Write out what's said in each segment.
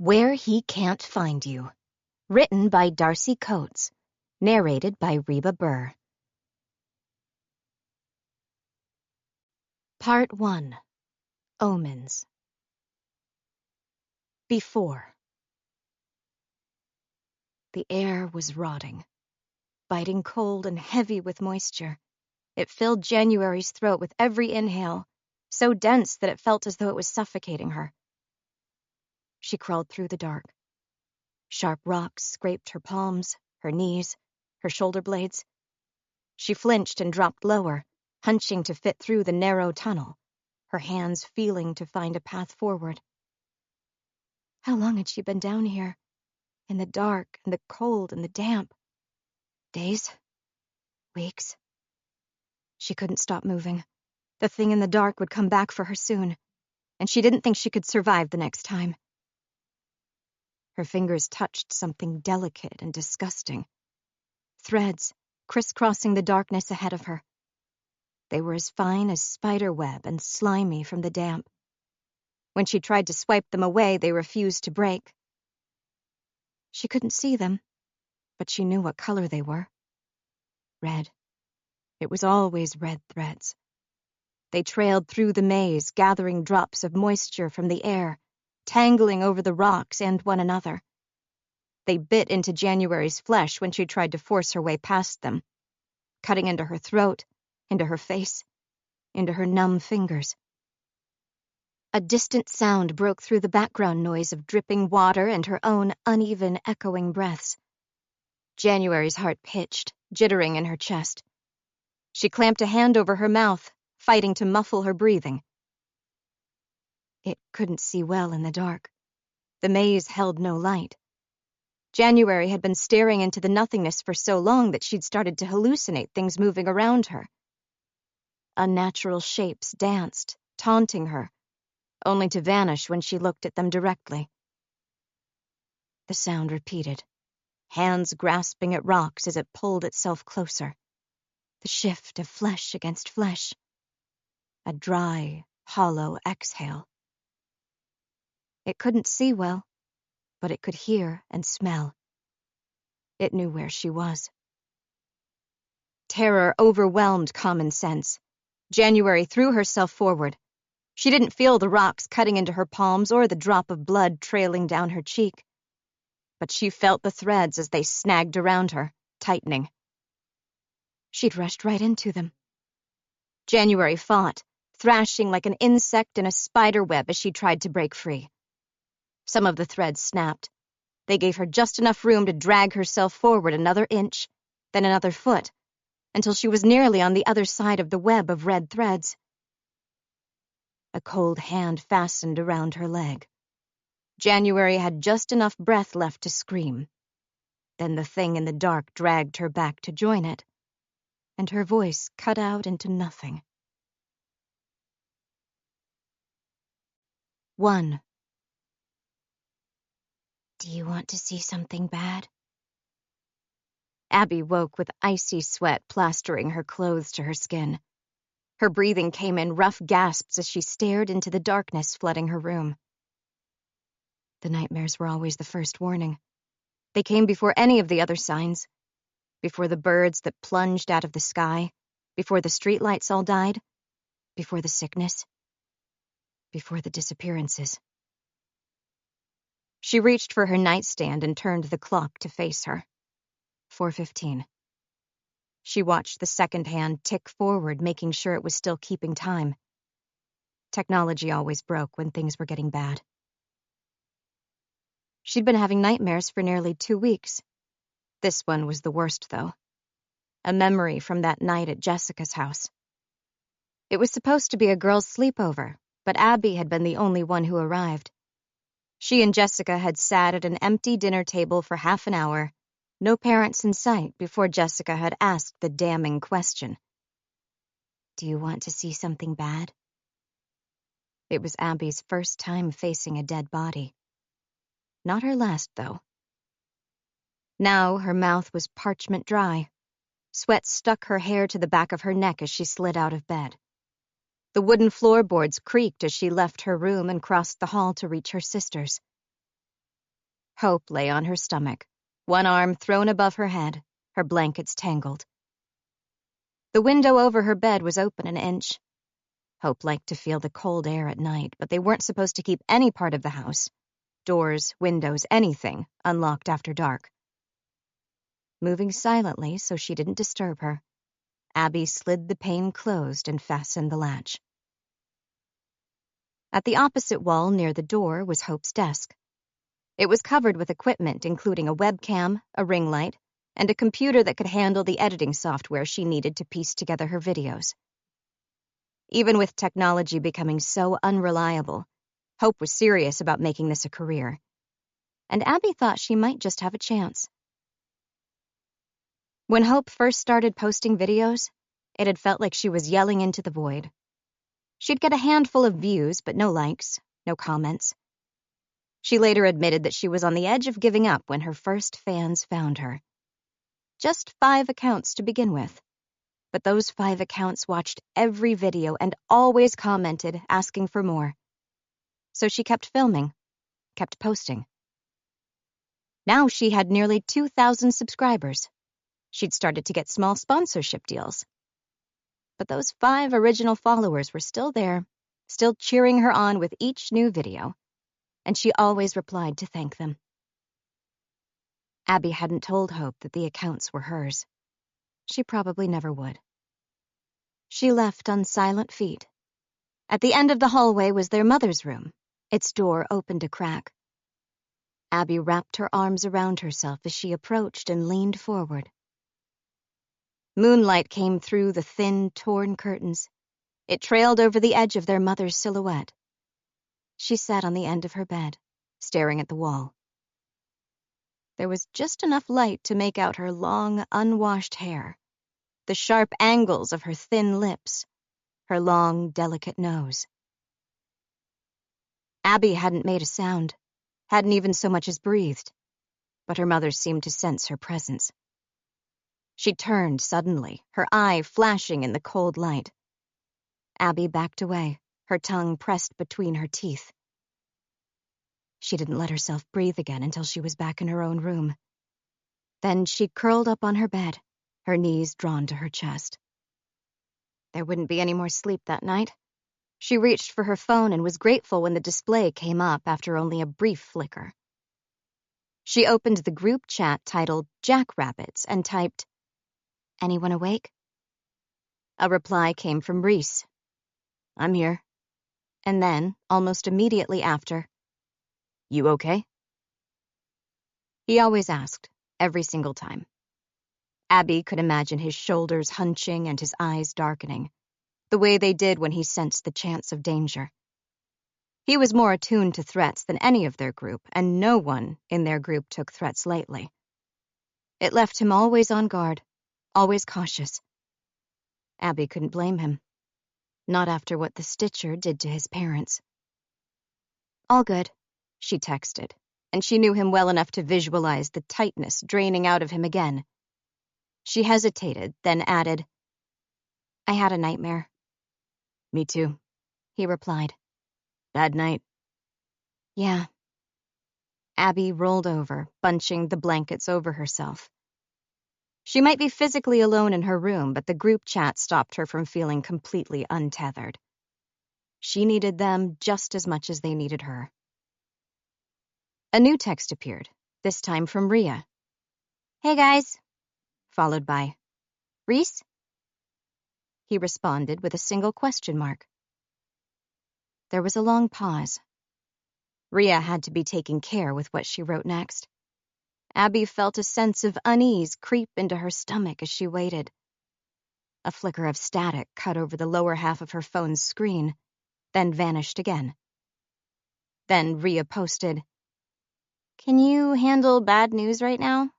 Where He Can't Find You. Written by Darcy Coates. Narrated by Reba Burr. Part 1. Omens. Before. The air was rotting, biting cold and heavy with moisture. It filled January's throat with every inhale, so dense that it felt as though it was suffocating her. She crawled through the dark. Sharp rocks scraped her palms, her knees, her shoulder blades. She flinched and dropped lower, hunching to fit through the narrow tunnel, her hands feeling to find a path forward. How long had she been down here? In the dark and the cold and the damp. Days? Weeks? She couldn't stop moving. The thing in the dark would come back for her soon, and she didn't think she could survive the next time. Her fingers touched something delicate and disgusting. Threads, crisscrossing the darkness ahead of her. They were as fine as spider web and slimy from the damp. When she tried to swipe them away, they refused to break. She couldn't see them, but she knew what color they were. Red. It was always red threads. They trailed through the maze, gathering drops of moisture from the air, tangling over the rocks and one another. They bit into January's flesh when she tried to force her way past them, cutting into her throat, into her face, into her numb fingers. A distant sound broke through the background noise of dripping water and her own uneven, echoing breaths. January's heart pitched, jittering in her chest. She clamped a hand over her mouth, fighting to muffle her breathing. It couldn't see well in the dark. The maze held no light. January had been staring into the nothingness for so long that she'd started to hallucinate things moving around her. Unnatural shapes danced, taunting her, only to vanish when she looked at them directly. The sound repeated, hands grasping at rocks as it pulled itself closer. The shift of flesh against flesh. A dry, hollow exhale. It couldn't see well, but it could hear and smell. It knew where she was. Terror overwhelmed common sense. January threw herself forward. She didn't feel the rocks cutting into her palms or the drop of blood trailing down her cheek. But she felt the threads as they snagged around her, tightening. She'd rushed right into them. January fought, thrashing like an insect in a spider web as she tried to break free. Some of the threads snapped. They gave her just enough room to drag herself forward another inch, then another foot, until she was nearly on the other side of the web of red threads. A cold hand fastened around her leg. January had just enough breath left to scream. Then the thing in the dark dragged her back to join it, and her voice cut out into nothing. 1. Do you want to see something bad? Abby woke with icy sweat plastering her clothes to her skin. Her breathing came in rough gasps as she stared into the darkness flooding her room. The nightmares were always the first warning. They came before any of the other signs. Before the birds that plunged out of the sky. Before the streetlights all died. Before the sickness. Before the disappearances. She reached for her nightstand and turned the clock to face her. 4:15. She watched the second hand tick forward, making sure it was still keeping time. Technology always broke when things were getting bad. She'd been having nightmares for nearly 2 weeks. This one was the worst, though. A memory from that night at Jessica's house. It was supposed to be a girls' sleepover, but Abby had been the only one who arrived. She and Jessica had sat at an empty dinner table for half an hour, no parents in sight, before Jessica had asked the damning question. Do you want to see something bad? It was Abby's first time facing a dead body. Not her last, though. Now her mouth was parchment dry. Sweat stuck her hair to the back of her neck as she slid out of bed. The wooden floorboards creaked as she left her room and crossed the hall to reach her sister's. Hope lay on her stomach, one arm thrown above her head, her blankets tangled. The window over her bed was open an inch. Hope liked to feel the cold air at night, but they weren't supposed to keep any part of the house, doors, windows, anything, unlocked after dark. Moving silently so she didn't disturb her, Abby slid the pane closed and fastened the latch. At the opposite wall near the door was Hope's desk. It was covered with equipment including a webcam, a ring light, and a computer that could handle the editing software she needed to piece together her videos. Even with technology becoming so unreliable, Hope was serious about making this a career. And Abby thought she might just have a chance. When Hope first started posting videos, it had felt like she was yelling into the void. She'd get a handful of views, but no likes, no comments. She later admitted that she was on the edge of giving up when her first fans found her. Just 5 accounts to begin with. But those 5 accounts watched every video and always commented, asking for more. So she kept filming, kept posting. Now she had nearly 2,000 subscribers. She'd started to get small sponsorship deals. But those 5 original followers were still there, still cheering her on with each new video, and she always replied to thank them. Abby hadn't told Hope that the accounts were hers. She probably never would. She left on silent feet. At the end of the hallway was their mother's room, its door opened a crack. Abby wrapped her arms around herself as she approached and leaned forward. Moonlight came through the thin, torn curtains. It trailed over the edge of their mother's silhouette. She sat on the end of her bed, staring at the wall. There was just enough light to make out her long, unwashed hair, the sharp angles of her thin lips, her long, delicate nose. Abby hadn't made a sound, hadn't even so much as breathed, but her mother seemed to sense her presence. She turned suddenly, her eye flashing in the cold light. Abby backed away, her tongue pressed between her teeth. She didn't let herself breathe again until she was back in her own room. Then she curled up on her bed, her knees drawn to her chest. There wouldn't be any more sleep that night. She reached for her phone and was grateful when the display came up after only a brief flicker. She opened the group chat titled Jackrabbits and typed, "Anyone awake?" A reply came from Reese. "I'm here." And then, almost immediately after, "You okay?" He always asked, every single time. Abby could imagine his shoulders hunching and his eyes darkening, the way they did when he sensed the chance of danger. He was more attuned to threats than any of their group, and no one in their group took threats lightly. It left him always on guard, always cautious. Abby couldn't blame him. Not after what the Stitcher did to his parents. "All good," she texted, and she knew him well enough to visualize the tightness draining out of him again. She hesitated, then added, "I had a nightmare." "Me too," he replied. "Bad night." "Yeah." Abby rolled over, bunching the blankets over herself. She might be physically alone in her room, but the group chat stopped her from feeling completely untethered. She needed them just as much as they needed her. A new text appeared, this time from Rhea. "Hey guys," followed by, "Reese?" He responded with a single question mark. There was a long pause. Rhea had to be taking care with what she wrote next. Abby felt a sense of unease creep into her stomach as she waited. A flicker of static cut over the lower half of her phone's screen, then vanished again. Then Rhea posted, "Can you handle bad news right now?"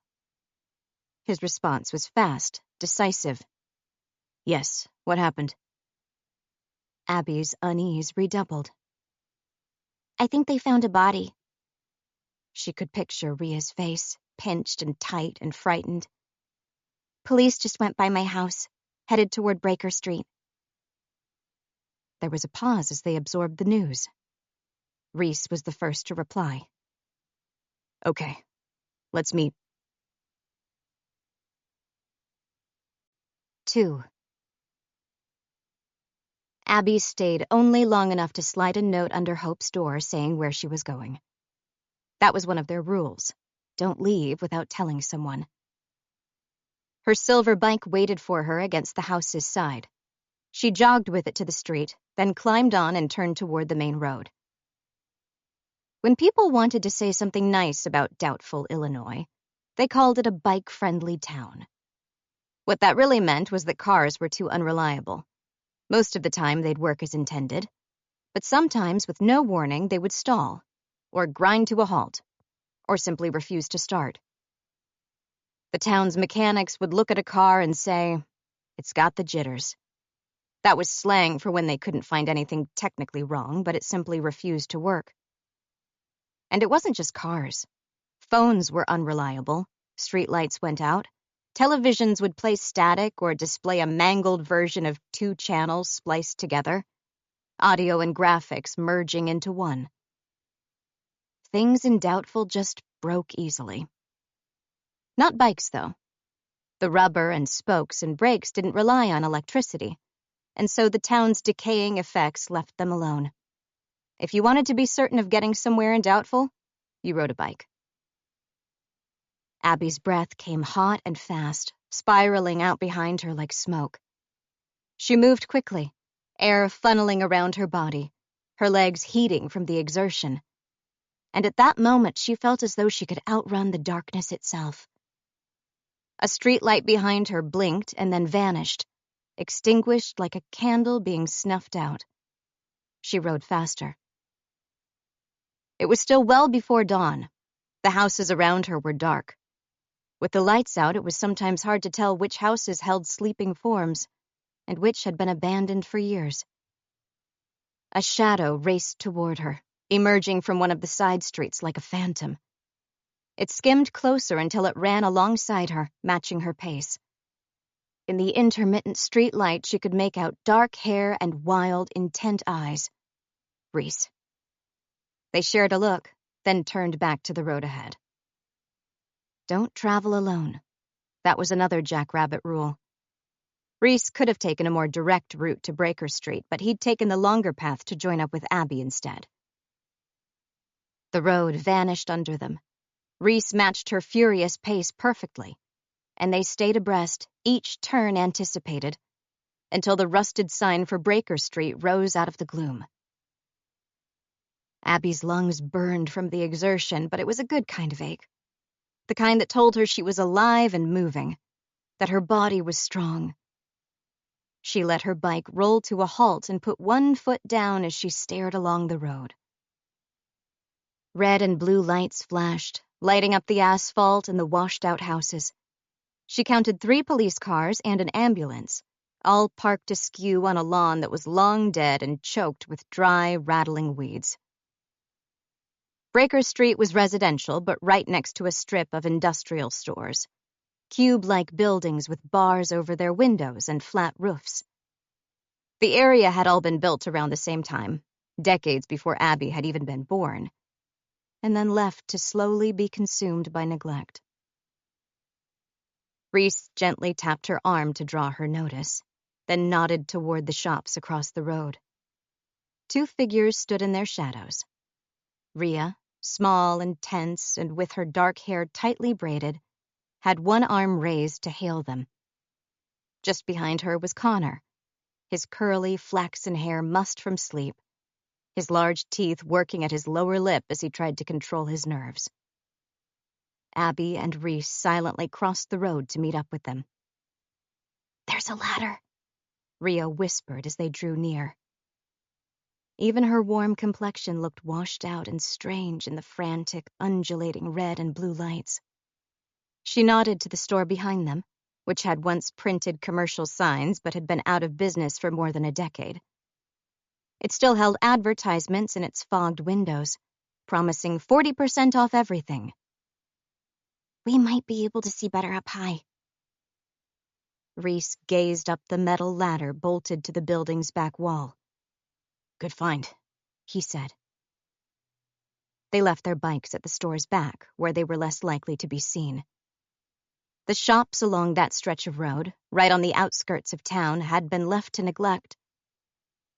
His response was fast, decisive. "Yes, what happened?" Abby's unease redoubled. "I think they found a body." She could picture Rhea's face, pinched and tight and frightened. "Police just went by my house, headed toward Breaker Street." There was a pause as they absorbed the news. Reese was the first to reply. Okay, let's meet. 2. Abby stayed only long enough to slide a note under Hope's door saying where she was going. That was one of their rules. Don't leave without telling someone. Her silver bike waited for her against the house's side. She jogged with it to the street, then climbed on and turned toward the main road. When people wanted to say something nice about doubtful Illinois, they called it a bike-friendly town. What that really meant was that cars were too unreliable. Most of the time they'd work as intended, but sometimes with no warning they would stall, or grind to a halt, or simply refuse to start. The town's mechanics would look at a car and say, "It's got the jitters." That was slang for when they couldn't find anything technically wrong, but it simply refused to work. And it wasn't just cars. Phones were unreliable, streetlights went out, televisions would play static or display a mangled version of 2 channels spliced together, audio and graphics merging into one. Things in Doubtful just broke easily. Not bikes, though. The rubber and spokes and brakes didn't rely on electricity, and so the town's decaying effects left them alone. If you wanted to be certain of getting somewhere in Doubtful, you rode a bike. Abby's breath came hot and fast, spiraling out behind her like smoke. She moved quickly, air funneling around her body, her legs heating from the exertion. And at that moment, she felt as though she could outrun the darkness itself. A streetlight behind her blinked and then vanished, extinguished like a candle being snuffed out. She rode faster. It was still well before dawn. The houses around her were dark. With the lights out, it was sometimes hard to tell which houses held sleeping forms and which had been abandoned for years. A shadow raced toward her, emerging from one of the side streets like a phantom. It skimmed closer until it ran alongside her, matching her pace. In the intermittent streetlight, she could make out dark hair and wild, intent eyes. Reese. They shared a look, then turned back to the road ahead. Don't travel alone. That was another Jackrabbit rule. Reese could have taken a more direct route to Breaker Street, but he'd taken the longer path to join up with Abby instead. The road vanished under them. Reese matched her furious pace perfectly, and they stayed abreast, each turn anticipated, until the rusted sign for Breaker Street rose out of the gloom. Abby's lungs burned from the exertion, but it was a good kind of ache. The kind that told her she was alive and moving, that her body was strong. She let her bike roll to a halt and put one foot down as she stared along the road. Red and blue lights flashed, lighting up the asphalt and the washed-out houses. She counted 3 police cars and an ambulance, all parked askew on a lawn that was long dead and choked with dry, rattling weeds. Breaker Street was residential, but right next to a strip of industrial stores. Cube-like buildings with bars over their windows and flat roofs. The area had all been built around the same time, decades before Abby had even been born, and then left to slowly be consumed by neglect. Reese gently tapped her arm to draw her notice, then nodded toward the shops across the road. 2 figures stood in their shadows. Rhea, small and tense and with her dark hair tightly braided, had one arm raised to hail them. Just behind her was Connor, his curly, flaxen hair mussed from sleep, his large teeth working at his lower lip as he tried to control his nerves. Abby and Reese silently crossed the road to meet up with them. "There's a ladder," Rhea whispered as they drew near. Even her warm complexion looked washed out and strange in the frantic, undulating red and blue lights. She nodded to the store behind them, which had once printed commercial signs but had been out of business for more than a decade. It still held advertisements in its fogged windows, promising 40% off everything. "We might be able to see better up high." Reese gazed up the metal ladder bolted to the building's back wall. "Good find," he said. They left their bikes at the store's back, where they were less likely to be seen. The shops along that stretch of road, right on the outskirts of town, had been left to neglect.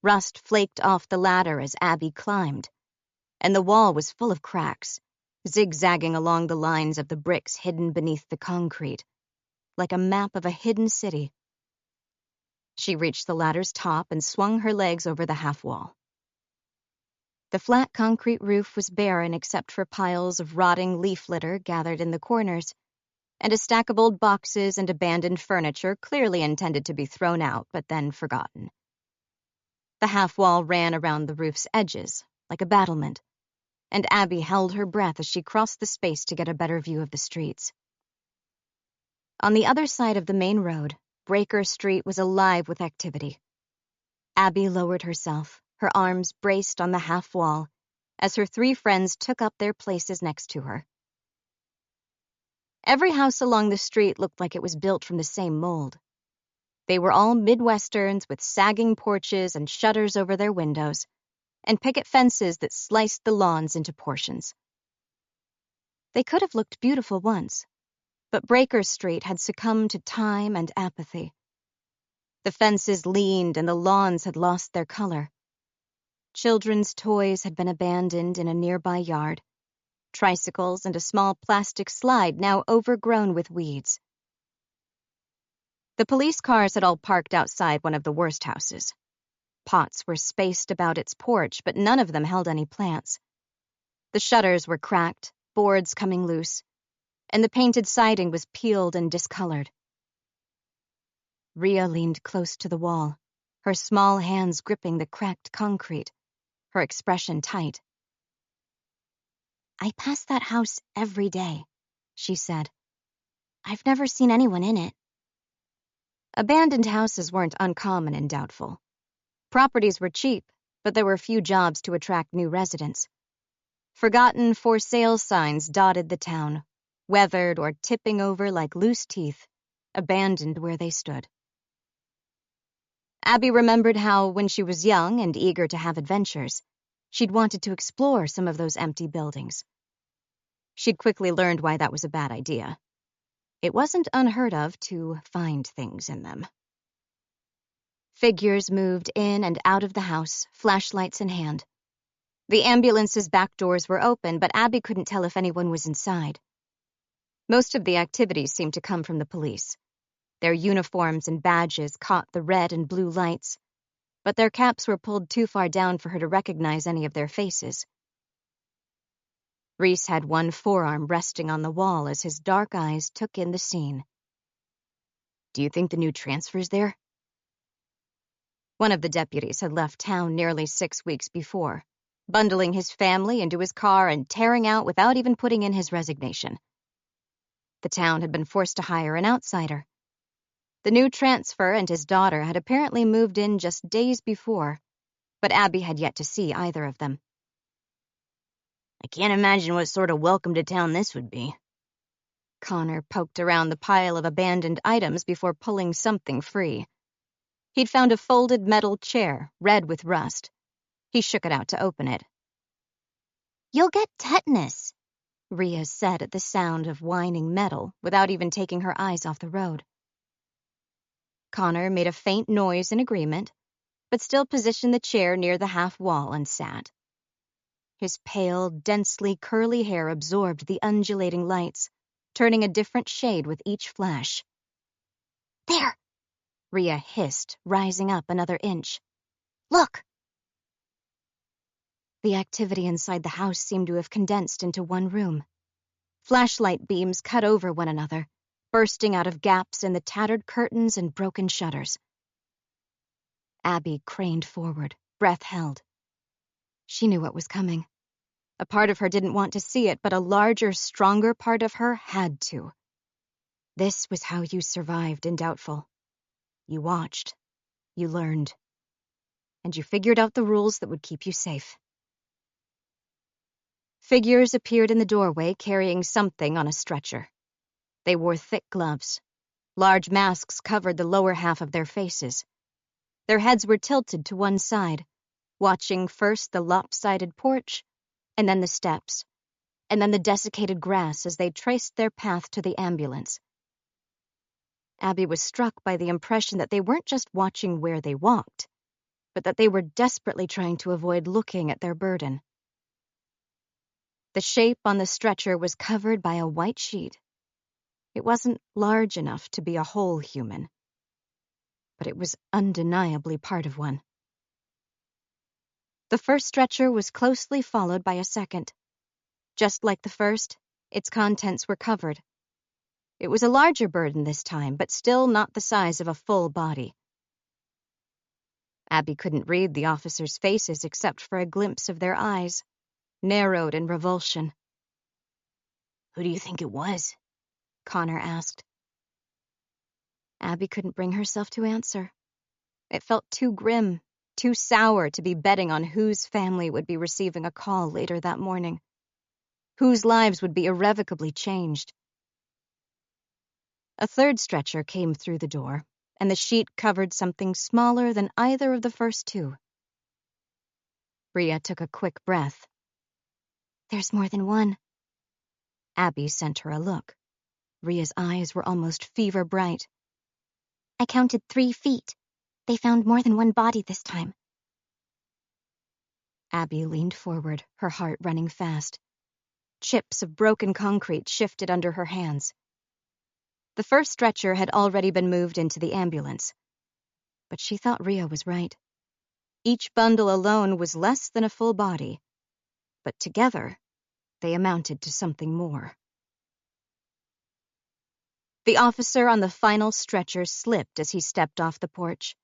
Rust flaked off the ladder as Abby climbed, and the wall was full of cracks, zigzagging along the lines of the bricks hidden beneath the concrete, like a map of a hidden city. She reached the ladder's top and swung her legs over the half-wall. The flat concrete roof was barren except for piles of rotting leaf litter gathered in the corners, and a stack of old boxes and abandoned furniture clearly intended to be thrown out but then forgotten. The half-wall ran around the roof's edges, like a battlement, and Abby held her breath as she crossed the space to get a better view of the streets. On the other side of the main road, Breaker Street was alive with activity. Abby lowered herself, her arms braced on the half-wall, as her 3 friends took up their places next to her. Every house along the street looked like it was built from the same mold. They were all Midwesterns with sagging porches and shutters over their windows, and picket fences that sliced the lawns into portions. They could have looked beautiful once, but Breaker Street had succumbed to time and apathy. The fences leaned and the lawns had lost their color. Children's toys had been abandoned in a nearby yard, tricycles and a small plastic slide now overgrown with weeds. The police cars had all parked outside one of the worst houses. Pots were spaced about its porch, but none of them held any plants. The shutters were cracked, boards coming loose, and the painted siding was peeled and discolored. Rhea leaned close to the wall, her small hands gripping the cracked concrete, her expression tight. "I pass that house every day," she said. "I've never seen anyone in it." Abandoned houses weren't uncommon in Doubtful. Properties were cheap, but there were few jobs to attract new residents. Forgotten for sale signs dotted the town, weathered or tipping over like loose teeth, abandoned where they stood. Abby remembered how, when she was young and eager to have adventures, she'd wanted to explore some of those empty buildings. She'd quickly learned why that was a bad idea. It wasn't unheard of to find things in them. Figures moved in and out of the house, flashlights in hand. The ambulance's back doors were open, but Abby couldn't tell if anyone was inside. Most of the activities seemed to come from the police. Their uniforms and badges caught the red and blue lights, but their caps were pulled too far down for her to recognize any of their faces. Reese had one forearm resting on the wall as his dark eyes took in the scene. "Do you think the new transfer's there?" One of the deputies had left town nearly 6 weeks before, bundling his family into his car and tearing out without even putting in his resignation. The town had been forced to hire an outsider. The new transfer and his daughter had apparently moved in just days before, but Abby had yet to see either of them. "I can't imagine what sort of welcome to town this would be." Connor poked around the pile of abandoned items before pulling something free. He'd found a folded metal chair, red with rust. He shook it out to open it. "You'll get tetanus," Rhea said at the sound of whining metal without even taking her eyes off the road. Connor made a faint noise in agreement, but still positioned the chair near the half-wall and sat. His pale, densely curly hair absorbed the undulating lights, turning a different shade with each flash. "There!" Rhea hissed, rising up another inch. "Look!" The activity inside the house seemed to have condensed into one room. Flashlight beams cut over one another, bursting out of gaps in the tattered curtains and broken shutters. Abby craned forward, breath held. She knew what was coming. A part of her didn't want to see it, but a larger, stronger part of her had to. This was how you survived in Doubtful. You watched, you learned, and you figured out the rules that would keep you safe. Figures appeared in the doorway carrying something on a stretcher. They wore thick gloves. Large masks covered the lower half of their faces. Their heads were tilted to one side, watching first the lopsided porch, and then the steps, and then the desiccated grass as they traced their path to the ambulance. Abby was struck by the impression that they weren't just watching where they walked, but that they were desperately trying to avoid looking at their burden. The shape on the stretcher was covered by a white sheet. It wasn't large enough to be a whole human, but it was undeniably part of one. The first stretcher was closely followed by a second. Just like the first, its contents were covered. It was a larger burden this time, but still not the size of a full body. Abby couldn't read the officers' faces except for a glimpse of their eyes, narrowed in revulsion. "Who do you think it was?" Connor asked. Abby couldn't bring herself to answer. It felt too grim, too sour to be betting on whose family would be receiving a call later that morning, whose lives would be irrevocably changed. A third stretcher came through the door, and the sheet covered something smaller than either of the first two. Rhea took a quick breath. "There's more than one." Abby sent her a look. Rhea's eyes were almost fever bright. "I counted 3 feet. They found more than one body this time." Abby leaned forward, her heart running fast. Chips of broken concrete shifted under her hands. The first stretcher had already been moved into the ambulance. But she thought Rhea was right. Each bundle alone was less than a full body, but together they amounted to something more. The officer on the final stretcher slipped as he stepped off the porch.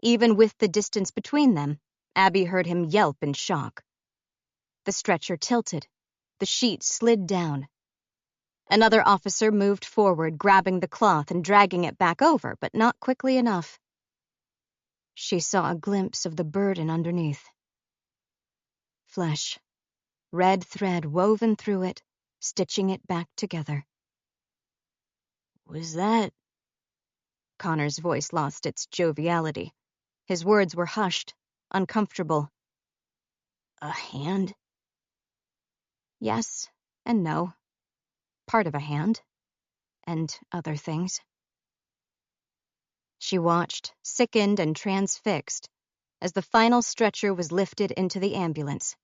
Even with the distance between them, Abby heard him yelp in shock. The stretcher tilted. The sheet slid down. Another officer moved forward, grabbing the cloth and dragging it back over, but not quickly enough. She saw a glimpse of the burden underneath. Flesh, red thread woven through it, stitching it back together. "Was that—" Connor's voice lost its joviality. His words were hushed, uncomfortable. a hand?" Yes and no. Part of a hand. And other things. She watched, sickened and transfixed, as the final stretcher was lifted into the ambulance.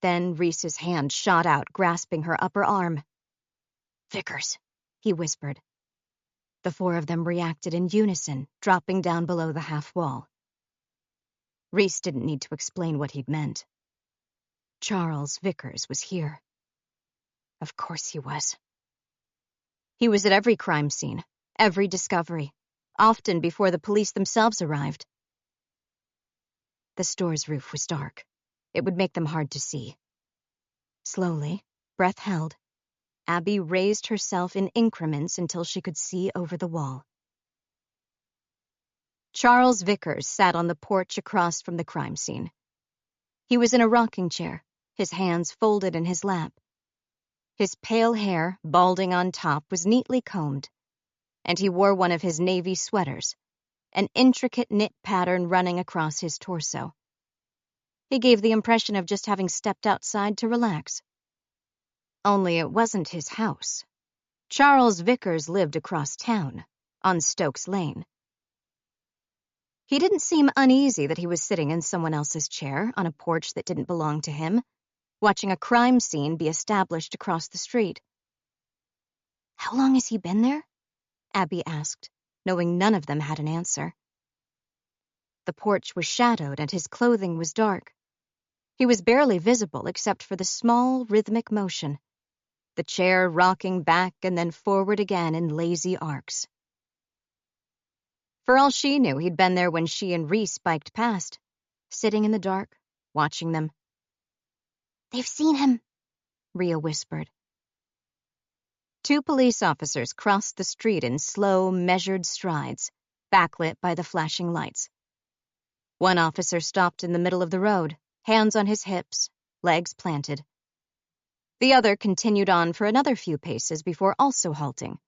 Then Reese's hand shot out, grasping her upper arm. "Vickers," he whispered. The 4 of them reacted in unison, dropping down below the half wall. Reese didn't need to explain what he'd meant. Charles Vickers was here. Of course he was. He was at every crime scene, every discovery, often before the police themselves arrived. The store's roof was dark. It would make them hard to see. Slowly, breath held, Abby raised herself in increments until she could see over the wall. Charles Vickers sat on the porch across from the crime scene. He was in a rocking chair, his hands folded in his lap. His pale hair, balding on top, was neatly combed, and he wore one of his navy sweaters, an intricate knit pattern running across his torso. He gave the impression of just having stepped outside to relax. Only it wasn't his house. Charles Vickers lived across town, on Stokes Lane. He didn't seem uneasy that he was sitting in someone else's chair on a porch that didn't belong to him, watching a crime scene be established across the street. "How long has he been there?" Abby asked, knowing none of them had an answer. The porch was shadowed and his clothing was dark. He was barely visible except for the small, rhythmic motion, the chair rocking back and then forward again in lazy arcs. For all she knew, he'd been there when she and Reese biked past, sitting in the dark, watching them. "They've seen him," Rhea whispered. 2 police officers crossed the street in slow, measured strides, backlit by the flashing lights. One officer stopped in the middle of the road, hands on his hips, legs planted. The other continued on for another few paces before also halting.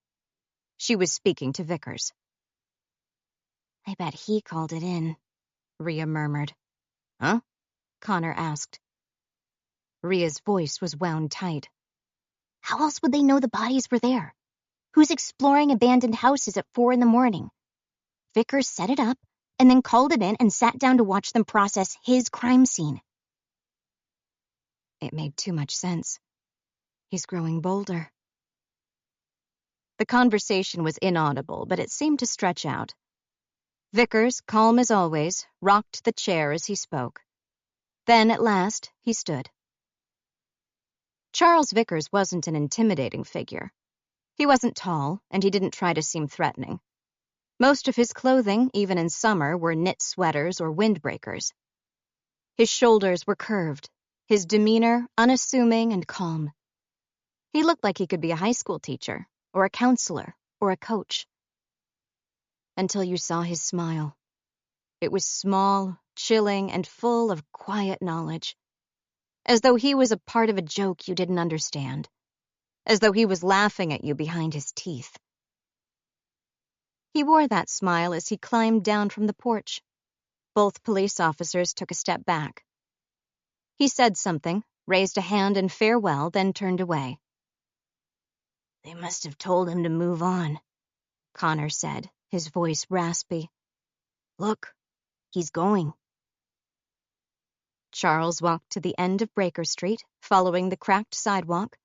She was speaking to Vickers. "I bet he called it in," Rhea murmured. "Huh?" Connor asked. Ria's voice was wound tight. How else would they know the bodies were there? Who's exploring abandoned houses at 4 a.m? Vickers set it up and then called it in and sat down to watch them process his crime scene. It made too much sense. He's growing bolder. The conversation was inaudible, but it seemed to stretch out. Vickers, calm as always, rocked the chair as he spoke. Then, at last, he stood. Charles Vickers wasn't an intimidating figure. He wasn't tall, and he didn't try to seem threatening. Most of his clothing, even in summer, were knit sweaters or windbreakers. His shoulders were curved, his demeanor unassuming and calm. He looked like he could be a high school teacher, or a counselor, or a coach. Until you saw his smile. It was small, chilling, and full of quiet knowledge. As though he was a part of a joke you didn't understand. As though he was laughing at you behind his teeth. He wore that smile as he climbed down from the porch. Both police officers took a step back. He said something, raised a hand in farewell, then turned away. They must have told him to move on, Connor said, his voice raspy. Look, he's going. Charles walked to the end of Breaker Street, following the cracked sidewalk,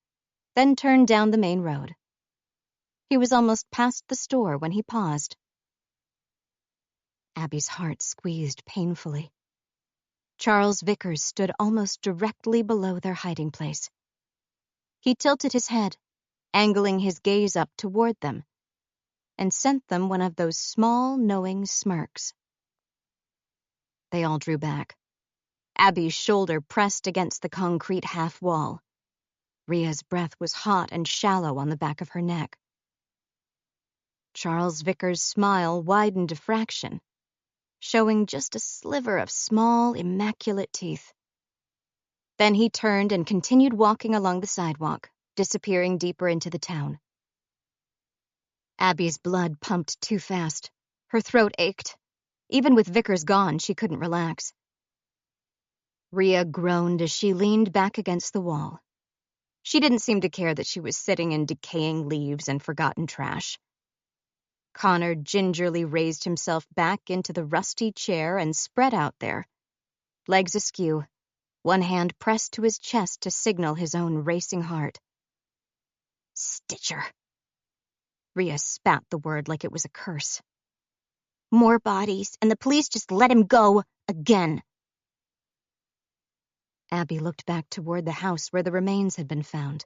then turned down the main road. He was almost past the store when he paused. Abby's heart squeezed painfully. Charles Vickers stood almost directly below their hiding place. He tilted his head, angling his gaze up toward them, and sent them one of those small, knowing smirks. They all drew back. Abby's shoulder pressed against the concrete half wall. Ria's breath was hot and shallow on the back of her neck. Charles Vickers' smile widened a fraction, showing just a sliver of small, immaculate teeth. Then he turned and continued walking along the sidewalk, disappearing deeper into the town. Abby's blood pumped too fast. Her throat ached. Even with Vickers gone, she couldn't relax. Ria groaned as she leaned back against the wall. She didn't seem to care that she was sitting in decaying leaves and forgotten trash. Connor gingerly raised himself back into the rusty chair and spread out there, legs askew, one hand pressed to his chest to signal his own racing heart. Stitcher. Ria spat the word like it was a curse. More bodies, and the police just let him go again. Abby looked back toward the house where the remains had been found.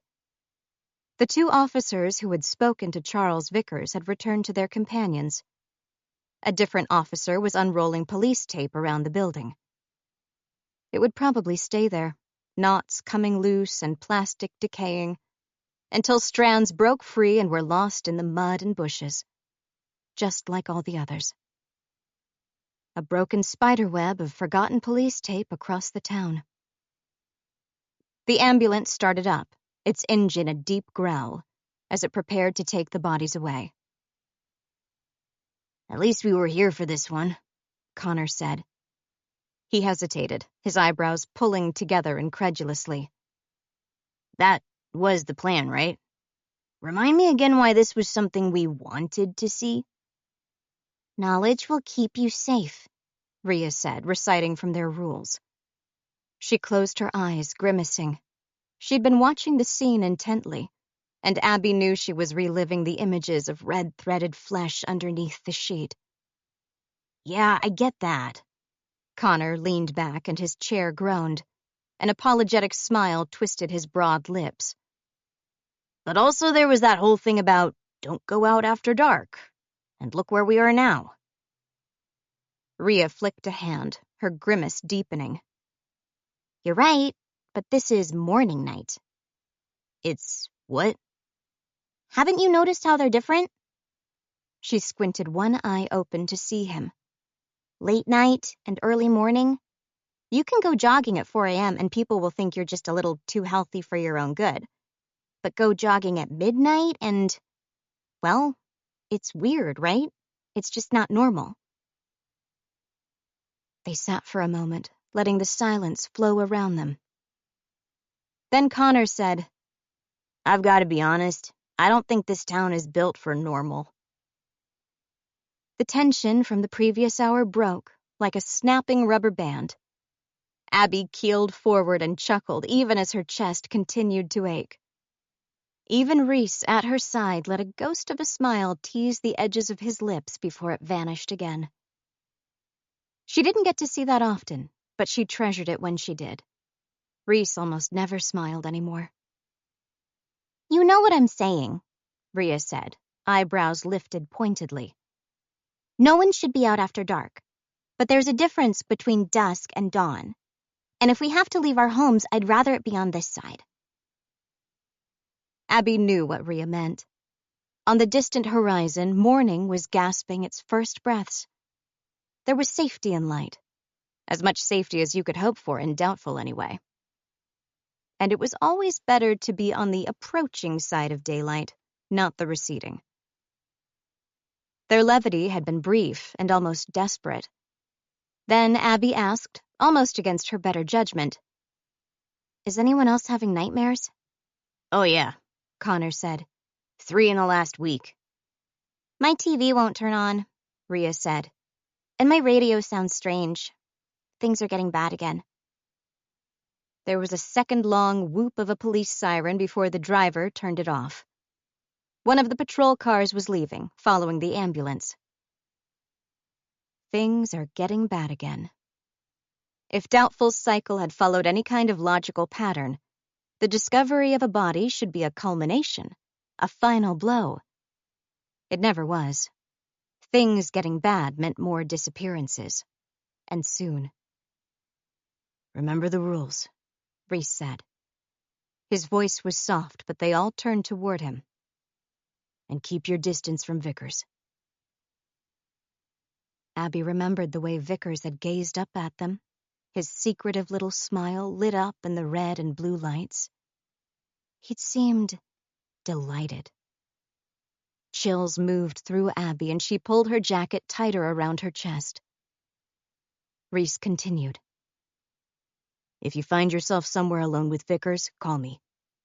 The two officers who had spoken to Charles Vickers had returned to their companions. A different officer was unrolling police tape around the building. It would probably stay there, knots coming loose and plastic decaying, until strands broke free and were lost in the mud and bushes, just like all the others. A broken spiderweb of forgotten police tape across the town. The ambulance started up, its engine a deep growl, as it prepared to take the bodies away. At least we were here for this one, Connor said. He hesitated, his eyebrows pulling together incredulously. That was the plan, right? Remind me again why this was something we wanted to see. Knowledge will keep you safe, Ria said, reciting from their rules. She closed her eyes, grimacing. She'd been watching the scene intently, and Abby knew she was reliving the images of red-threaded flesh underneath the sheet. Yeah, I get that. Connor leaned back and his chair groaned. An apologetic smile twisted his broad lips. But also there was that whole thing about don't go out after dark. And look where we are now. Ria flicked a hand, her grimace deepening. You're right, but this is morning night. It's what? Haven't you noticed how they're different? She squinted one eye open to see him. Late night and early morning. You can go jogging at 4 a.m. and people will think you're just a little too healthy for your own good. But go jogging at midnight and, well, it's weird, right? It's just not normal. They sat for a moment, letting the silence flow around them. Then Connor said, "I've got to be honest. I don't think this town is built for normal." The tension from the previous hour broke like a snapping rubber band. Abby keeled forward and chuckled even as her chest continued to ache. Even Reese at her side let a ghost of a smile tease the edges of his lips before it vanished again. She didn't get to see that often, but she treasured it when she did. Reese almost never smiled anymore. You know what I'm saying, Rhea said, eyebrows lifted pointedly. No one should be out after dark, but there's a difference between dusk and dawn. And if we have to leave our homes, I'd rather it be on this side. Abby knew what Rhea meant. On the distant horizon, morning was gasping its first breaths. There was safety in light, as much safety as you could hope for in Doubtful anyway. And it was always better to be on the approaching side of daylight, not the receding. Their levity had been brief and almost desperate. Then Abby asked, almost against her better judgment, "Is anyone else having nightmares?" "Oh, yeah," Connor said. 3 in the last week. "My TV won't turn on," Rhea said. "And my radio sounds strange. Things are getting bad again." There was a second-long whoop of a police siren before the driver turned it off. One of the patrol cars was leaving, following the ambulance. Things are getting bad again. If Doubtful's cycle had followed any kind of logical pattern, the discovery of a body should be a culmination, a final blow. It never was. Things getting bad meant more disappearances. And soon. "Remember the rules," Reese said. His voice was soft, but they all turned toward him. "And keep your distance from Vickers." Abby remembered the way Vickers had gazed up at them, his secretive little smile lit up in the red and blue lights. He'd seemed delighted. Chills moved through Abby, and she pulled her jacket tighter around her chest. Reese continued. "If you find yourself somewhere alone with Vickers, call me.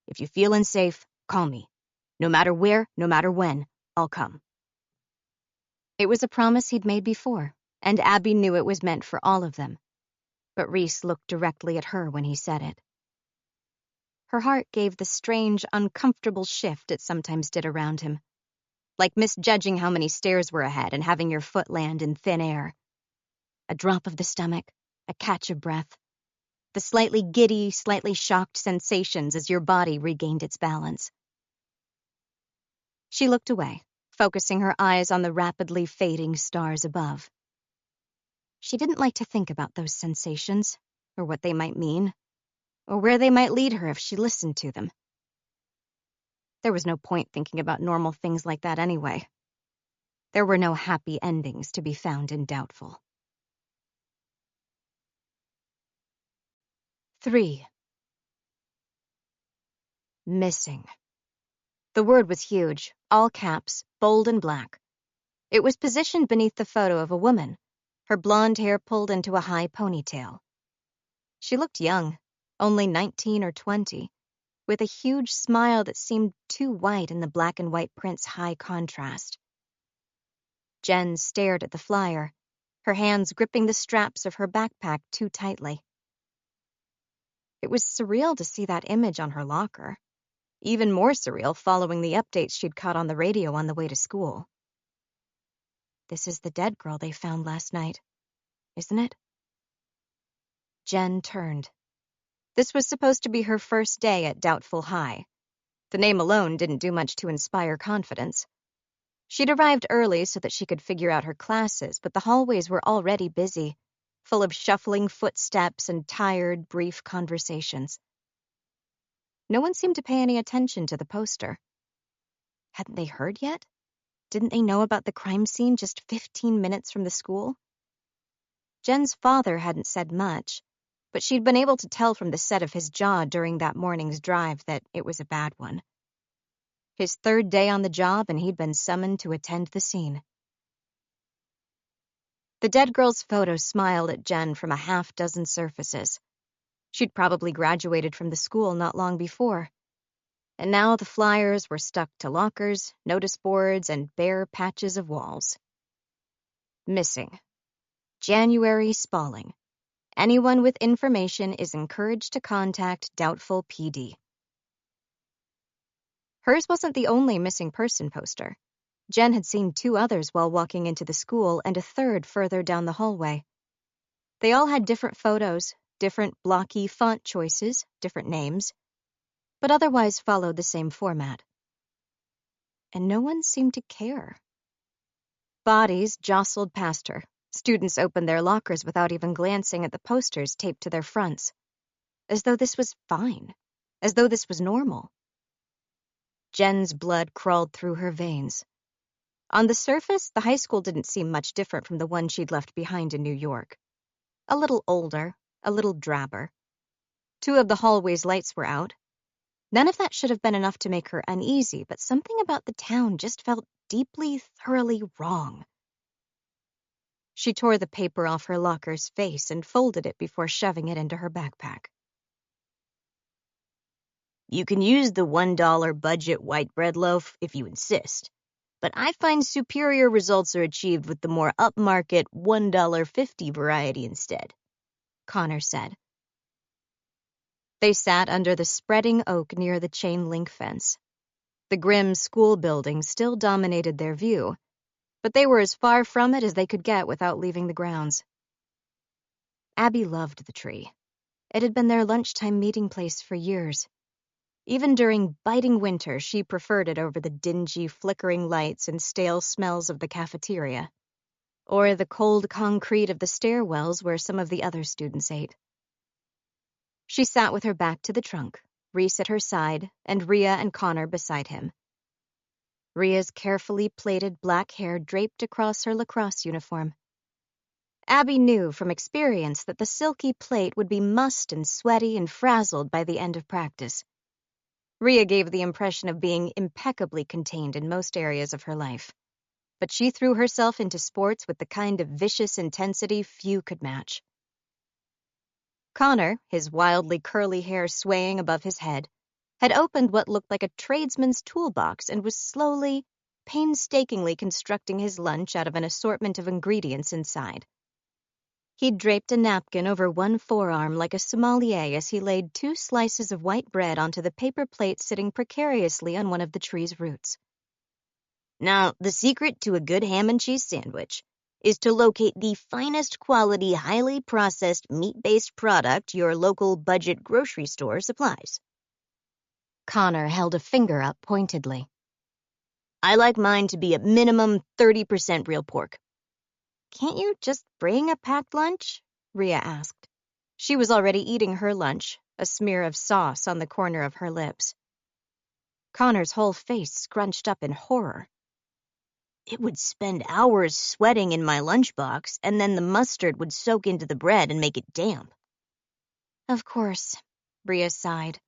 If you feel unsafe, call me. No matter where, no matter when, I'll come." It was a promise he'd made before, and Abby knew it was meant for all of them. But Reese looked directly at her when he said it. Her heart gave the strange, uncomfortable shift it sometimes did around him, like misjudging how many stairs were ahead and having your foot land in thin air. A drop of the stomach, a catch of breath, the slightly giddy, slightly shocked sensations as your body regained its balance. She looked away, focusing her eyes on the rapidly fading stars above. She didn't like to think about those sensations, or what they might mean, or where they might lead her if she listened to them. There was no point thinking about normal things like that anyway. There were no happy endings to be found in Doubtful. 3. Missing. The word was huge, all caps, bold and black. It was positioned beneath the photo of a woman, her blonde hair pulled into a high ponytail. She looked young, only 19 or 20, with a huge smile that seemed too white in the black and white print's high contrast. Jen stared at the flyer, her hands gripping the straps of her backpack too tightly. It was surreal to see that image on her locker. Even more surreal following the updates she'd caught on the radio on the way to school. This is the dead girl they found last night, isn't it? Jen turned. This was supposed to be her first day at Doubtful High. The name alone didn't do much to inspire confidence. She'd arrived early so that she could figure out her classes, but the hallways were already busy, full of shuffling footsteps and tired, brief conversations. No one seemed to pay any attention to the poster. Hadn't they heard yet? Didn't they know about the crime scene just 15 minutes from the school? Jen's father hadn't said much, but she'd been able to tell from the set of his jaw during that morning's drive that it was a bad one. His third day on the job, and he'd been summoned to attend the scene. The dead girl's photo smiled at Jen from a half-dozen surfaces. She'd probably graduated from the school not long before. And now the flyers were stuck to lockers, notice boards, and bare patches of walls. Missing. January Spaulding. Anyone with information is encouraged to contact doubtful PD. Hers wasn't the only missing person poster. Jen had seen 2 others while walking into the school and a third further down the hallway. They all had different photos, different blocky font choices, different names, but otherwise followed the same format. And no one seemed to care. Bodies jostled past her. Students opened their lockers without even glancing at the posters taped to their fronts, as though this was fine, as though this was normal. Jen's blood crawled through her veins. On the surface, the high school didn't seem much different from the one she'd left behind in New York. A little older, a little drabber. 2 of the hallway's lights were out. None of that should have been enough to make her uneasy, but something about the town just felt deeply, thoroughly wrong. She tore the paper off her locker's face and folded it before shoving it into her backpack. You can use the $1 budget white bread loaf if you insist, but I find superior results are achieved with the more upmarket $1.50 variety instead, Connor said. They sat under the spreading oak near the chain-link fence. The grim school building still dominated their view, but they were as far from it as they could get without leaving the grounds. Abby loved the tree. It had been their lunchtime meeting place for years. Even during biting winter, she preferred it over the dingy, flickering lights and stale smells of the cafeteria, or the cold concrete of the stairwells where some of the other students ate. She sat with her back to the trunk, Reese at her side, and Rhea and Connor beside him. Rhea's carefully plaited black hair draped across her lacrosse uniform. Abby knew from experience that the silky plait would be mussed and sweaty and frazzled by the end of practice. Rhea gave the impression of being impeccably contained in most areas of her life, but she threw herself into sports with the kind of vicious intensity few could match. Connor, his wildly curly hair swaying above his head, had opened what looked like a tradesman's toolbox and was slowly, painstakingly constructing his lunch out of an assortment of ingredients inside. He'd draped a napkin over one forearm like a sommelier as he laid 2 slices of white bread onto the paper plate sitting precariously on one of the tree's roots. Now, the secret to a good ham and cheese sandwich is to locate the finest quality, highly processed meat-based product your local budget grocery store supplies. Connor held a finger up pointedly. I like mine to be at minimum 30% real pork. Can't you just bring a packed lunch? Rhea asked. She was already eating her lunch, a smear of sauce on the corner of her lips. Connor's whole face scrunched up in horror. It would spend hours sweating in my lunchbox, and then the mustard would soak into the bread and make it damp. Of course, Rhea sighed.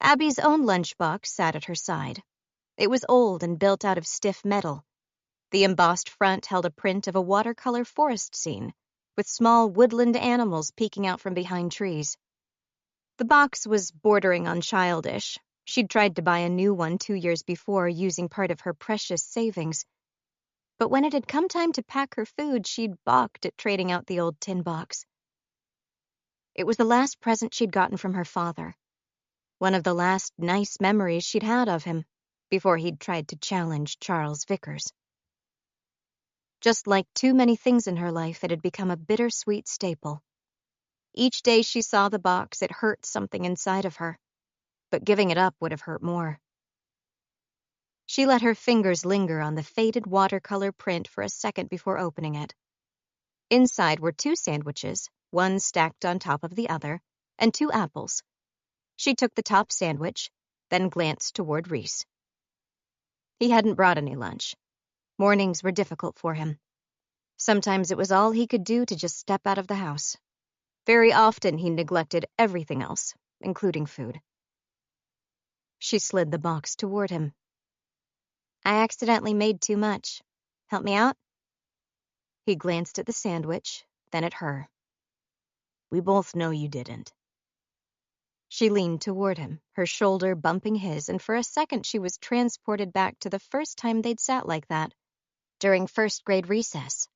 Abby's own lunchbox sat at her side. It was old and built out of stiff metal. The embossed front held a print of a watercolor forest scene, with small woodland animals peeking out from behind trees. The box was bordering on childish. She'd tried to buy a new one 2 years before using part of her precious savings. But when it had come time to pack her food, she'd balked at trading out the old tin box. It was the last present she'd gotten from her father. One of the last nice memories she'd had of him, before he'd tried to challenge Charles Vickers. Just like too many things in her life, it had become a bittersweet staple. Each day she saw the box, it hurt something inside of her, but giving it up would have hurt more. She let her fingers linger on the faded watercolor print for a second before opening it. Inside were 2 sandwiches, one stacked on top of the other, and 2 apples. She took the top sandwich, then glanced toward Reese. He hadn't brought any lunch. Mornings were difficult for him. Sometimes it was all he could do to just step out of the house. Very often he neglected everything else, including food. She slid the box toward him. I accidentally made too much. Help me out? He glanced at the sandwich, then at her. We both know you didn't. She leaned toward him, her shoulder bumping his, and for a second she was transported back to the first time they'd sat like that, during first-grade recess,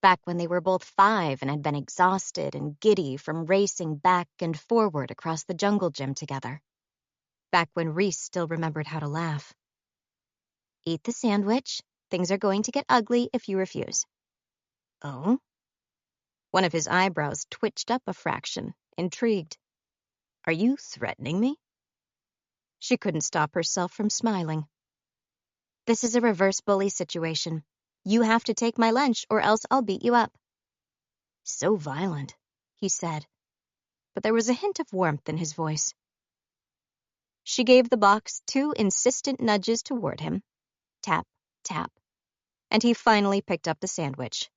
back when they were both 5 and had been exhausted and giddy from racing back and forward across the jungle gym together. Back when Reese still remembered how to laugh. Eat the sandwich. Things are going to get ugly if you refuse. Oh? One of his eyebrows twitched up a fraction, intrigued. Are you threatening me? She couldn't stop herself from smiling. This is a reverse bully situation. You have to take my lunch or else I'll beat you up. So violent, he said, but there was a hint of warmth in his voice. She gave the box 2 insistent nudges toward him. Tap, tap. And he finally picked up the sandwich.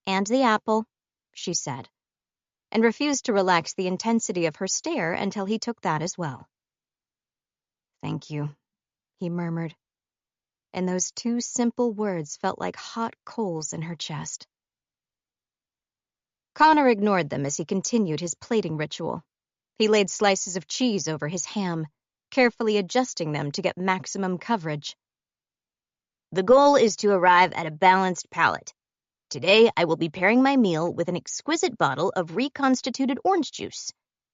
And the apple, she said, and refused to relax the intensity of her stare until he took that as well. Thank you, he murmured, and those 2 simple words felt like hot coals in her chest. Connor ignored them as he continued his plating ritual. He laid slices of cheese over his ham, carefully adjusting them to get maximum coverage. The goal is to arrive at a balanced palate. Today, I will be pairing my meal with an exquisite bottle of reconstituted orange juice,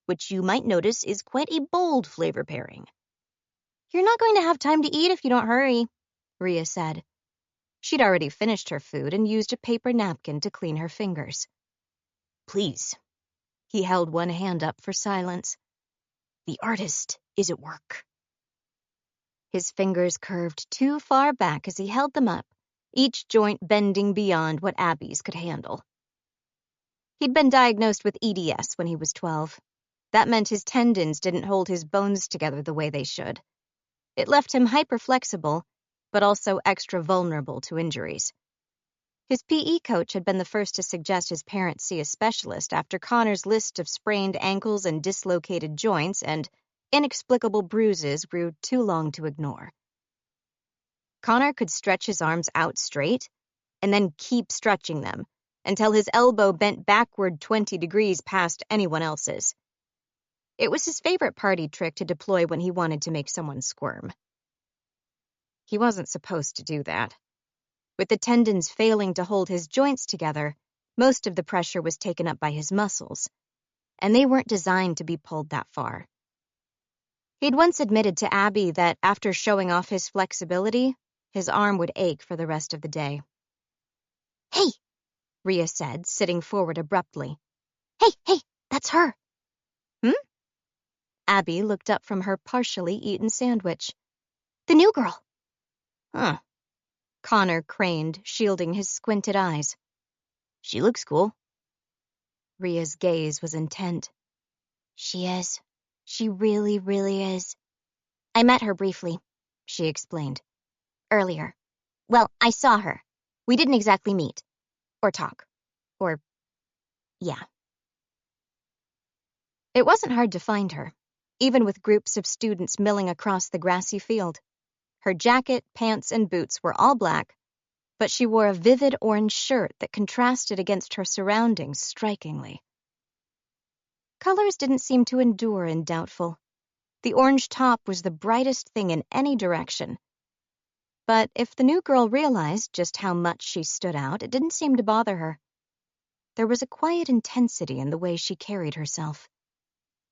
which you might notice is quite a bold flavor pairing. You're not going to have time to eat if you don't hurry, Rhea said. She'd already finished her food and used a paper napkin to clean her fingers. Please. He held one hand up for silence. The artist is at work. His fingers curved too far back as he held them up, each joint bending beyond what Abby's could handle. He'd been diagnosed with EDS when he was 12. That meant his tendons didn't hold his bones together the way they should. It left him hyperflexible, but also extra vulnerable to injuries. His PE coach had been the first to suggest his parents see a specialist after Connor's list of sprained ankles and dislocated joints and inexplicable bruises grew too long to ignore. Connor could stretch his arms out straight and then keep stretching them until his elbow bent backward 20 degrees past anyone else's. It was his favorite party trick to deploy when he wanted to make someone squirm. He wasn't supposed to do that. With the tendons failing to hold his joints together, most of the pressure was taken up by his muscles, and they weren't designed to be pulled that far. He'd once admitted to Abby that after showing off his flexibility, his arm would ache for the rest of the day. Hey, Rhea said, sitting forward abruptly. Hey, that's her. Abby looked up from her partially eaten sandwich. The new girl. Huh. Connor craned, shielding his squinted eyes. She looks cool. Rhea's gaze was intent. She is. She really, really is. I met her briefly, she explained. Earlier. Well, I saw her. We didn't exactly meet. Or talk. Yeah. It wasn't hard to find her, even with groups of students milling across the grassy field. Her jacket, pants, and boots were all black, but she wore a vivid orange shirt that contrasted against her surroundings strikingly. Colors didn't seem to endure in Doubtful. The orange top was the brightest thing in any direction. But if the new girl realized just how much she stood out, it didn't seem to bother her. There was a quiet intensity in the way she carried herself.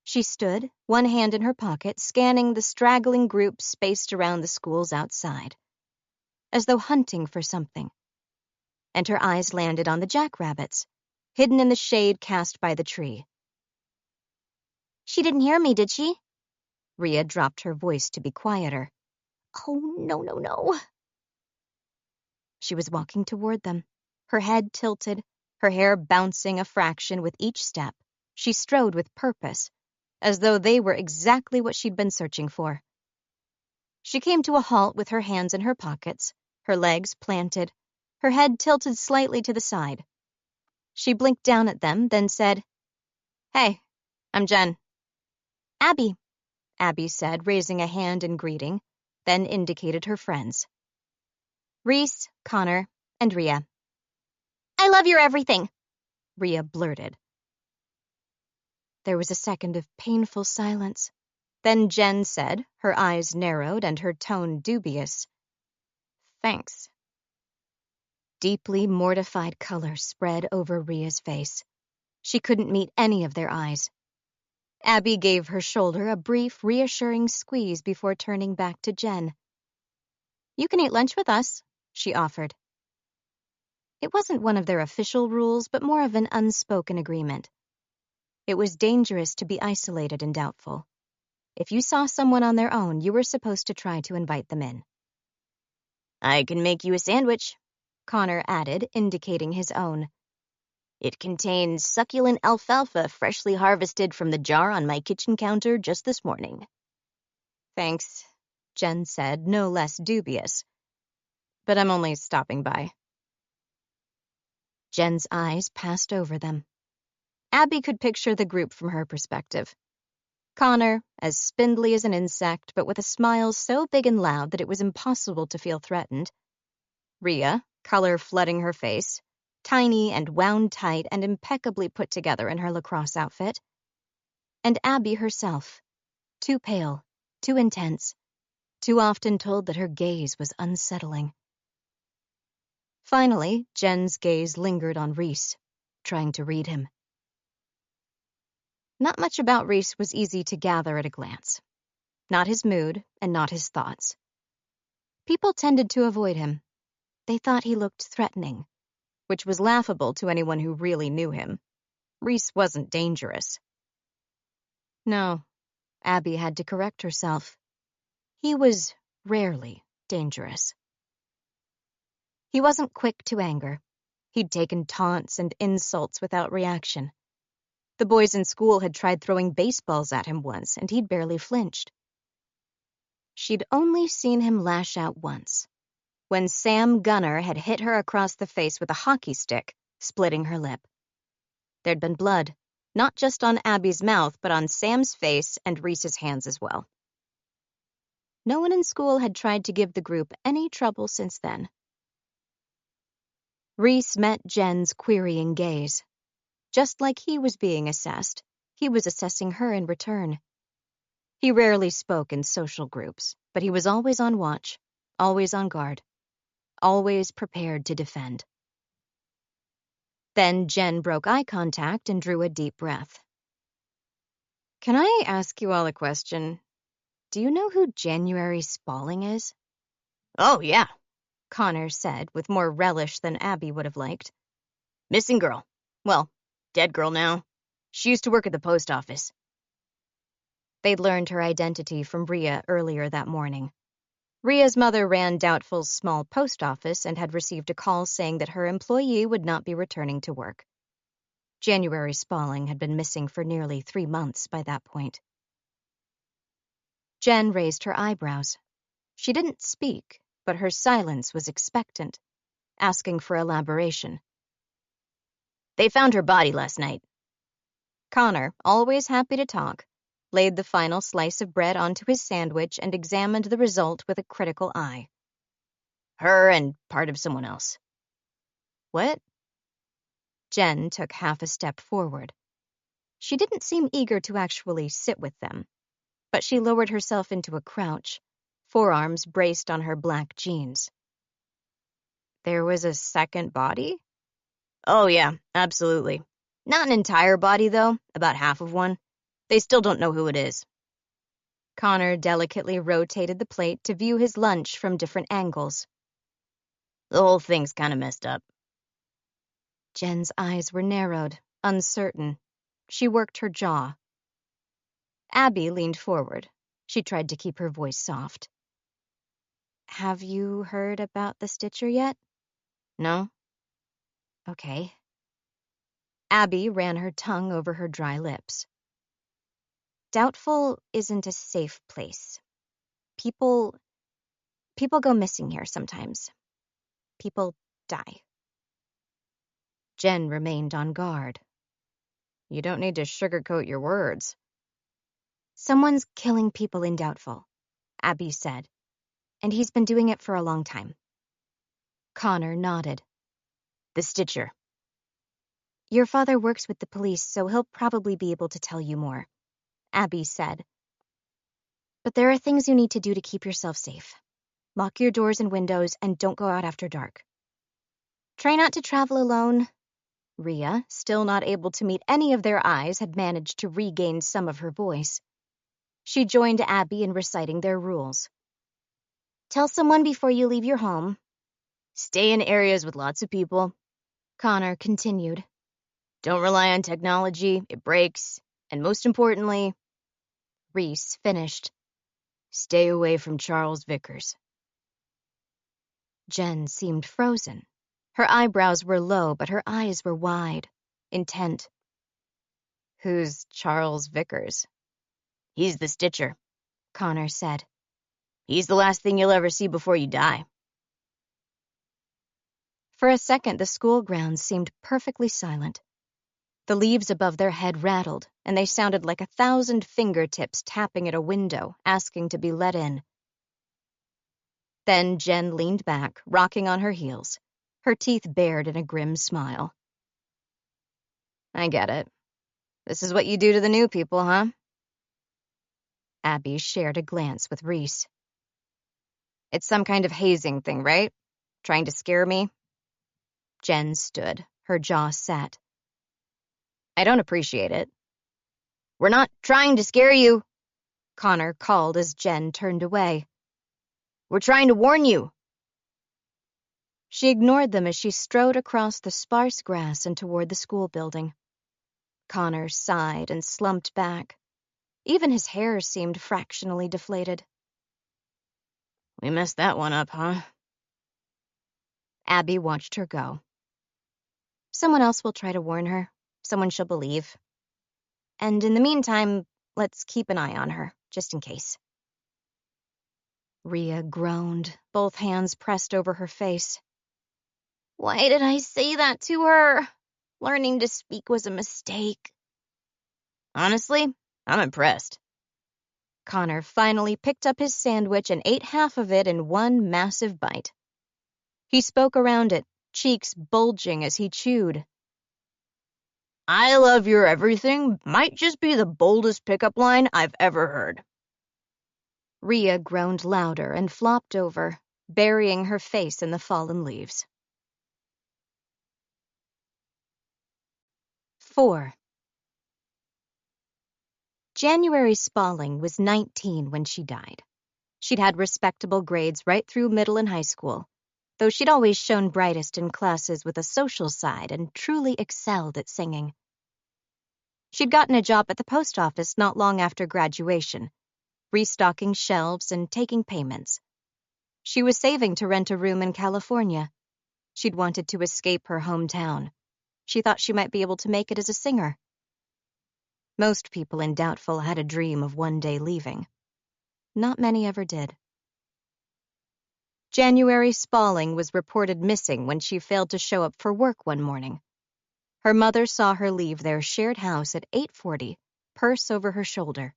She stood, one hand in her pocket, scanning the straggling groups spaced around the schools outside, as though hunting for something. And her eyes landed on the jackrabbits, hidden in the shade cast by the tree. She didn't hear me, did she? Rhea dropped her voice to be quieter. Oh, no. She was walking toward them, her head tilted, her hair bouncing a fraction with each step. She strode with purpose, as though they were exactly what she'd been searching for. She came to a halt with her hands in her pockets, her legs planted, her head tilted slightly to the side. She blinked down at them, then said, "Hey, I'm Jen." Abby said, raising a hand in greeting, then indicated her friends. Reese, Connor, and Rhea. I love your everything, Rhea blurted. There was a second of painful silence. Then Jen said, her eyes narrowed and her tone dubious, "Thanks." Deeply mortified color spread over Rhea's face. She couldn't meet any of their eyes. Abby gave her shoulder a brief, reassuring squeeze before turning back to Jen. "You can eat lunch with us," she offered. It wasn't one of their official rules, but more of an unspoken agreement. It was dangerous to be isolated and doubtful. If you saw someone on their own, you were supposed to try to invite them in. "I can make you a sandwich," Connor added, indicating his own. "It contains succulent alfalfa freshly harvested from the jar on my kitchen counter just this morning." "Thanks," Jen said, no less dubious. "But I'm only stopping by." Jen's eyes passed over them. Abby could picture the group from her perspective. Connor, as spindly as an insect, but with a smile so big and loud that it was impossible to feel threatened. Rhea, color flooding her face, tiny and wound tight and impeccably put together in her lacrosse outfit. And Abby herself, too pale, too intense, too often told that her gaze was unsettling. Finally, Jen's gaze lingered on Rhys, trying to read him. Not much about Rhys was easy to gather at a glance. Not his mood, and not his thoughts. People tended to avoid him. They thought he looked threatening, which was laughable to anyone who really knew him. Rhys wasn't dangerous. No, Abby had to correct herself. He was rarely dangerous. He wasn't quick to anger. He'd taken taunts and insults without reaction. The boys in school had tried throwing baseballs at him once, and he'd barely flinched. She'd only seen him lash out once, when Sam Gunner had hit her across the face with a hockey stick, splitting her lip. There'd been blood, not just on Abby's mouth, but on Sam's face and Rhys's hands as well. No one in school had tried to give the group any trouble since then. Rhys met Jen's querying gaze. Just like he was being assessed, he was assessing her in return. He rarely spoke in social groups, but he was always on watch, always on guard, always prepared to defend. Then Jen broke eye contact and drew a deep breath. "Can I ask you all a question? Do you know who January Spaulding is?" "Oh, yeah," Connor said, with more relish than Abby would have liked. "Missing girl. Well, dead girl now. She used to work at the post office." They'd learned her identity from Rhea earlier that morning. Rhea's mother ran Doubtful's small post office and had received a call saying that her employee would not be returning to work. January Spaulding had been missing for nearly 3 months by that point. Jen raised her eyebrows. She didn't speak, but her silence was expectant, asking for elaboration. "They found her body last night." Connor, always happy to talk, laid the final slice of bread onto his sandwich and examined the result with a critical eye. "Her and part of someone else." "What?" Jen took half a step forward. She didn't seem eager to actually sit with them, but she lowered herself into a crouch, forearms braced on her black jeans. "There was a second body?" "Oh, yeah, absolutely. Not an entire body, though, about half of one. They still don't know who it is." Connor delicately rotated the plate to view his lunch from different angles. "The whole thing's kind of messed up." Jen's eyes were narrowed, uncertain. She worked her jaw. Abby leaned forward. She tried to keep her voice soft. "Have you heard about the stitcher yet?" "No?" "Okay." Abby ran her tongue over her dry lips. Doubtful isn't a safe place. People go missing here sometimes. People die. Jen remained on guard. "You don't need to sugarcoat your words." "Someone's killing people in Doubtful," Abby said, "and he's been doing it for a long time." Connor nodded. "The stitcher." Your father works with the police, so he'll probably be able to tell you more, Abby said. But there are things you need to do to keep yourself safe. Lock your doors and windows and don't go out after dark. Try not to travel alone. Rhea, still not able to meet any of their eyes, had managed to regain some of her voice. She joined Abby in reciting their rules. Tell someone before you leave your home. Stay in areas with lots of people. Connor continued. Don't rely on technology, it breaks. And most importantly, Reese finished. Stay away from Charles Vickers. Jen seemed frozen. Her eyebrows were low, but her eyes were wide, intent. Who's Charles Vickers? He's the Stitcher, Connor said. He's the last thing you'll ever see before you die. For a second, the school grounds seemed perfectly silent. The leaves above their head rattled, and they sounded like 1,000 fingertips tapping at a window, asking to be let in. Then Jen leaned back, rocking on her heels, her teeth bared in a grim smile. I get it. This is what you do to the new people, huh? Abby shared a glance with Reese. It's some kind of hazing thing, right? Trying to scare me? Jen stood, her jaw set. I don't appreciate it. We're not trying to scare you, Connor called as Jen turned away. We're trying to warn you. She ignored them as she strode across the sparse grass and toward the school building. Connor sighed and slumped back. Even his hair seemed fractionally deflated. We messed that one up, huh? Abby watched her go. Someone else will try to warn her. Someone she'll believe. And in the meantime, let's keep an eye on her, just in case. Rhea groaned, both hands pressed over her face. Why did I say that to her? Learning to speak was a mistake. Honestly, I'm impressed. Connor finally picked up his sandwich and ate half of it in one massive bite. He spoke around it, cheeks bulging as he chewed. I love your everything might just be the boldest pickup line I've ever heard. Rhea groaned louder and flopped over, burying her face in the fallen leaves. 4. January Spaulding was 19 when she died. She'd had respectable grades right through middle and high school, though she'd always shown brightest in classes with a social side and truly excelled at singing. She'd gotten a job at the post office not long after graduation, restocking shelves and taking payments. She was saving to rent a room in California. She'd wanted to escape her hometown. She thought she might be able to make it as a singer. Most people in Doubtful had a dream of one day leaving. Not many ever did. January Spaulding was reported missing when she failed to show up for work one morning. Her mother saw her leave their shared house at 8:40, purse over her shoulder.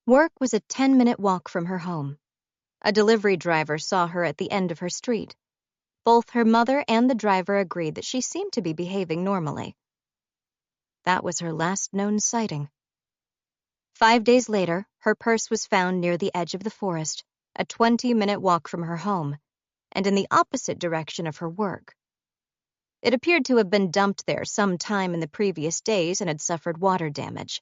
Work was a 10-minute walk from her home. A delivery driver saw her at the end of her street. Both her mother and the driver agreed that she seemed to be behaving normally. That was her last known sighting. 5 days later, her purse was found near the edge of the forest, a 20-minute walk from her home, and in the opposite direction of her work. It appeared to have been dumped there some time in the previous days and had suffered water damage.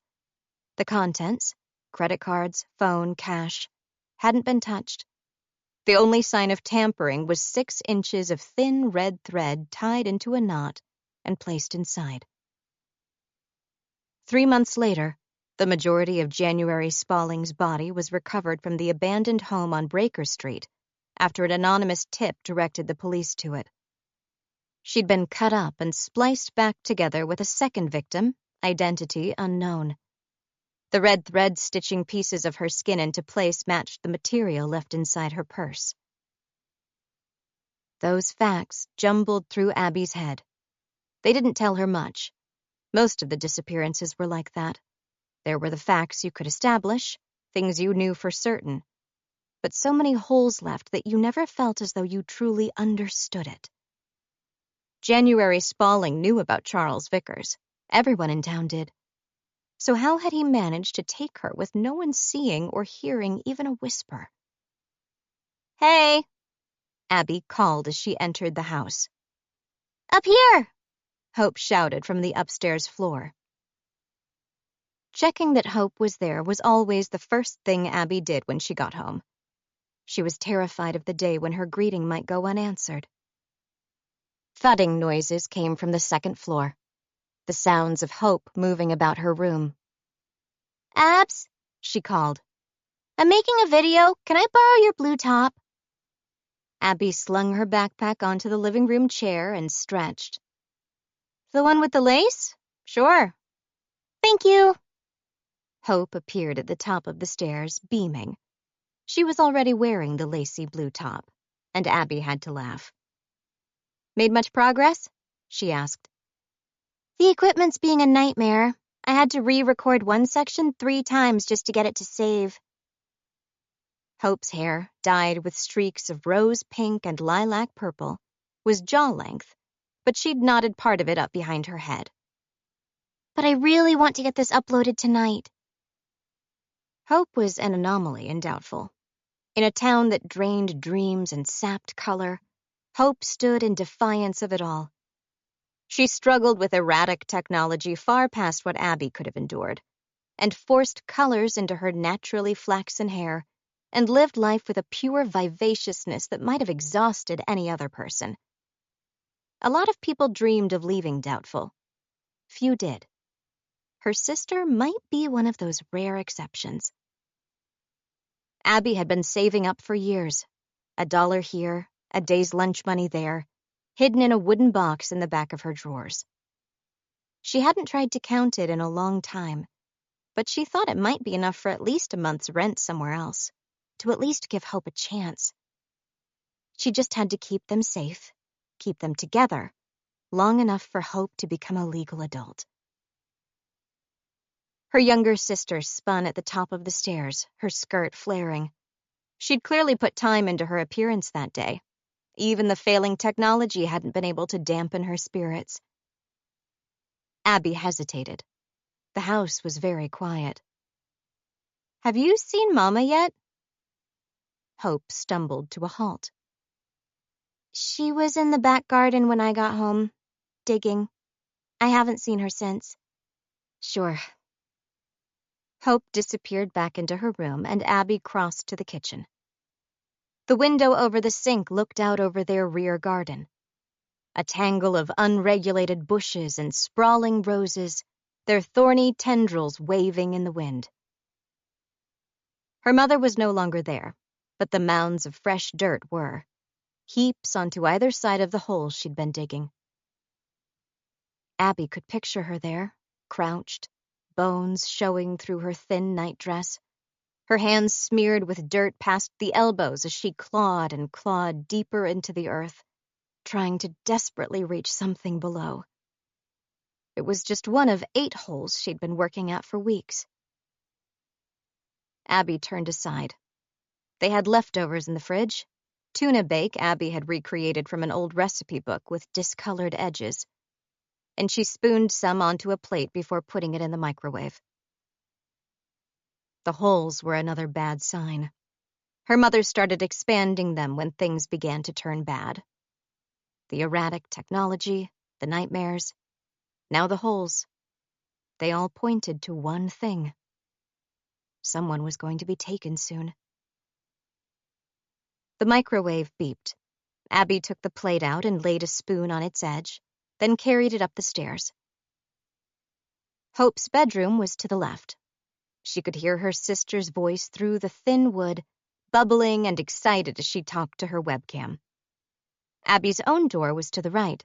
The contents, credit cards, phone, cash, hadn't been touched. The only sign of tampering was 6 inches of thin red thread tied into a knot and placed inside. 3 months later, the majority of January Spaulding's body was recovered from the abandoned home on Breaker Street after an anonymous tip directed the police to it. She'd been cut up and spliced back together with a second victim, identity unknown. The red thread stitching pieces of her skin into place matched the material left inside her purse. Those facts jumbled through Abby's head. They didn't tell her much. Most of the disappearances were like that. There were the facts you could establish, things you knew for certain, but so many holes left that you never felt as though you truly understood it. January Spaulding knew about Charles Vickers. Everyone in town did. So how had he managed to take her with no one seeing or hearing even a whisper? "Hey," Abby called as she entered the house. "Up here!" Hope shouted from the upstairs floor. Checking that Hope was there was always the first thing Abby did when she got home. She was terrified of the day when her greeting might go unanswered. Thudding noises came from the second floor, the sounds of Hope moving about her room. "Abs," she called. "I'm making a video. Can I borrow your blue top?" Abby slung her backpack onto the living room chair and stretched. "The one with the lace? Sure." "Thank you." Hope appeared at the top of the stairs, beaming. She was already wearing the lacy blue top, and Abby had to laugh. "Made much progress?" she asked. "The equipment's being a nightmare. I had to re-record one section 3 times just to get it to save." Hope's hair, dyed with streaks of rose pink and lilac purple, was jaw-length, but she'd knotted part of it up behind her head. "But I really want to get this uploaded tonight." Hope was an anomaly and doubtful. In a town that drained dreams and sapped color, Hope stood in defiance of it all. She struggled with erratic technology far past what Abby could have endured, and forced colors into her naturally flaxen hair, and lived life with a pure vivaciousness that might have exhausted any other person. A lot of people dreamed of leaving Doubtful. Few did. Her sister might be one of those rare exceptions. Abby had been saving up for years, $1 here, a day's lunch money there, hidden in a wooden box in the back of her drawers. She hadn't tried to count it in a long time, but she thought it might be enough for at least a month's rent somewhere else, to at least give Hope a chance. She just had to keep them safe, keep them together, long enough for Hope to become a legal adult. Her younger sister spun at the top of the stairs, her skirt flaring. She'd clearly put time into her appearance that day. Even the failing technology hadn't been able to dampen her spirits. Abby hesitated. The house was very quiet. "Have you seen Mama yet?" Hope stumbled to a halt. "She was in the back garden when I got home, digging. I haven't seen her since." "Sure." Hope disappeared back into her room, and Abby crossed to the kitchen. The window over the sink looked out over their rear garden. A tangle of unregulated bushes and sprawling roses, their thorny tendrils waving in the wind. Her mother was no longer there, but the mounds of fresh dirt were, heaps onto either side of the hole she'd been digging. Abby could picture her there, crouched, bones showing through her thin nightdress, her hands smeared with dirt past the elbows as she clawed and clawed deeper into the earth, trying to desperately reach something below. It was just one of 8 holes she'd been working at for weeks. Abby turned aside. They had leftovers in the fridge. Tuna bake Abby had recreated from an old recipe book with discolored edges, and she spooned some onto a plate before putting it in the microwave. The holes were another bad sign. Her mother started expanding them when things began to turn bad. The erratic technology, the nightmares, now the holes. They all pointed to one thing. Someone was going to be taken soon. The microwave beeped. Abby took the plate out and laid a spoon on its edge, then carried it up the stairs. Hope's bedroom was to the left. She could hear her sister's voice through the thin wood, bubbling and excited as she talked to her webcam. Abby's own door was to the right.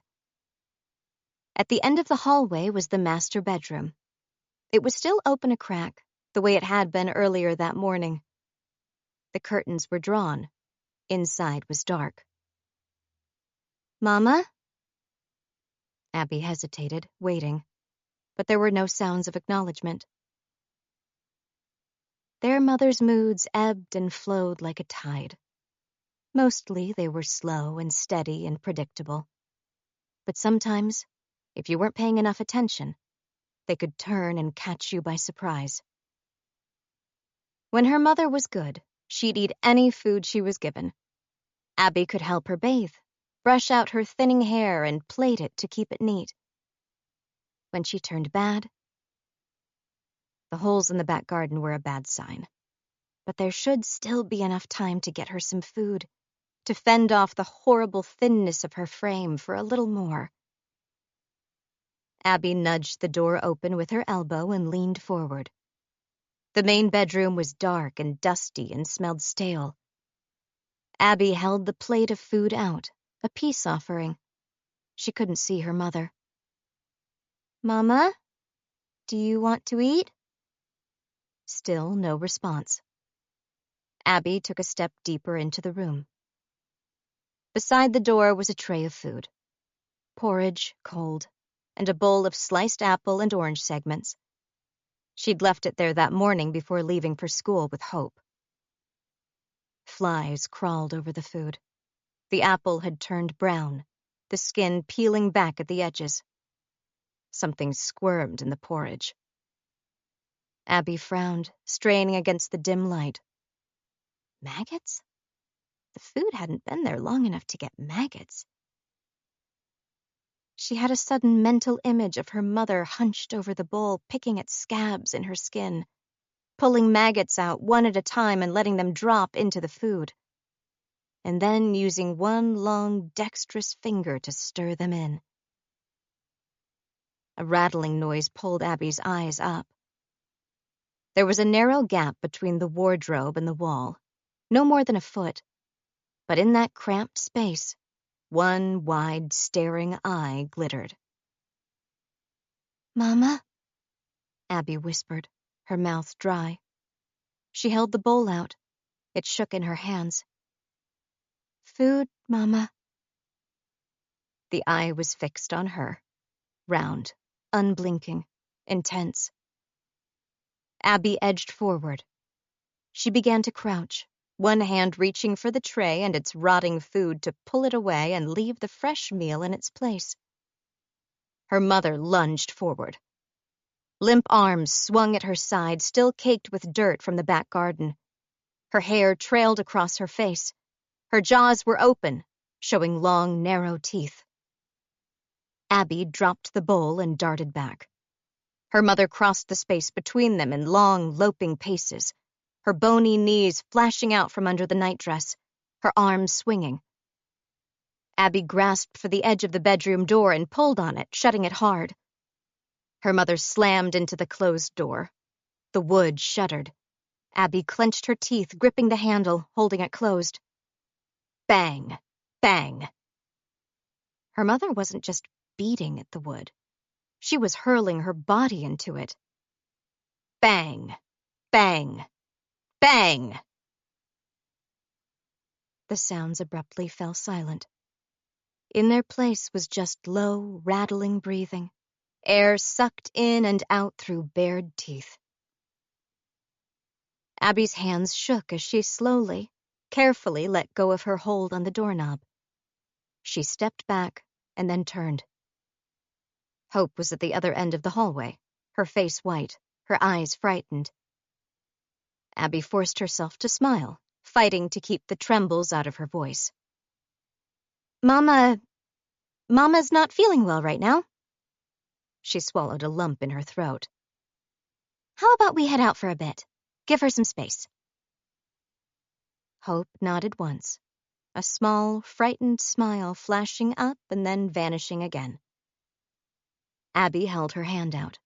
At the end of the hallway was the master bedroom. It was still open a crack, the way it had been earlier that morning. The curtains were drawn. Inside was dark. "Mama?" Abby hesitated, waiting, but there were no sounds of acknowledgement. Their mother's moods ebbed and flowed like a tide. Mostly they were slow and steady and predictable. But sometimes, if you weren't paying enough attention, they could turn and catch you by surprise. When her mother was good, she'd eat any food she was given. Abby could help her bathe, brush out her thinning hair, and plait it to keep it neat. When she turned bad, the holes in the back garden were a bad sign. But there should still be enough time to get her some food, to fend off the horrible thinness of her frame for a little more. Abby nudged the door open with her elbow and leaned forward. The main bedroom was dark and dusty and smelled stale. Abby held the plate of food out, a peace offering. She couldn't see her mother. "Mama, do you want to eat?" Still no response. Abby took a step deeper into the room. Beside the door was a tray of food. Porridge, cold, and a bowl of sliced apple and orange segments. She'd left it there that morning before leaving for school with Hope. Flies crawled over the food. The apple had turned brown, the skin peeling back at the edges. Something squirmed in the porridge. Abby frowned, straining against the dim light. Maggots? The food hadn't been there long enough to get maggots. She had a sudden mental image of her mother hunched over the bowl, picking at scabs in her skin, pulling maggots out one at a time and letting them drop into the food, and then using one long, dexterous finger to stir them in. A rattling noise pulled Abby's eyes up. There was a narrow gap between the wardrobe and the wall, no more than a foot, but in that cramped space, one wide, staring eye glittered. "Mama?" Abby whispered, her mouth dry. She held the bowl out. It shook in her hands. "Food, Mama." The eye was fixed on her, round, unblinking, intense. Abby edged forward. She began to crouch, one hand reaching for the tray and its rotting food to pull it away and leave the fresh meal in its place. Her mother lunged forward. Limp arms swung at her side, still caked with dirt from the back garden. Her hair trailed across her face. Her jaws were open, showing long, narrow teeth. Abby dropped the bowl and darted back. Her mother crossed the space between them in long, loping paces, her bony knees flashing out from under the nightdress, her arms swinging. Abby grasped for the edge of the bedroom door and pulled on it, shutting it hard. Her mother slammed into the closed door. The wood shuddered. Abby clenched her teeth, gripping the handle, holding it closed. Bang! Bang! Her mother wasn't just beating at the wood. She was hurling her body into it. Bang! Bang! Bang! The sounds abruptly fell silent. In their place was just low, rattling breathing, air sucked in and out through bared teeth. Abby's hands shook as she slowly, carefully let go of her hold on the doorknob. She stepped back and then turned. Hope was at the other end of the hallway, her face white, her eyes frightened. Abby forced herself to smile, fighting to keep the trembles out of her voice. Mama's not feeling well right now." She swallowed a lump in her throat. "How about we head out for a bit? Give her some space." Hope nodded once, a small, frightened smile flashing up and then vanishing again. Abby held her hand out.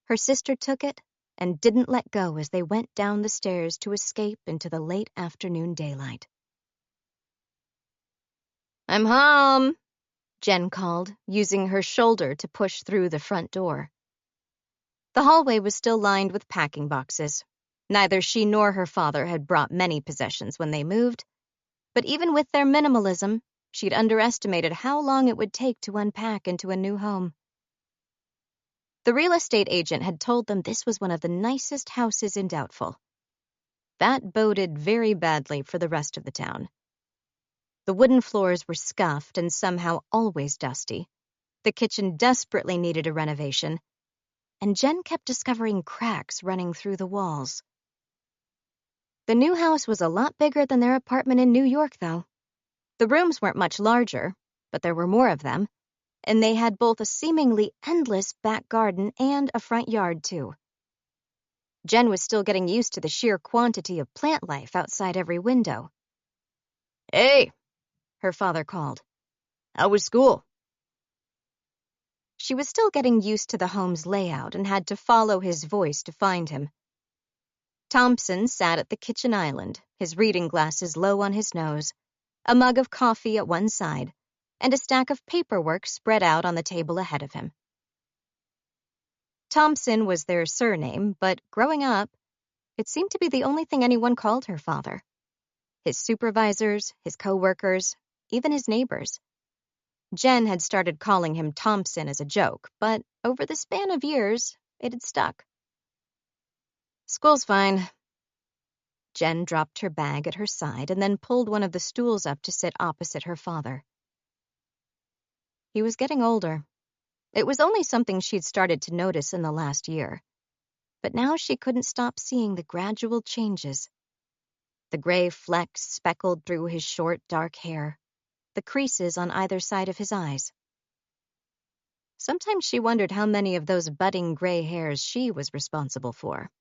Her sister took it and didn't let go as they went down the stairs to escape into the late afternoon daylight. "I'm home," Jen called, using her shoulder to push through the front door. The hallway was still lined with packing boxes. Neither she nor her father had brought many possessions when they moved, but even with their minimalism, she'd underestimated how long it would take to unpack into a new home. The real estate agent had told them this was one of the nicest houses in Doubtful. That boded very badly for the rest of the town. The wooden floors were scuffed and somehow always dusty. The kitchen desperately needed a renovation, and Jen kept discovering cracks running through the walls. The new house was a lot bigger than their apartment in New York, though. The rooms weren't much larger, but there were more of them, and they had both a seemingly endless back garden and a front yard, too. Jen was still getting used to the sheer quantity of plant life outside every window. "Hey," her father called. "how was school?" She was still getting used to the home's layout and had to follow his voice to find him. Thompson sat at the kitchen island, his reading glasses low on his nose, a mug of coffee at one side, and a stack of paperwork spread out on the table ahead of him. Thompson was their surname, but growing up, it seemed to be the only thing anyone called her father. His supervisors, his co-workers, even his neighbors. Jen had started calling him Thompson as a joke, but over the span of years, it had stuck. "School's fine." Jen dropped her bag at her side and then pulled one of the stools up to sit opposite her father. He was getting older. It was only something she'd started to notice in the last year. But now she couldn't stop seeing the gradual changes. The gray flecks speckled through his short, dark hair, the creases on either side of his eyes. Sometimes she wondered how many of those budding gray hairs she was responsible for.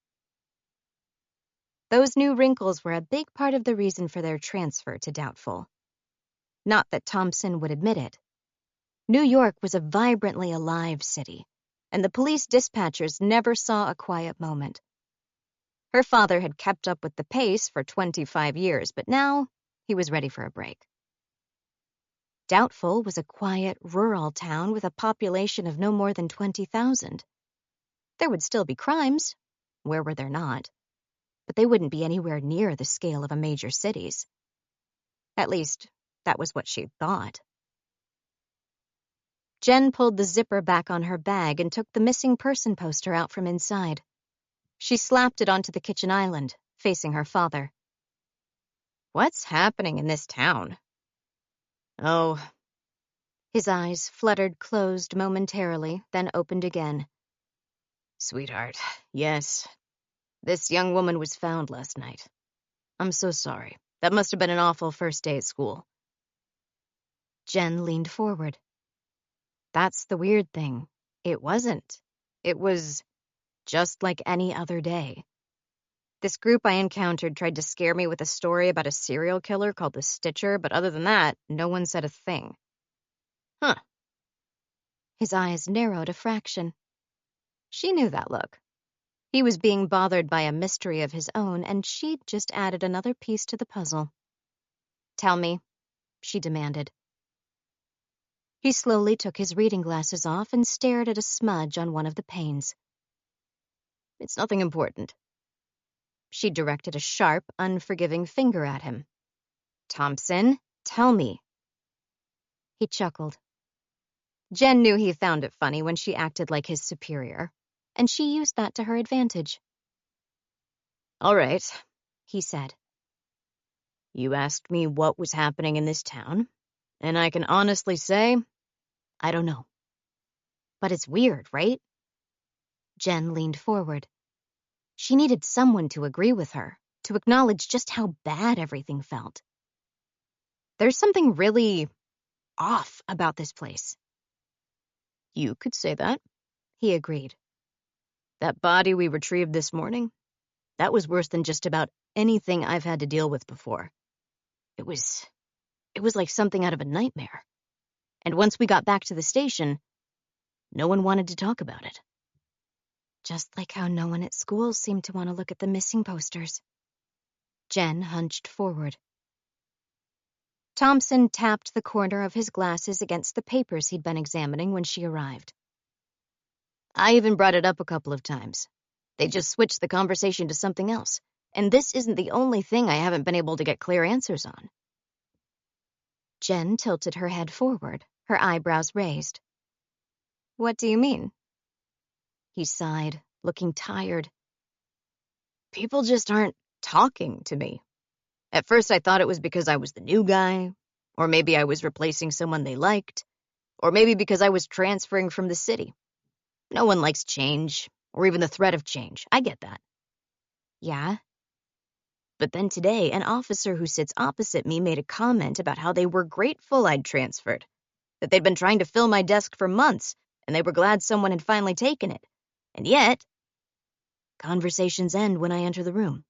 Those new wrinkles were a big part of the reason for their transfer to Doubtful. Not that Thompson would admit it. New York was a vibrantly alive city, and the police dispatchers never saw a quiet moment. Her father had kept up with the pace for 25 years, but now he was ready for a break. Doubtful was a quiet, rural town with a population of no more than 20,000. There would still be crimes. Where were there not? But they wouldn't be anywhere near the scale of a major city's. At least, that was what she thought. Jen pulled the zipper back on her bag and took the missing person poster out from inside. She slapped it onto the kitchen island, facing her father. "What's happening in this town?" "Oh." His eyes fluttered closed momentarily, then opened again. "Sweetheart, yes. This young woman was found last night. I'm so sorry. That must have been an awful first day at school." Jen leaned forward. That's the weird thing. It wasn't. It was just like any other day. This group I encountered tried to scare me with a story about a serial killer called the Stitcher, but other than that, no one said a thing. "Huh." His eyes narrowed a fraction. She knew that look. He was being bothered by a mystery of his own, and she'd just added another piece to the puzzle. "Tell me," she demanded. He slowly took his reading glasses off and stared at a smudge on one of the panes. "It's nothing important." She directed a sharp, unforgiving finger at him. "Thompson, tell me." He chuckled. Jen knew he found it funny when she acted like his superior, and she used that to her advantage. "All right," he said. "You asked me what was happening in this town, and I can honestly say, I don't know." But it's weird, right? Jen leaned forward. She needed someone to agree with her, to acknowledge just how bad everything felt. There's something really off about this place. "You could say that," he agreed. "That body we retrieved this morning, that was worse than just about anything I've had to deal with before. It was like something out of a nightmare. And once we got back to the station, no one wanted to talk about it." Just like how no one at school seemed to want to look at the missing posters. Jen hunched forward. Thompson tapped the corner of his glasses against the papers he'd been examining when she arrived. "I even brought it up a couple of times. They just switched the conversation to something else, and this isn't the only thing I haven't been able to get clear answers on." Jen tilted her head forward, her eyebrows raised. "What do you mean?" He sighed, looking tired. "People just aren't talking to me. At first I thought it was because I was the new guy, Or maybe I was replacing someone they liked. Or maybe because I was transferring from the city. No one likes change, or even the threat of change. I get that. Yeah? But then today, an officer who sits opposite me made a comment about how they were grateful I'd transferred, that they'd been trying to fill my desk for months, and they were glad someone had finally taken it. And yet, conversations end when I enter the room.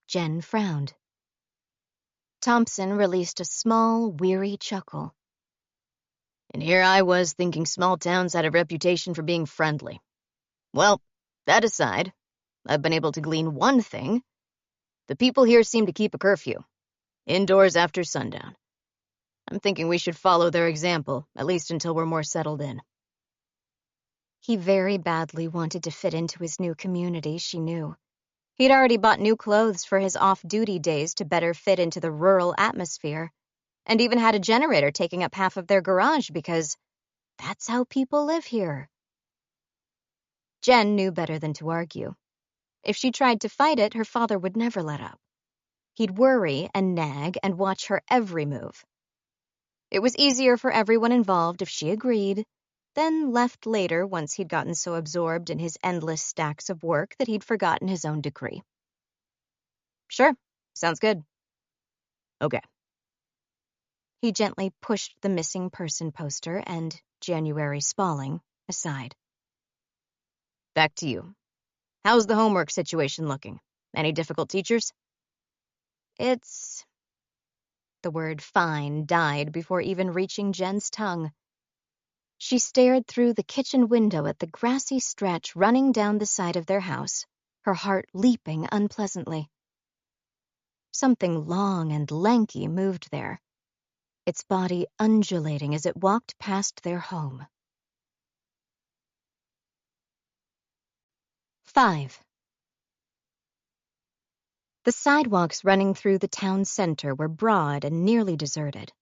Jen frowned. Thompson released a small, weary chuckle. And here I was thinking small towns had a reputation for being friendly. Well, that aside, I've been able to glean one thing. The people here seem to keep a curfew, indoors after sundown. I'm thinking we should follow their example, at least until we're more settled in. He very badly wanted to fit into his new community, she knew. He'd already bought new clothes for his off-duty days to better fit into the rural atmosphere, and even had a generator taking up half of their garage because that's how people live here. Jen knew better than to argue. If she tried to fight it, her father would never let up. He'd worry and nag and watch her every move. It was easier for everyone involved if she agreed, then left later once he'd gotten so absorbed in his endless stacks of work that he'd forgotten his own decree. Sure, sounds good. Okay. He gently pushed the missing person poster and January Spaulding aside. Back to you. How's the homework situation looking? Any difficult teachers? It's... The word fine died before even reaching Jen's tongue. She stared through the kitchen window at the grassy stretch running down the side of their house, her heart leaping unpleasantly. Something long and lanky moved there, its body undulating as it walked past their home. 5. The sidewalks running through the town center were broad and nearly deserted.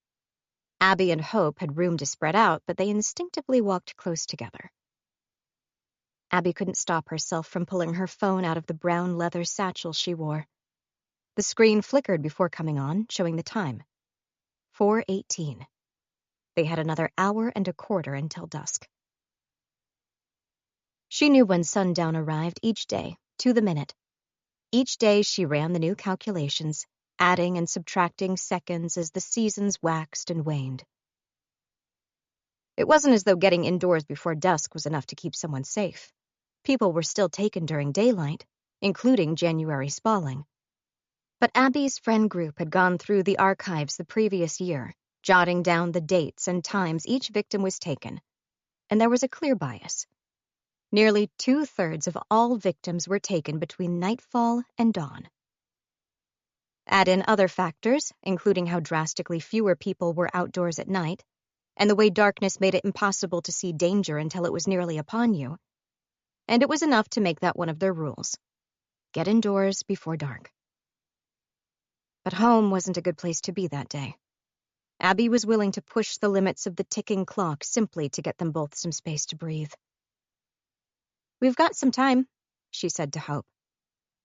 Abby and Hope had room to spread out, but they instinctively walked close together. Abby couldn't stop herself from pulling her phone out of the brown leather satchel she wore. The screen flickered before coming on, showing the time. 4:18. They had another hour and a quarter until dusk. She knew when sundown arrived each day, to the minute. Each day she ran the new calculations, adding and subtracting seconds as the seasons waxed and waned. It wasn't as though getting indoors before dusk was enough to keep someone safe. People were still taken during daylight, including January Spaulding. But Abby's friend group had gone through the archives the previous year, jotting down the dates and times each victim was taken, and there was a clear bias. Nearly 2/3 of all victims were taken between nightfall and dawn. Add in other factors, including how drastically fewer people were outdoors at night, and the way darkness made it impossible to see danger until it was nearly upon you, and it was enough to make that one of their rules. Get indoors before dark. But home wasn't a good place to be that day. Abby was willing to push the limits of the ticking clock simply to get them both some space to breathe. "We've got some time," she said to Hope.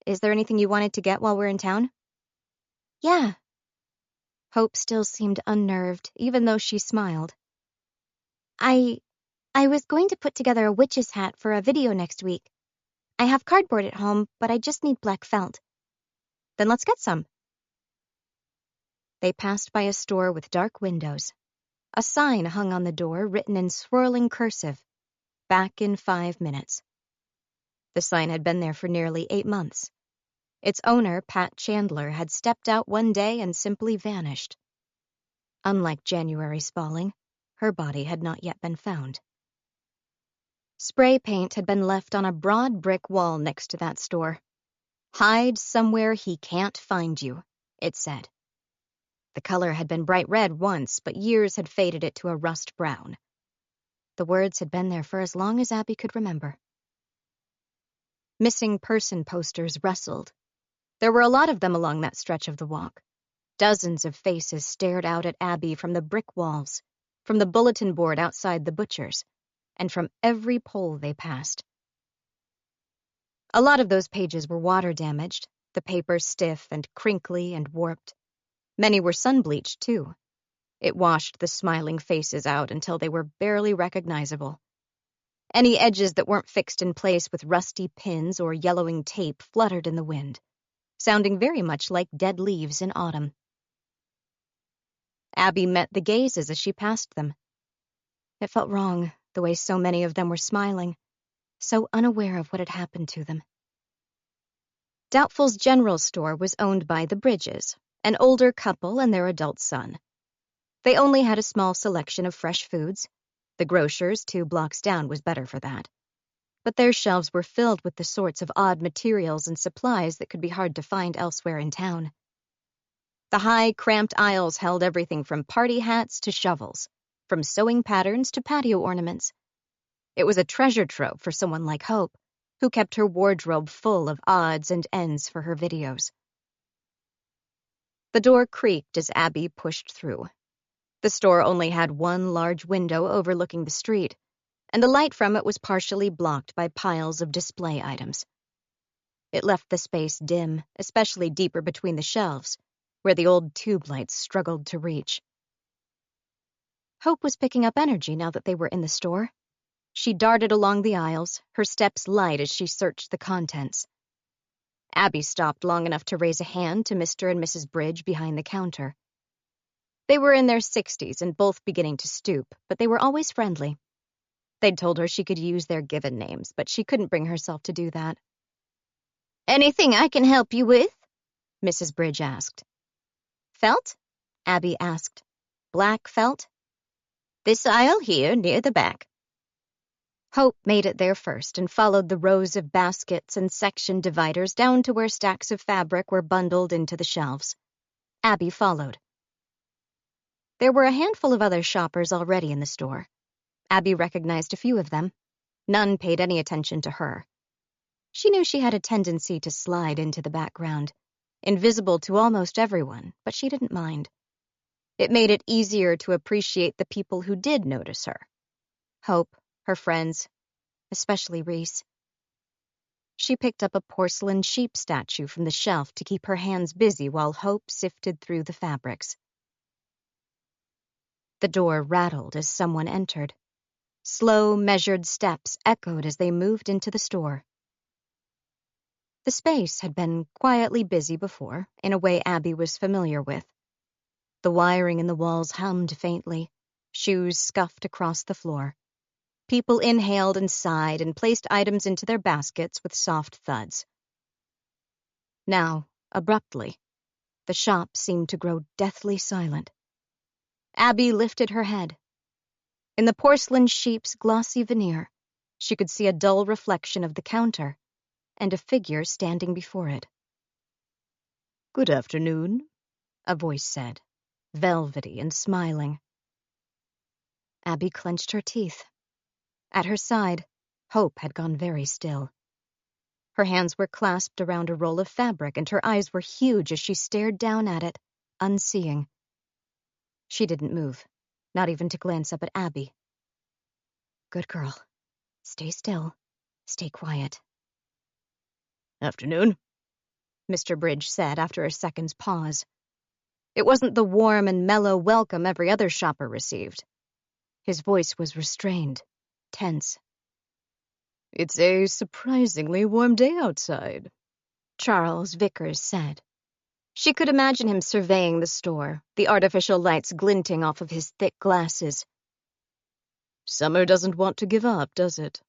"Is there anything you wanted to get while we're in town?" "Yeah." Hope still seemed unnerved, even though she smiled. I was going to put together a witch's hat for a video next week. I have cardboard at home, but I just need black felt." "Then let's get some." They passed by a store with dark windows. A sign hung on the door, written in swirling cursive, "Back in 5 minutes." The sign had been there for nearly 8 months. Its owner, Pat Chandler, had stepped out one day and simply vanished. Unlike January Spaulding, her body had not yet been found. Spray paint had been left on a broad brick wall next to that store. "Hide somewhere he can't find you," it said. The color had been bright red once, but years had faded it to a rust brown. The words had been there for as long as Abby could remember. Missing person posters rustled. There were a lot of them along that stretch of the walk. Dozens of faces stared out at Abby from the brick walls, from the bulletin board outside the butcher's, and from every pole they passed. A lot of those pages were water damaged, the paper stiff and crinkly and warped. Many were sun-bleached, too. It washed the smiling faces out until they were barely recognizable. Any edges that weren't fixed in place with rusty pins or yellowing tape fluttered in the wind, sounding very much like dead leaves in autumn. Abby met the gazes as she passed them. It felt wrong, the way so many of them were smiling, so unaware of what had happened to them. Doubtful's general store was owned by the Bridges, an older couple and their adult son. They only had a small selection of fresh foods. The grocer's 2 blocks down was better for that. But their shelves were filled with the sorts of odd materials and supplies that could be hard to find elsewhere in town. The high, cramped aisles held everything from party hats to shovels, from sewing patterns to patio ornaments. It was a treasure trove for someone like Hope, who kept her wardrobe full of odds and ends for her videos. The door creaked as Abby pushed through. The store only had one large window overlooking the street, and the light from it was partially blocked by piles of display items. It left the space dim, especially deeper between the shelves, where the old tube lights struggled to reach. Hope was picking up energy now that they were in the store. She darted along the aisles, her steps light as she searched the contents. Abby stopped long enough to raise a hand to Mr. and Mrs. Bridge behind the counter. They were in their 60s and both beginning to stoop, but they were always friendly. They'd told her she could use their given names, but she couldn't bring herself to do that. Anything I can help you with? Mrs. Bridge asked. Felt? Abby asked. Black felt? This aisle here, near the back. Hope made it there first and followed the rows of baskets and section dividers down to where stacks of fabric were bundled into the shelves. Abby followed. There were a handful of other shoppers already in the store. Abby recognized a few of them. None paid any attention to her. She knew she had a tendency to slide into the background, invisible to almost everyone, but she didn't mind. It made it easier to appreciate the people who did notice her. Hope, her friends, especially Reese. She picked up a porcelain sheep statue from the shelf to keep her hands busy while Hope sifted through the fabrics. The door rattled as someone entered. Slow, measured steps echoed as they moved into the store. The space had been quietly busy before, in a way Abby was familiar with. The wiring in the walls hummed faintly, shoes scuffed across the floor. People inhaled and sighed and placed items into their baskets with soft thuds. Now, abruptly, the shop seemed to grow deathly silent. Abby lifted her head. In the porcelain sheep's glossy veneer, she could see a dull reflection of the counter and a figure standing before it. "Good afternoon," a voice said, velvety and smiling. Abby clenched her teeth. At her side, Hope had gone very still. Her hands were clasped around a roll of fabric and her eyes were huge as she stared down at it, unseeing. She didn't move, not even to glance up at Abby. Good girl. Stay still. Stay quiet. "Afternoon," Mr. Bridge said after a second's pause. It wasn't the warm and mellow welcome every other shopper received. His voice was restrained, tense. "It's a surprisingly warm day outside," Charles Vickers said. She could imagine him surveying the store, the artificial lights glinting off of his thick glasses. "Summer doesn't want to give up, does it?"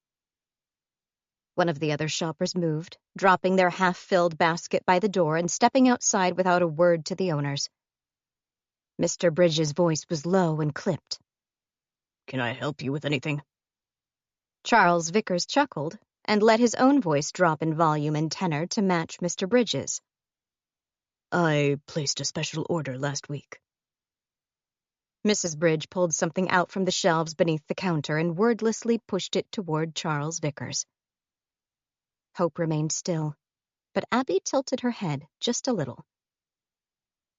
One of the other shoppers moved, dropping their half-filled basket by the door and stepping outside without a word to the owners. Mr. Bridges' voice was low and clipped. "Can I help you with anything?" Charles Vickers chuckled and let his own voice drop in volume and tenor to match Mr. Bridges. "I placed a special order last week." Mrs. Bridge pulled something out from the shelves beneath the counter and wordlessly pushed it toward Charles Vickers. Hope remained still, but Abby tilted her head just a little.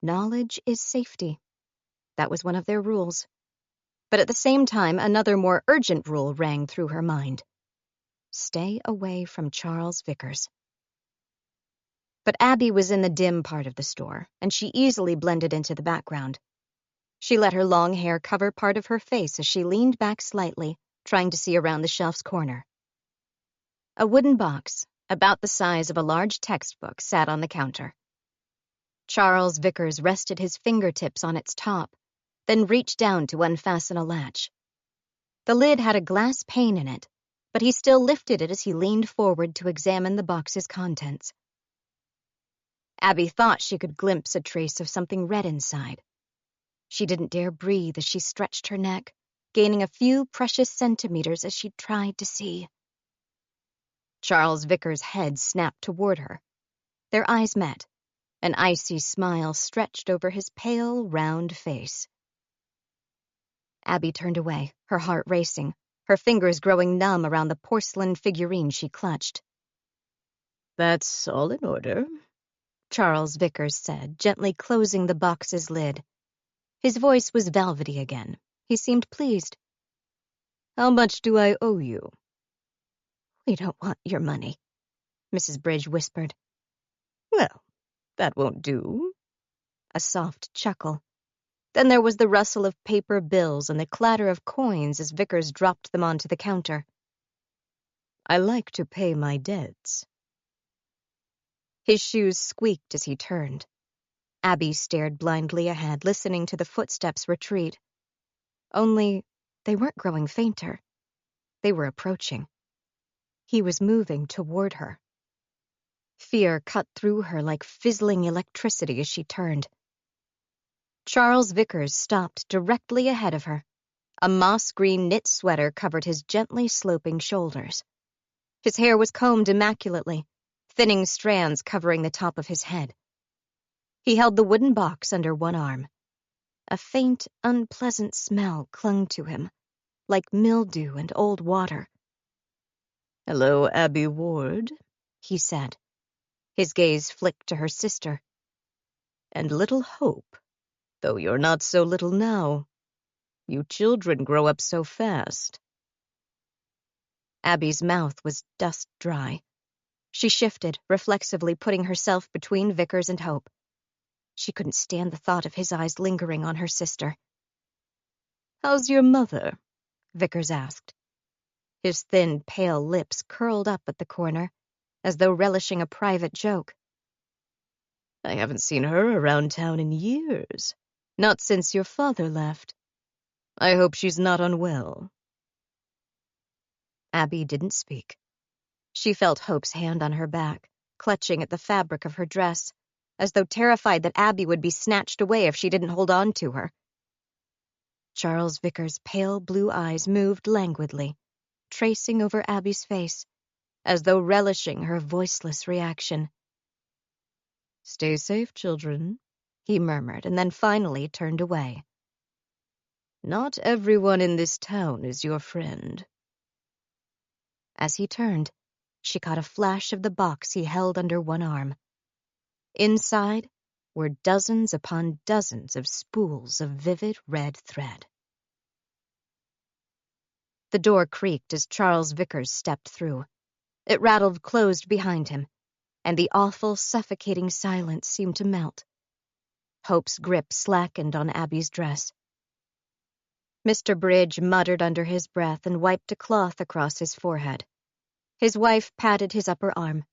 Knowledge is safety. That was one of their rules. But at the same time, another more urgent rule rang through her mind. Stay away from Charles Vickers. But Abby was in the dim part of the store, and she easily blended into the background. She let her long hair cover part of her face as she leaned back slightly, trying to see around the shelf's corner. A wooden box, about the size of a large textbook, sat on the counter. Charles Vickers rested his fingertips on its top, then reached down to unfasten a latch. The lid had a glass pane in it, but he still lifted it as he leaned forward to examine the box's contents. Abby thought she could glimpse a trace of something red inside. She didn't dare breathe as she stretched her neck, gaining a few precious centimeters as she tried to see. Charles Vickers' head snapped toward her. Their eyes met. An icy smile stretched over his pale, round face. Abby turned away, her heart racing, her fingers growing numb around the porcelain figurine she clutched. "That's all in order," Charles Vickers said, gently closing the box's lid. His voice was velvety again. He seemed pleased. "How much do I owe you?" "We don't want your money," Mrs. Bridge whispered. "Well, that won't do." A soft chuckle. Then there was the rustle of paper bills and the clatter of coins as Vickers dropped them onto the counter. "I like to pay my debts." His shoes squeaked as he turned. Abby stared blindly ahead, listening to the footsteps retreat. Only, they weren't growing fainter. They were approaching. He was moving toward her. Fear cut through her like fizzling electricity as she turned. Charles Vickers stopped directly ahead of her. A moss-green knit sweater covered his gently sloping shoulders. His hair was combed immaculately, thinning strands covering the top of his head. He held the wooden box under one arm. A faint, unpleasant smell clung to him, like mildew and old water. "Hello, Abby Ward," he said. His gaze flicked to her sister. "And little Hope, though you're not so little now. You children grow up so fast." Abby's mouth was dust dry. She shifted, reflexively putting herself between Vickers and Hope. She couldn't stand the thought of his eyes lingering on her sister. "How's your mother?" Vickers asked. His thin, pale lips curled up at the corner, as though relishing a private joke. "I haven't seen her around town in years. Not since your father left. I hope she's not unwell." Abby didn't speak. She felt Hope's hand on her back, clutching at the fabric of her dress, as though terrified that Abby would be snatched away if she didn't hold on to her. Charles Vickers' pale blue eyes moved languidly, tracing over Abby's face, as though relishing her voiceless reaction. "Stay safe, children," he murmured, and then finally turned away. "Not everyone in this town is your friend." As he turned, she caught a flash of the box he held under one arm. Inside were dozens upon dozens of spools of vivid red thread. The door creaked as Charles Vickers stepped through. It rattled closed behind him, and the awful, suffocating silence seemed to melt. Hope's grip slackened on Abby's dress. Mr. Bridge muttered under his breath and wiped a cloth across his forehead. His wife patted his upper arm.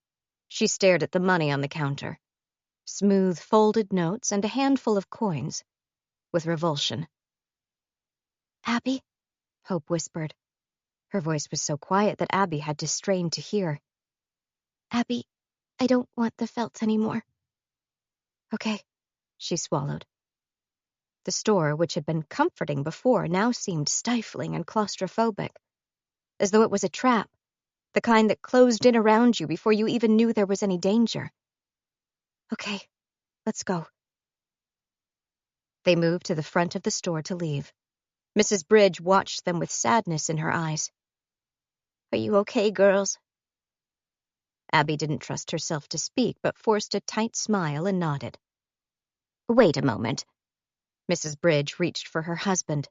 She stared at the money on the counter. Smooth, folded notes and a handful of coins, with revulsion. "Abby?" Hope whispered. Her voice was so quiet that Abby had to strain to hear. "Abby, I don't want the felt anymore." "Okay," she swallowed. The store, which had been comforting before, now seemed stifling and claustrophobic, as though it was a trap, the kind that closed in around you before you even knew there was any danger. "Okay, let's go." They moved to the front of the store to leave. Mrs. Bridge watched them with sadness in her eyes. "Are you okay, girls?" Abby didn't trust herself to speak, but forced a tight smile and nodded. "Wait a moment." Mrs. Bridge reached for her husband.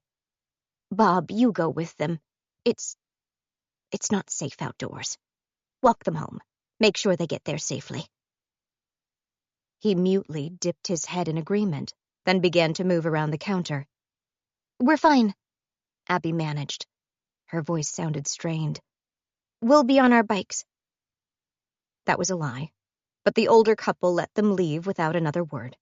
"Bob, you go with them. It's not safe outdoors. Walk them home. Make sure they get there safely." He mutely dipped his head in agreement, then began to move around the counter. "We're fine," Abby managed. Her voice sounded strained. "We'll be on our bikes." That was a lie, but the older couple let them leave without another word.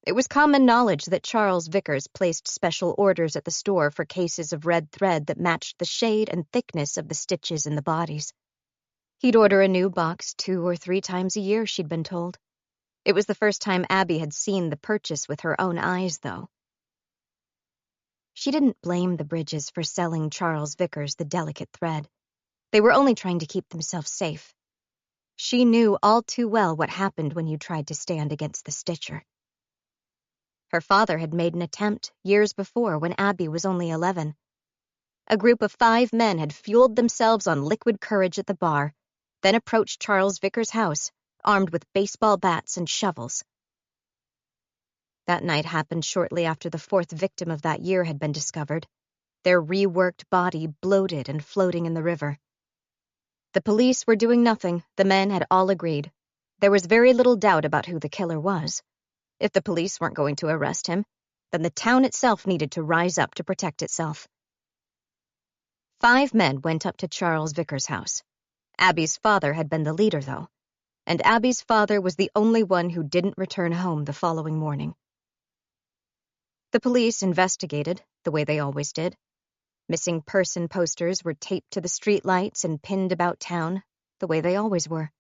It was common knowledge that Charles Vickers placed special orders at the store for cases of red thread that matched the shade and thickness of the stitches in the bodies. He'd order a new box 2 or 3 times a year, she'd been told. It was the first time Abby had seen the purchase with her own eyes, though. She didn't blame the Bridges for selling Charles Vickers the delicate thread. They were only trying to keep themselves safe. She knew all too well what happened when you tried to stand against the stitcher. Her father had made an attempt years before when Abby was only 11. A group of 5 men had fueled themselves on liquid courage at the bar, then approached Charles Vickers' house, armed with baseball bats and shovels. That night happened shortly after the 4th victim of that year had been discovered, their reworked body bloated and floating in the river. The police were doing nothing, the men had all agreed. There was very little doubt about who the killer was. If the police weren't going to arrest him, then the town itself needed to rise up to protect itself. 5 men went up to Charles Vickers' house. Abby's father had been the leader, though, and Abby's father was the only one who didn't return home the following morning. The police investigated, the way they always did. Missing person posters were taped to the streetlights and pinned about town, the way they always were.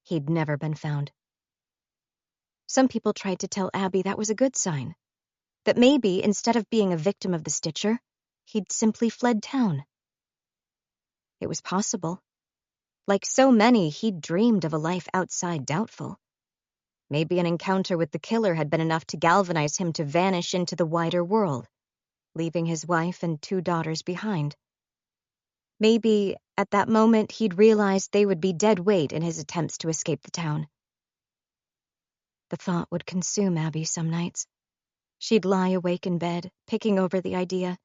He'd never been found. Some people tried to tell Abby that was a good sign, that maybe, instead of being a victim of the stitcher, he'd simply fled town. It was possible. Like so many, he'd dreamed of a life outside Doubtful. Maybe an encounter with the killer had been enough to galvanize him to vanish into the wider world, leaving his wife and 2 daughters behind. Maybe, at that moment, he'd realized they would be dead weight in his attempts to escape the town. The thought would consume Abby some nights. She'd lie awake in bed, picking over the idea,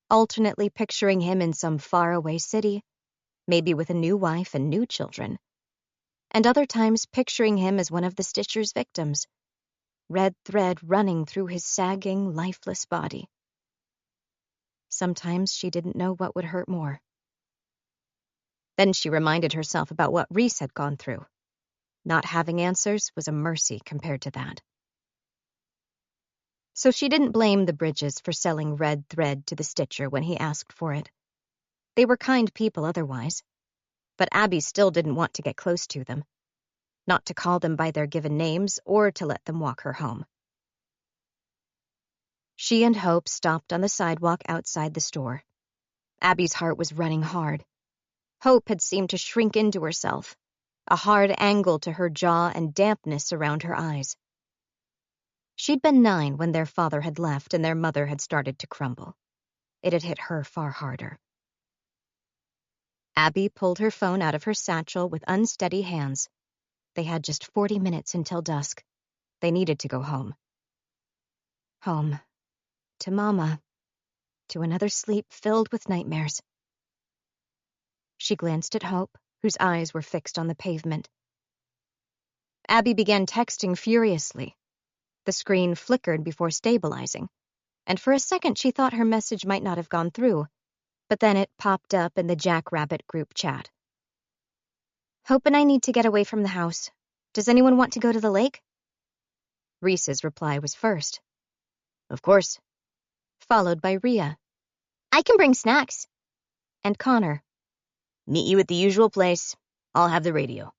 alternately picturing him in some faraway city, maybe with a new wife and new children, and other times picturing him as one of the stitcher's victims, red thread running through his sagging, lifeless body. Sometimes she didn't know what would hurt more. Then she reminded herself about what Reese had gone through. Not having answers was a mercy compared to that. So she didn't blame the Bridges for selling red thread to the stitcher when he asked for it. They were kind people otherwise, but Abby still didn't want to get close to them, not to call them by their given names or to let them walk her home. She and Hope stopped on the sidewalk outside the store. Abby's heart was running hard. Hope had seemed to shrink into herself, a hard angle to her jaw and dampness around her eyes. She'd been 9 when their father had left and their mother had started to crumble. It had hit her far harder. Abby pulled her phone out of her satchel with unsteady hands. They had just 40 minutes until dusk. They needed to go home. Home. To Mama. To another sleep filled with nightmares. She glanced at Hope, whose eyes were fixed on the pavement. Abby began texting furiously. The screen flickered before stabilizing, and for a second she thought her message might not have gone through, but then it popped up in the Jackrabbit group chat. "Hope and I need to get away from the house. Does anyone want to go to the lake?" Reese's reply was first. "Of course." Followed by Rhea. "I can bring snacks." And Connor. "Meet you at the usual place. I'll have the radio."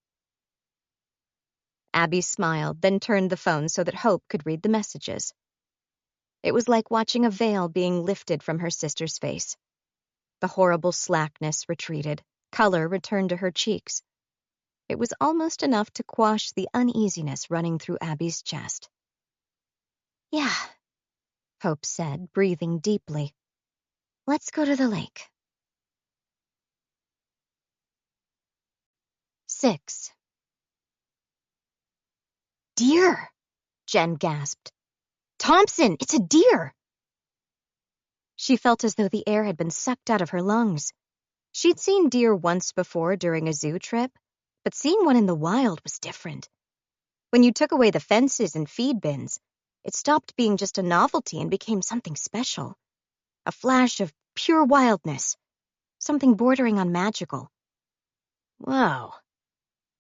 Abby smiled, then turned the phone so that Hope could read the messages. It was like watching a veil being lifted from her sister's face. The horrible slackness retreated, color returned to her cheeks. It was almost enough to quash the uneasiness running through Abby's chest. "Yeah," Hope said, breathing deeply. "let's go to the lake." 6. "Deer!" Jen gasped. "Thompson, it's a deer!" She felt as though the air had been sucked out of her lungs. She'd seen deer once before during a zoo trip, but seeing one in the wild was different. When you took away the fences and feed bins, it stopped being just a novelty and became something special. A flash of pure wildness, something bordering on magical. Wow.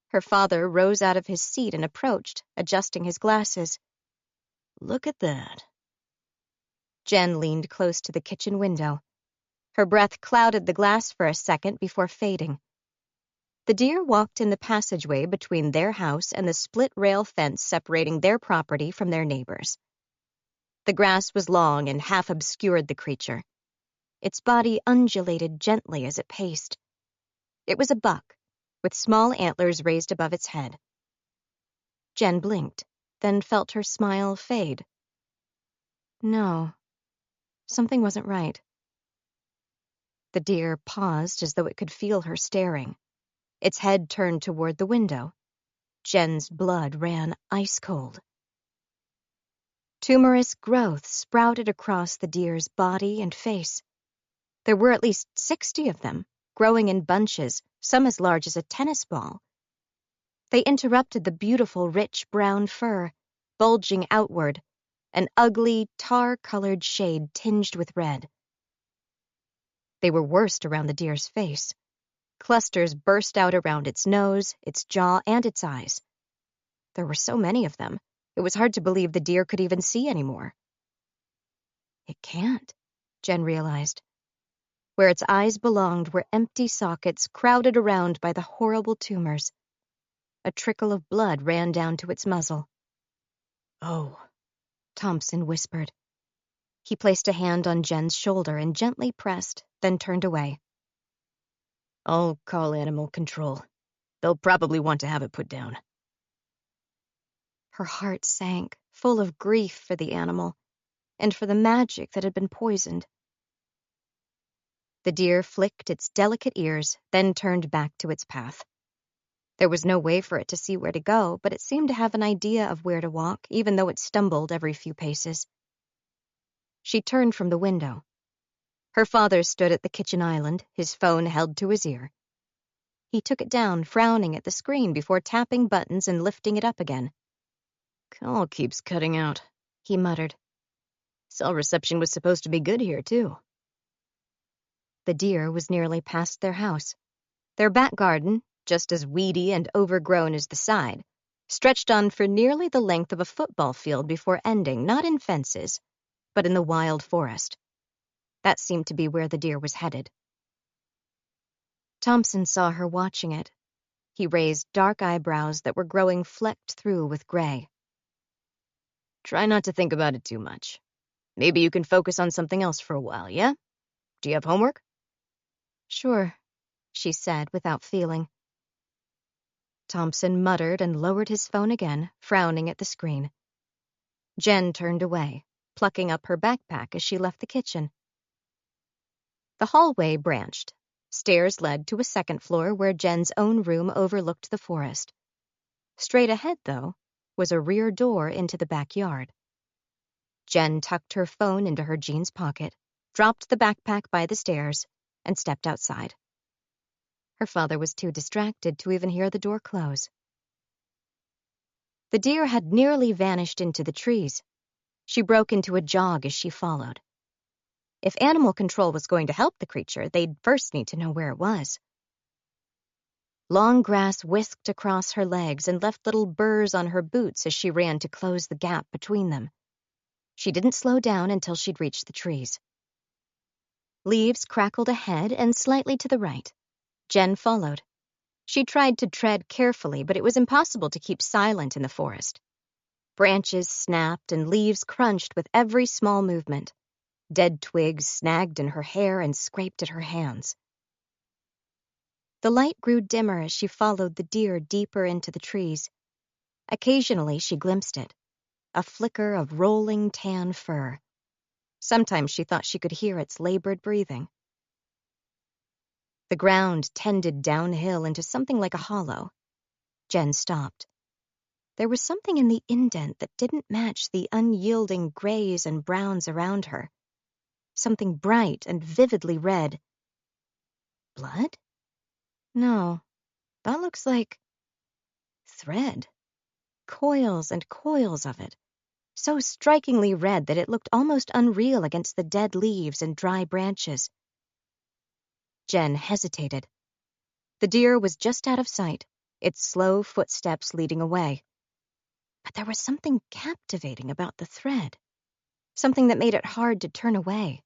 Her father rose out of his seat and approached, adjusting his glasses. Look at that. Jen leaned close to the kitchen window. Her breath clouded the glass for a second before fading. The deer walked in the passageway between their house and the split rail fence separating their property from their neighbors. The grass was long and half obscured the creature. Its body undulated gently as it paced. It was a buck, with small antlers raised above its head. Jen blinked, then felt her smile fade. No, something wasn't right. The deer paused as though it could feel her staring. Its head turned toward the window. Jen's blood ran ice cold. Tumorous growth sprouted across the deer's body and face. There were at least 60 of them, growing in bunches, some as large as a tennis ball. They interrupted the beautiful, rich brown fur, bulging outward, an ugly, tar-colored shade tinged with red. They were worst around the deer's face. Clusters burst out around its nose, its jaw, and its eyes. There were so many of them, it was hard to believe the deer could even see anymore. It can't, Jen realized. Where its eyes belonged were empty sockets crowded around by the horrible tumors. A trickle of blood ran down to its muzzle. Oh, Thompson whispered. He placed a hand on Jen's shoulder and gently pressed, then turned away. I'll call animal control. They'll probably want to have it put down. Her heart sank, full of grief for the animal, and for the magic that had been poisoned. The deer flicked its delicate ears, then turned back to its path. There was no way for it to see where to go, but it seemed to have an idea of where to walk, even though it stumbled every few paces. She turned from the window. Her father stood at the kitchen island, his phone held to his ear. He took it down, frowning at the screen before tapping buttons and lifting it up again. Call keeps cutting out, he muttered. Cell reception was supposed to be good here, too. The deer was nearly past their house. Their back garden, just as weedy and overgrown as the side, stretched on for nearly the length of a football field before ending, not in fences, but in the wild forest. That seemed to be where the deer was headed. Thompson saw her watching it. He raised dark eyebrows that were growing flecked through with gray. Try not to think about it too much. Maybe you can focus on something else for a while, yeah? Do you have homework? Sure, she said without feeling. Thompson muttered and lowered his phone again, frowning at the screen. Jen turned away, plucking up her backpack as she left the kitchen. The hallway branched. Stairs led to a second floor where Jen's own room overlooked the forest. Straight ahead, though, was a rear door into the backyard. Jen tucked her phone into her jeans pocket, dropped the backpack by the stairs, and stepped outside. Her father was too distracted to even hear the door close. The deer had nearly vanished into the trees. She broke into a jog as she followed. If animal control was going to help the creature, they'd first need to know where it was. Long grass whisked across her legs and left little burrs on her boots as she ran to close the gap between them. She didn't slow down until she'd reached the trees. Leaves crackled ahead and slightly to the right. Jen followed. She tried to tread carefully, but it was impossible to keep silent in the forest. Branches snapped and leaves crunched with every small movement. Dead twigs snagged in her hair and scraped at her hands. The light grew dimmer as she followed the deer deeper into the trees. Occasionally she glimpsed it, a flicker of rolling tan fur. Sometimes she thought she could hear its labored breathing. The ground tended downhill into something like a hollow. Jen stopped. There was something in the indent that didn't match the unyielding grays and browns around her. Something bright and vividly red. Blood? No, that looks like thread. coils and coils of it, so strikingly red that it looked almost unreal against the dead leaves and dry branches. Jen hesitated. The deer was just out of sight, its slow footsteps leading away. But there was something captivating about the thread, something that made it hard to turn away.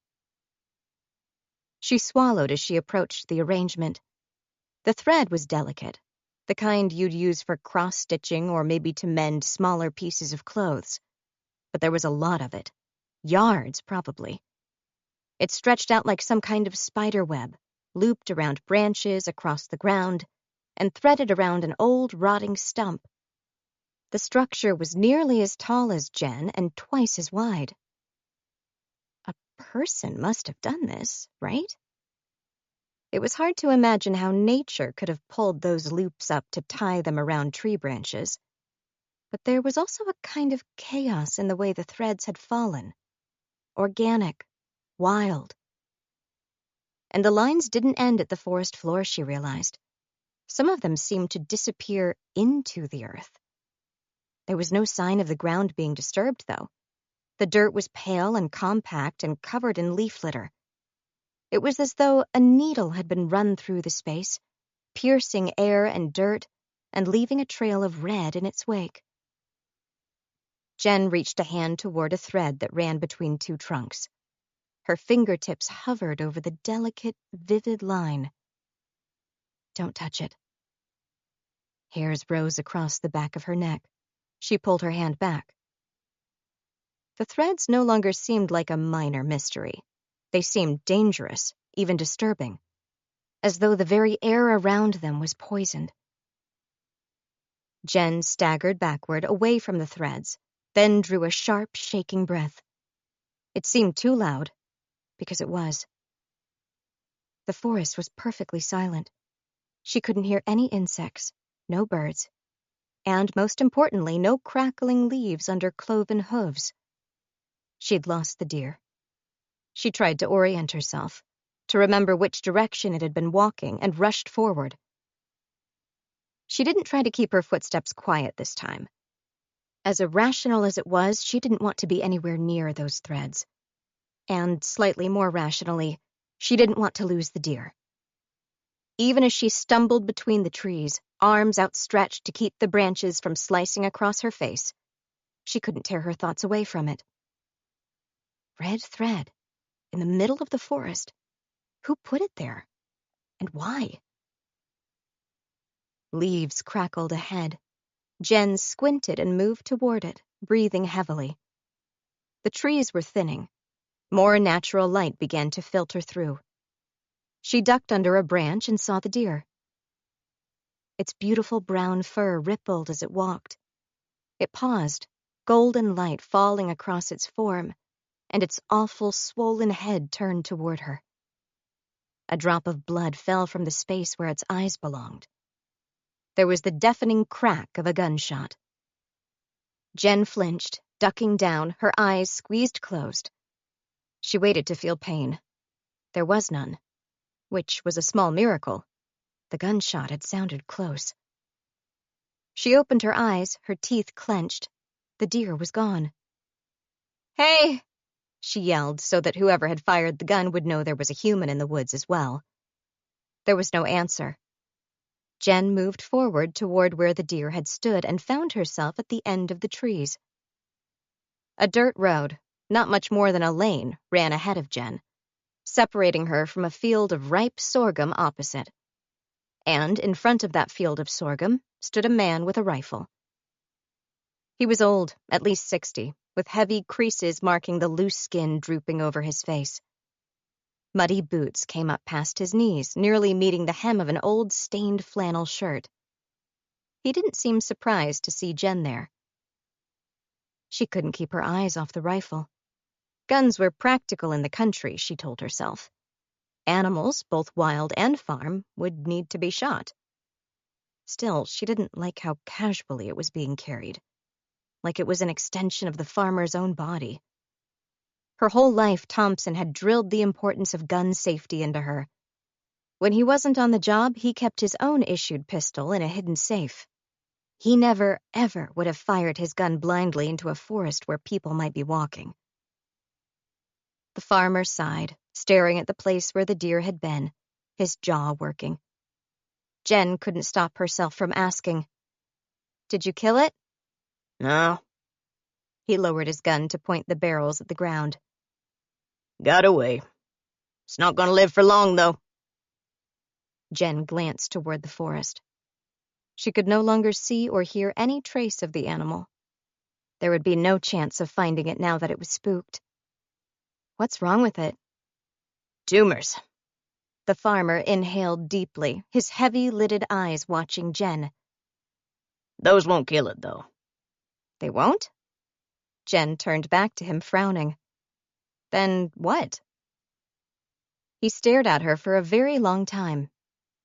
She swallowed as she approached the arrangement. The thread was delicate, the kind you'd use for cross-stitching or maybe to mend smaller pieces of clothes. But there was a lot of it, yards probably. It stretched out like some kind of spider web, looped around branches across the ground, and threaded around an old rotting stump. The structure was nearly as tall as Jen and twice as wide. A person must have done this, right? It was hard to imagine how nature could have pulled those loops up to tie them around tree branches. But there was also a kind of chaos in the way the threads had fallen. Organic, wild. And the lines didn't end at the forest floor, she realized. Some of them seemed to disappear into the earth. There was no sign of the ground being disturbed, though. The dirt was pale and compact and covered in leaf litter. It was as though a needle had been run through the space, piercing air and dirt and leaving a trail of red in its wake. Jen reached a hand toward a thread that ran between two trunks. Her fingertips hovered over the delicate, vivid line. Don't touch it. Hairs rose across the back of her neck. She pulled her hand back. The threads no longer seemed like a minor mystery. They seemed dangerous, even disturbing, as though the very air around them was poisoned. Jen staggered backward away from the threads, then drew a sharp, shaking breath. It seemed too loud, because it was. The forest was perfectly silent. She couldn't hear any insects, no birds, and most importantly, no crackling leaves under cloven hooves. She'd lost the deer. She tried to orient herself, to remember which direction it had been walking, and rushed forward. She didn't try to keep her footsteps quiet this time. As irrational as it was, she didn't want to be anywhere near those threads. And, slightly more rationally, she didn't want to lose the deer. Even as she stumbled between the trees, arms outstretched to keep the branches from slicing across her face, she couldn't tear her thoughts away from it. Red thread, in the middle of the forest. Who put it there? And why? Leaves crackled ahead. Jen squinted and moved toward it, breathing heavily. The trees were thinning. More natural light began to filter through. She ducked under a branch and saw the deer. Its beautiful brown fur rippled as it walked. It paused, golden light falling across its form, and its awful, swollen head turned toward her. A drop of blood fell from the space where its eyes belonged. There was the deafening crack of a gunshot. Jen flinched, ducking down, her eyes squeezed closed. She waited to feel pain. There was none, which was a small miracle. The gunshot had sounded close. She opened her eyes, her teeth clenched. The deer was gone. "Hey!" she yelled so that whoever had fired the gun would know there was a human in the woods as well. There was no answer. Jen moved forward toward where the deer had stood and found herself at the end of the trees. A dirt road, not much more than a lane, ran ahead of Jen, separating her from a field of ripe sorghum opposite. And in front of that field of sorghum stood a man with a rifle. He was old, at least 60, with heavy creases marking the loose skin drooping over his face. Muddy boots came up past his knees, nearly meeting the hem of an old stained flannel shirt. He didn't seem surprised to see Jen there. She couldn't keep her eyes off the rifle. Guns were practical in the country, she told herself. Animals, both wild and farm, would need to be shot. Still, she didn't like how casually it was being carried, like it was an extension of the farmer's own body. Her whole life, Thompson had drilled the importance of gun safety into her. When he wasn't on the job, he kept his own issued pistol in a hidden safe. He never, ever would have fired his gun blindly into a forest where people might be walking. The farmer sighed, staring at the place where the deer had been, his jaw working. Jen couldn't stop herself from asking, "Did you kill it?" No, He lowered his gun to point the barrels at the ground. got away. It's not gonna live for long, though. Jen glanced toward the forest. She could no longer see or hear any trace of the animal. There would be no chance of finding it now that it was spooked. "What's wrong with it?" Tumors. The farmer inhaled deeply, his heavy-lidded eyes watching Jen. Those won't kill it, though. "They won't?" Jen turned back to him, frowning. "Then what?" He stared at her for a very long time.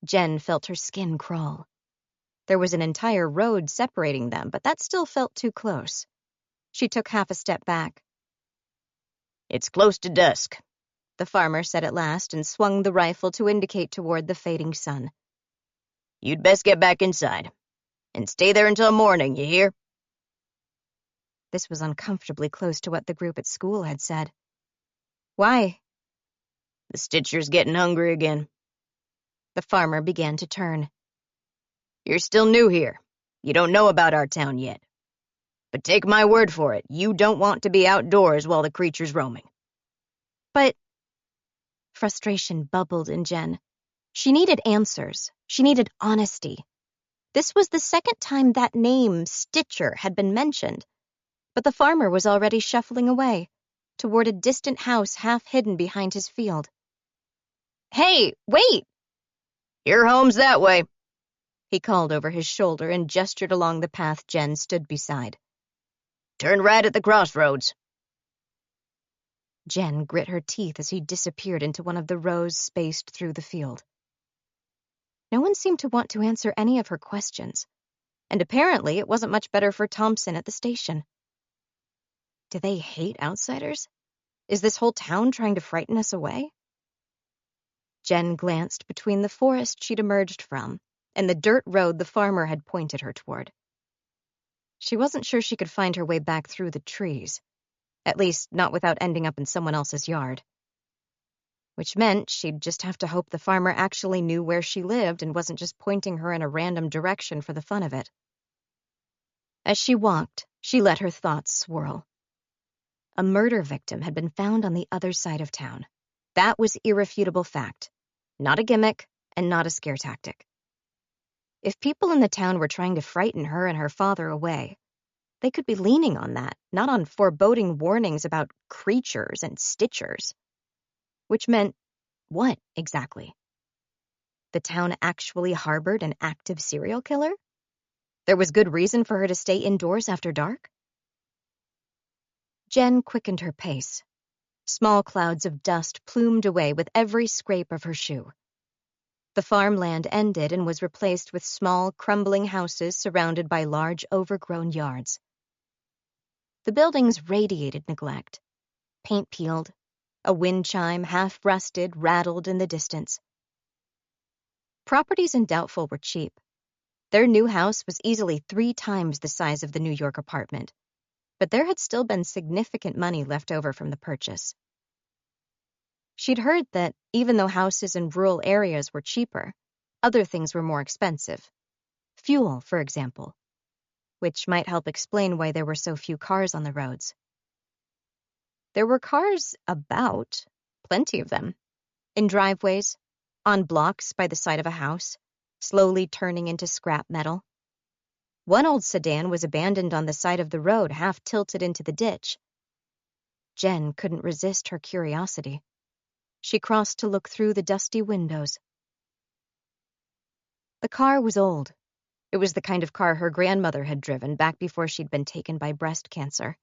Jen felt her skin crawl. There was an entire road separating them, but that still felt too close. She took half a step back. It's close to dusk, The farmer said at last and swung the rifle to indicate toward the fading sun. You'd best get back inside. And stay there until morning, you hear? This was uncomfortably close to what the group at school had said. "Why?" The Stitcher's getting hungry again. The farmer began to turn. You're still new here. You don't know about our town yet. But take my word for it, you don't want to be outdoors while the creature's roaming. "But—" Frustration bubbled in Jen. She needed answers. She needed honesty. This was the second time that name, Stitcher, had been mentioned. But the farmer was already shuffling away, toward a distant house half hidden behind his field. "Hey, wait!" Your home's that way. He called over his shoulder and gestured along the path Jen stood beside. Turn right at the crossroads. Jen grit her teeth as he disappeared into one of the rows spaced through the field. No one seemed to want to answer any of her questions, and apparently it wasn't much better for Thompson at the station. Do they hate outsiders? Is this whole town trying to frighten us away? Jen glanced between the forest she'd emerged from and the dirt road the farmer had pointed her toward. She wasn't sure she could find her way back through the trees, at least not without ending up in someone else's yard. Which meant she'd just have to hope the farmer actually knew where she lived and wasn't just pointing her in a random direction for the fun of it. As she walked, she let her thoughts swirl. A murder victim had been found on the other side of town. That was irrefutable fact, not a gimmick and not a scare tactic. If people in the town were trying to frighten her and her father away, they could be leaning on that, not on foreboding warnings about creatures and stitchers. Which meant what, exactly? The town actually harbored an active serial killer? There was good reason for her to stay indoors after dark? Jen quickened her pace. Small clouds of dust plumed away with every scrape of her shoe. The farmland ended and was replaced with small, crumbling houses surrounded by large, overgrown yards. The buildings radiated neglect. Paint peeled. A wind chime, half rusted, rattled in the distance. Properties in Doubtful were cheap. Their new house was easily 3 times the size of the New York apartment, but there had still been significant money left over from the purchase. She'd heard that even though houses in rural areas were cheaper, other things were more expensive. Fuel, for example, which might help explain why there were so few cars on the roads. There were cars about, plenty of them, in driveways, on blocks by the side of a house, slowly turning into scrap metal. One old sedan was abandoned on the side of the road, half tilted into the ditch. Jen couldn't resist her curiosity. She crossed to look through the dusty windows. The car was old. It was the kind of car her grandmother had driven back before she'd been taken by breast cancer.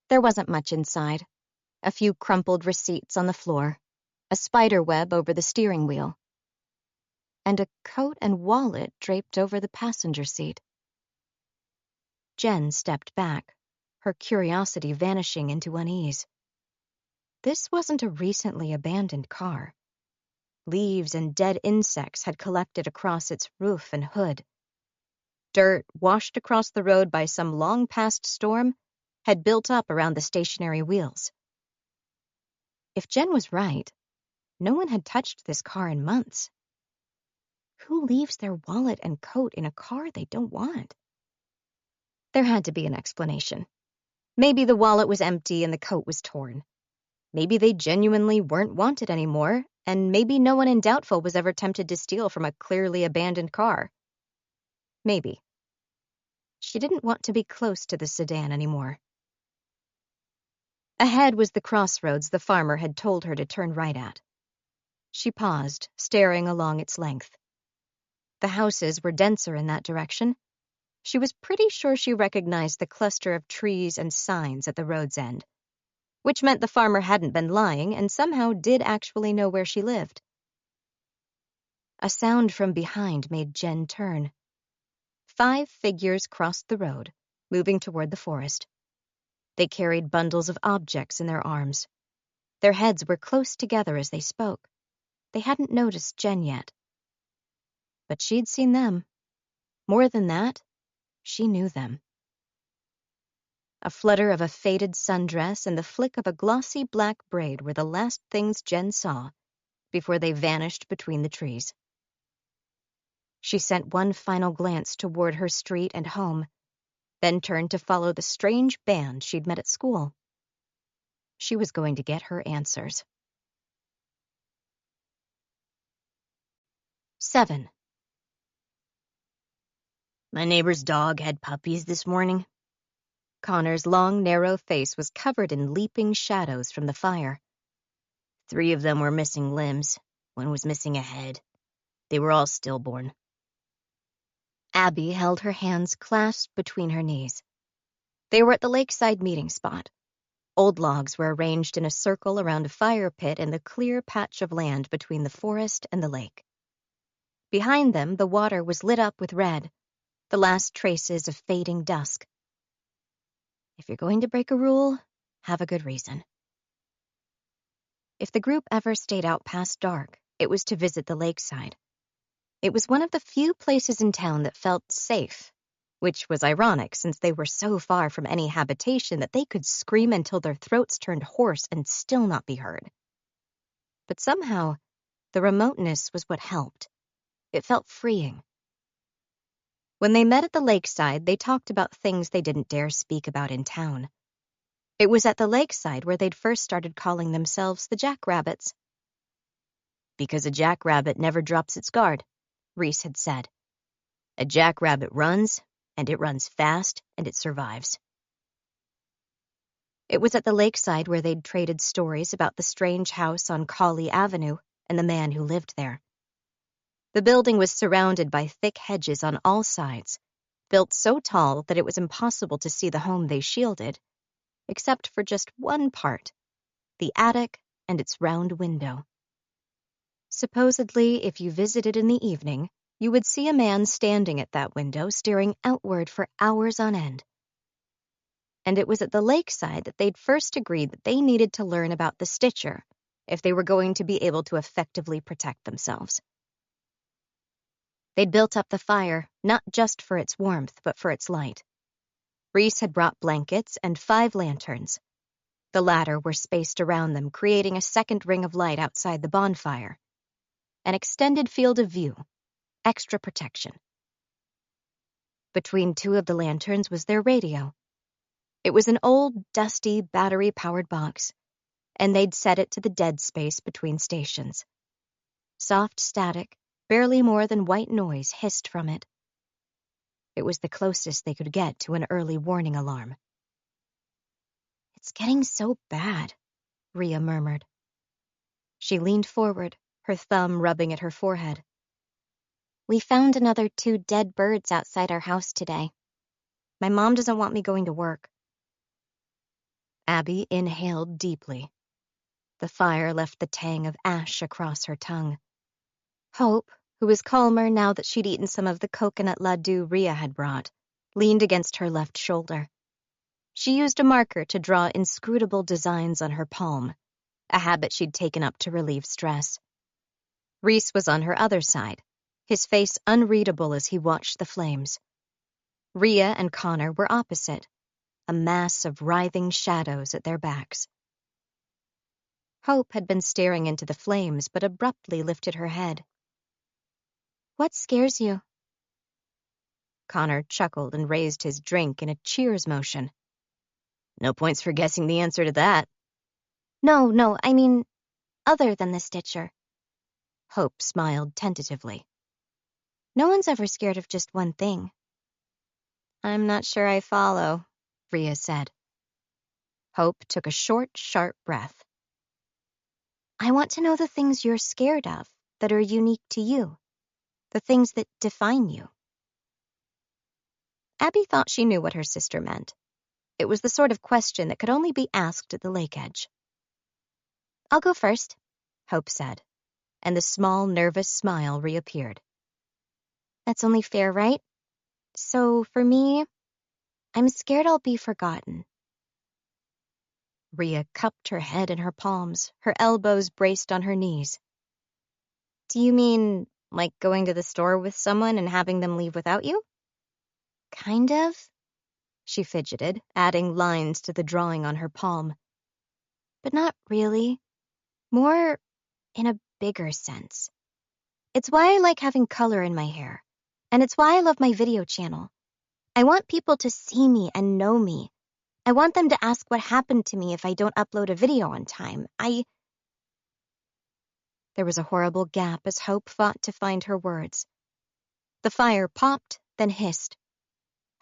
There wasn't much inside. A few crumpled receipts on the floor, a spider web over the steering wheel, and a coat and wallet draped over the passenger seat. Jen stepped back, her curiosity vanishing into unease. This wasn't a recently abandoned car. Leaves and dead insects had collected across its roof and hood. Dirt, washed across the road by some long-past storm, had built up around the stationary wheels. If Jen was right, no one had touched this car in months. Who leaves their wallet and coat in a car they don't want? There had to be an explanation. Maybe the wallet was empty and the coat was torn. Maybe they genuinely weren't wanted anymore, and maybe no one in Doubtful was ever tempted to steal from a clearly abandoned car. Maybe. She didn't want to be close to the sedan anymore. Ahead was the crossroads the farmer had told her to turn right at. She paused, staring along its length. The houses were denser in that direction. She was pretty sure she recognized the cluster of trees and signs at the road's end, which meant the farmer hadn't been lying and somehow did actually know where she lived. A sound from behind made Jen turn. 5 figures crossed the road, moving toward the forest. They carried bundles of objects in their arms. Their heads were close together as they spoke. They hadn't noticed Jen yet. But she'd seen them. More than that, she knew them. A flutter of a faded sundress and the flick of a glossy black braid were the last things Jen saw before they vanished between the trees. She sent one final glance toward her street and home, then turned to follow the strange band she'd met at school. She was going to get her answers. 7. My neighbor's dog had puppies this morning. Connor's long, narrow face was covered in leaping shadows from the fire. 3 of them were missing limbs. 1 was missing a head. They were all stillborn. Abby held her hands clasped between her knees. They were at the lakeside meeting spot. Old logs were arranged in a circle around a fire pit in the clear patch of land between the forest and the lake. Behind them, the water was lit up with red, the last traces of fading dusk. If you're going to break a rule, have a good reason. If the group ever stayed out past dark, it was to visit the lakeside. It was one of the few places in town that felt safe, which was ironic since they were so far from any habitation that they could scream until their throats turned hoarse and still not be heard. But somehow, the remoteness was what helped. It felt freeing. When they met at the lakeside, they talked about things they didn't dare speak about in town. It was at the lakeside where they'd first started calling themselves the Jackrabbits. Because a jackrabbit never drops its guard, Reese had said. A jackrabbit runs, and it runs fast, and it survives. It was at the lakeside where they'd traded stories about the strange house on Colley Avenue and the man who lived there. The building was surrounded by thick hedges on all sides, built so tall that it was impossible to see the home they shielded, except for just one part, the attic and its round window. Supposedly, if you visited in the evening, you would see a man standing at that window staring outward for hours on end. And it was at the lakeside that they'd first agreed that they needed to learn about the Stitcher if they were going to be able to effectively protect themselves. They'd built up the fire, not just for its warmth, but for its light. Reese had brought blankets and 5 lanterns. The latter were spaced around them, creating a second ring of light outside the bonfire. An extended field of view, extra protection. Between 2 of the lanterns was their radio. It was an old, dusty, battery-powered box, and they'd set it to the dead space between stations. Soft static, barely more than white noise, hissed from it. It was the closest they could get to an early warning alarm. "It's getting so bad," Rhea murmured. She leaned forward, her thumb rubbing at her forehead. "We found another 2 dead birds outside our house today. My mom doesn't want me going to work." Abby inhaled deeply. The fire left the tang of ash across her tongue. Hope, who was calmer now that she'd eaten some of the coconut laddu Rhea had brought, leaned against her left shoulder. She used a marker to draw inscrutable designs on her palm, a habit she'd taken up to relieve stress. Reese was on her other side, his face unreadable as he watched the flames. Rhea and Connor were opposite, a mass of writhing shadows at their backs. Hope had been staring into the flames, but abruptly lifted her head. "What scares you?" Connor chuckled and raised his drink in a cheers motion. No points for guessing the answer to that. No, I mean, other than the Stitcher. Hope smiled tentatively. No one's ever scared of just one thing. "I'm not sure I follow," Rhea said. Hope took a short, sharp breath. I want to know the things you're scared of that are unique to you, the things that define you. Abby thought she knew what her sister meant. It was the sort of question that could only be asked at the lake edge. "I'll go first," Hope said, and the small, nervous smile reappeared. "That's only fair, right? So, for me, I'm scared I'll be forgotten." Rhea cupped her head in her palms, her elbows braced on her knees. "Do you mean, like going to the store with someone and having them leave without you?" "Kind of," she fidgeted, adding lines to the drawing on her palm. "But not really. More in a bigger sense. It's why I like having color in my hair, and it's why I love my video channel. I want people to see me and know me. I want them to ask what happened to me if I don't upload a video on time. There was a horrible gap as Hope fought to find her words. The fire popped, then hissed.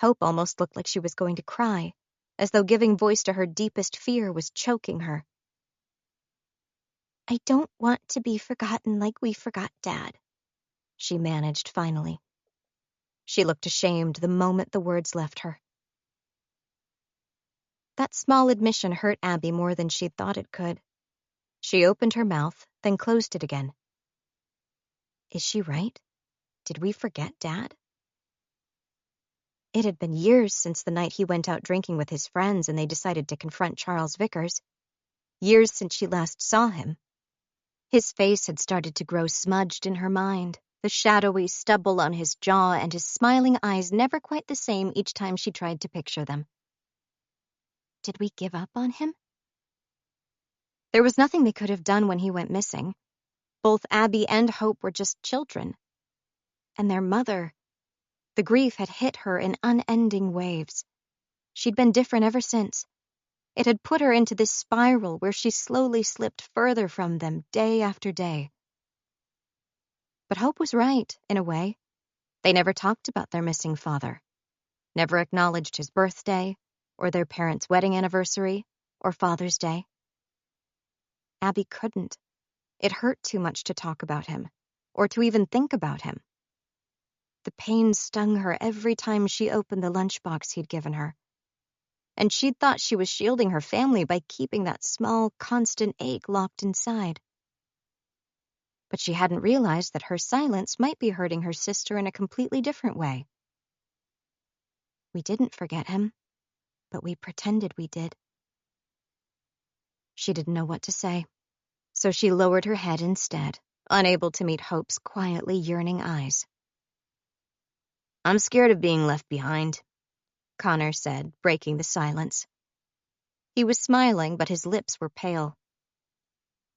Hope almost looked like she was going to cry, as though giving voice to her deepest fear was choking her. "I don't want to be forgotten like we forgot Dad," she managed finally. She looked ashamed the moment the words left her. That small admission hurt Abby more than she'd thought it could. She opened her mouth, then closed it again. Is she right? Did we forget Dad? It had been years since the night he went out drinking with his friends and they decided to confront Charles Vickers. Years since she last saw him. His face had started to grow smudged in her mind, the shadowy stubble on his jaw and his smiling eyes never quite the same each time she tried to picture them. Did we give up on him? There was nothing they could have done when he went missing. Both Abby and Hope were just children. And their mother, the grief had hit her in unending waves. She'd been different ever since. It had put her into this spiral where she slowly slipped further from them day after day. But Hope was right, in a way. They never talked about their missing father, never acknowledged his birthday, or their parents' wedding anniversary, or Father's Day. Abby couldn't. It hurt too much to talk about him, or to even think about him. The pain stung her every time she opened the lunchbox he'd given her. And she'd thought she was shielding her family by keeping that small, constant ache locked inside. But she hadn't realized that her silence might be hurting her sister in a completely different way. We didn't forget him, but we pretended we did. She didn't know what to say, so she lowered her head instead, unable to meet Hope's quietly yearning eyes. I'm scared of being left behind, Connor said, breaking the silence. He was smiling, but his lips were pale.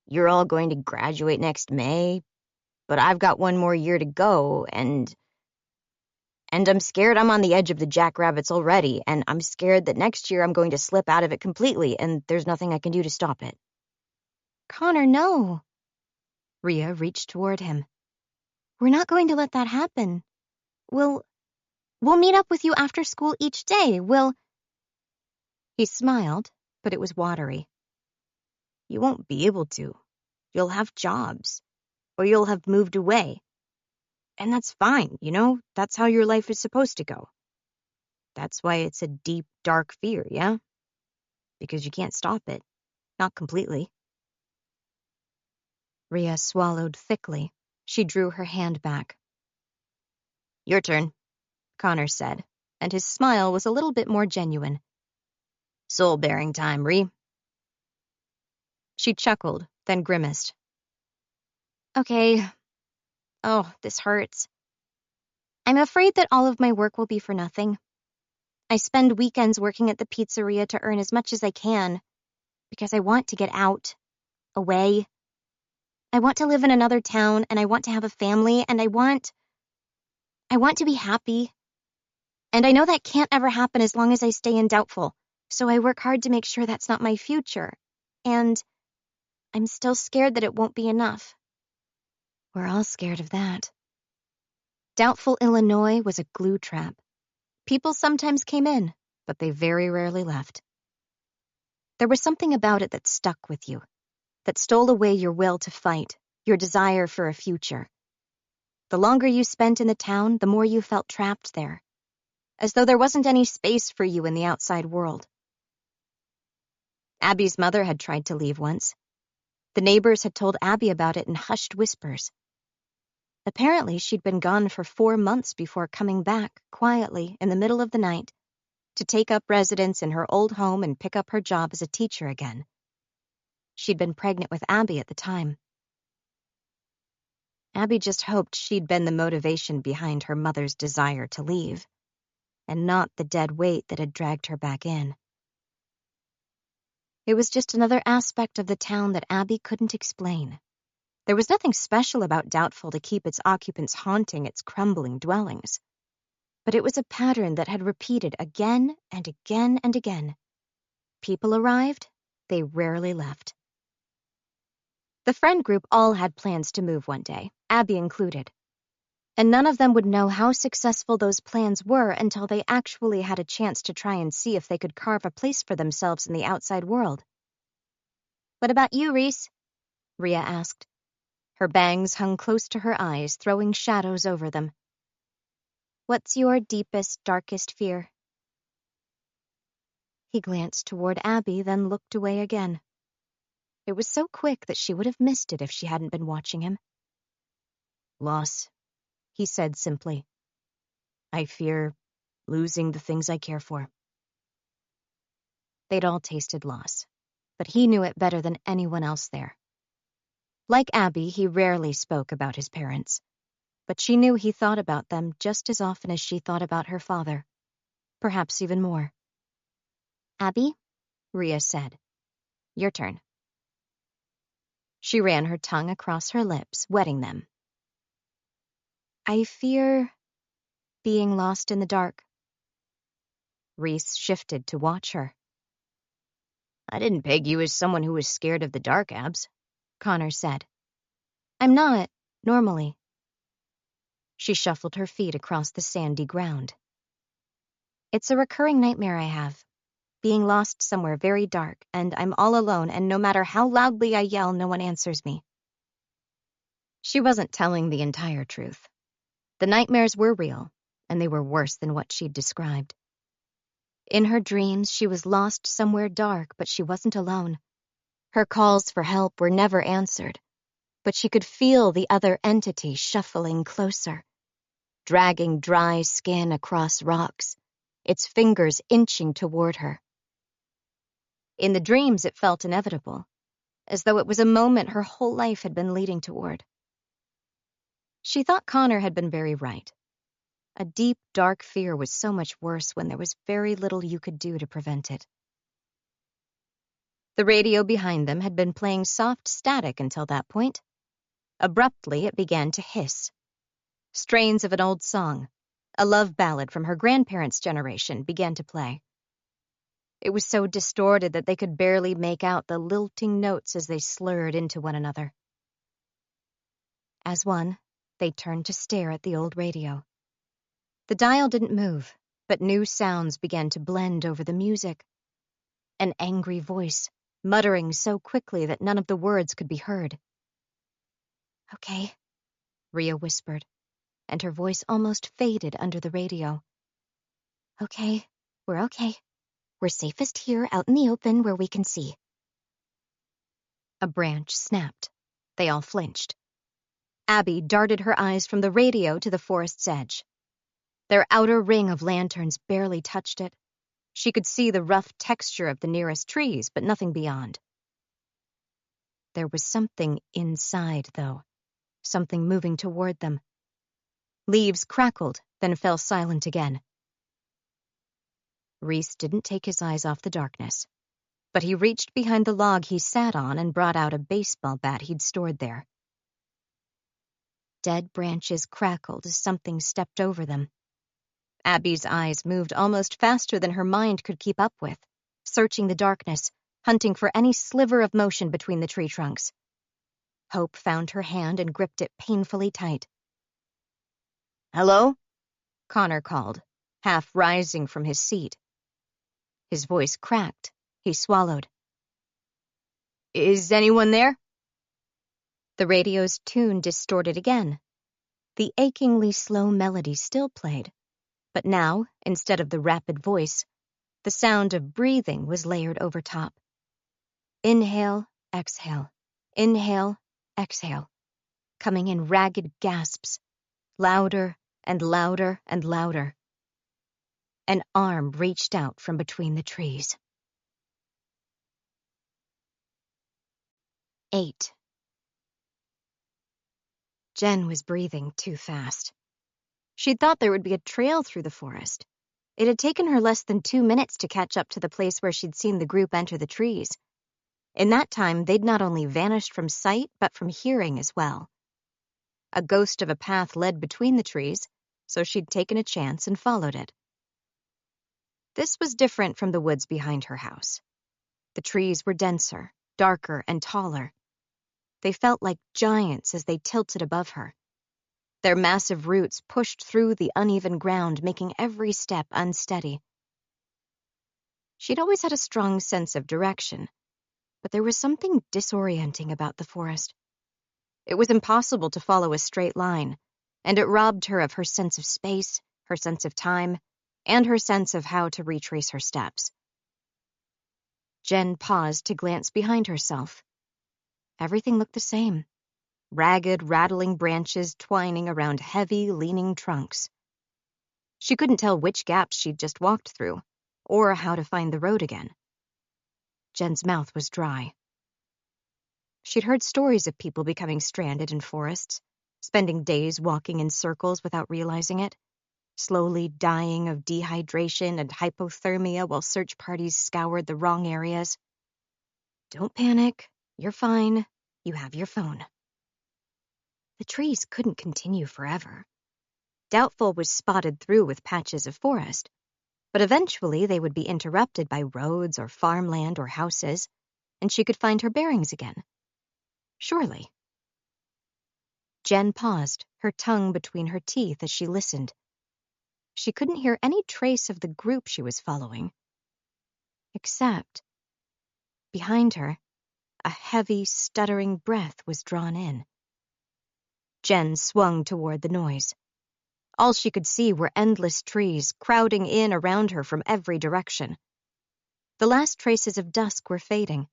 You're all going to graduate next May, but I've got one more year to go, and I'm scared I'm on the edge of the jackrabbits already, and I'm scared that next year I'm going to slip out of it completely, and there's nothing I can do to stop it. "Connor, no." Rhea reached toward him. "We're not going to let that happen. We'll meet up with you after school each day. He smiled, but it was watery. You won't be able to. You'll have jobs, or you'll have moved away. And that's fine, you know? That's how your life is supposed to go. That's why it's a deep, dark fear, yeah? Because you can't stop it. Not completely. Rhea swallowed thickly. She drew her hand back. Your turn, Connor said, and his smile was a little bit more genuine. Soul-bearing time, Rhea. She chuckled, then grimaced. Okay. Oh, this hurts. I'm afraid that all of my work will be for nothing. I spend weekends working at the pizzeria to earn as much as I can because I want to get out, away. I want to live in another town, and I want to have a family, and I want to be happy. And I know that can't ever happen as long as I stay in Doubtful, so I work hard to make sure that's not my future. And I'm still scared that it won't be enough. We're all scared of that. Doubtful, Illinois was a glue trap. People sometimes came in, but they very rarely left. There was something about it that stuck with you, that stole away your will to fight, your desire for a future. The longer you spent in the town, the more you felt trapped there, as though there wasn't any space for you in the outside world. Abby's mother had tried to leave once. The neighbors had told Abby about it in hushed whispers. Apparently, she'd been gone for 4 months before coming back, quietly, in the middle of the night, to take up residence in her old home and pick up her job as a teacher again. She'd been pregnant with Abby at the time. Abby just hoped she'd been the motivation behind her mother's desire to leave, and not the dead weight that had dragged her back in. It was just another aspect of the town that Abby couldn't explain. There was nothing special about Doubtful to keep its occupants haunting its crumbling dwellings. But it was a pattern that had repeated again and again and again. People arrived, they rarely left. The friend group all had plans to move one day, Abby included. And none of them would know how successful those plans were until they actually had a chance to try and see if they could carve a place for themselves in the outside world. "What about you, Reese?" Rhea asked. Her bangs hung close to her eyes, throwing shadows over them. "What's your deepest, darkest fear?" He glanced toward Abby, then looked away again. It was so quick that she would have missed it if she hadn't been watching him. "Loss," he said simply. "I fear losing the things I care for." They'd all tasted loss, but he knew it better than anyone else there. Like Abby, he rarely spoke about his parents, but she knew he thought about them just as often as she thought about her father, perhaps even more. "Abby," Rhea said, "your turn." She ran her tongue across her lips, wetting them. "I fear being lost in the dark." Reese shifted to watch her. I didn't peg you as someone who was scared of the dark, Abs, Connor said. "I'm not, normally." She shuffled her feet across the sandy ground. "It's a recurring nightmare I have, being lost somewhere very dark, and I'm all alone, and no matter how loudly I yell, no one answers me." She wasn't telling the entire truth. The nightmares were real, and they were worse than what she'd described. In her dreams, she was lost somewhere dark, but she wasn't alone. Her calls for help were never answered, but she could feel the other entity shuffling closer, dragging dry skin across rocks, its fingers inching toward her. In the dreams, it felt inevitable, as though it was a moment her whole life had been leading toward. She thought Connor had been very right. A deep, dark fear was so much worse when there was very little you could do to prevent it. The radio behind them had been playing soft static until that point. Abruptly, it began to hiss. Strains of an old song, a love ballad from her grandparents' generation, began to play. It was so distorted that they could barely make out the lilting notes as they slurred into one another. As one, they turned to stare at the old radio. The dial didn't move, but new sounds began to blend over the music. An angry voice, muttering so quickly that none of the words could be heard. "Okay," Rhea whispered, and her voice almost faded under the radio. "Okay, we're okay. We're safest here out in the open where we can see." A branch snapped. They all flinched. Abby darted her eyes from the radio to the forest's edge. Their outer ring of lanterns barely touched it. She could see the rough texture of the nearest trees, but nothing beyond. There was something inside, though, something moving toward them. Leaves crackled, then fell silent again. Reese didn't take his eyes off the darkness, but he reached behind the log he sat on and brought out a baseball bat he'd stored there. Dead branches crackled as something stepped over them. Abby's eyes moved almost faster than her mind could keep up with, searching the darkness, hunting for any sliver of motion between the tree trunks. Hope found her hand and gripped it painfully tight. Hello? Connor called, half rising from his seat. His voice cracked. He swallowed. Is anyone there? The radio's tune distorted again. The achingly slow melody still played, but now, instead of the rapid voice, the sound of breathing was layered over top. Inhale, exhale, inhale, exhale, coming in ragged gasps, louder and louder and louder. An arm reached out from between the trees. 8. Jen was breathing too fast. She'd thought there would be a trail through the forest. It had taken her less than 2 minutes to catch up to the place where she'd seen the group enter the trees. In that time, they'd not only vanished from sight, but from hearing as well. A ghost of a path led between the trees, so she'd taken a chance and followed it. This was different from the woods behind her house. The trees were denser, darker, and taller. They felt like giants as they tilted above her. Their massive roots pushed through the uneven ground, making every step unsteady. She'd always had a strong sense of direction, but there was something disorienting about the forest. It was impossible to follow a straight line, and it robbed her of her sense of space, her sense of time, and her sense of how to retrace her steps. Jen paused to glance behind herself. Everything looked the same. Ragged, rattling branches twining around heavy, leaning trunks. She couldn't tell which gaps she'd just walked through, or how to find the road again. Jen's mouth was dry. She'd heard stories of people becoming stranded in forests, spending days walking in circles without realizing it, slowly dying of dehydration and hypothermia while search parties scoured the wrong areas. Don't panic. You're fine. You have your phone. The trees couldn't continue forever. Doubtful was spotted through with patches of forest, but eventually they would be interrupted by roads or farmland or houses, and she could find her bearings again. Surely. Jen paused, her tongue between her teeth as she listened. She couldn't hear any trace of the group she was following. Except, behind her, a heavy, stuttering breath was drawn in. Jen swung toward the noise. All she could see were endless trees crowding in around her from every direction. The last traces of dusk were fading.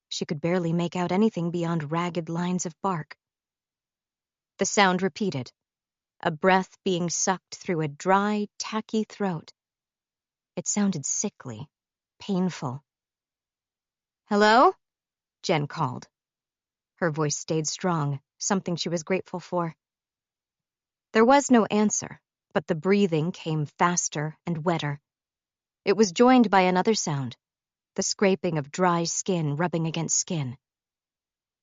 She could barely make out anything beyond ragged lines of bark. The sound repeated, a breath being sucked through a dry, tacky throat. It sounded sickly, painful. "Hello?" Jen called. Her voice stayed strong, something she was grateful for. There was no answer, but the breathing came faster and wetter. It was joined by another sound, the scraping of dry skin rubbing against skin.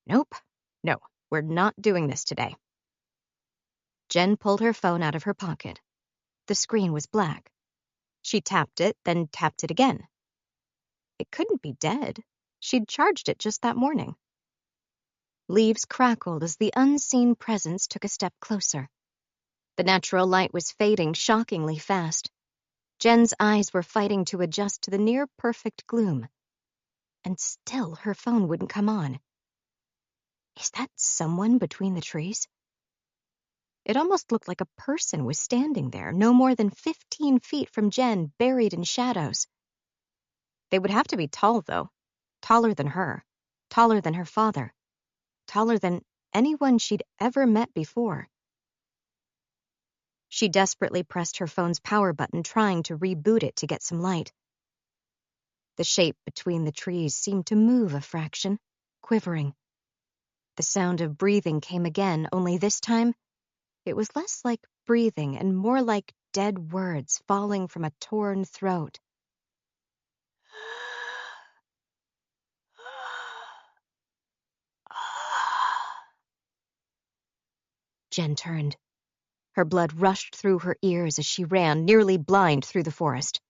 Nope, no, we're not doing this today. Jen pulled her phone out of her pocket. The screen was black. She tapped it, then tapped it again. It couldn't be dead. She'd charged it just that morning. Leaves crackled as the unseen presence took a step closer. The natural light was fading shockingly fast. Jen's eyes were fighting to adjust to the near-perfect gloom. And still her phone wouldn't come on. Is that someone between the trees? It almost looked like a person was standing there, no more than 15 feet from Jen, buried in shadows. They would have to be tall, though. Taller than her. Taller than her father. Taller than anyone she'd ever met before. She desperately pressed her phone's power button, trying to reboot it to get some light. The shape between the trees seemed to move a fraction, quivering. The sound of breathing came again, only this time, it was less like breathing and more like dead words falling from a torn throat. Jen turned. Her blood rushed through her ears as she ran, nearly blind, through the forest.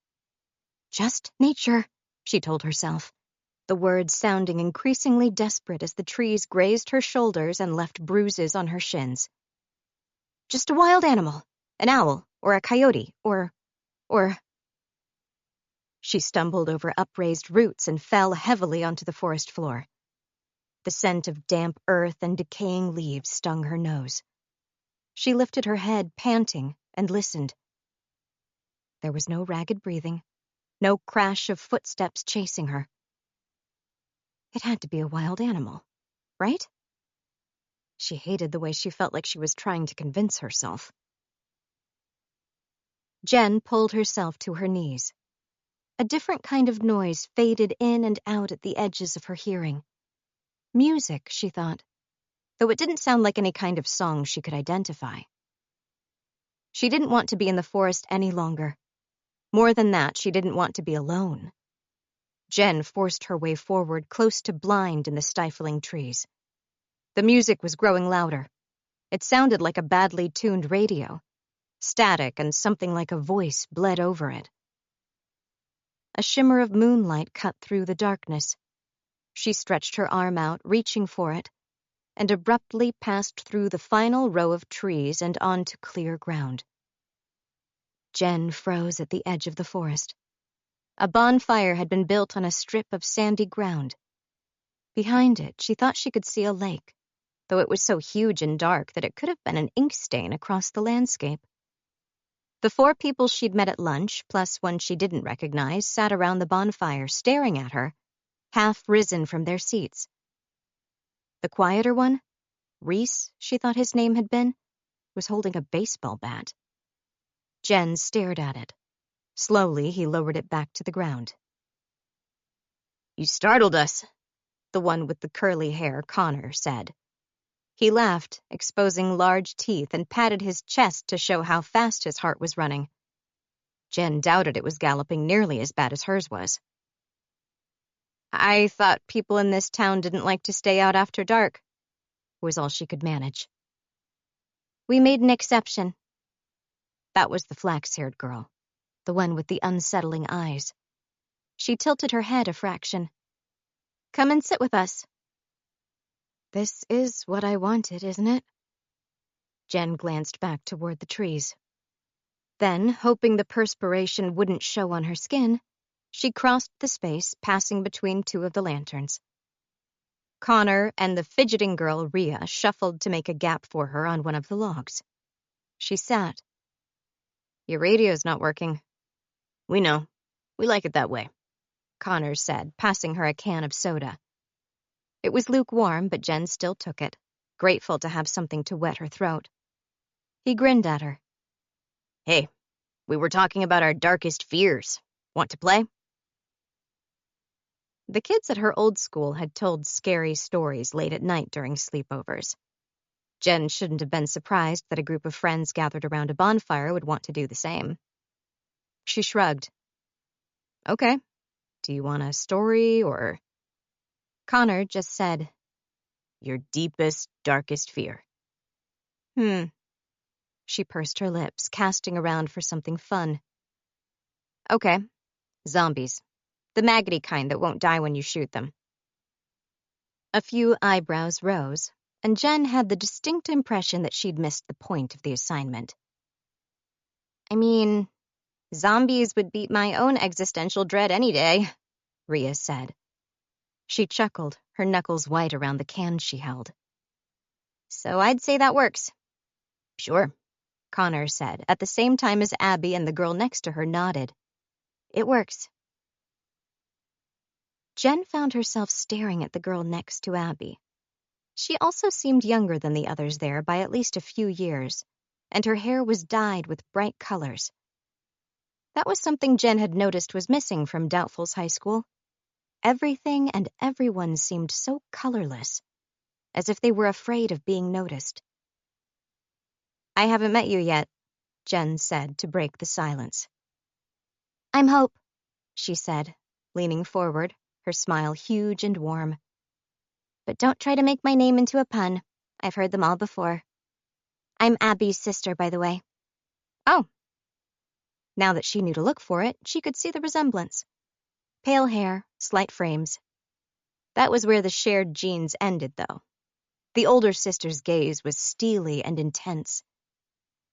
Just nature, she told herself, the words sounding increasingly desperate as the trees grazed her shoulders and left bruises on her shins. Just a wild animal, an owl, or a coyote, or... She stumbled over upraised roots and fell heavily onto the forest floor. The scent of damp earth and decaying leaves stung her nose. She lifted her head, panting, and listened. There was no ragged breathing, no crash of footsteps chasing her. It had to be a wild animal, right? She hated the way she felt like she was trying to convince herself. Jen pulled herself to her knees. A different kind of noise faded in and out at the edges of her hearing. Music, she thought, though it didn't sound like any kind of song she could identify. She didn't want to be in the forest any longer. More than that, she didn't want to be alone. Jen forced her way forward, close to blind in the stifling trees. The music was growing louder. It sounded like a badly tuned radio. Static and something like a voice bled over it. A shimmer of moonlight cut through the darkness. She stretched her arm out, reaching for it, and abruptly passed through the final row of trees and onto clear ground. Jen froze at the edge of the forest. A bonfire had been built on a strip of sandy ground. Behind it, she thought she could see a lake, though it was so huge and dark that it could have been an ink stain across the landscape. The 4 people she'd met at lunch, plus one she didn't recognize, sat around the bonfire, staring at her, half risen from their seats. The quieter one, Reese, she thought his name had been, was holding a baseball bat. Jen stared at it. Slowly, he lowered it back to the ground. "You startled us," the one with the curly hair, Connor, said. He laughed, exposing large teeth, and patted his chest to show how fast his heart was running. Jen doubted it was galloping nearly as bad as hers was. "I thought people in this town didn't like to stay out after dark," was all she could manage. "We made an exception." That was the flax-haired girl, the one with the unsettling eyes. She tilted her head a fraction. "Come and sit with us." "This is what I wanted, isn't it?" Jen glanced back toward the trees. Then, hoping the perspiration wouldn't show on her skin, she crossed the space, passing between 2 of the lanterns. Connor and the fidgeting girl, Rhea, shuffled to make a gap for her on one of the logs. She sat. "Your radio's not working." "We know. We like it that way," Connor said, passing her a can of soda. It was lukewarm, but Jen still took it, grateful to have something to wet her throat. He grinned at her. "Hey, we were talking about our darkest fears. Want to play?" The kids at her old school had told scary stories late at night during sleepovers. Jen shouldn't have been surprised that a group of friends gathered around a bonfire would want to do the same. She shrugged. "Okay, do you want a story or..." Connor just said, "Your deepest, darkest fear." She pursed her lips, casting around for something fun. "Okay, zombies. The maggoty kind that won't die when you shoot them." A few eyebrows rose, and Jen had the distinct impression that she'd missed the point of the assignment. "I mean, zombies would beat my own existential dread any day," Rhea said. She chuckled, her knuckles white around the can she held. "So I'd say that works." "Sure," Connor said, at the same time as Abby and the girl next to her nodded. "It works." Jen found herself staring at the girl next to Abby. She also seemed younger than the others there by at least a few years, and her hair was dyed with bright colors. That was something Jen had noticed was missing from Doubtful's high school. Everything and everyone seemed so colorless, as if they were afraid of being noticed. "I haven't met you yet," Jen said to break the silence. "I'm Hope," she said, leaning forward, her smile huge and warm. "But don't try to make my name into a pun. I've heard them all before." I'm Abby's sister, by the way. Oh. Now that she knew to look for it, she could see the resemblance. Pale hair, slight frames. That was where the shared genes ended, though. The older sister's gaze was steely and intense.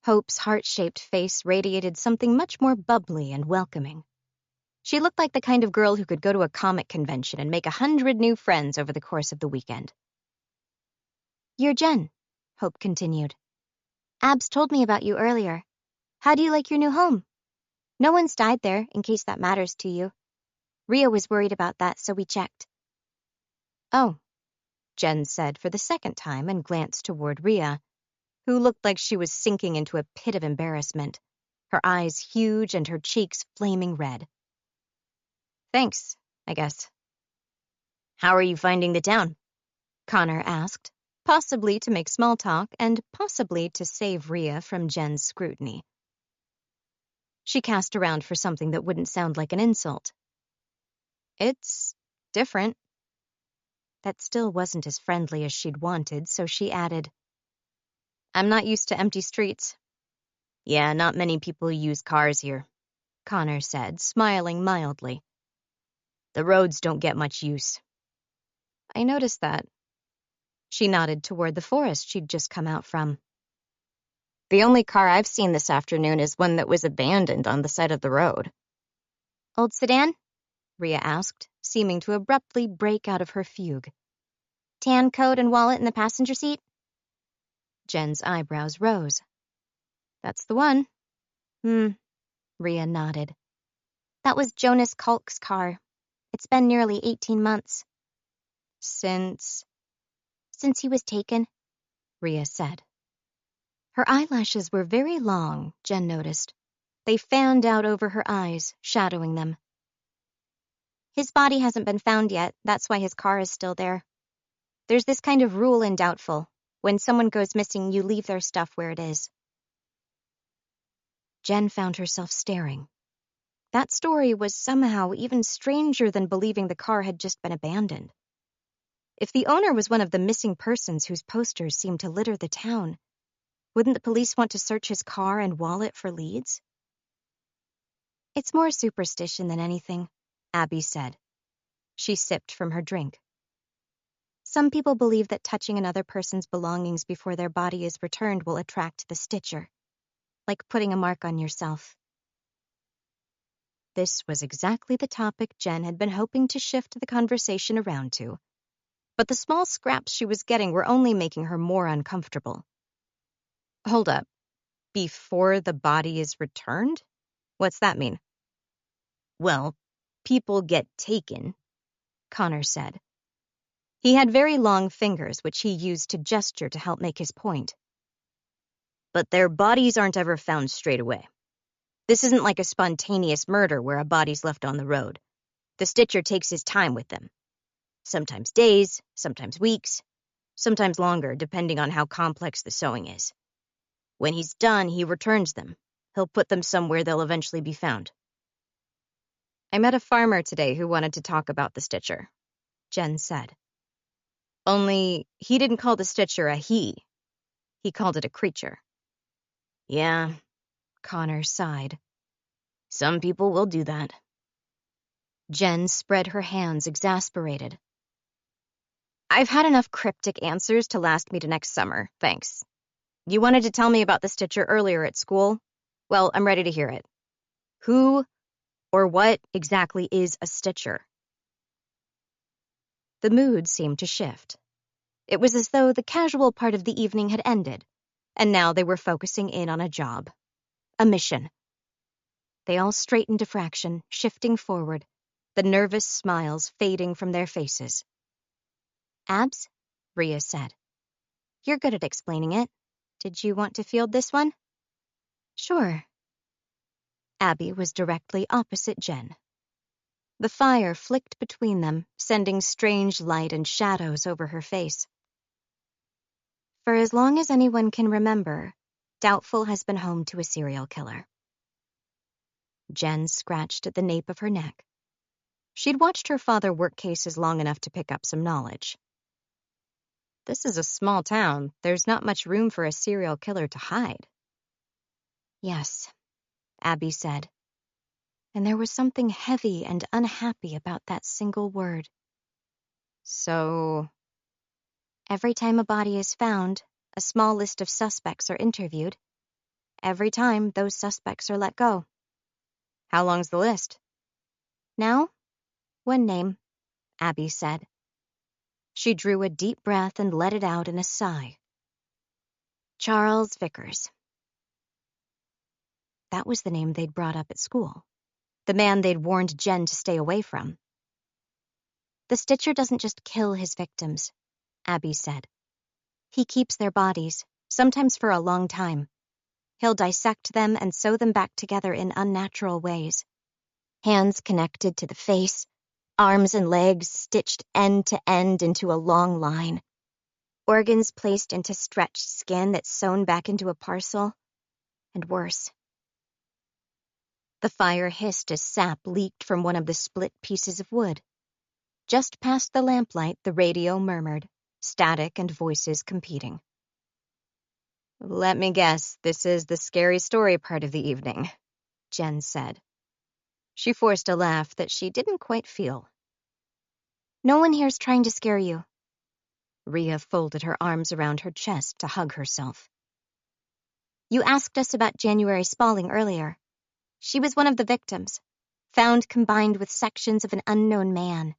Hope's heart-shaped face radiated something much more bubbly and welcoming. She looked like the kind of girl who could go to a comic convention and make 100 new friends over the course of the weekend. You're Jen, Hope continued. Abs told me about you earlier. How do you like your new home? No one's died there, in case that matters to you. Rhea was worried about that, so we checked. Oh, Jen said for the second time and glanced toward Rhea, who looked like she was sinking into a pit of embarrassment, her eyes huge and her cheeks flaming red. Thanks, I guess. How are you finding the town? Connor asked, possibly to make small talk and possibly to save Rhea from Jen's scrutiny. She cast around for something that wouldn't sound like an insult. It's different. That still wasn't as friendly as she'd wanted, so she added, I'm not used to empty streets. Yeah, not many people use cars here, Connor said, smiling mildly. The roads don't get much use. I noticed that. She nodded toward the forest she'd just come out from. The only car I've seen this afternoon is one that was abandoned on the side of the road. Old sedan? Rhea asked, seeming to abruptly break out of her fugue. Tan coat and wallet in the passenger seat? Jen's eyebrows rose. That's the one. Rhea nodded. That was Jonas Kalk's car. It's been nearly 18 months. Since he was taken, Rhea said. Her eyelashes were very long, Jen noticed. They fanned out over her eyes, shadowing them. His body hasn't been found yet, that's why his car is still there. There's this kind of rule in Doubtful. When someone goes missing, you leave their stuff where it is. Jen found herself staring. That story was somehow even stranger than believing the car had just been abandoned. If the owner was one of the missing persons whose posters seemed to litter the town, wouldn't the police want to search his car and wallet for leads? It's more superstition than anything, Abby said. She sipped from her drink. Some people believe that touching another person's belongings before their body is returned will attract the stitcher, like putting a mark on yourself. This was exactly the topic Jen had been hoping to shift the conversation around to, but the small scraps she was getting were only making her more uncomfortable. Hold up. Before the body is returned? What's that mean? Well, people get taken, Connor said. He had very long fingers, which he used to gesture to help make his point. But their bodies aren't ever found straight away. This isn't like a spontaneous murder where a body's left on the road. The stitcher takes his time with them. Sometimes days, sometimes weeks, sometimes longer, depending on how complex the sewing is. When he's done, he returns them. He'll put them somewhere they'll eventually be found. I met a farmer today who wanted to talk about the stitcher, Jen said. Only he didn't call the stitcher a he. He called it a creature. Yeah, Connor sighed. Some people will do that. Jen spread her hands, exasperated. I've had enough cryptic answers to last me to next summer, thanks. You wanted to tell me about the stitcher earlier at school? Well, I'm ready to hear it. Who or what exactly is a stitcher? The mood seemed to shift. It was as though the casual part of the evening had ended, and now they were focusing in on a job. A mission. They all straightened to fraction, shifting forward, the nervous smiles fading from their faces. Abs? Rhea said. You're good at explaining it. Did you want to field this one? Sure. Abby was directly opposite Jen. The fire flicked between them, sending strange light and shadows over her face. For as long as anyone can remember, Doubtful has been home to a serial killer. Jen scratched at the nape of her neck. She'd watched her father work cases long enough to pick up some knowledge. This is a small town. There's not much room for a serial killer to hide. Yes, Abby said. And there was something heavy and unhappy about that single word. So, every time a body is found, a small list of suspects are interviewed. Every time, those suspects are let go. How long's the list? Now, one name, Abby said. She drew a deep breath and let it out in a sigh. Charles Vickers. That was the name they'd brought up at school. The man they'd warned Jen to stay away from. The Stitcher doesn't just kill his victims, Abby said. He keeps their bodies, sometimes for a long time. He'll dissect them and sew them back together in unnatural ways. Hands connected to the face, arms and legs stitched end to end into a long line. Organs placed into stretched skin that's sewn back into a parcel. And worse. The fire hissed as sap leaked from one of the split pieces of wood. Just past the lamplight, the radio murmured, static and voices competing. Let me guess, this is the scary story part of the evening, Jen said. She forced a laugh that she didn't quite feel. No one here's trying to scare you. Rhea folded her arms around her chest to hug herself. You asked us about January Spaulding earlier. She was one of the victims, found combined with sections of an unknown man.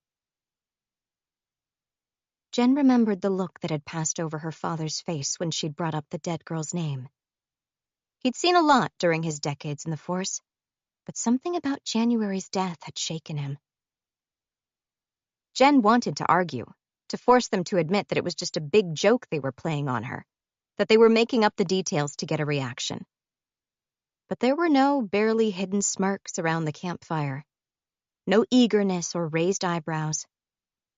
Jen remembered the look that had passed over her father's face when she'd brought up the dead girl's name. He'd seen a lot during his decades in the force, but something about January's death had shaken him. Jen wanted to argue, to force them to admit that it was just a big joke they were playing on her, that they were making up the details to get a reaction. But there were no barely hidden smirks around the campfire, no eagerness or raised eyebrows,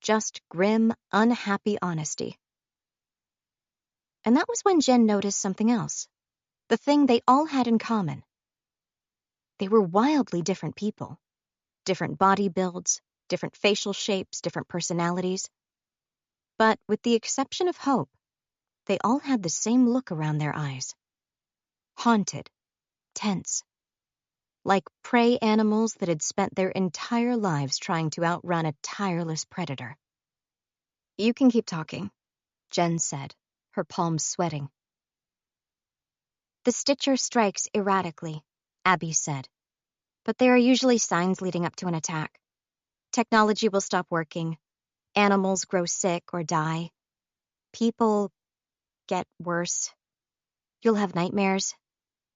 just grim, unhappy honesty. And that was when Jen noticed something else, the thing they all had in common. They were wildly different people, different body builds, different facial shapes, different personalities. But with the exception of Hope, they all had the same look around their eyes. Haunted, tense, like prey animals that had spent their entire lives trying to outrun a tireless predator. You can keep talking, Jen said, her palms sweating. The Stitcher strikes erratically, Abby said, but there are usually signs leading up to an attack. Technology will stop working. Animals grow sick or die. People get worse. You'll have nightmares.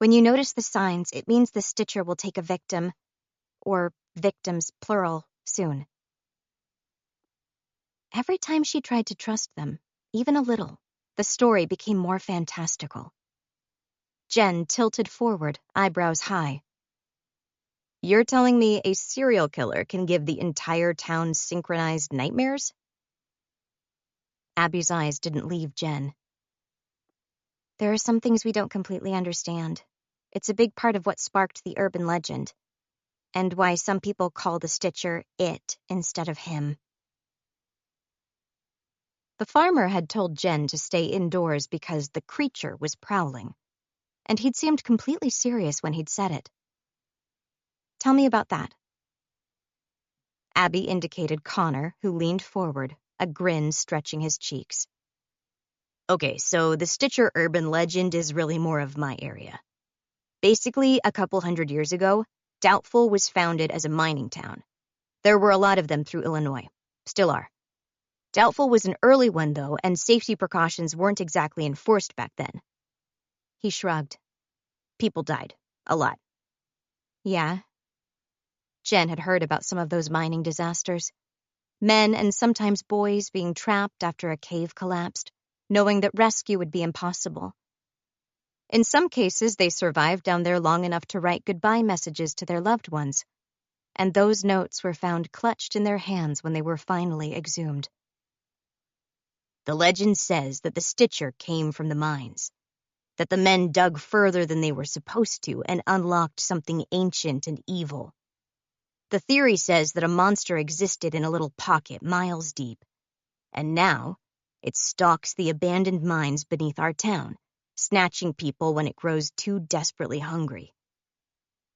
When you notice the signs, it means the Stitcher will take a victim, or victims plural, soon. Every time she tried to trust them, even a little, the story became more fantastical. Jen tilted forward, eyebrows high. You're telling me a serial killer can give the entire town synchronized nightmares? Abby's eyes didn't leave Jen. There are some things we don't completely understand. It's a big part of what sparked the urban legend, and why some people call the Stitcher it instead of him. The farmer had told Jen to stay indoors because the creature was prowling, and he'd seemed completely serious when he'd said it. Tell me about that. Abby indicated Connor, who leaned forward, a grin stretching his cheeks. Okay, so the Stitcher urban legend is really more of my area. Basically, a couple hundred years ago, Doubtful was founded as a mining town. There were a lot of them through Illinois. Still are. Doubtful was an early one, though, and safety precautions weren't exactly enforced back then. He shrugged. People died. A lot. Yeah. Jen had heard about some of those mining disasters. Men and sometimes boys being trapped after a cave collapsed, knowing that rescue would be impossible. In some cases, they survived down there long enough to write goodbye messages to their loved ones, and those notes were found clutched in their hands when they were finally exhumed. The legend says that the Stitcher came from the mines, that the men dug further than they were supposed to and unlocked something ancient and evil. The theory says that a monster existed in a little pocket miles deep, and now It stalks the abandoned mines beneath our town, snatching people when it grows too desperately hungry.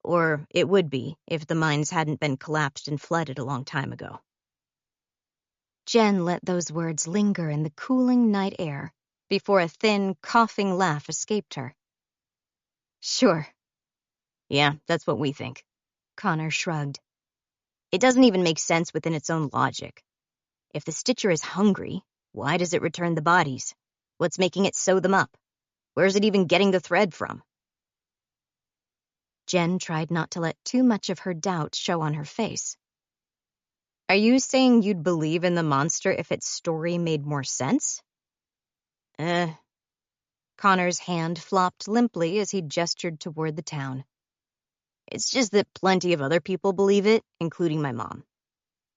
Or it would be if the mines hadn't been collapsed and flooded a long time ago. Jen let those words linger in the cooling night air before a thin, coughing laugh escaped her. Sure. Yeah, that's what we think. Connor shrugged. It doesn't even make sense within its own logic. If the Stitcher is hungry, why does it return the bodies? What's making it sew them up? Where's it even getting the thread from? Jen tried not to let too much of her doubt show on her face. Are you saying you'd believe in the monster if its story made more sense? Connor's hand flopped limply as he gestured toward the town. It's just that plenty of other people believe it, including my mom.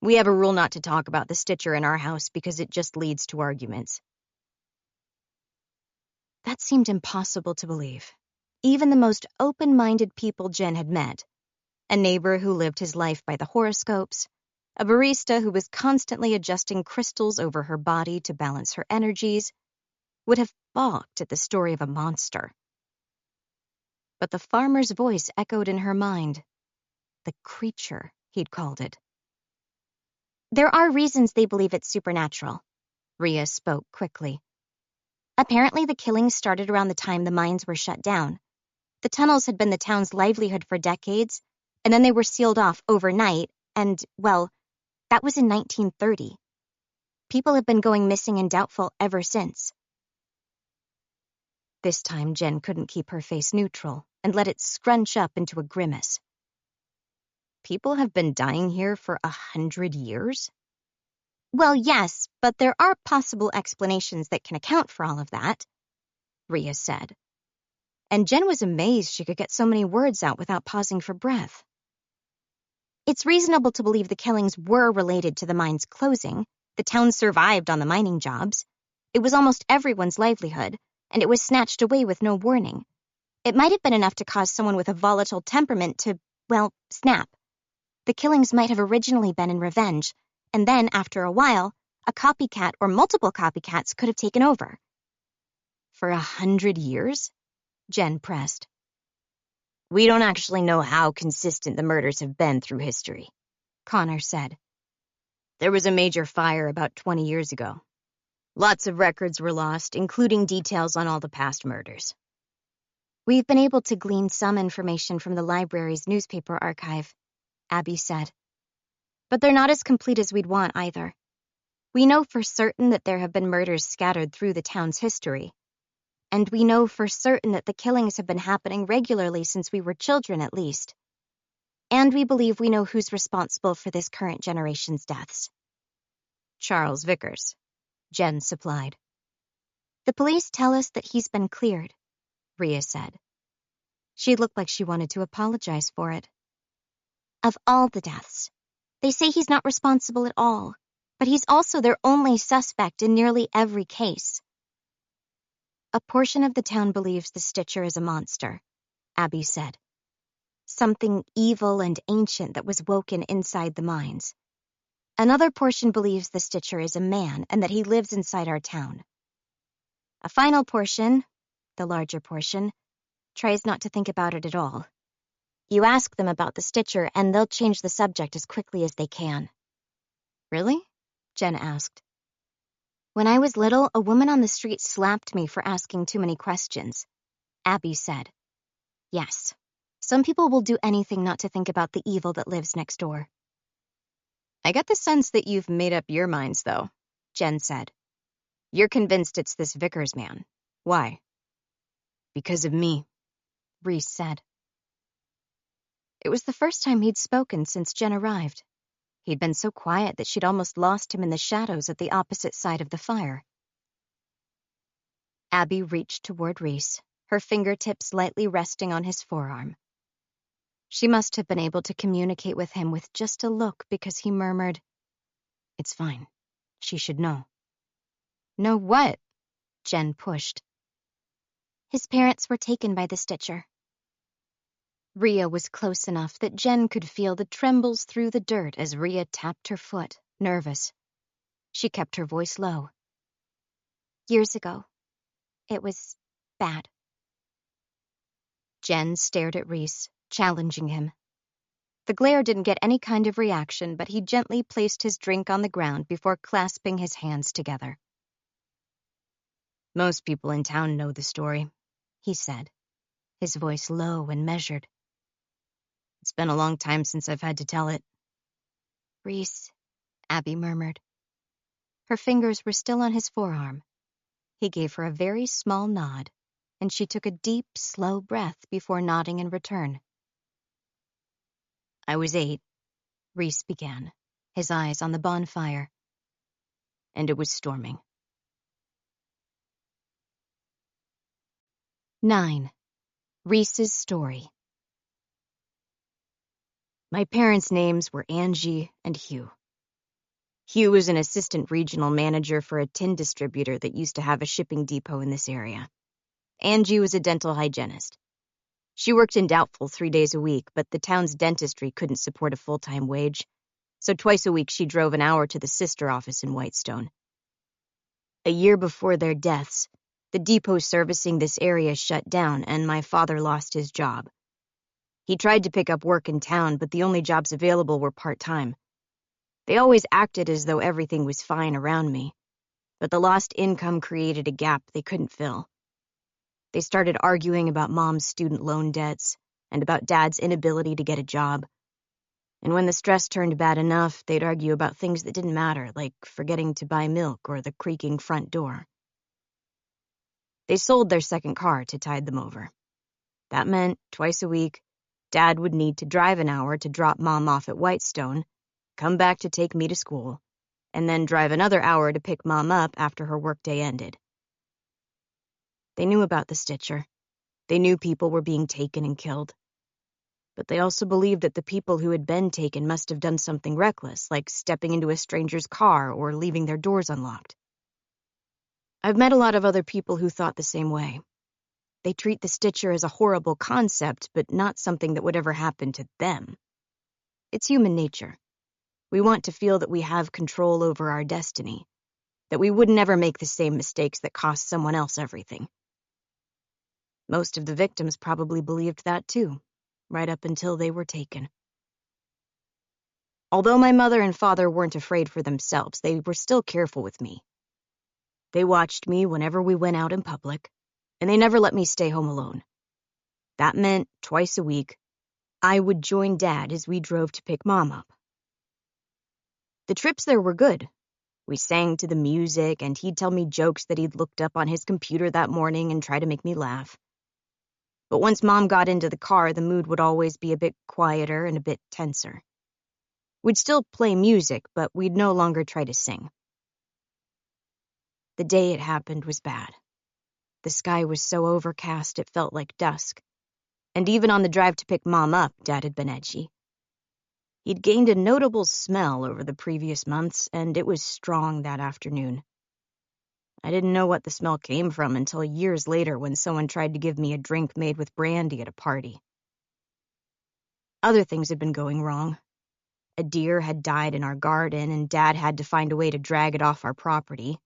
We have a rule not to talk about the Stitcher in our house because it just leads to arguments. That seemed impossible to believe. Even the most open-minded people Jen had met, a neighbor who lived his life by the horoscopes, a barista who was constantly adjusting crystals over her body to balance her energies, would have balked at the story of a monster. But the farmer's voice echoed in her mind. The creature, he'd called it. There are reasons they believe it's supernatural. Rhea spoke quickly. Apparently the killings started around the time the mines were shut down. The tunnels had been the town's livelihood for decades, and then they were sealed off overnight, and, well, that was in 1930. People have been going missing and doubtful ever since. This time Jen couldn't keep her face neutral and let it scrunch up into a grimace. People have been dying here for 100 years? Well, yes, but there are possible explanations that can account for all of that, Rhea said. And Jen was amazed she could get so many words out without pausing for breath. It's reasonable to believe the killings were related to the mines closing. The town survived on the mining jobs. It was almost everyone's livelihood, and it was snatched away with no warning. It might have been enough to cause someone with a volatile temperament to, well, snap. The killings might have originally been in revenge, and then, after a while, a copycat or multiple copycats could have taken over. For 100 years? Jen pressed. We don't actually know how consistent the murders have been through history, Connor said. There was a major fire about 20 years ago. Lots of records were lost, including details on all the past murders. We've been able to glean some information from the library's newspaper archive, Abby said. But they're not as complete as we'd want either. We know for certain that there have been murders scattered through the town's history. And we know for certain that the killings have been happening regularly since we were children at least. And we believe we know who's responsible for this current generation's deaths. Charles Vickers, Jen supplied. The police tell us that he's been cleared, Rhea said. She looked like she wanted to apologize for it. Of all the deaths. They say he's not responsible at all, but he's also their only suspect in nearly every case. A portion of the town believes the Stitcher is a monster, Abby said. Something evil and ancient that was woken inside the mines. Another portion believes the Stitcher is a man and that he lives inside our town. A final portion, the larger portion, tries not to think about it at all. You ask them about the Stitcher and they'll change the subject as quickly as they can. Really? Jen asked. When I was little, a woman on the street slapped me for asking too many questions, Abby said. Yes, some people will do anything not to think about the evil that lives next door. I get the sense that you've made up your minds, though, Jen said. You're convinced it's this Vickers man. Why? Because of me, Reese said. It was the first time he'd spoken since Jen arrived. He'd been so quiet that she'd almost lost him in the shadows at the opposite side of the fire. Abby reached toward Reese, her fingertips lightly resting on his forearm. She must have been able to communicate with him with just a look because he murmured, "It's fine. She should know." Know what? Jen pushed. His parents were taken by the Stitcher. Rhea was close enough that Jen could feel the trembles through the dirt as Rhea tapped her foot, nervous. She kept her voice low. Years ago. It was bad. Jen stared at Reese, challenging him. The glare didn't get any kind of reaction, but he gently placed his drink on the ground before clasping his hands together. Most people in town know the story, he said, his voice low and measured. It's been a long time since I've had to tell it. Reese, Abby murmured. Her fingers were still on his forearm. He gave her a very small nod, and she took a deep, slow breath before nodding in return. I was 8, Reese began, his eyes on the bonfire. And it was storming. 9. Reese's story. My parents' names were Angie and Hugh. Hugh was an assistant regional manager for a tin distributor that used to have a shipping depot in this area. Angie was a dental hygienist. She worked in Doubtful 3 days a week, but the town's dentistry couldn't support a full-time wage, so twice a week she drove an hour to the sister office in Whitestone. A year before their deaths, the depot servicing this area shut down and my father lost his job. He tried to pick up work in town, but the only jobs available were part-time. They always acted as though everything was fine around me, but the lost income created a gap they couldn't fill. They started arguing about Mom's student loan debts and about Dad's inability to get a job. And when the stress turned bad enough, they'd argue about things that didn't matter, like forgetting to buy milk or the creaking front door. They sold their second car to tide them over. That meant, twice a week, Dad would need to drive an hour to drop Mom off at Whitestone, come back to take me to school, and then drive another hour to pick Mom up after her workday ended. They knew about the Stitcher. They knew people were being taken and killed. But they also believed that the people who had been taken must have done something reckless, like stepping into a stranger's car or leaving their doors unlocked. I've met a lot of other people who thought the same way. They treat the Stitcher as a horrible concept, but not something that would ever happen to them. It's human nature. We want to feel that we have control over our destiny, that we would never make the same mistakes that cost someone else everything. Most of the victims probably believed that too, right up until they were taken. Although my mother and father weren't afraid for themselves, they were still careful with me. They watched me whenever we went out in public, and they never let me stay home alone. That meant, twice a week, I would join Dad as we drove to pick Mom up. The trips there were good. We sang to the music, and he'd tell me jokes that he'd looked up on his computer that morning and try to make me laugh. But once Mom got into the car, the mood would always be a bit quieter and a bit tenser. We'd still play music, but we'd no longer try to sing. The day it happened was bad. The sky was so overcast it felt like dusk. And even on the drive to pick Mom up, Dad had been edgy. He'd gained a notable smell over the previous months, and it was strong that afternoon. I didn't know what the smell came from until years later when someone tried to give me a drink made with brandy at a party. Other things had been going wrong. A deer had died in our garden, and Dad had to find a way to drag it off our property.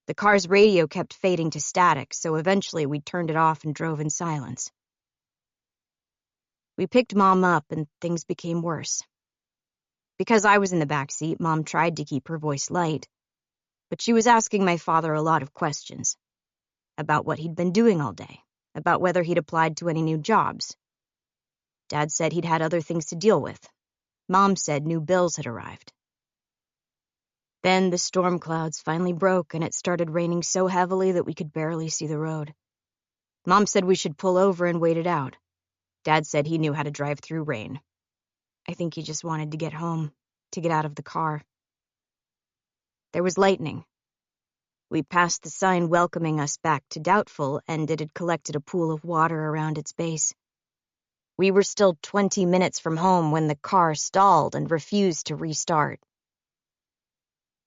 The car's radio kept fading to static, so eventually we turned it off and drove in silence. We picked Mom up, and things became worse. Because I was in the back seat, Mom tried to keep her voice light, but she was asking my father a lot of questions. About what he'd been doing all day, about whether he'd applied to any new jobs. Dad said he'd had other things to deal with. Mom said new bills had arrived. Then the storm clouds finally broke, and it started raining so heavily that we could barely see the road. Mom said we should pull over and wait it out. Dad said he knew how to drive through rain. I think he just wanted to get home, to get out of the car. There was lightning. We passed the sign welcoming us back to Doubtful, and it had collected a pool of water around its base. We were still 20 minutes from home when the car stalled and refused to restart.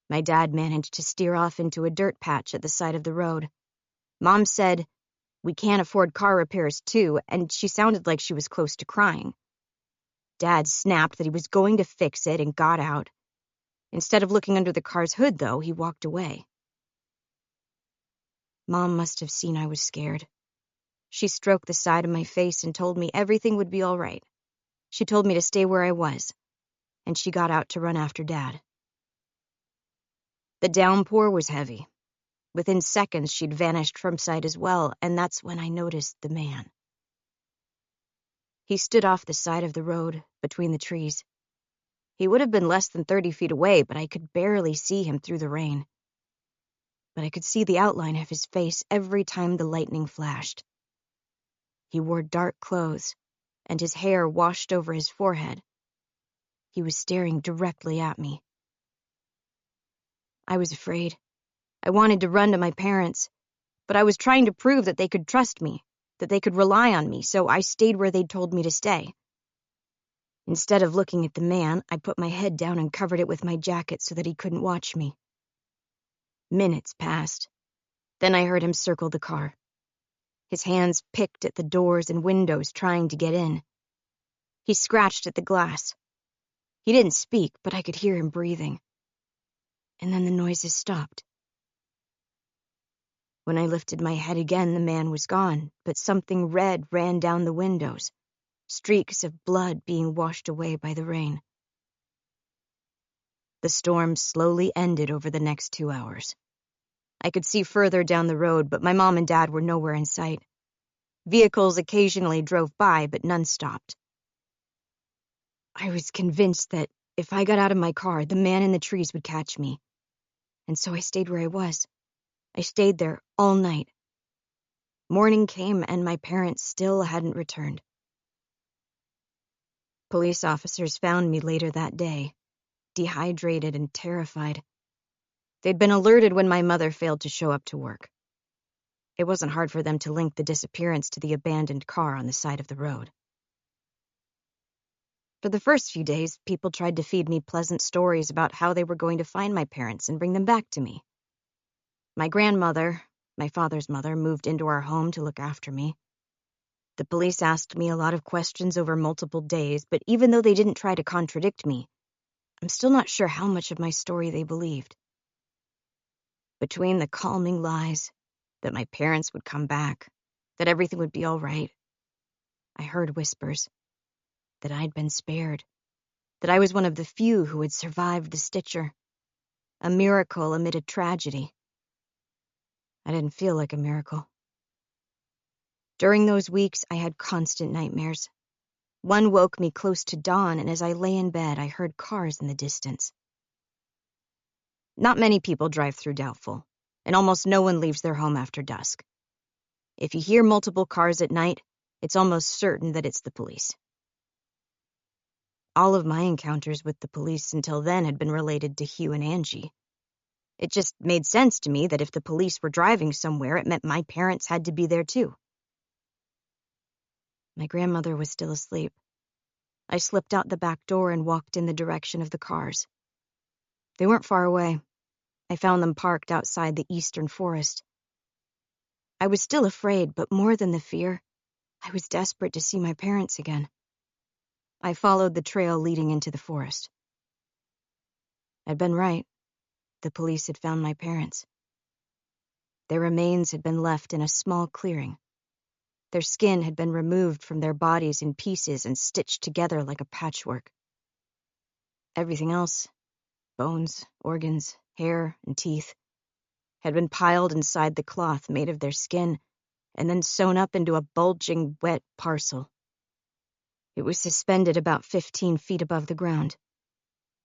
My dad managed to steer off into a dirt patch at the side of the road. Mom said, "We can't afford car repairs too," and she sounded like she was close to crying. Dad snapped that he was going to fix it and got out. Instead of looking under the car's hood, though, he walked away. Mom must have seen I was scared. She stroked the side of my face and told me everything would be all right. She told me to stay where I was, and she got out to run after Dad. The downpour was heavy. Within seconds, she'd vanished from sight as well, and that's when I noticed the man. He stood off the side of the road, between the trees. He would have been less than 30 feet away, but I could barely see him through the rain. But I could see the outline of his face every time the lightning flashed. He wore dark clothes, and his hair washed over his forehead. He was staring directly at me. I was afraid. I wanted to run to my parents, but I was trying to prove that they could trust me, that they could rely on me, so I stayed where they'd told me to stay. Instead of looking at the man, I put my head down and covered it with my jacket so that he couldn't watch me. Minutes passed. Then I heard him circle the car. His hands picked at the doors and windows, trying to get in. He scratched at the glass. He didn't speak, but I could hear him breathing. And then the noises stopped. When I lifted my head again, the man was gone, but something red ran down the windows, streaks of blood being washed away by the rain. The storm slowly ended over the next 2 hours. I could see further down the road, but my mom and dad were nowhere in sight. Vehicles occasionally drove by, but none stopped. I was convinced that if I got out of my car, the man in the trees would catch me. And so I stayed where I was. I stayed there all night. Morning came, and my parents still hadn't returned. Police officers found me later that day, dehydrated and terrified. They'd been alerted when my mother failed to show up to work. It wasn't hard for them to link the disappearance to the abandoned car on the side of the road. For the first few days, people tried to feed me pleasant stories about how they were going to find my parents and bring them back to me. My grandmother, my father's mother, moved into our home to look after me. The police asked me a lot of questions over multiple days, but even though they didn't try to contradict me, I'm still not sure how much of my story they believed. Between the calming lies, that my parents would come back, that everything would be all right, I heard whispers, that I'd been spared, that I was one of the few who had survived the stitcher, a miracle amid a tragedy. I didn't feel like a miracle. During those weeks, I had constant nightmares. One woke me close to dawn, and as I lay in bed, I heard cars in the distance. Not many people drive through Doubtful, and almost no one leaves their home after dusk. If you hear multiple cars at night, it's almost certain that it's the police. All of my encounters with the police until then had been related to Hugh and Angie. It just made sense to me that if the police were driving somewhere, it meant my parents had to be there too. My grandmother was still asleep. I slipped out the back door and walked in the direction of the cars. They weren't far away. I found them parked outside the eastern forest. I was still afraid, but more than the fear, I was desperate to see my parents again. I followed the trail leading into the forest. I'd been right. The police had found my parents. Their remains had been left in a small clearing. Their skin had been removed from their bodies in pieces and stitched together like a patchwork. Everything else, bones, organs, hair, and teeth, had been piled inside the cloth made of their skin and then sewn up into a bulging, wet parcel. It was suspended about 15 feet above the ground.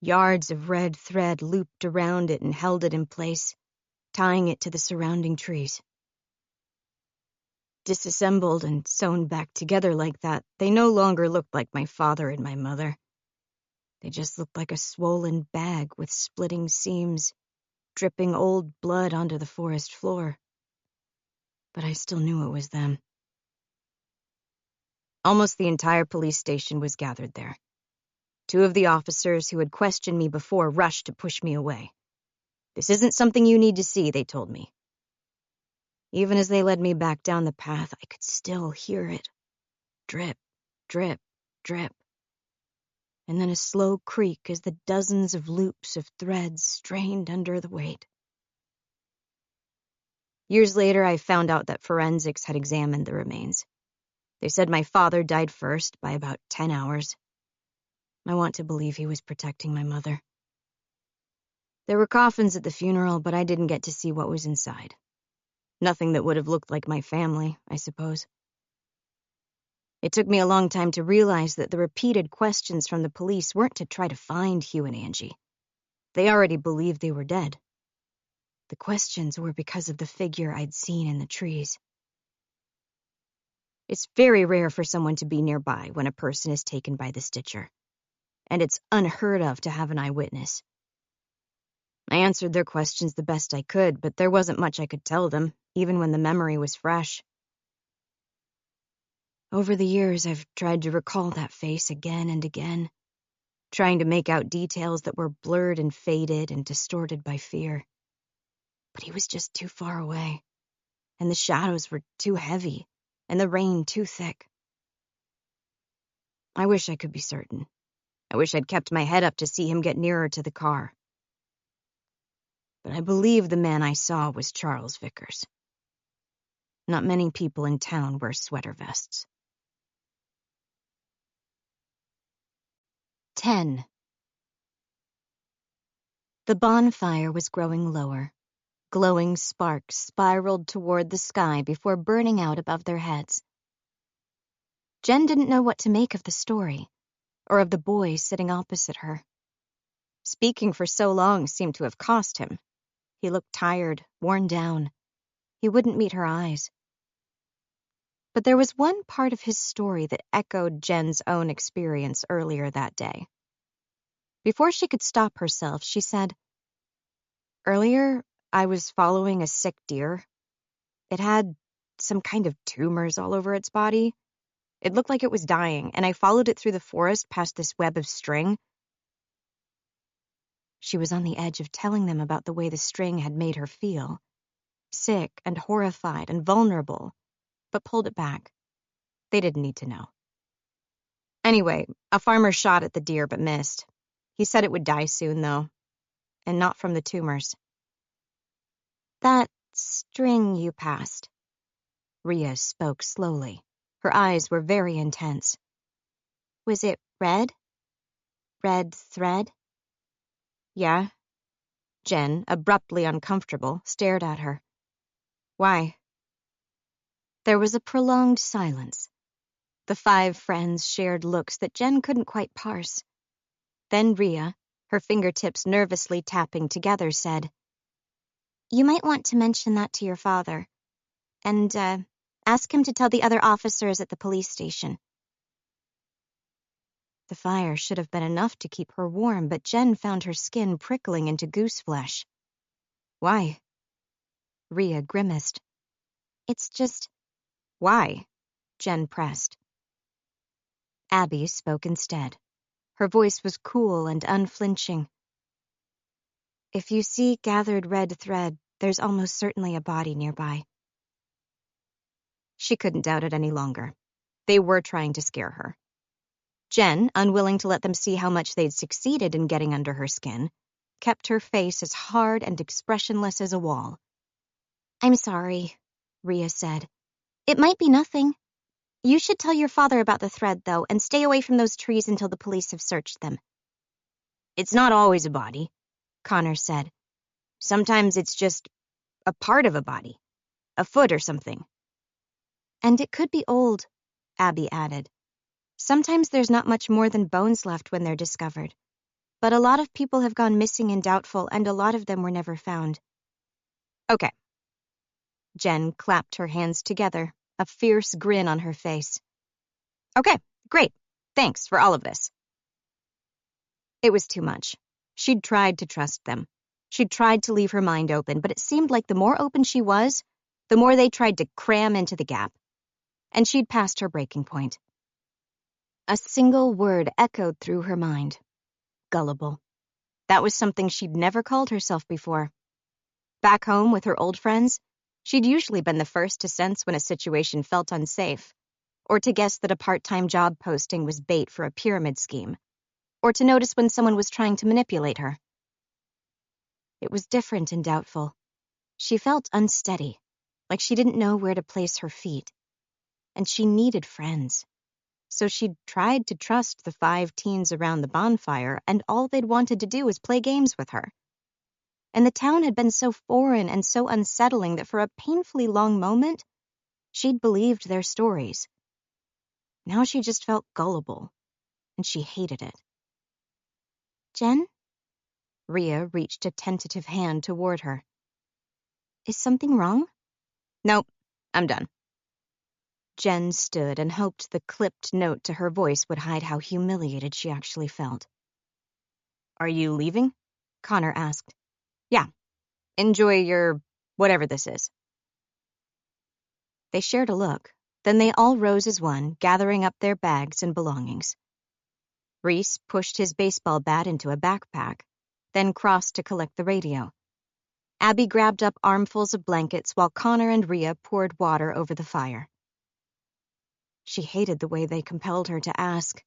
Yards of red thread looped around it and held it in place, tying it to the surrounding trees. Disassembled and sewn back together like that, they no longer looked like my father and my mother. They just looked like a swollen bag with splitting seams, dripping old blood onto the forest floor. But I still knew it was them. Almost the entire police station was gathered there. 2 of the officers who had questioned me before rushed to push me away. "This isn't something you need to see," they told me. Even as they led me back down the path, I could still hear it. Drip, drip, drip. And then a slow creak as the dozens of loops of threads strained under the weight. Years later, I found out that forensics had examined the remains. They said my father died first by about 10 hours. I want to believe he was protecting my mother. There were coffins at the funeral, but I didn't get to see what was inside. Nothing that would have looked like my family, I suppose. It took me a long time to realize that the repeated questions from the police weren't to try to find Hugh and Angie. They already believed they were dead. The questions were because of the figure I'd seen in the trees. It's very rare for someone to be nearby when a person is taken by the Stitcher, and it's unheard of to have an eyewitness. I answered their questions the best I could, but there wasn't much I could tell them, even when the memory was fresh. Over the years, I've tried to recall that face again and again, trying to make out details that were blurred and faded and distorted by fear. But he was just too far away, and the shadows were too heavy, and the rain too thick. I wish I could be certain. I wish I'd kept my head up to see him get nearer to the car. But I believe the man I saw was Charles Vickers. Not many people in town wear sweater vests. 10. The bonfire was growing lower. Glowing sparks spiraled toward the sky before burning out above their heads. Jen didn't know what to make of the story, or of the boy sitting opposite her. Speaking for so long seemed to have cost him. He looked tired, worn down. He wouldn't meet her eyes. But there was one part of his story that echoed Jen's own experience earlier that day. Before she could stop herself, she said, "Earlier, I was following a sick deer. It had some kind of tumors all over its body. It looked like it was dying, and I followed it through the forest past this web of string." She was on the edge of telling them about the way the string had made her feel, sick and horrified and vulnerable, but pulled it back. They didn't need to know. Anyway, a farmer shot at the deer but missed. He said it would die soon, though, and not from the tumors. "That string you passed," Rhea spoke slowly. Her eyes were very intense. "Was it red? Red thread?" "Yeah." Jen, abruptly uncomfortable, stared at her. "Why?" There was a prolonged silence. The 5 friends shared looks that Jen couldn't quite parse. Then Rhea, her fingertips nervously tapping together, said, "You might want to mention that to your father, and ask him to tell the other officers at the police station." The fire should have been enough to keep her warm, but Jen found her skin prickling into goose flesh. "Why?" Rhea grimaced. "It's just—" "Why?" Jen pressed. Abby spoke instead. Her voice was cool and unflinching. "If you see gathered red thread, there's almost certainly a body nearby." She couldn't doubt it any longer. They were trying to scare her. Jen, unwilling to let them see how much they'd succeeded in getting under her skin, kept her face as hard and expressionless as a wall. "I'm sorry," Rhea said. "It might be nothing. You should tell your father about the thread, though, and stay away from those trees until the police have searched them." "It's not always a body," Connor said. "Sometimes it's just a part of a body, a foot or something." "And it could be old," Abby added. "Sometimes there's not much more than bones left when they're discovered. But a lot of people have gone missing and doubtful, and a lot of them were never found." "Okay." Jen clapped her hands together, a fierce grin on her face. "Okay, great. Thanks for all of this." It was too much. She'd tried to trust them. She'd tried to leave her mind open, but it seemed like the more open she was, the more they tried to cram into the gap. And she'd passed her breaking point. A single word echoed through her mind. Gullible. That was something she'd never called herself before. Back home with her old friends, she'd usually been the first to sense when a situation felt unsafe, or to guess that a part-time job posting was bait for a pyramid scheme, or to notice when someone was trying to manipulate her. It was different and doubtful. She felt unsteady, like she didn't know where to place her feet. And she needed friends. So she'd tried to trust the 5 teens around the bonfire, and all they'd wanted to do was play games with her. And the town had been so foreign and so unsettling that for a painfully long moment, she'd believed their stories. Now she just felt gullible, and she hated it. Jen? Rhea reached a tentative hand toward her. Is something wrong? Nope, I'm done. Jen stood and hoped the clipped note to her voice would hide how humiliated she actually felt. Are you leaving? Connor asked. Yeah. Enjoy your whatever this is. They shared a look. Then they all rose as one, gathering up their bags and belongings. Reese pushed his baseball bat into a backpack, then crossed to collect the radio. Abby grabbed up armfuls of blankets while Connor and Rhea poured water over the fire. She hated the way they compelled her to ask,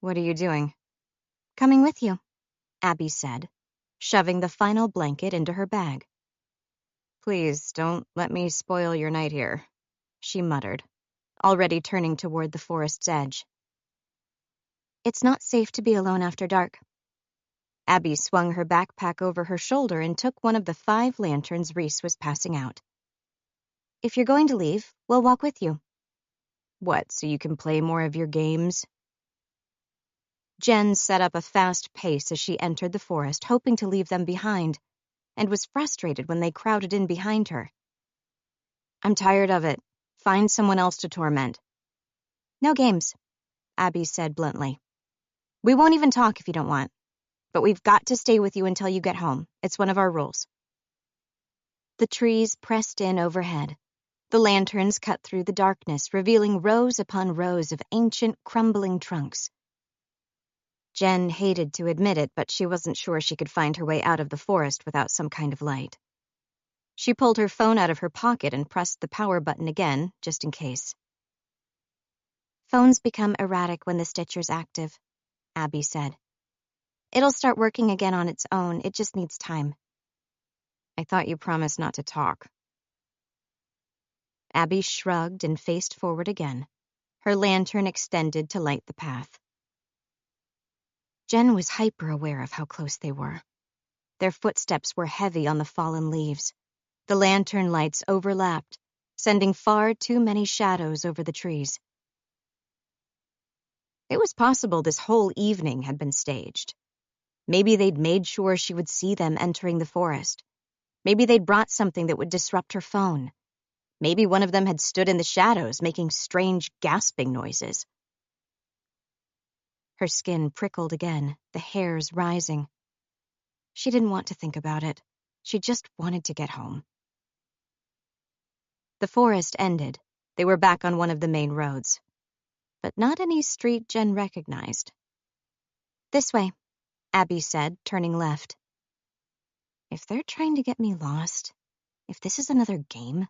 "What are you doing?" "Coming with you," Abby said, shoving the final blanket into her bag. "Please don't let me spoil your night here," she muttered, already turning toward the forest's edge. "It's not safe to be alone after dark." Abby swung her backpack over her shoulder and took one of the 5 lanterns Reese was passing out. "If you're going to leave, we'll walk with you." "What, so you can play more of your games?" Jen set up a fast pace as she entered the forest, hoping to leave them behind, and was frustrated when they crowded in behind her. "I'm tired of it. Find someone else to torment." "No games," Abby said bluntly. "We won't even talk if you don't want. But we've got to stay with you until you get home. It's one of our rules." The trees pressed in overhead. The lanterns cut through the darkness, revealing rows upon rows of ancient, crumbling trunks. Jen hated to admit it, but she wasn't sure she could find her way out of the forest without some kind of light. She pulled her phone out of her pocket and pressed the power button again, just in case. "Phones become erratic when the stitcher's active," Abby said. "It'll start working again on its own. It just needs time." "I thought you promised not to talk." Abby shrugged and faced forward again, her lantern extended to light the path. Jen was hyper-aware of how close they were. Their footsteps were heavy on the fallen leaves. The lantern lights overlapped, sending far too many shadows over the trees. It was possible this whole evening had been staged. Maybe they'd made sure she would see them entering the forest. Maybe they'd brought something that would disrupt her phone. Maybe one of them had stood in the shadows, making strange gasping noises. Her skin prickled again, the hairs rising. She didn't want to think about it. She just wanted to get home. The forest ended. They were back on one of the main roads. But not any street Jen recognized. "This way," Abby said, turning left. If they're trying to get me lost, if this is another game.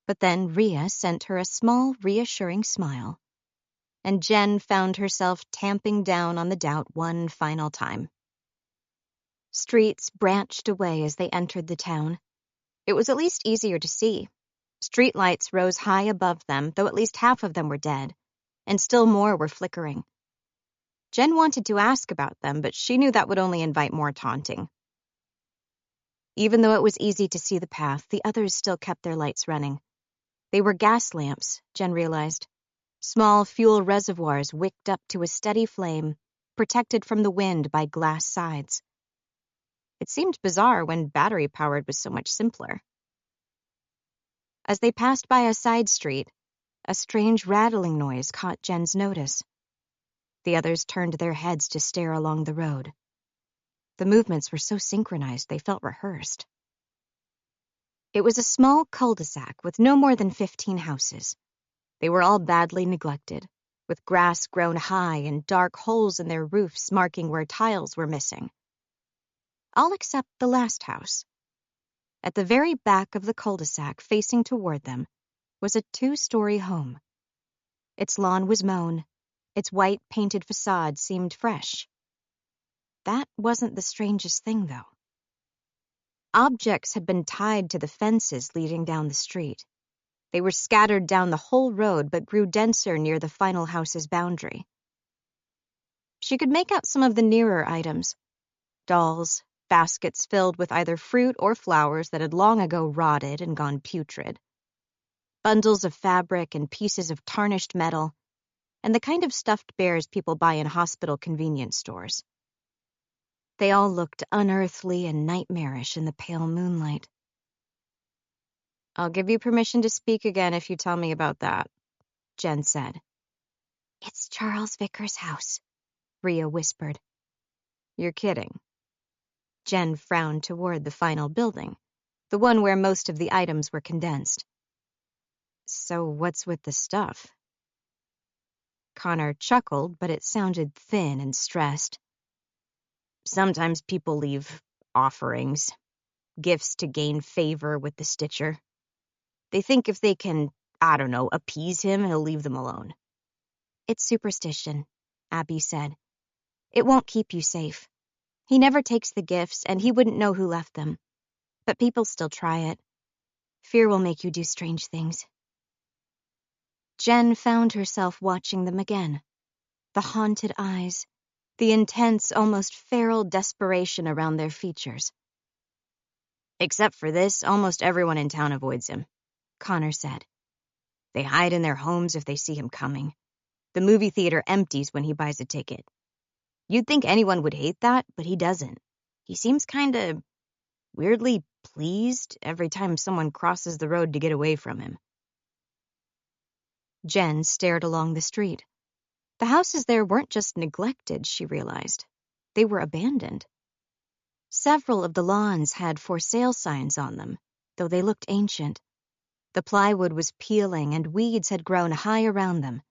But then Rhea sent her a small, reassuring smile, and Jen found herself tamping down on the doubt one final time. Streets branched away as they entered the town. It was at least easier to see. Streetlights rose high above them, though at least half of them were dead, and still more were flickering. Jen wanted to ask about them, but she knew that would only invite more taunting. Even though it was easy to see the path, the others still kept their lights running. They were gas lamps, Jen realized. Small fuel reservoirs wicked up to a steady flame, protected from the wind by glass sides. It seemed bizarre when battery-powered was so much simpler. As they passed by a side street, a strange rattling noise caught Jen's notice. The others turned their heads to stare along the road. The movements were so synchronized they felt rehearsed. It was a small cul-de-sac with no more than 15 houses. They were all badly neglected, with grass grown high and dark holes in their roofs marking where tiles were missing. All except the last house. At the very back of the cul-de-sac, facing toward them, was a 2-story home. Its lawn was mown. Its white painted facade seemed fresh. That wasn't the strangest thing, though. Objects had been tied to the fences leading down the street. They were scattered down the whole road but grew denser near the final house's boundary. She could make out some of the nearer items: dolls, baskets filled with either fruit or flowers that had long ago rotted and gone putrid, bundles of fabric and pieces of tarnished metal, and the kind of stuffed bears people buy in hospital convenience stores. They all looked unearthly and nightmarish in the pale moonlight. "I'll give you permission to speak again if you tell me about that," Jen said. "It's Charles Vickers' house," Rhea whispered. "You're kidding." Jen frowned toward the final building, the one where most of the items were condensed. "So what's with the stuff?" Connor chuckled, but it sounded thin and stressed. "Sometimes people leave offerings, gifts to gain favor with the Stitcher. They think if they can, I don't know, appease him, he'll leave them alone." "It's superstition," Abby said. "It won't keep you safe. He never takes the gifts, and he wouldn't know who left them. But people still try it. Fear will make you do strange things." Jen found herself watching them again. The haunted eyes, the intense, almost feral desperation around their features. "Except for this, almost everyone in town avoids him," Connor said. "They hide in their homes if they see him coming. The movie theater empties when he buys a ticket. You'd think anyone would hate that, but he doesn't. He seems kinda weirdly pleased every time someone crosses the road to get away from him." Jen stared along the street. The houses there weren't just neglected, she realized. They were abandoned. Several of the lawns had for sale signs on them, though they looked ancient. The plywood was peeling and weeds had grown high around them.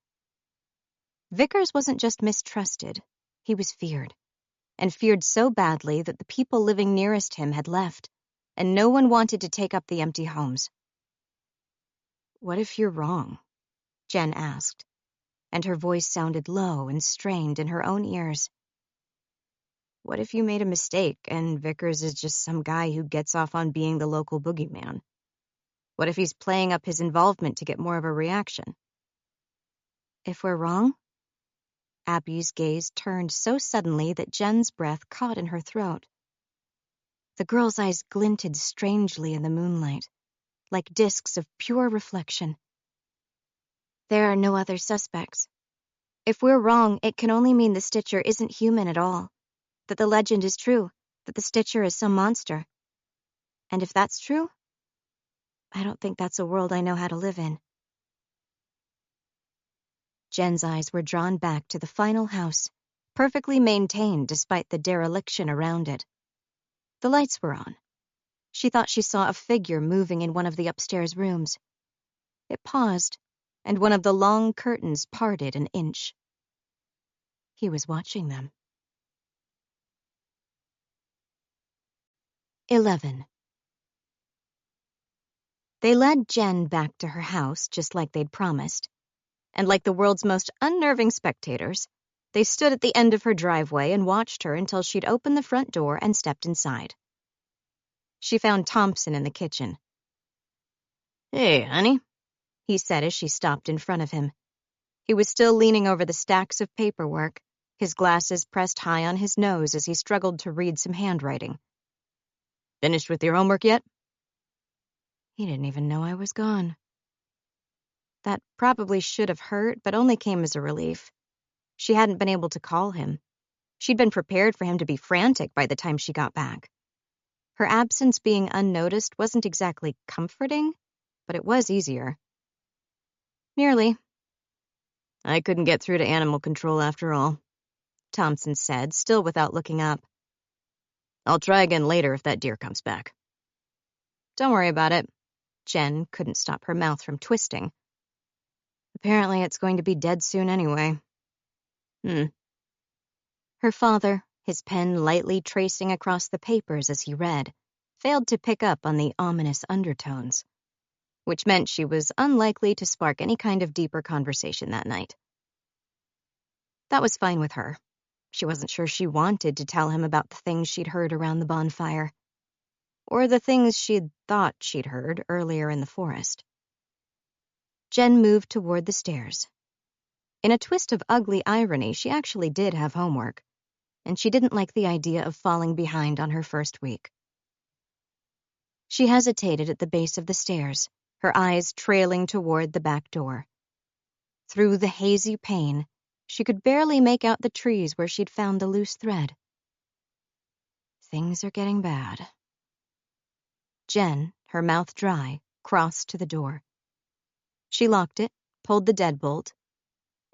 Vickers wasn't just mistrusted, he was feared, and feared so badly that the people living nearest him had left, and no one wanted to take up the empty homes. "What if you're wrong?" Jen asked, and her voice sounded low and strained in her own ears. "What if you made a mistake and Vickers is just some guy who gets off on being the local boogeyman? What if he's playing up his involvement to get more of a reaction?" "If we're wrong?" Abby's gaze turned so suddenly that Jen's breath caught in her throat. The girl's eyes glinted strangely in the moonlight, like discs of pure reflection. "There are no other suspects. If we're wrong, it can only mean the Stitcher isn't human at all, that the legend is true, that the Stitcher is some monster. And if that's true, I don't think that's a world I know how to live in." Jen's eyes were drawn back to the final house, perfectly maintained despite the dereliction around it. The lights were on. She thought she saw a figure moving in one of the upstairs rooms. It paused, and one of the long curtains parted an inch. He was watching them. 11. They led Jen back to her house just like they'd promised, and like the world's most unnerving spectators, they stood at the end of her driveway and watched her until she'd opened the front door and stepped inside. She found Thompson in the kitchen. "Hey, honey," he said as she stopped in front of him. He was still leaning over the stacks of paperwork, his glasses pressed high on his nose as he struggled to read some handwriting. "Finished with your homework yet?" He didn't even know I was gone. That probably should have hurt, but only came as a relief. She hadn't been able to call him. She'd been prepared for him to be frantic by the time she got back. Her absence being unnoticed wasn't exactly comforting, but it was easier. "Nearly." "I couldn't get through to animal control after all," Thompson said, still without looking up. "I'll try again later if that deer comes back." "Don't worry about it." Jen couldn't stop her mouth from twisting. "Apparently it's going to be dead soon anyway." Her father, his pen lightly tracing across the papers as he read, failed to pick up on the ominous undertones, which meant she was unlikely to spark any kind of deeper conversation that night. That was fine with her. She wasn't sure she wanted to tell him about the things she'd heard around the bonfire. or the things she'd thought she'd heard earlier in the forest. Jen moved toward the stairs. In a twist of ugly irony, she actually did have homework, and she didn't like the idea of falling behind on her first week. She hesitated at the base of the stairs, her eyes trailing toward the back door. Through the hazy pane, she could barely make out the trees where she'd found the loose thread. Things are getting bad. Jen, her mouth dry, crossed to the door. She locked it, pulled the deadbolt,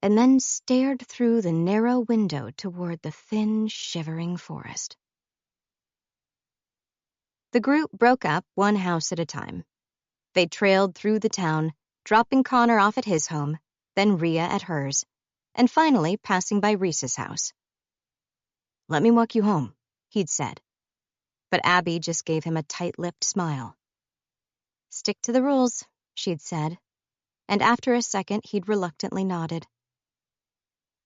and then stared through the narrow window toward the thin, shivering forest. The group broke up one house at a time. They trailed through the town, dropping Connor off at his home, then Rhea at hers, and finally passing by Reese's house. "Let me walk you home," he'd said. But Abby just gave him a tight-lipped smile. "Stick to the rules," she'd said, and after a second he'd reluctantly nodded.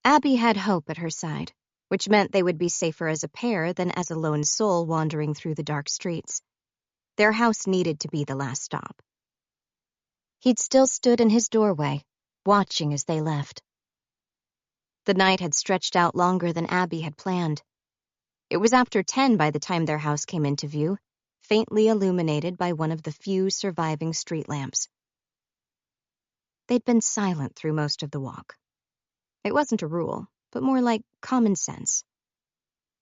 Abby had Hope at her side, which meant they would be safer as a pair than as a lone soul wandering through the dark streets. Their house needed to be the last stop. He'd still stood in his doorway, watching as they left. The night had stretched out longer than Abby had planned. It was after 10 by the time their house came into view, faintly illuminated by one of the few surviving street lamps. They'd been silent through most of the walk. It wasn't a rule, but more like common sense.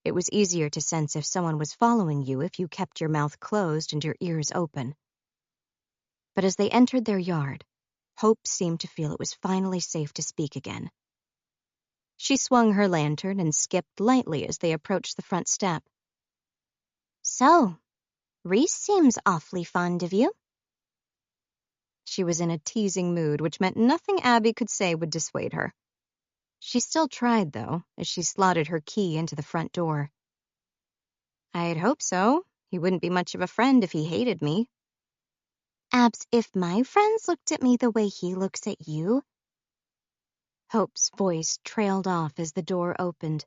It was easier to sense if someone was following you if you kept your mouth closed and your ears open. But as they entered their yard, Hope seemed to feel it was finally safe to speak again. She swung her lantern and skipped lightly as they approached the front step. "So, Reese seems awfully fond of you." She was in a teasing mood, which meant nothing Abby could say would dissuade her. She still tried, though, as she slotted her key into the front door. "I'd hope so. He wouldn't be much of a friend if he hated me." "Abs, if my friends looked at me the way he looks at you." Hope's voice trailed off as the door opened.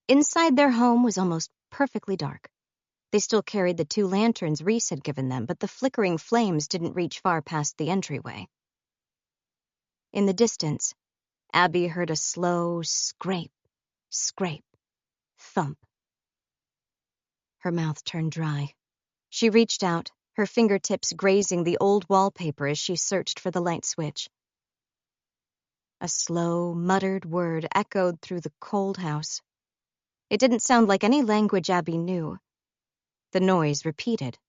Inside their home was almost perfectly dark. They still carried the 2 lanterns Reese had given them, but the flickering flames didn't reach far past the entryway. In the distance, Abby heard a slow scrape, scrape, thump. Her mouth turned dry. She reached out, her fingertips grazing the old wallpaper as she searched for the light switch. A slow, muttered word echoed through the cold house. It didn't sound like any language Abby knew. The noise repeated.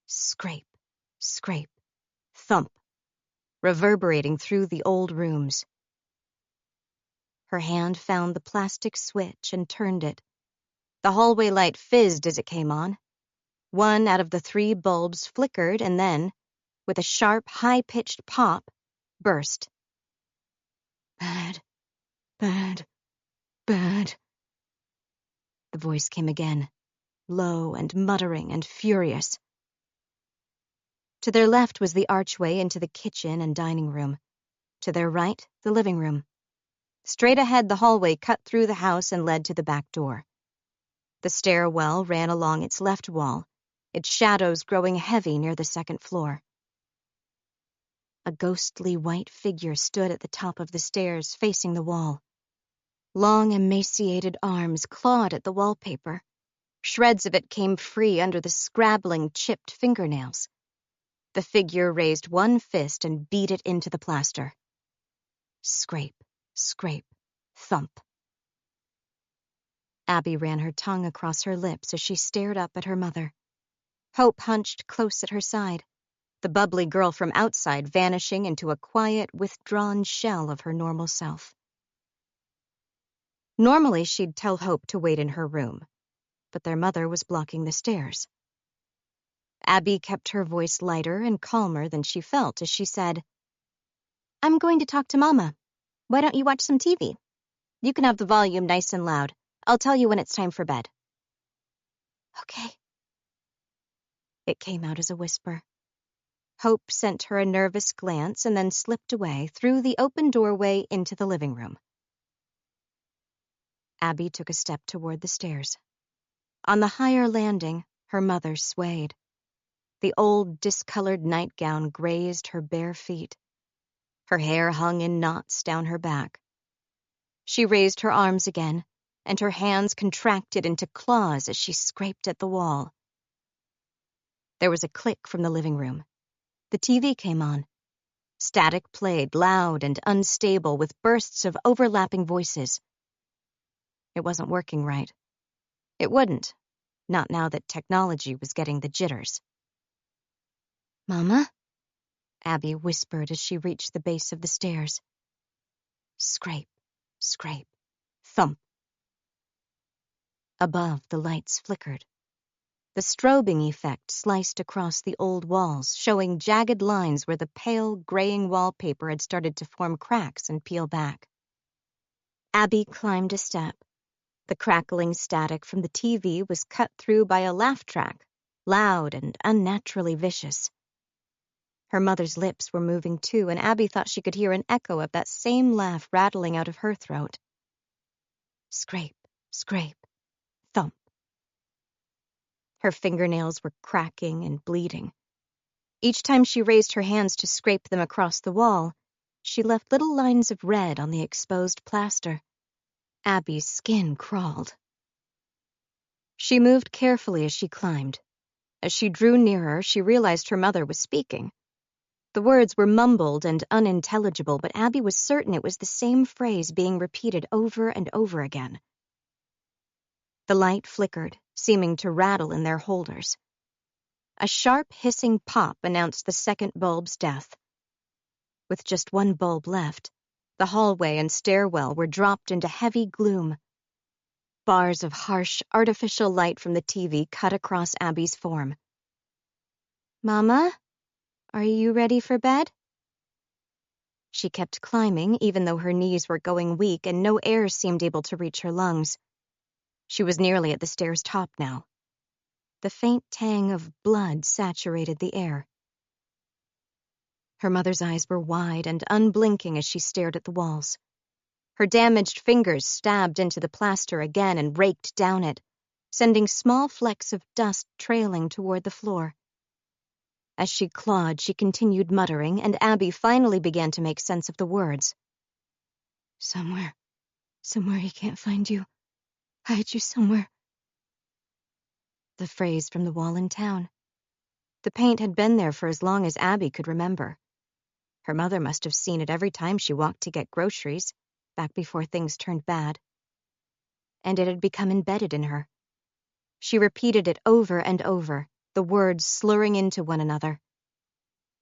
Scrape, scrape, thump, reverberating through the old rooms. Her hand found the plastic switch and turned it. The hallway light fizzed as it came on. One out of the 3 bulbs flickered and then, with a sharp, high-pitched pop, burst. "Bad, bad, bad." The voice came again, low and muttering and furious. To their left was the archway into the kitchen and dining room. To their right, the living room. Straight ahead, the hallway cut through the house and led to the back door. The stairwell ran along its left wall, its shadows growing heavy near the second floor. A ghostly white figure stood at the top of the stairs, facing the wall. Long, emaciated arms clawed at the wallpaper. Shreds of it came free under the scrabbling, chipped fingernails. The figure raised one fist and beat it into the plaster. Scrape, scrape, thump. Abby ran her tongue across her lips as she stared up at her mother. Hope hunched close at her side, the bubbly girl from outside vanishing into a quiet, withdrawn shell of her normal self. Normally, she'd tell Hope to wait in her room, but their mother was blocking the stairs. Abby kept her voice lighter and calmer than she felt as she said, "I'm going to talk to Mama. Why don't you watch some TV? You can have the volume nice and loud. I'll tell you when it's time for bed." "Okay." It came out as a whisper. Hope sent her a nervous glance and then slipped away through the open doorway into the living room. Abby took a step toward the stairs. On the higher landing, Her mother swayed. The old, discolored nightgown grazed her bare feet. Her hair hung in knots down her back. She raised her arms again, and her hands contracted into claws as she scraped at the wall. There was a click from the living room. The TV came on. Static played, loud and unstable, with bursts of overlapping voices. It wasn't working right. It wouldn't, not now that technology was getting the jitters. "Mama?" Abby whispered as she reached the base of the stairs. Scrape, scrape, thump. Above, the lights flickered. The strobing effect sliced across the old walls, showing jagged lines where the pale, graying wallpaper had started to form cracks and peel back. Abby climbed a step. The crackling static from the TV was cut through by a laugh track, loud and unnaturally vicious. Her mother's lips were moving too, and Abby thought she could hear an echo of that same laugh rattling out of her throat. Scrape, scrape, thump. Her fingernails were cracking and bleeding. Each time she raised her hands to scrape them across the wall, she left little lines of red on the exposed plaster. Abby's skin crawled. She moved carefully as she climbed. As she drew nearer, she realized her mother was speaking. The words were mumbled and unintelligible, but Abby was certain it was the same phrase being repeated over and over again. The light flickered, seeming to rattle in their holders. A sharp, hissing pop announced the second bulb's death. With just one bulb left, the hallway and stairwell were dropped into heavy gloom. Bars of harsh, artificial light from the TV cut across Abby's form. "Mama, are you ready for bed?" She kept climbing, even though her knees were going weak and no air seemed able to reach her lungs. She was nearly at the stairs' top now. The faint tang of blood saturated the air. Her mother's eyes were wide and unblinking as she stared at the walls. Her damaged fingers stabbed into the plaster again and raked down it, sending small flecks of dust trailing toward the floor. As she clawed, she continued muttering, and Abby finally began to make sense of the words. Somewhere he can't find you. Hide you somewhere." The phrase from the wall in town. The paint had been there for as long as Abby could remember. Her mother must have seen it every time she walked to get groceries, back before things turned bad. And it had become embedded in her. She repeated it over and over, the words slurring into one another.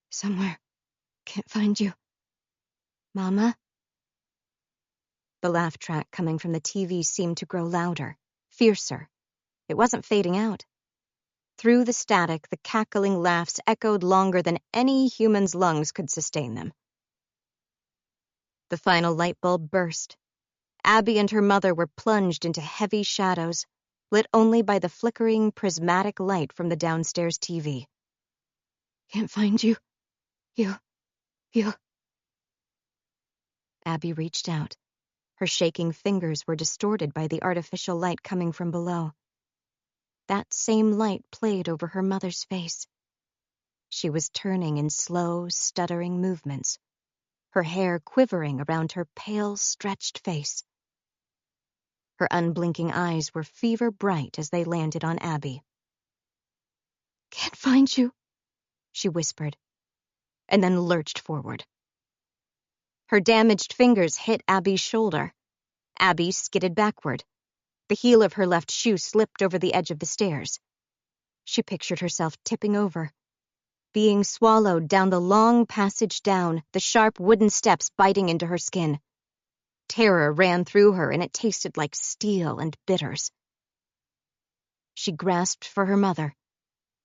Somewhere. Can't find you. Mama? The laugh track coming from the TV seemed to grow louder, fiercer. It wasn't fading out. Through the static, the cackling laughs echoed longer than any human's lungs could sustain them. The final light bulb burst. Abby and her mother were plunged into heavy shadows, lit only by the flickering, prismatic light from the downstairs TV. Can't find you. You. Abby reached out. Her shaking fingers were distorted by the artificial light coming from below. That same light played over her mother's face. She was turning in slow, stuttering movements, her hair quivering around her pale, stretched face. Her unblinking eyes were fever bright as they landed on Abby. Can't find you, she whispered, and then lurched forward. Her damaged fingers hit Abby's shoulder. Abby skidded backward. The heel of her left shoe slipped over the edge of the stairs. She pictured herself tipping over, being swallowed down the long passage down, the sharp wooden steps biting into her skin. Terror ran through her, and it tasted like steel and bitters. She grasped for her mother.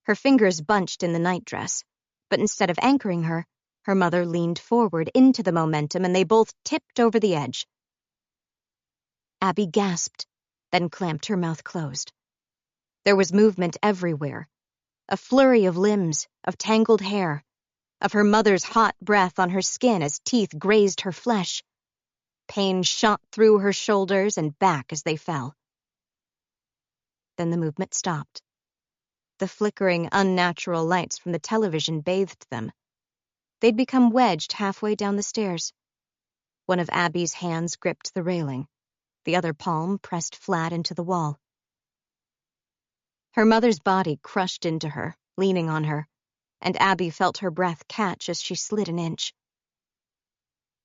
Her fingers bunched in the nightdress, but instead of anchoring her, her mother leaned forward into the momentum, and they both tipped over the edge. Abby gasped, then clamped her mouth closed. There was movement everywhere, a flurry of limbs, of tangled hair, of her mother's hot breath on her skin as teeth grazed her flesh. Pain shot through her shoulders and back as they fell. Then the movement stopped. The flickering, unnatural lights from the television bathed them. They'd become wedged halfway down the stairs. One of Abby's hands gripped the railing, the other palm pressed flat into the wall. Her mother's body crushed into her, leaning on her, and Abby felt her breath catch as she slid an inch.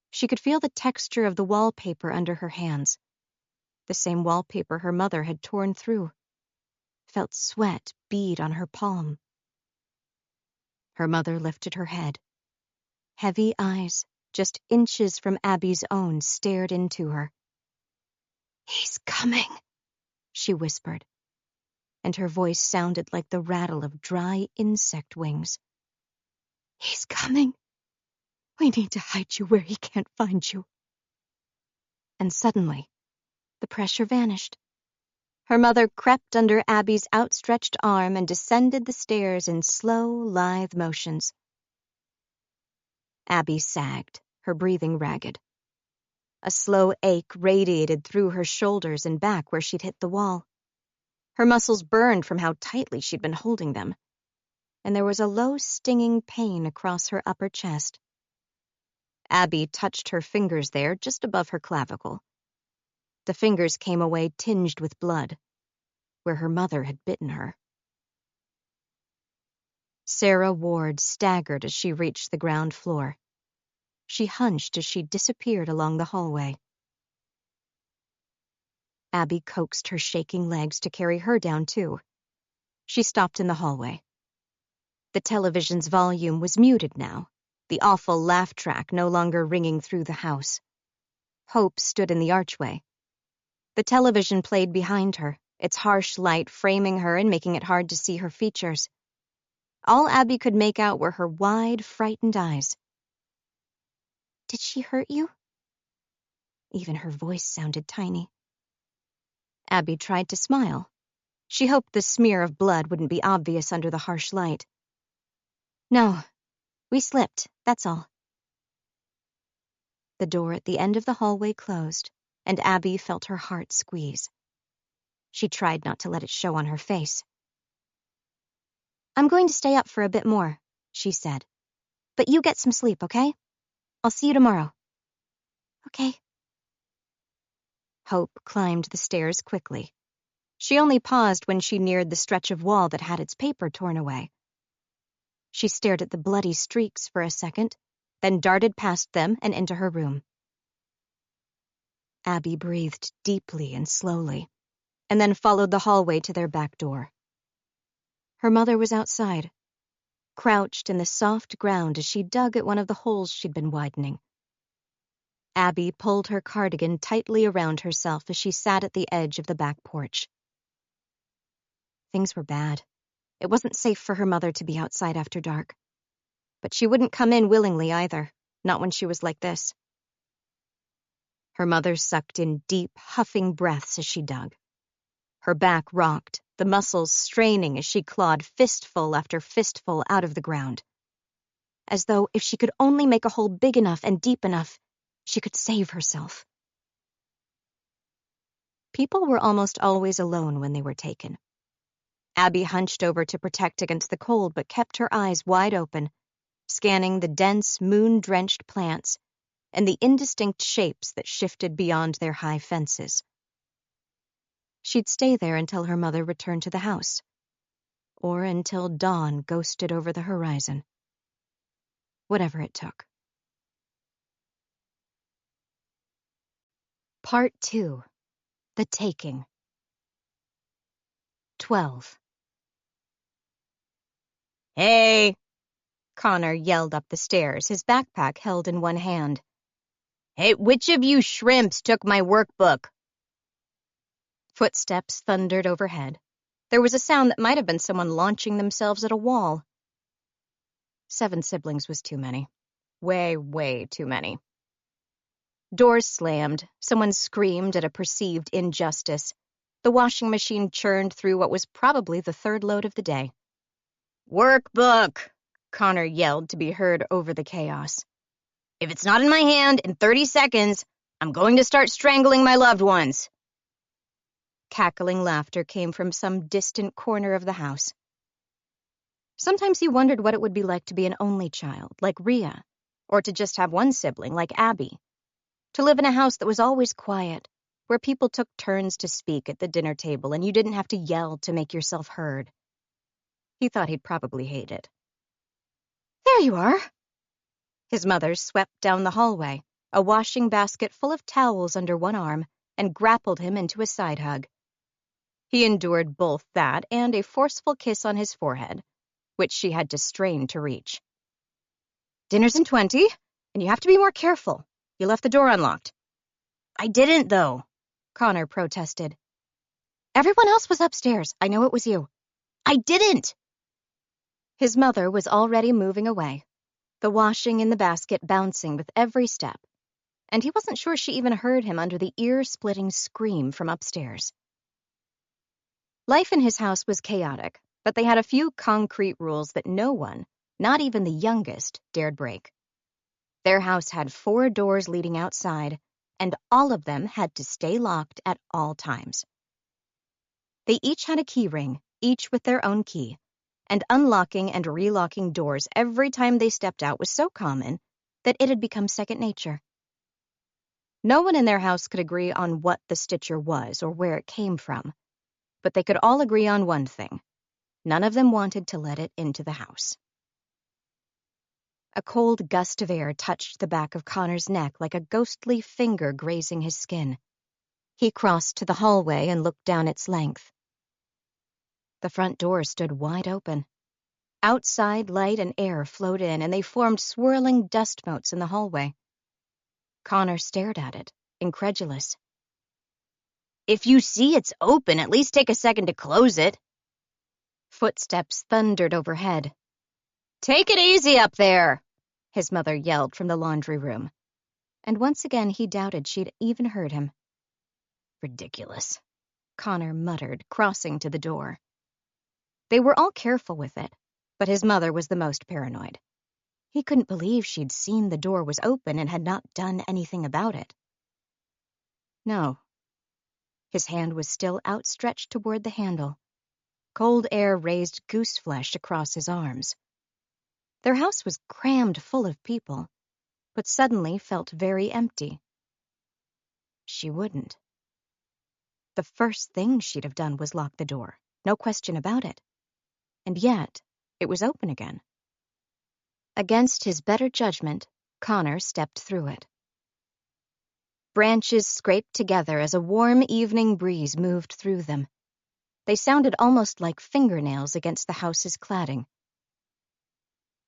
She could feel the texture of the wallpaper under her hands, the same wallpaper her mother had torn through. Felt sweat bead on her palm. Her mother lifted her head. Heavy eyes, just inches from Abby's own, stared into her. "He's coming," she whispered, and her voice sounded like the rattle of dry insect wings. "He's coming. We need to hide you where he can't find you." And suddenly, the pressure vanished. Her mother crept under Abby's outstretched arm and descended the stairs in slow, lithe motions. Abby sagged, her breathing ragged. A slow ache radiated through her shoulders and back where she'd hit the wall. Her muscles burned from how tightly she'd been holding them, and there was a low, stinging pain across her upper chest. Abby touched her fingers there, just above her clavicle. The fingers came away tinged with blood, where her mother had bitten her. Sarah Ward staggered as she reached the ground floor. She hunched as she disappeared along the hallway. Abby coaxed her shaking legs to carry her down, too. She stopped in the hallway. The television's volume was muted now, the awful laugh track no longer ringing through the house. Hope stood in the archway. The television played behind her, its harsh light framing her and making it hard to see her features. All Abby could make out were her wide, frightened eyes. "Did she hurt you?" Even her voice sounded tiny. Abby tried to smile. She hoped the smear of blood wouldn't be obvious under the harsh light. "No, we slipped, that's all." The door at the end of the hallway closed, and Abby felt her heart squeeze. She tried not to let it show on her face. "I'm going to stay up for a bit more," she said. "But you get some sleep, okay? I'll see you tomorrow." "Okay." Hope climbed the stairs quickly. She only paused when she neared the stretch of wall that had its paper torn away. She stared at the bloody streaks for a second, then darted past them and into her room. Abby breathed deeply and slowly, and then followed the hallway to their back door. Her mother was outside, crouched in the soft ground as she dug at one of the holes she'd been widening. Abby pulled her cardigan tightly around herself as she sat at the edge of the back porch. Things were bad. It wasn't safe for her mother to be outside after dark. But she wouldn't come in willingly either, not when she was like this. Her mother sucked in deep, huffing breaths as she dug. Her back rocked, the muscles straining as she clawed fistful after fistful out of the ground. As though if she could only make a hole big enough and deep enough, she could save herself. People were almost always alone when they were taken. Abby hunched over to protect against the cold but kept her eyes wide open, scanning the dense, moon-drenched plants and the indistinct shapes that shifted beyond their high fences. She'd stay there until her mother returned to the house, or until dawn ghosted over the horizon. Whatever it took. Part 2. The Taking. 12. Hey! Connor yelled up the stairs, his backpack held in one hand. Hey, which of you shrimps took my workbook? Footsteps thundered overhead. There was a sound that might have been someone launching themselves at a wall. 7 siblings was too many. Way, way too many. Doors slammed. Someone screamed at a perceived injustice. The washing machine churned through what was probably the 3rd load of the day. Workbook! Connor yelled to be heard over the chaos. If it's not in my hand in 30 seconds, I'm going to start strangling my loved ones. Cackling laughter came from some distant corner of the house. Sometimes he wondered what it would be like to be an only child, like Rhea, or to just have one sibling, like Abby. To live in a house that was always quiet, where people took turns to speak at the dinner table and you didn't have to yell to make yourself heard. He thought he'd probably hate it. There you are. His mother swept down the hallway, a washing basket full of towels under one arm, and grappled him into a side hug. He endured both that and a forceful kiss on his forehead, which she had to strain to reach. Dinner's in 20, and you have to be more careful. You left the door unlocked. I didn't, though, Connor protested. Everyone else was upstairs. I know it was you. I didn't. His mother was already moving away, the washing in the basket bouncing with every step, and he wasn't sure she even heard him under the ear-splitting scream from upstairs. Life in his house was chaotic, but they had a few concrete rules that no one, not even the youngest, dared break. Their house had 4 doors leading outside, and all of them had to stay locked at all times. They each had a key ring, each with their own key, and unlocking and relocking doors every time they stepped out was so common that it had become second nature. No one in their house could agree on what the Stitcher was or where it came from, but they could all agree on one thing. None of them wanted to let it into the house. A cold gust of air touched the back of Connor's neck like a ghostly finger grazing his skin. He crossed to the hallway and looked down its length. The front door stood wide open. Outside light and air flowed in, and they formed swirling dust motes in the hallway. Connor stared at it, incredulous. If you see it's open, at least take a second to close it. Footsteps thundered overhead. Take it easy up there, his mother yelled from the laundry room. And once again he doubted she'd even heard him. Ridiculous, Connor muttered, crossing to the door. They were all careful with it, but his mother was the most paranoid. He couldn't believe she'd seen the door was open and had not done anything about it. No. His hand was still outstretched toward the handle. Cold air raised goose flesh across his arms. Their house was crammed full of people, but suddenly felt very empty. She wouldn't. The first thing she'd have done was lock the door, no question about it. And yet, it was open again. Against his better judgment, Connor stepped through it. Branches scraped together as a warm evening breeze moved through them. They sounded almost like fingernails against the house's cladding.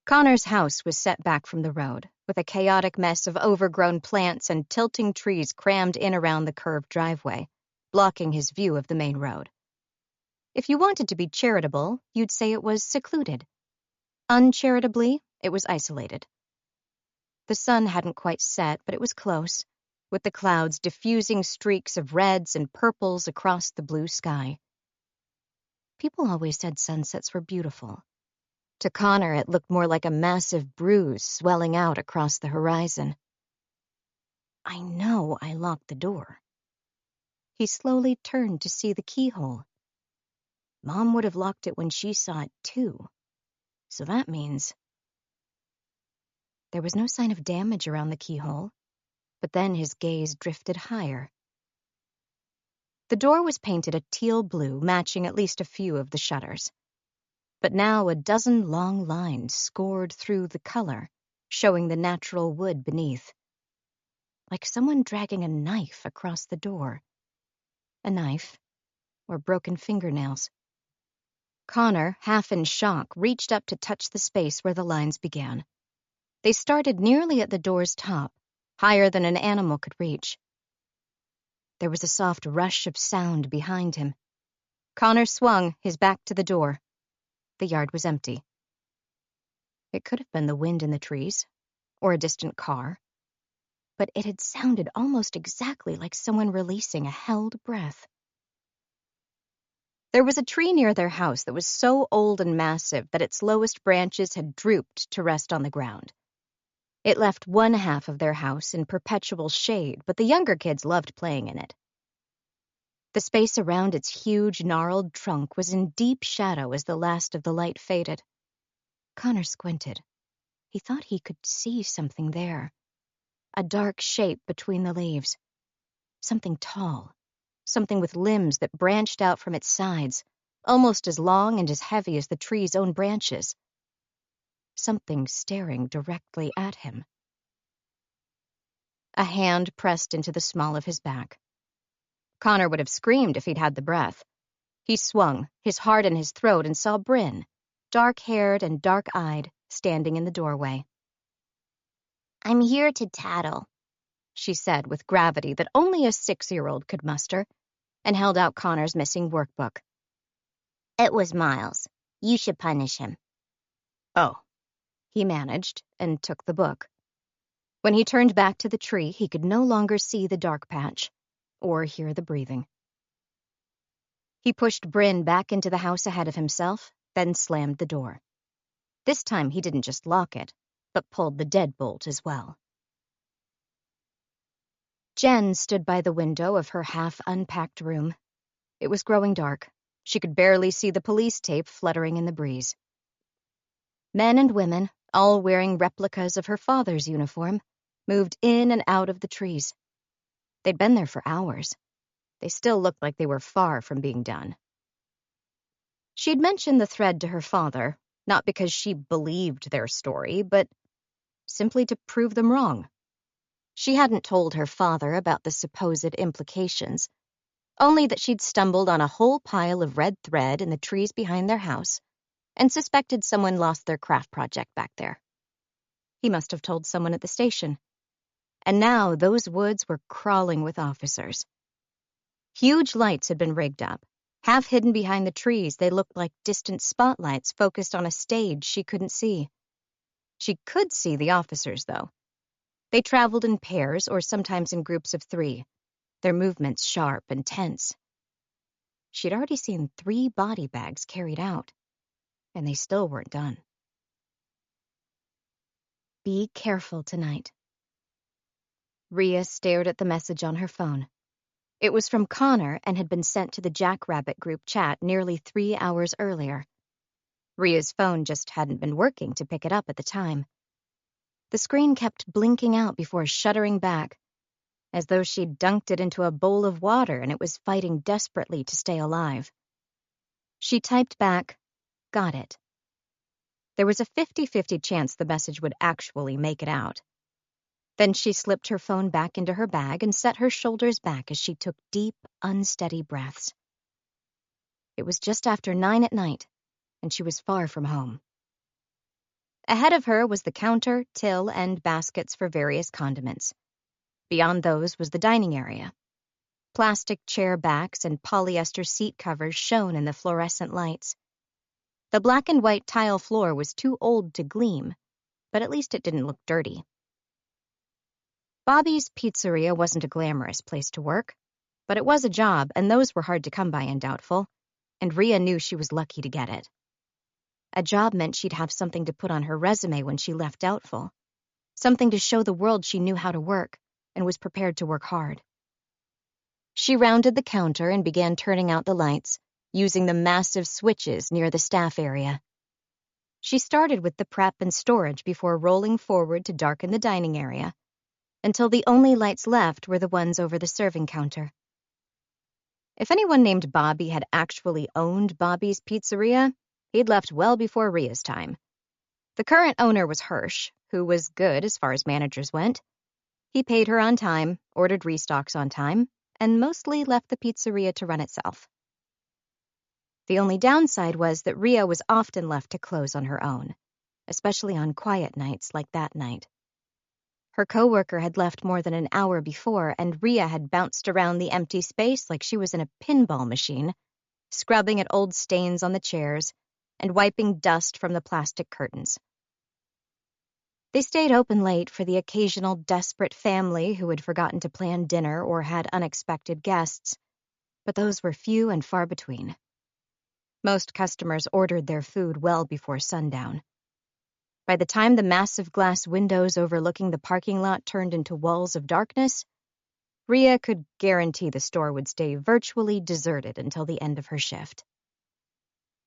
Connor's house was set back from the road, with a chaotic mess of overgrown plants and tilting trees crammed in around the curved driveway, blocking his view of the main road. If you wanted to be charitable, you'd say it was secluded. Uncharitably, it was isolated. The sun hadn't quite set, but it was close, with the clouds diffusing streaks of reds and purples across the blue sky. People always said sunsets were beautiful. To Connor, it looked more like a massive bruise swelling out across the horizon. I know I locked the door. He slowly turned to see the keyhole. Mom would have locked it when she saw it, too. So that means... There was no sign of damage around the keyhole, but then his gaze drifted higher. The door was painted a teal blue, matching at least a few of the shutters. But now a dozen long lines scored through the color, showing the natural wood beneath. Like someone dragging a knife across the door. A knife, or broken fingernails. Connor, half in shock, reached up to touch the space where the lines began. They started nearly at the door's top, higher than an animal could reach. There was a soft rush of sound behind him. Connor swung, his back to the door. The yard was empty. It could have been the wind in the trees, or a distant car, but it had sounded almost exactly like someone releasing a held breath. There was a tree near their house that was so old and massive that its lowest branches had drooped to rest on the ground. It left one half of their house in perpetual shade, but the younger kids loved playing in it. The space around its huge, gnarled trunk was in deep shadow as the last of the light faded. Connor squinted. He thought he could see something there. A dark shape between the leaves. Something tall. Something with limbs that branched out from its sides, almost as long and as heavy as the tree's own branches. Something staring directly at him. A hand pressed into the small of his back. Connor would have screamed if he'd had the breath. He swung, his heart in his throat, and saw Bryn, dark-haired and dark-eyed, standing in the doorway. "I'm here to tattle," she said with gravity that only a 6-year-old could muster, and held out Connor's missing workbook. "It was Miles. You should punish him." "Oh," he managed, and took the book. When he turned back to the tree, he could no longer see the dark patch, or hear the breathing. He pushed Bryn back into the house ahead of himself, then slammed the door. This time he didn't just lock it, but pulled the deadbolt as well. Jen stood by the window of her half-unpacked room. It was growing dark. She could barely see the police tape fluttering in the breeze. Men and women, all wearing replicas of her father's uniform, moved in and out of the trees. They'd been there for hours. They still looked like they were far from being done. She'd mentioned the thread to her father, not because she believed their story, but simply to prove them wrong. She hadn't told her father about the supposed implications, only that she'd stumbled on a whole pile of red thread in the trees behind their house and suspected someone lost their craft project back there. He must have told someone at the station. And now those woods were crawling with officers. Huge lights had been rigged up. Half hidden behind the trees, they looked like distant spotlights focused on a stage she couldn't see. She could see the officers, though. They traveled in pairs or sometimes in groups of 3, their movements sharp and tense. She'd already seen 3 body bags carried out, and they still weren't done. Be careful tonight. Rhea stared at the message on her phone. It was from Connor and had been sent to the Jackrabbit group chat nearly 3 hours earlier. Rhea's phone just hadn't been working to pick it up at the time. The screen kept blinking out before shuddering back, as though she'd dunked it into a bowl of water and it was fighting desperately to stay alive. She typed back, "Got it." There was a 50-50 chance the message would actually make it out. Then she slipped her phone back into her bag and set her shoulders back as she took deep, unsteady breaths. It was just after 9 at night, and she was far from home. Ahead of her was the counter, till, and baskets for various condiments. Beyond those was the dining area. Plastic chair backs and polyester seat covers shone in the fluorescent lights. The black and white tile floor was too old to gleam, but at least it didn't look dirty. Bobby's Pizzeria wasn't a glamorous place to work, but it was a job, and those were hard to come by in Doubtful, and Rhea knew she was lucky to get it. A job meant she'd have something to put on her resume when she left Doubtful, something to show the world she knew how to work and was prepared to work hard. She rounded the counter and began turning out the lights, using the massive switches near the staff area. She started with the prep and storage before rolling forward to darken the dining area, until the only lights left were the ones over the serving counter. If anyone named Bobby had actually owned Bobby's Pizzeria, he'd left well before Rhea's time. The current owner was Hirsch, who was good as far as managers went. He paid her on time, ordered restocks on time, and mostly left the pizzeria to run itself. The only downside was that Rhea was often left to close on her own, especially on quiet nights like that night. Her coworker had left more than an hour before, and Rhea had bounced around the empty space like she was in a pinball machine, scrubbing at old stains on the chairs and wiping dust from the plastic curtains. They stayed open late for the occasional desperate family who had forgotten to plan dinner or had unexpected guests, but those were few and far between. Most customers ordered their food well before sundown. By the time the massive glass windows overlooking the parking lot turned into walls of darkness, Rhea could guarantee the store would stay virtually deserted until the end of her shift.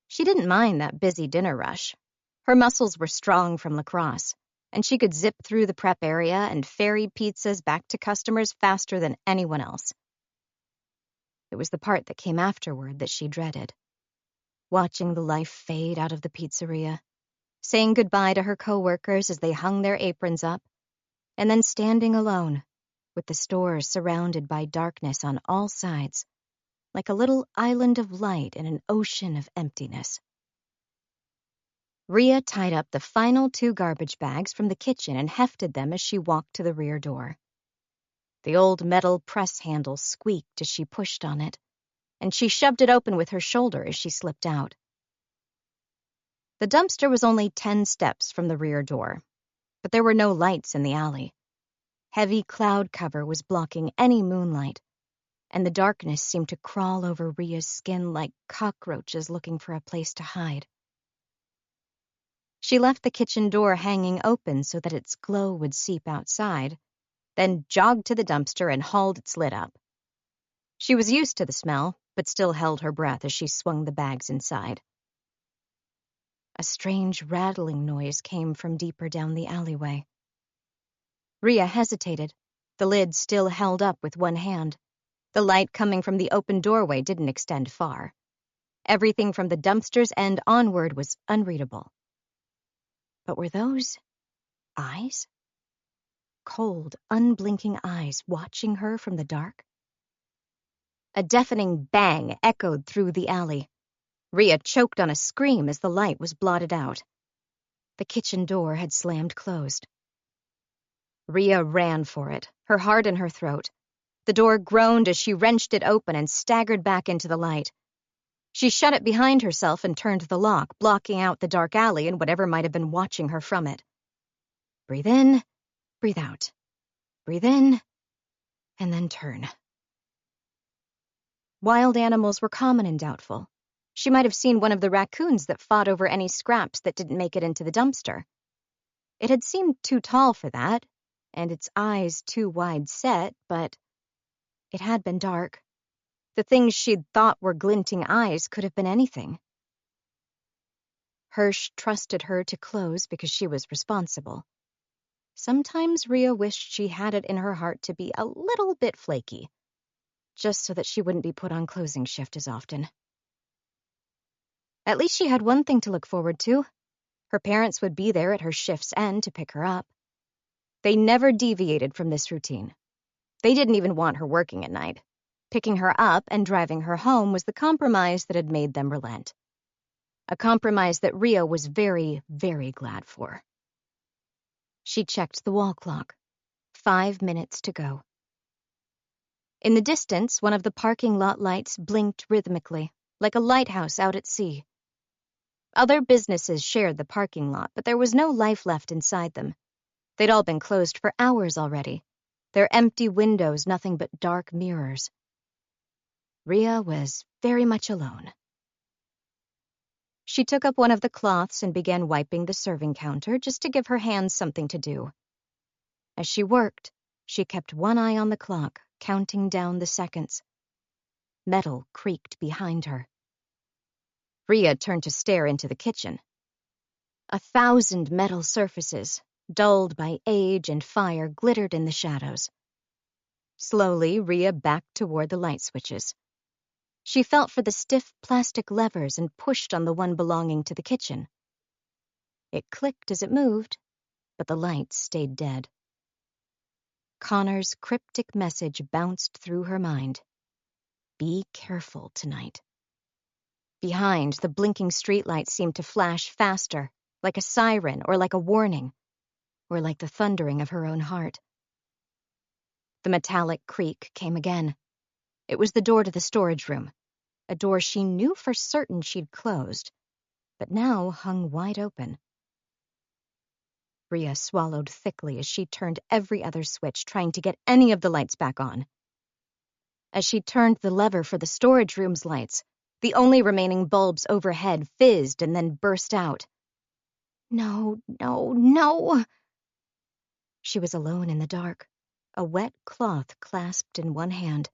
She didn't mind that busy dinner rush. Her muscles were strong from lacrosse, and she could zip through the prep area and ferry pizzas back to customers faster than anyone else. It was the part that came afterward that she dreaded. Watching the life fade out of the pizzeria, saying goodbye to her coworkers as they hung their aprons up, and then standing alone, with the store surrounded by darkness on all sides, like a little island of light in an ocean of emptiness. Rhea tied up the final 2 garbage bags from the kitchen and hefted them as she walked to the rear door. The old metal press handle squeaked as she pushed on it, and she shoved it open with her shoulder as she slipped out. The dumpster was only 10 steps from the rear door, but there were no lights in the alley. Heavy cloud cover was blocking any moonlight, and the darkness seemed to crawl over Rhea's skin like cockroaches looking for a place to hide. She left the kitchen door hanging open so that its glow would seep outside, then jogged to the dumpster and hauled its lid up. She was used to the smell, but still held her breath as she swung the bags inside. A strange rattling noise came from deeper down the alleyway. Rhea hesitated, the lid still held up with one hand. The light coming from the open doorway didn't extend far. Everything from the dumpster's end onward was unreadable. But were those eyes? Cold, unblinking eyes watching her from the dark? A deafening bang echoed through the alley. Rhea choked on a scream as the light was blotted out. The kitchen door had slammed closed. Rhea ran for it, her heart in her throat. The door groaned as she wrenched it open and staggered back into the light. She shut it behind herself and turned the lock, blocking out the dark alley and whatever might have been watching her from it. Breathe in, breathe out. Breathe in, and then turn. Wild animals were common and doubtful. She might have seen one of the raccoons that fought over any scraps that didn't make it into the dumpster. It had seemed too tall for that, and its eyes too wide set, but it had been dark. The things she'd thought were glinting eyes could have been anything. Hirsch trusted her to close because she was responsible. Sometimes Rhea wished she had it in her heart to be a little bit flaky, just so that she wouldn't be put on closing shift as often. At least she had one thing to look forward to. Her parents would be there at her shift's end to pick her up. They never deviated from this routine. They didn't even want her working at night. Picking her up and driving her home was the compromise that had made them relent. A compromise that Rhea was very, very glad for. She checked the wall clock. 5 minutes to go. In the distance, one of the parking lot lights blinked rhythmically, like a lighthouse out at sea. Other businesses shared the parking lot, but there was no life left inside them. They'd all been closed for hours already, their empty windows nothing but dark mirrors. Rhea was very much alone. She took up one of the cloths and began wiping the serving counter just to give her hands something to do. As she worked, she kept one eye on the clock, counting down the seconds. Metal creaked behind her. Rhea turned to stare into the kitchen. 1,000 metal surfaces, dulled by age and fire, glittered in the shadows. Slowly, Rhea backed toward the light switches. She felt for the stiff plastic levers and pushed on the one belonging to the kitchen. It clicked as it moved, but the lights stayed dead. Connor's cryptic message bounced through her mind. Be careful tonight. Behind, the blinking streetlights seemed to flash faster, like a siren or like a warning, or like the thundering of her own heart. The metallic creak came again. It was the door to the storage room, a door she knew for certain she'd closed, but now hung wide open. Rhea swallowed thickly as she turned every other switch, trying to get any of the lights back on. As she turned the lever for the storage room's lights, the only remaining bulbs overhead fizzed and then burst out. No, no, no! She was alone in the dark, a wet cloth clasped in one hand.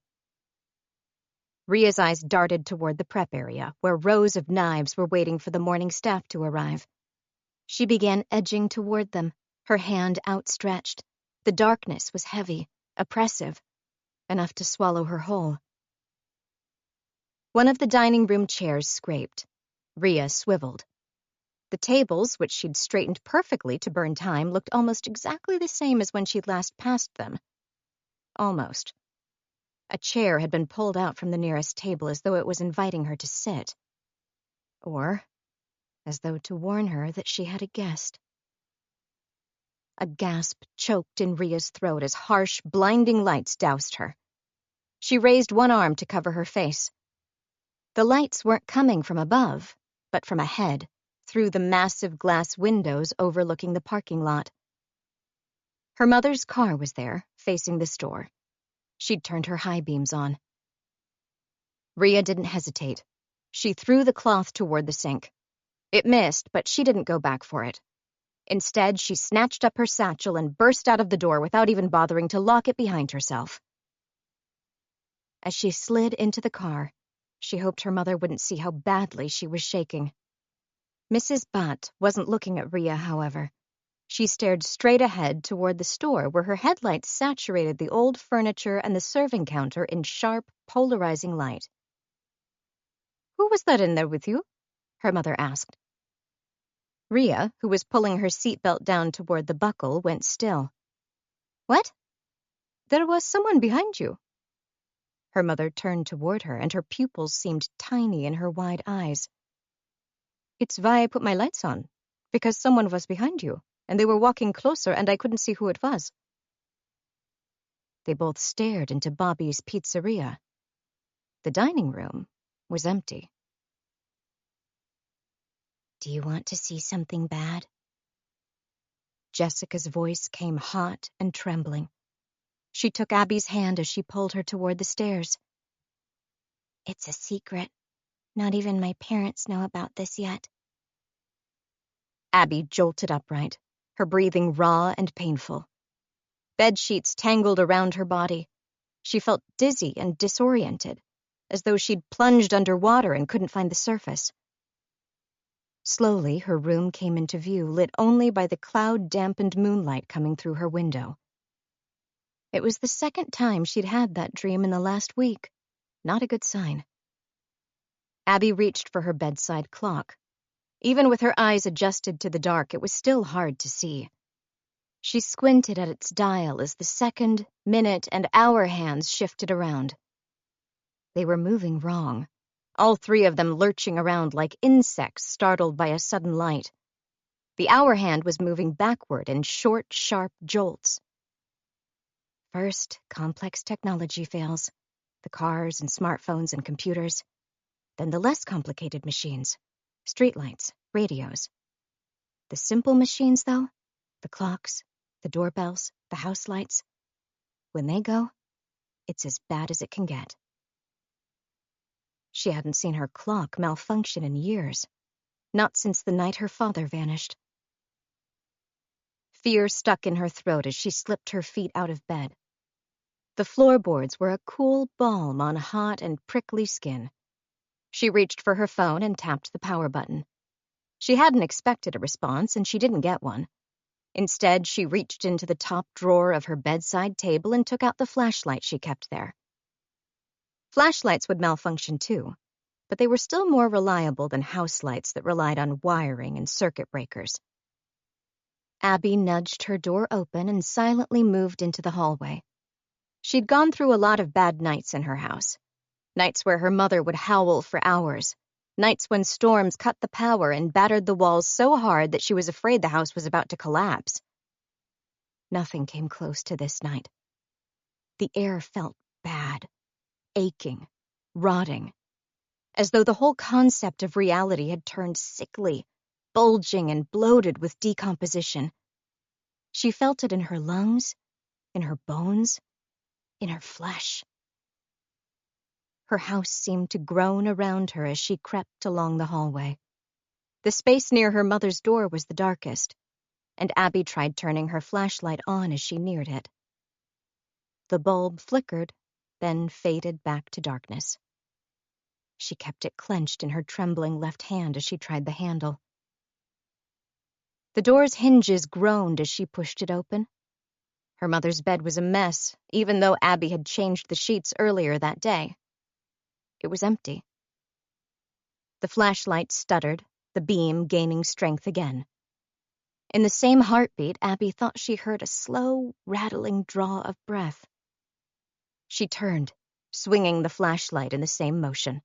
Rhea's eyes darted toward the prep area, where rows of knives were waiting for the morning staff to arrive. She began edging toward them, her hand outstretched. The darkness was heavy, oppressive, enough to swallow her whole. One of the dining room chairs scraped. Rhea swiveled. The tables, which she'd straightened perfectly to burn time, looked almost exactly the same as when she'd last passed them. Almost. A chair had been pulled out from the nearest table as though it was inviting her to sit. Or as though to warn her that she had a guest. A gasp choked in Rhea's throat as harsh, blinding lights doused her. She raised one arm to cover her face. The lights weren't coming from above, but from ahead, through the massive glass windows overlooking the parking lot. Her mother's car was there, facing the store. She'd turned her high beams on. Rhea didn't hesitate. She threw the cloth toward the sink. It missed, but she didn't go back for it. Instead, she snatched up her satchel and burst out of the door without even bothering to lock it behind herself. As she slid into the car, she hoped her mother wouldn't see how badly she was shaking. Mrs. Butt wasn't looking at Rhea, however. She stared straight ahead toward the store where her headlights saturated the old furniture and the serving counter in sharp, polarizing light. "Who was that in there with you?" her mother asked. Rhea, who was pulling her seatbelt down toward the buckle, went still. "What?" "There was someone behind you." Her mother turned toward her, and her pupils seemed tiny in her wide eyes. "It's why I put my lights on, because someone was behind you, and they were walking closer, and I couldn't see who it was." They both stared into Bobby's pizzeria. The dining room was empty. "Do you want to see something bad?" Jessica's voice came hot and trembling. She took Abby's hand as she pulled her toward the stairs. "It's a secret. Not even my parents know about this yet." Abby jolted upright, her breathing raw and painful. Bed sheets tangled around her body. She felt dizzy and disoriented, as though she'd plunged underwater and couldn't find the surface. Slowly, her room came into view, lit only by the cloud-dampened moonlight coming through her window. It was the second time she'd had that dream in the last week. Not a good sign. Abby reached for her bedside clock. Even with her eyes adjusted to the dark, it was still hard to see. She squinted at its dial as the second, minute, and hour hands shifted around. They were moving wrong, all three of them lurching around like insects startled by a sudden light. The hour hand was moving backward in short, sharp jolts. First, complex technology fails. The cars and smartphones and computers. Then the less complicated machines. Streetlights, radios. The simple machines, though, the clocks, the doorbells, the house lights, when they go, it's as bad as it can get. She hadn't seen her clock malfunction in years, not since the night her father vanished. Fear stuck in her throat as she slipped her feet out of bed. The floorboards were a cool balm on hot and prickly skin. She reached for her phone and tapped the power button. She hadn't expected a response, and she didn't get one. Instead, she reached into the top drawer of her bedside table and took out the flashlight she kept there. Flashlights would malfunction too, but they were still more reliable than house lights that relied on wiring and circuit breakers. Abby nudged her door open and silently moved into the hallway. She'd gone through a lot of bad nights in her house. Nights where her mother would howl for hours. Nights when storms cut the power and battered the walls so hard that she was afraid the house was about to collapse. Nothing came close to this night. The air felt bad, aching, rotting, as though the whole concept of reality had turned sickly, bulging and bloated with decomposition. She felt it in her lungs, in her bones, in her flesh. Her house seemed to groan around her as she crept along the hallway. The space near her mother's door was the darkest, and Abby tried turning her flashlight on as she neared it. The bulb flickered, then faded back to darkness. She kept it clenched in her trembling left hand as she tried the handle. The door's hinges groaned as she pushed it open. Her mother's bed was a mess, even though Abby had changed the sheets earlier that day. It was empty. The flashlight stuttered, the beam gaining strength again. In the same heartbeat, Abby thought she heard a slow, rattling draw of breath. She turned, swinging the flashlight in the same motion.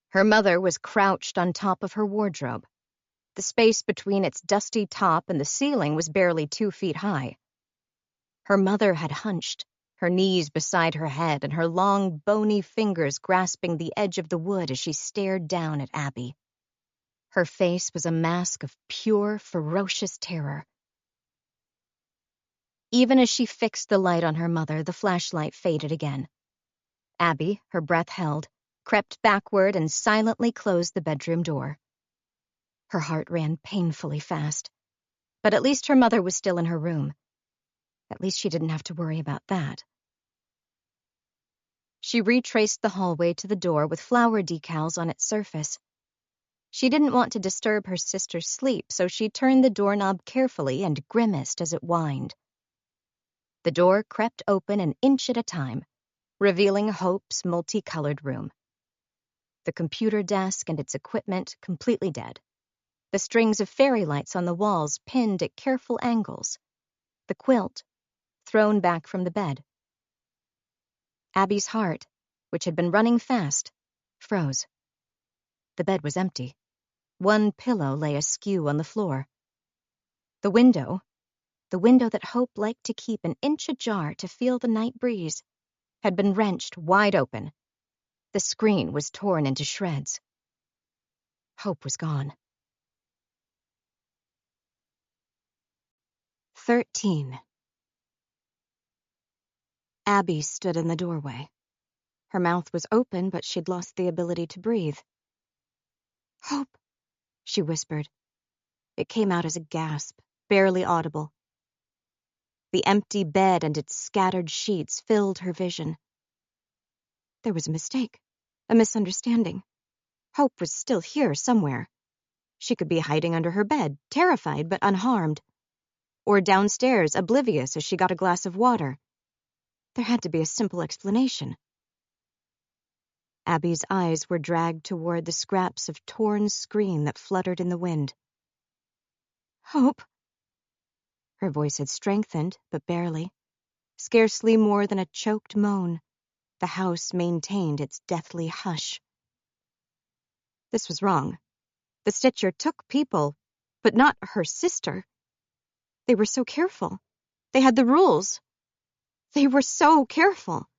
Her mother was crouched on top of her wardrobe. The space between its dusty top and the ceiling was barely 2 feet high. Her mother had hunched, her knees beside her head and her long, bony fingers grasping the edge of the wood as she stared down at Abby. Her face was a mask of pure, ferocious terror. Even as she fixed the light on her mother, the flashlight faded again. Abby, her breath held, crept backward and silently closed the bedroom door. Her heart ran painfully fast. But at least her mother was still in her room. At least she didn't have to worry about that. She retraced the hallway to the door with flower decals on its surface. She didn't want to disturb her sister's sleep, so she turned the doorknob carefully and grimaced as it whined. The door crept open an inch at a time, revealing Hope's multicolored room. The computer desk and its equipment completely dead. The strings of fairy lights on the walls pinned at careful angles. The quilt thrown back from the bed. Abby's heart, which had been running fast, froze. The bed was empty. One pillow lay askew on the floor. The window that Hope liked to keep an inch ajar to feel the night breeze, had been wrenched wide open. The screen was torn into shreds. Hope was gone. 13. Abby stood in the doorway. Her mouth was open, but she'd lost the ability to breathe. "Hope," she whispered. It came out as a gasp, barely audible. The empty bed and its scattered sheets filled her vision. There was a mistake, a misunderstanding. Hope was still here somewhere. She could be hiding under her bed, terrified but unharmed. Or downstairs, oblivious as she got a glass of water. There had to be a simple explanation. Abby's eyes were dragged toward the scraps of torn screen that fluttered in the wind. "Hope." Her voice had strengthened, but barely. Scarcely more than a choked moan. The house maintained its deathly hush. This was wrong. The Stitcher took people, but not her sister. They were so careful. They had the rules. They were so careful.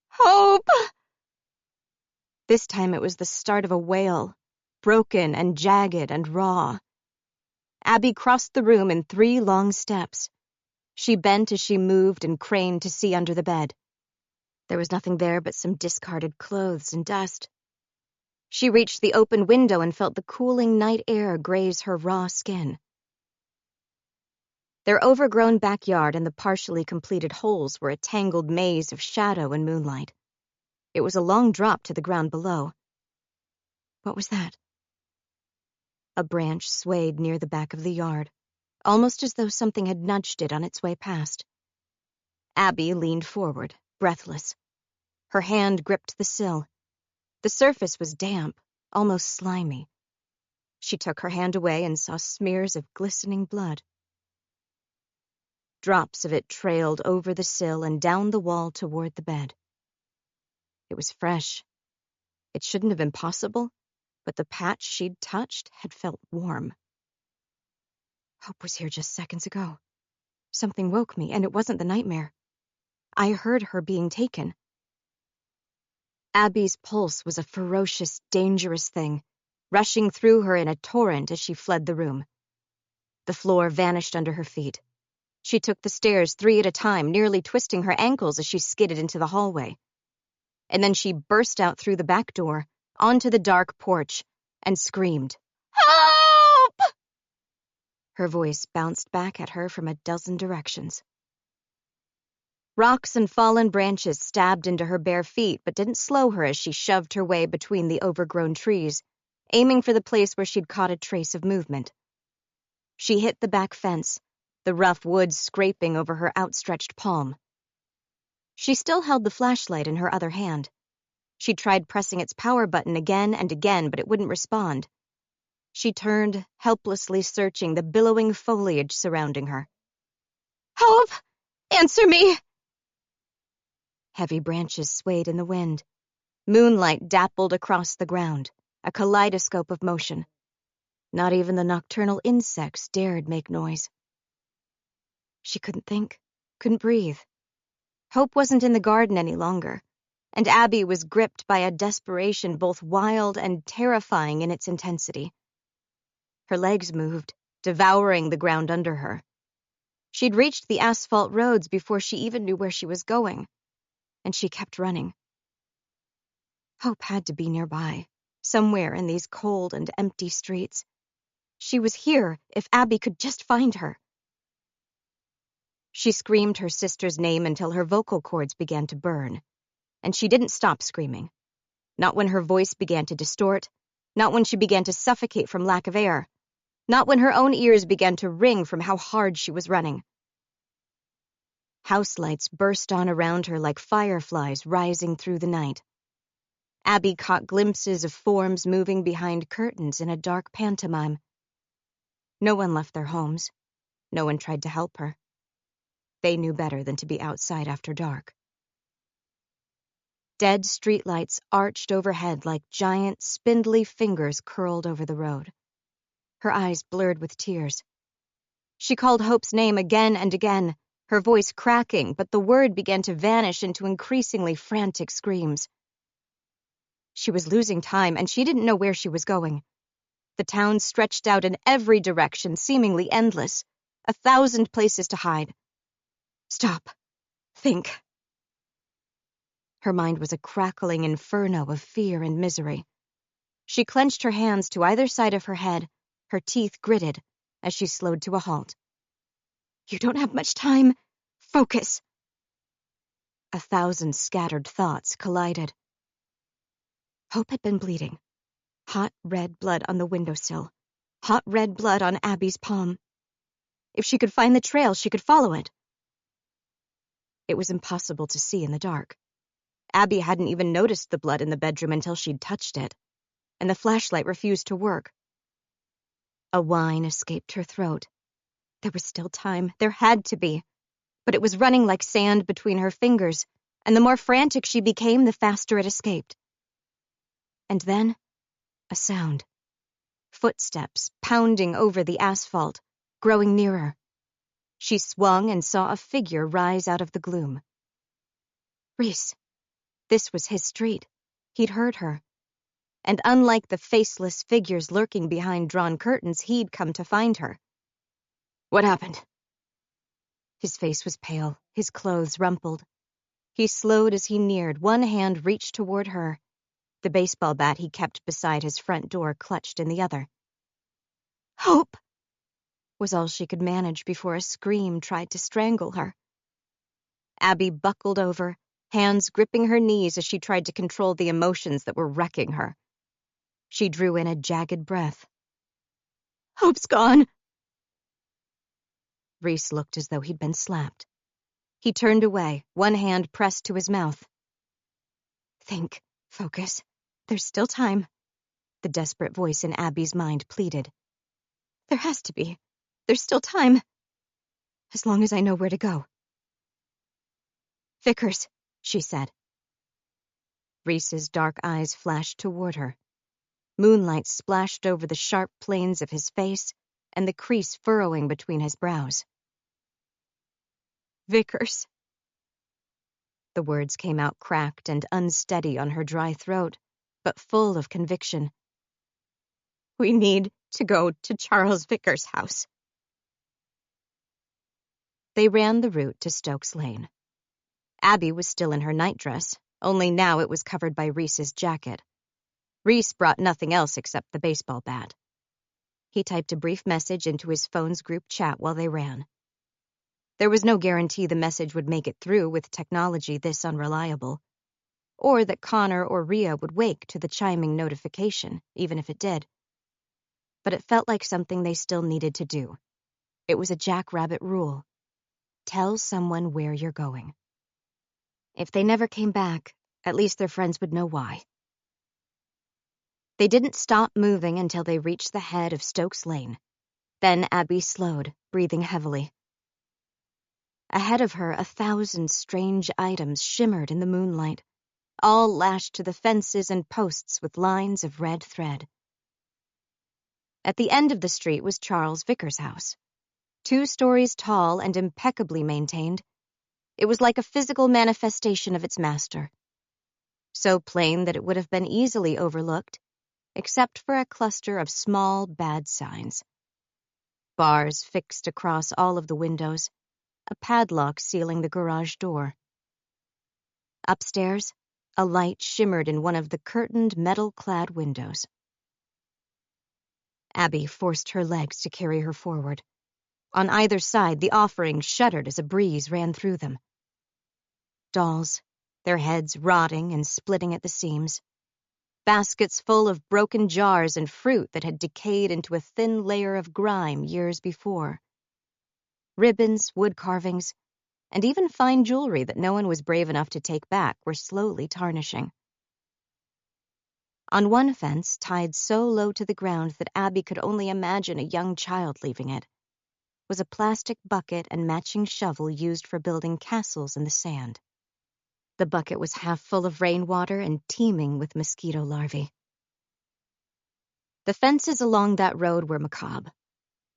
"Hope!" This time it was the start of a wail, broken and jagged and raw. Abby crossed the room in 3 long steps. She bent as she moved and craned to see under the bed. There was nothing there but some discarded clothes and dust. She reached the open window and felt the cooling night air graze her raw skin. Their overgrown backyard and the partially completed holes were a tangled maze of shadow and moonlight. It was a long drop to the ground below. What was that? A branch swayed near the back of the yard, almost as though something had nudged it on its way past. Abby leaned forward, breathless. Her hand gripped the sill. The surface was damp, almost slimy. She took her hand away and saw smears of glistening blood. Drops of it trailed over the sill and down the wall toward the bed. It was fresh. It shouldn't have been possible, but the patch she'd touched had felt warm. Hope was here just seconds ago. Something woke me, and it wasn't the nightmare. I heard her being taken. Abby's pulse was a ferocious, dangerous thing, rushing through her in a torrent as she fled the room. The floor vanished under her feet. She took the stairs 3 at a time, nearly twisting her ankles as she skidded into the hallway. And then she burst out through the back door, onto the dark porch, and screamed, "Help!" Her voice bounced back at her from a dozen directions. Rocks and fallen branches stabbed into her bare feet, but didn't slow her as she shoved her way between the overgrown trees, aiming for the place where she'd caught a trace of movement. She hit the back fence, the rough wood scraping over her outstretched palm. She still held the flashlight in her other hand. She tried pressing its power button again and again, but it wouldn't respond. She turned, helplessly searching the billowing foliage surrounding her. "Hope! Answer me!" Heavy branches swayed in the wind. Moonlight dappled across the ground, a kaleidoscope of motion. Not even the nocturnal insects dared make noise. She couldn't think, couldn't breathe. Hope wasn't in the garden any longer, and Abby was gripped by a desperation both wild and terrifying in its intensity. Her legs moved, devouring the ground under her. She'd reached the asphalt roads before she even knew where she was going, and she kept running. Hope had to be nearby, somewhere in these cold and empty streets. She was here if Abby could just find her. She screamed her sister's name until her vocal cords began to burn, and she didn't stop screaming. Not when her voice began to distort, not when she began to suffocate from lack of air, not when her own ears began to ring from how hard she was running. House lights burst on around her like fireflies rising through the night. Abby caught glimpses of forms moving behind curtains in a dark pantomime. No one left their homes. No one tried to help her. They knew better than to be outside after dark. Dead streetlights arched overhead like giant, spindly fingers curled over the road. Her eyes blurred with tears. She called Hope's name again and again, her voice cracking, but the word began to vanish into increasingly frantic screams. She was losing time, and she didn't know where she was going. The town stretched out in every direction, seemingly endless, 1,000 places to hide. Stop. Think. Her mind was a crackling inferno of fear and misery. She clenched her hands to either side of her head, her teeth gritted, as she slowed to a halt. You don't have much time. Focus. 1,000 scattered thoughts collided. Hope had been bleeding. Hot red blood on the windowsill. Hot red blood on Abby's palm. If she could find the trail, she could follow it. It was impossible to see in the dark. Abby hadn't even noticed the blood in the bedroom until she'd touched it, and the flashlight refused to work. A whine escaped her throat. There was still time. There had to be. But it was running like sand between her fingers, and the more frantic she became, the faster it escaped. And then, a sound. Footsteps pounding over the asphalt, growing nearer. She swung and saw a figure rise out of the gloom. Reese. This was his street. He'd heard her. And unlike the faceless figures lurking behind drawn curtains, he'd come to find her. What happened? His face was pale, his clothes rumpled. He slowed as he neared, one hand reached toward her, the baseball bat he kept beside his front door clutched in the other. Hope! Was all she could manage before a scream tried to strangle her. Abby buckled over, hands gripping her knees as she tried to control the emotions that were wrecking her. She drew in a jagged breath. Hope's gone! Reese looked as though he'd been slapped. He turned away, one hand pressed to his mouth. Think, focus. There's still time. The desperate voice in Abby's mind pleaded. There has to be. There's still time. As long as I know where to go. Vickers, she said. Reese's dark eyes flashed toward her. Moonlight splashed over the sharp planes of his face and the crease furrowing between his brows. Vickers. The words came out cracked and unsteady on her dry throat, but full of conviction. We need to go to Charles Vickers' house. They ran the route to Stokes Lane. Abby was still in her nightdress, only now it was covered by Reese's jacket. Reese brought nothing else except the baseball bat. He typed a brief message into his phone's group chat while they ran. There was no guarantee the message would make it through with technology this unreliable, or that Connor or Rhea would wake to the chiming notification, even if it did. But it felt like something they still needed to do, It was a jackrabbit rule. Tell someone where you're going. If they never came back, at least their friends would know why. They didn't stop moving until they reached the head of Stokes Lane. Then Abby slowed, breathing heavily. Ahead of her, 1,000 strange items shimmered in the moonlight, all lashed to the fences and posts with lines of red thread. At the end of the street was Charles Vickers' house. 2 stories tall and impeccably maintained, it was like a physical manifestation of its master. So plain that it would have been easily overlooked, except for a cluster of small, bad signs. Bars fixed across all of the windows, a padlock sealing the garage door. Upstairs, a light shimmered in one of the curtained, metal-clad windows. Abby forced her legs to carry her forward. On either side, the offerings shuddered as a breeze ran through them. Dolls, their heads rotting and splitting at the seams. Baskets full of broken jars and fruit that had decayed into a thin layer of grime years before. Ribbons, wood carvings, and even fine jewelry that no one was brave enough to take back were slowly tarnishing. On one fence, tied so low to the ground that Abby could only imagine a young child leaving it, was a plastic bucket and matching shovel used for building castles in the sand. The bucket was half full of rainwater and teeming with mosquito larvae. The fences along that road were macabre.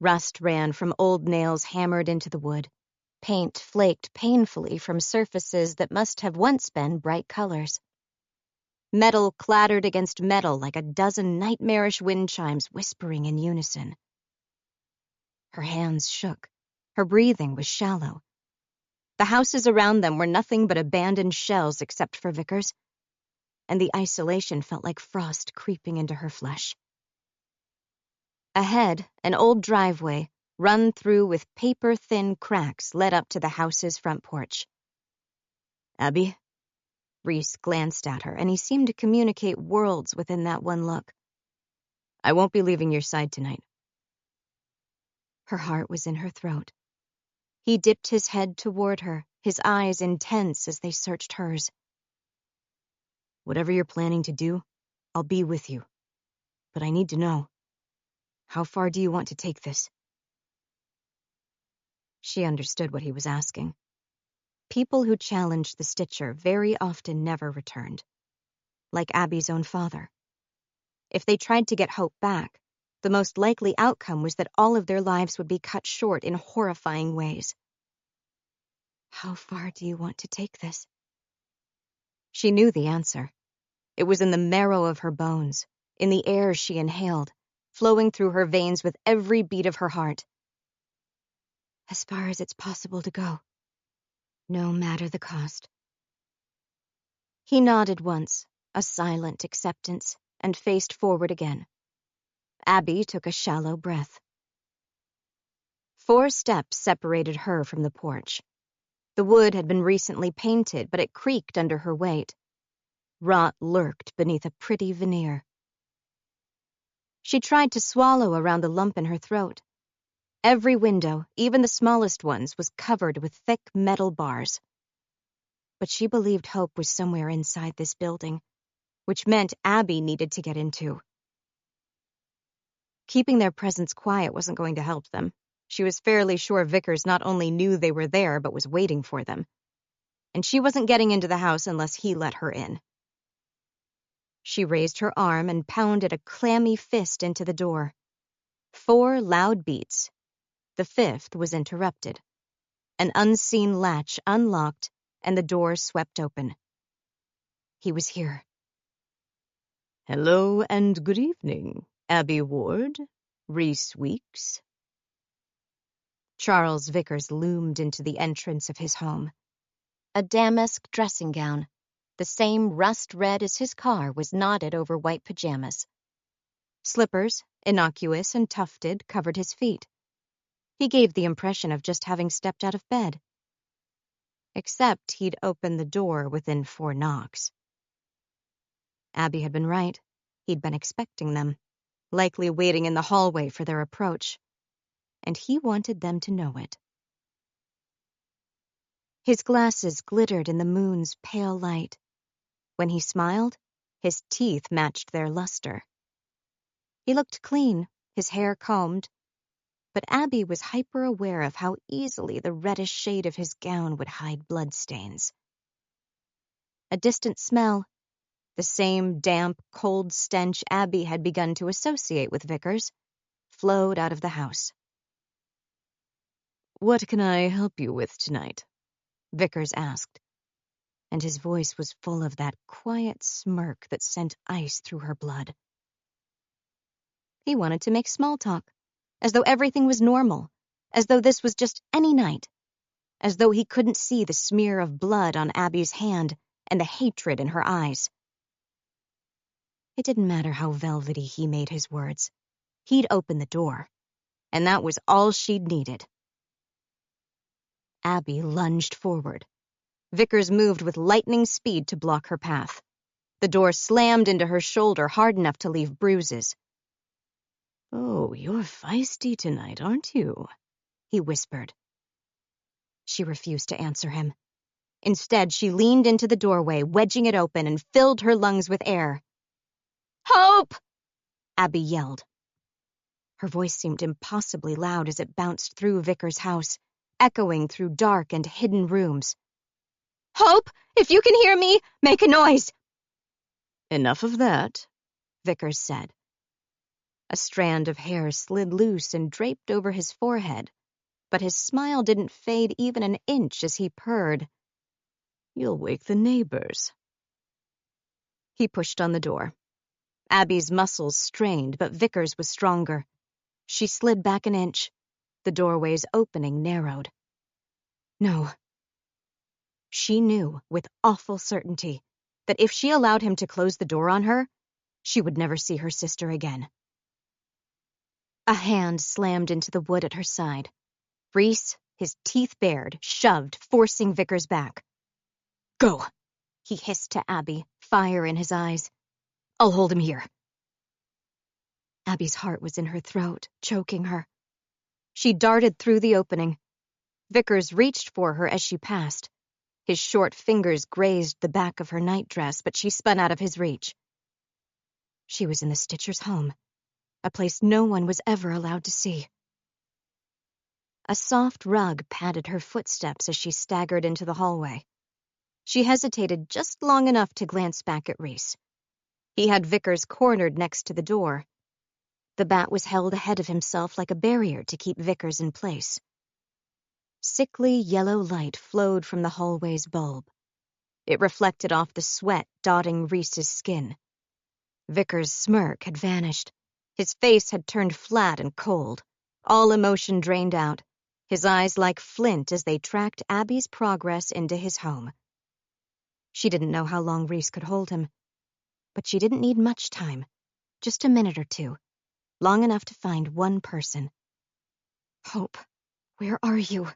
Rust ran from old nails hammered into the wood. Paint flaked painfully from surfaces that must have once been bright colors. Metal clattered against metal like a dozen nightmarish wind chimes whispering in unison. Her hands shook. Her breathing was shallow. The houses around them were nothing but abandoned shells except for Vickers, and the isolation felt like frost creeping into her flesh. Ahead, an old driveway, run through with paper-thin cracks, led up to the house's front porch. "Abby?" Reese glanced at her, and he seemed to communicate worlds within that one look. "I won't be leaving your side tonight." Her heart was in her throat. He dipped his head toward her, his eyes intense as they searched hers. "Whatever you're planning to do, I'll be with you. But I need to know, how far do you want to take this?" She understood what he was asking. People who challenged the Stitcher very often never returned, like Abby's own father. If they tried to get Hope back, the most likely outcome was that all of their lives would be cut short in horrifying ways. How far do you want to take this? She knew the answer. It was in the marrow of her bones, in the air she inhaled, flowing through her veins with every beat of her heart. As far as it's possible to go, no matter the cost. He nodded once, a silent acceptance, and faced forward again. Abby took a shallow breath. 4 steps separated her from the porch. The wood had been recently painted, but it creaked under her weight. Rot lurked beneath a pretty veneer. She tried to swallow around the lump in her throat. Every window, even the smallest ones, was covered with thick metal bars. But she believed Hope was somewhere inside this building, which meant Abby needed to get into. Keeping their presence quiet wasn't going to help them. She was fairly sure Vickers not only knew they were there, but was waiting for them. And she wasn't getting into the house unless he let her in. She raised her arm and pounded a clammy fist into the door. 4 loud beats. The 5th was interrupted. An unseen latch unlocked, and the door swept open. He was here. "Hello and good evening, Abby Ward, Reese Weeks." Charles Vickers loomed into the entrance of his home. A damask dressing gown, the same rust red as his car, was knotted over white pajamas. Slippers, innocuous and tufted, covered his feet. He gave the impression of just having stepped out of bed. Except he'd opened the door within 4 knocks. Abby had been right. He'd been expecting them, likely waiting in the hallway for their approach. and he wanted them to know it. His glasses glittered in the moon's pale light. When he smiled, his teeth matched their luster. He looked clean, his hair combed, but Abby was hyper-aware of how easily the reddish shade of his gown would hide bloodstains. A distant smell, the same damp, cold stench Abby had begun to associate with Vickers, flowed out of the house. "What can I help you with tonight?" Vickers asked, and his voice was full of that quiet smirk that sent ice through her blood. He wanted to make small talk, as though everything was normal, as though this was just any night, as though he couldn't see the smear of blood on Abby's hand and the hatred in her eyes. It didn't matter how velvety he made his words. He'd open the door, and that was all she'd needed. Abby lunged forward. Vickers moved with lightning speed to block her path. The door slammed into her shoulder hard enough to leave bruises. "Oh, you're feisty tonight, aren't you?" he whispered. She refused to answer him. Instead, she leaned into the doorway, wedging it open, and filled her lungs with air. "Hope!" Abby yelled. Her voice seemed impossibly loud as it bounced through Vickers' house, echoing through dark and hidden rooms. "Hope, if you can hear me, make a noise!" "Enough of that," Vickers said. A strand of hair slid loose and draped over his forehead, but his smile didn't fade even an inch as he purred. "You'll wake the neighbors." He pushed on the door. Abby's muscles strained, but Vickers was stronger. She slid back an inch. The doorway's opening narrowed. No. She knew, with awful certainty, that if she allowed him to close the door on her, she would never see her sister again. A hand slammed into the wood at her side. Reese, his teeth bared, shoved, forcing Vickers back. "Go," he hissed to Abby, fire in his eyes. "I'll hold him here." Abby's heart was in her throat, choking her. She darted through the opening. Vickers reached for her as she passed. His short fingers grazed the back of her nightdress, but she spun out of his reach. She was in the Stitchers' home, a place no one was ever allowed to see. A soft rug padded her footsteps as she staggered into the hallway. She hesitated just long enough to glance back at Reese. He had Vickers cornered next to the door. The bat was held ahead of himself like a barrier to keep Vickers in place. Sickly yellow light flowed from the hallway's bulb. It reflected off the sweat dotting Reese's skin. Vickers' smirk had vanished. His face had turned flat and cold, all emotion drained out, his eyes like flint as they tracked Abby's progress into his home. She didn't know how long Reese could hold him, but she didn't need much time, just a minute or two, long enough to find one person. "Hope, where are you?"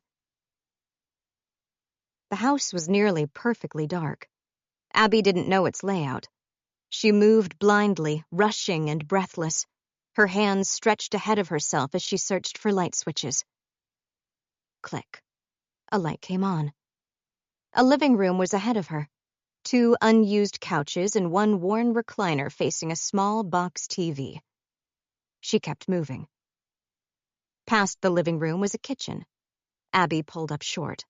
The house was nearly perfectly dark. Abby didn't know its layout. She moved blindly, rushing and breathless, her hands stretched ahead of herself as she searched for light switches. Click. A light came on. A living room was ahead of her. 2 unused couches and 1 worn recliner facing a small box TV. She kept moving. Past the living room was a kitchen. Abby pulled up short.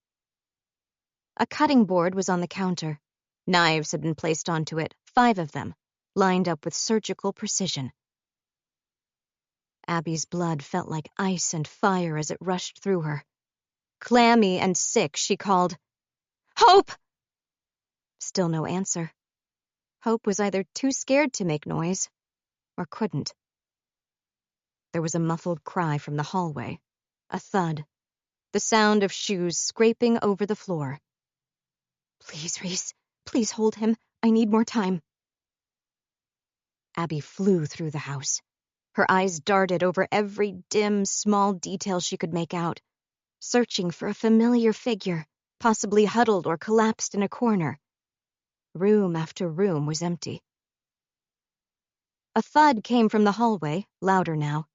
A cutting board was on the counter. Knives had been placed onto it, 5 of them, lined up with surgical precision. Abby's blood felt like ice and fire as it rushed through her. Clammy and sick, she called, "Hope!" Still no answer. Hope was either too scared to make noise, or couldn't. There was a muffled cry from the hallway, a thud, the sound of shoes scraping over the floor. "Please, Reese, please hold him. I need more time." Abby flew through the house. Her eyes darted over every dim, small detail she could make out, searching for a familiar figure, possibly huddled or collapsed in a corner. Room after room was empty. A thud came from the hallway, louder now.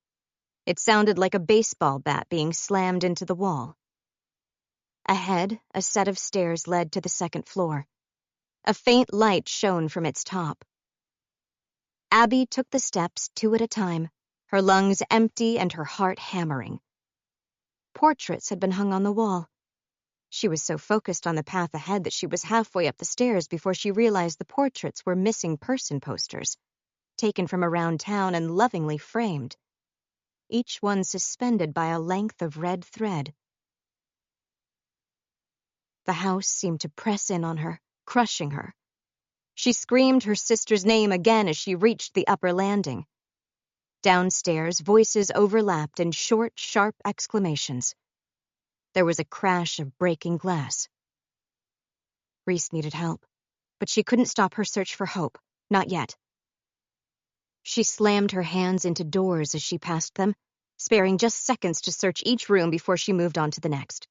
It sounded like a baseball bat being slammed into the wall. Ahead, a set of stairs led to the second floor. A faint light shone from its top. Abby took the steps 2 at a time, her lungs empty and her heart hammering. Portraits had been hung on the wall. She was so focused on the path ahead that she was halfway up the stairs before she realized the portraits were missing person posters, taken from around town and lovingly framed, each one suspended by a length of red thread. The house seemed to press in on her, crushing her. She screamed her sister's name again as she reached the upper landing. Downstairs, voices overlapped in short, sharp exclamations. There was a crash of breaking glass. Reese needed help, but she couldn't stop her search for hope, not yet. She slammed her hands into doors as she passed them, sparing just seconds to search each room before she moved on to the next.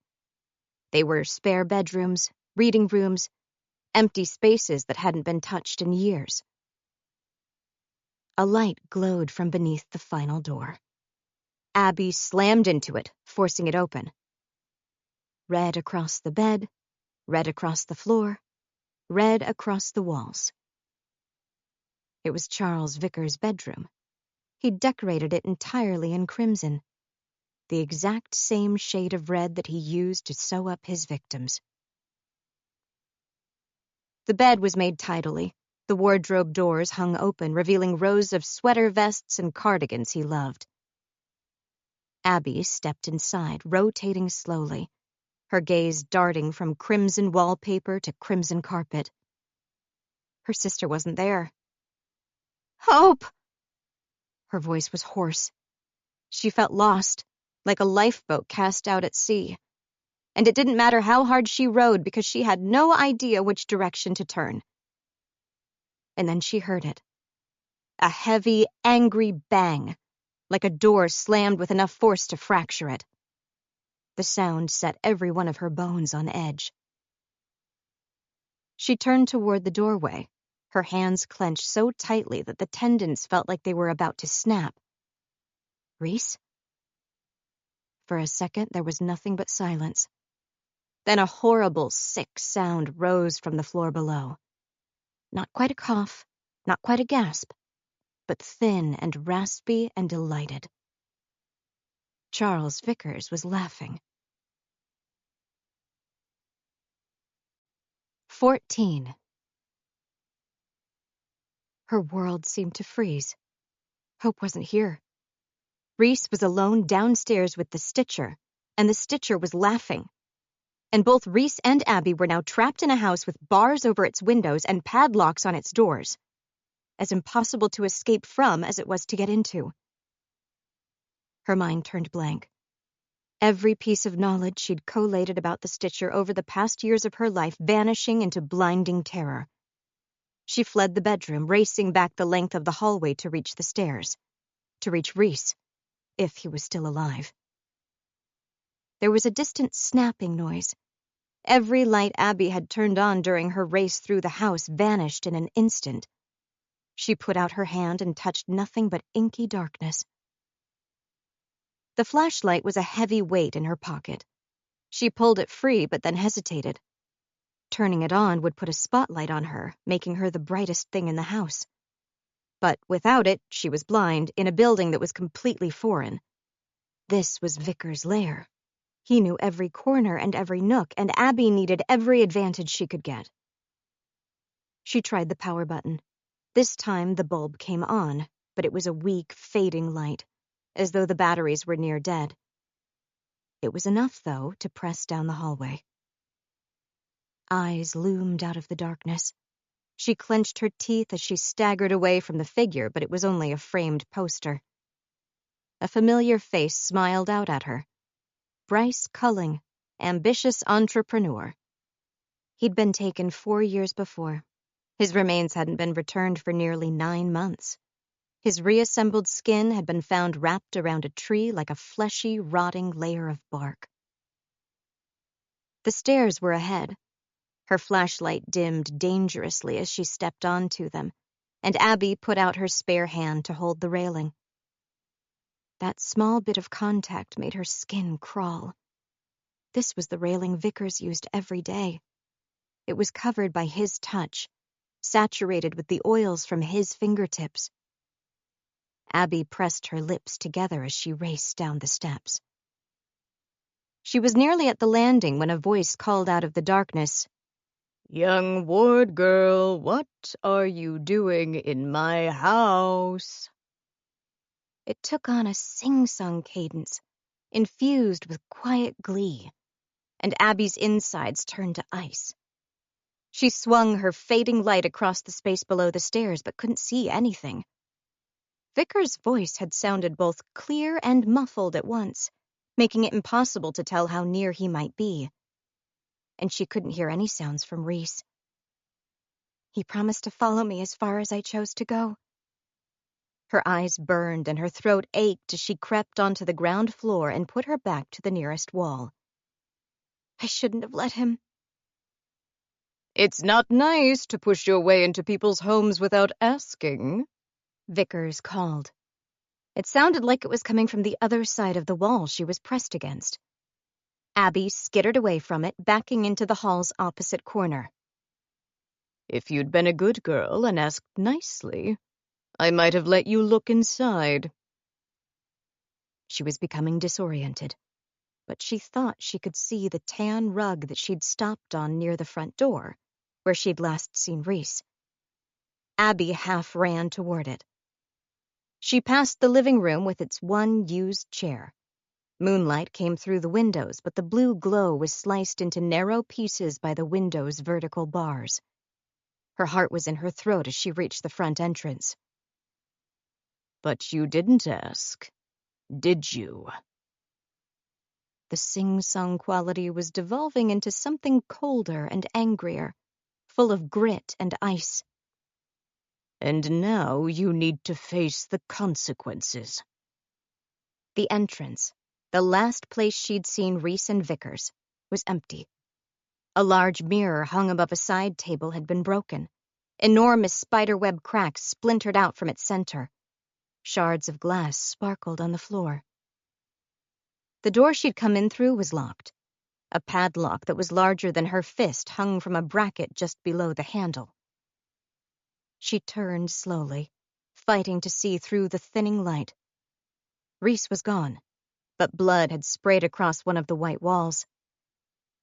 They were spare bedrooms, reading rooms, empty spaces that hadn't been touched in years. A light glowed from beneath the final door. Abby slammed into it, forcing it open. Red across the bed, red across the floor, red across the walls. It was Charles Vickers' bedroom. He'd decorated it entirely in crimson, the exact same shade of red that he used to sew up his victims. The bed was made tidily. The wardrobe doors hung open, revealing rows of sweater vests and cardigans he loved. Abby stepped inside, rotating slowly, her gaze darting from crimson wallpaper to crimson carpet. Her sister wasn't there. "Hope!" Her voice was hoarse. She felt lost, like a lifeboat cast out at sea. And it didn't matter how hard she rowed because she had no idea which direction to turn. And then she heard it. A heavy, angry bang, like a door slammed with enough force to fracture it. The sound set every one of her bones on edge. She turned toward the doorway, her hands clenched so tightly that the tendons felt like they were about to snap. Reese? For a second, there was nothing but silence. Then a horrible, sick sound rose from the floor below. Not quite a cough, not quite a gasp, but thin and raspy and delighted. Charles Vickers was laughing. 14. Her world seemed to freeze. Hope wasn't here. Reese was alone downstairs with the Stitcher, and the Stitcher was laughing. And both Reese and Abby were now trapped in a house with bars over its windows and padlocks on its doors, as impossible to escape from as it was to get into. Her mind turned blank. Every piece of knowledge she'd collated about the Stitcher over the past years of her life vanishing into blinding terror. She fled the bedroom, racing back the length of the hallway to reach the stairs, to reach Reese, if he was still alive. There was a distant snapping noise. Every light Abby had turned on during her race through the house vanished in an instant. She put out her hand and touched nothing but inky darkness. The flashlight was a heavy weight in her pocket. She pulled it free, but then hesitated. Turning it on would put a spotlight on her, making her the brightest thing in the house. But without it, she was blind, in a building that was completely foreign. This was Vickers' lair. He knew every corner and every nook, and Abby needed every advantage she could get. She tried the power button. This time the bulb came on, but it was a weak, fading light, as though the batteries were near dead. It was enough, though, to press down the hallway. Eyes loomed out of the darkness. She clenched her teeth as she staggered away from the figure, but it was only a framed poster. A familiar face smiled out at her. Bryce Culling, ambitious entrepreneur. He'd been taken 4 years before. His remains hadn't been returned for nearly 9 months. His reassembled skin had been found wrapped around a tree like a fleshy, rotting layer of bark. The stairs were ahead. Her flashlight dimmed dangerously as she stepped onto them, and Abby put out her spare hand to hold the railing. That small bit of contact made her skin crawl. This was the railing Vickers used every day. It was covered by his touch, saturated with the oils from his fingertips. Abby pressed her lips together as she raced down the steps. She was nearly at the landing when a voice called out of the darkness, "Young ward girl, what are you doing in my house?" It took on a sing-song cadence, infused with quiet glee, and Abby's insides turned to ice. She swung her fading light across the space below the stairs, but couldn't see anything. Vickers' voice had sounded both clear and muffled at once, making it impossible to tell how near he might be. And she couldn't hear any sounds from Reese. He promised to follow me as far as I chose to go. Her eyes burned and her throat ached as she crept onto the ground floor and put her back to the nearest wall. I shouldn't have let him. "It's not nice to push your way into people's homes without asking," Vickers called. It sounded like it was coming from the other side of the wall she was pressed against. Abby skittered away from it, backing into the hall's opposite corner. "If you'd been a good girl and asked nicely, I might have let you look inside." She was becoming disoriented, but she thought she could see the tan rug that she'd stopped on near the front door, where she'd last seen Reese. Abby half ran toward it. She passed the living room with its one used chair. Moonlight came through the windows, but the blue glow was sliced into narrow pieces by the window's vertical bars. Her heart was in her throat as she reached the front entrance. "But you didn't ask, did you?" The sing-song quality was devolving into something colder and angrier, full of grit and ice. "And now you need to face the consequences." The entrance, the last place she'd seen Reese and Vickers, was empty. A large mirror hung above a side table had been broken. Enormous spiderweb cracks splintered out from its center. Shards of glass sparkled on the floor. The door she'd come in through was locked. A padlock that was larger than her fist hung from a bracket just below the handle. She turned slowly, fighting to see through the thinning light. Reese was gone, but blood had sprayed across one of the white walls.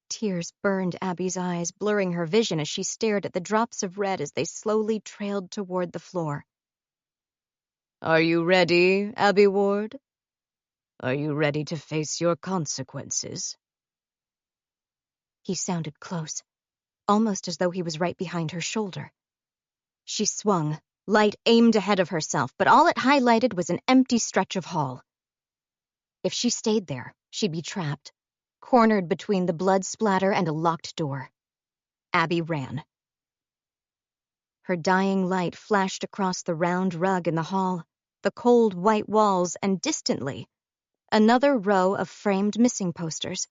Tears burned Abby's eyes, blurring her vision as she stared at the drops of red as they slowly trailed toward the floor. "Are you ready, Abby Ward? Are you ready to face your consequences?" He sounded close, almost as though he was right behind her shoulder. She swung, light aimed ahead of herself, but all it highlighted was an empty stretch of hall. If she stayed there, she'd be trapped, cornered between the blood splatter and a locked door. Abby ran. Her dying light flashed across the round rug in the hall, the cold white walls, and distantly, another row of framed missing posters.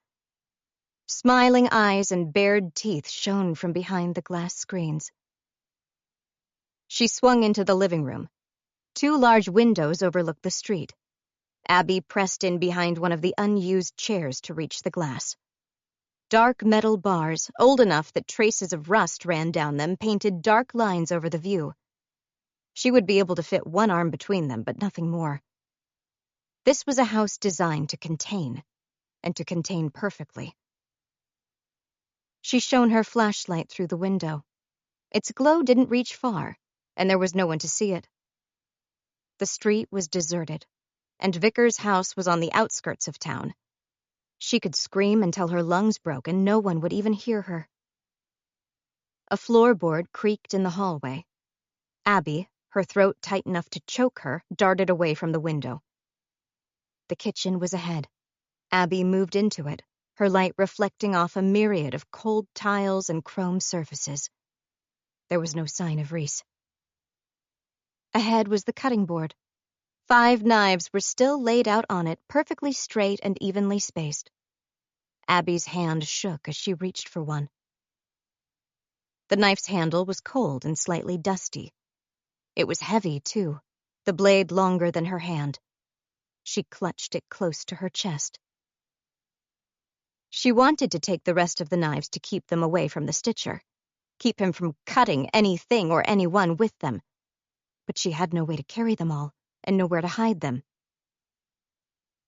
Smiling eyes and bared teeth shone from behind the glass screens. She swung into the living room. Two large windows overlooked the street. Abby pressed in behind one of the unused chairs to reach the glass. Dark metal bars, old enough that traces of rust ran down them, painted dark lines over the view. She would be able to fit one arm between them, but nothing more. This was a house designed to contain, and to contain perfectly. She shone her flashlight through the window. Its glow didn't reach far, and there was no one to see it. The street was deserted, and Vickers' house was on the outskirts of town. She could scream until her lungs broke, and no one would even hear her. A floorboard creaked in the hallway. Abby, her throat tight enough to choke her, darted away from the window. The kitchen was ahead. Abby moved into it, her light reflecting off a myriad of cold tiles and chrome surfaces. There was no sign of Reese. Ahead was the cutting board. 5 knives were still laid out on it, perfectly straight and evenly spaced. Abby's hand shook as she reached for one. The knife's handle was cold and slightly dusty. It was heavy, too, the blade longer than her hand. She clutched it close to her chest. She wanted to take the rest of the knives to keep them away from the Stitcher, keep him from cutting anything or anyone with them. But she had no way to carry them all, and nowhere to hide them.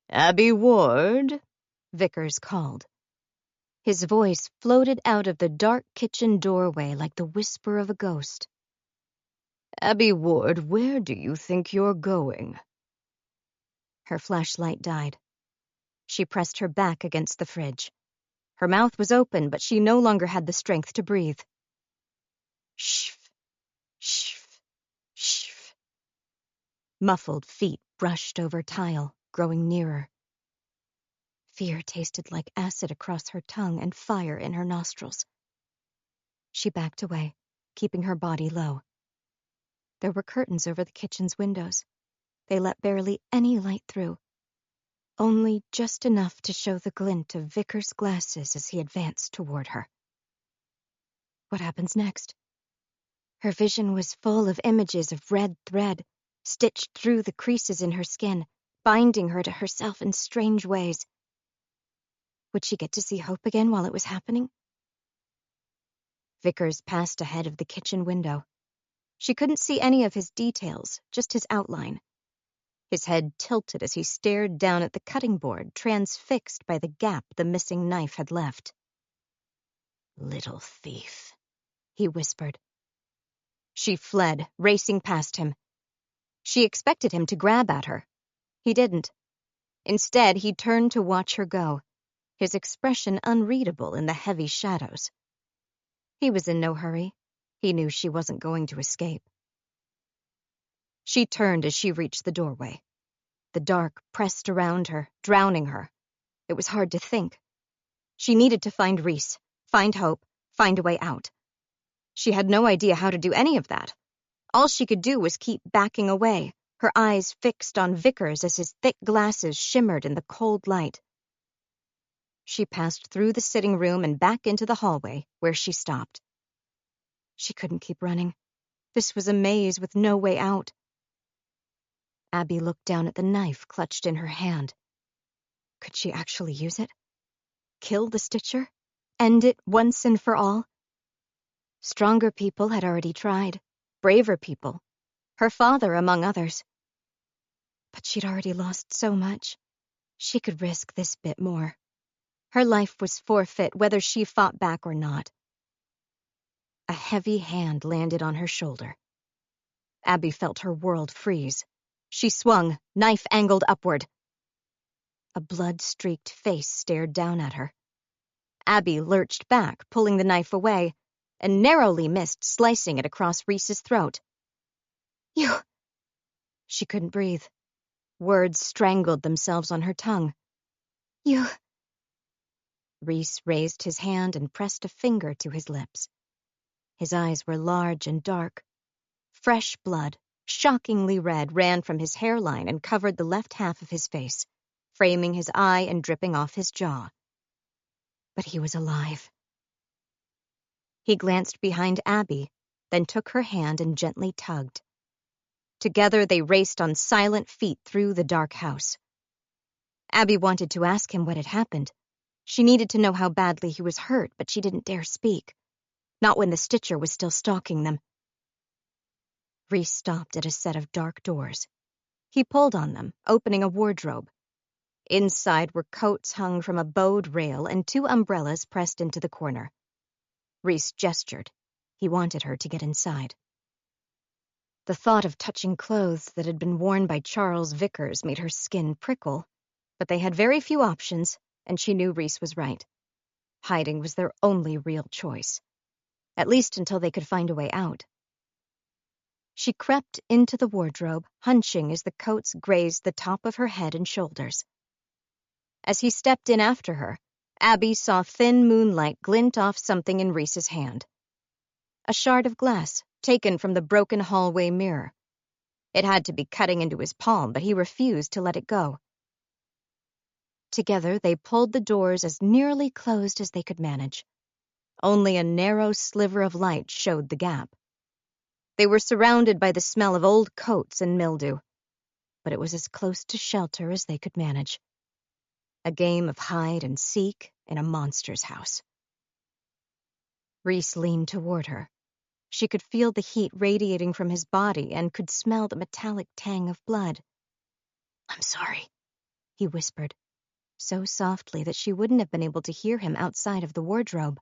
"Abby Ward," Vickers called. His voice floated out of the dark kitchen doorway like the whisper of a ghost. "Abby Ward, where do you think you're going?" Her flashlight died. She pressed her back against the fridge. Her mouth was open, but she no longer had the strength to breathe. Shh, shh, shh. Muffled feet brushed over tile, growing nearer. Fear tasted like acid across her tongue and fire in her nostrils. She backed away, keeping her body low. There were curtains over the kitchen's windows. They let barely any light through, only just enough to show the glint of Vickers' glasses as he advanced toward her. What happens next? Her vision was full of images of red thread, stitched through the creases in her skin, binding her to herself in strange ways. Would she get to see Hope again while it was happening? Vickers passed ahead of the kitchen window. She couldn't see any of his details, just his outline. His head tilted as he stared down at the cutting board, transfixed by the gap the missing knife had left. "Little thief," he whispered. She fled, racing past him. She expected him to grab at her. He didn't. Instead, he turned to watch her go, his expression unreadable in the heavy shadows. He was in no hurry. He knew she wasn't going to escape. She turned as she reached the doorway. The dark pressed around her, drowning her. It was hard to think. She needed to find Reese, find Hope, find a way out. She had no idea how to do any of that. All she could do was keep backing away, her eyes fixed on Vickers as his thick glasses shimmered in the cold light. She passed through the sitting room and back into the hallway, where she stopped. She couldn't keep running. This was a maze with no way out. Abby looked down at the knife clutched in her hand. Could she actually use it? Kill the Stitcher? End it once and for all? Stronger people had already tried. Braver people. Her father, among others. But she'd already lost so much. She could risk this bit more. Her life was forfeit whether she fought back or not. A heavy hand landed on her shoulder. Abby felt her world freeze. She swung, knife angled upward. A blood-streaked face stared down at her. Abby lurched back, pulling the knife away, and narrowly missed slicing it across Reese's throat. "You..." She couldn't breathe. Words strangled themselves on her tongue. "You..." Reese raised his hand and pressed a finger to his lips. His eyes were large and dark. Fresh blood, shockingly red, ran from his hairline and covered the left half of his face, framing his eye and dripping off his jaw. But he was alive. He glanced behind Abby, then took her hand and gently tugged. Together they raced on silent feet through the dark house. Abby wanted to ask him what had happened. She needed to know how badly he was hurt, but she didn't dare speak. Not when the Stitcher was still stalking them. Reese stopped at a set of dark doors. He pulled on them, opening a wardrobe. Inside were coats hung from a bowed rail and 2 umbrellas pressed into the corner. Reese gestured. He wanted her to get inside. The thought of touching clothes that had been worn by Charles Vickers made her skin prickle, but they had very few options, and she knew Reese was right. Hiding was their only real choice, at least until they could find a way out. She crept into the wardrobe, hunching as the coats grazed the top of her head and shoulders. As he stepped in after her, Abby saw thin moonlight glint off something in Reese's hand. A shard of glass, taken from the broken hallway mirror. It had to be cutting into his palm, but he refused to let it go. Together, they pulled the doors as nearly closed as they could manage. Only a narrow sliver of light showed the gap. They were surrounded by the smell of old coats and mildew. but it was as close to shelter as they could manage. A game of hide and seek in a monster's house. Rhys leaned toward her. She could feel the heat radiating from his body and could smell the metallic tang of blood. "I'm sorry," he whispered, so softly that she wouldn't have been able to hear him outside of the wardrobe.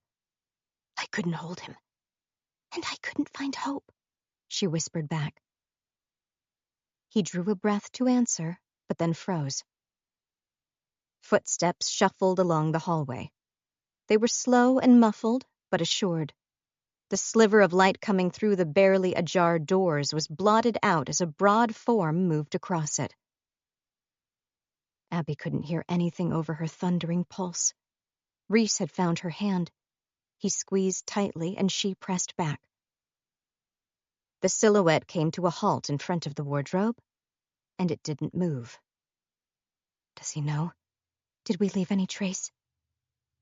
"I couldn't hold him. And I couldn't find hope," she whispered back. He drew a breath to answer, but then froze. Footsteps shuffled along the hallway. They were slow and muffled, but assured. The sliver of light coming through the barely ajar doors was blotted out as a broad form moved across it. Abby couldn't hear anything over her thundering pulse. Rhys had found her hand. He squeezed tightly, and she pressed back. The silhouette came to a halt in front of the wardrobe, and it didn't move. Does he know? Did we leave any trace?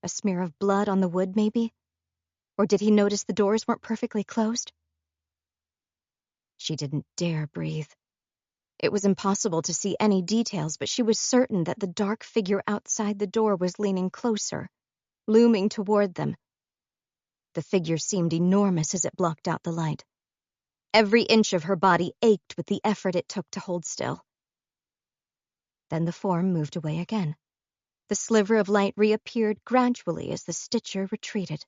A smear of blood on the wood, maybe? Or did he notice the doors weren't perfectly closed? She didn't dare breathe. It was impossible to see any details, but she was certain that the dark figure outside the door was leaning closer, looming toward them. The figure seemed enormous as it blocked out the light. Every inch of her body ached with the effort it took to hold still. Then the form moved away again. The sliver of light reappeared gradually as the stitcher retreated.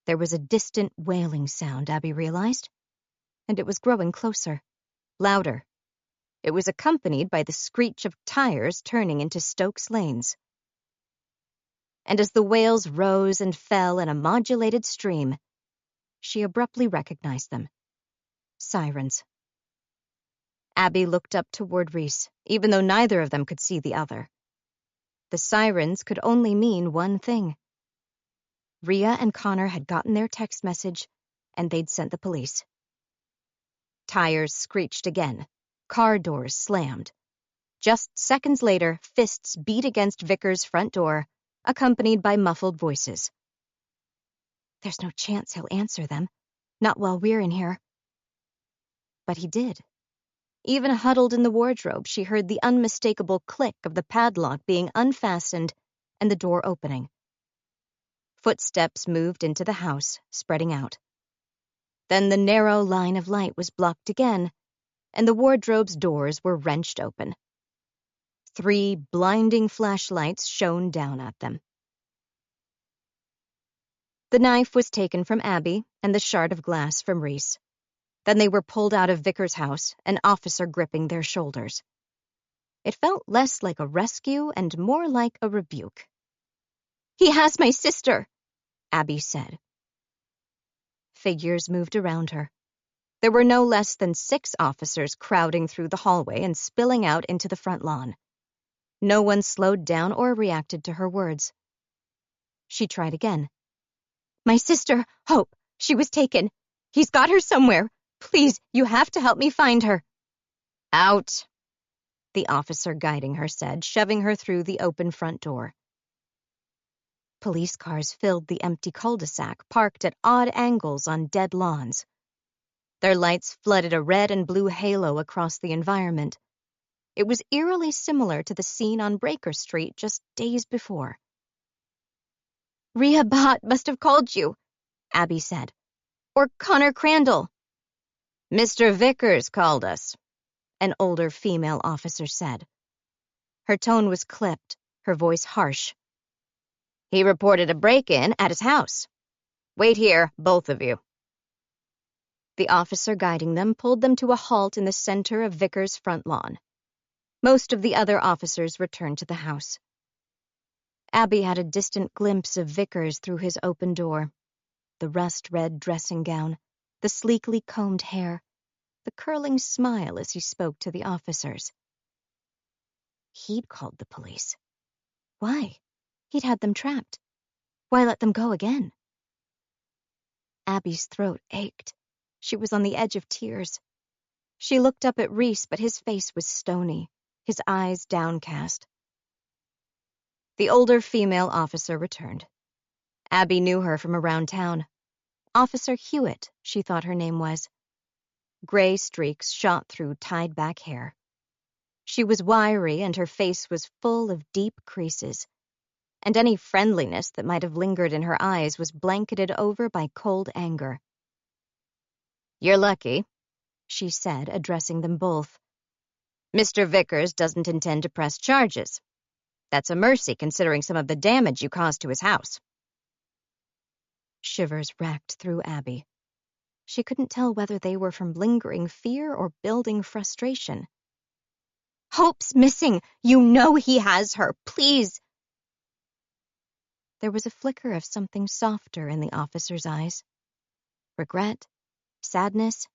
There was a distant wailing sound, Abby realized, and it was growing closer, louder. It was accompanied by the screech of tires turning into Stokes lanes. And as the wails rose and fell in a modulated stream, she abruptly recognized them. Sirens. Abby looked up toward Rhys, even though neither of them could see the other. The sirens could only mean one thing. Rhea and Connor had gotten their text message, and they'd sent the police. Tires screeched again. Car doors slammed. Just seconds later, fists beat against Vickers' front door, accompanied by muffled voices. "There's no chance he'll answer them. Not while we're in here." But he did. Even huddled in the wardrobe, she heard the unmistakable click of the padlock being unfastened and the door opening. Footsteps moved into the house, spreading out. Then the narrow line of light was blocked again, and the wardrobe's doors were wrenched open. 3 blinding flashlights shone down at them. The knife was taken from Abby and the shard of glass from Rhys. Then they were pulled out of Vickers' house, an officer gripping their shoulders. It felt less like a rescue and more like a rebuke. "He has my sister," Abby said. Figures moved around her. There were no less than 6 officers crowding through the hallway and spilling out into the front lawn. No one slowed down or reacted to her words. She tried again. "My sister, Hope, she was taken. He's got her somewhere. Please, you have to help me find her." "Out," the officer guiding her said, shoving her through the open front door. Police cars filled the empty cul-de-sac, parked at odd angles on dead lawns. Their lights flooded a red and blue halo across the environment. It was eerily similar to the scene on Breaker Street just days before. "Rhea Bhatt must have called you," Abby said. "Or Connor Crandall." "Mr. Vickers called us," an older female officer said. Her tone was clipped, her voice harsh. "He reported a break-in at his house. Wait here, both of you." The officer guiding them pulled them to a halt in the center of Vickers' front lawn. Most of the other officers returned to the house. Abby had a distant glimpse of Vickers through his open door. The rust-red dressing gown, the sleekly combed hair, the curling smile as he spoke to the officers. He'd called the police. Why? He'd had them trapped. Why let them go again? Abby's throat ached. She was on the edge of tears. She looked up at Rhys, but his face was stony, his eyes downcast. The older female officer returned. Abby knew her from around town. Officer Hewitt, she thought her name was. Gray streaks shot through tied-back hair. She was wiry, and her face was full of deep creases, and any friendliness that might have lingered in her eyes was blanketed over by cold anger. "You're lucky," she said, addressing them both. "Mr. Vickers doesn't intend to press charges. That's a mercy considering some of the damage you caused to his house." Shivers racked through Abby. She couldn't tell whether they were from lingering fear or building frustration. "Hope's missing. You know he has her. Please." There was a flicker of something softer in the officer's eyes. Regret? Sadness?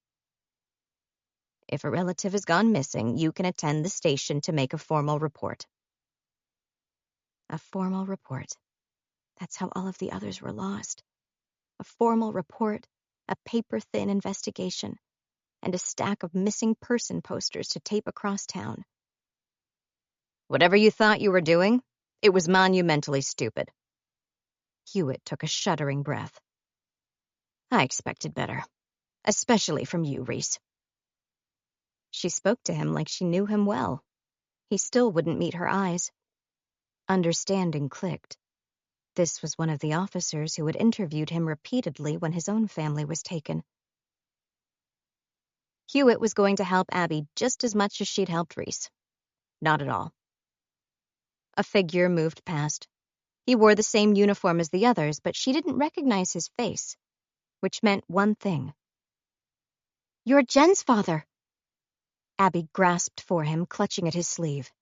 "If a relative has gone missing, you can attend the station to make a formal report." A formal report. That's how all of the others were lost. A formal report, a paper-thin investigation, and a stack of missing person posters to tape across town. "Whatever you thought you were doing, it was monumentally stupid." Hewitt took a shuddering breath. I expected better, especially from you, Reese. She spoke to him like she knew him well. He still wouldn't meet her eyes. Understanding clicked. This was one of the officers who had interviewed him repeatedly when his own family was taken. Hewitt was going to help Abby just as much as she'd helped Reese. Not at all. A figure moved past. He wore the same uniform as the others, but she didn't recognize his face, which meant one thing. "You're Jen's father." Abby grasped for him, clutching at his sleeve.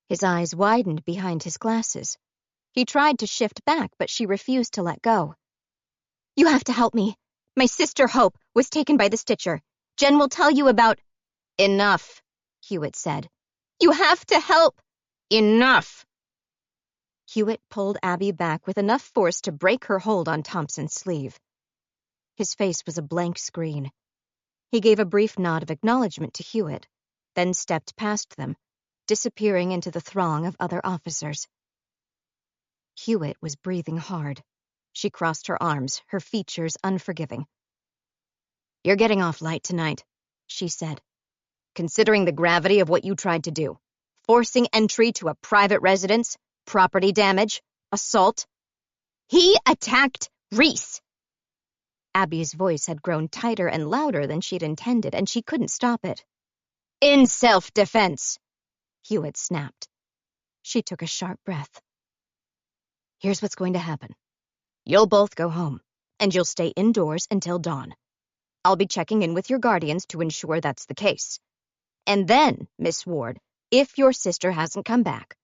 His eyes widened behind his glasses. He tried to shift back, but she refused to let go. "You have to help me. My sister Hope was taken by the Stitcher. Jen will tell you about—" "Enough," Hewitt said. "You have to help." "Enough!" Hewitt pulled Abby back with enough force to break her hold on Thompson's sleeve. His face was a blank screen. He gave a brief nod of acknowledgement to Hewitt, then stepped past them, disappearing into the throng of other officers. Hewitt was breathing hard. She crossed her arms, her features unforgiving. "You're getting off light tonight," she said. "Considering the gravity of what you tried to do. Forcing entry to a private residence, property damage, assault." "He attacked Reese." Abby's voice had grown tighter and louder than she'd intended, and she couldn't stop it. "In self-defense," Hewitt snapped. She took a sharp breath. "Here's what's going to happen. You'll both go home, and you'll stay indoors until dawn. I'll be checking in with your guardians to ensure that's the case. And then, Miss Ward, if your sister hasn't come back,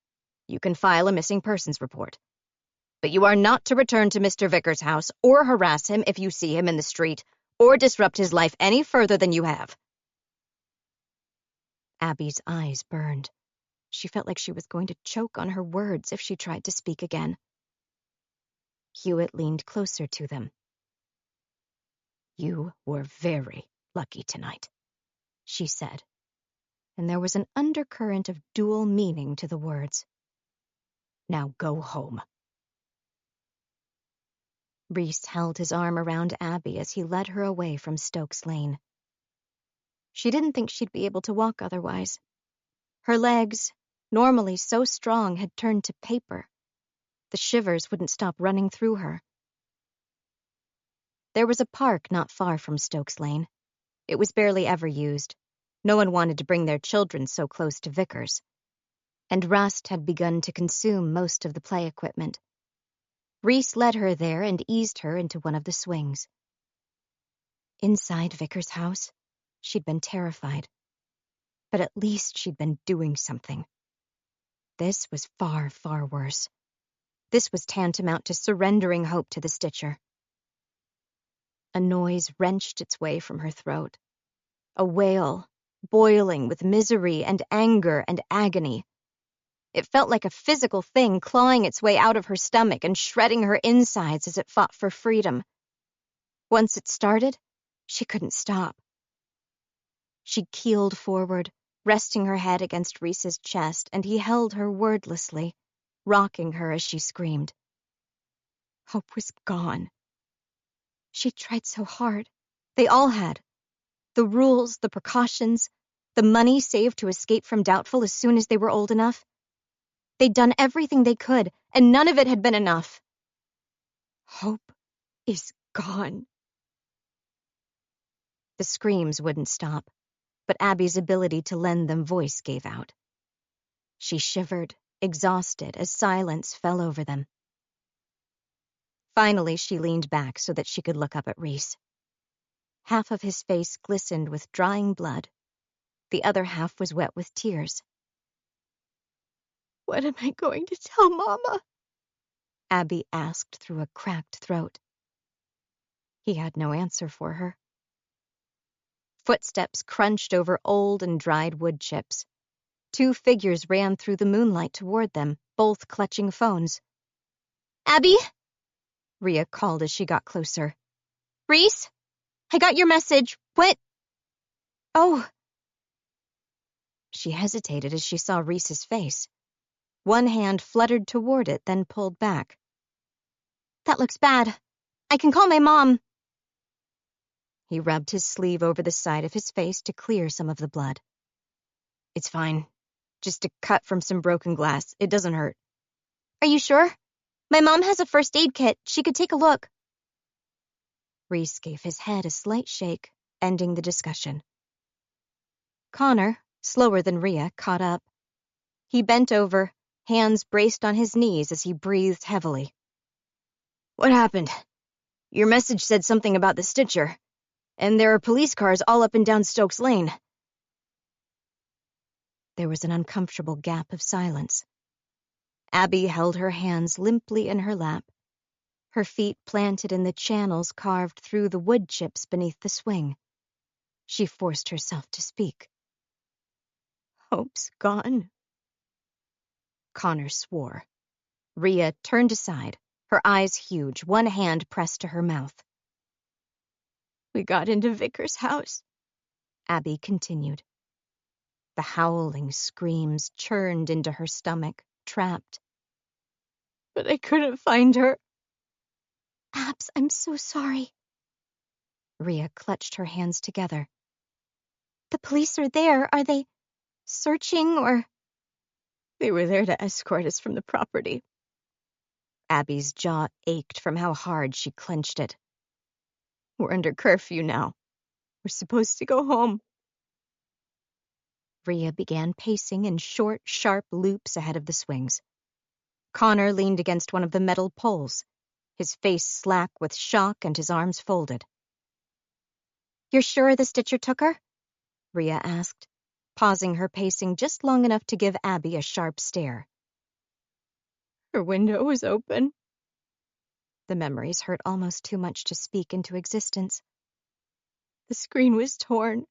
you can file a missing persons report. But you are not to return to Mr. Vickers' house or harass him if you see him in the street or disrupt his life any further than you have." Abby's eyes burned. She felt like she was going to choke on her words if she tried to speak again. Hewitt leaned closer to them. "You were very lucky tonight," she said, and there was an undercurrent of dual meaning to the words. "Now go home." Reese held his arm around Abby as he led her away from Stokes Lane. She didn't think she'd be able to walk otherwise. Her legs, normally so strong, had turned to paper. The shivers wouldn't stop running through her. There was a park not far from Stokes Lane. It was barely ever used. No one wanted to bring their children so close to Vickers. And rust had begun to consume most of the play equipment. Reese led her there and eased her into one of the swings. Inside Vickers' house, she'd been terrified. But at least she'd been doing something. This was far, far worse. This was tantamount to surrendering Hope to the Stitcher. A noise wrenched its way from her throat. A wail, boiling with misery and anger and agony. It felt like a physical thing clawing its way out of her stomach and shredding her insides as it fought for freedom. Once it started, she couldn't stop. She keeled forward, resting her head against Reese's chest, and he held her wordlessly, rocking her as she screamed. Hope was gone. She'd tried so hard. They all had. The rules, the precautions, The money saved to escape from Doubtful as soon as they were old enough. They'd done everything they could, and none of it had been enough. Hope is gone. The screams wouldn't stop, but Abby's ability to lend them voice gave out. She shivered, exhausted, as silence fell over them. Finally, she leaned back so that she could look up at Reese. Half of his face glistened with drying blood. The other half was wet with tears. "What am I going to tell Mama?" Abby asked through a cracked throat. He had no answer for her. Footsteps crunched over old and dried wood chips. 2 figures ran through the moonlight toward them, both clutching phones. "Abby?" Rhea called as she got closer. "Reese? I got your message. What?" "Oh." She hesitated as she saw Reese's face. One hand fluttered toward it, then pulled back. "That looks bad. I can call my mom." He rubbed his sleeve over the side of his face to clear some of the blood. "It's fine. Just a cut from some broken glass. It doesn't hurt." "Are you sure? My mom has a first aid kit. She could take a look." Reese gave his head a slight shake, ending the discussion. Connor, slower than Rhea, caught up. He bent over, hands braced on his knees as he breathed heavily. "What happened? Your message said something about the Stitcher, and there are police cars all up and down Stokes Lane." There was an uncomfortable gap of silence. Abby held her hands limply in her lap, her feet planted in the channels carved through the wood chips beneath the swing. She forced herself to speak. "Hope's gone." Connor swore. Rhea turned aside, her eyes huge, one hand pressed to her mouth. "We got into Vickers' house," Abby continued. The howling screams churned into her stomach, trapped. "But I couldn't find her." "Abs, I'm so sorry." Rhea clutched her hands together. "The police are there. Are they searching or—" "They were there to escort us from the property." Abby's jaw ached from how hard she clenched it. "We're under curfew now. We're supposed to go home." Rhea began pacing in short, sharp loops ahead of the swings. Connor leaned against one of the metal poles, his face slack with shock and his arms folded. "You're sure the Stitcher took her?" Rhea asked, pausing her pacing just long enough to give Abby a sharp stare. "Her window was open." The memories hurt almost too much to speak into existence. "The screen was torn,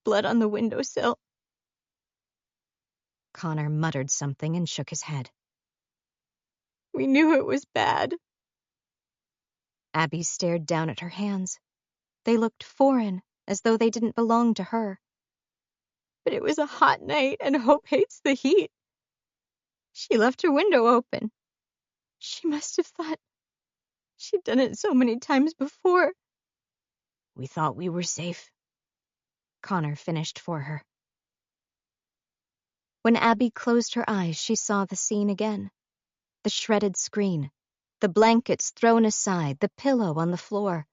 blood on the windowsill." Connor muttered something and shook his head. "We knew it was bad." Abby stared down at her hands. They looked foreign, as though they didn't belong to her. "But it was a hot night, and Hope hates the heat. She left her window open. She must have thought she'd done it so many times before." "We thought we were safe," Connor finished for her. When Abby closed her eyes, she saw the scene again. The shredded screen, the blankets thrown aside, the pillow on the floor,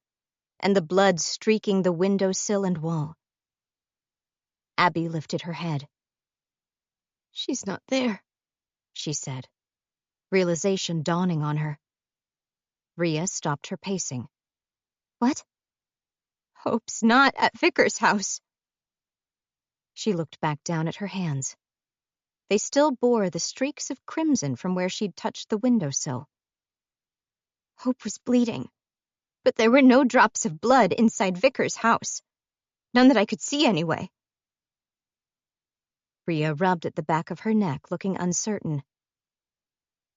and the blood streaking the windowsill and wall. Abby lifted her head. "She's not there," she said, realization dawning on her. Rhea stopped her pacing. "What?" "Hope's not at Vickers' house." She looked back down at her hands. They still bore the streaks of crimson from where she'd touched the windowsill. "Hope was bleeding, but there were no drops of blood inside Vickers' house. None that I could see anyway." Rhea rubbed at the back of her neck, looking uncertain.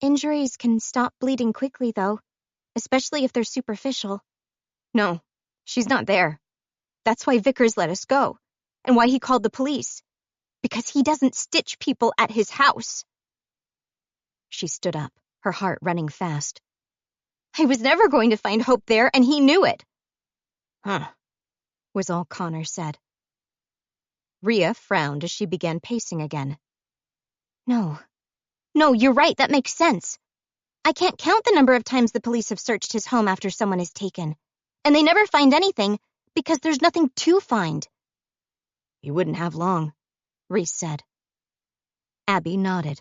"Injuries can stop bleeding quickly, though, especially if they're superficial." "No, she's not there. That's why Vickers let us go, and why he called the police. Because he doesn't stitch people at his house." She stood up, her heart running fast. "I was never going to find Hope there, and he knew it." "Huh," was all Connor said. Rhea frowned as she began pacing again. No, you're right, that makes sense. I can't count the number of times the police have searched his home after someone is taken, and they never find anything because there's nothing to find. He wouldn't have long, Reese said. Abby nodded.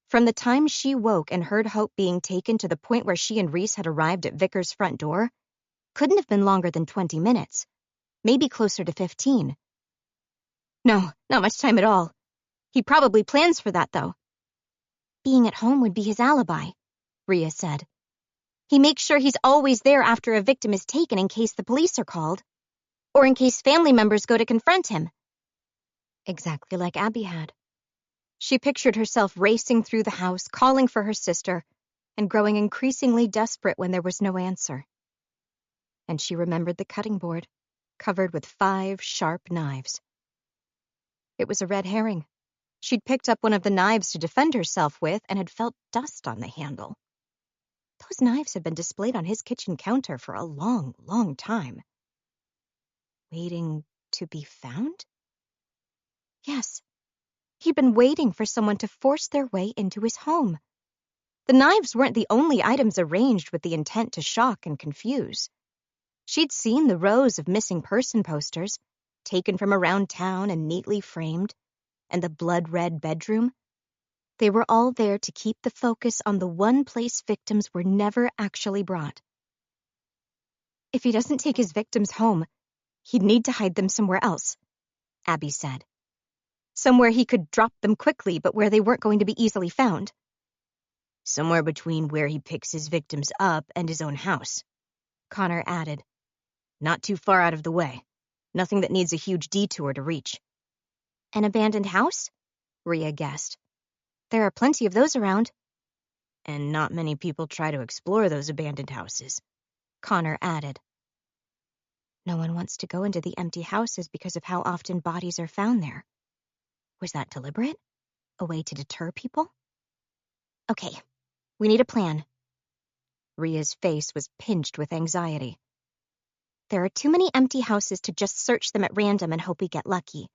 From the time she woke and heard Hope being taken to the point where she and Reese had arrived at Vickers' front door, couldn't have been longer than 20 minutes, maybe closer to 15. No, not much time at all. He probably plans for that, though. Being at home would be his alibi, Rhea said. He makes sure he's always there after a victim is taken in case the police are called, or in case family members go to confront him. Exactly like Abby had. She pictured herself racing through the house, calling for her sister, and growing increasingly desperate when there was no answer. And she remembered the cutting board, covered with 5 sharp knives. It was a red herring. She'd picked up one of the knives to defend herself with and had felt dust on the handle. Those knives had been displayed on his kitchen counter for a long, long time. Waiting to be found? Yes. He'd been waiting for someone to force their way into his home. The knives weren't the only items arranged with the intent to shock and confuse. She'd seen the rows of missing person posters, taken from around town and neatly framed, and the blood-red bedroom. They were all there to keep the focus on the one place victims were never actually brought. If he doesn't take his victims home, he'd need to hide them somewhere else, Abby said. Somewhere he could drop them quickly, but where they weren't going to be easily found. Somewhere between where he picks his victims up and his own house, Connor added. Not too far out of the way. Nothing that needs a huge detour to reach. An abandoned house? Rhea guessed. There are plenty of those around. And not many people try to explore those abandoned houses, Connor added. No one wants to go into the empty houses because of how often bodies are found there. Was that deliberate? A way to deter people? Okay, we need a plan. Rhea's face was pinched with anxiety. There are too many empty houses to just search them at random and hope we get lucky.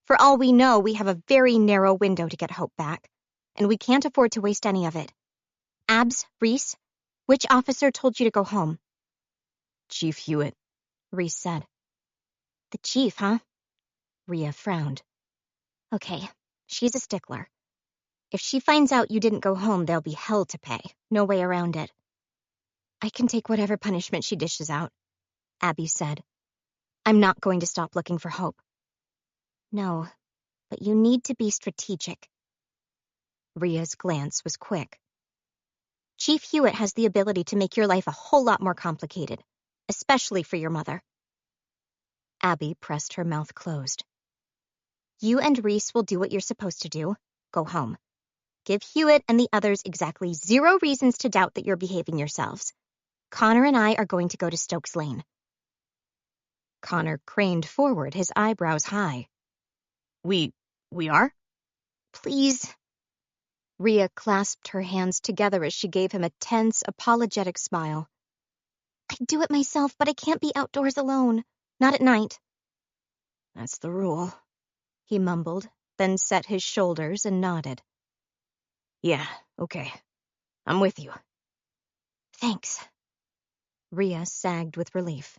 For all we know, we have a very narrow window to get Hope back, and we can't afford to waste any of it. Abs, Reese, which officer told you to go home? Chief Hewitt, Reese said. The chief, huh? Rhea frowned. Okay, she's a stickler. If she finds out you didn't go home, there'll be hell to pay. No way around it. I can take whatever punishment she dishes out, Abby said. I'm not going to stop looking for Hope. No, but you need to be strategic. Rhea's glance was quick. Chief Hewitt has the ability to make your life a whole lot more complicated, especially for your mother. Abby pressed her mouth closed. You and Reese will do what you're supposed to do. Go home. Give Hewitt and the others exactly 0 reasons to doubt that you're behaving yourselves. Connor and I are going to go to Stokes Lane. Connor craned forward, his eyebrows high. We are? Please. Rhea clasped her hands together as she gave him a tense, apologetic smile. I'd do it myself, but I can't be outdoors alone. Not at night. That's the rule, he mumbled, then set his shoulders and nodded. Yeah, okay. I'm with you. Thanks. Rhea sagged with relief.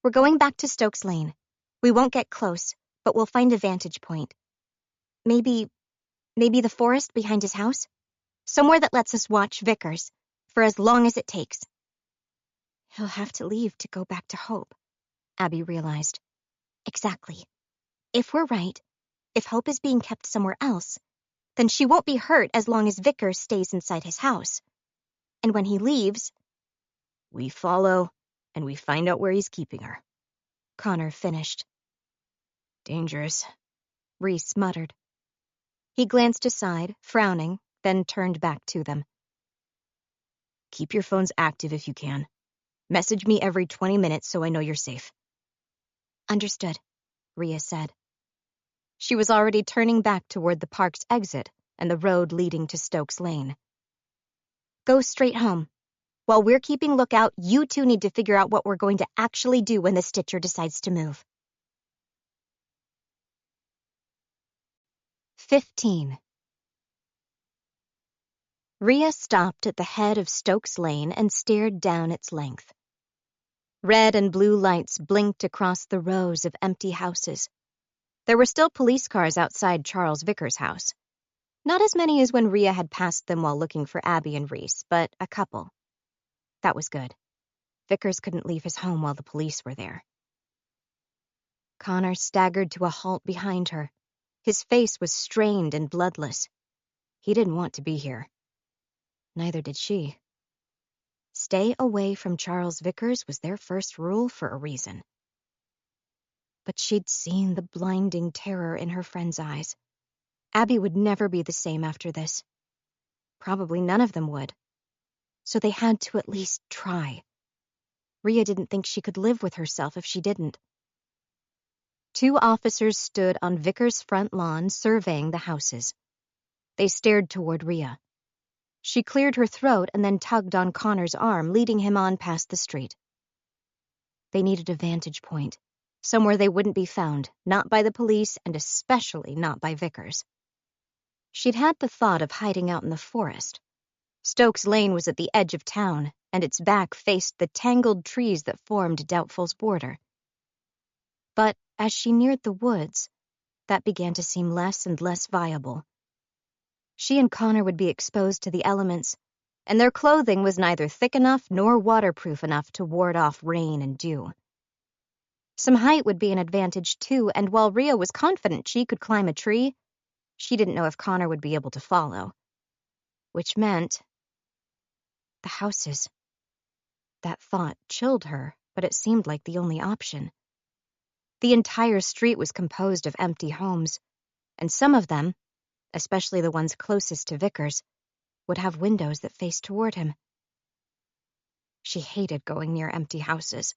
We're going back to Stokes Lane. We won't get close, but we'll find a vantage point. Maybe the forest behind his house? Somewhere that lets us watch Vickers for as long as it takes. He'll have to leave to go back to Hope, Abby realized. Exactly. If we're right, if Hope is being kept somewhere else, then she won't be hurt as long as Vickers stays inside his house. And when he leaves... We follow, and we find out where he's keeping her. Connor finished. Dangerous, Reese muttered. He glanced aside, frowning, then turned back to them. Keep your phones active if you can. Message me every 20 minutes so I know you're safe. Understood, Rhea said. She was already turning back toward the park's exit and the road leading to Stokes Lane. Go straight home. While we're keeping lookout, you two need to figure out what we're going to actually do when the Stitcher decides to move. 15. Rhea stopped at the head of Stokes Lane and stared down its length. Red and blue lights blinked across the rows of empty houses. There were still police cars outside Charles Vickers' house. Not as many as when Rhea had passed them while looking for Abby and Reese, but a couple. That was good. Vickers couldn't leave his home while the police were there. Connor staggered to a halt behind her. His face was strained and bloodless. He didn't want to be here. Neither did she. Stay away from Charles Vickers was their first rule for a reason. But she'd seen the blinding terror in her friend's eyes. Abby would never be the same after this. Probably none of them would. So they had to at least try. Rhea didn't think she could live with herself if she didn't. 2 officers stood on Vickers' front lawn surveying the houses. They stared toward Rhea. She cleared her throat and then tugged on Connor's arm, leading him on past the street. They needed a vantage point, somewhere they wouldn't be found, not by the police and especially not by Vickers. She'd had the thought of hiding out in the forest. Stokes Lane was at the edge of town, and its back faced the tangled trees that formed Doubtful's border. But as she neared the woods, that began to seem less and less viable. She and Connor would be exposed to the elements, and their clothing was neither thick enough nor waterproof enough to ward off rain and dew. Some height would be an advantage, too, and while Rhea was confident she could climb a tree, she didn't know if Connor would be able to follow. Which meant the houses. That thought chilled her, but it seemed like the only option. The entire street was composed of empty homes, and some of them, especially the ones closest to Vickers, would have windows that faced toward him. She hated going near empty houses.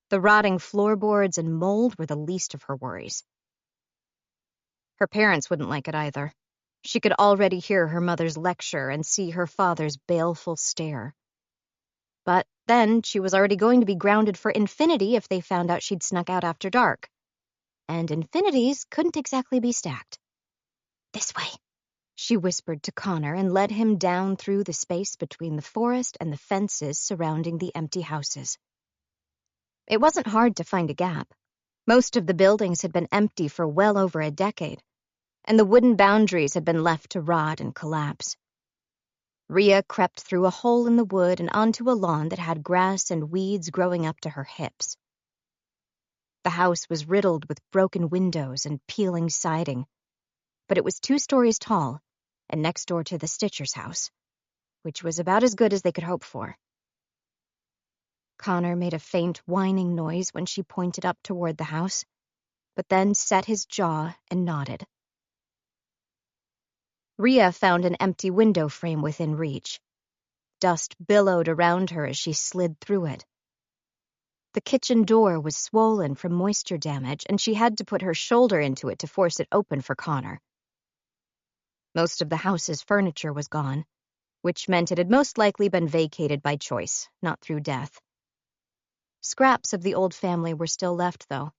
The rotting floorboards and mold were the least of her worries. Her parents wouldn't like it either. She could already hear her mother's lecture and see her father's baleful stare. But then she was already going to be grounded for infinity if they found out she'd snuck out after dark. And infinities couldn't exactly be stacked. "This way," she whispered to Connor and led him down through the space between the forest and the fences surrounding the empty houses. It wasn't hard to find a gap. Most of the buildings had been empty for well over a decade, and the wooden boundaries had been left to rot and collapse. Rhea crept through a hole in the wood and onto a lawn that had grass and weeds growing up to her hips. The house was riddled with broken windows and peeling siding, but it was 2 stories tall and next door to the Stitcher's house, which was about as good as they could hope for. Connor made a faint whining noise when she pointed up toward the house, but then set his jaw and nodded. Rhea found an empty window frame within reach. Dust billowed around her as she slid through it. The kitchen door was swollen from moisture damage, and she had to put her shoulder into it to force it open for Connor. Most of the house's furniture was gone, which meant it had most likely been vacated by choice, not through death. Scraps of the old family were still left, though.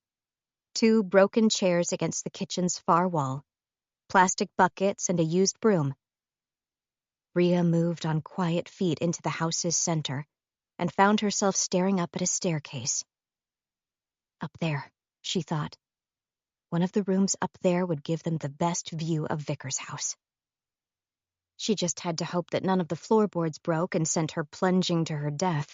2 broken chairs against the kitchen's far wall, plastic buckets, and a used broom. Rhea moved on quiet feet into the house's center and found herself staring up at a staircase. Up there, she thought. One of the rooms up there would give them the best view of Vickers' house. She just had to hope that none of the floorboards broke and sent her plunging to her death,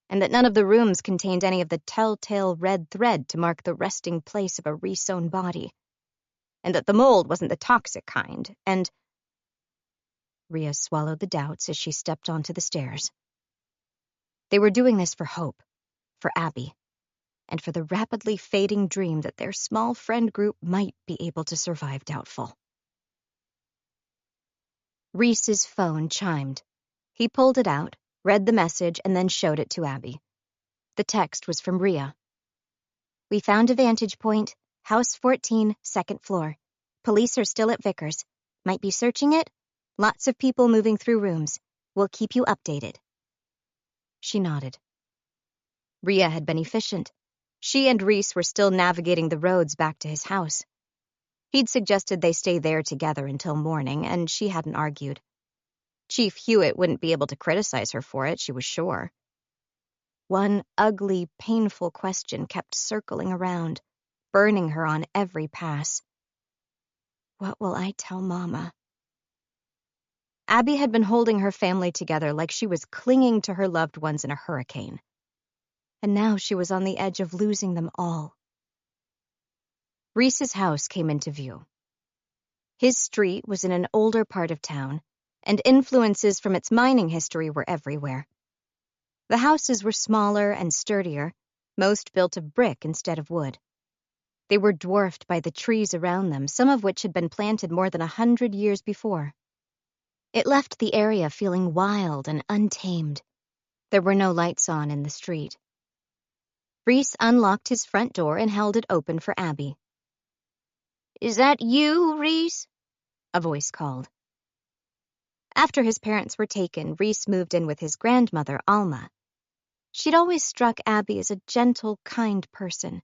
and that none of the rooms contained any of the telltale red thread to mark the resting place of a re-sewn body, and that the mold wasn't the toxic kind, and... Rhea swallowed the doubts as she stepped onto the stairs. They were doing this for Hope, for Abby, and for the rapidly fading dream that their small friend group might be able to survive Doubtful. Reese's phone chimed. He pulled it out, read the message, and then showed it to Abby. The text was from Rhea. "We found a vantage point. House 14, 2nd floor. Police are still at Vickers. Might be searching it. Lots of people moving through rooms. We'll keep you updated." She nodded. Rhea had been efficient. She and Reese were still navigating the roads back to his house. He'd suggested they stay there together until morning, and she hadn't argued. Chief Hewitt wouldn't be able to criticize her for it, she was sure. One ugly, painful question kept circling around, burning her on every pass. What will I tell Mama? Abby had been holding her family together like she was clinging to her loved ones in a hurricane. And now she was on the edge of losing them all. Reese's house came into view. His street was in an older part of town, and influences from its mining history were everywhere. The houses were smaller and sturdier, most built of brick instead of wood. They were dwarfed by the trees around them, some of which had been planted more than 100 years before. It left the area feeling wild and untamed. There were no lights on in the street. Reese unlocked his front door and held it open for Abby. "Is that you, Reese?" a voice called. After his parents were taken, Reese moved in with his grandmother, Alma. She'd always struck Abby as a gentle, kind person,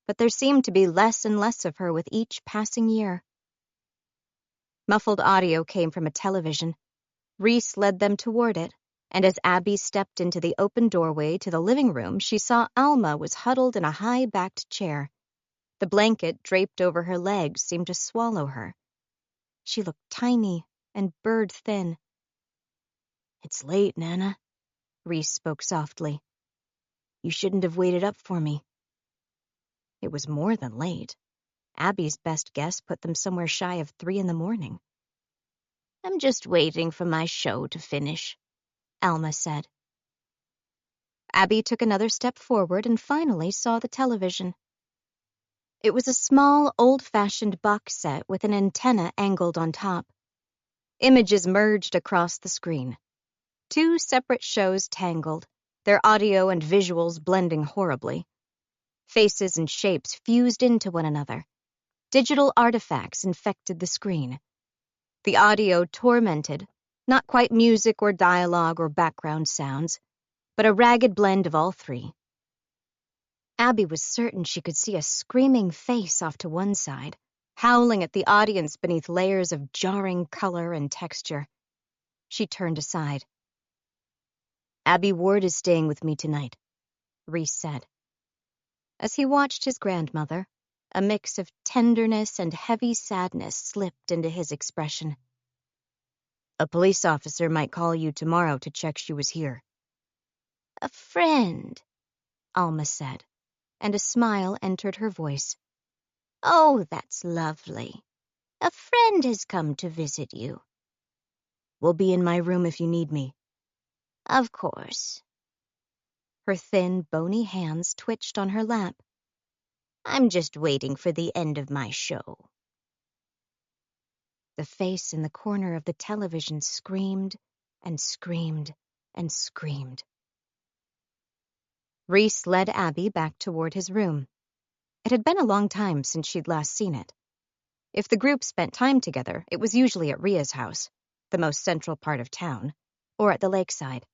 but there seemed to be less and less of her with each passing year. Muffled audio came from a television. Reese led them toward it, and as Abby stepped into the open doorway to the living room, she saw Alma was huddled in a high-backed chair. The blanket draped over her legs seemed to swallow her. She looked tiny and bird-thin. "It's late, Nana," Reese spoke softly. "You shouldn't have waited up for me." It was more than late. Abby's best guess put them somewhere shy of 3 a.m. "I'm just waiting for my show to finish," Alma said. Abby took another step forward and finally saw the television. It was a small, old-fashioned box set with an antenna angled on top. Images merged across the screen. 2 separate shows tangled, their audio and visuals blending horribly. Faces and shapes fused into one another. Digital artifacts infected the screen. The audio tormented, not quite music or dialogue or background sounds, but a ragged blend of all 3. Abby was certain she could see a screaming face off to one side, howling at the audience beneath layers of jarring color and texture. She turned aside. "Abby Ward is staying with me tonight," Reese said. As he watched his grandmother, a mix of tenderness and heavy sadness slipped into his expression. "A police officer might call you tomorrow to check she was here." "A friend," Alma said, and a smile entered her voice. "Oh, that's lovely. A friend has come to visit you." "We'll be in my room if you need me." "Of course." Her thin, bony hands twitched on her lap. "I'm just waiting for the end of my show." The face in the corner of the television screamed and screamed and screamed. Reese led Abby back toward his room. It had been a long time since she'd last seen it. If the group spent time together, it was usually at Ria's house, the most central part of town, or at the lakeside.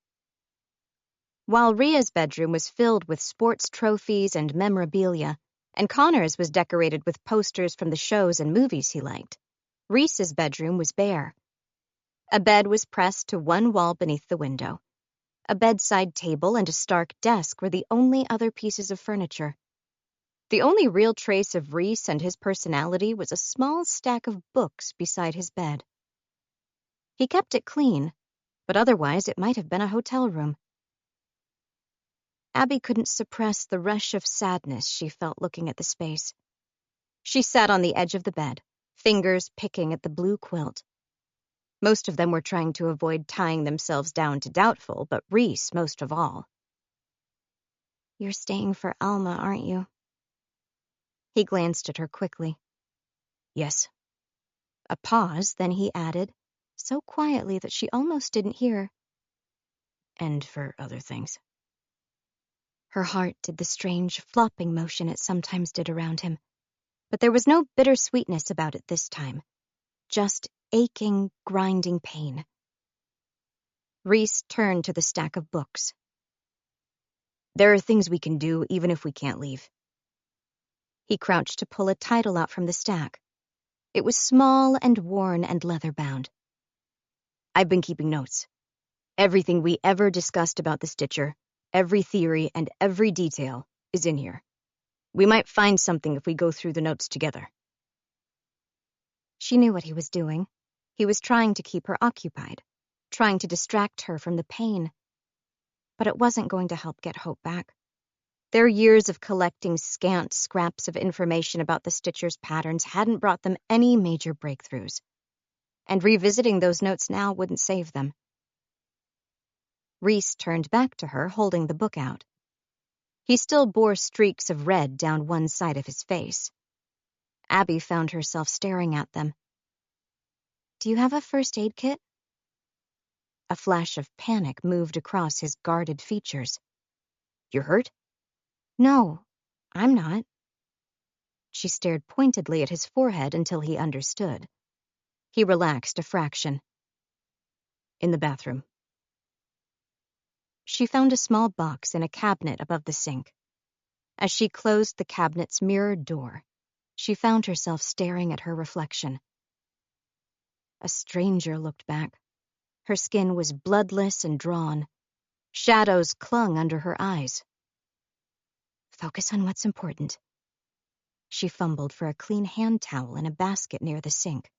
While Ria's bedroom was filled with sports trophies and memorabilia, and Connor's was decorated with posters from the shows and movies he liked, Reese's bedroom was bare. A bed was pressed to one wall beneath the window. A bedside table and a stark desk were the only other pieces of furniture. The only real trace of Reese and his personality was a small stack of books beside his bed. He kept it clean, but otherwise it might have been a hotel room. Abby couldn't suppress the rush of sadness she felt looking at the space. She sat on the edge of the bed, fingers picking at the blue quilt. Most of them were trying to avoid tying themselves down to doubtful, but Reese most of all. "You're staying for Alma, aren't you?" He glanced at her quickly. "Yes." A pause, then he added, so quietly that she almost didn't hear, "And for other things." Her heart did the strange flopping motion it sometimes did around him, but there was no bittersweetness about it this time, just aching, grinding pain. Reese turned to the stack of books. "There are things we can do even if we can't leave." He crouched to pull a title out from the stack, It was small and worn and leather-bound. "I've been keeping notes. Everything we ever discussed about the Stitcher, every theory and every detail, is in here. We might find something if we go through the notes together." She knew what he was doing. He was trying to keep her occupied, trying to distract her from the pain. But it wasn't going to help get Hope back. Their years of collecting scant scraps of information about the Stitcher's patterns hadn't brought them any major breakthroughs, and revisiting those notes now wouldn't save them. Rhys turned back to her, holding the book out. He still bore streaks of red down one side of his face. Abby found herself staring at them. "Do you have a first aid kit?" A flash of panic moved across his guarded features. "You're hurt?" "No, I'm not." She stared pointedly at his forehead until he understood. He relaxed a fraction. "In the bathroom." She found a small box in a cabinet above the sink. As she closed the cabinet's mirrored door, she found herself staring at her reflection. A stranger looked back. Her skin was bloodless and drawn. Shadows clung under her eyes. "Focus on what's important." She fumbled for a clean hand towel in a basket near the sink.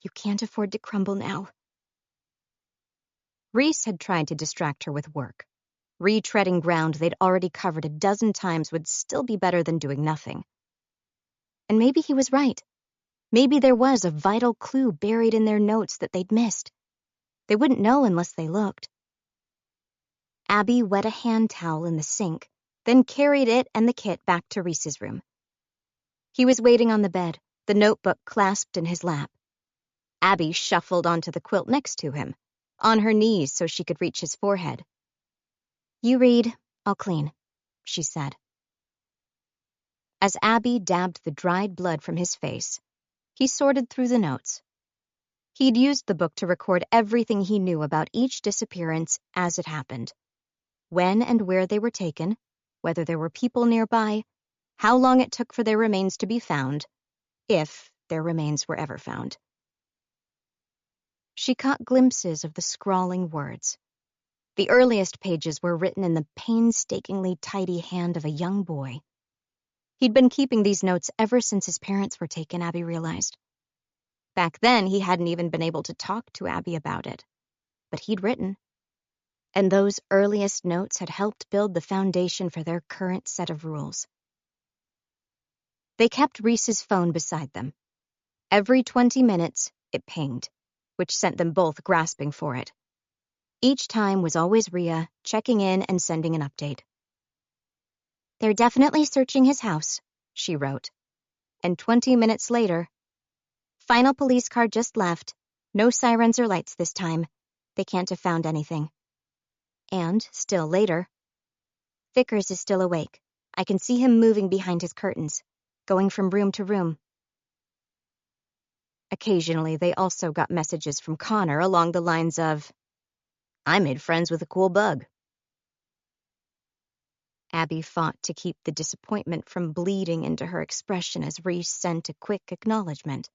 "You can't afford to crumble now." Rhys had tried to distract her with work. Retreading ground they'd already covered a dozen times would still be better than doing nothing. And maybe he was right. Maybe there was a vital clue buried in their notes that they'd missed. They wouldn't know unless they looked. Abby wet a hand towel in the sink, then carried it and the kit back to Rhys's room. He was waiting on the bed, the notebook clasped in his lap. Abby shuffled onto the quilt next to him, on her knees so she could reach his forehead. "You read, I'll clean," she said. As Abby dabbed the dried blood from his face, he sorted through the notes. He'd used the book to record everything he knew about each disappearance as it happened. When and where they were taken, whether there were people nearby, how long it took for their remains to be found, if their remains were ever found. She caught glimpses of the scrawling words. The earliest pages were written in the painstakingly tidy hand of a young boy. He'd been keeping these notes ever since his parents were taken, Abby realized. Back then, he hadn't even been able to talk to Abby about it. But he'd written. And those earliest notes had helped build the foundation for their current set of rules. They kept Rhys's phone beside them. Every 20 minutes, it pinged, which sent them both grasping for it. Each time was always Rhea, checking in and sending an update. "They're definitely searching his house," she wrote. And 20 minutes later, "Final police car just left. No sirens or lights this time. They can't have found anything." And, still later, "Vickers is still awake. I can see him moving behind his curtains, going from room to room." Occasionally, they also got messages from Connor along the lines of, "I made friends with a cool bug." Abby fought to keep the disappointment from bleeding into her expression as Rhys sent a quick acknowledgement.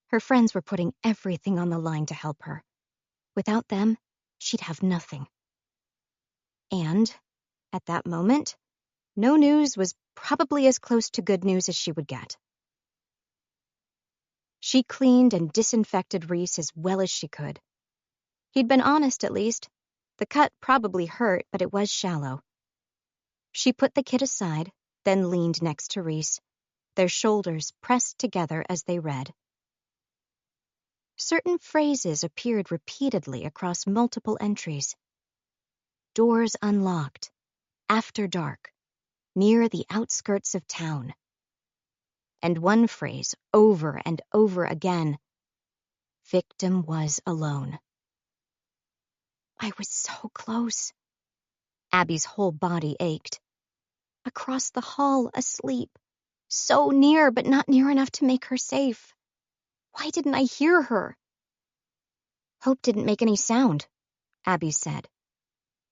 Her friends were putting everything on the line to help her. Without them, she'd have nothing. And, at that moment, no news was probably as close to good news as she would get. She cleaned and disinfected Rhys as well as she could. He'd been honest, at least. The cut probably hurt, but it was shallow. She put the kit aside, then leaned next to Rhys, their shoulders pressed together as they read. Certain phrases appeared repeatedly across multiple entries. "Doors unlocked. After dark. Near the outskirts of town." And one phrase over and over again. "Victim was alone." I was so close. Abby's whole body ached. Across the hall, asleep. So near, but not near enough to make her safe. Why didn't I hear her? "Hope didn't make any sound," Abby said.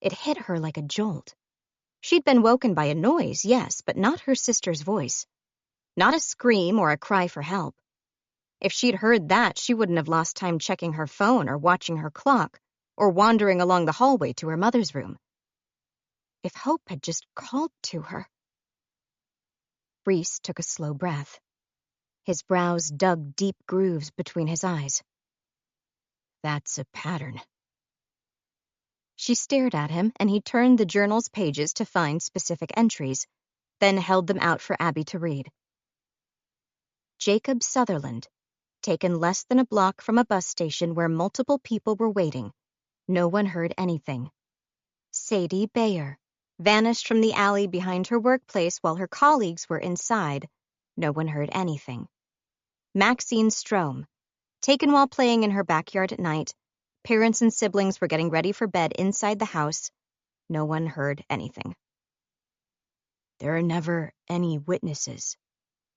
It hit her like a jolt. She'd been woken by a noise, yes, but not her sister's voice. Not a scream or a cry for help. If she'd heard that, she wouldn't have lost time checking her phone or watching her clock or wandering along the hallway to her mother's room. If Hope had just called to her. Reese took a slow breath. His brows dug deep grooves between his eyes. That's a pattern. She stared at him, and he turned the journal's pages to find specific entries, then held them out for Abby to read. Jacob Sutherland, taken less than a block from a bus station where multiple people were waiting. No one heard anything. Sadie Bayer, vanished from the alley behind her workplace while her colleagues were inside. No one heard anything. Maxine Strome, taken while playing in her backyard at night. Parents and siblings were getting ready for bed inside the house. No one heard anything. There are never any witnesses,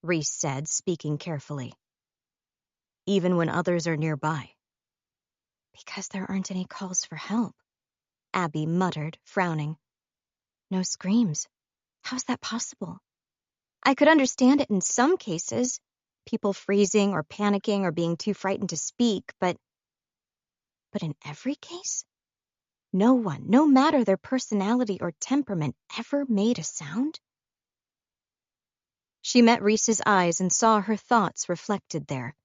Reese said, speaking carefully. Even when others are nearby. Because there aren't any calls for help, Abby muttered, frowning. No screams. How's that possible? I could understand it in some cases, people freezing or panicking or being too frightened to speak, but in every case? No one, no matter their personality or temperament, ever made a sound? She met Reese's eyes and saw her thoughts reflected there.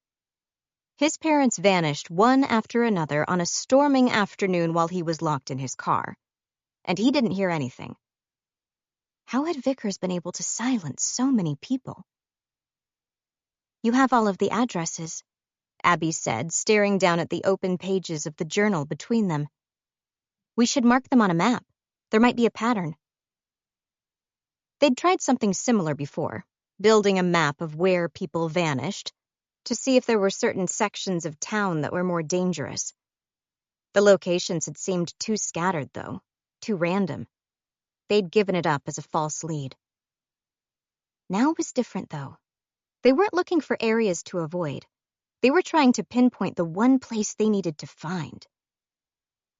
His parents vanished one after another on a storming afternoon while he was locked in his car, and he didn't hear anything. How had Vickers been able to silence so many people? You have all of the addresses, Abby said, staring down at the open pages of the journal between them. We should mark them on a map. There might be a pattern. They'd tried something similar before, building a map of where people vanished, to see if there were certain sections of town that were more dangerous. The locations had seemed too scattered, though, too random. They'd given it up as a false lead. Now was different, though. They weren't looking for areas to avoid. They were trying to pinpoint the one place they needed to find.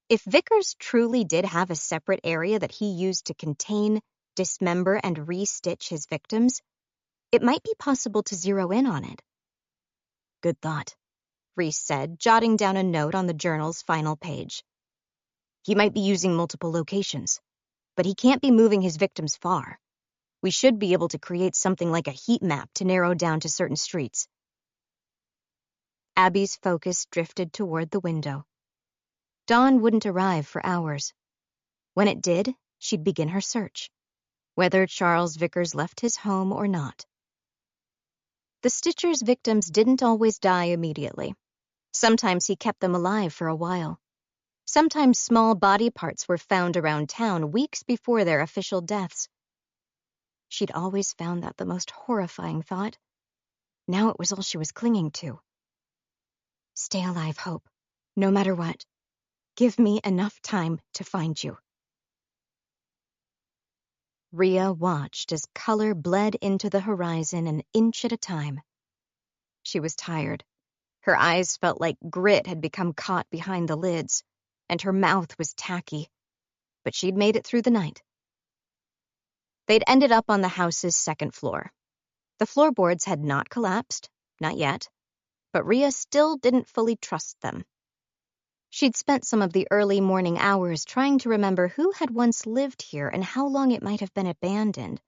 If Vickers truly did have a separate area that he used to contain, dismember, and restitch his victims, it might be possible to zero in on it. Good thought, Reese said, jotting down a note on the journal's final page. He might be using multiple locations, but he can't be moving his victims far. We should be able to create something like a heat map to narrow down to certain streets. Abby's focus drifted toward the window. Dawn wouldn't arrive for hours. When it did, she'd begin her search, whether Charles Vickers left his home or not. The Stitcher's victims didn't always die immediately. Sometimes he kept them alive for a while. Sometimes small body parts were found around town weeks before their official deaths. She'd always found that the most horrifying thought. Now it was all she was clinging to. Stay alive, Hope, no matter what. Give me enough time to find you. Rhea watched as color bled into the horizon an inch at a time. She was tired. Her eyes felt like grit had become caught behind the lids, and her mouth was tacky. But she'd made it through the night. They'd ended up on the house's second floor. The floorboards had not collapsed, not yet, but Rhea still didn't fully trust them. She'd spent some of the early morning hours trying to remember who had once lived here and how long it might have been abandoned.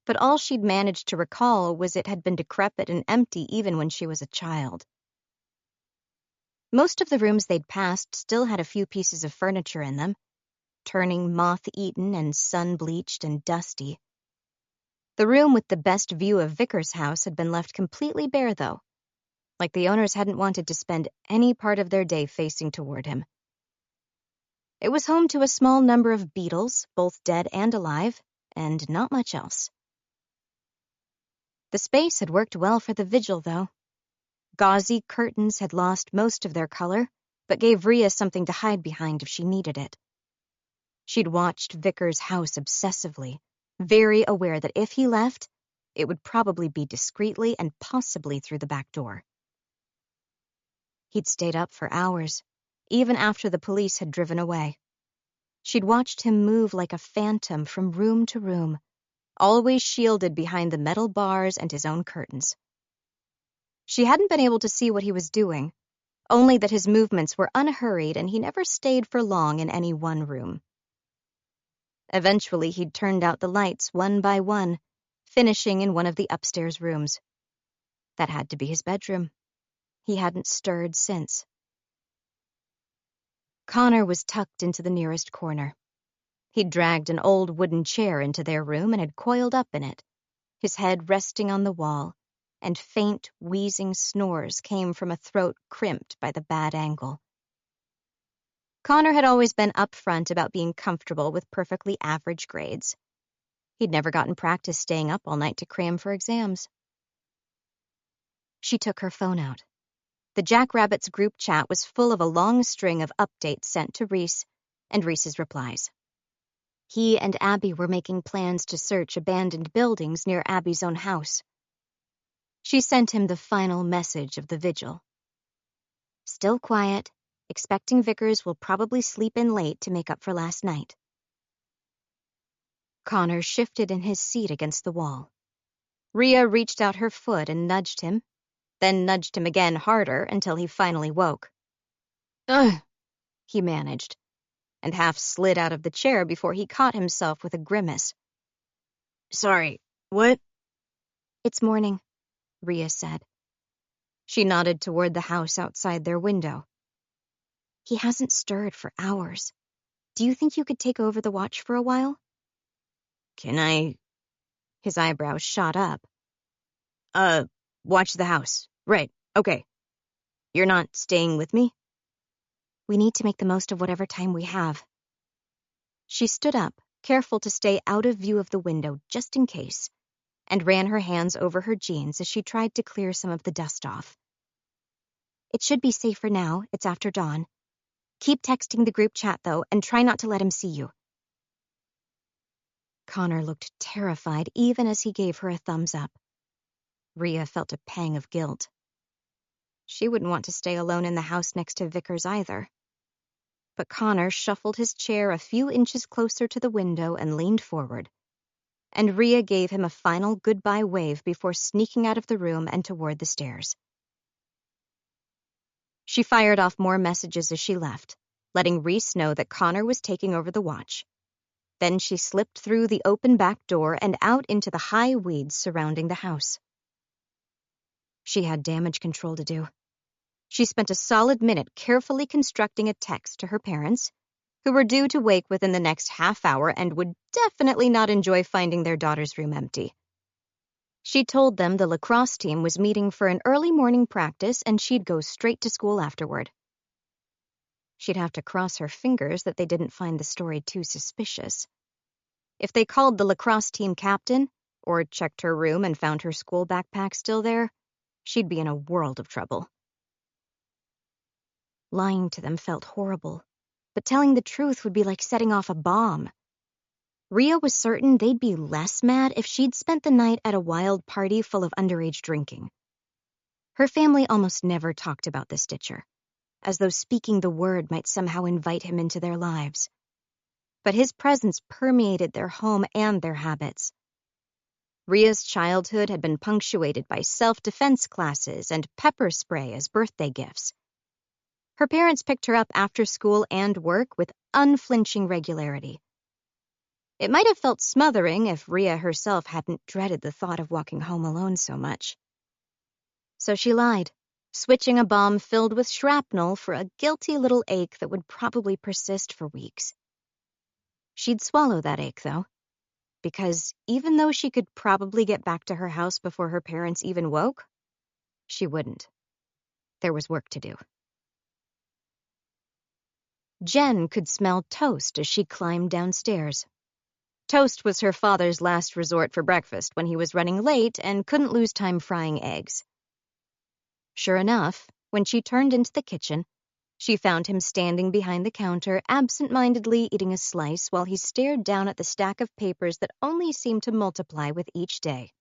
But all she'd managed to recall was it had been decrepit and empty even when she was a child. Most of the rooms they'd passed still had a few pieces of furniture in them, turning moth-eaten and sun-bleached and dusty. The room with the best view of Vickers' house had been left completely bare, though, like the owners hadn't wanted to spend any part of their day facing toward him. It was home to a small number of beetles, both dead and alive, and not much else. The space had worked well for the vigil, though. Gauzy curtains had lost most of their color, but gave Rhea something to hide behind if she needed it. She'd watched Vickers' house obsessively, very aware that if he left, it would probably be discreetly and possibly through the back door. He'd stayed up for hours, even after the police had driven away. She'd watched him move like a phantom from room to room, always shielded behind the metal bars and his own curtains. She hadn't been able to see what he was doing, only that his movements were unhurried and he never stayed for long in any one room. Eventually, he'd turned out the lights one by one, finishing in one of the upstairs rooms. That had to be his bedroom. He hadn't stirred since. Connor was tucked into the nearest corner. He'd dragged an old wooden chair into their room and had coiled up in it, his head resting on the wall, and faint, wheezing snores came from a throat crimped by the bad angle. Connor had always been upfront about being comfortable with perfectly average grades. He'd never gotten practice staying up all night to cram for exams. She took her phone out. The Jackrabbits group chat was full of a long string of updates sent to Reese, and Reese's replies. He and Abby were making plans to search abandoned buildings near Abby's own house. She sent him the final message of the vigil. Still quiet, expecting Vickers will probably sleep in late to make up for last night. Connor shifted in his seat against the wall. Rhea reached out her foot and nudged him, then nudged him again harder until he finally woke. Ugh, he managed, and half slid out of the chair before he caught himself with a grimace. Sorry, what? It's morning, Rhea said. She nodded toward the house outside their window. He hasn't stirred for hours. Do you think you could take over the watch for a while? Can I? His eyebrows shot up. Watch the house. Right, okay. You're not staying with me? We need to make the most of whatever time we have. She stood up, careful to stay out of view of the window just in case, and ran her hands over her jeans as she tried to clear some of the dust off. It should be safe for now. It's after dawn. Keep texting the group chat, though, and try not to let him see you. Connor looked terrified even as he gave her a thumbs up. Rhea felt a pang of guilt. She wouldn't want to stay alone in the house next to Vickers either. But Connor shuffled his chair a few inches closer to the window and leaned forward, and Rhea gave him a final goodbye wave before sneaking out of the room and toward the stairs. She fired off more messages as she left, letting Reese know that Connor was taking over the watch. Then she slipped through the open back door and out into the high weeds surrounding the house. She had damage control to do. She spent a solid minute carefully constructing a text to her parents, who were due to wake within the next half hour and would definitely not enjoy finding their daughter's room empty. She told them the lacrosse team was meeting for an early morning practice and she'd go straight to school afterward. She'd have to cross her fingers that they didn't find the story too suspicious. If they called the lacrosse team captain, or checked her room and found her school backpack still there, she'd be in a world of trouble. Lying to them felt horrible, but telling the truth would be like setting off a bomb. Rhea was certain they'd be less mad if she'd spent the night at a wild party full of underage drinking. Her family almost never talked about the Stitcher, as though speaking the word might somehow invite him into their lives. But his presence permeated their home and their habits. Rhea's childhood had been punctuated by self-defense classes and pepper spray as birthday gifts. Her parents picked her up after school and work with unflinching regularity. It might have felt smothering if Rhea herself hadn't dreaded the thought of walking home alone so much. So she lied, switching a bomb filled with shrapnel for a guilty little ache that would probably persist for weeks. She'd swallow that ache, though, because even though she could probably get back to her house before her parents even woke, she wouldn't. There was work to do. Jen could smell toast as she climbed downstairs. Toast was her father's last resort for breakfast when he was running late and couldn't lose time frying eggs. Sure enough, when she turned into the kitchen, she found him standing behind the counter, absent-mindedly eating a slice while he stared down at the stack of papers that only seemed to multiply with each day.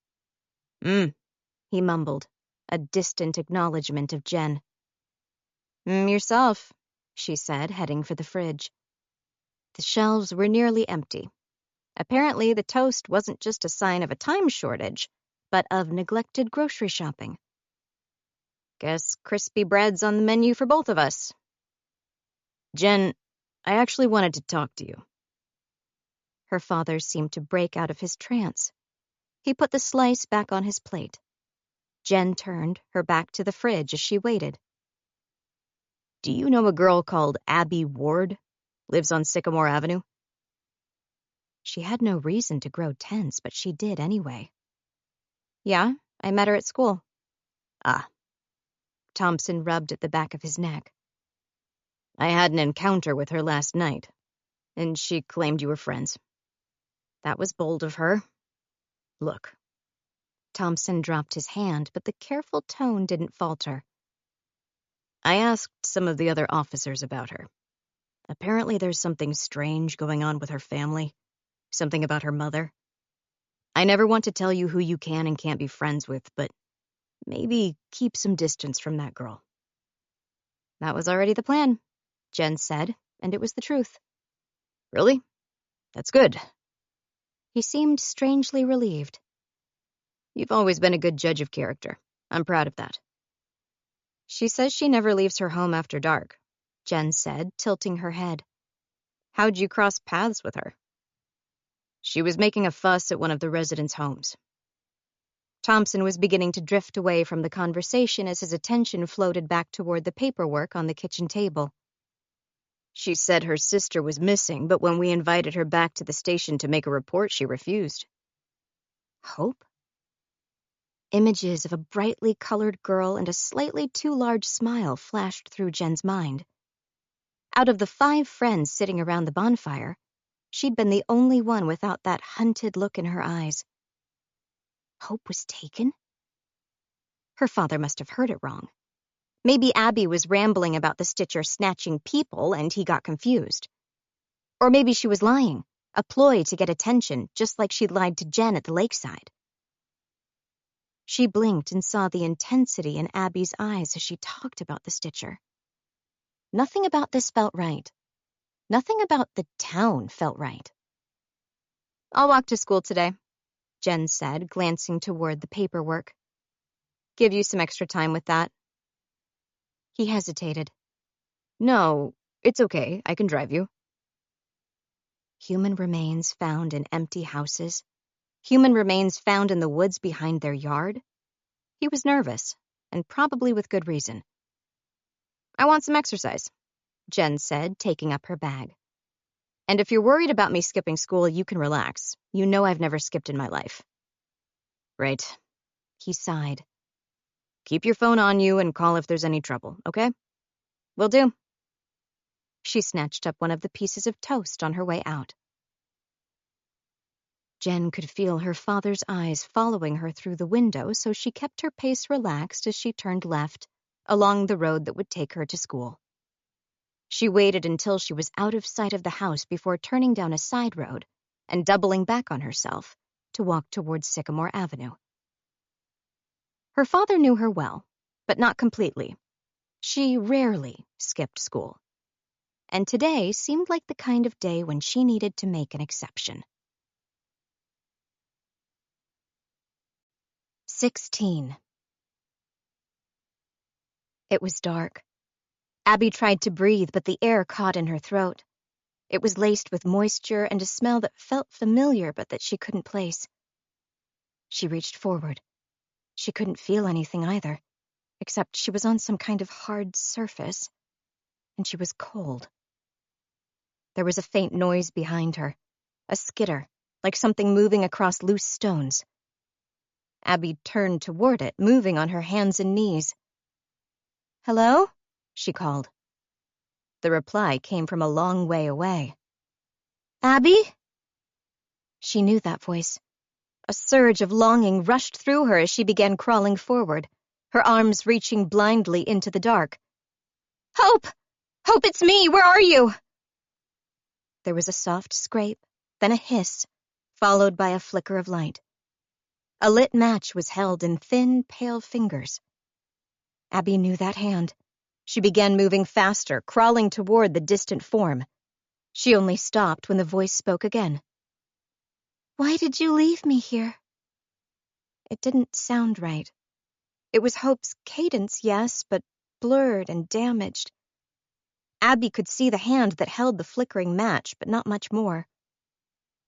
He mumbled, a distant acknowledgement of Jen. Yourself, she said, heading for the fridge. The shelves were nearly empty. Apparently, the toast wasn't just a sign of a time shortage, but of neglected grocery shopping. Guess crispy bread's on the menu for both of us. Jen, I actually wanted to talk to you. Her father seemed to break out of his trance. He put the slice back on his plate. Jen turned, her back to the fridge as she waited. Do you know a girl called Abby Ward? Lives on Sycamore Avenue? She had no reason to grow tense, but she did anyway. Yeah, I met her at school. Ah. Thompson rubbed at the back of his neck. I had an encounter with her last night, and she claimed you were friends. That was bold of her. Look. Thompson dropped his hand, but the careful tone didn't falter. I asked some of the other officers about her. Apparently there's something strange going on with her family. Something about her mother. I never want to tell you who you can and can't be friends with, but maybe keep some distance from that girl. That was already the plan, Jen said, and it was the truth. Really? That's good. He seemed strangely relieved. You've always been a good judge of character. I'm proud of that. She says she never leaves her home after dark, Jen said, tilting her head. How'd you cross paths with her? She was making a fuss at one of the residents' homes. Thompson was beginning to drift away from the conversation as his attention floated back toward the paperwork on the kitchen table. She said her sister was missing, but when we invited her back to the station to make a report, she refused. Hope? Images of a brightly colored girl and a slightly too large smile flashed through Jen's mind. Out of the 5 friends sitting around the bonfire, she'd been the only one without that hunted look in her eyes. Hope was taken? Her father must have heard it wrong. Maybe Abby was rambling about the Stitcher snatching people and he got confused. Or maybe she was lying, a ploy to get attention, just like she'd lied to Jen at the lakeside. She blinked and saw the intensity in Abby's eyes as she talked about the Stitcher. Nothing about this felt right. Nothing about the town felt right. I'll walk to school today, Jen said, glancing toward the paperwork. Give you some extra time with that. He hesitated. No, it's okay. I can drive you. Human remains found in empty houses. Human remains found in the woods behind their yard. He was nervous, and probably with good reason. I want some exercise, Jen said, taking up her bag. And if you're worried about me skipping school, you can relax. You know I've never skipped in my life. Right. He sighed. Keep your phone on you and call if there's any trouble, okay? Will do. She snatched up one of the pieces of toast on her way out. Jen could feel her father's eyes following her through the window, so she kept her pace relaxed as she turned left, along the road that would take her to school. She waited until she was out of sight of the house before turning down a side road and doubling back on herself to walk towards Sycamore Avenue. Her father knew her well, but not completely. She rarely skipped school. And today seemed like the kind of day when she needed to make an exception. 16. It was dark. Abby tried to breathe, but the air caught in her throat. It was laced with moisture and a smell that felt familiar, but that she couldn't place. She reached forward. She couldn't feel anything either, except she was on some kind of hard surface, and she was cold. There was a faint noise behind her, a skitter, like something moving across loose stones. Abby turned toward it, moving on her hands and knees. "Hello?" she called. The reply came from a long way away. "Abby?" She knew that voice. A surge of longing rushed through her as she began crawling forward, her arms reaching blindly into the dark. "Hope! Hope, it's me! Where are you?" There was a soft scrape, then a hiss, followed by a flicker of light. A lit match was held in thin, pale fingers. Abby knew that hand. She began moving faster, crawling toward the distant form. She only stopped when the voice spoke again. "Why did you leave me here?" It didn't sound right. It was Hope's cadence, yes, but blurred and damaged. Abby could see the hand that held the flickering match, but not much more.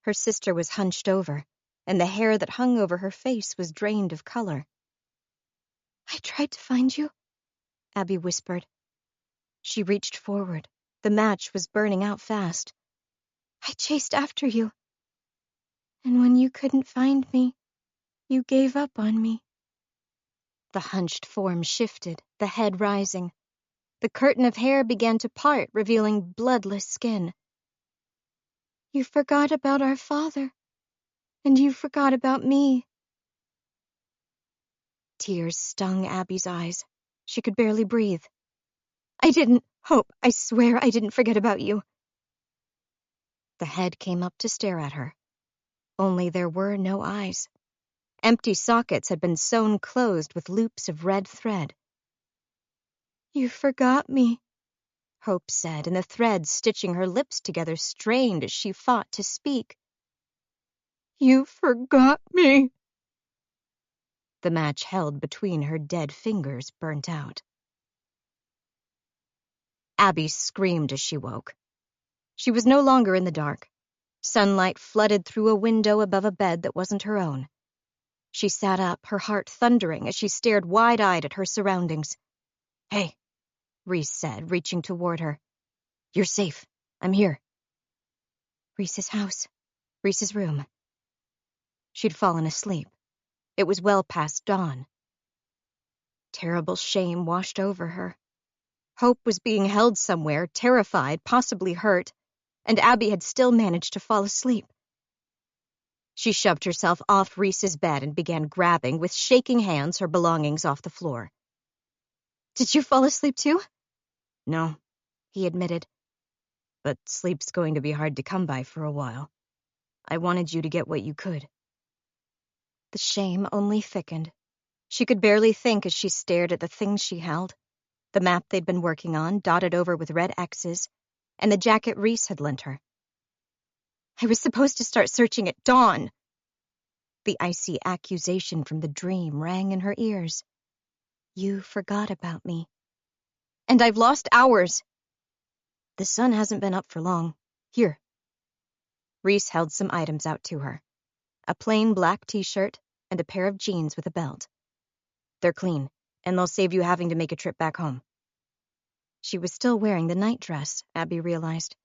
Her sister was hunched over, and the hair that hung over her face was drained of color. "I tried to find you," Abby whispered. She reached forward. The match was burning out fast. "I chased after you. And when you couldn't find me, you gave up on me." The hunched form shifted, the head rising. The curtain of hair began to part, revealing bloodless skin. "You forgot about our father, and you forgot about me." Tears stung Abby's eyes. She could barely breathe. "I didn't, Hope. I swear I didn't forget about you." The head came up to stare at her. Only there were no eyes. Empty sockets had been sewn closed with loops of red thread. "You forgot me," Hope said, and the threads stitching her lips together strained as she fought to speak. "You forgot me." The match held between her dead fingers burnt out. Abby screamed as she woke. She was no longer in the dark. Sunlight flooded through a window above a bed that wasn't her own. She sat up, her heart thundering as she stared wide-eyed at her surroundings. "Hey," Reese said, reaching toward her. "You're safe. I'm here." Reese's house. Reese's room. She'd fallen asleep. It was well past dawn. Terrible shame washed over her. Hope was being held somewhere, terrified, possibly hurt, and Abby had still managed to fall asleep. She shoved herself off Reese's bed and began grabbing, with shaking hands, her belongings off the floor. "Did you fall asleep too?" "No," he admitted. "But sleep's going to be hard to come by for a while. I wanted you to get what you could." The shame only thickened. She could barely think as she stared at the things she held. The map they'd been working on, dotted over with red X's, and the jacket Reese had lent her. "I was supposed to start searching at dawn." The icy accusation from the dream rang in her ears. "You forgot about me. And I've lost hours." "The sun hasn't been up for long. Here." Reese held some items out to her. A plain black t-shirt and a pair of jeans with a belt. "They're clean, and they'll save you having to make a trip back home." She was still wearing the nightdress, Abby realized.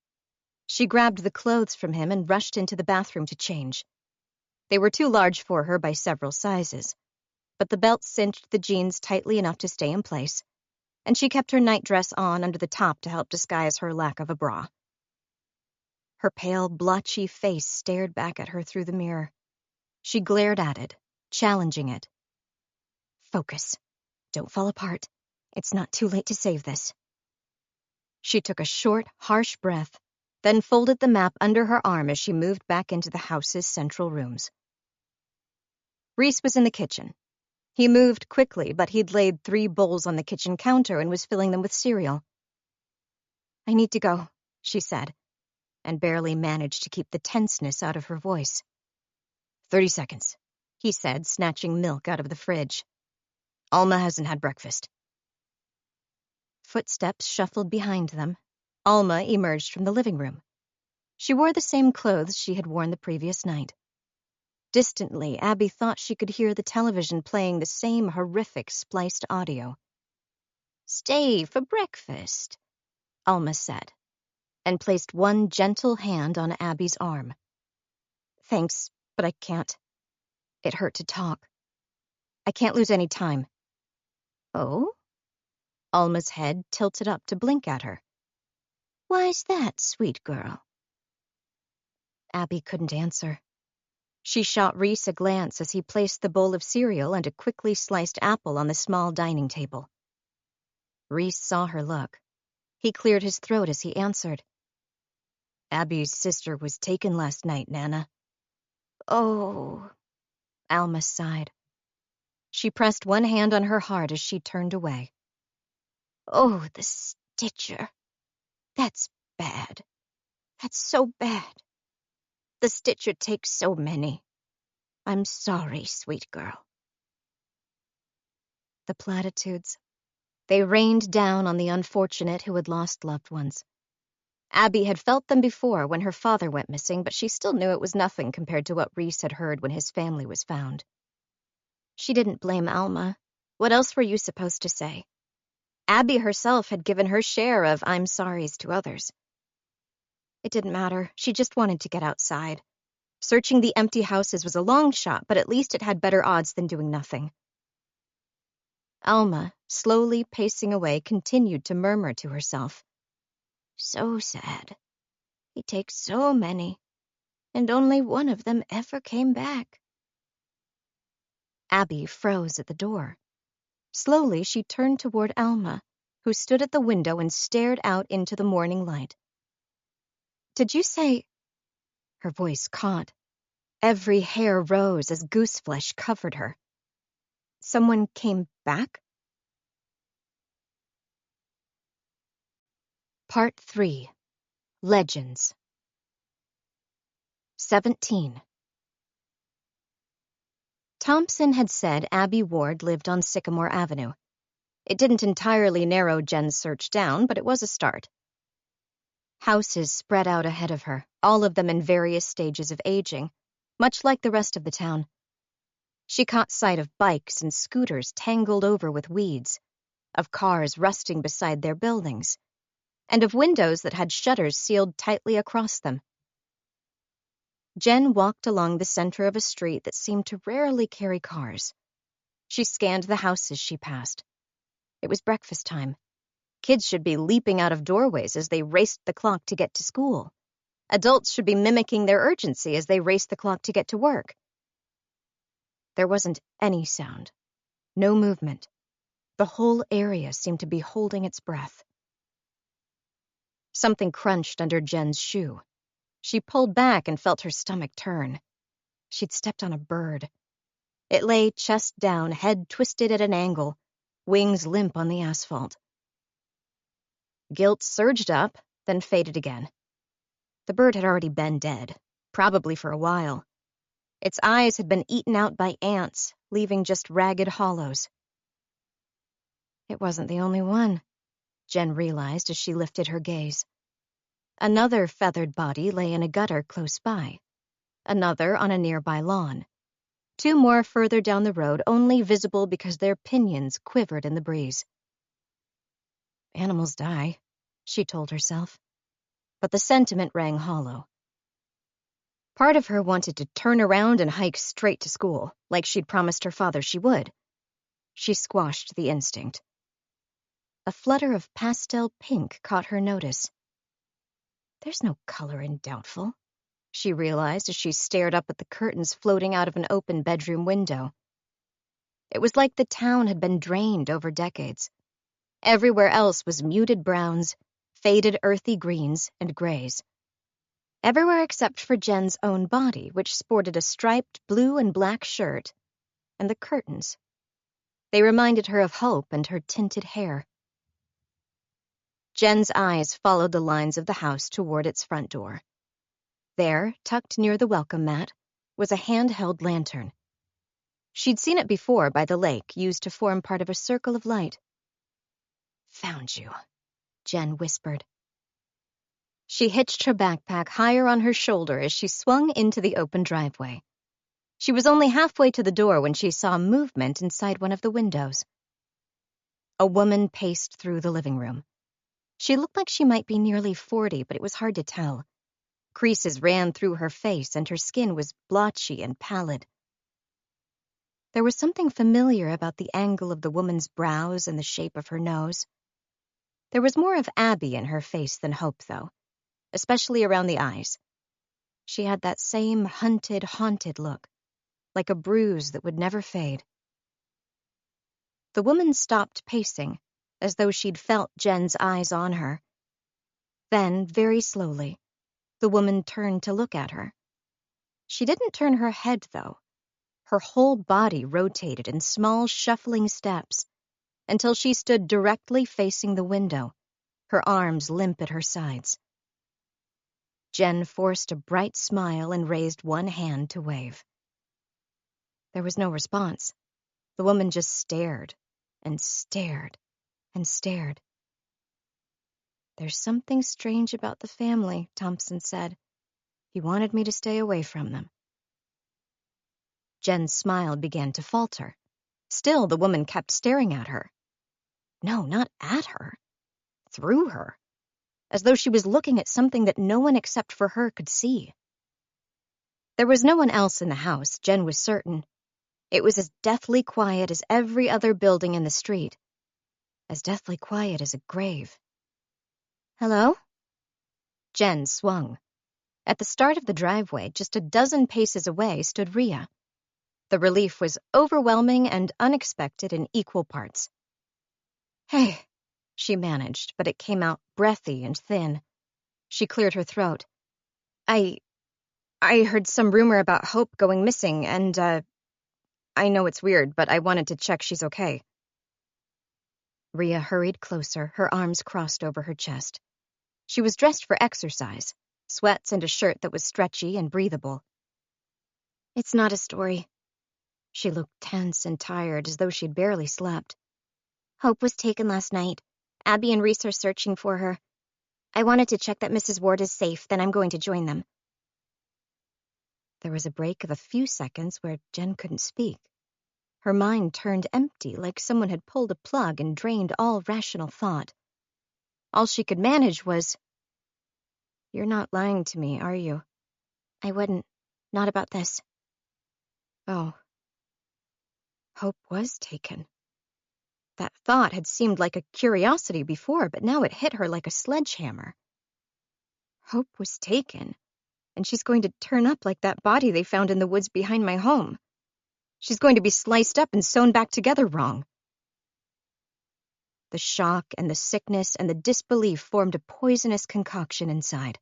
She grabbed the clothes from him and rushed into the bathroom to change. They were too large for her by several sizes, but the belt cinched the jeans tightly enough to stay in place, and she kept her nightdress on under the top to help disguise her lack of a bra. Her pale, blotchy face stared back at her through the mirror. She glared at it, challenging it. "Focus. Don't fall apart. It's not too late to save this." She took a short, harsh breath, then folded the map under her arm as she moved back into the house's central rooms. Reese was in the kitchen. He moved quickly, but he'd laid 3 bowls on the kitchen counter and was filling them with cereal. "I need to go," she said, and barely managed to keep the tenseness out of her voice. 30 seconds, he said, snatching milk out of the fridge. "Alma hasn't had breakfast." Footsteps shuffled behind them. Alma emerged from the living room. She wore the same clothes she had worn the previous night. Distantly, Abby thought she could hear the television playing the same horrific spliced audio. "Stay for breakfast," Alma said, and placed one gentle hand on Abby's arm. "Thanks, but I can't." It hurt to talk. "I can't lose any time." "Oh?" Alma's head tilted up to blink at her. "Why's that, sweet girl?" Abby couldn't answer. She shot Reese a glance as he placed the bowl of cereal and a quickly sliced apple on the small dining table. Reese saw her look. He cleared his throat as he answered. "Abby's sister was taken last night, Nana." "Oh," Alma sighed. She pressed one hand on her heart as she turned away. "Oh, the Stitcher. That's bad. That's so bad. The Stitcher takes so many. I'm sorry, sweet girl." The platitudes. They rained down on the unfortunate who had lost loved ones. Abby had felt them before when her father went missing, but she still knew it was nothing compared to what Reese had heard when his family was found. She didn't blame Alma. What else were you supposed to say? Abby herself had given her share of I'm sorries to others. It didn't matter. She just wanted to get outside. Searching the empty houses was a long shot, but at least it had better odds than doing nothing. Alma, slowly pacing away, continued to murmur to herself. So sad. He takes so many, and only one of them ever came back. Abby froze at the door. Slowly, she turned toward Alma, who stood at the window and stared out into the morning light. Did you say... Her voice caught. Every hair rose as gooseflesh covered her. Someone came back? Part 3. Legends. 17. Thompson had said Abby Ward lived on Sycamore Avenue. It didn't entirely narrow Jen's search down, but it was a start. Houses spread out ahead of her, all of them in various stages of aging, much like the rest of the town. She caught sight of bikes and scooters tangled over with weeds, of cars rusting beside their buildings, and of windows that had shutters sealed tightly across them. Jen walked along the center of a street that seemed to rarely carry cars. She scanned the houses she passed. It was breakfast time. Kids should be leaping out of doorways as they raced the clock to get to school. Adults should be mimicking their urgency as they raced the clock to get to work. There wasn't any sound, no movement. The whole area seemed to be holding its breath. Something crunched under Jen's shoe. She pulled back and felt her stomach turn. She'd stepped on a bird. It lay chest down, head twisted at an angle, wings limp on the asphalt. Guilt surged up, then faded again. The bird had already been dead, probably for a while. Its eyes had been eaten out by ants, leaving just ragged hollows. It wasn't the only one, Jen realized as she lifted her gaze. Another feathered body lay in a gutter close by, another on a nearby lawn. Two more further down the road, only visible because their pinions quivered in the breeze. Animals die, she told herself, but the sentiment rang hollow. Part of her wanted to turn around and hike straight to school, like she'd promised her father she would. She squashed the instinct. A flutter of pastel pink caught her notice. There's no color in doubtful, she realized as she stared up at the curtains floating out of an open bedroom window. It was like the town had been drained over decades. Everywhere else was muted browns, faded earthy greens, and grays. Everywhere except for Jen's own body, which sported a striped blue and black shirt, and the curtains. They reminded her of hope and her tinted hair. Jen's eyes followed the lines of the house toward its front door. There, tucked near the welcome mat, was a handheld lantern. She'd seen it before by the lake, used to form part of a circle of light. Found you, Jen whispered. She hitched her backpack higher on her shoulder as she swung into the open driveway. She was only halfway to the door when she saw movement inside one of the windows. A woman paced through the living room. She looked like she might be nearly 40, but it was hard to tell. Creases ran through her face, and her skin was blotchy and pallid. There was something familiar about the angle of the woman's brows and the shape of her nose. There was more of Abby in her face than Hope, though, especially around the eyes. She had that same hunted, haunted look, like a bruise that would never fade. The woman stopped pacing, as though she'd felt Jen's eyes on her. Then, very slowly, the woman turned to look at her. She didn't turn her head, though. Her whole body rotated in small, shuffling steps until she stood directly facing the window, her arms limp at her sides. Jen forced a bright smile and raised one hand to wave. There was no response. The woman just stared, and stared and stared. "There's something strange about the family," Thompson said. "He wanted me to stay away from them." Jen's smile began to falter. Still, the woman kept staring at her. No, not at her. Through her. As though she was looking at something that no one except for her could see. There was no one else in the house, Jen was certain. It was as deathly quiet as every other building in the street. As deathly quiet as a grave. "Hello?" Jen swung. At the start of the driveway, just a dozen paces away, stood Rhea. The relief was overwhelming and unexpected in equal parts. "Hey," she managed, but it came out breathy and thin. She cleared her throat. I heard some rumor about Hope going missing, and, I know it's weird, but I wanted to check she's okay." Rhea hurried closer, her arms crossed over her chest. She was dressed for exercise, sweats and a shirt that was stretchy and breathable. "It's not a story." She looked tense and tired, as though she'd barely slept. "Hope was taken last night. Abby and Reese are searching for her. I wanted to check that Mrs. Ward is safe, then I'm going to join them." There was a break of a few seconds where Jen couldn't speak. Her mind turned empty, like someone had pulled a plug and drained all rational thought. All she could manage was, "You're not lying to me, are you?" "I wouldn't. Not about this." "Oh. Hope was taken." That thought had seemed like a curiosity before, but now it hit her like a sledgehammer. Hope was taken, and she's going to turn up like that body they found in the woods behind my home. She's going to be sliced up and sewn back together wrong. The shock and the sickness and the disbelief formed a poisonous concoction inside.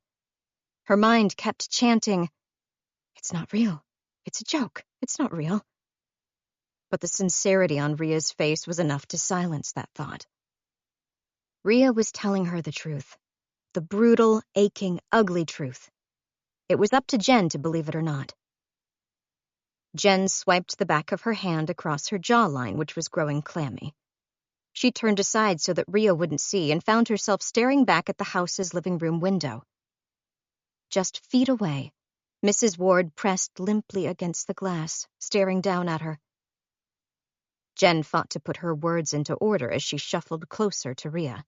Her mind kept chanting, "It's not real. It's a joke. It's not real." But the sincerity on Rhea's face was enough to silence that thought. Rhea was telling her the truth. The brutal, aching, ugly truth. It was up to Jen to believe it or not. Jen swiped the back of her hand across her jawline, which was growing clammy. She turned aside so that Rhea wouldn't see and found herself staring back at the house's living room window. Just feet away, Mrs. Ward pressed limply against the glass, staring down at her. Jen fought to put her words into order as she shuffled closer to Rhea.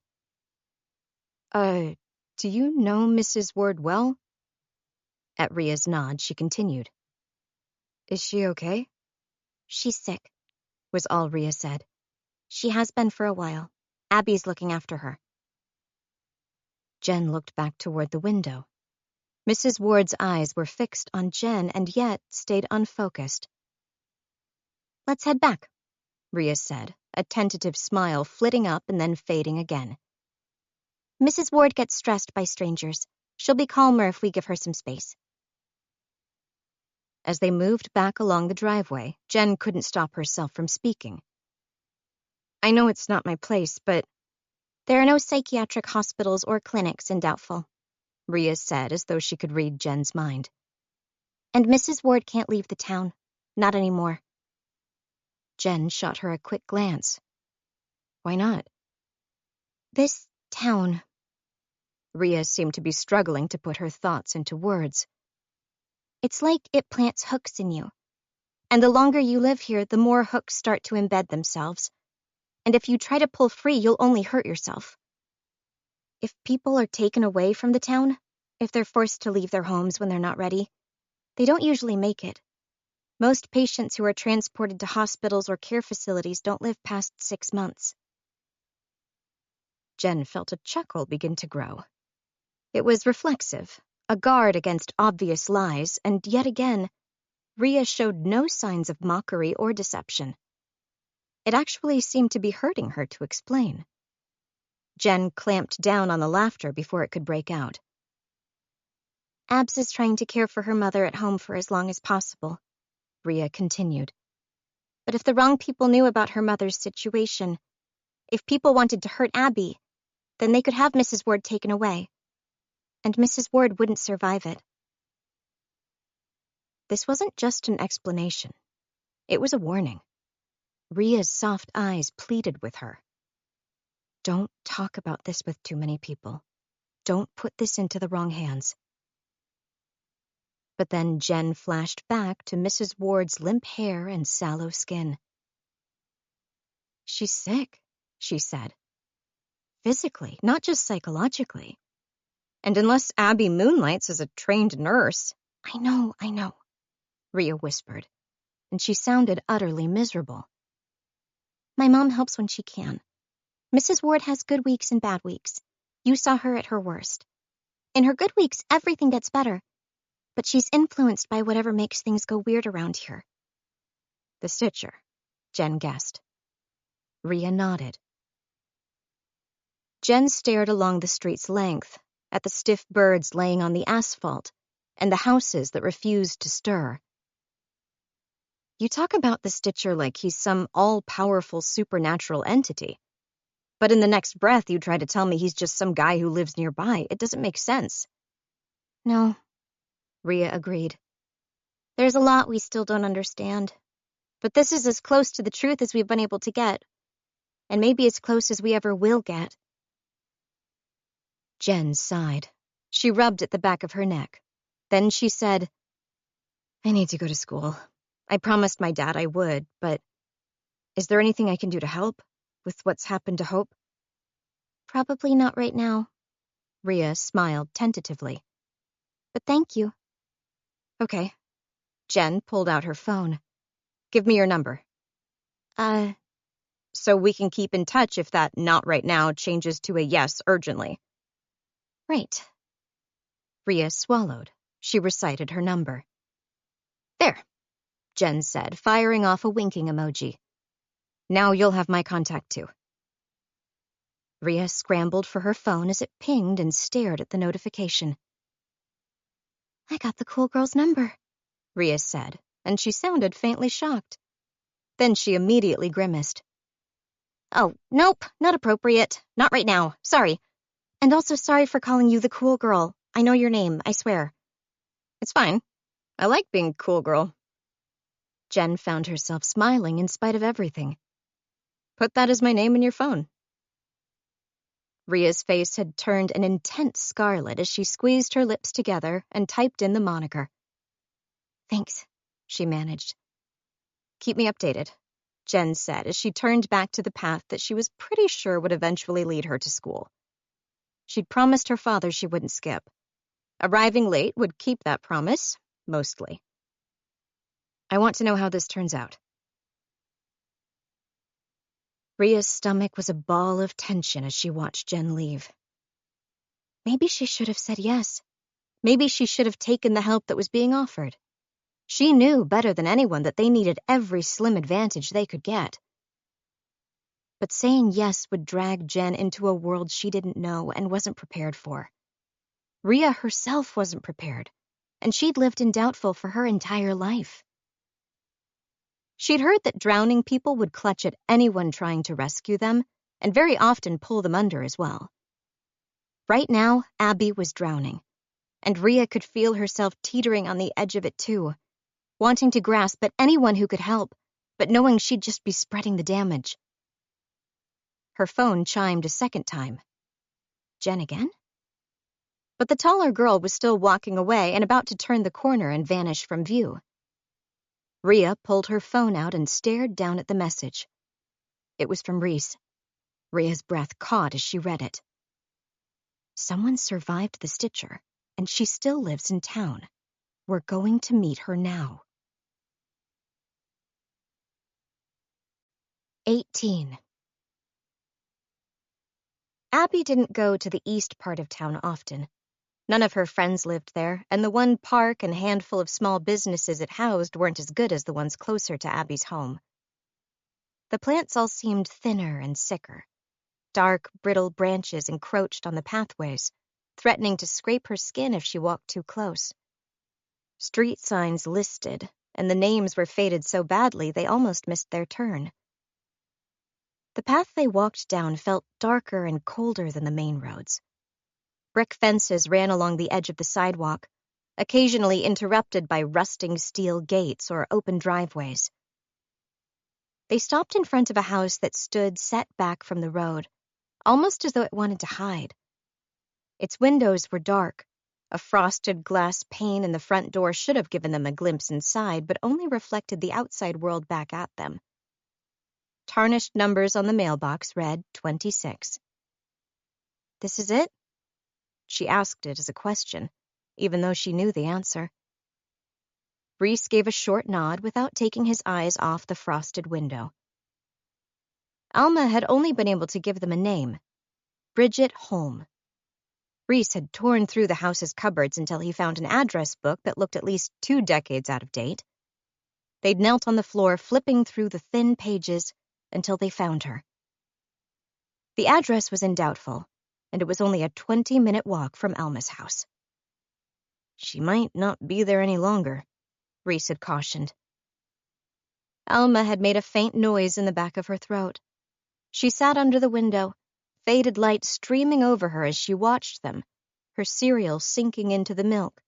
Do you know Mrs. Ward well?" At Rhea's nod, she continued. "Is she okay?" "She's sick," was all Rhea said. "She has been for a while. Abby's looking after her." Jen looked back toward the window. Mrs. Ward's eyes were fixed on Jen and yet stayed unfocused. "Let's head back," Rhea said, a tentative smile flitting up and then fading again. "Mrs. Ward gets stressed by strangers. She'll be calmer if we give her some space." As they moved back along the driveway, Jen couldn't stop herself from speaking. "I know it's not my place, but—" "There are no psychiatric hospitals or clinics in Doubtful," Rhea said as though she could read Jen's mind. "And Mrs. Ward can't leave the town. Not anymore." Jen shot her a quick glance. "Why not?" "This town—" Rhea seemed to be struggling to put her thoughts into words. "It's like it plants hooks in you. And the longer you live here, the more hooks start to embed themselves. And if you try to pull free, you'll only hurt yourself. If people are taken away from the town, if they're forced to leave their homes when they're not ready, they don't usually make it. Most patients who are transported to hospitals or care facilities don't live past 6 months." Jen felt a chuckle begin to grow. It was reflexive, a guard against obvious lies, and yet again, Rhea showed no signs of mockery or deception. It actually seemed to be hurting her to explain. Jen clamped down on the laughter before it could break out. "Abs is trying to care for her mother at home for as long as possible," Rhea continued. "But if the wrong people knew about her mother's situation, if people wanted to hurt Abby, then they could have Mrs. Ward taken away. And Mrs. Ward wouldn't survive it." This wasn't just an explanation. It was a warning. Ria's soft eyes pleaded with her. Don't talk about this with too many people. Don't put this into the wrong hands. But then Jen flashed back to Mrs. Ward's limp hair and sallow skin. She's sick, she said. Physically, not just psychologically. And unless Abby moonlights as a trained nurse... I know, Ria whispered, and she sounded utterly miserable. My mom helps when she can. Mrs. Ward has good weeks and bad weeks. You saw her at her worst. In her good weeks, everything gets better. But she's influenced by whatever makes things go weird around here. The Stitcher, Jen guessed. Ria nodded. Jen stared along the street's length, at the stiff birds laying on the asphalt, and the houses that refused to stir. You talk about the Stitcher like he's some all-powerful supernatural entity. But in the next breath, you try to tell me he's just some guy who lives nearby. It doesn't make sense. No, Ria agreed. There's a lot we still don't understand. But this is as close to the truth as we've been able to get. And maybe as close as we ever will get. Jen sighed. She rubbed at the back of her neck. Then she said, I need to go to school. I promised my dad I would, but is there anything I can do to help with what's happened to Hope? Probably not right now. Ria smiled tentatively. But thank you. Okay. Jen pulled out her phone. Give me your number. So we can keep in touch if that not right now changes to a yes urgently. Right. Ria swallowed. She recited her number. There, Jen said, firing off a winking emoji. Now you'll have my contact too. Ria scrambled for her phone as it pinged and stared at the notification. I got the cool girl's number, Ria said, and she sounded faintly shocked. Then she immediately grimaced. Oh, nope, not appropriate. Not right now. Sorry. And also sorry for calling you the cool girl. I know your name, I swear. It's fine. I like being cool girl. Jen found herself smiling in spite of everything. Put that as my name in your phone. Ria's face had turned an intense scarlet as she squeezed her lips together and typed in the moniker. Thanks, she managed. Keep me updated, Jen said as she turned back to the path that she was pretty sure would eventually lead her to school. She'd promised her father she wouldn't skip. Arriving late would keep that promise, mostly. I want to know how this turns out. Ria's stomach was a ball of tension as she watched Jen leave. Maybe she should have said yes. Maybe she should have taken the help that was being offered. She knew better than anyone that they needed every slim advantage they could get. But saying yes would drag Jen into a world she didn't know and wasn't prepared for. Ria herself wasn't prepared, and she'd lived in doubtful for her entire life. She'd heard that drowning people would clutch at anyone trying to rescue them, and very often pull them under as well. Right now, Abby was drowning, and Ria could feel herself teetering on the edge of it too, wanting to grasp at anyone who could help, but knowing she'd just be spreading the damage. Her phone chimed a second time. Jen again? But the taller girl was still walking away and about to turn the corner and vanish from view. Ria pulled her phone out and stared down at the message. It was from Reese. Ria's breath caught as she read it. Someone survived the Stitcher, and she still lives in town. We're going to meet her now. 18. Abby didn't go to the east part of town often. None of her friends lived there, and the one park and handful of small businesses it housed weren't as good as the ones closer to Abby's home. The plants all seemed thinner and sicker. Dark, brittle branches encroached on the pathways, threatening to scrape her skin if she walked too close. Street signs listed, and the names were faded so badly they almost missed their turn. The path they walked down felt darker and colder than the main roads. Brick fences ran along the edge of the sidewalk, occasionally interrupted by rusting steel gates or open driveways. They stopped in front of a house that stood set back from the road, almost as though it wanted to hide. Its windows were dark. A frosted glass pane in the front door should have given them a glimpse inside, but only reflected the outside world back at them. Tarnished numbers on the mailbox read 26. "This is it?" She asked it as a question, even though she knew the answer. Reese gave a short nod without taking his eyes off the frosted window. Alma had only been able to give them a name: Bridget Holm. Reese had torn through the house's cupboards until he found an address book that looked at least 2 decades out of date. They'd knelt on the floor, flipping through the thin pages until they found her. The address was in Doubtful, and it was only a 20-minute walk from Alma's house. "She might not be there any longer," Reese had cautioned. Alma had made a faint noise in the back of her throat. She sat under the window, faded light streaming over her as she watched them, her cereal sinking into the milk.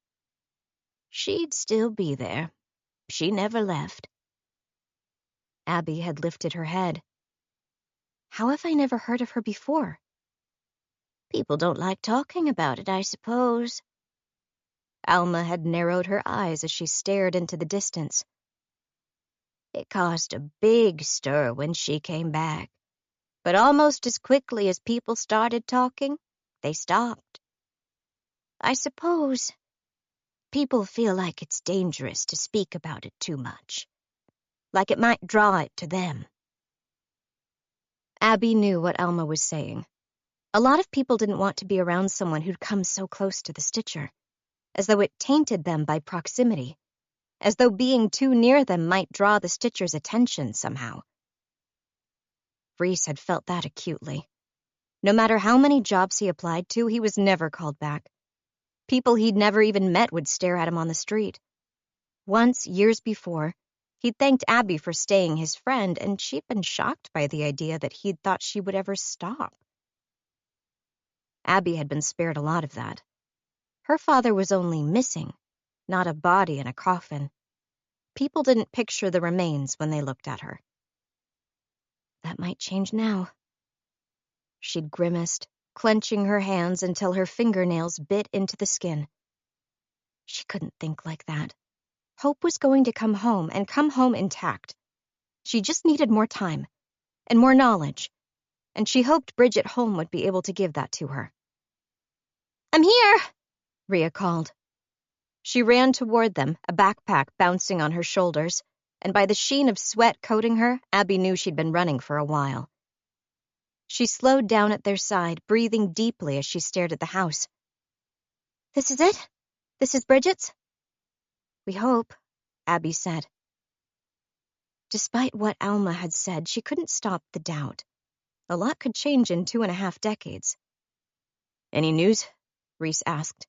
"She'd still be there. She never left." Abby had lifted her head. "How have I never heard of her before?" "People don't like talking about it, I suppose." Alma had narrowed her eyes as she stared into the distance. "It caused a big stir when she came back, but almost as quickly as people started talking, they stopped. I suppose people feel like it's dangerous to speak about it too much, like it might draw it to them." Abby knew what Alma was saying. A lot of people didn't want to be around someone who'd come so close to the Stitcher, as though it tainted them by proximity, as though being too near them might draw the Stitcher's attention somehow. Reese had felt that acutely. No matter how many jobs he applied to, he was never called back. People he'd never even met would stare at him on the street. Once, years before, he'd thanked Abby for staying his friend, and she'd been shocked by the idea that he'd thought she would ever stop. Abby had been spared a lot of that. Her father was only missing, not a body in a coffin. People didn't picture the remains when they looked at her. That might change now. She'd grimaced, clenching her hands until her fingernails bit into the skin. She couldn't think like that. Hope was going to come home, and come home intact. She just needed more time, and more knowledge, and she hoped Bridget Holm would be able to give that to her. "I'm here," Rhea called. She ran toward them, a backpack bouncing on her shoulders, and by the sheen of sweat coating her, Abby knew she'd been running for a while. She slowed down at their side, breathing deeply as she stared at the house. "This is it? This is Bridget's?" "We hope," Abby said. Despite what Alma had said, she couldn't stop the doubt. A lot could change in 2.5 decades. "Any news?" Reese asked.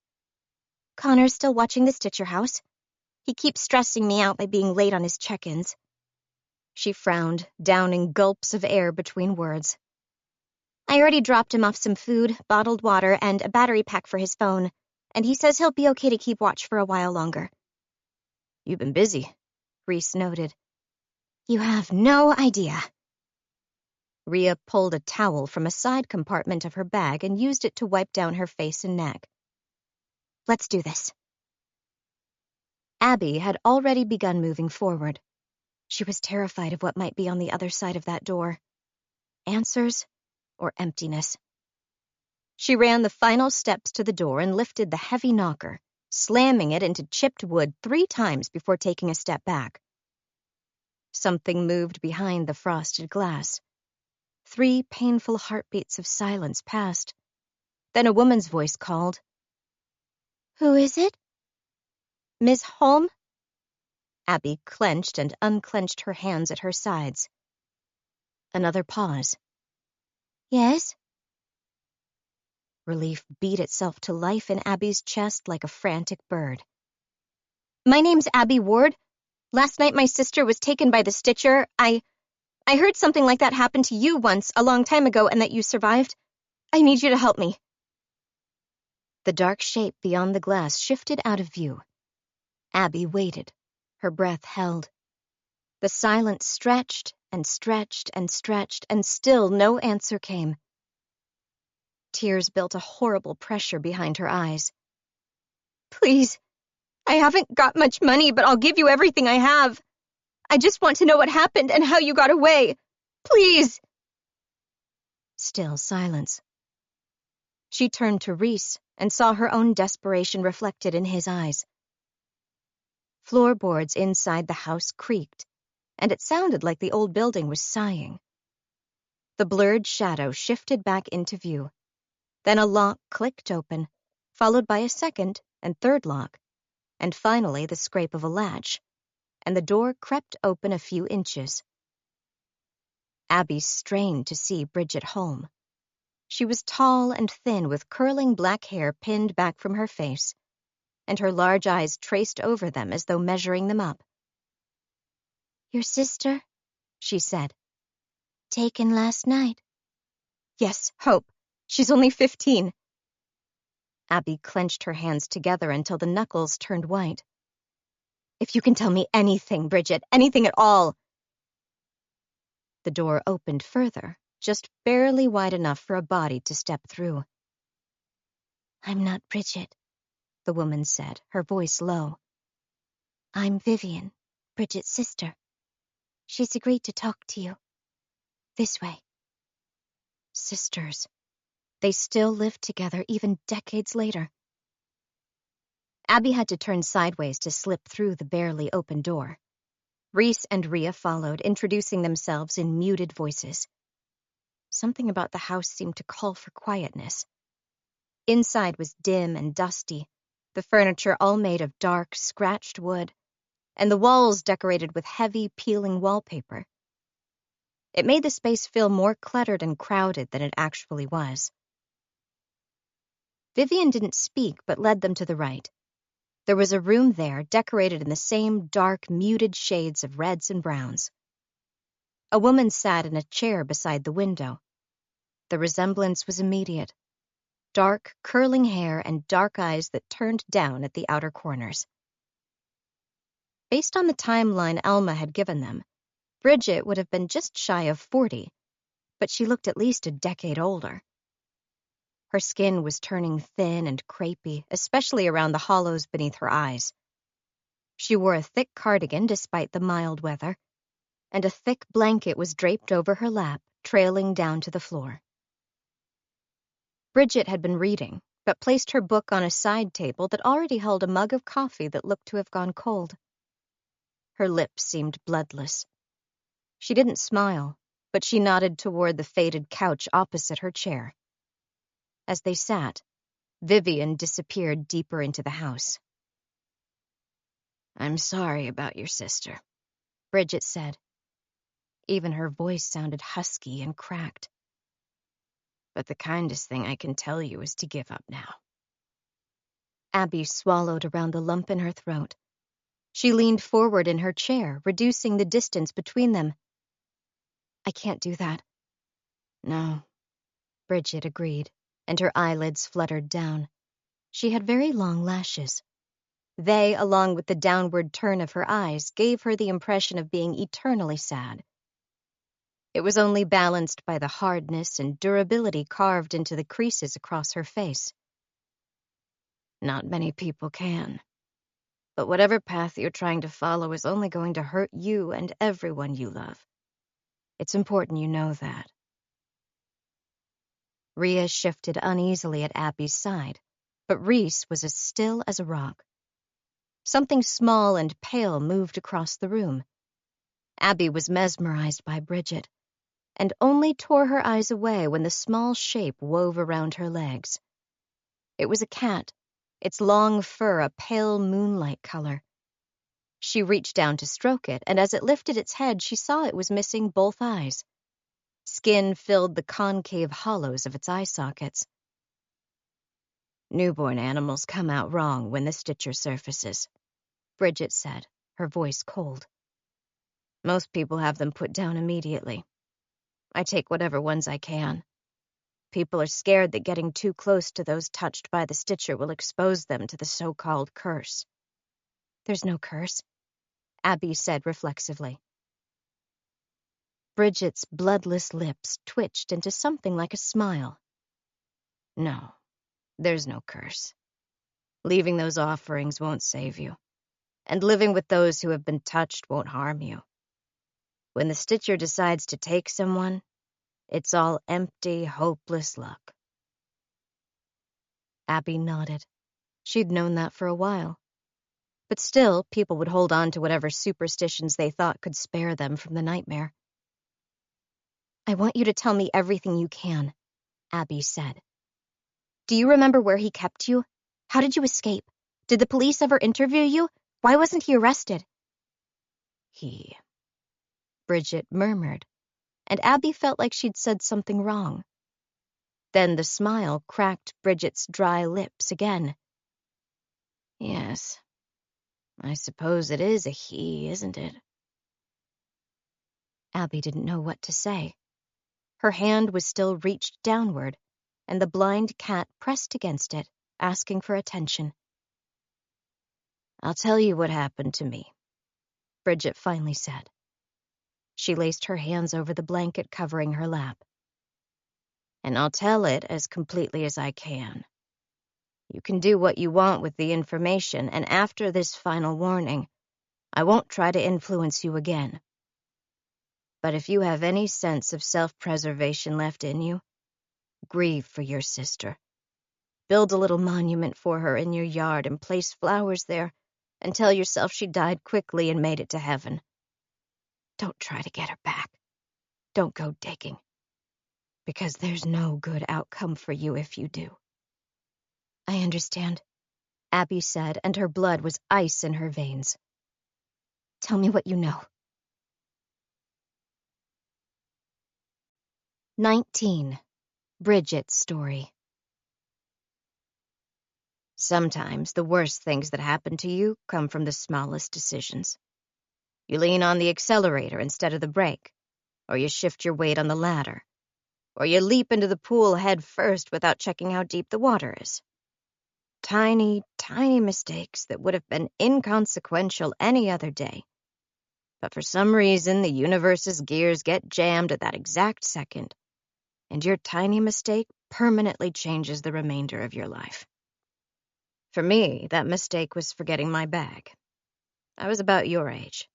"Connor's still watching the Stitcher house. He keeps stressing me out by being late on his check-ins." She frowned, downing gulps of air between words. "I already dropped him off some food, bottled water, and a battery pack for his phone, and he says he'll be okay to keep watch for a while longer." "You've been busy," Reese noted. "You have no idea." Rhea pulled a towel from a side compartment of her bag and used it to wipe down her face and neck. "Let's do this." Abby had already begun moving forward. She was terrified of what might be on the other side of that door. Answers or emptiness. She ran the final steps to the door and lifted the heavy knocker, slamming it into chipped wood 3 times before taking a step back. Something moved behind the frosted glass. 3 painful heartbeats of silence passed. Then a woman's voice called. "Who is it?" "Miss Holm?" Abby clenched and unclenched her hands at her sides. Another pause. "Yes?" Relief beat itself to life in Abby's chest like a frantic bird. "My name's Abby Ward. Last night my sister was taken by the Stitcher. I heard something like that happen to you once, a long time ago, and that you survived. I need you to help me." The dark shape beyond the glass shifted out of view. Abby waited, her breath held. The silence stretched and stretched and stretched, and still no answer came. Tears built a horrible pressure behind her eyes. "Please, I haven't got much money, but I'll give you everything I have. I just want to know what happened and how you got away. Please!" Still silence. She turned to Reese and saw her own desperation reflected in his eyes. Floorboards inside the house creaked, and it sounded like the old building was sighing. The blurred shadow shifted back into view. Then a lock clicked open, followed by a second and third lock, and finally the scrape of a latch, and the door crept open a few inches. Abby strained to see Bridget Holm. She was tall and thin with curling black hair pinned back from her face, and her large eyes traced over them as though measuring them up. "Your sister," she said. "Taken last night." "Yes, Hope. She's only 15. Abby clenched her hands together until the knuckles turned white. "If you can tell me anything, Bridget, anything at all." The door opened further, just barely wide enough for a body to step through. "I'm not Bridget," the woman said, her voice low. "I'm Vivian, Bridget's sister. She's agreed to talk to you. This way." Sisters. They still lived together even decades later. Abby had to turn sideways to slip through the barely open door. Reese and Rhea followed, introducing themselves in muted voices. Something about the house seemed to call for quietness. Inside was dim and dusty, the furniture all made of dark, scratched wood, and the walls decorated with heavy, peeling wallpaper. It made the space feel more cluttered and crowded than it actually was. Vivian didn't speak, but led them to the right. There was a room there decorated in the same dark, muted shades of reds and browns. A woman sat in a chair beside the window. The resemblance was immediate. Dark, curling hair and dark eyes that turned down at the outer corners. Based on the timeline Alma had given them, Bridget would have been just shy of 40, but she looked at least a decade older. Her skin was turning thin and crepey, especially around the hollows beneath her eyes. She wore a thick cardigan despite the mild weather, and a thick blanket was draped over her lap, trailing down to the floor. Bridget had been reading, but placed her book on a side table that already held a mug of coffee that looked to have gone cold. Her lips seemed bloodless. She didn't smile, but she nodded toward the faded couch opposite her chair. As they sat, Vivian disappeared deeper into the house. "I'm sorry about your sister," Bridget said. Even her voice sounded husky and cracked. "But the kindest thing I can tell you is to give up now." Abby swallowed around the lump in her throat. She leaned forward in her chair, reducing the distance between them. "I can't do that." "No," Bridget agreed, and her eyelids fluttered down. She had very long lashes. They, along with the downward turn of her eyes, gave her the impression of being eternally sad. It was only balanced by the hardness and durability carved into the creases across her face. "Not many people can. But whatever path you're trying to follow is only going to hurt you and everyone you love. It's important you know that." Rhea shifted uneasily at Abby's side, but Reese was as still as a rock. Something small and pale moved across the room. Abby was mesmerized by Bridget, and only tore her eyes away when the small shape wove around her legs. It was a cat, its long fur a pale moonlight color. She reached down to stroke it, and as it lifted its head, she saw it was missing both eyes. Skin filled the concave hollows of its eye sockets. "Newborn animals come out wrong when the stitcher surfaces," Bridget said, her voice cold. "Most people have them put down immediately. I take whatever ones I can. People are scared that getting too close to those touched by the stitcher will expose them to the so-called curse." "There's no curse," Abby said reflexively. Bridget's bloodless lips twitched into something like a smile. No, there's no curse. Leaving those offerings won't save you, and living with those who have been touched won't harm you. When the Stitcher decides to take someone, it's all empty, hopeless luck. Abby nodded. She'd known that for a while. But still, people would hold on to whatever superstitions they thought could spare them from the nightmare. I want you to tell me everything you can, Abby said. Do you remember where he kept you? How did you escape? Did the police ever interview you? Why wasn't he arrested? He, Bridget murmured, and Abby felt like she'd said something wrong. Then the smile cracked Bridget's dry lips again. Yes, I suppose it is a he, isn't it? Abby didn't know what to say. Her hand was still reached downward, and the blind cat pressed against it, asking for attention. I'll tell you what happened to me, Bridget finally said. She laced her hands over the blanket covering her lap. And I'll tell it as completely as I can. You can do what you want with the information, and after this final warning, I won't try to influence you again. But if you have any sense of self-preservation left in you, grieve for your sister. Build a little monument for her in your yard and place flowers there, and tell yourself she died quickly and made it to heaven. Don't try to get her back. Don't go digging. Because there's no good outcome for you if you do. I understand, Abby said, and her blood was ice in her veins. Tell me what you know. 19. Bridget's story. Sometimes the worst things that happen to you come from the smallest decisions. You lean on the accelerator instead of the brake, or you shift your weight on the ladder, or you leap into the pool head first without checking how deep the water is. Tiny, tiny mistakes that would have been inconsequential any other day. But for some reason, the universe's gears get jammed at that exact second, and your tiny mistake permanently changes the remainder of your life. For me, that mistake was forgetting my bag. I was about your age.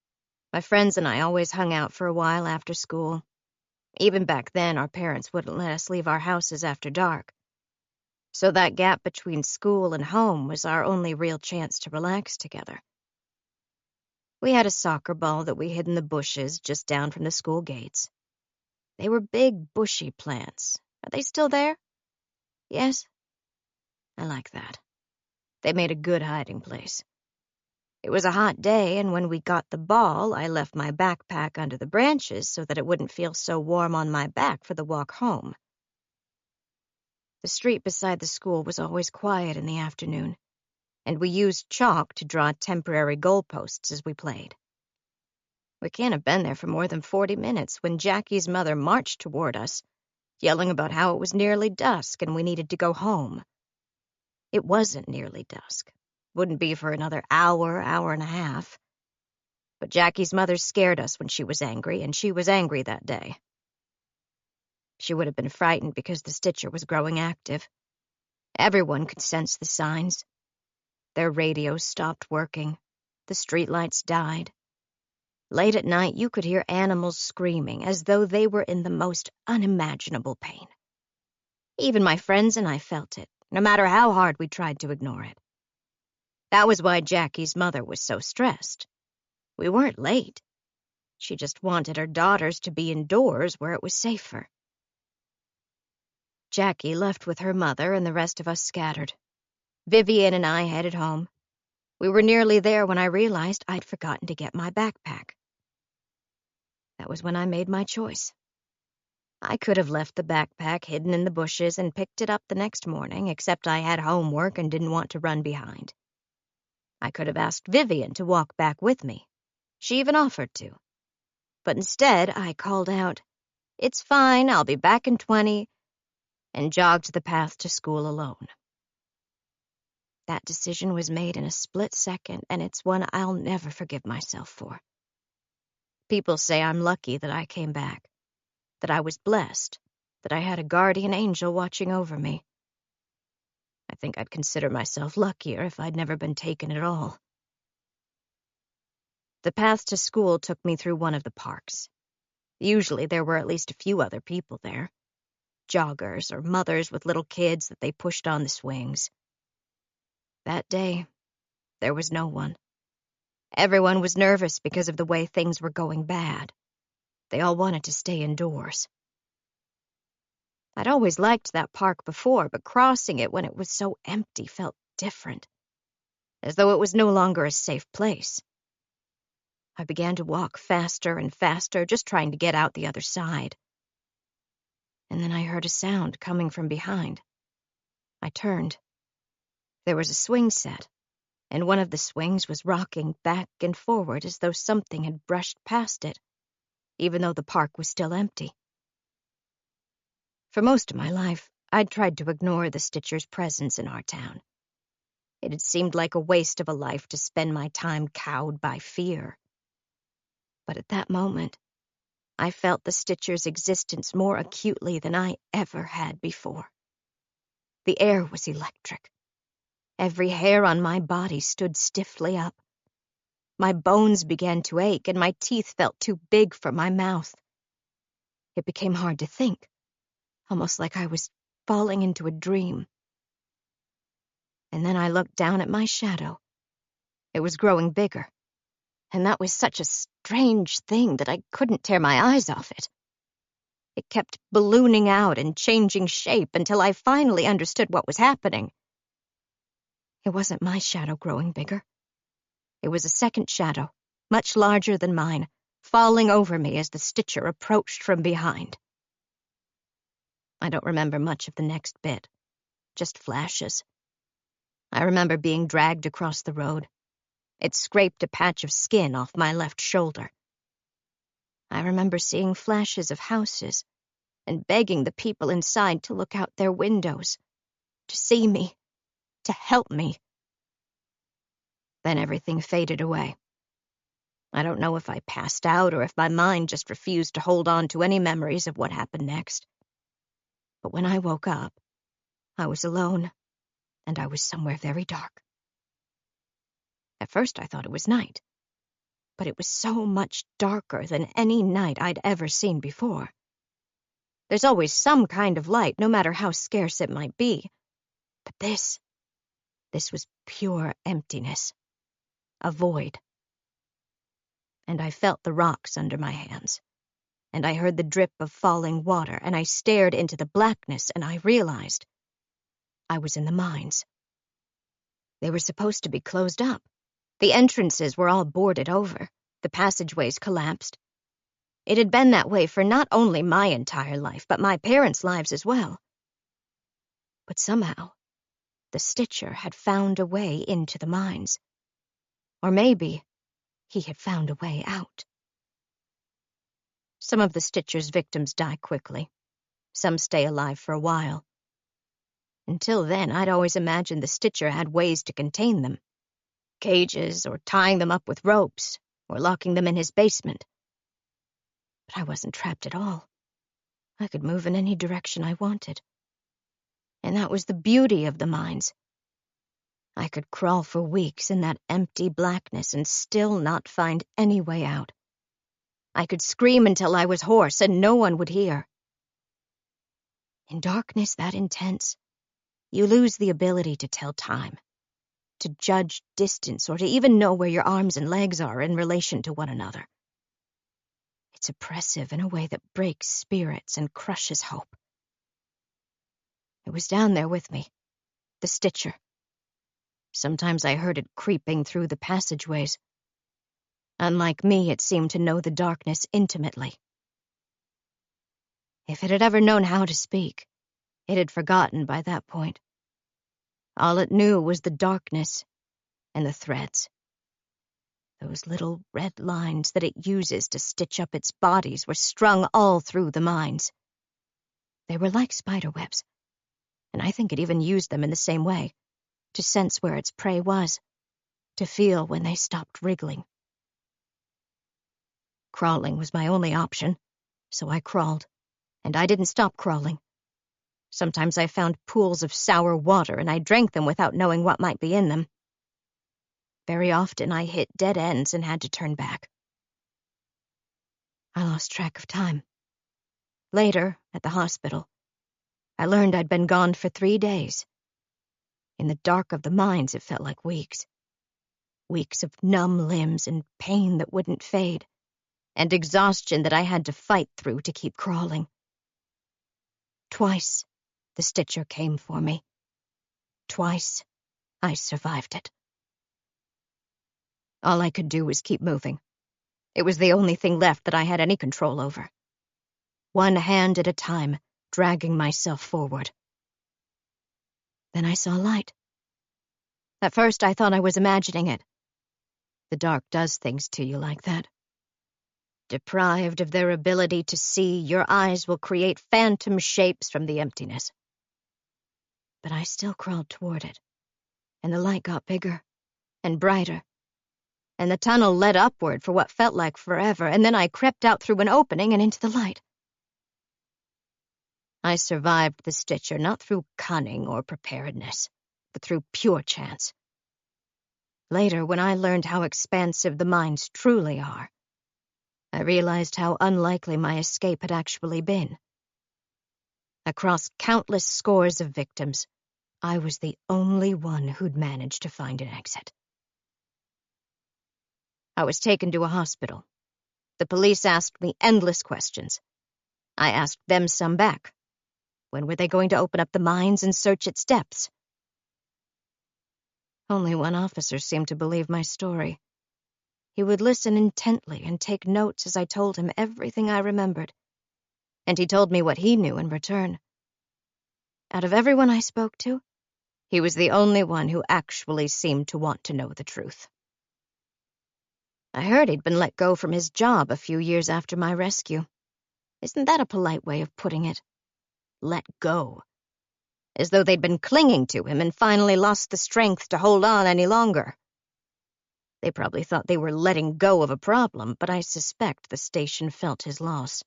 My friends and I always hung out for a while after school. Even back then, our parents wouldn't let us leave our houses after dark. So that gap between school and home was our only real chance to relax together. We had a soccer ball that we hid in the bushes just down from the school gates. They were big, bushy plants. Are they still there? Yes? I like that. They made a good hiding place. It was a hot day, and when we got the ball, I left my backpack under the branches so that it wouldn't feel so warm on my back for the walk home. The street beside the school was always quiet in the afternoon, and we used chalk to draw temporary goalposts as we played. We can't have been there for more than 40 minutes when Jackie's mother marched toward us, yelling about how it was nearly dusk and we needed to go home. It wasn't nearly dusk. Wouldn't be for another hour, hour and a half. But Jackie's mother scared us when she was angry, and she was angry that day. She would have been frightened because the Stitcher was growing active. Everyone could sense the signs. Their radios stopped working. The streetlights died. Late at night, you could hear animals screaming as though they were in the most unimaginable pain. Even my friends and I felt it, no matter how hard we tried to ignore it. That was why Jackie's mother was so stressed. We weren't late. She just wanted her daughters to be indoors where it was safer. Jackie left with her mother and the rest of us scattered. Vivian and I headed home. We were nearly there when I realized I'd forgotten to get my backpack. That was when I made my choice. I could have left the backpack hidden in the bushes and picked it up the next morning, except I had homework and didn't want to run behind. I could have asked Vivian to walk back with me. She even offered to. But instead, I called out, "It's fine, I'll be back in 20, and jogged the path to school alone. That decision was made in a split second, and it's one I'll never forgive myself for. People say I'm lucky that I came back. that I was blessed, that I had a guardian angel watching over me. I think I'd consider myself luckier if I'd never been taken at all. The path to school took me through one of the parks. Usually there were at least a few other people there. Joggers or mothers with little kids that they pushed on the swings. That day, there was no one. Everyone was nervous because of the way things were going bad. They all wanted to stay indoors. I'd always liked that park before, but crossing it when it was so empty felt different, as though it was no longer a safe place. I began to walk faster and faster, just trying to get out the other side. And then I heard a sound coming from behind. I turned. There was a swing set, and one of the swings was rocking back and forward as though something had brushed past it, even though the park was still empty. For most of my life, I'd tried to ignore the Stitcher's presence in our town. It had seemed like a waste of a life to spend my time cowed by fear. But at that moment, I felt the Stitcher's existence more acutely than I ever had before. The air was electric. Every hair on my body stood stiffly up. My bones began to ache, and my teeth felt too big for my mouth. It became hard to think, almost like I was falling into a dream. And then I looked down at my shadow. It was growing bigger, and that was such a strange thing that I couldn't tear my eyes off it. It kept ballooning out and changing shape until I finally understood what was happening. It wasn't my shadow growing bigger. It was a second shadow, much larger than mine, falling over me as the Stitcher approached from behind. I don't remember much of the next bit, just flashes. I remember being dragged across the road. It scraped a patch of skin off my left shoulder. I remember seeing flashes of houses and begging the people inside to look out their windows, to see me, to help me. Then everything faded away. I don't know if I passed out or if my mind just refused to hold on to any memories of what happened next. But when I woke up, I was alone, and I was somewhere very dark. At first I thought it was night, but it was so much darker than any night I'd ever seen before. There's always some kind of light, no matter how scarce it might be. But this was pure emptiness, a void. And I felt the rocks under my hands, and I heard the drip of falling water, and I stared into the blackness, and I realized I was in the mines. They were supposed to be closed up. The entrances were all boarded over, the passageways collapsed. It had been that way for not only my entire life, but my parents' lives as well. But somehow, the Stitcher had found a way into the mines. Or maybe he had found a way out. Some of the Stitcher's victims die quickly. Some stay alive for a while. Until then, I'd always imagined the Stitcher had ways to contain them. Cages, or tying them up with ropes, or locking them in his basement. But I wasn't trapped at all. I could move in any direction I wanted. And that was the beauty of the mines. I could crawl for weeks in that empty blackness and still not find any way out. I could scream until I was hoarse and no one would hear. In darkness that intense, you lose the ability to tell time, to judge distance, or to even know where your arms and legs are in relation to one another. It's oppressive in a way that breaks spirits and crushes hope. It was down there with me, the Stitcher. Sometimes I heard it creeping through the passageways. Unlike me, it seemed to know the darkness intimately. If it had ever known how to speak, it had forgotten by that point. All it knew was the darkness and the threads. Those little red lines that it uses to stitch up its bodies were strung all through the mines. They were like spider webs, and I think it even used them in the same way, to sense where its prey was, to feel when they stopped wriggling. Crawling was my only option, so I crawled, And I didn't stop crawling. Sometimes I found pools of sour water, and I drank them without knowing what might be in them. Very often I hit dead ends and had to turn back. I lost track of time. Later, at the hospital, I learned I'd been gone for 3 days. In the dark of the mines, it felt like weeks. Weeks of numb limbs and pain that wouldn't fade, and exhaustion that I had to fight through to keep crawling. Twice, the stitcher came for me. Twice, I survived it. All I could do was keep moving. It was the only thing left that I had any control over. One hand at a time, dragging myself forward. Then I saw light. At first, I thought I was imagining it. The dark does things to you like that. Deprived of their ability to see, your eyes will create phantom shapes from the emptiness. But I still crawled toward it, and the light got bigger and brighter, and the tunnel led upward for what felt like forever, and then I crept out through an opening and into the light. I survived the stitcher not through cunning or preparedness, but through pure chance. Later, when I learned how expansive the mines truly are, I realized how unlikely my escape had actually been. Across countless scores of victims, I was the only one who'd managed to find an exit. I was taken to a hospital. The police asked me endless questions. I asked them some back. When were they going to open up the mines and search its depths? Only one officer seemed to believe my story. He would listen intently and take notes as I told him everything I remembered. And he told me what he knew in return. Out of everyone I spoke to, he was the only one who actually seemed to want to know the truth. I heard he'd been let go from his job a few years after my rescue. Isn't that a polite way of putting it? Let go. As though they'd been clinging to him and finally lost the strength to hold on any longer. They probably thought they were letting go of a problem, but I suspect the station felt his loss.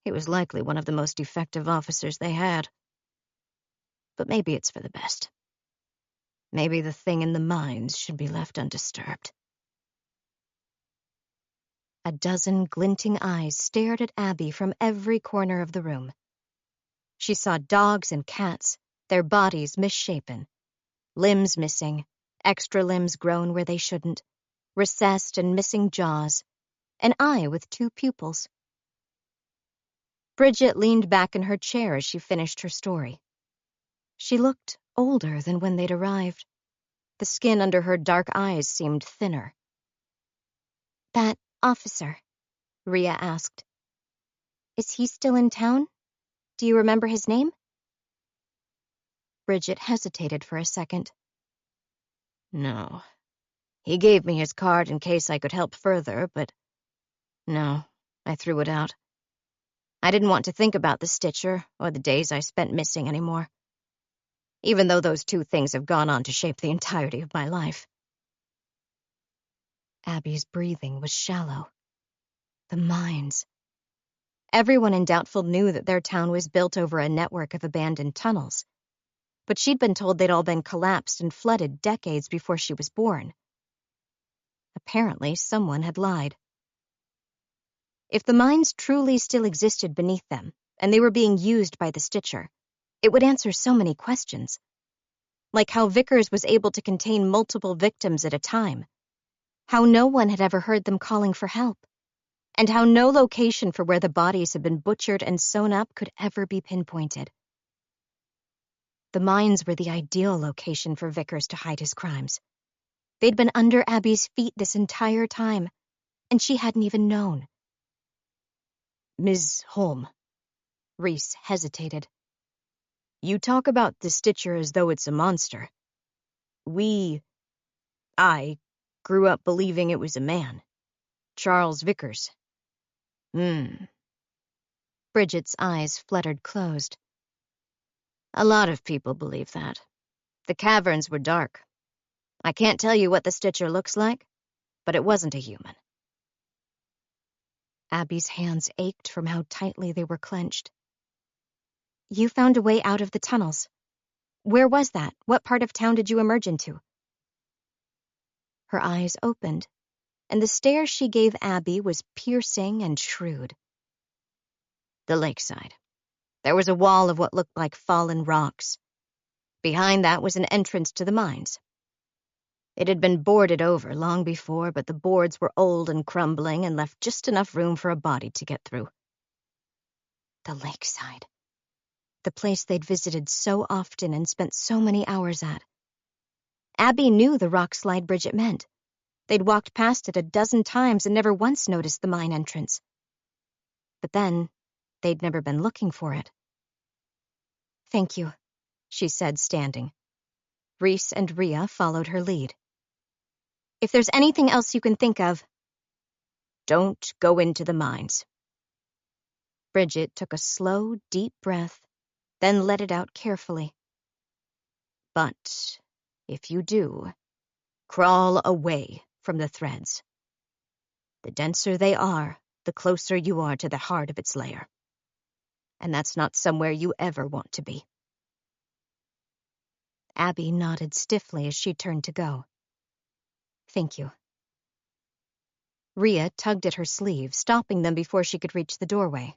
He was likely one of the most effective officers they had. But maybe it's for the best. Maybe the thing in the mines should be left undisturbed. A dozen glinting eyes stared at Abby from every corner of the room. She saw dogs and cats, their bodies misshapen, limbs missing, extra limbs grown where they shouldn't, recessed and missing jaws, an eye with 2 pupils. Bridget leaned back in her chair as she finished her story. She looked older than when they'd arrived. The skin under her dark eyes seemed thinner. That officer, Rhea asked. Is he still in town? Do you remember his name? Bridget hesitated for a second. No. He gave me his card in case I could help further, but no, I threw it out. I didn't want to think about the stitcher or the days I spent missing anymore, even though those 2 things have gone on to shape the entirety of my life. Abby's breathing was shallow. The mines. Everyone in Doubtful knew that their town was built over a network of abandoned tunnels, but she'd been told they'd all been collapsed and flooded decades before she was born. Apparently, someone had lied. If the mines truly still existed beneath them, and they were being used by the Stitcher, it would answer so many questions. Like how Vickers was able to contain multiple victims at a time, how no one had ever heard them calling for help, and how no location for where the bodies had been butchered and sewn up could ever be pinpointed. The mines were the ideal location for Vickers to hide his crimes. They'd been under Abby's feet this entire time, and she hadn't even known. Ms. Holm. Reese hesitated. You talk about the Stitcher as though it's a monster. I grew up believing it was a man. Charles Vickers. Bridget's eyes fluttered closed. A lot of people believe that. The caverns were dark. I can't tell you what the Stitcher looks like, but it wasn't a human. Abby's hands ached from how tightly they were clenched. You found a way out of the tunnels. Where was that? What part of town did you emerge into? Her eyes opened, and the stare she gave Abby was piercing and shrewd. The lakeside. There was a wall of what looked like fallen rocks. Behind that was an entrance to the mines. It had been boarded over long before, but the boards were old and crumbling and left just enough room for a body to get through. The lakeside. The place they'd visited so often and spent so many hours at. Abby knew the rock slide bridge it meant. They'd walked past it a dozen times and never once noticed the mine entrance. But then, they'd never been looking for it. Thank you, she said, standing. Reese and Rhea followed her lead. If there's anything else you can think of... Don't go into the mines. Bridget took a slow, deep breath, then let it out carefully. But if you do, crawl away from the threads. The denser they are, the closer you are to the heart of its lair. And that's not somewhere you ever want to be. Abby nodded stiffly as she turned to go. Thank you. Rhea tugged at her sleeve, stopping them before she could reach the doorway.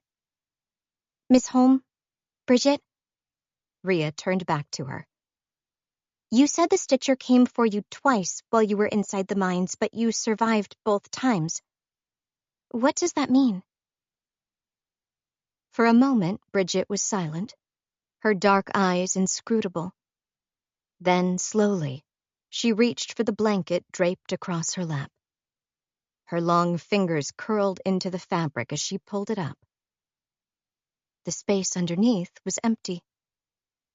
Miss Holm? Bridget? Rhea turned back to her. You said the Stitcher came for you twice while you were inside the mines, but you survived both times. What does that mean? For a moment, Bridget was silent, her dark eyes inscrutable. Then, slowly, she reached for the blanket draped across her lap. Her long fingers curled into the fabric as she pulled it up. The space underneath was empty.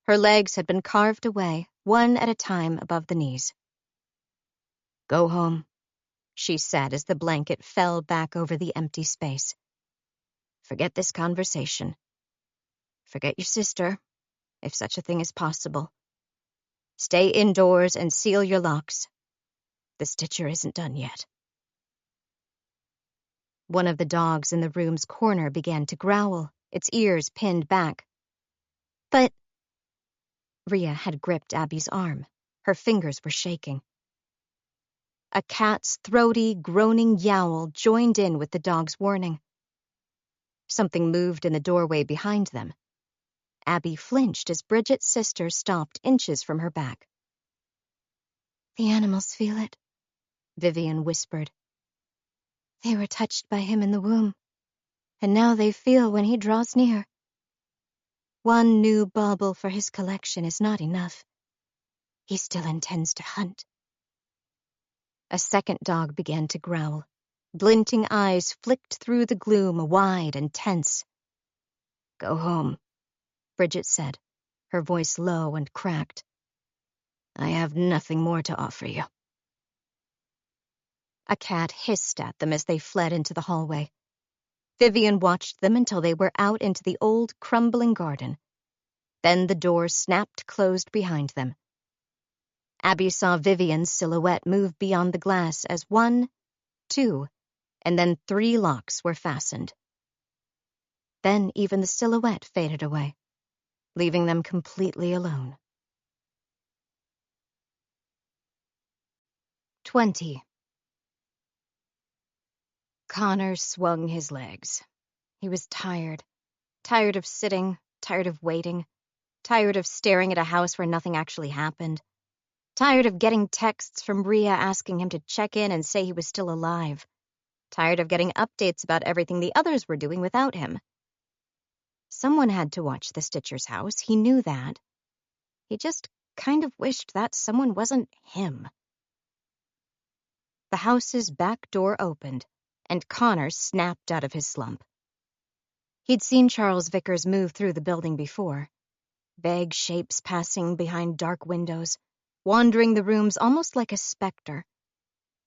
Her legs had been carved away, one at a time above the knees. Go home, she said as the blanket fell back over the empty space. Forget this conversation. Forget your sister, if such a thing is possible. Stay indoors and seal your locks. The Stitcher isn't done yet. One of the dogs in the room's corner began to growl, its ears pinned back. But... Rhea had gripped Abby's arm. Her fingers were shaking. A cat's throaty, groaning yowl joined in with the dog's warning. Something moved in the doorway behind them. Abby flinched as Bridget's sister stopped inches from her back. The animals feel it, Vivian whispered. They were touched by him in the womb, and now they feel when he draws near. One new bauble for his collection is not enough. He still intends to hunt. A second dog began to growl. Glinting eyes flicked through the gloom, wide and tense. Go home, Bridget said, her voice low and cracked. I have nothing more to offer you. A cat hissed at them as they fled into the hallway. Vivian watched them until they were out into the old, crumbling garden. Then the door snapped closed behind them. Abby saw Vivian's silhouette move beyond the glass as 1, 2, and then 3 locks were fastened. Then even the silhouette faded away, leaving them completely alone. 20. Connor swung his legs. He was tired. Tired of sitting, tired of waiting, tired of staring at a house where nothing actually happened, tired of getting texts from Rhea asking him to check in and say he was still alive, tired of getting updates about everything the others were doing without him. Someone had to watch the Stitcher's house, he knew that. He just kind of wished that someone wasn't him. The house's back door opened, and Connor snapped out of his slump. He'd seen Charles Vickers move through the building before, vague shapes passing behind dark windows, wandering the rooms almost like a specter.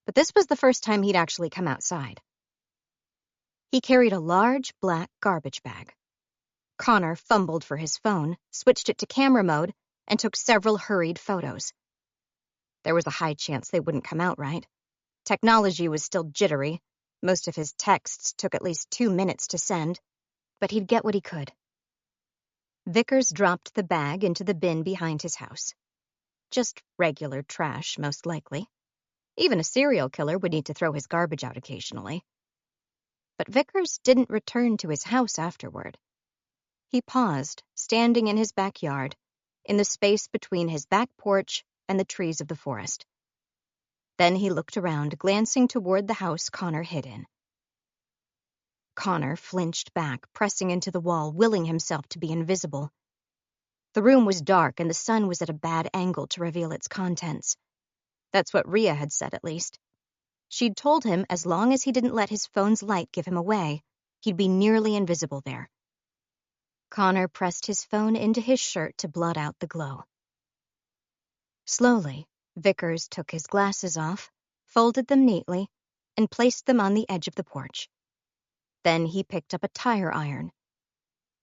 But this was the first time he'd actually come outside. He carried a large black garbage bag. Connor fumbled for his phone, switched it to camera mode, and took several hurried photos. There was a high chance they wouldn't come out right. Technology was still jittery, Most of his texts took at least 2 minutes to send, but he'd get what he could. Vickers dropped the bag into the bin behind his house. Just regular trash, most likely. Even a serial killer would need to throw his garbage out occasionally. But Vickers didn't return to his house afterward. He paused, standing in his backyard, in the space between his back porch and the trees of the forest. Then he looked around, glancing toward the house Connor hid in. Connor flinched back, pressing into the wall, willing himself to be invisible. The room was dark, and the sun was at a bad angle to reveal its contents. That's what Rhea had said, at least. She'd told him as long as he didn't let his phone's light give him away, he'd be nearly invisible there. Connor pressed his phone into his shirt to blot out the glow. Slowly, Vickers took his glasses off, folded them neatly, and placed them on the edge of the porch. Then he picked up a tire iron.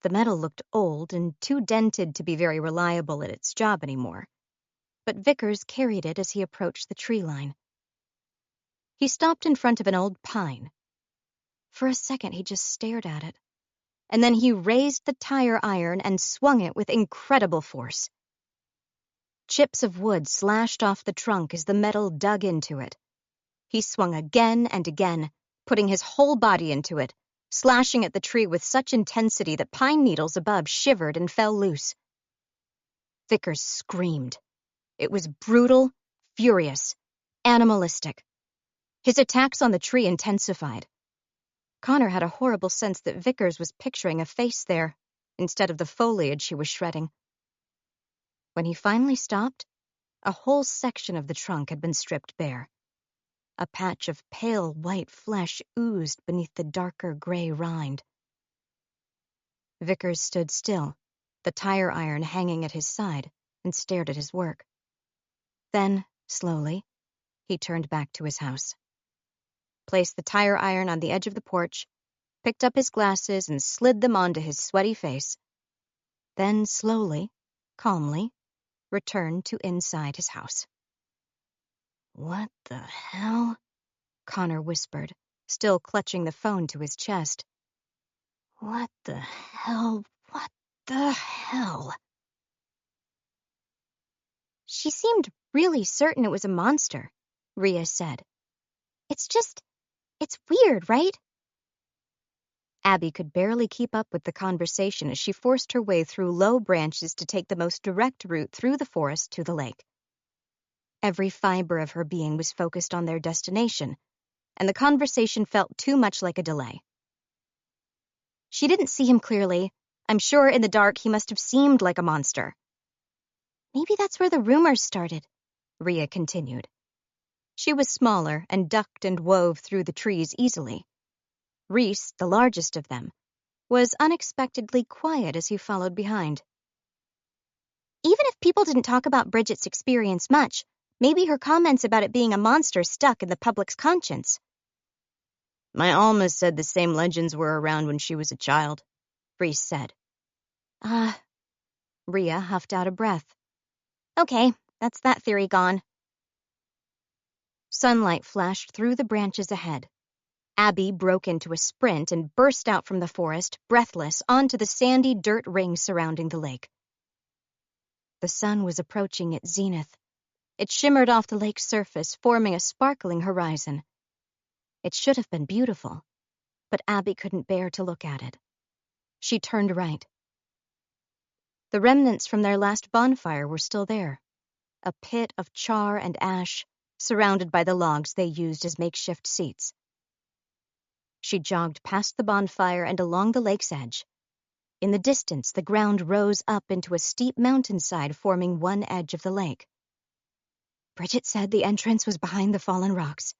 The metal looked old and too dented to be very reliable at its job anymore, but Vickers carried it as he approached the tree line. He stopped in front of an old pine. For a second, he just stared at it, and then he raised the tire iron and swung it with incredible force. Chips of wood slashed off the trunk as the metal dug into it. He swung again and again, putting his whole body into it, slashing at the tree with such intensity that pine needles above shivered and fell loose. Vickers screamed. It was brutal, furious, animalistic. His attacks on the tree intensified. Connor had a horrible sense that Vickers was picturing a face there, instead of the foliage he was shredding. When he finally stopped, a whole section of the trunk had been stripped bare. A patch of pale white flesh oozed beneath the darker gray rind. Vickers stood still, the tire iron hanging at his side, and stared at his work. Then, slowly, he turned back to his house. Placed the tire iron on the edge of the porch, picked up his glasses and slid them onto his sweaty face. Then, slowly, calmly, returned to inside his house. "What the hell?" Connor whispered, still clutching the phone to his chest. "What the hell? What the hell?" "She seemed really certain it was a monster," Rhea said. It's weird, right?" Abby could barely keep up with the conversation as she forced her way through low branches to take the most direct route through the forest to the lake. Every fiber of her being was focused on their destination, and the conversation felt too much like a delay. "She didn't see him clearly. I'm sure in the dark he must have seemed like a monster." "Maybe that's where the rumors started," Rhea continued. She was smaller and ducked and wove through the trees easily. Reese, the largest of them, was unexpectedly quiet as he followed behind. "Even if people didn't talk about Bridget's experience much, maybe her comments about it being a monster stuck in the public's conscience." My Alma said the same legends were around when she was a child, Reese said. Rhea huffed out a breath. "Okay, that's that theory gone." Sunlight flashed through the branches ahead. Abby broke into a sprint and burst out from the forest, breathless, onto the sandy dirt ring surrounding the lake. The sun was approaching its zenith. It shimmered off the lake's surface, forming a sparkling horizon. It should have been beautiful, but Abby couldn't bear to look at it. She turned right. The remnants from their last bonfire were still there, a pit of char and ash, surrounded by the logs they used as makeshift seats. She jogged past the bonfire and along the lake's edge. In the distance, the ground rose up into a steep mountainside forming one edge of the lake. Bridget said the entrance was behind the fallen rocks.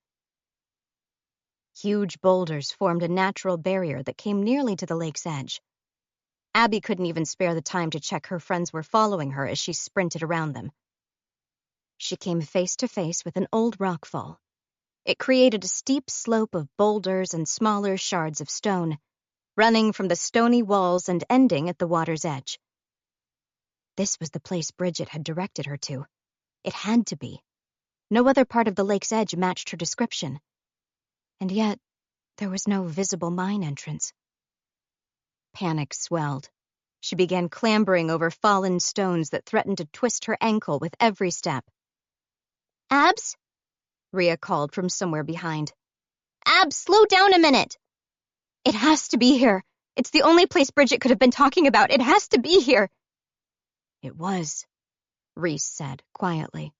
Huge boulders formed a natural barrier that came nearly to the lake's edge. Abby couldn't even spare the time to check her friends were following her as she sprinted around them. She came face to face with an old rockfall. It created a steep slope of boulders and smaller shards of stone, running from the stony walls and ending at the water's edge. This was the place Bridget had directed her to. It had to be. No other part of the lake's edge matched her description. And yet, There was no visible mine entrance. Panic swelled. She began clambering over fallen stones that threatened to twist her ankle with every step. Abs? Rhea called from somewhere behind. Abs, slow down a minute! It has to be here. It's the only place Bridget could have been talking about. It has to be here. It was, Reese said quietly.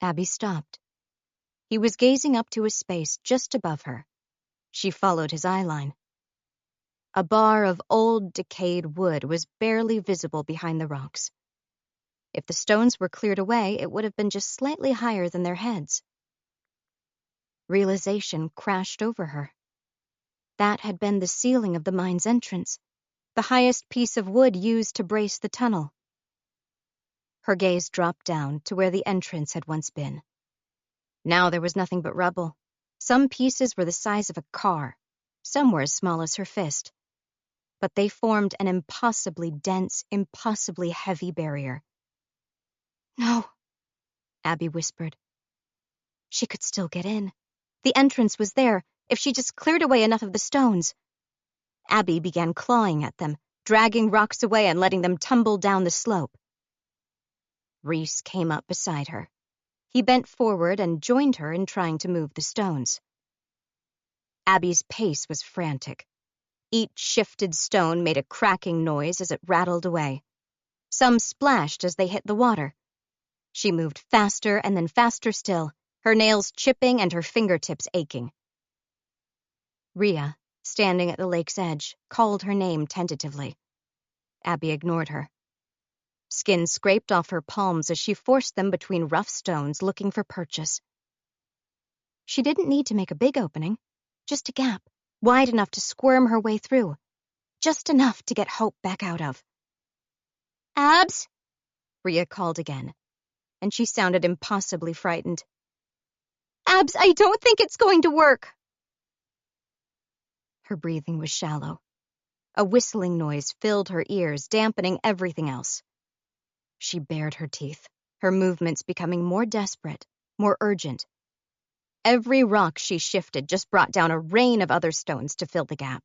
Abby stopped. He was gazing up to a space just above her. She followed his eyeline. A bar of old, decayed wood was barely visible behind the rocks. If the stones were cleared away, it would have been just slightly higher than their heads. Realization crashed over her. That had been the ceiling of the mine's entrance, the highest piece of wood used to brace the tunnel. Her gaze dropped down to where the entrance had once been. Now there was nothing but rubble. Some pieces were the size of a car, some were as small as her fist. But they formed an impossibly dense, impossibly heavy barrier. No, Abby whispered. She could still get in. The entrance was there, if she just cleared away enough of the stones. Abby began clawing at them, dragging rocks away and letting them tumble down the slope. Reese came up beside her. He bent forward and joined her in trying to move the stones. Abby's pace was frantic. Each shifted stone made a cracking noise as it rattled away. Some splashed as they hit the water. She moved faster and then faster still, her nails chipping and her fingertips aching. Rhea, standing at the lake's edge, called her name tentatively. Abby ignored her. Skin scraped off her palms as she forced them between rough stones looking for purchase. She didn't need to make a big opening, just a gap, wide enough to squirm her way through, just enough to get hope back out of. Abs? Rhea called again, and she sounded impossibly frightened. Abs, I don't think it's going to work. Her breathing was shallow. A whistling noise filled her ears, dampening everything else. She bared her teeth, her movements becoming more desperate, more urgent. Every rock she shifted just brought down a rain of other stones to fill the gap.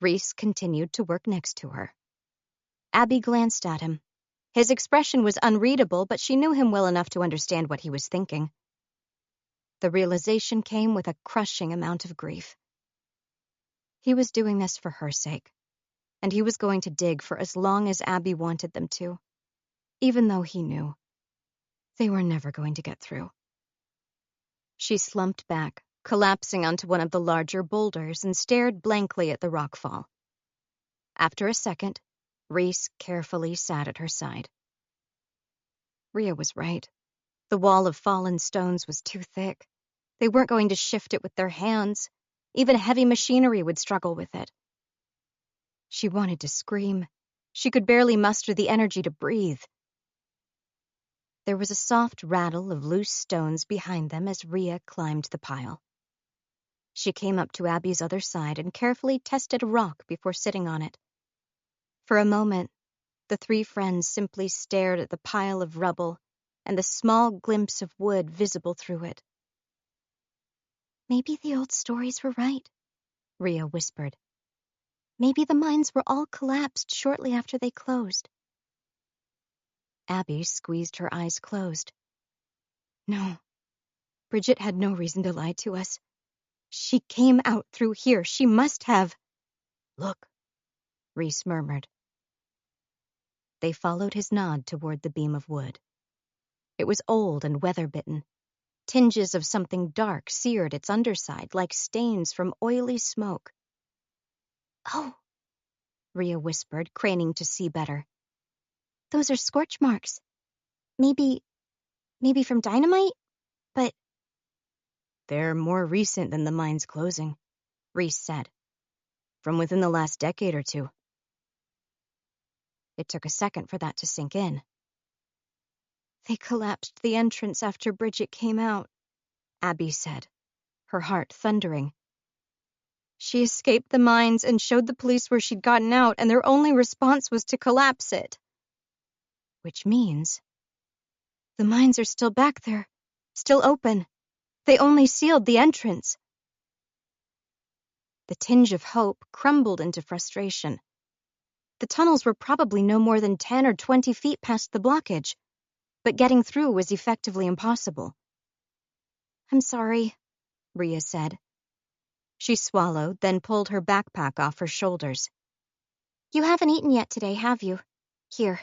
Reese continued to work next to her. Abby glanced at him. His expression was unreadable, but she knew him well enough to understand what he was thinking. The realization came with a crushing amount of grief. He was doing this for her sake, and he was going to dig for as long as Abby wanted them to, even though he knew they were never going to get through. She slumped back, collapsing onto one of the larger boulders, and stared blankly at the rockfall. After a second, Reese carefully sat at her side. Rhea was right. The wall of fallen stones was too thick. They weren't going to shift it with their hands. Even heavy machinery would struggle with it. She wanted to scream. She could barely muster the energy to breathe. There was a soft rattle of loose stones behind them as Rhea climbed the pile. She came up to Abby's other side and carefully tested a rock before sitting on it. For a moment, the three friends simply stared at the pile of rubble and the small glimpse of wood visible through it. Maybe the old stories were right, Rhea whispered. Maybe the mines were all collapsed shortly after they closed. Abby squeezed her eyes closed. No, Bridget had no reason to lie to us. She came out through here. She must have. Look, Reese murmured. They followed his nod toward the beam of wood. It was old and weather-bitten. Tinges of something dark seared its underside like stains from oily smoke. Oh, Rhea whispered, craning to see better. Those are scorch marks. Maybe from dynamite? But they're more recent than the mine's closing, Reese said. From within the last decade or two. It took a second for that to sink in. They collapsed the entrance after Bridget came out, Abby said, her heart thundering. She escaped the mines and showed the police where she'd gotten out, and their only response was to collapse it. Which means the mines are still back there, still open, They only sealed the entrance. The tinge of hope crumbled into frustration. The tunnels were probably no more than 10 or 20 feet past the blockage, but getting through was effectively impossible. "I'm sorry," Rhea said. She swallowed, then pulled her backpack off her shoulders. "You haven't eaten yet today, have you? Here."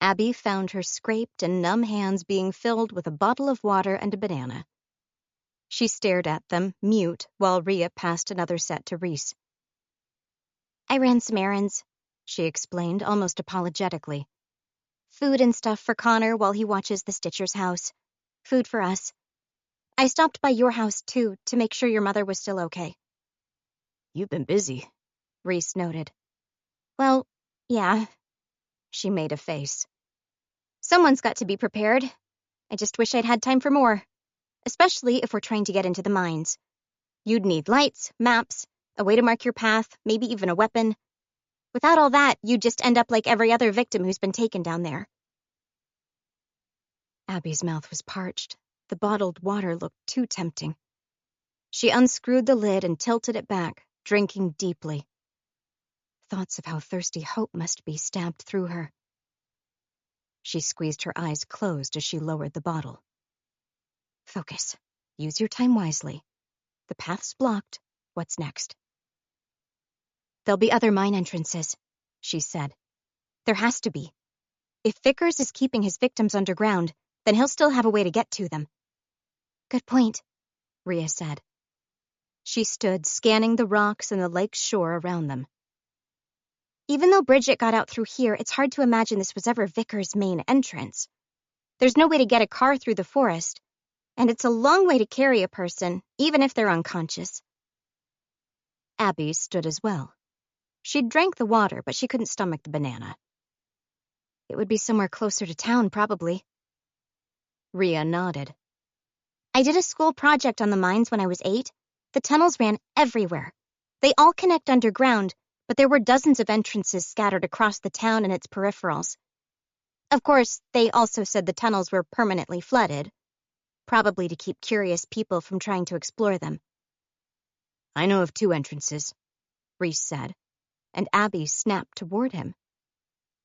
Abby found her scraped and numb hands being filled with a bottle of water and a banana. She stared at them, mute, while Rhea passed another set to Reese. "I ran some errands," she explained, almost apologetically. "Food and stuff for Connor while he watches the Stitcher's house. Food for us. I stopped by your house, too, to make sure your mother was still okay." "You've been busy," Reese noted. "Well, yeah." She made a face. "Someone's got to be prepared. I just wish I'd had time for more. Especially if we're trying to get into the mines. You'd need lights, maps, a way to mark your path, maybe even a weapon. Without all that, you'd just end up like every other victim who's been taken down there." Abby's mouth was parched. The bottled water looked too tempting. She unscrewed the lid and tilted it back, drinking deeply. Thoughts of how thirsty hope must be stabbed through her. She squeezed her eyes closed as she lowered the bottle. Focus. Use your time wisely. The path's blocked. What's next? "There'll be other mine entrances," she said. "There has to be. If Vickers is keeping his victims underground, then he'll still have a way to get to them." "Good point," Rhea said. She stood, scanning the rocks and the lake's shore around them. "Even though Bridget got out through here, it's hard to imagine this was ever Vickers' main entrance. There's no way to get a car through the forest, and it's a long way to carry a person, even if they're unconscious." Abby stood as well. She'd drank the water, but she couldn't stomach the banana. "It would be somewhere closer to town, probably." Rhea nodded. "I did a school project on the mines when I was 8. The tunnels ran everywhere. They all connect underground, but there were dozens of entrances scattered across the town and its peripherals. Of course, they also said the tunnels were permanently flooded, probably to keep curious people from trying to explore them." "I know of 2 entrances," Reese said, and Abby snapped toward him.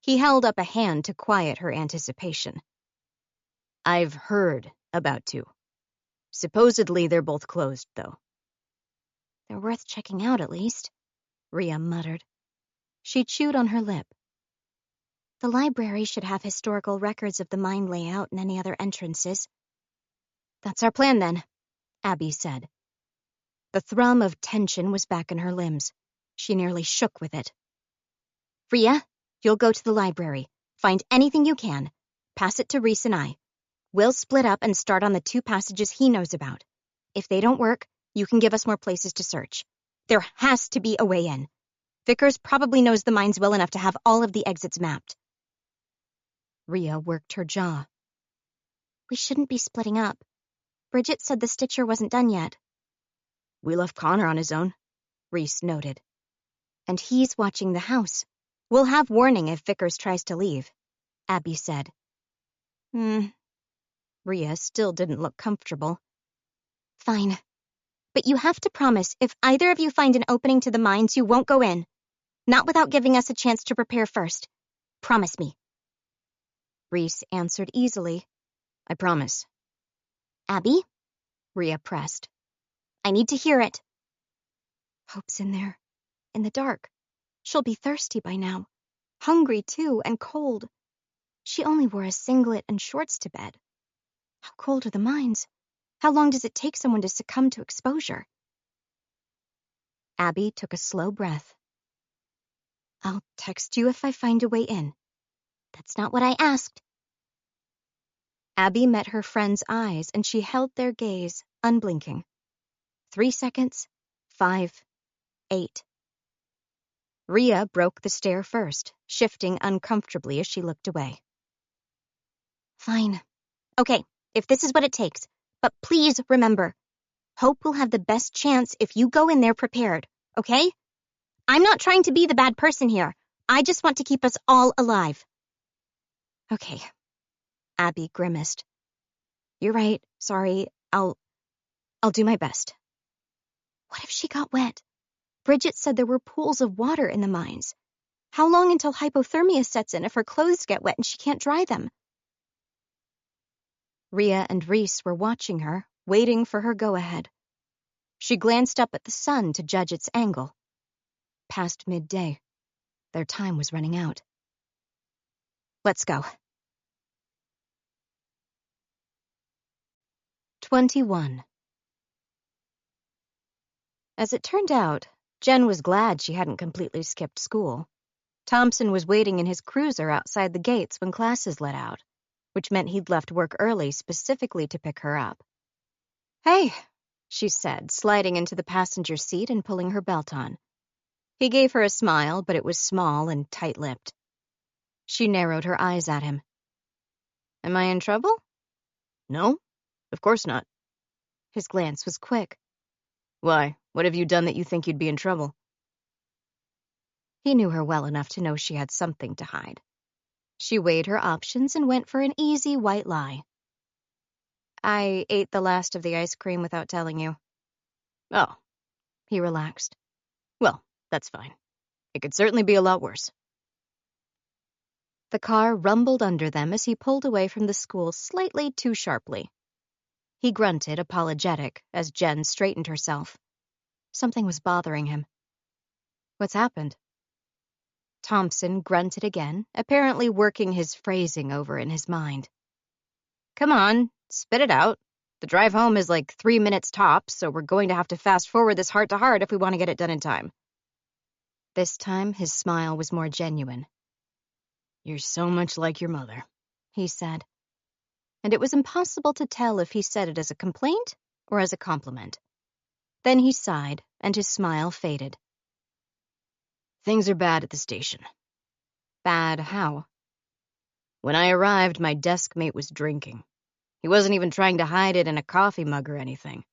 He held up a hand to quiet her anticipation. "I've heard about 2. Supposedly they're both closed, though." "They're worth checking out, at least," Rhea muttered. She chewed on her lip. "The library should have historical records of the mine layout and any other entrances." "That's our plan, then," Abby said. The thrum of tension was back in her limbs. She nearly shook with it. "Rhea, you'll go to the library. Find anything you can. Pass it to Reese and I. We'll split up and start on the 2 passages he knows about. If they don't work, you can give us more places to search. There has to be a way in. Vickers probably knows the mines well enough to have all of the exits mapped." Rhea worked her jaw. "We shouldn't be splitting up. Bridget said the Stitcher wasn't done yet." "We left Connor on his own," Reese noted. "And he's watching the house. We'll have warning if Vickers tries to leave," Abby said. Rhea still didn't look comfortable. "Fine. But you have to promise if either of you find an opening to the mines, you won't go in. Not without giving us a chance to prepare first. Promise me." Reese answered easily. "I promise." "Abby?" Rhea pressed. "I need to hear it." "Hope's in there. In the dark. She'll be thirsty by now. Hungry, too, and cold. She only wore a singlet and shorts to bed. How cold are the mines? How long does it take someone to succumb to exposure?" Abby took a slow breath. "I'll text you if I find a way in." "That's not what I asked." Abby met her friend's eyes, and she held their gaze, unblinking. 3 seconds, 5, 8. Rhea broke the stare first, shifting uncomfortably as she looked away. "Fine. Okay, if this is what it takes. But please remember, Hope will have the best chance if you go in there prepared, okay? I'm not trying to be the bad person here. I just want to keep us all alive." "Okay." Abby grimaced. "You're right. Sorry. I'll do my best. What if she got wet? Bridget said there were pools of water in the mines. How long until hypothermia sets in if her clothes get wet and she can't dry them? Rhea and Reese were watching her, waiting for her go-ahead. She glanced up at the sun to judge its angle. Past midday. Their time was running out. Let's go. 21. As it turned out, Jen was glad she hadn't completely skipped school. Thompson was waiting in his cruiser outside the gates when classes let out, which meant he'd left work early specifically to pick her up. Hey, she said, sliding into the passenger seat and pulling her belt on. He gave her a smile, but it was small and tight-lipped. She narrowed her eyes at him. Am I in trouble? No, of course not. His glance was quick. Why, what have you done that you think you'd be in trouble? He knew her well enough to know she had something to hide. She weighed her options and went for an easy white lie. I ate the last of the ice cream without telling you. Oh. He relaxed. Well, that's fine. It could certainly be a lot worse. The car rumbled under them as he pulled away from the school slightly too sharply. He grunted, apologetic, as Jen straightened herself. Something was bothering him. What's happened? Thompson grunted again, apparently working his phrasing over in his mind. Come on, spit it out. The drive home is like 3 minutes tops, so we're going to have to fast forward this heart-to-heart if we want to get it done in time. This time, his smile was more genuine. You're so much like your mother, he said. And it was impossible to tell if he said it as a complaint or as a compliment. Then he sighed, and his smile faded. Things are bad at the station. Bad how? When I arrived, my desk mate was drinking. He wasn't even trying to hide it in a coffee mug or anything.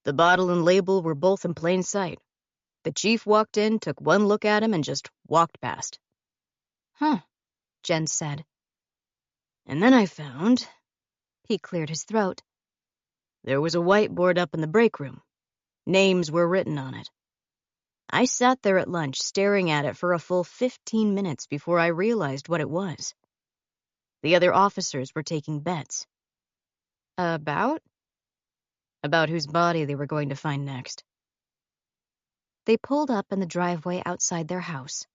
The bottle and label were both in plain sight. The chief walked in, took one look at him, and just walked past. Huh, Jen said. And then I found... He cleared his throat. There was a whiteboard up in the break room. Names were written on it. I sat there at lunch staring at it for a full 15 minutes before I realized what it was. The other officers were taking bets. About? About whose body they were going to find next. They pulled up in the driveway outside their house.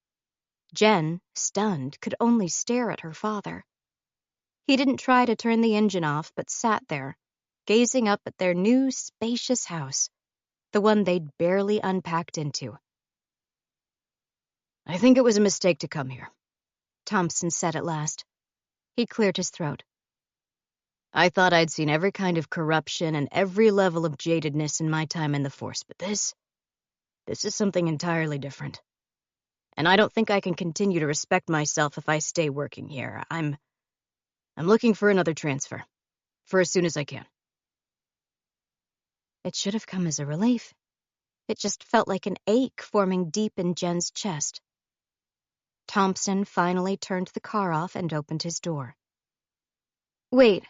Jen, stunned, could only stare at her father. He didn't try to turn the engine off, but sat there, gazing up at their new, spacious house, the one they'd barely unpacked into. I think it was a mistake to come here, Thompson said at last. He cleared his throat. I thought I'd seen every kind of corruption and every level of jadedness in my time in the force, but this is something entirely different. And I don't think I can continue to respect myself if I stay working here. I'm looking for another transfer, for as soon as I can. It should have come as a relief. It just felt like an ache forming deep in Jen's chest. Thompson finally turned the car off and opened his door. Wait,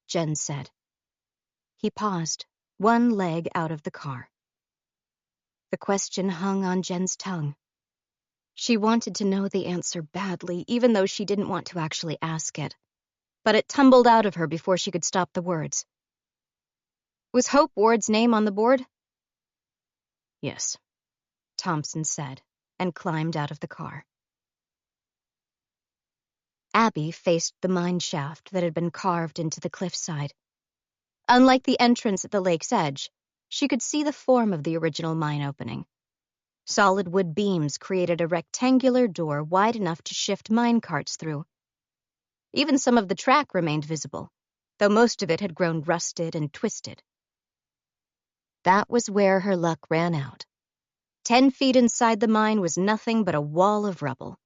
Jen said. He paused, one leg out of the car. The question hung on Jen's tongue. She wanted to know the answer badly, even though she didn't want to actually ask it. But it tumbled out of her before she could stop the words. Was Hope Ward's name on the board? Yes, Thompson said, and climbed out of the car. Abby faced the mine shaft that had been carved into the cliffside. Unlike the entrance at the lake's edge, she could see the form of the original mine opening. Solid wood beams created a rectangular door wide enough to shift mine carts through. Even some of the track remained visible, though most of it had grown rusted and twisted. That was where her luck ran out. 10 feet inside the mine was nothing but a wall of rubble.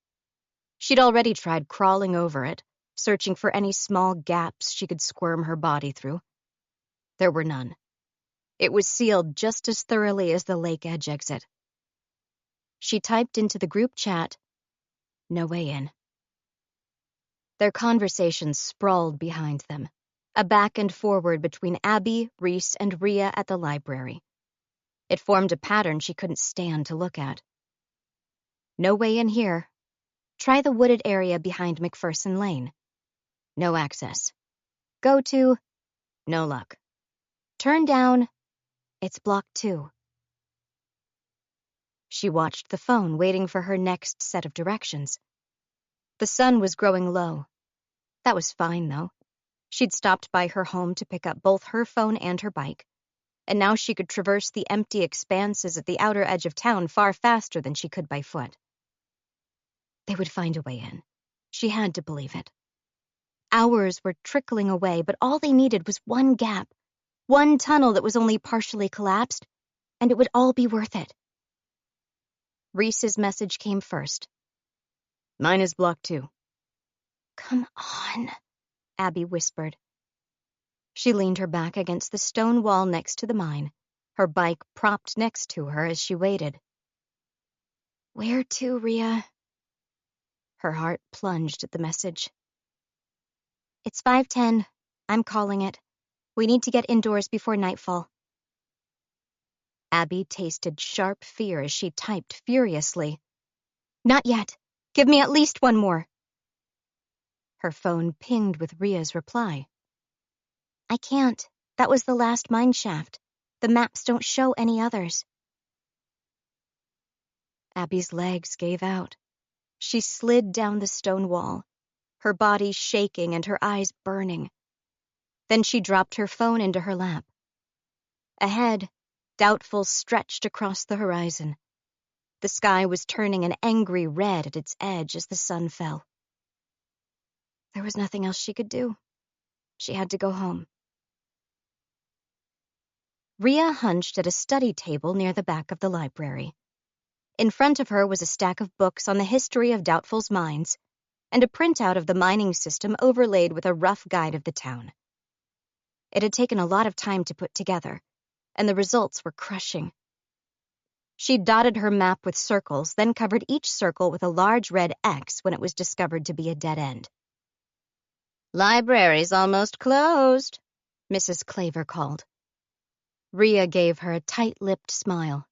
She'd already tried crawling over it, searching for any small gaps she could squirm her body through. There were none. It was sealed just as thoroughly as the lake edge exit. She typed into the group chat, "No way in." Their conversations sprawled behind them, a back and forward between Abby, Reese, and Rhea at the library. It formed a pattern she couldn't stand to look at. No way in here. Try the wooded area behind McPherson Lane. No access. Go to... No luck. Turn down... It's blocked too. She watched the phone, waiting for her next set of directions. The sun was growing low. That was fine, though. She'd stopped by her home to pick up both her phone and her bike, and now she could traverse the empty expanses at the outer edge of town far faster than she could by foot. They would find a way in. She had to believe it. Hours were trickling away, but all they needed was one gap, one tunnel that was only partially collapsed, and it would all be worth it. Reese's message came first. Mine is blocked too. Come on, Abby whispered. She leaned her back against the stone wall next to the mine, her bike propped next to her as she waited. Where to, Rhea? Her heart plunged at the message. It's 5:10. I'm calling it. We need to get indoors before nightfall. Abby tasted sharp fear as she typed furiously. Not yet. Give me at least one more. Her phone pinged with Rhea's reply. I can't. That was the last mine shaft. The maps don't show any others. Abby's legs gave out. She slid down the stone wall, her body shaking and her eyes burning. Then she dropped her phone into her lap. Ahead, doubtful stretched across the horizon. The sky was turning an angry red at its edge as the sun fell. There was nothing else she could do. She had to go home. Rhea hunched at a study table near the back of the library. In front of her was a stack of books on the history of Doubtful's mines and a printout of the mining system overlaid with a rough guide of the town. It had taken a lot of time to put together, and the results were crushing. She dotted her map with circles, then covered each circle with a large red X when it was discovered to be a dead end. Library's almost closed, Mrs. Claver called. Rhea gave her a tight-lipped smile.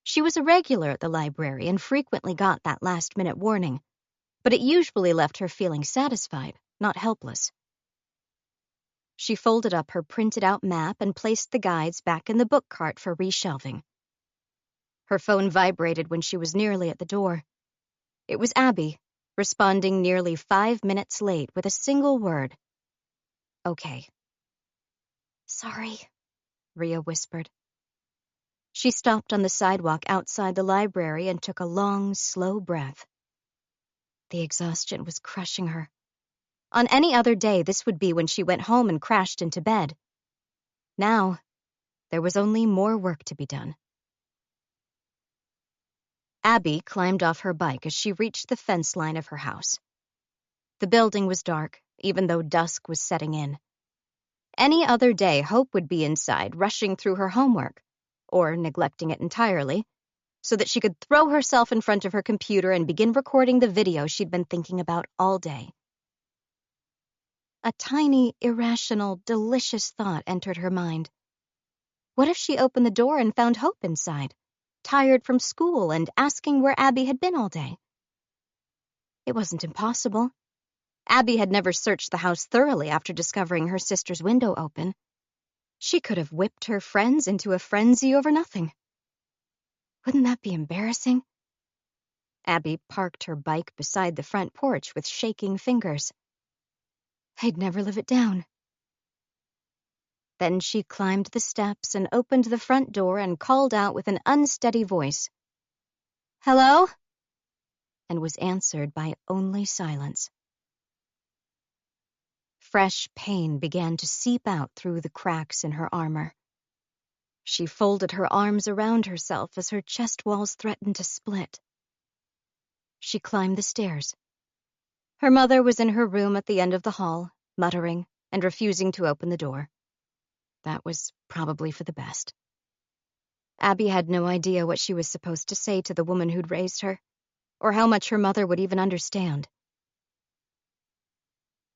She was a regular at the library and frequently got that last-minute warning, but it usually left her feeling satisfied, not helpless. She folded up her printed-out map and placed the guides back in the book cart for reshelving. Her phone vibrated when she was nearly at the door. It was Abby, responding nearly 5 minutes late with a single word. Okay. Sorry, Rhea whispered. She stopped on the sidewalk outside the library and took a long, slow breath. The exhaustion was crushing her. On any other day, this would be when she went home and crashed into bed. Now, there was only more work to be done. Abby climbed off her bike as she reached the fence line of her house. The building was dark, even though dusk was setting in. Any other day, Hope would be inside, rushing through her homework, or neglecting it entirely, so that she could throw herself in front of her computer and begin recording the video she'd been thinking about all day. A tiny, irrational, delicious thought entered her mind. What if she opened the door and found Hope inside, tired from school and asking where Abby had been all day? It wasn't impossible. Abby had never searched the house thoroughly after discovering her sister's window open. She could have whipped her friends into a frenzy over nothing. Wouldn't that be embarrassing? Abby parked her bike beside the front porch with shaking fingers. I'd never live it down. Then she climbed the steps and opened the front door and called out with an unsteady voice. Hello? And was answered by only silence. Fresh pain began to seep out through the cracks in her armor. She folded her arms around herself as her chest walls threatened to split. She climbed the stairs. Her mother was in her room at the end of the hall, muttering and refusing to open the door. That was probably for the best. Abby had no idea what she was supposed to say to the woman who'd raised her, or how much her mother would even understand.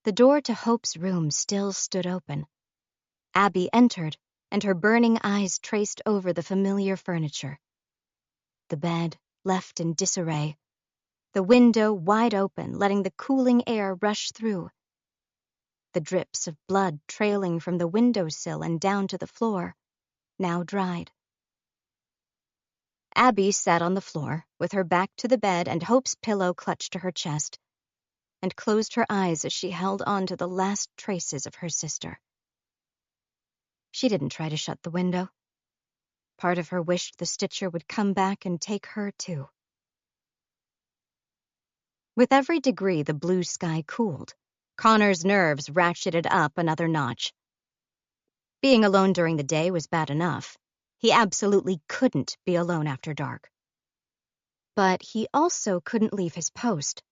The door to Hope's room still stood open. Abby entered, and her burning eyes traced over the familiar furniture. The bed, left in disarray. The window wide open, letting the cooling air rush through. The drips of blood trailing from the windowsill and down to the floor, now dried. Abby sat on the floor, with her back to the bed and Hope's pillow clutched to her chest, and closed her eyes as she held on to the last traces of her sister. She didn't try to shut the window. Part of her wished the Stitcher would come back and take her, too. With every degree the blue sky cooled, Connor's nerves ratcheted up another notch. Being alone during the day was bad enough. He absolutely couldn't be alone after dark. But he also couldn't leave his post,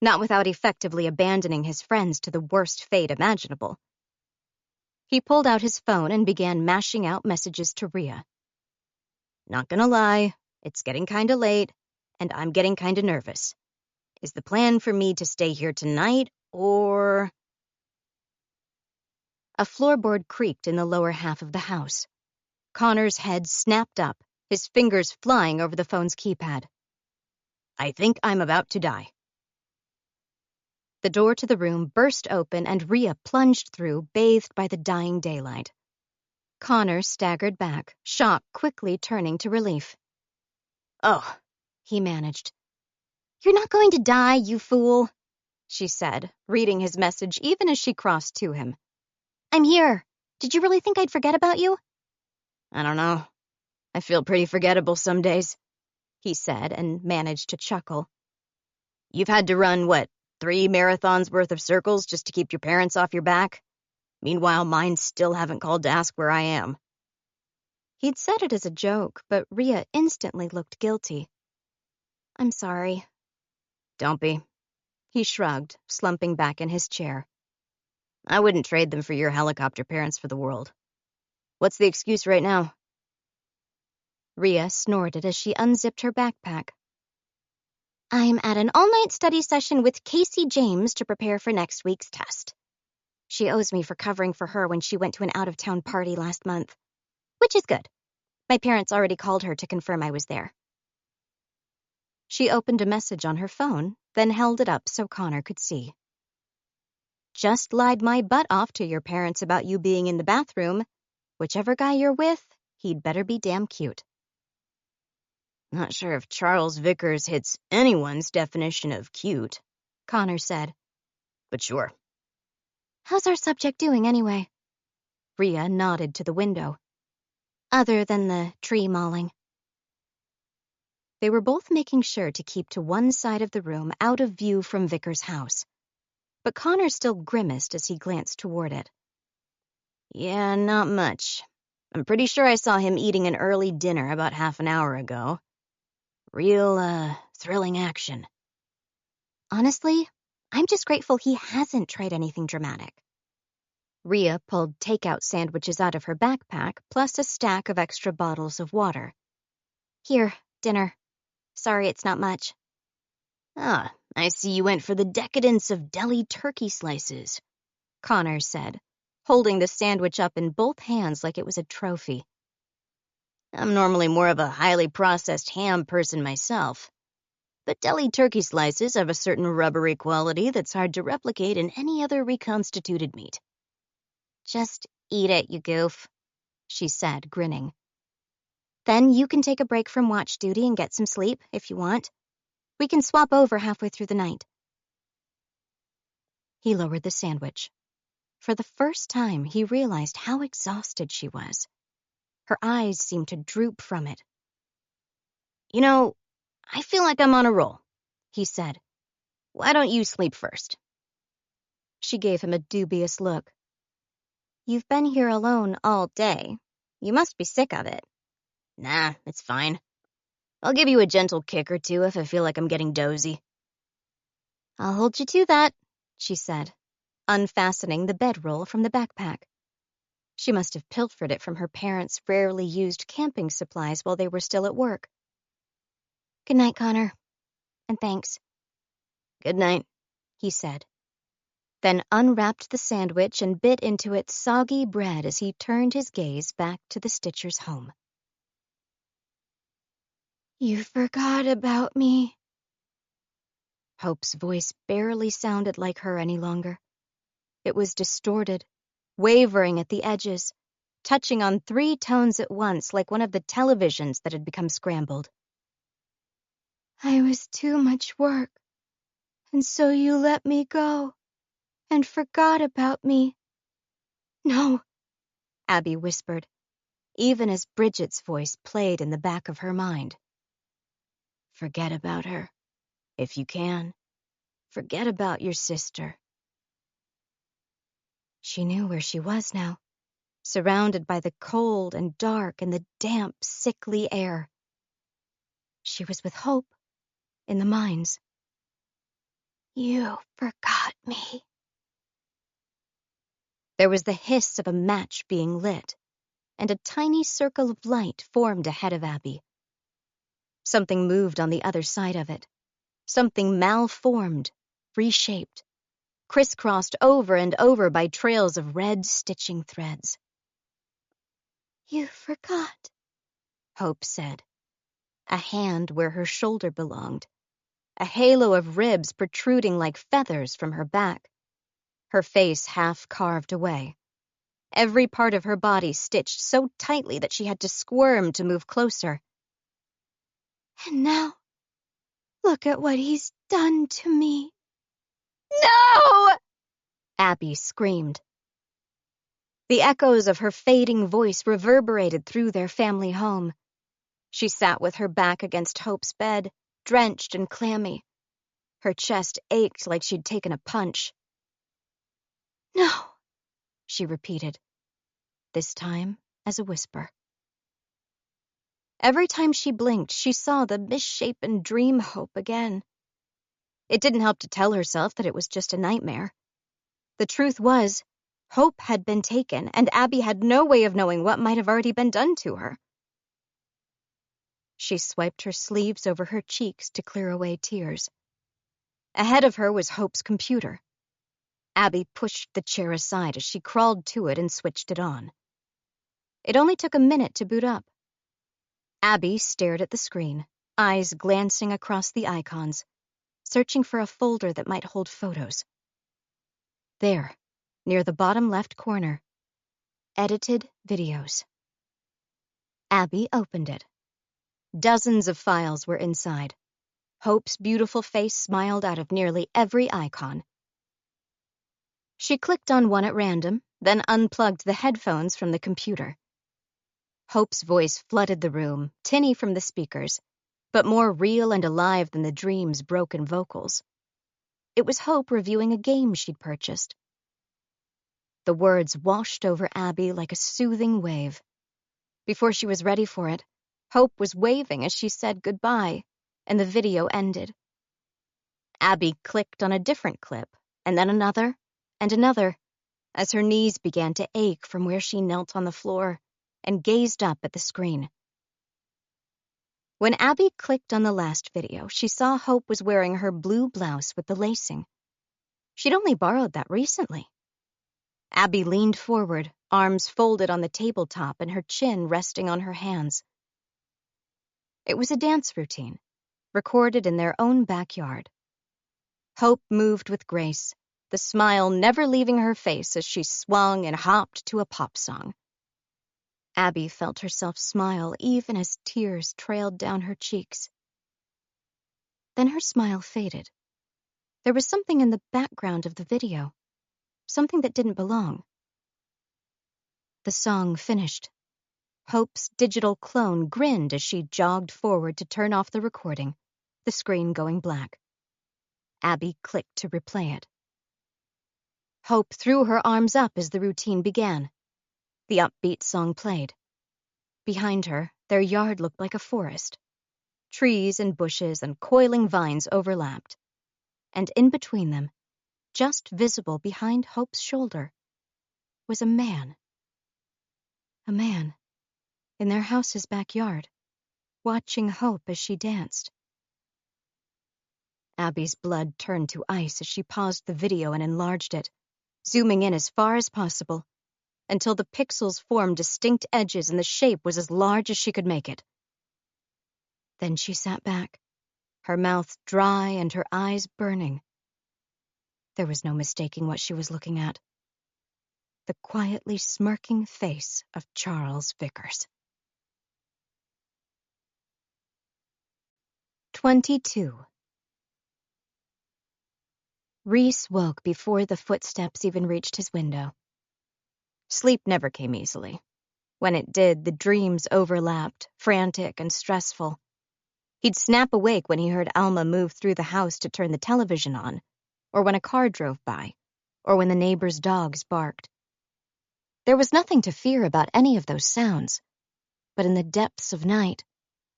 not without effectively abandoning his friends to the worst fate imaginable. He pulled out his phone and began mashing out messages to Rhea. Not gonna lie, it's getting kinda late, and I'm getting kinda nervous. Is the plan for me to stay here tonight, or... A floorboard creaked in the lower half of the house. Connor's head snapped up, his fingers flying over the phone's keypad. I think I'm about to die. The door to the room burst open and Rhea plunged through, bathed by the dying daylight. Connor staggered back, shock quickly turning to relief. Oh, he managed. You're not going to die, you fool, she said, reading his message even as she crossed to him. I'm here. Did you really think I'd forget about you? I don't know. I feel pretty forgettable some days, he said and managed to chuckle. You've had to run, 3 marathons worth of circles just to keep your parents off your back? Meanwhile, mine still haven't called to ask where I am. He'd said it as a joke, but Rhea instantly looked guilty. I'm sorry. Don't be. He shrugged, slumping back in his chair. I wouldn't trade them for your helicopter parents for the world. What's the excuse right now? Rhea snorted as she unzipped her backpack. I'm at an all-night study session with Casey James to prepare for next week's test. She owes me for covering for her when she went to an out-of-town party last month. Which is good. My parents already called her to confirm I was there. She opened a message on her phone, then held it up so Connor could see. Just lied my butt off to your parents about you being in the bathroom. Whichever guy you're with, he'd better be damn cute. Not sure if Charles Vickers hits anyone's definition of cute, Connor said. But sure. How's our subject doing anyway? Rhea nodded to the window. Other than the tree mauling. They were both making sure to keep to one side of the room out of view from Vickers' house. But Connor still grimaced as he glanced toward it. Yeah, not much. I'm pretty sure I saw him eating an early dinner about half an hour ago. Real, thrilling action. Honestly, I'm just grateful he hasn't tried anything dramatic. Rhea pulled takeout sandwiches out of her backpack, plus a stack of extra bottles of water. Here, dinner. Sorry it's not much. Ah, I see you went for the decadence of deli turkey slices, Connor said, holding the sandwich up in both hands like it was a trophy. I'm normally more of a highly processed ham person myself, but deli turkey slices have a certain rubbery quality that's hard to replicate in any other reconstituted meat. Just eat it, you goof, she said, grinning. Then you can take a break from watch duty and get some sleep, if you want. We can swap over halfway through the night. He lowered the sandwich. For the first time, he realized how exhausted she was. Her eyes seemed to droop from it. You know, I feel like I'm on a roll, he said. Why don't you sleep first? She gave him a dubious look. You've been here alone all day. You must be sick of it. Nah, it's fine. I'll give you a gentle kick or two if I feel like I'm getting dozy. I'll hold you to that, she said, unfastening the bedroll from the backpack. She must have pilfered it from her parents' rarely used camping supplies while they were still at work. Good night, Connor. And thanks. Good night, he said. then unwrapped the sandwich and bit into its soggy bread as he turned his gaze back to the Stitchers' home. "You forgot about me." Hope's voice barely sounded like her any longer. It was distorted, wavering at the edges, touching on 3 tones at once like one of the televisions that had become scrambled. "I was too much work, and so you let me go, and forgot about me." "No," Abby whispered, even as Bridget's voice played in the back of her mind. "Forget about her, if you can. Forget about your sister." She knew where she was now, surrounded by the cold and dark and the damp, sickly air. She was with Hope, in the mines. "You forgot me." There was the hiss of a match being lit, and a tiny circle of light formed ahead of Abby. Something moved on the other side of it. Something malformed, reshaped, crisscrossed over and over by trails of red stitching threads. "You forgot," Hope said, a hand where her shoulder belonged, a halo of ribs protruding like feathers from her back, her face half carved away, every part of her body stitched so tightly that she had to squirm to move closer. "And now, look at what he's done to me." "No!" Abby screamed. The echoes of her fading voice reverberated through their family home. She sat with her back against Hope's bed, drenched and clammy. Her chest ached like she'd taken a punch. "No," she repeated, this time as a whisper. Every time she blinked, she saw the misshapen dream Hope again. It didn't help to tell herself that it was just a nightmare. The truth was, Hope had been taken, and Abby had no way of knowing what might have already been done to her. She swiped her sleeves over her cheeks to clear away tears. Ahead of her was Hope's computer. Abby pushed the chair aside as she crawled to it and switched it on. It only took a minute to boot up. Abby stared at the screen, eyes glancing across the icons, searching for a folder that might hold photos. There, near the bottom left corner, edited videos. Abby opened it. Dozens of files were inside. Hope's beautiful face smiled out of nearly every icon. She clicked on one at random, then unplugged the headphones from the computer. Hope's voice flooded the room, tinny from the speakers, but more real and alive than the dream's broken vocals. It was Hope reviewing a game she'd purchased. The words washed over Abby like a soothing wave. Before she was ready for it, Hope was waving as she said goodbye, and the video ended. Abby clicked on a different clip, and then another, and another, as her knees began to ache from where she knelt on the floor and gazed up at the screen. When Abby clicked on the last video, she saw Hope was wearing her blue blouse with the lacing. She'd only borrowed that recently. Abby leaned forward, arms folded on the tabletop and her chin resting on her hands. It was a dance routine, recorded in their own backyard. Hope moved with grace, the smile never leaving her face as she swung and hopped to a pop song. Abby felt herself smile even as tears trailed down her cheeks. Then her smile faded. There was something in the background of the video, something that didn't belong. The song finished. Hope's digital clone grinned as she jogged forward to turn off the recording, the screen going black. Abby clicked to replay it. Hope threw her arms up as the routine began. The upbeat song played. Behind her, their yard looked like a forest. Trees and bushes and coiling vines overlapped. And in between them, just visible behind Hope's shoulder, was a man. A man, in their house's backyard, watching Hope as she danced. Abby's blood turned to ice as she paused the video and enlarged it, zooming in as far as possible, until the pixels formed distinct edges and the shape was as large as she could make it. Then she sat back, her mouth dry and her eyes burning. There was no mistaking what she was looking at. The quietly smirking face of Charles Vickers. 22. Reese woke before the footsteps even reached his window. Sleep never came easily. When it did, the dreams overlapped, frantic and stressful. He'd snap awake when he heard Alma move through the house to turn the television on, or when a car drove by, or when the neighbors' dogs barked. There was nothing to fear about any of those sounds, but in the depths of night,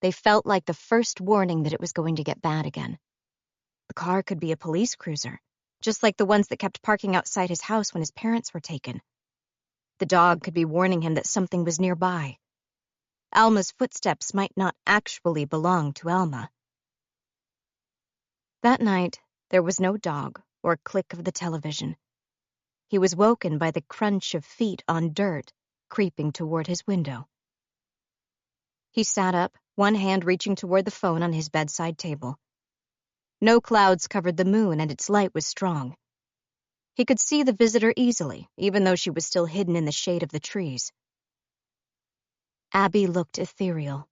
they felt like the first warning that it was going to get bad again. The car could be a police cruiser, just like the ones that kept parking outside his house when his parents were taken. The dog could be warning him that something was nearby. Alma's footsteps might not actually belong to Alma. That night, there was no dog or click of the television. He was woken by the crunch of feet on dirt creeping toward his window. He sat up, one hand reaching toward the phone on his bedside table. No clouds covered the moon, and its light was strong. He could see the visitor easily, even though she was still hidden in the shade of the trees. Abby looked ethereal,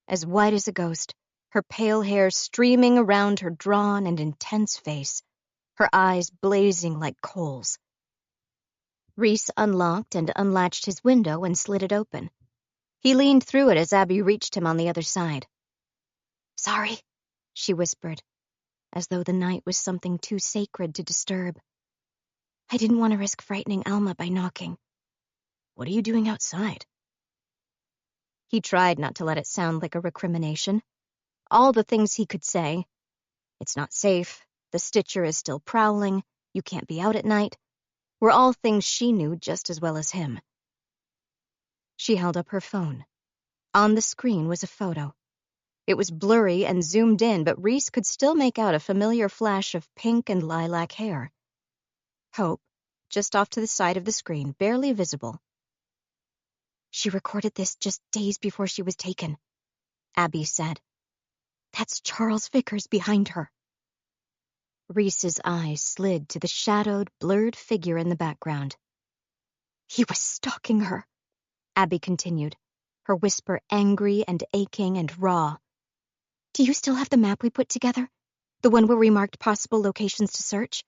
as white as a ghost, her pale hair streaming around her drawn and intense face, her eyes blazing like coals. Reese unlocked and unlatched his window and slid it open. He leaned through it as Abby reached him on the other side. "Sorry," she whispered, as though the night was something too sacred to disturb. "I didn't want to risk frightening Alma by knocking." "What are you doing outside?" He tried not to let it sound like a recrimination. All the things he could say. It's not safe, the Stitcher is still prowling, you can't be out at night, were all things she knew just as well as him. She held up her phone. On the screen was a photo. It was blurry and zoomed in, but Reese could still make out a familiar flash of pink and lilac hair. Hope, just off to the side of the screen, barely visible. "She recorded this just days before she was taken," Abby said. "That's Charles Vickers behind her." Reese's eyes slid to the shadowed, blurred figure in the background. "He was stalking her," Abby continued, her whisper angry and aching and raw. "Do you still have the map we put together? The one where we marked possible locations to search?"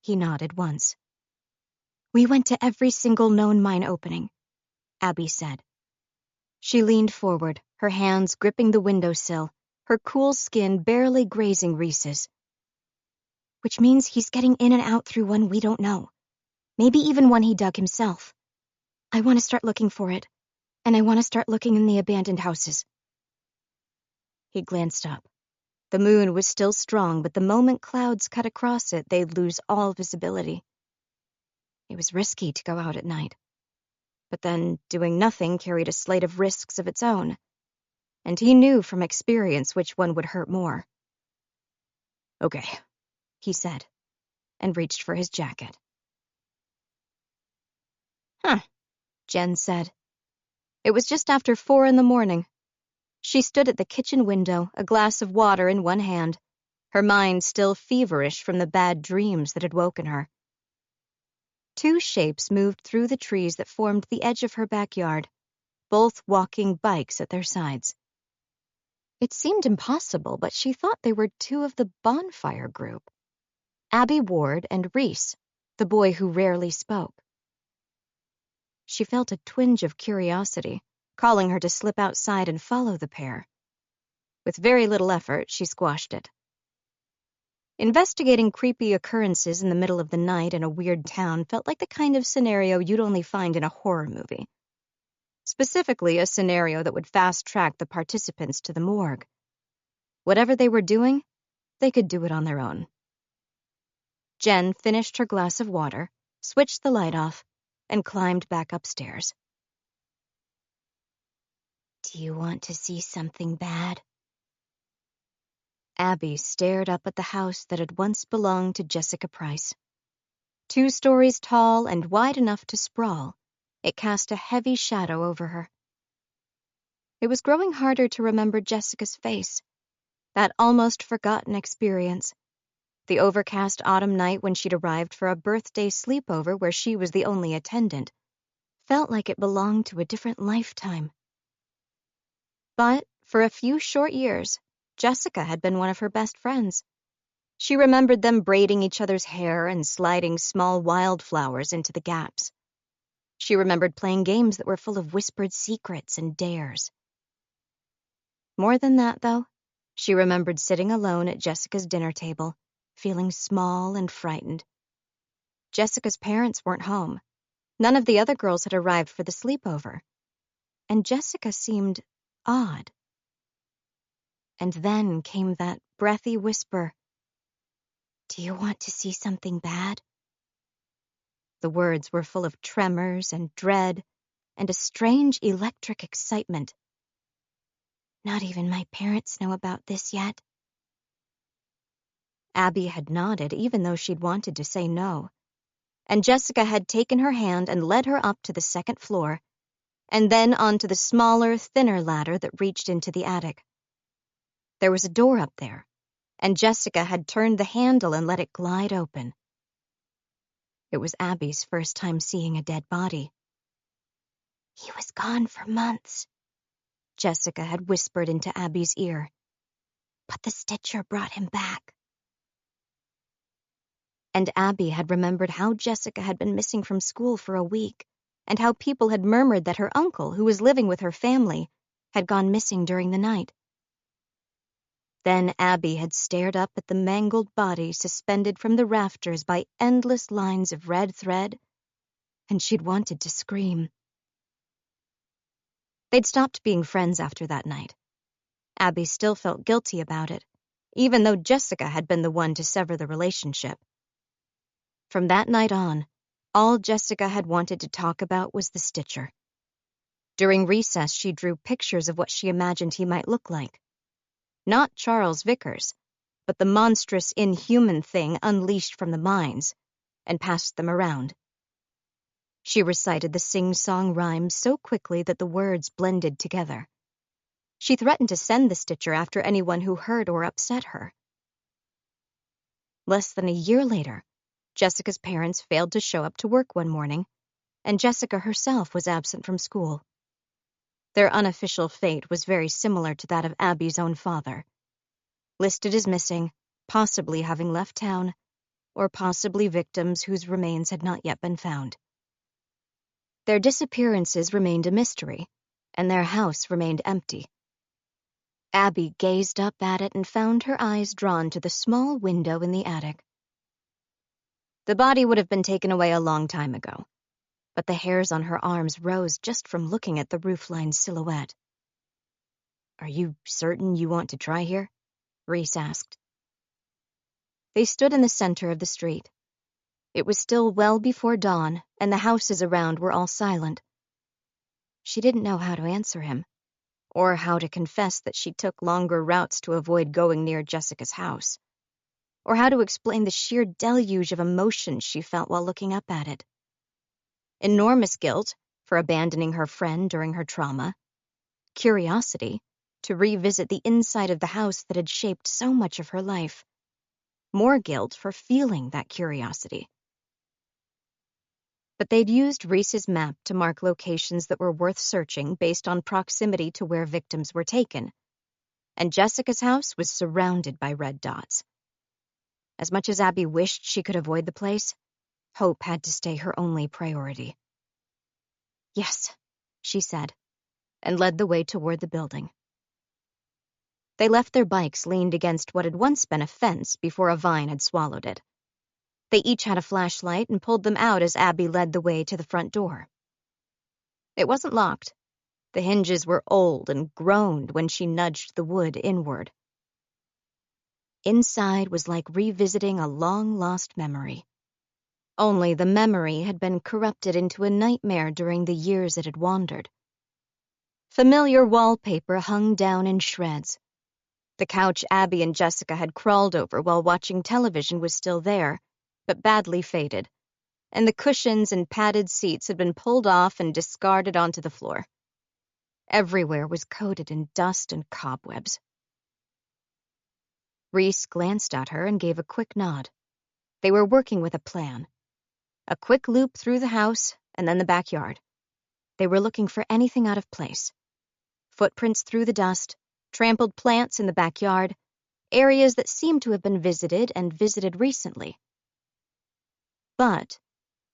He nodded once. "We went to every single known mine opening," Abby said. She leaned forward, her hands gripping the windowsill, her cool skin barely grazing Reese's. "Which means he's getting in and out through one we don't know. Maybe even one he dug himself. I want to start looking for it, and I want to start looking in the abandoned houses." He glanced up. The moon was still strong, but the moment clouds cut across it, they'd lose all visibility. It was risky to go out at night. But then doing nothing carried a slate of risks of its own, and he knew from experience which one would hurt more. "Okay," he said, and reached for his jacket. "Huh," Jen said. It was just after 4 a.m. She stood at the kitchen window, a glass of water in one hand, her mind still feverish from the bad dreams that had woken her. 2 shapes moved through the trees that formed the edge of her backyard, both walking bikes at their sides. It seemed impossible, but she thought they were 2 of the bonfire group. Abby Ward and Reese, the boy who rarely spoke. She felt a twinge of curiosity, calling her to slip outside and follow the pair. With very little effort, she squashed it. Investigating creepy occurrences in the middle of the night in a weird town felt like the kind of scenario you'd only find in a horror movie. Specifically, a scenario that would fast-track the participants to the morgue. Whatever they were doing, they could do it on their own. Jen finished her glass of water, switched the light off, and climbed back upstairs. "Do you want to see something bad?" Abby stared up at the house that had once belonged to Jessica Price. 2 stories tall and wide enough to sprawl, it cast a heavy shadow over her. It was growing harder to remember Jessica's face, that almost forgotten experience. The overcast autumn night when she'd arrived for a birthday sleepover where she was the only attendant felt like it belonged to a different lifetime. But for a few short years, Jessica had been one of her best friends. She remembered them braiding each other's hair and sliding small wildflowers into the gaps. She remembered playing games that were full of whispered secrets and dares. More than that, though, she remembered sitting alone at Jessica's dinner table, feeling small and frightened. Jessica's parents weren't home. None of the other girls had arrived for the sleepover. And Jessica seemed odd. And then came that breathy whisper, "Do you want to see something bad?" The words were full of tremors and dread and a strange electric excitement. "Not even my parents know about this yet." Abby had nodded even though she'd wanted to say no, and Jessica had taken her hand and led her up to the 2nd floor, and then onto the smaller, thinner ladder that reached into the attic. There was a door up there, and Jessica had turned the handle and let it glide open. It was Abby's first time seeing a dead body. "He was gone for months," Jessica had whispered into Abby's ear. "But the stitcher brought him back." And Abby had remembered how Jessica had been missing from school for a week, and how people had murmured that her uncle, who was living with her family, had gone missing during the night. Then Abby had stared up at the mangled body suspended from the rafters by endless lines of red thread, and she'd wanted to scream. They'd stopped being friends after that night. Abby still felt guilty about it, even though Jessica had been the one to sever the relationship. From that night on, all Jessica had wanted to talk about was the stitcher. During recess, she drew pictures of what she imagined he might look like. Not Charles Vickers, but the monstrous, inhuman thing unleashed from the mines, and passed them around. She recited the sing-song rhymes so quickly that the words blended together. She threatened to send the stitcher after anyone who hurt or upset her. Less than a year later, Jessica's parents failed to show up to work one morning, and Jessica herself was absent from school. Their unofficial fate was very similar to that of Abby's own father. Listed as missing, possibly having left town, or possibly victims whose remains had not yet been found. Their disappearances remained a mystery, and their house remained empty. Abby gazed up at it and found her eyes drawn to the small window in the attic. The body would have been taken away a long time ago, but the hairs on her arms rose just from looking at the roofline silhouette. "Are you certain you want to try here?" Reese asked. They stood in the center of the street. It was still well before dawn, and the houses around were all silent. She didn't know how to answer him, or how to confess that she took longer routes to avoid going near Jessica's house, or how to explain the sheer deluge of emotions she felt while looking up at it. Enormous guilt for abandoning her friend during her trauma, curiosity to revisit the inside of the house that had shaped so much of her life, more guilt for feeling that curiosity. But they'd used Reese's map to mark locations that were worth searching based on proximity to where victims were taken, and Jessica's house was surrounded by red dots. As much as Abby wished she could avoid the place, hope had to stay her only priority. "Yes," she said, and led the way toward the building. They left their bikes leaned against what had once been a fence before a vine had swallowed it. They each had a flashlight and pulled them out as Abby led the way to the front door. It wasn't locked. The hinges were old and groaned when she nudged the wood inward. Inside was like revisiting a long-lost memory. Only the memory had been corrupted into a nightmare during the years it had wandered. Familiar wallpaper hung down in shreds. The couch Abby and Jessica had crawled over while watching television was still there, but badly faded, and the cushions and padded seats had been pulled off and discarded onto the floor. Everywhere was coated in dust and cobwebs. Reese glanced at her and gave a quick nod. They were working with a plan. A quick loop through the house and then the backyard. They were looking for anything out of place. Footprints through the dust, trampled plants in the backyard, areas that seemed to have been visited and visited recently. But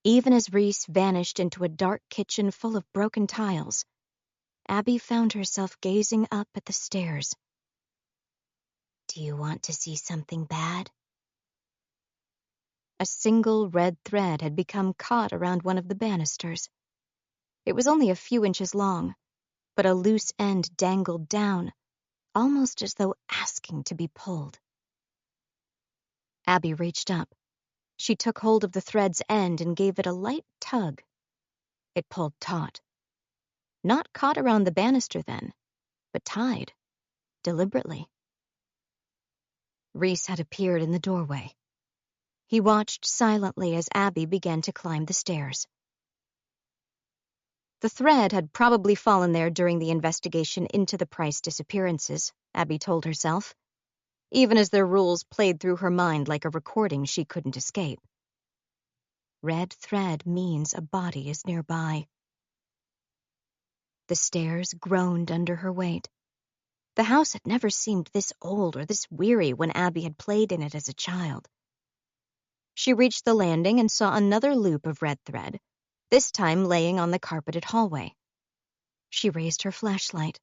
even as Reese vanished into a dark kitchen full of broken tiles, Abby found herself gazing up at the stairs. Do you want to see something bad? A single red thread had become caught around one of the banisters. It was only a few inches long, but a loose end dangled down, almost as though asking to be pulled. Abby reached up. She took hold of the thread's end and gave it a light tug. It pulled taut. Not caught around the banister then, but tied, deliberately. Reese had appeared in the doorway. He watched silently as Abby began to climb the stairs. The thread had probably fallen there during the investigation into the Price disappearances, Abby told herself, even as their rules played through her mind like a recording she couldn't escape. Red thread means a body is nearby. The stairs groaned under her weight. The house had never seemed this old or this weary when Abby had played in it as a child. She reached the landing and saw another loop of red thread, this time laying on the carpeted hallway. She raised her flashlight.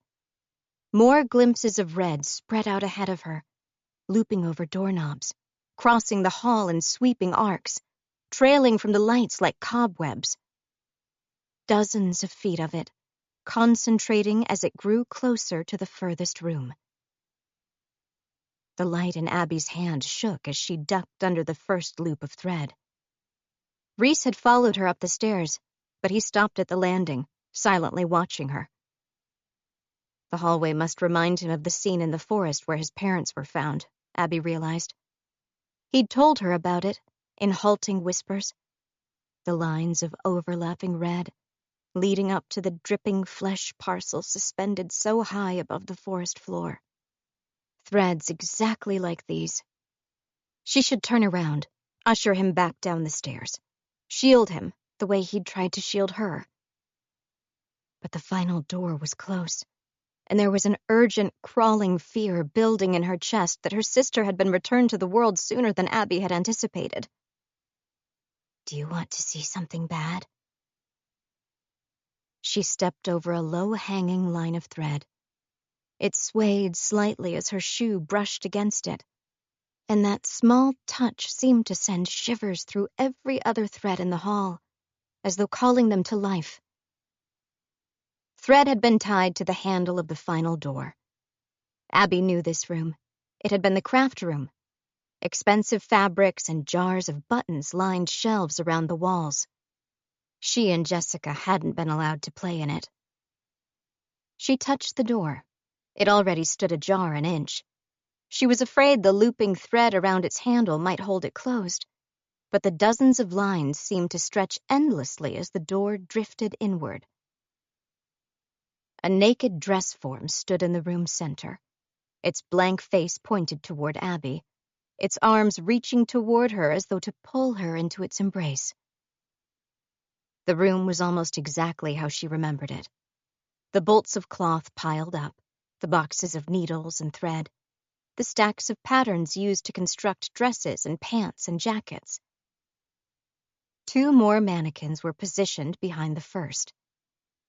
More glimpses of red spread out ahead of her, looping over doorknobs, crossing the hall in sweeping arcs, trailing from the lights like cobwebs. Dozens of feet of it, concentrating as it grew closer to the furthest room. The light in Abby's hand shook as she ducked under the first loop of thread. Reese had followed her up the stairs, but he stopped at the landing, silently watching her. The hallway must remind him of the scene in the forest where his parents were found, Abby realized. He'd told her about it, in halting whispers. The lines of overlapping red, leading up to the dripping flesh parcel suspended so high above the forest floor. Threads exactly like these. She should turn around, usher him back down the stairs, shield him the way he'd tried to shield her. But the final door was close, and there was an urgent, crawling fear building in her chest that her sister had been returned to the world sooner than Abby had anticipated. Do you want to see something bad? She stepped over a low-hanging line of thread. It swayed slightly as her shoe brushed against it, and that small touch seemed to send shivers through every other thread in the hall, as though calling them to life. Thread had been tied to the handle of the final door. Abby knew this room. It had been the craft room. Expensive fabrics and jars of buttons lined shelves around the walls. She and Jessica hadn't been allowed to play in it. She touched the door. It already stood ajar an inch. She was afraid the looping thread around its handle might hold it closed, but the dozens of lines seemed to stretch endlessly as the door drifted inward. A naked dress form stood in the room's center, its blank face pointed toward Abby, its arms reaching toward her as though to pull her into its embrace. The room was almost exactly how she remembered it. The bolts of cloth piled up, the boxes of needles and thread, the stacks of patterns used to construct dresses and pants and jackets. 2 more mannequins were positioned behind the first.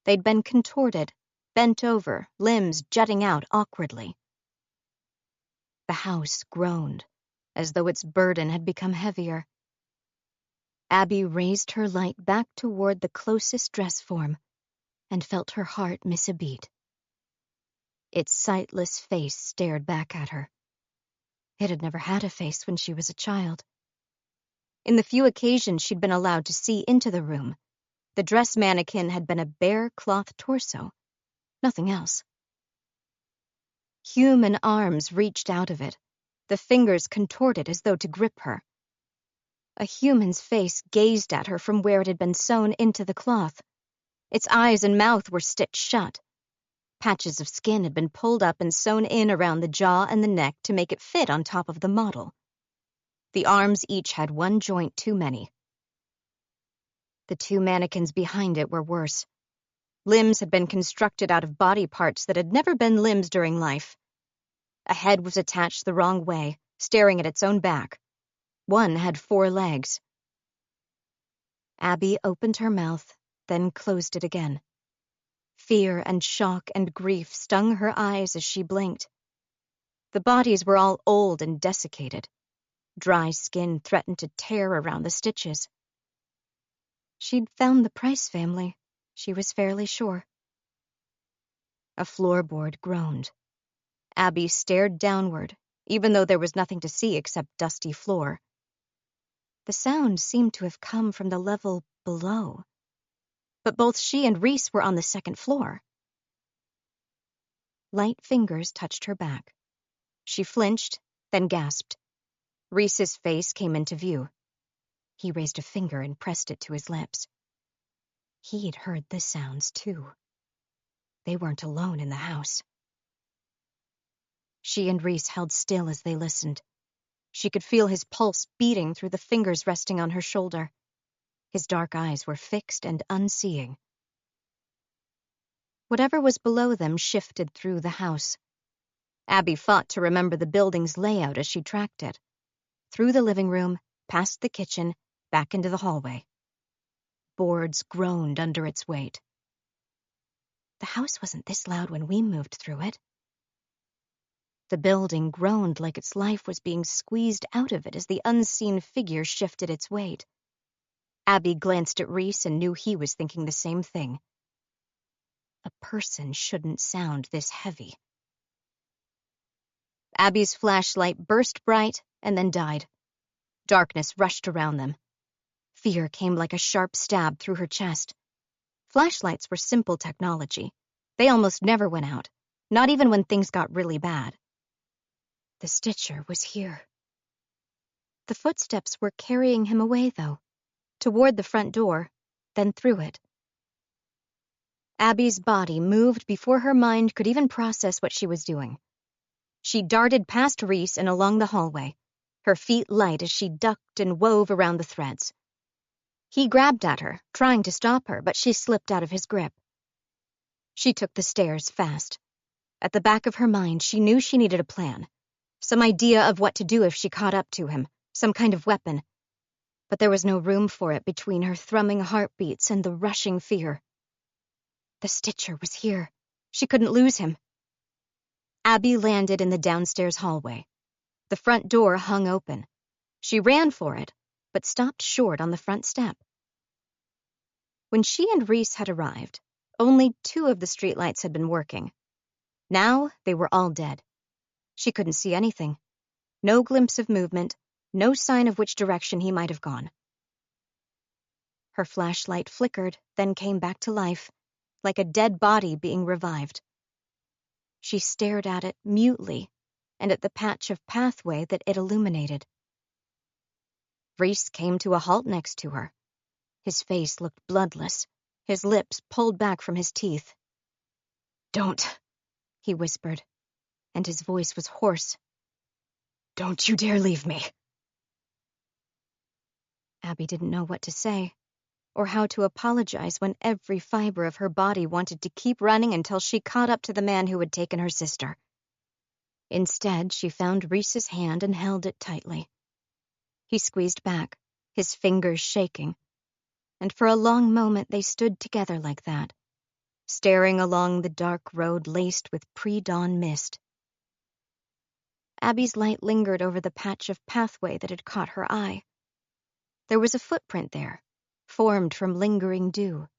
They'd been contorted, bent over, limbs jutting out awkwardly. The house groaned, as though its burden had become heavier. Abby raised her light back toward the closest dress form and felt her heart miss a beat. Its sightless face stared back at her. It had never had a face when she was a child. In the few occasions she'd been allowed to see into the room, the dress mannequin had been a bare cloth torso, nothing else. Human arms reached out of it, the fingers contorted as though to grip her. A human's face gazed at her from where it had been sewn into the cloth. Its eyes and mouth were stitched shut. Patches of skin had been pulled up and sewn in around the jaw and the neck to make it fit on top of the model. The arms each had one joint too many. The two mannequins behind it were worse. Limbs had been constructed out of body parts that had never been limbs during life. A head was attached the wrong way, staring at its own back. One had 4 legs. Abby opened her mouth, then closed it again. Fear and shock and grief stung her eyes as she blinked. The bodies were all old and desiccated. Dry skin threatened to tear around the stitches. She'd found the Price family, she was fairly sure. A floorboard groaned. Abby stared downward, even though there was nothing to see except dusty floor. The sound seemed to have come from the level below, but both she and Reese were on the 2nd floor. Light fingers touched her back. She flinched, then gasped. Reese's face came into view. He raised a finger and pressed it to his lips. He'd heard the sounds, too. They weren't alone in the house. She and Reese held still as they listened. She could feel his pulse beating through the fingers resting on her shoulder. His dark eyes were fixed and unseeing. Whatever was below them shifted through the house. Abby fought to remember the building's layout as she tracked it. Through the living room, past the kitchen, back into the hallway. Boards groaned under its weight. The house wasn't this loud when we moved through it. The building groaned like its life was being squeezed out of it as the unseen figure shifted its weight. Abby glanced at Reese and knew he was thinking the same thing. A person shouldn't sound this heavy. Abby's flashlight burst bright and then died. Darkness rushed around them. Fear came like a sharp stab through her chest. Flashlights were simple technology. They almost never went out, not even when things got really bad. The Stitcher was here. The footsteps were carrying him away, though, toward the front door, then through it. Abby's body moved before her mind could even process what she was doing. She darted past Reese and along the hallway, her feet light as she ducked and wove around the threads. He grabbed at her, trying to stop her, but she slipped out of his grip. She took the stairs fast. At the back of her mind, she knew she needed a plan, some idea of what to do if she caught up to him, some kind of weapon. But there was no room for it between her thrumming heartbeats and the rushing fear. The Stitcher was here. She couldn't lose him. Abby landed in the downstairs hallway. The front door hung open. She ran for it, but stopped short on the front step. When she and Reese had arrived, only 2 of the streetlights had been working. Now they were all dead. She couldn't see anything. No glimpse of movement, no sign of which direction he might have gone. Her flashlight flickered, then came back to life, like a dead body being revived. She stared at it mutely and at the patch of pathway that it illuminated. Reese came to a halt next to her. His face looked bloodless, his lips pulled back from his teeth. "Don't," he whispered, and his voice was hoarse. "Don't you dare leave me." Abby didn't know what to say, or how to apologize when every fiber of her body wanted to keep running until she caught up to the man who had taken her sister. Instead, she found Reese's hand and held it tightly. He squeezed back, his fingers shaking, and for a long moment they stood together like that, staring along the dark road laced with pre-dawn mist. Abby's light lingered over the patch of pathway that had caught her eye. There was a footprint there, formed from lingering dew.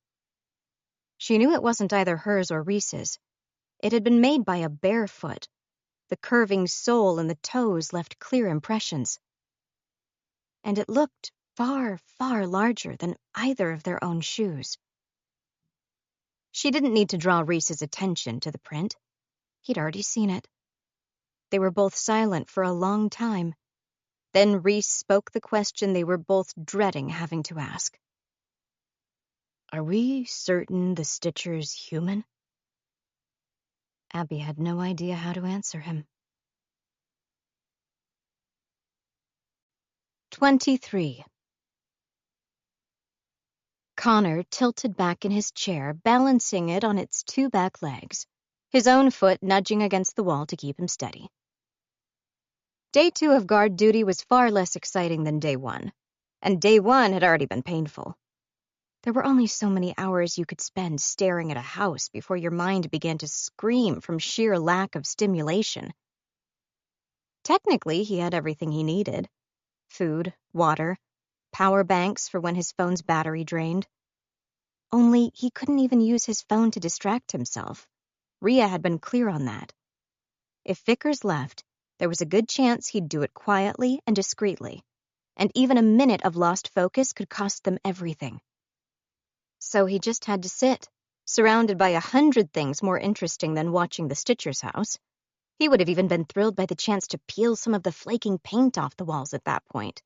She knew it wasn't either hers or Reese's. It had been made by a bare foot. The curving sole and the toes left clear impressions. And it looked far, far larger than either of their own shoes. She didn't need to draw Reese's attention to the print. He'd already seen it. They were both silent for a long time. Then Reese spoke the question they were both dreading having to ask. Are we certain the Stitcher's human? Abby had no idea how to answer him. 23. Connor tilted back in his chair, balancing it on its two back legs, his own foot nudging against the wall to keep him steady. Day 2 of guard duty was far less exciting than Day 1, and Day 1 had already been painful. There were only so many hours you could spend staring at a house before your mind began to scream from sheer lack of stimulation. Technically, he had everything he needed: food, water, power banks for when his phone's battery drained. Only he couldn't even use his phone to distract himself. Rhea had been clear on that. If Vickers left, there was a good chance he'd do it quietly and discreetly, and even a minute of lost focus could cost them everything. So he just had to sit, surrounded by 100 things more interesting than watching the Stitcher's house. He would have even been thrilled by the chance to peel some of the flaking paint off the walls at that point,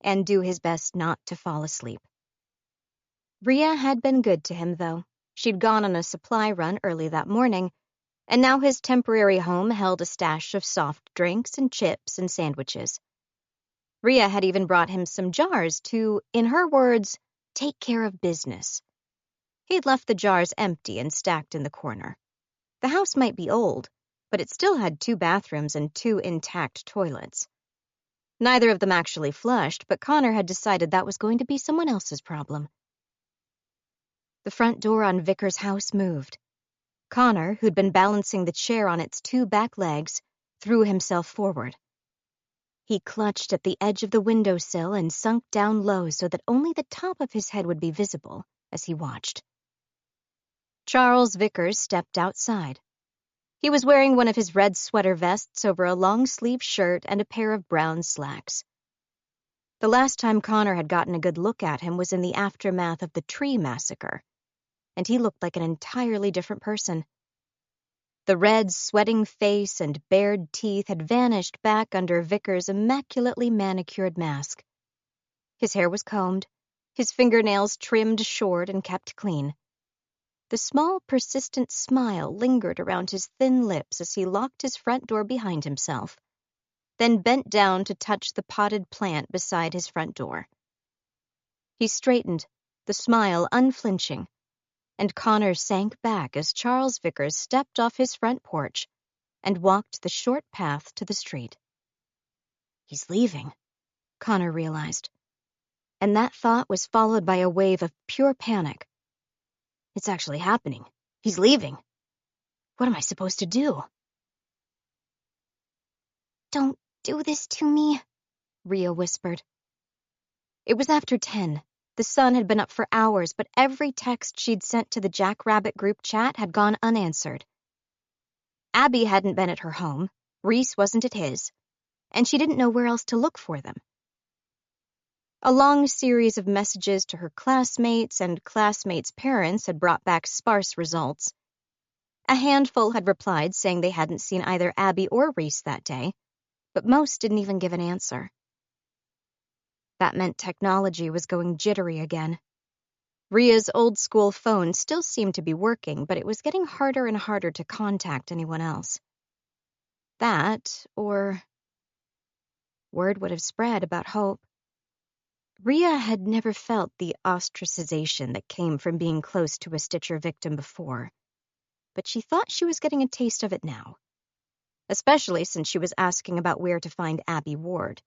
and do his best not to fall asleep. Rhea had been good to him, though. She'd gone on a supply run early that morning, and now his temporary home held a stash of soft drinks and chips and sandwiches. Rhea had even brought him some jars to, in her words, take care of business. He'd left the jars empty and stacked in the corner. The house might be old, but it still had 2 bathrooms and 2 intact toilets. Neither of them actually flushed, but Connor had decided that was going to be someone else's problem. The front door on Vickers' house moved. Connor, who'd been balancing the chair on its 2 back legs, threw himself forward. He clutched at the edge of the windowsill and sunk down low so that only the top of his head would be visible as he watched. Charles Vickers stepped outside. He was wearing one of his red sweater vests over a long-sleeved shirt and a pair of brown slacks. The last time Connor had gotten a good look at him was in the aftermath of the tree massacre, and he looked like an entirely different person. The red, sweating face and bared teeth had vanished back under Vickers' immaculately manicured mask. His hair was combed, his fingernails trimmed short and kept clean. The small, persistent smile lingered around his thin lips as he locked his front door behind himself, then bent down to touch the potted plant beside his front door. He straightened, the smile unflinching, and Connor sank back as Charles Vickers stepped off his front porch and walked the short path to the street. He's leaving, Connor realized, and that thought was followed by a wave of pure panic. It's actually happening. He's leaving. What am I supposed to do? Don't do this to me, Rhea whispered. It was after 10. The sun had been up for hours, but every text she'd sent to the Jackrabbit group chat had gone unanswered. Abby hadn't been at her home, Reese wasn't at his, and she didn't know where else to look for them. A long series of messages to her classmates and classmates' parents had brought back sparse results. A handful had replied saying they hadn't seen either Abby or Reese that day, but most didn't even give an answer. That meant technology was going jittery again. Rhea's old-school phone still seemed to be working, but it was getting harder and harder to contact anyone else. That, or word would have spread about Hope. Rhea had never felt the ostracization that came from being close to a Stitcher victim before, but she thought she was getting a taste of it now, especially since she was asking about where to find Abby Ward.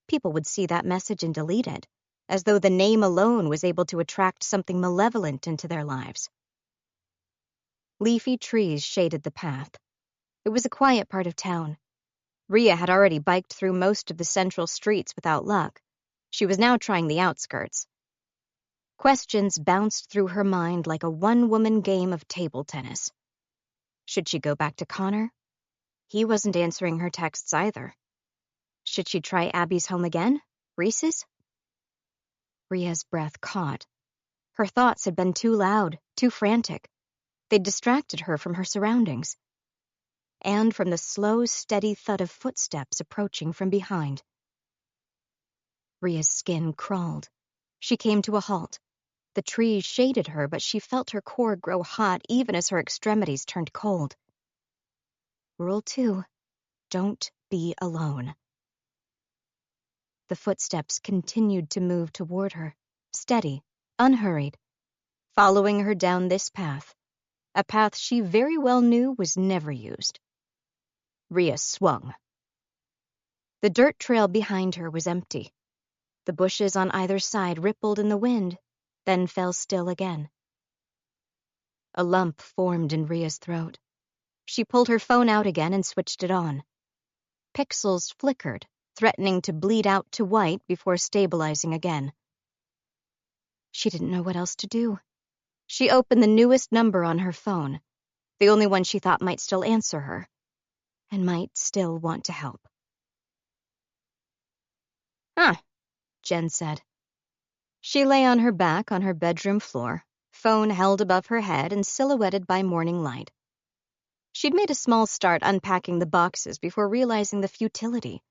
People would see that message and delete it, as though the name alone was able to attract something malevolent into their lives. Leafy trees shaded the path. It was a quiet part of town. Rhea had already biked through most of the central streets without luck. She was now trying the outskirts. Questions bounced through her mind like a one-woman game of table tennis. Should she go back to Connor? He wasn't answering her texts either. Should she try Abby's home again? Reese's? Rhea's breath caught. Her thoughts had been too loud, too frantic. They'd distracted her from her surroundings. and from the slow, steady thud of footsteps approaching from behind. Ria's skin crawled. She came to a halt. The trees shaded her, but she felt her core grow hot even as her extremities turned cold. Rule 2. Don't be alone. The footsteps continued to move toward her, steady, unhurried, following her down this path, a path she very well knew was never used. Ria swung. The dirt trail behind her was empty. The bushes on either side rippled in the wind, then fell still again. A lump formed in Ria's throat. She pulled her phone out again and switched it on. Pixels flickered, threatening to bleed out to white before stabilizing again. She didn't know what else to do. She opened the newest number on her phone, the only one she thought might still answer her, and might still want to help. "Huh," Jen said. She lay on her back on her bedroom floor, phone held above her head and silhouetted by morning light. She'd made a small start unpacking the boxes before realizing the futility.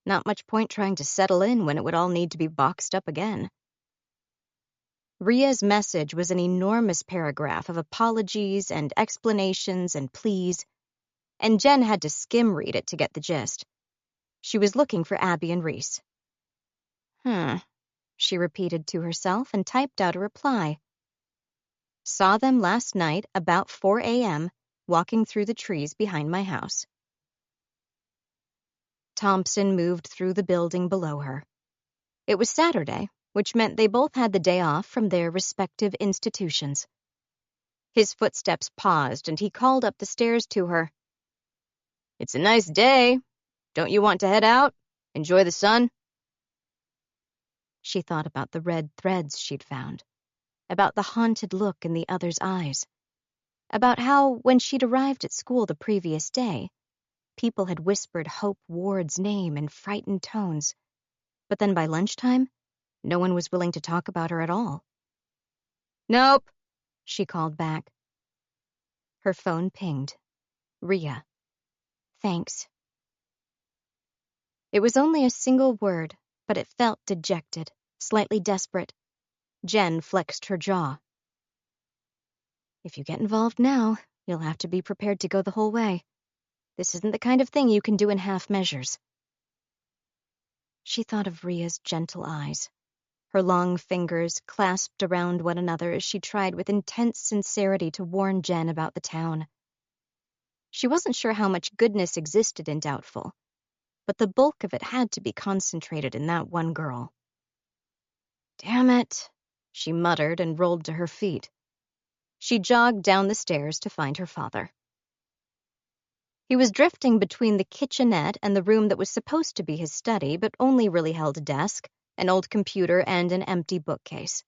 Not much point trying to settle in when it would all need to be boxed up again. Ria's message was an enormous paragraph of apologies and explanations and pleas, and Jen had to skim read it to get the gist. She was looking for Abby and Reese. She repeated to herself and typed out a reply. Saw them last night about 4 a.m., walking through the trees behind my house. Thompson moved through the building below her. It was Saturday, which meant they both had the day off from their respective institutions. His footsteps paused, and he called up the stairs to her. "It's a nice day. Don't you want to head out? Enjoy the sun?" She thought about the red threads she'd found, about the haunted look in the other's eyes, about how, when she'd arrived at school the previous day, people had whispered Hope Ward's name in frightened tones, but then by lunchtime, no one was willing to talk about her at all. "Nope," she called back. Her phone pinged. Ria. "Thanks." It was only a single word, but it felt dejected, slightly desperate. Jen flexed her jaw. "If you get involved now, you'll have to be prepared to go the whole way. This isn't the kind of thing you can do in half measures." She thought of Ria's gentle eyes, her long fingers clasped around one another as she tried with intense sincerity to warn Jen about the town. She wasn't sure how much goodness existed in Doubtful, but the bulk of it had to be concentrated in that one girl. "Damn it," she muttered and rolled to her feet. She jogged down the stairs to find her father. He was drifting between the kitchenette and the room that was supposed to be his study, but only really held a desk, an old computer, and an empty bookcase.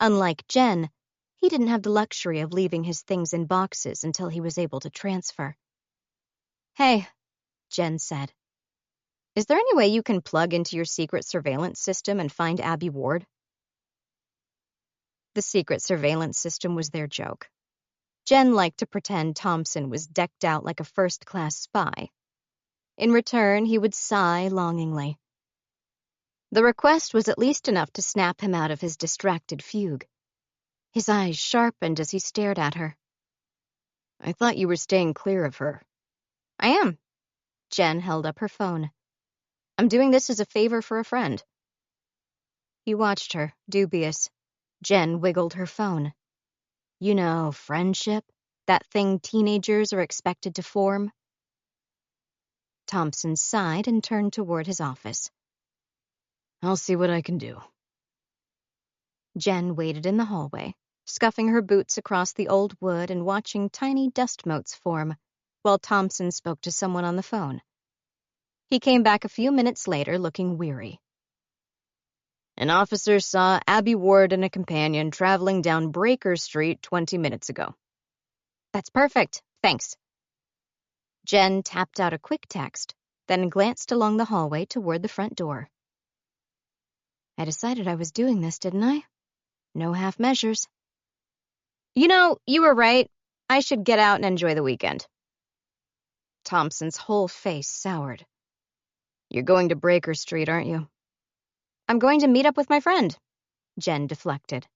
Unlike Jen, he didn't have the luxury of leaving his things in boxes until he was able to transfer. "Hey," Jen said. "Is there any way you can plug into your secret surveillance system and find Abby Ward?" The secret surveillance system was their joke. Jen liked to pretend Thompson was decked out like a first-class spy. In return, he would sigh longingly. The request was at least enough to snap him out of his distracted fugue. His eyes sharpened as he stared at her. "I thought you were staying clear of her." "I am." Jen held up her phone. "I'm doing this as a favor for a friend." He watched her, dubious. Jen wiggled her phone. "You know, friendship, that thing teenagers are expected to form." Thompson sighed and turned toward his office. "I'll see what I can do." Jen waited in the hallway, scuffing her boots across the old wood and watching tiny dust motes form, while Thompson spoke to someone on the phone. He came back a few minutes later looking weary. "An officer saw Abby Ward and a companion traveling down Breaker Street 20 minutes ago." "That's perfect, thanks." Jen tapped out a quick text, then glanced along the hallway toward the front door. "I decided I was doing this, didn't I? No half measures." "You know, you were right. I should get out and enjoy the weekend." Thompson's whole face soured. You're going to Breaker Street, aren't you? I'm going to meet up with my friend, Jen deflected.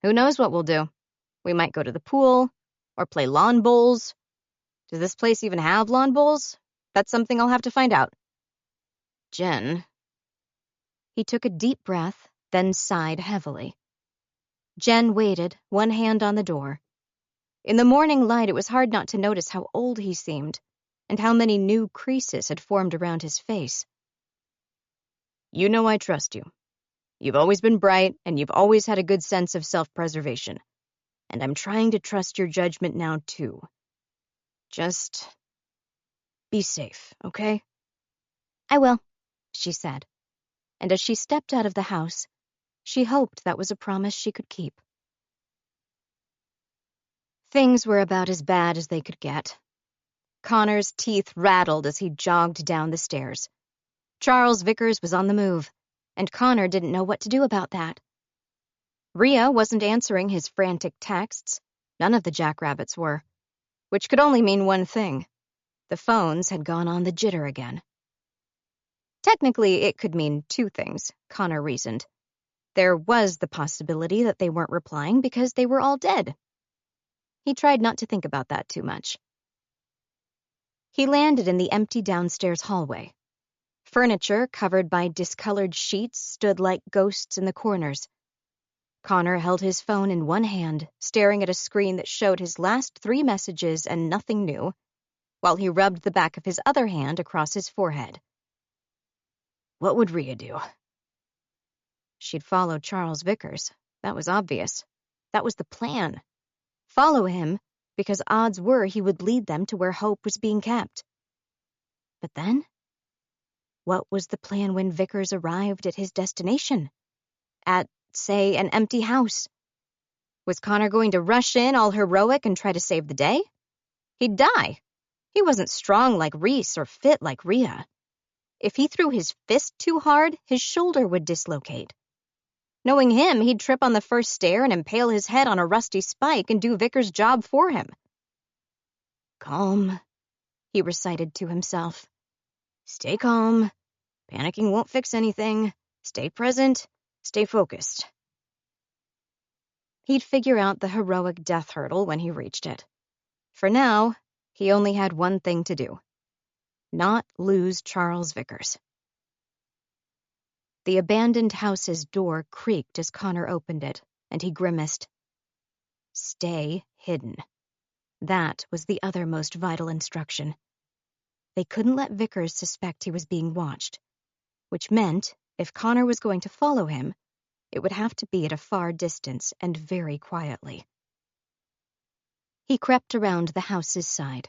Who knows what we'll do? We might go to the pool, or play lawn bowls. Does this place even have lawn bowls? That's something I'll have to find out. Jen. He took a deep breath, then sighed heavily. Jen waited, one hand on the door. In the morning light, it was hard not to notice how old he seemed, and how many new creases had formed around his face. You know I trust you. You've always been bright, and you've always had a good sense of self-preservation. And I'm trying to trust your judgment now, too. Just be safe, okay? I will, she said, and as she stepped out of the house, she hoped that was a promise she could keep. Things were about as bad as they could get. Connor's teeth rattled as he jogged down the stairs. Charles Vickers was on the move, and Connor didn't know what to do about that. Rhea wasn't answering his frantic texts. None of the jackrabbits were, which could only mean one thing. The phones had gone on the jitter again. Technically, it could mean two things, Connor reasoned. There was the possibility that they weren't replying because they were all dead. He tried not to think about that too much. He landed in the empty downstairs hallway. Furniture covered by discolored sheets stood like ghosts in the corners. Connor held his phone in one hand, staring at a screen that showed his last 3 messages and nothing new, while he rubbed the back of his other hand across his forehead. What would Rhea do? She'd follow Charles Vickers. That was obvious. That was the plan. Follow him, because odds were he would lead them to where Hope was being kept. But then? What was the plan when Vickers arrived at his destination? At, say, an empty house? Was Connor going to rush in all heroic and try to save the day? He'd die. He wasn't strong like Reese or fit like Rhea. If he threw his fist too hard, his shoulder would dislocate. Knowing him, he'd trip on the first stair and impale his head on a rusty spike and do Vickers' job for him. Calm, he recited to himself. Stay calm. Panicking won't fix anything. Stay present. Stay focused. He'd figure out the heroic death hurdle when he reached it. For now, he only had one thing to do. Not lose Charles Vickers. The abandoned house's door creaked as Connor opened it, and he grimaced. Stay hidden. That was the other most vital instruction. They couldn't let Vickers suspect he was being watched, which meant, if Connor was going to follow him, it would have to be at a far distance and very quietly. He crept around the house's side.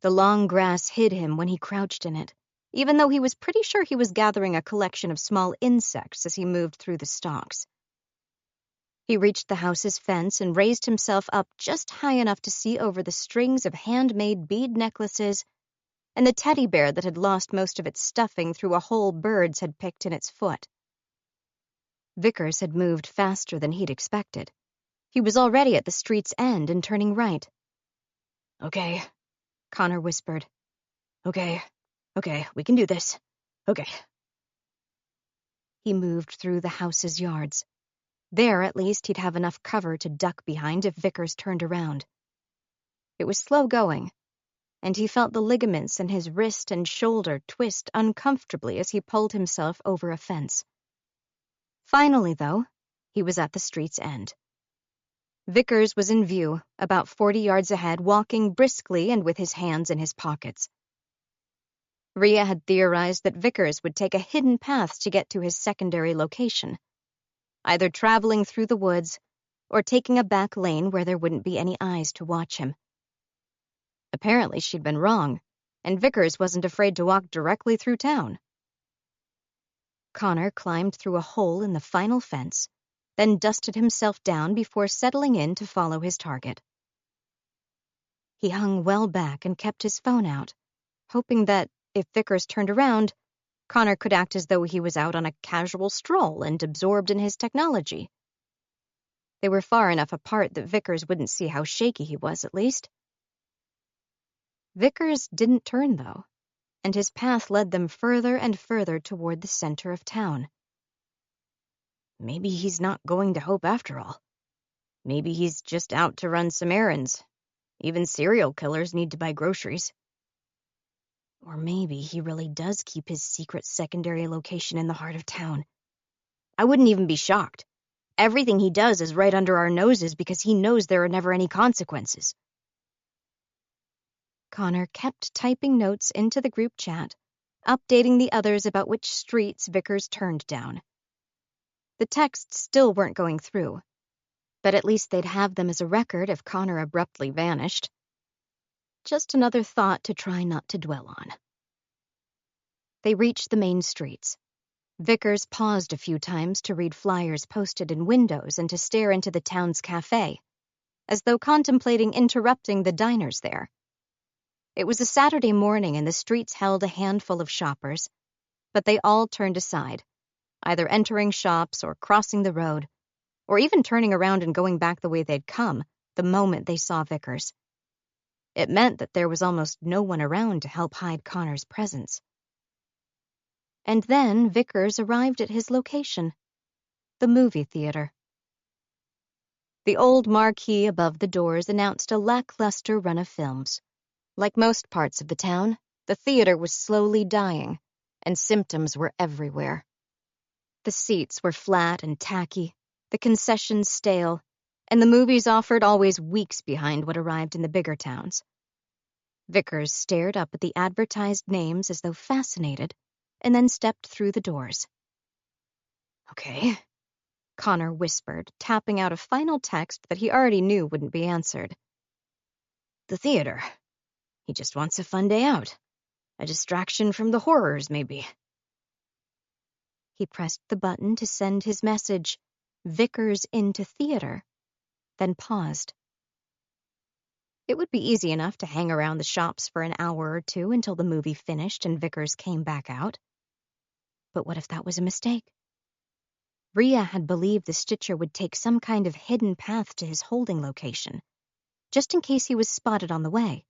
The long grass hid him when he crouched in it, even though he was pretty sure he was gathering a collection of small insects as he moved through the stalks. He reached the house's fence and raised himself up just high enough to see over the strings of handmade bead necklaces and the teddy bear that had lost most of its stuffing through a hole birds had picked in its foot. Vickers had moved faster than he'd expected. He was already at the street's end and turning right. Okay, Connor whispered. Okay, we can do this. Okay. He moved through the house's yards. There, at least, he'd have enough cover to duck behind if Vickers turned around. It was slow going, and he felt the ligaments in his wrist and shoulder twist uncomfortably as he pulled himself over a fence. Finally, though, he was at the street's end. Vickers was in view, about 40 yards ahead, walking briskly and with his hands in his pockets. Rhea had theorized that Vickers would take a hidden path to get to his secondary location, either traveling through the woods or taking a back lane where there wouldn't be any eyes to watch him. Apparently she'd been wrong, and Vickers wasn't afraid to walk directly through town. Connor climbed through a hole in the final fence, then dusted himself down before settling in to follow his target. He hung well back and kept his phone out, hoping that, if Vickers turned around, Connor could act as though he was out on a casual stroll and absorbed in his technology. They were far enough apart that Vickers wouldn't see how shaky he was, at least. Vickers didn't turn, though, and his path led them further and further toward the center of town. Maybe he's not going to Hope after all. Maybe he's just out to run some errands. Even serial killers need to buy groceries. Or maybe he really does keep his secret secondary location in the heart of town. I wouldn't even be shocked. Everything he does is right under our noses because he knows there are never any consequences. Connor kept typing notes into the group chat, updating the others about which streets Vickers turned down. The texts still weren't going through, but at least they'd have them as a record if Connor abruptly vanished. Just another thought to try not to dwell on. They reached the main streets. Vickers paused a few times to read flyers posted in windows and to stare into the town's cafe, as though contemplating interrupting the diners there. It was a Saturday morning and the streets held a handful of shoppers, but they all turned aside, either entering shops or crossing the road, or even turning around and going back the way they'd come the moment they saw Vickers. It meant that there was almost no one around to help hide Connor's presence. And then Vickers arrived at his location, the movie theater. The old marquee above the doors announced a lackluster run of films. Like most parts of the town, the theater was slowly dying, and symptoms were everywhere. The seats were flat and tacky, the concessions stale, and the movies offered always weeks behind what arrived in the bigger towns. Vickers stared up at the advertised names as though fascinated, and then stepped through the doors. Okay, Connor whispered, tapping out a final text that he already knew wouldn't be answered. The theater. He just wants a fun day out. A distraction from the horrors, maybe. He pressed the button to send his message, Vickers into theater, then paused. It would be easy enough to hang around the shops for an hour or two until the movie finished and Vickers came back out. But what if that was a mistake? Rhea had believed the Stitcher would take some kind of hidden path to his holding location, just in case he was spotted on the way.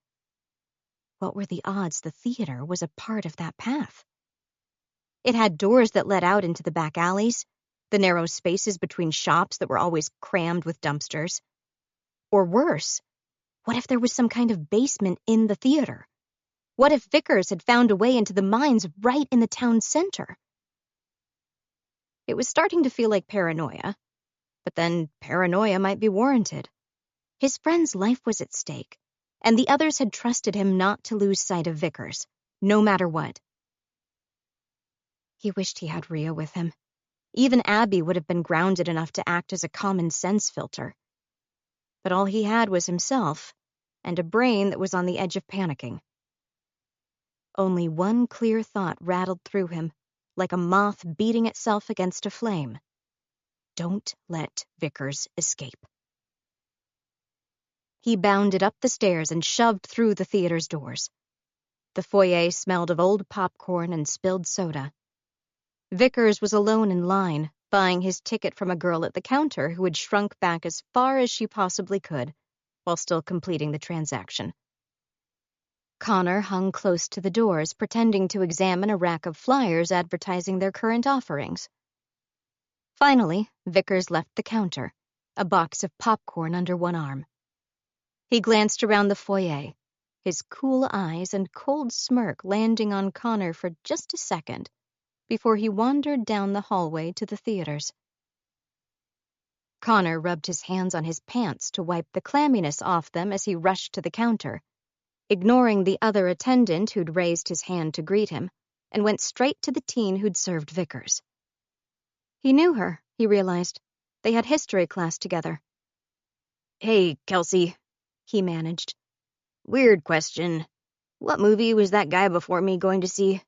What were the odds the theater was a part of that path? It had doors that led out into the back alleys, the narrow spaces between shops that were always crammed with dumpsters. Or worse, what if there was some kind of basement in the theater? What if Vickers had found a way into the mines right in the town center? It was starting to feel like paranoia, but then paranoia might be warranted. His friend's life was at stake, and the others had trusted him not to lose sight of Vickers, no matter what. He wished he had Rhea with him. Even Abby would have been grounded enough to act as a common sense filter. But all he had was himself, and a brain that was on the edge of panicking. Only one clear thought rattled through him, like a moth beating itself against a flame. Don't let Vickers escape. He bounded up the stairs and shoved through the theater's doors. The foyer smelled of old popcorn and spilled soda. Vickers was alone in line, buying his ticket from a girl at the counter who had shrunk back as far as she possibly could, while still completing the transaction. Connor hung close to the doors, pretending to examine a rack of flyers advertising their current offerings. Finally, Vickers left the counter, a box of popcorn under one arm. He glanced around the foyer, his cool eyes and cold smirk landing on Connor for just a second, before he wandered down the hallway to the theaters. Connor rubbed his hands on his pants to wipe the clamminess off them as he rushed to the counter, ignoring the other attendant who'd raised his hand to greet him, and went straight to the teen who'd served Vickers. He knew her, he realized. They had history class together. Hey, Kelsey, he managed. Weird question. What movie was that guy before me going to see?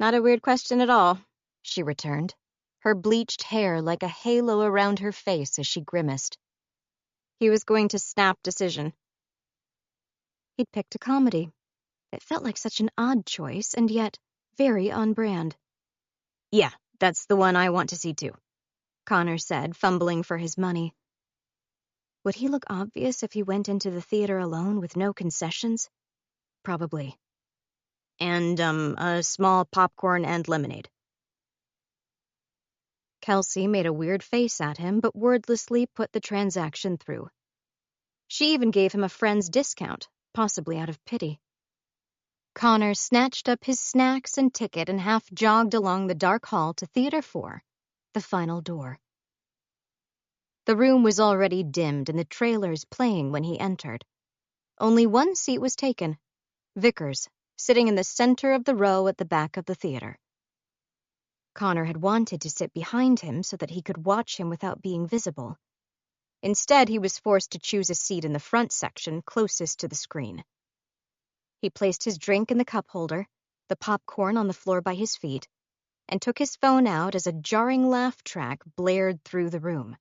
Not a weird question at all, she returned, her bleached hair like a halo around her face as she grimaced. He was going to Snap Decision. He'd picked a comedy. It felt like such an odd choice, and yet very on brand. Yeah, that's the one I want to see too, Connor said, fumbling for his money. Would he look obvious if he went into the theater alone with no concessions? probably. And, a small popcorn and lemonade. Kelsey made a weird face at him, but wordlessly put the transaction through. She even gave him a friend's discount, possibly out of pity. Connor snatched up his snacks and ticket and half jogged along the dark hall to Theater 4, the final door. The room was already dimmed and the trailers playing when he entered. Only one seat was taken, Vickers, sitting in the center of the row at the back of the theater. Connor had wanted to sit behind him so that he could watch him without being visible. Instead, he was forced to choose a seat in the front section closest to the screen. He placed his drink in the cup holder, the popcorn on the floor by his feet, and took his phone out as a jarring laugh track blared through the room.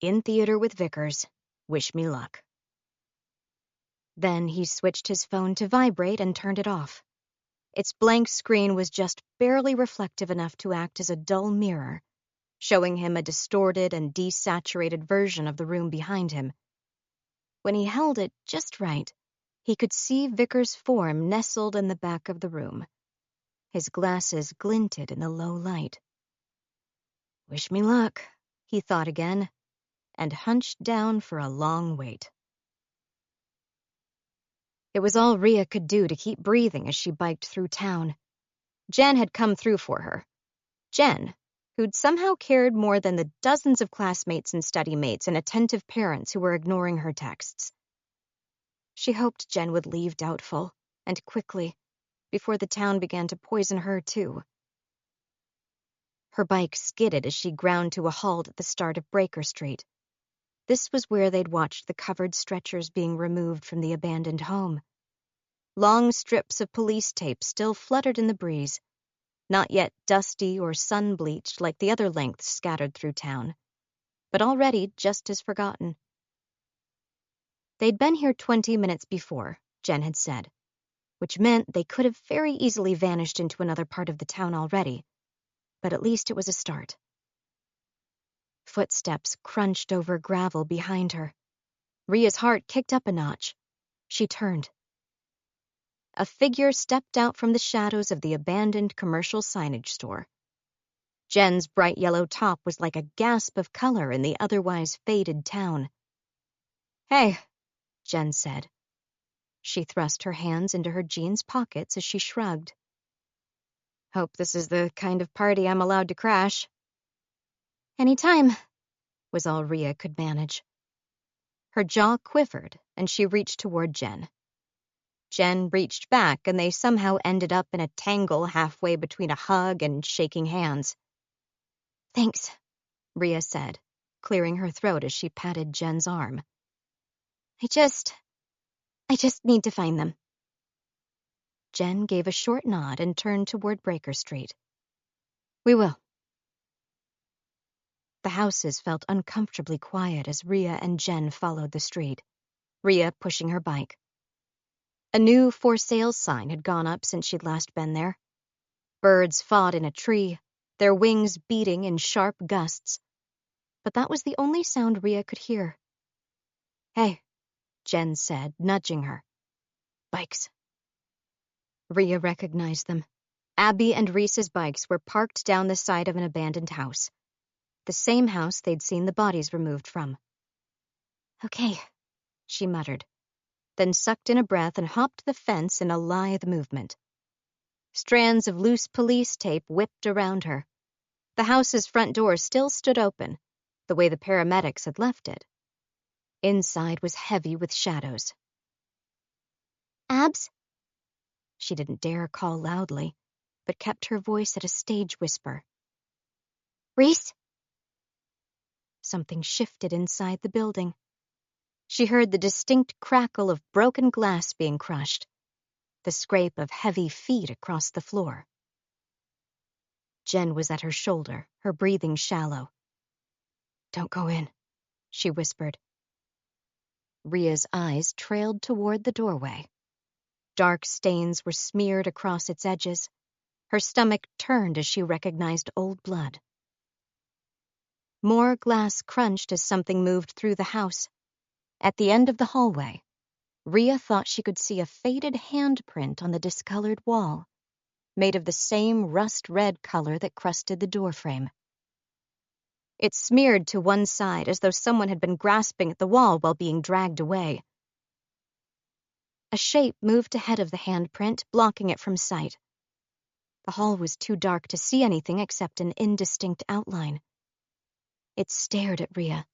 In theater with Vickers, wish me luck. Then he switched his phone to vibrate and turned it off. Its blank screen was just barely reflective enough to act as a dull mirror, showing him a distorted and desaturated version of the room behind him. When he held it just right, he could see Vickers' form nestled in the back of the room. His glasses glinted in the low light. Wish me luck, he thought again, and hunched down for a long wait. It was all Rhea could do to keep breathing as she biked through town. Jen had come through for her. Jen, who'd somehow cared more than the dozens of classmates and study mates and attentive parents who were ignoring her texts. She hoped Jen would leave doubtful, and quickly, before the town began to poison her too. Her bike skidded as she ground to a halt at the start of Breaker Street. This was where they'd watched the covered stretchers being removed from the abandoned home. Long strips of police tape still fluttered in the breeze, not yet dusty or sun-bleached like the other lengths scattered through town, but already just as forgotten. They'd been here 20 minutes before, Jen had said, which meant they could have very easily vanished into another part of the town already, but at least it was a start. Footsteps crunched over gravel behind her. Rhea's heart kicked up a notch. She turned. A figure stepped out from the shadows of the abandoned commercial signage store. Jen's bright yellow top was like a gasp of color in the otherwise faded town. "Hey," Jen said. She thrust her hands into her jeans pockets as she shrugged. "Hope this is the kind of party I'm allowed to crash." "Anytime," was all Rhea could manage. Her jaw quivered, and she reached toward Jen. Jen reached back, and they somehow ended up in a tangle halfway between a hug and shaking hands. "Thanks," Rhea said, clearing her throat as she patted Jen's arm. I just need to find them." Jen gave a short nod and turned toward Breaker Street. "We will." The houses felt uncomfortably quiet as Rhea and Jen followed the street, Rhea pushing her bike. A new for sale sign had gone up since she'd last been there. Birds fought in a tree, their wings beating in sharp gusts. But that was the only sound Rhea could hear. "Hey," Jen said, nudging her. "Bikes." Rhea recognized them. Abby and Reese's bikes were parked down the side of an abandoned house. The same house they'd seen the bodies removed from. "Okay," she muttered, then sucked in a breath and hopped the fence in a lithe movement. Strands of loose police tape whipped around her. The house's front door still stood open, the way the paramedics had left it. Inside was heavy with shadows. "Abs?" She didn't dare call loudly, but kept her voice at a stage whisper. "Reese?" Something shifted inside the building. She heard the distinct crackle of broken glass being crushed, the scrape of heavy feet across the floor. Jen was at her shoulder, her breathing shallow. "Don't go in," she whispered. Rhea's eyes trailed toward the doorway. Dark stains were smeared across its edges. Her stomach turned as she recognized old blood. More glass crunched as something moved through the house. At the end of the hallway, Rhea thought she could see a faded handprint on the discolored wall, made of the same rust-red color that crusted the doorframe. It smeared to one side as though someone had been grasping at the wall while being dragged away. A shape moved ahead of the handprint, blocking it from sight. The hall was too dark to see anything except an indistinct outline. It stared at Rhea,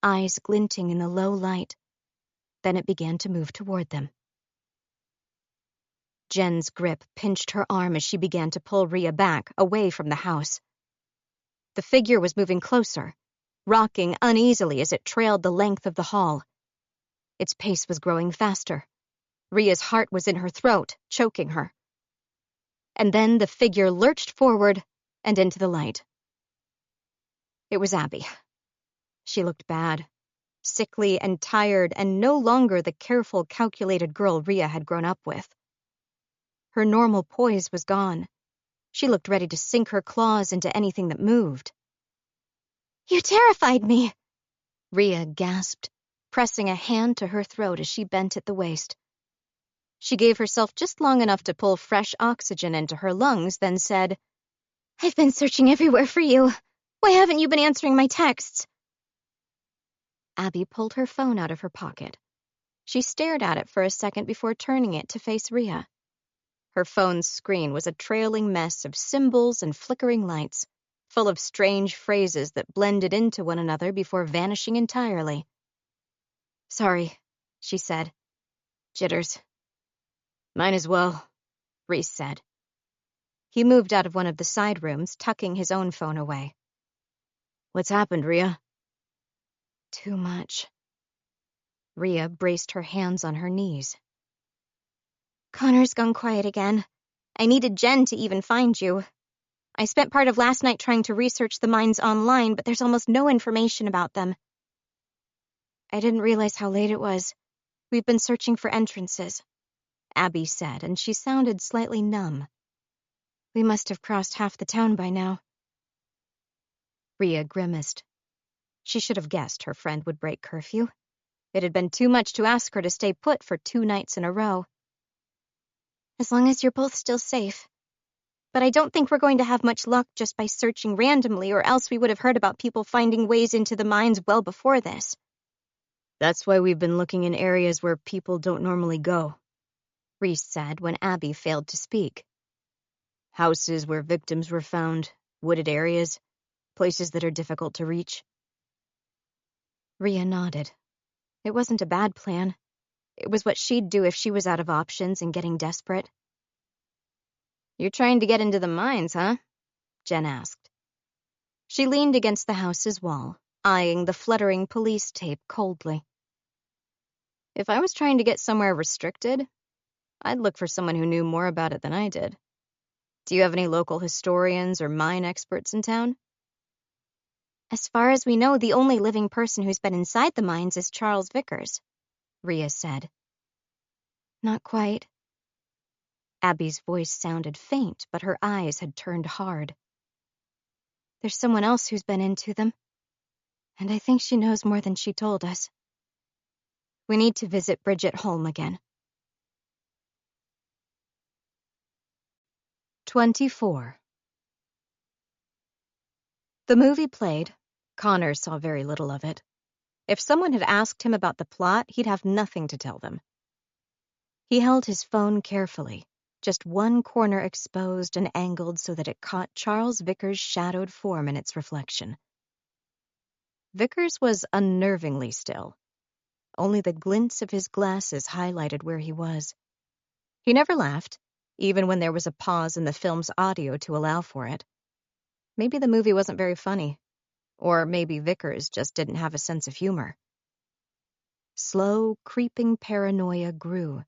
eyes glinting in the low light. Then it began to move toward them. Jen's grip pinched her arm as she began to pull Rhea back, away from the house. The figure was moving closer, rocking uneasily as it trailed the length of the hall. Its pace was growing faster. Rhea's heart was in her throat, choking her. And then the figure lurched forward and into the light. It was Abby. She looked bad, sickly and tired, and no longer the careful, calculated girl Rhea had grown up with. Her normal poise was gone. She looked ready to sink her claws into anything that moved. "You terrified me," Rhea gasped, pressing a hand to her throat as she bent at the waist. She gave herself just long enough to pull fresh oxygen into her lungs, then said, "I've been searching everywhere for you. Why haven't you been answering my texts?" Abby pulled her phone out of her pocket. She stared at it for a second before turning it to face Rhea. Her phone's screen was a trailing mess of symbols and flickering lights, full of strange phrases that blended into one another before vanishing entirely. "Sorry," she said. "Jitters." "Mine as well," Reese said. He moved out of one of the side rooms, tucking his own phone away. "What's happened, Rhea?" "Too much." Rhea braced her hands on her knees. "Connor's gone quiet again. I needed Jen to even find you. I spent part of last night trying to research the mines online, but there's almost no information about them." "I didn't realize how late it was. We've been searching for entrances," Abby said, and she sounded slightly numb. "We must have crossed half the town by now." Rhea grimaced. She should have guessed her friend would break curfew. It had been too much to ask her to stay put for 2 nights in a row. "As long as you're both still safe. But I don't think we're going to have much luck just by searching randomly, or else we would have heard about people finding ways into the mines well before this." "That's why we've been looking in areas where people don't normally go," Reese said when Abby failed to speak. "Houses where victims were found, wooded areas, places that are difficult to reach." Rhea nodded. It wasn't a bad plan. It was what she'd do if she was out of options and getting desperate. "You're trying to get into the mines, huh?" Jen asked. She leaned against the house's wall, eyeing the fluttering police tape coldly. "If I was trying to get somewhere restricted, I'd look for someone who knew more about it than I did. Do you have any local historians or mine experts in town?" "As far as we know, the only living person who's been inside the mines is Charles Vickers," Rhea said. "Not quite." Abby's voice sounded faint, but her eyes had turned hard. "There's someone else who's been into them, and I think she knows more than she told us. We need to visit Bridget Holm again." 24. The movie played. Connor saw very little of it. If someone had asked him about the plot, he'd have nothing to tell them. He held his phone carefully, just one corner exposed and angled so that it caught Charles Vickers' shadowed form in its reflection. Vickers was unnervingly still. Only the glints of his glasses highlighted where he was. He never laughed, even when there was a pause in the film's audio to allow for it. Maybe the movie wasn't very funny, or maybe Vickers just didn't have a sense of humor. Slow, creeping paranoia grew,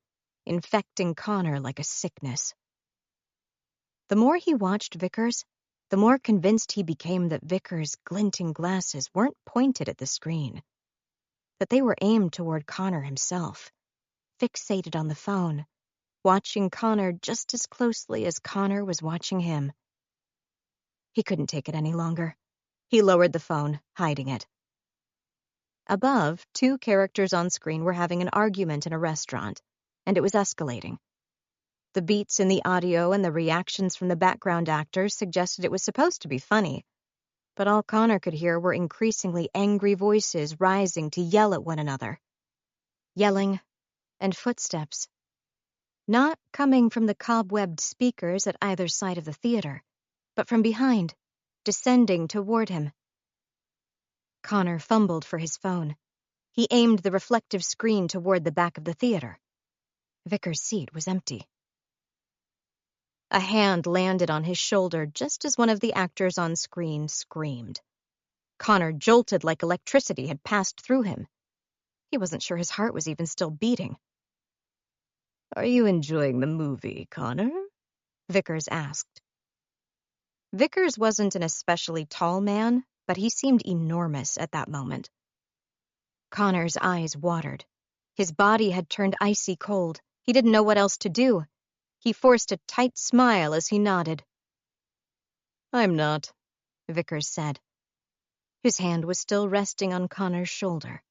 infecting Connor like a sickness. The more he watched Vickers, the more convinced he became that Vickers' glinting glasses weren't pointed at the screen, that they were aimed toward Connor himself, fixated on the phone, watching Connor just as closely as Connor was watching him. He couldn't take it any longer. He lowered the phone, hiding it. Above, two characters on screen were having an argument in a restaurant, and it was escalating. The beats in the audio and the reactions from the background actors suggested it was supposed to be funny, but all Connor could hear were increasingly angry voices rising to yell at one another. Yelling and footsteps. Not coming from the cobwebbed speakers at either side of the theater, but from behind, descending toward him. Connor fumbled for his phone. He aimed the reflective screen toward the back of the theater. Vickers' seat was empty. A hand landed on his shoulder just as one of the actors on screen screamed. Connor jolted like electricity had passed through him. He wasn't sure his heart was even still beating. "Are you enjoying the movie, Connor?" Vickers asked. Vickers wasn't an especially tall man, but he seemed enormous at that moment. Connor's eyes watered. His body had turned icy cold. He didn't know what else to do. He forced a tight smile as he nodded. "I'm not," Vickers said. His hand was still resting on Connor's shoulder.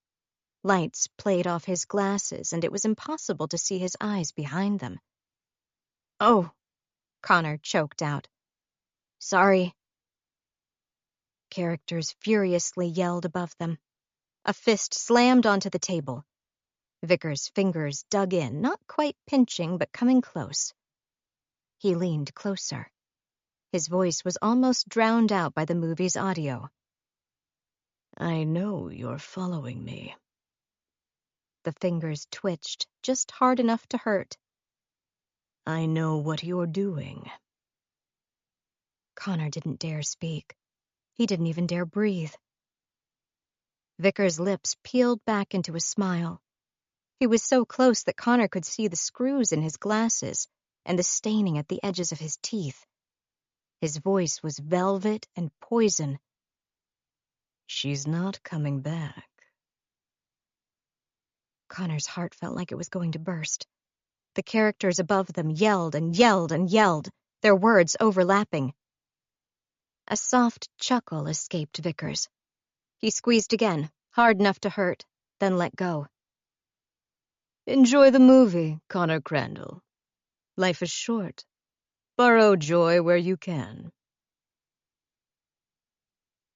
Lights played off his glasses, and it was impossible to see his eyes behind them. "Oh," Connor choked out. "Sorry." Characters furiously yelled above them. A fist slammed onto the table. Vickers' fingers dug in, not quite pinching, but coming close. He leaned closer. His voice was almost drowned out by the movie's audio. "I know you're following me." The fingers twitched, just hard enough to hurt. "I know what you're doing." Connor didn't dare speak. He didn't even dare breathe. Vickers' lips peeled back into a smile. He was so close that Connor could see the screws in his glasses and the staining at the edges of his teeth. His voice was velvet and poison. "She's not coming back." Connor's heart felt like it was going to burst. The characters above them yelled and yelled and yelled, their words overlapping. A soft chuckle escaped Vickers. He squeezed again, hard enough to hurt, then let go. "Enjoy the movie, Connor Crandall. Life is short. Borrow joy where you can."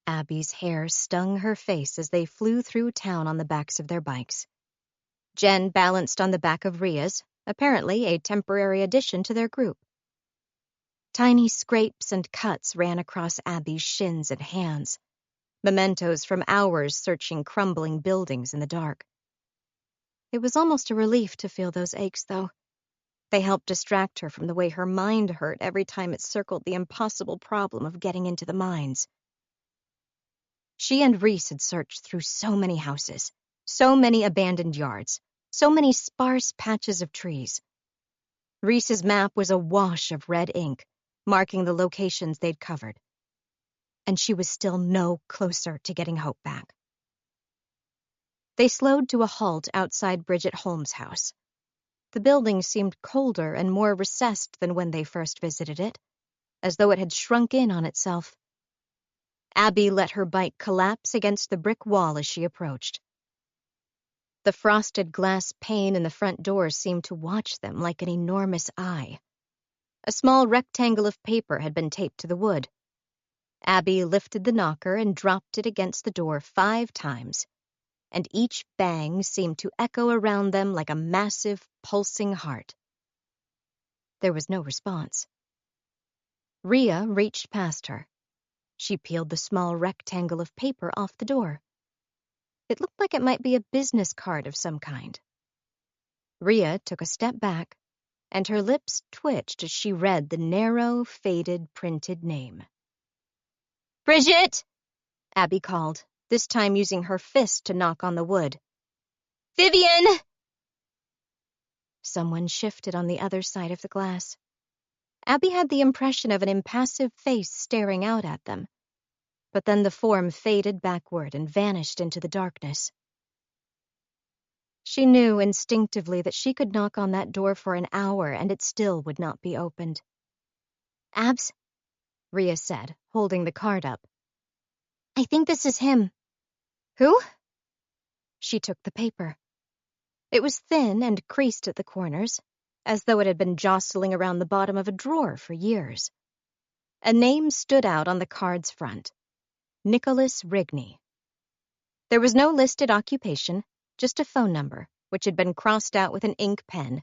Abby's hair stung her face as they flew through town on the backs of their bikes. Jen balanced on the back of Ria's, apparently a temporary addition to their group. Tiny scrapes and cuts ran across Abby's shins and hands, mementos from hours searching crumbling buildings in the dark. It was almost a relief to feel those aches, though. They helped distract her from the way her mind hurt every time it circled the impossible problem of getting into the mines. She and Reese had searched through so many houses, so many abandoned yards, so many sparse patches of trees. Reese's map was awash of red ink, marking the locations they'd covered. And she was still no closer to getting Hope back. They slowed to a halt outside Bridget Holmes' house. The building seemed colder and more recessed than when they first visited it, as though it had shrunk in on itself. Abby let her bike collapse against the brick wall as she approached. The frosted glass pane in the front door seemed to watch them like an enormous eye. A small rectangle of paper had been taped to the wood. Abby lifted the knocker and dropped it against the door 5 times, and each bang seemed to echo around them like a massive, pulsing heart. There was no response. Ria reached past her. She peeled the small rectangle of paper off the door. It looked like it might be a business card of some kind. Ria took a step back, and her lips twitched as she read the narrow, faded, printed name. "Bridget!" Abby called, this time using her fist to knock on the wood. "Vivian!" Someone shifted on the other side of the glass. Abby had the impression of an impassive face staring out at them, but then the form faded backward and vanished into the darkness. She knew instinctively that she could knock on that door for an hour and it still would not be opened. "Abs," Ria said, holding the card up. "I think this is him." "Who?" She took the paper. It was thin and creased at the corners, as though it had been jostling around the bottom of a drawer for years. A name stood out on the card's front: Nicholas Rigney. There was no listed occupation, just a phone number, which had been crossed out with an ink pen,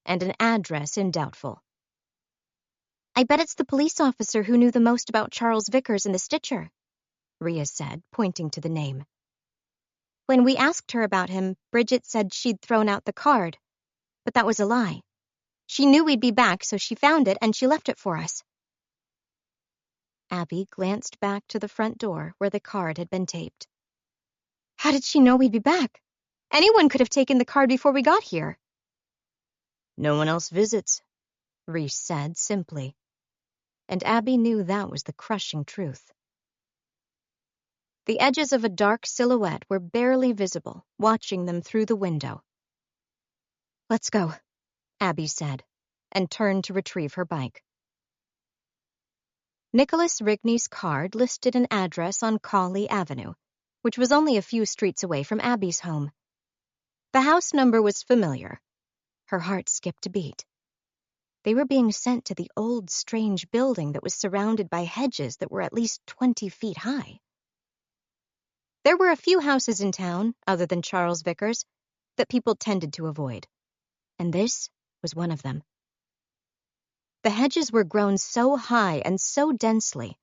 and an address in doubtful. I bet it's the police officer who knew the most about Charles Vickers and the Stitcher, Rhea said, pointing to the name. When we asked her about him, Bridget said she'd thrown out the card, but that was a lie. She knew we'd be back, so she found it and she left it for us. Abby glanced back to the front door where the card had been taped. How did she know we'd be back? Anyone could have taken the card before we got here. No one else visits, Reese said simply. And Abby knew that was the crushing truth. The edges of a dark silhouette were barely visible, watching them through the window. Let's go, Abby said, and turned to retrieve her bike. Nicholas Rigney's card listed an address on Cawley Avenue, which was only a few streets away from Abby's home. The house number was familiar. Her heart skipped a beat. They were being sent to the old, strange building that was surrounded by hedges that were at least 20 feet high. There were a few houses in town, other than Charles Vickers, that people tended to avoid, and this was one of them. The hedges were grown so high and so densely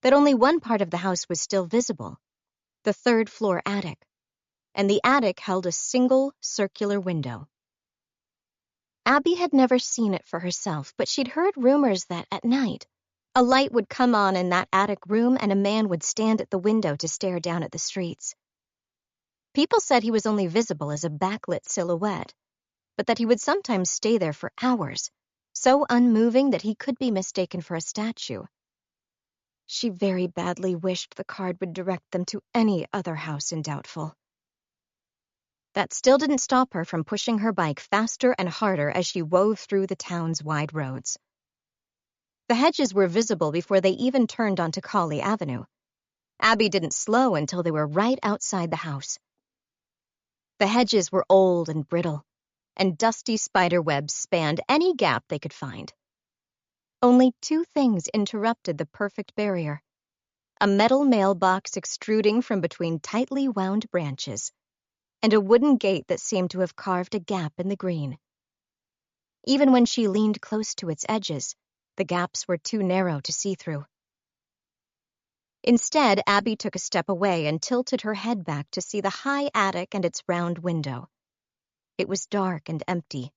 that only one part of the house was still visible, the third-floor attic, and the attic held a single circular window. Abby had never seen it for herself, but she'd heard rumors that, at night, a light would come on in that attic room and a man would stand at the window to stare down at the streets. People said he was only visible as a backlit silhouette, but that he would sometimes stay there for hours, so unmoving that he could be mistaken for a statue. She very badly wished the card would direct them to any other house in Doubtful. That still didn't stop her from pushing her bike faster and harder as she wove through the town's wide roads. The hedges were visible before they even turned onto Cawley Avenue. Abby didn't slow until they were right outside the house. The hedges were old and brittle, and dusty spider webs spanned any gap they could find. Only two things interrupted the perfect barrier: a metal mailbox extruding from between tightly wound branches, and a wooden gate that seemed to have carved a gap in the green. Even when she leaned close to its edges, the gaps were too narrow to see through. Instead, Abby took a step away and tilted her head back to see the high attic and its round window. It was dark and empty.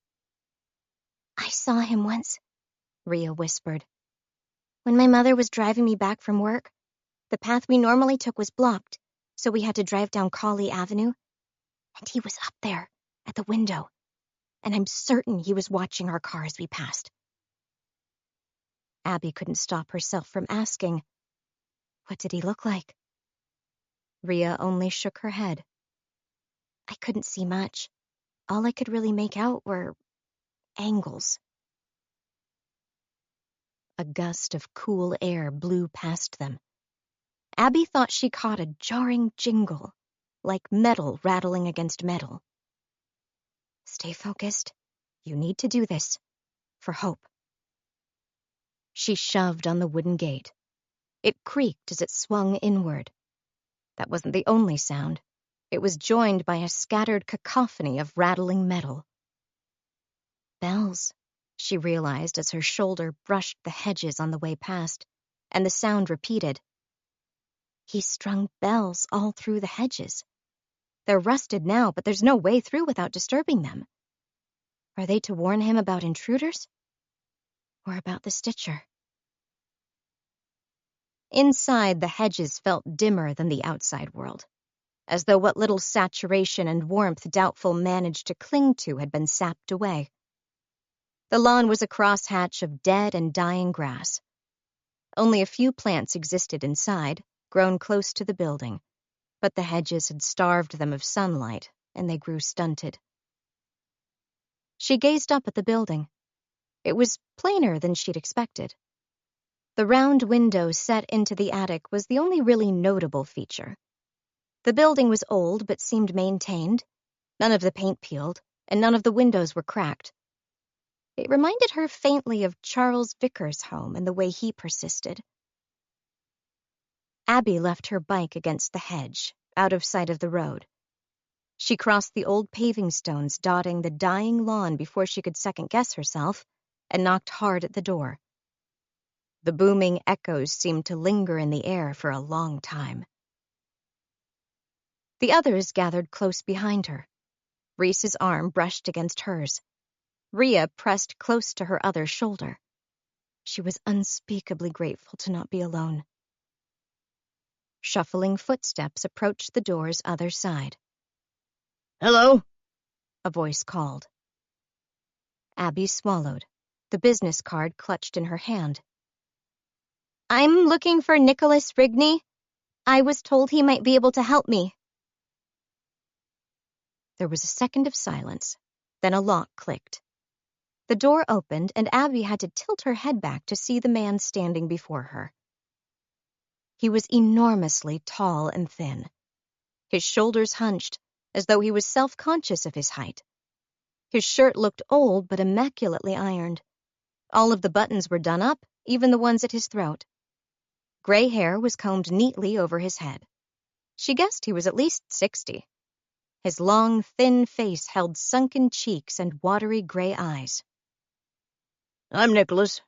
I saw him once, Rhea whispered. When my mother was driving me back from work, the path we normally took was blocked, so we had to drive down Cawley Avenue. And he was up there, at the window, and I'm certain he was watching our car as we passed. Abby couldn't stop herself from asking, what did he look like? Rhea only shook her head. I couldn't see much. All I could really make out were angles. A gust of cool air blew past them. Abby thought she caught a jarring jingle, like metal rattling against metal. Stay focused. You need to do this. For Hope. She shoved on the wooden gate. It creaked as it swung inward. That wasn't the only sound. It was joined by a scattered cacophony of rattling metal. Bells, she realized as her shoulder brushed the hedges on the way past, and the sound repeated. He strung bells all through the hedges. They're rusted now, but there's no way through without disturbing them. Are they to warn him about intruders? Or about the Stitcher? Inside, the hedges felt dimmer than the outside world, as though what little saturation and warmth Doubtful managed to cling to had been sapped away. The lawn was a crosshatch of dead and dying grass. Only a few plants existed inside, grown close to the building, but the hedges had starved them of sunlight, and they grew stunted. She gazed up at the building. It was plainer than she'd expected. The round window set into the attic was the only really notable feature. The building was old but seemed maintained. None of the paint peeled, and none of the windows were cracked. It reminded her faintly of Charles Vickers' home and the way he persisted. Abby left her bike against the hedge, out of sight of the road. She crossed the old paving stones dotting the dying lawn before she could second-guess herself, and knocked hard at the door. The booming echoes seemed to linger in the air for a long time. The others gathered close behind her. Reese's arm brushed against hers. Rhea pressed close to her other shoulder. She was unspeakably grateful to not be alone. Shuffling footsteps approached the door's other side. "Hello?" A voice called. Abby swallowed, the business card clutched in her hand. "I'm looking for Nicholas Rigney. I was told he might be able to help me." There was a second of silence, then a lock clicked. The door opened, and Abby had to tilt her head back to see the man standing before her. He was enormously tall and thin. His shoulders hunched, as though he was self-conscious of his height. His shirt looked old but immaculately ironed. All of the buttons were done up, even the ones at his throat. Gray hair was combed neatly over his head. She guessed he was at least 60. His long, thin face held sunken cheeks and watery gray eyes. "I'm Nicholas,"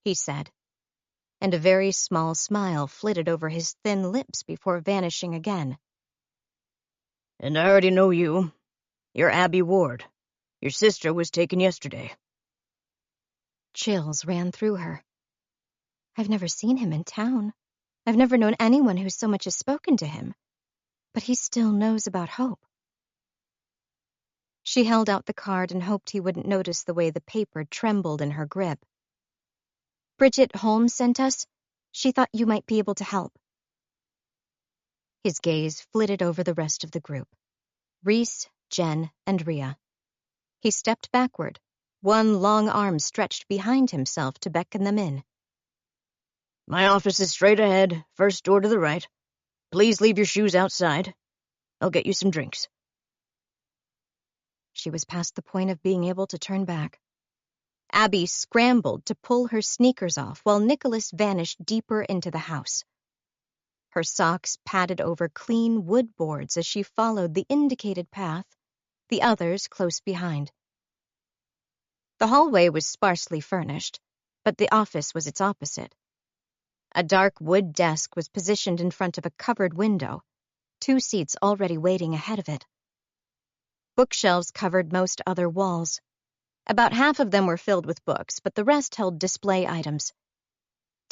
he said, and a very small smile flitted over his thin lips before vanishing again. "And I already know you. You're Abby Ward. Your sister was taken yesterday." Chills ran through her. I've never seen him in town. I've never known anyone who so much as spoken to him. But he still knows about Hope. She held out the card and hoped he wouldn't notice the way the paper trembled in her grip. "Bridget Holmes sent us. She thought you might be able to help." His gaze flitted over the rest of the group. Reese, Jen, and Rhea. He stepped backward, one long arm stretched behind himself to beckon them in. "My office is straight ahead, first door to the right. Please leave your shoes outside. I'll get you some drinks." She was past the point of being able to turn back. Abby scrambled to pull her sneakers off while Nicholas vanished deeper into the house. Her socks padded over clean wood boards as she followed the indicated path, the others close behind. The hallway was sparsely furnished, but the office was its opposite. A dark wood desk was positioned in front of a covered window, 2 seats already waiting ahead of it. Bookshelves covered most other walls. About half of them were filled with books, but the rest held display items.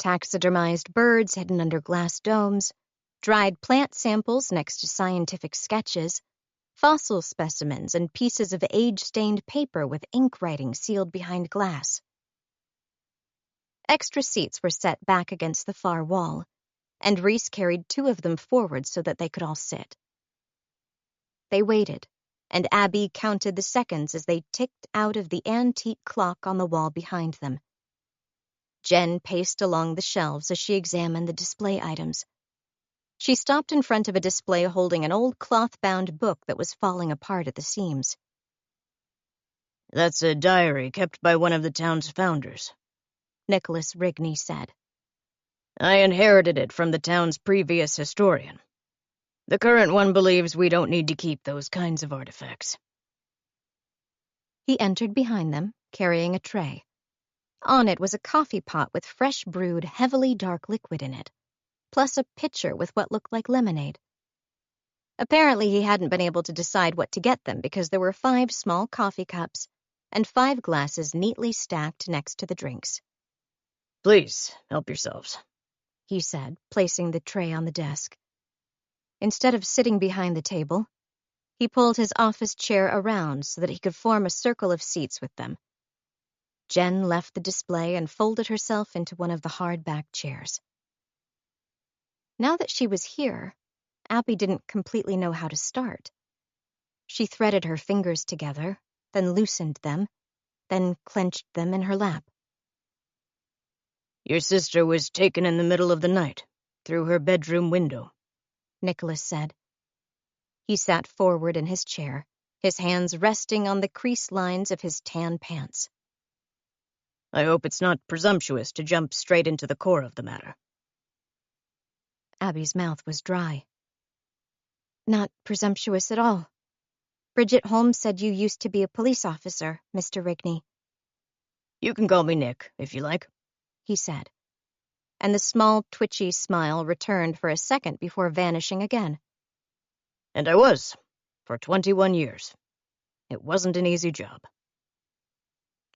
Taxidermized birds hidden under glass domes, dried plant samples next to scientific sketches, fossil specimens and pieces of age-stained paper with ink writing sealed behind glass. Extra seats were set back against the far wall, and Reese carried 2 of them forward so that they could all sit. They waited, and Abby counted the seconds as they ticked out of the antique clock on the wall behind them. Jen paced along the shelves as she examined the display items. She stopped in front of a display holding an old cloth-bound book that was falling apart at the seams. "That's a diary kept by one of the town's founders," Nicholas Rigney said. "I inherited it from the town's previous historian. The current one believes we don't need to keep those kinds of artifacts." He entered behind them, carrying a tray. On it was a coffee pot with fresh brewed, heavily dark liquid in it, plus a pitcher with what looked like lemonade. Apparently he hadn't been able to decide what to get them because there were 5 small coffee cups and 5 glasses neatly stacked next to the drinks. "Please, help yourselves," he said, placing the tray on the desk. Instead of sitting behind the table, he pulled his office chair around so that he could form a circle of seats with them. Jen left the display and folded herself into one of the hard-back chairs. Now that she was here, Abby didn't completely know how to start. She threaded her fingers together, then loosened them, then clenched them in her lap. "Your sister was taken in the middle of the night, through her bedroom window," Nicholas said. He sat forward in his chair, his hands resting on the crease lines of his tan pants. I hope it's not presumptuous to jump straight into the core of the matter. Abby's mouth was dry. Not presumptuous at all. Bridget Holmes said you used to be a police officer, Mr. Rigney. You can call me Nick, if you like, he said, and the small, twitchy smile returned for a second before vanishing again. And I was, for 21 years. It wasn't an easy job.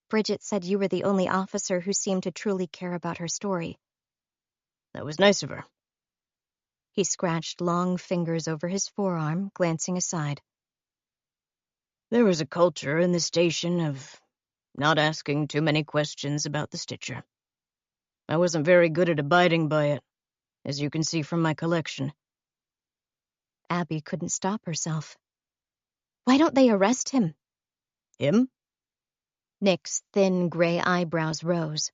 Bridget said you were the only officer who seemed to truly care about her story. That was nice of her. He scratched long fingers over his forearm, glancing aside. There was a culture in the station of not asking too many questions about the Stitcher. I wasn't very good at abiding by it, as you can see from my collection. Abby couldn't stop herself. Why don't they arrest him? Him? Nick's thin gray eyebrows rose.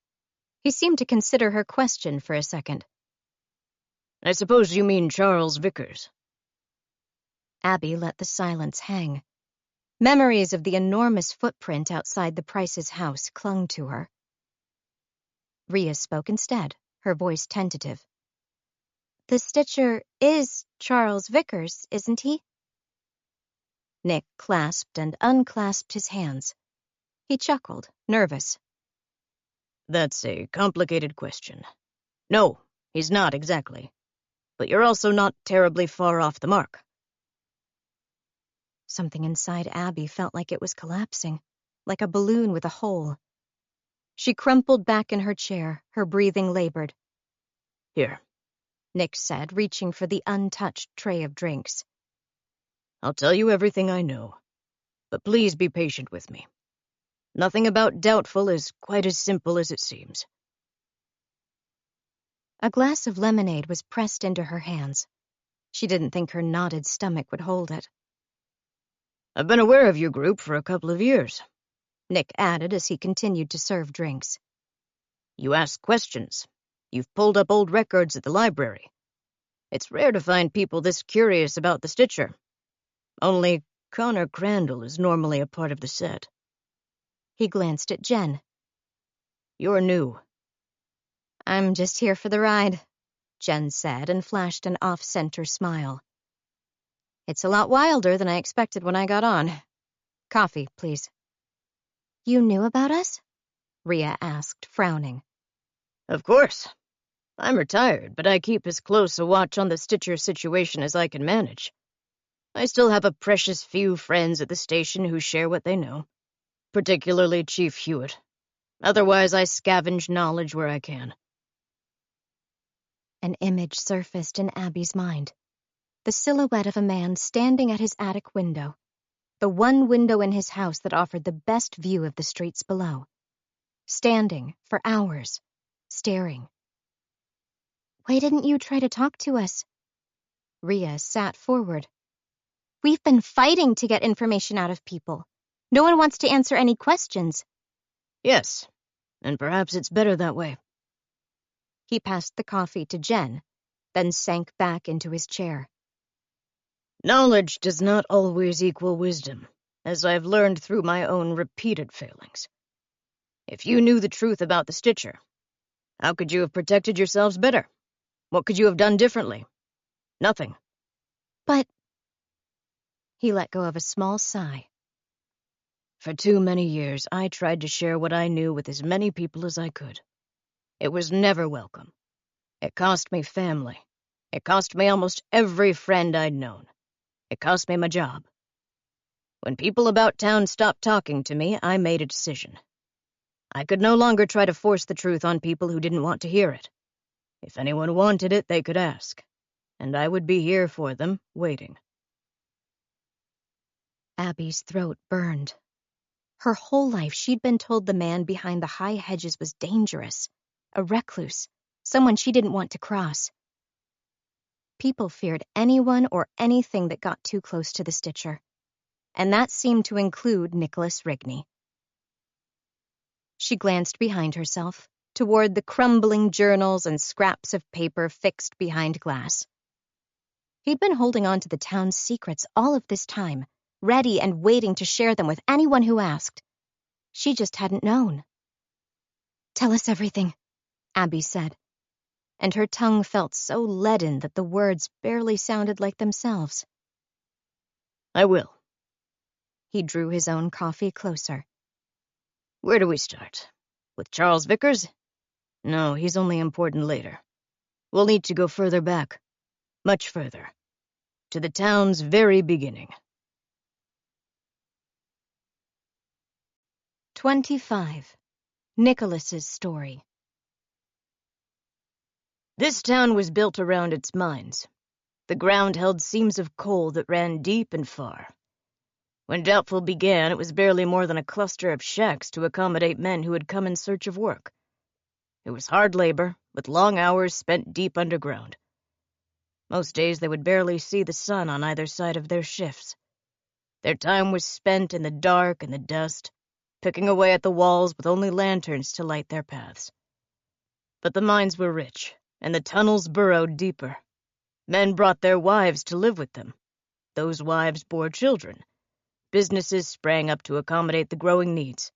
He seemed to consider her question for a second. I suppose you mean Charles Vickers. Abby let the silence hang. Memories of the enormous footprint outside the Price's house clung to her. Rhea spoke instead, her voice tentative. The Stitcher is Charles Vickers, isn't he? Nick clasped and unclasped his hands. He chuckled, nervous. That's a complicated question. No, he's not exactly. But you're also not terribly far off the mark. Something inside Abby felt like it was collapsing, like a balloon with a hole. She crumpled back in her chair, her breathing labored. Here, Nick said, reaching for the untouched tray of drinks. I'll tell you everything I know, but please be patient with me. Nothing about doubtful is quite as simple as it seems. A glass of lemonade was pressed into her hands. She didn't think her knotted stomach would hold it. I've been aware of your group for a couple of years, Nick added as he continued to serve drinks. You ask questions. You've pulled up old records at the library. It's rare to find people this curious about the Stitcher. Only Connor Crandall is normally a part of the set. He glanced at Jen. You're new. I'm just here for the ride, Jen said and flashed an off-center smile. It's a lot wilder than I expected when I got on. Coffee, please. You knew about us? Rhea asked, frowning. Of course. I'm retired, but I keep as close a watch on the Stitcher situation as I can manage. I still have a precious few friends at the station who share what they know, particularly Chief Hewitt. Otherwise, I scavenge knowledge where I can. An image surfaced in Abby's mind. The silhouette of a man standing at his attic window, the one window in his house that offered the best view of the streets below. Standing for hours, staring. Why didn't you try to talk to us? Rhea sat forward. We've been fighting to get information out of people. No one wants to answer any questions. Yes, and perhaps it's better that way. He passed the coffee to Jen, then sank back into his chair. Knowledge does not always equal wisdom, as I've learned through my own repeated failings. If you knew the truth about the Stitcher, how could you have protected yourselves better? What could you have done differently? Nothing. But... He let go of a small sigh. For too many years, I tried to share what I knew with as many people as I could. It was never welcome. It cost me family. It cost me almost every friend I'd known. It cost me my job. When people about town stopped talking to me, I made a decision. I could no longer try to force the truth on people who didn't want to hear it. If anyone wanted it, they could ask, and I would be here for them, waiting. Abby's throat burned. Her whole life she'd been told the man behind the high hedges was dangerous, a recluse, someone she didn't want to cross. People feared anyone or anything that got too close to the Stitcher, and that seemed to include Nicholas Rigney. She glanced behind herself, toward the crumbling journals and scraps of paper fixed behind glass. He'd been holding on to the town's secrets all of this time, ready and waiting to share them with anyone who asked. She just hadn't known. "Tell us everything," Abby said, and her tongue felt so leaden that the words barely sounded like themselves. "I will." He drew his own coffee closer. "Where do we start? With Charles Vickers? No, he's only important later. We'll need to go further back. Much further. To the town's very beginning." 25. Nicholas's story. This town was built around its mines. The ground held seams of coal that ran deep and far. When Doubtful began, it was barely more than a cluster of shacks to accommodate men who had come in search of work. It was hard labor, with long hours spent deep underground. Most days they would barely see the sun on either side of their shifts. Their time was spent in the dark and the dust, picking away at the walls with only lanterns to light their paths. But the mines were rich, and the tunnels burrowed deeper. Men brought their wives to live with them. Those wives bore children. Businesses sprang up to accommodate the growing needs.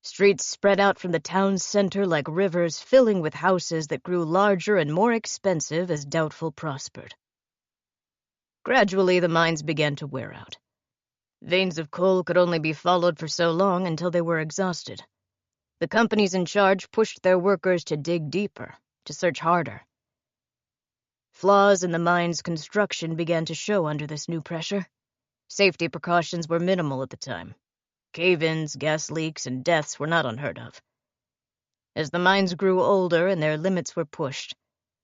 Streets spread out from the town's center like rivers, filling with houses that grew larger and more expensive as Doubtful prospered. Gradually, the mines began to wear out. Veins of coal could only be followed for so long until they were exhausted. The companies in charge pushed their workers to dig deeper, to search harder. Flaws in the mine's construction began to show under this new pressure. Safety precautions were minimal at the time. Cave-ins, gas leaks, and deaths were not unheard of. As the mines grew older and their limits were pushed,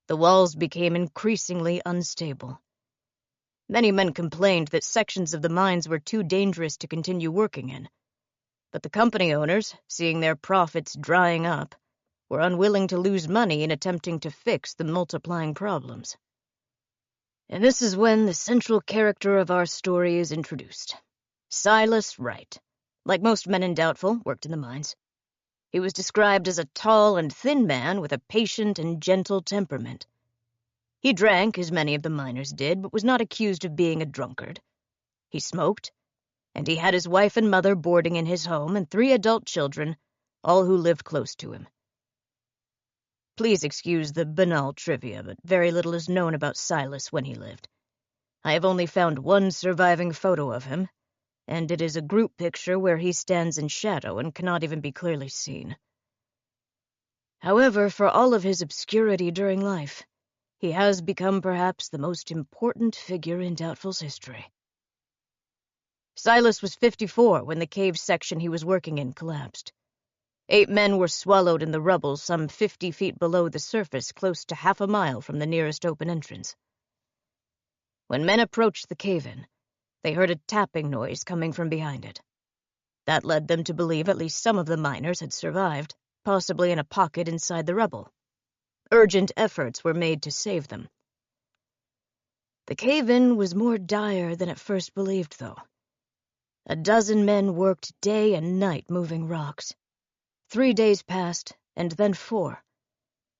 the walls became increasingly unstable. Many men complained that sections of the mines were too dangerous to continue working in, but the company owners, seeing their profits drying up, were unwilling to lose money in attempting to fix the multiplying problems. And this is when the central character of our story is introduced. Silas Wright, like most men in Doubtful, worked in the mines. He was described as a tall and thin man with a patient and gentle temperament. He drank, as many of the miners did, but was not accused of being a drunkard. He smoked, and he had his wife and mother boarding in his home and 3 adult children, all who lived close to him. Please excuse the banal trivia, but very little is known about Silas when he lived. I have only found one surviving photo of him, and it is a group picture where he stands in shadow and cannot even be clearly seen. However, for all of his obscurity during life, he has become perhaps the most important figure in Doubtful's history. Silas was 54 when the cave section he was working in collapsed. 8 men were swallowed in the rubble some 50 feet below the surface, close to half a mile from the nearest open entrance. When men approached the cave-in, they heard a tapping noise coming from behind it. That led them to believe at least some of the miners had survived, possibly in a pocket inside the rubble. Urgent efforts were made to save them. The cave-in was more dire than at first believed, though. A dozen men worked day and night moving rocks. 3 days passed, and then 4.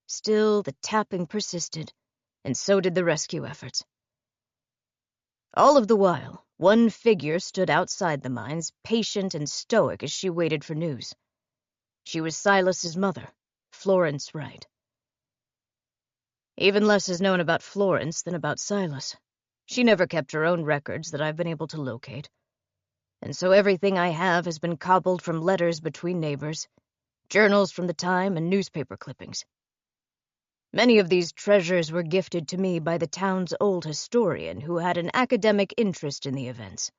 Still, the tapping persisted, and so did the rescue efforts. All of the while, one figure stood outside the mines, patient and stoic as she waited for news. She was Silas's mother, Florence Wright. Even less is known about Florence than about Silas. She never kept her own records that I've been able to locate. And so everything I have has been cobbled from letters between neighbors, journals from the time, and newspaper clippings. Many of these treasures were gifted to me by the town's old historian who had an academic interest in the events.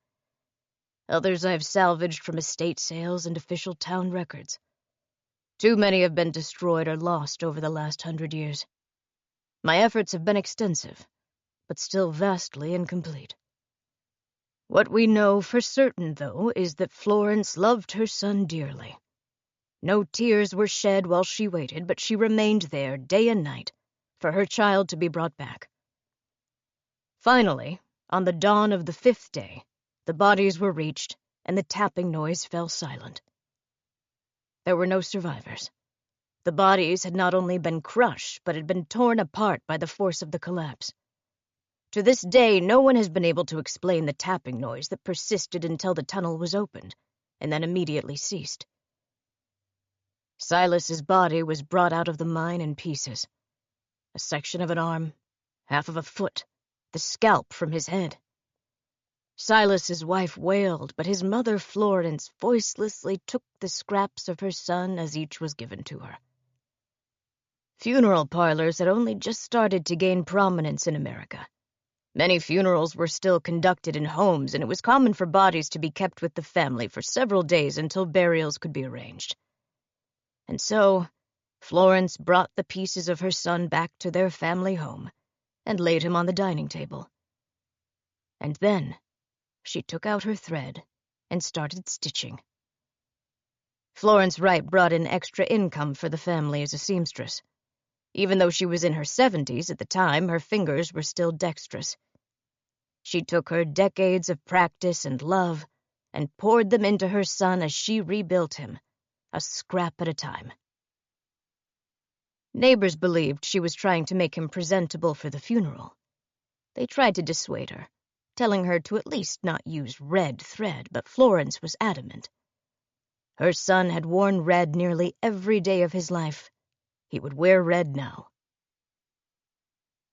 Others I have salvaged from estate sales and official town records. Too many have been destroyed or lost over the last 100 years. My efforts have been extensive, but still vastly incomplete. What we know for certain, though, is that Florence loved her son dearly. No tears were shed while she waited, but she remained there day and night for her child to be brought back. Finally, on the dawn of the 5th day, the bodies were reached, and the tapping noise fell silent. There were no survivors. The bodies had not only been crushed, but had been torn apart by the force of the collapse. To this day, no one has been able to explain the tapping noise that persisted until the tunnel was opened, and then immediately ceased. Silas's body was brought out of the mine in pieces. A section of an arm, half of a foot, the scalp from his head. Silas's wife wailed, but his mother, Florence, voicelessly took the scraps of her son as each was given to her. Funeral parlors had only just started to gain prominence in America. Many funerals were still conducted in homes, and it was common for bodies to be kept with the family for several days until burials could be arranged. And so, Florence brought the pieces of her son back to their family home and laid him on the dining table. And then she took out her thread and started stitching. Florence Wright brought in extra income for the family as a seamstress. Even though she was in her 70s at the time, her fingers were still dexterous. She took her decades of practice and love and poured them into her son as she rebuilt him, a scrap at a time. Neighbors believed she was trying to make him presentable for the funeral. They tried to dissuade her, telling her to at least not use red thread, but Florence was adamant. Her son had worn red nearly every day of his life. He would wear red now.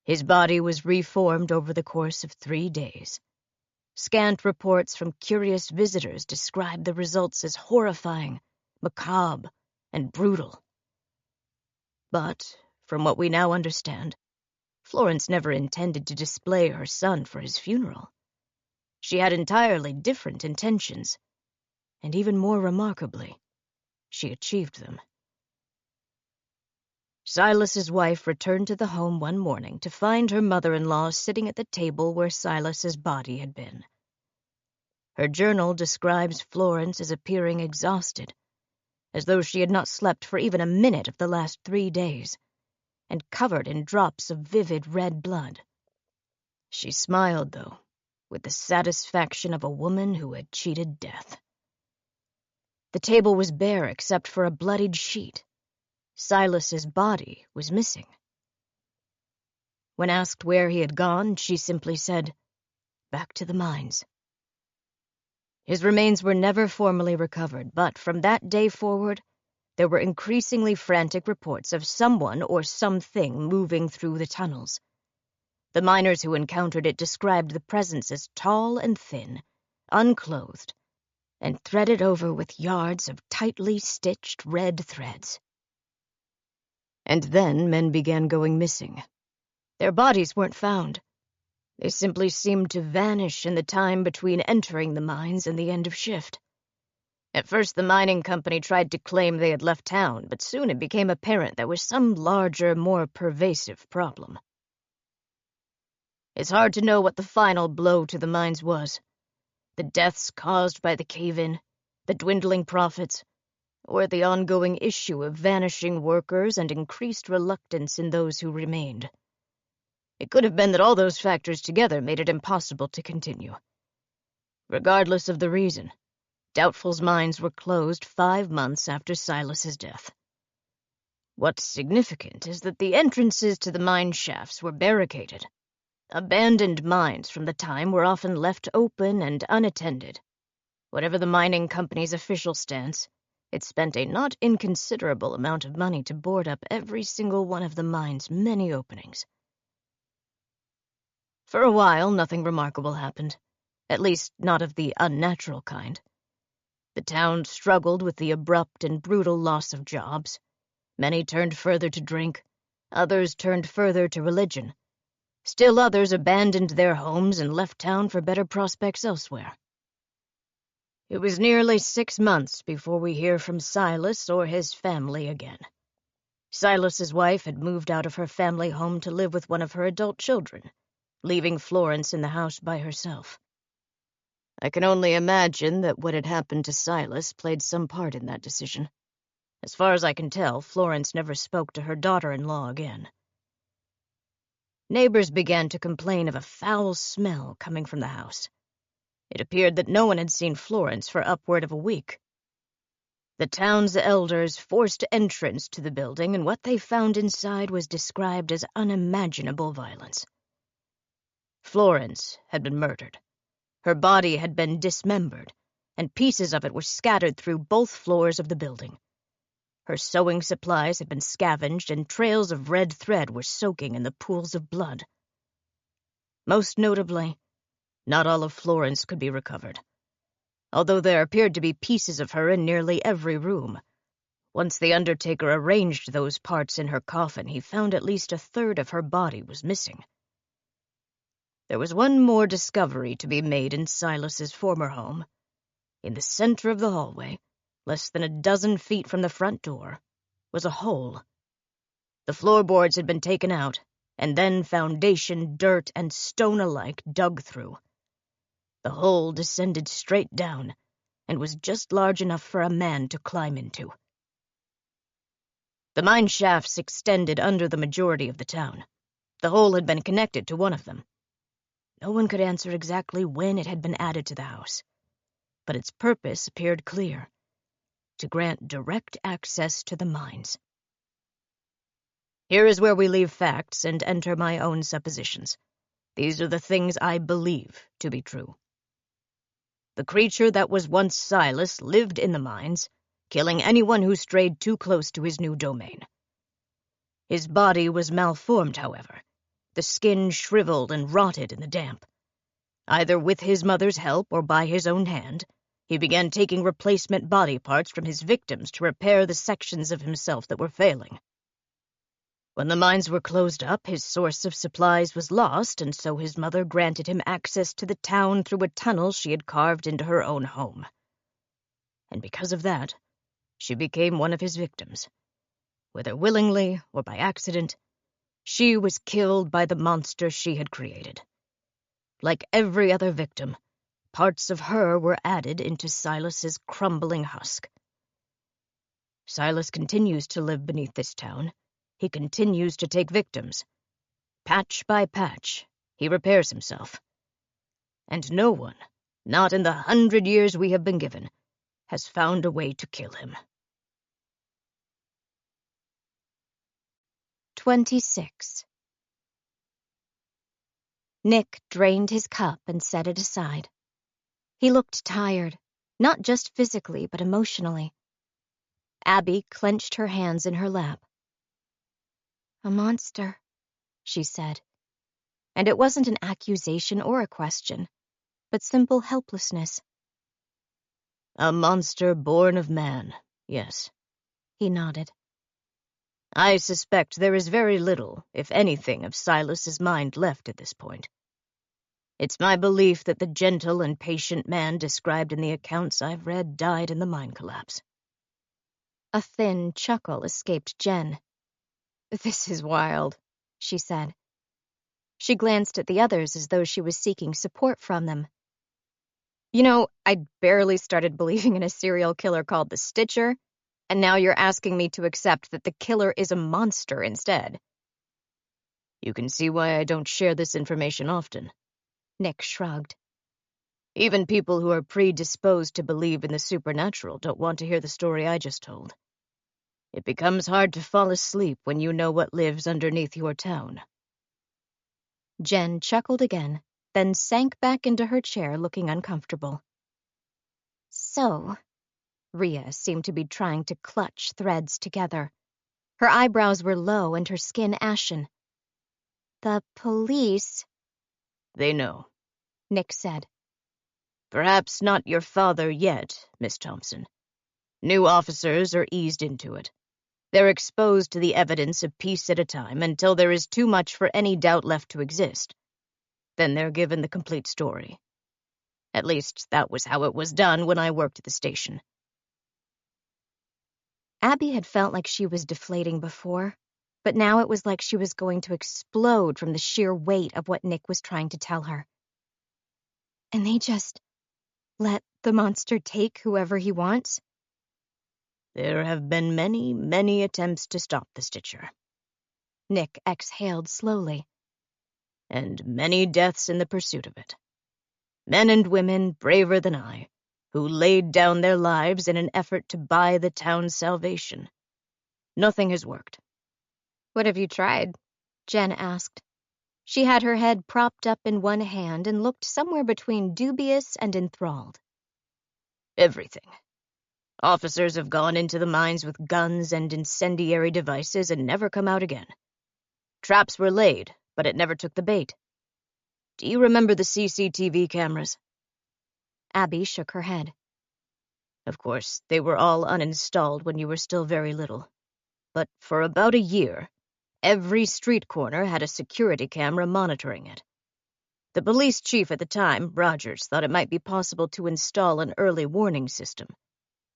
His body was reformed over the course of 3 days. Scant reports from curious visitors described the results as horrifying, macabre, and brutal. But, from what we now understand, Florence never intended to display her son for his funeral. She had entirely different intentions, and even more remarkably, she achieved them. Silas's wife returned to the home one morning to find her mother-in-law sitting at the table where Silas's body had been. Her journal describes Florence as appearing exhausted, as though she had not slept for even a minute of the last 3 days, and covered in drops of vivid red blood. She smiled, though, with the satisfaction of a woman who had cheated death. The table was bare except for a bloodied sheet. Silas's body was missing. When asked where he had gone, she simply said, "Back to the mines." His remains were never formally recovered, but from that day forward, there were increasingly frantic reports of someone or something moving through the tunnels. The miners who encountered it described the presence as tall and thin, unclothed, and threaded over with yards of tightly stitched red threads. And then men began going missing. Their bodies weren't found. They simply seemed to vanish in the time between entering the mines and the end of shift. At first, the mining company tried to claim they had left town, but soon it became apparent there was some larger, more pervasive problem. It's hard to know what the final blow to the mines was. The deaths caused by the cave-in, the dwindling profits, or the ongoing issue of vanishing workers and increased reluctance in those who remained. It could have been that all those factors together made it impossible to continue. Regardless of the reason, Doubtful's mines were closed 5 months after Silas's death. What's significant is that the entrances to the mine shafts were barricaded. Abandoned mines from the time were often left open and unattended. Whatever the mining company's official stance, it spent a not inconsiderable amount of money to board up every single one of the mine's many openings. For a while, nothing remarkable happened, at least not of the unnatural kind. The town struggled with the abrupt and brutal loss of jobs. Many turned further to drink, others turned further to religion. Still others abandoned their homes and left town for better prospects elsewhere. It was nearly 6 months before we hear from Silas or his family again. Silas's wife had moved out of her family home to live with one of her adult children, leaving Florence in the house by herself. I can only imagine that what had happened to Silas played some part in that decision. As far as I can tell, Florence never spoke to her daughter-in-law again. Neighbors began to complain of a foul smell coming from the house. It appeared that no one had seen Florence for upward of a week. The town's elders forced entrance to the building, and what they found inside was described as unimaginable violence. Florence had been murdered. Her body had been dismembered, and pieces of it were scattered through both floors of the building. Her sewing supplies had been scavenged, and trails of red thread were soaking in the pools of blood. Most notably, not all of Florence could be recovered, although there appeared to be pieces of her in nearly every room. Once the undertaker arranged those parts in her coffin, he found at least a third of her body was missing. There was one more discovery to be made in Silas's former home. In the center of the hallway, less than a dozen feet from the front door, was a hole. The floorboards had been taken out, and then foundation, dirt, and stone alike dug through. The hole descended straight down, and was just large enough for a man to climb into. The mine shafts extended under the majority of the town. The hole had been connected to one of them. No one could answer exactly when it had been added to the house, but its purpose appeared clear: to grant direct access to the mines. Here is where we leave facts and enter my own suppositions. These are the things I believe to be true. The creature that was once Silas lived in the mines, killing anyone who strayed too close to his new domain. His body was malformed, however, the skin shriveled and rotted in the damp. Either with his mother's help or by his own hand, he began taking replacement body parts from his victims to repair the sections of himself that were failing. When the mines were closed up, his source of supplies was lost, and so his mother granted him access to the town through a tunnel she had carved into her own home. And because of that, she became one of his victims. Whether willingly or by accident, she was killed by the monster she had created. Like every other victim, parts of her were added into Silas's crumbling husk. Silas continues to live beneath this town. He continues to take victims. Patch by patch, he repairs himself. And no one, not in the 100 years we have been given, has found a way to kill him. 26. Nick drained his cup and set it aside. He looked tired, not just physically, but emotionally. Abby clenched her hands in her lap. "A monster," she said. And it wasn't an accusation or a question, but simple helplessness. A monster born of man, yes. He nodded. I suspect there is very little, if anything, of Silas's mind left at this point. It's my belief that the gentle and patient man described in the accounts I've read died in the mine collapse. A thin chuckle escaped Jen. "This is wild," she said. She glanced at the others as though she was seeking support from them. "You know, I'd barely started believing in a serial killer called the Stitcher, and now you're asking me to accept that the killer is a monster instead." You can see why I don't share this information often. Nick shrugged. Even people who are predisposed to believe in the supernatural don't want to hear the story I just told. It becomes hard to fall asleep when you know what lives underneath your town. Jen chuckled again, then sank back into her chair looking uncomfortable. "So," Rhea seemed to be trying to clutch threads together. Her eyebrows were low and her skin ashen. "The police—" They know," Nick said. "Perhaps not your father yet, Miss Thompson. New officers are eased into it. They're exposed to the evidence a piece at a time until there is too much for any doubt left to exist. Then they're given the complete story. At least, that was how it was done when I worked at the station." Abby had felt like she was deflating before, but now it was like she was going to explode from the sheer weight of what Nick was trying to tell her. "And they just let the monster take whoever he wants?" There have been many, many attempts to stop the Stitcher. Nick exhaled slowly. And many deaths in the pursuit of it. Men and women braver than I, who laid down their lives in an effort to buy the town's salvation. Nothing has worked. "What have you tried?" Jen asked. She had her head propped up in one hand and looked somewhere between dubious and enthralled. Everything. Officers have gone into the mines with guns and incendiary devices and never come out again. Traps were laid, but it never took the bait. Do you remember the CCTV cameras? Abby shook her head. Of course, they were all uninstalled when you were still very little. But for about a year, every street corner had a security camera monitoring it. The police chief at the time, Rogers, thought it might be possible to install an early warning system.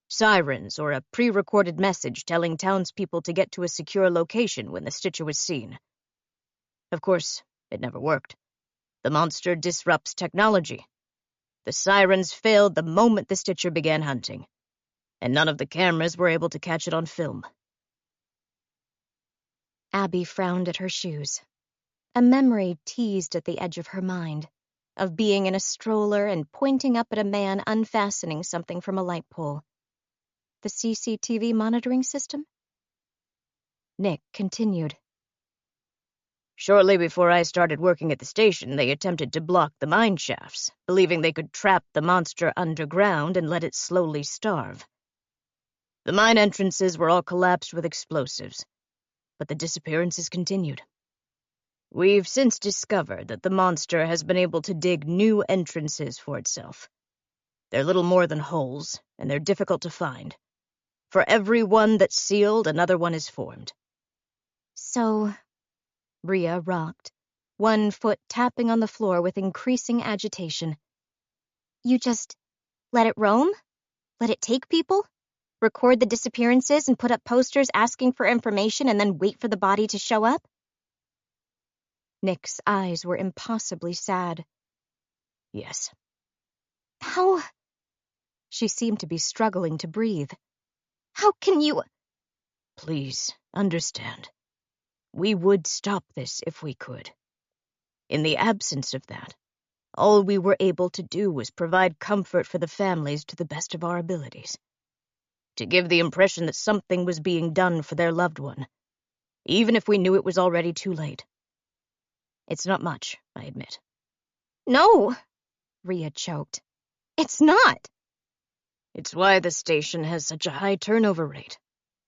Sirens or a pre-recorded message telling townspeople to get to a secure location when the Stitcher was seen. Of course, it never worked. The monster disrupts technology. The sirens failed the moment the Stitcher began hunting, and none of the cameras were able to catch it on film. Abby frowned at her shoes. A memory teased at the edge of her mind, of being in a stroller and pointing up at a man unfastening something from a light pole. The CCTV monitoring system? Nick continued. Shortly before I started working at the station, they attempted to block the mine shafts, believing they could trap the monster underground and let it slowly starve. The mine entrances were all collapsed with explosives, but the disappearances continued. We've since discovered that the monster has been able to dig new entrances for itself. They're little more than holes, and they're difficult to find. For every one that's sealed, another one is formed. So, Rhea rocked, one foot tapping on the floor with increasing agitation. You just let it roam? Let it take people? Record the disappearances and put up posters asking for information and then wait for the body to show up? Nick's eyes were impossibly sad. Yes. How? She seemed to be struggling to breathe. How can you? Please, understand. We would stop this if we could. In the absence of that, all we were able to do was provide comfort for the families to the best of our abilities. To give the impression that something was being done for their loved one, even if we knew it was already too late. It's not much, I admit. No, Rhea choked. It's not. It's why the station has such a high turnover rate.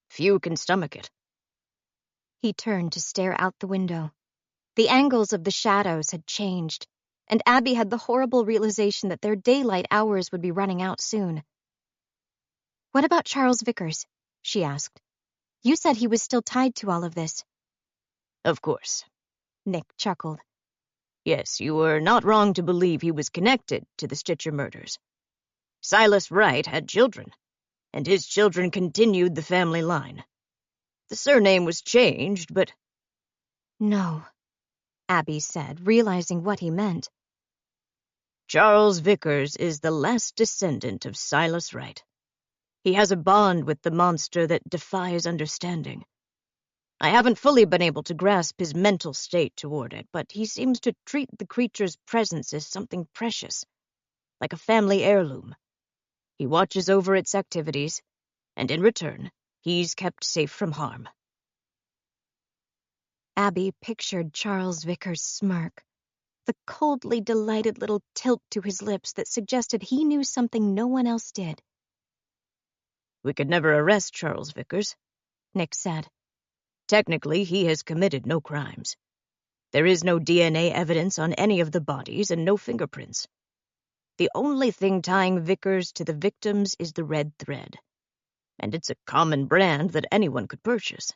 Few can stomach it. He turned to stare out the window. The angles of the shadows had changed, and Abby had the horrible realization that their daylight hours would be running out soon. What about Charles Vickers? She asked. You said he was still tied to all of this. Of course. Nick chuckled. Yes, you were not wrong to believe he was connected to the Stitcher murders. Silas Wright had children, and his children continued the family line. The surname was changed, but... No, Abby said, realizing what he meant. Charles Vickers is the last descendant of Silas Wright. He has a bond with the monster that defies understanding. I haven't fully been able to grasp his mental state toward it, but he seems to treat the creature's presence as something precious, like a family heirloom. He watches over its activities, and in return, he's kept safe from harm. Abby pictured Charles Vickers' smirk, the coldly delighted little tilt to his lips that suggested he knew something no one else did. We could never arrest Charles Vickers, Nick said. Technically, he has committed no crimes. There is no DNA evidence on any of the bodies and no fingerprints. The only thing tying Vickers to the victims is the red thread, and it's a common brand that anyone could purchase.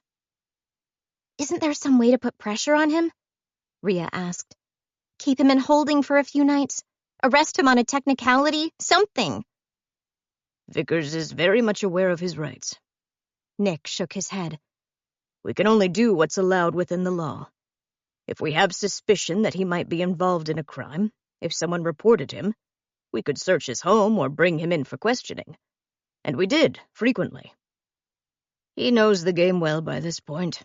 Isn't there some way to put pressure on him? Rhea asked. Keep him in holding for a few nights? Arrest him on a technicality? Something. Vickers is very much aware of his rights. Nick shook his head. We can only do what's allowed within the law. If we have suspicion that he might be involved in a crime, if someone reported him, we could search his home or bring him in for questioning. And we did, frequently. He knows the game well by this point.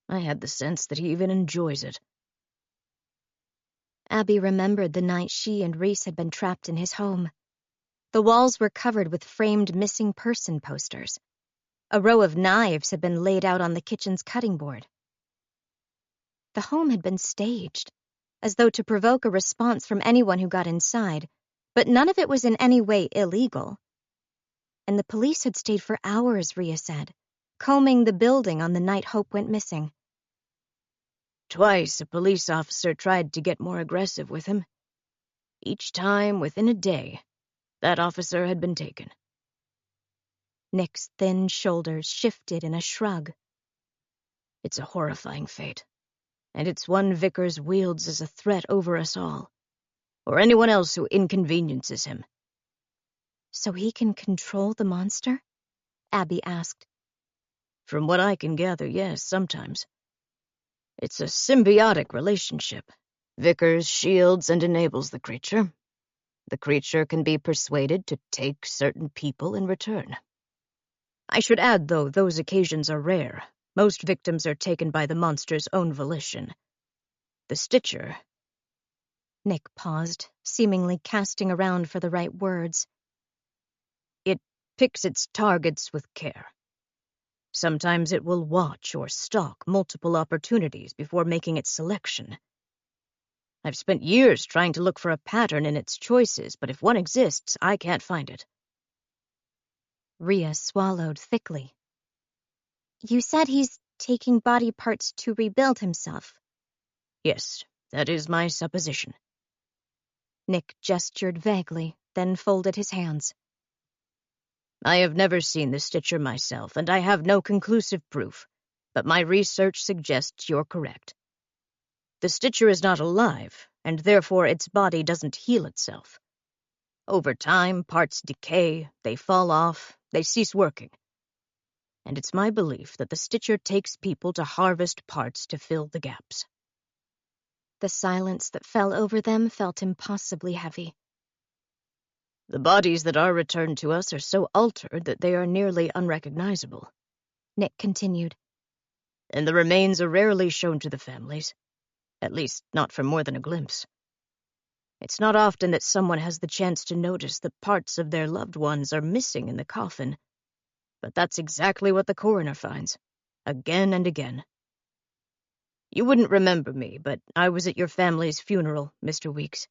I had the sense that he even enjoys it. Abby remembered the night she and Reese had been trapped in his home. The walls were covered with framed missing person posters. A row of knives had been laid out on the kitchen's cutting board. The home had been staged. as though to provoke a response from anyone who got inside, but none of it was in any way illegal. And the police had stayed for hours, Rhea said, combing the building on the night Hope went missing. Twice a police officer tried to get more aggressive with him. Each time, within a day, that officer had been taken. Nick's thin shoulders shifted in a shrug. It's a horrifying fate, and it's one Vickers wields as a threat over us all, or anyone else who inconveniences him. So he can control the monster? Abby asked. From what I can gather, yes, sometimes. It's a symbiotic relationship. Vickers shields and enables the creature. The creature can be persuaded to take certain people in return. I should add, though, those occasions are rare. Most victims are taken by the monster's own volition. The Stitcher... Nick paused, seemingly casting around for the right words. It picks its targets with care. Sometimes it will watch or stalk multiple opportunities before making its selection. I've spent years trying to look for a pattern in its choices, but if one exists, I can't find it. Rhea swallowed thickly. You said he's taking body parts to rebuild himself. Yes, that is my supposition. Nick gestured vaguely, then folded his hands. I have never seen the Stitcher myself, and I have no conclusive proof, but my research suggests you're correct. The Stitcher is not alive, and therefore its body doesn't heal itself. Over time, parts decay, they fall off, they cease working. And it's my belief that the Stitcher takes people to harvest parts to fill the gaps. The silence that fell over them felt impossibly heavy. The bodies that are returned to us are so altered that they are nearly unrecognizable, Nick continued. And the remains are rarely shown to the families, at least not for more than a glimpse. It's not often that someone has the chance to notice that parts of their loved ones are missing in the coffin, but that's exactly what the coroner finds, again and again. You wouldn't remember me, but I was at your family's funeral, Mr. Weeks,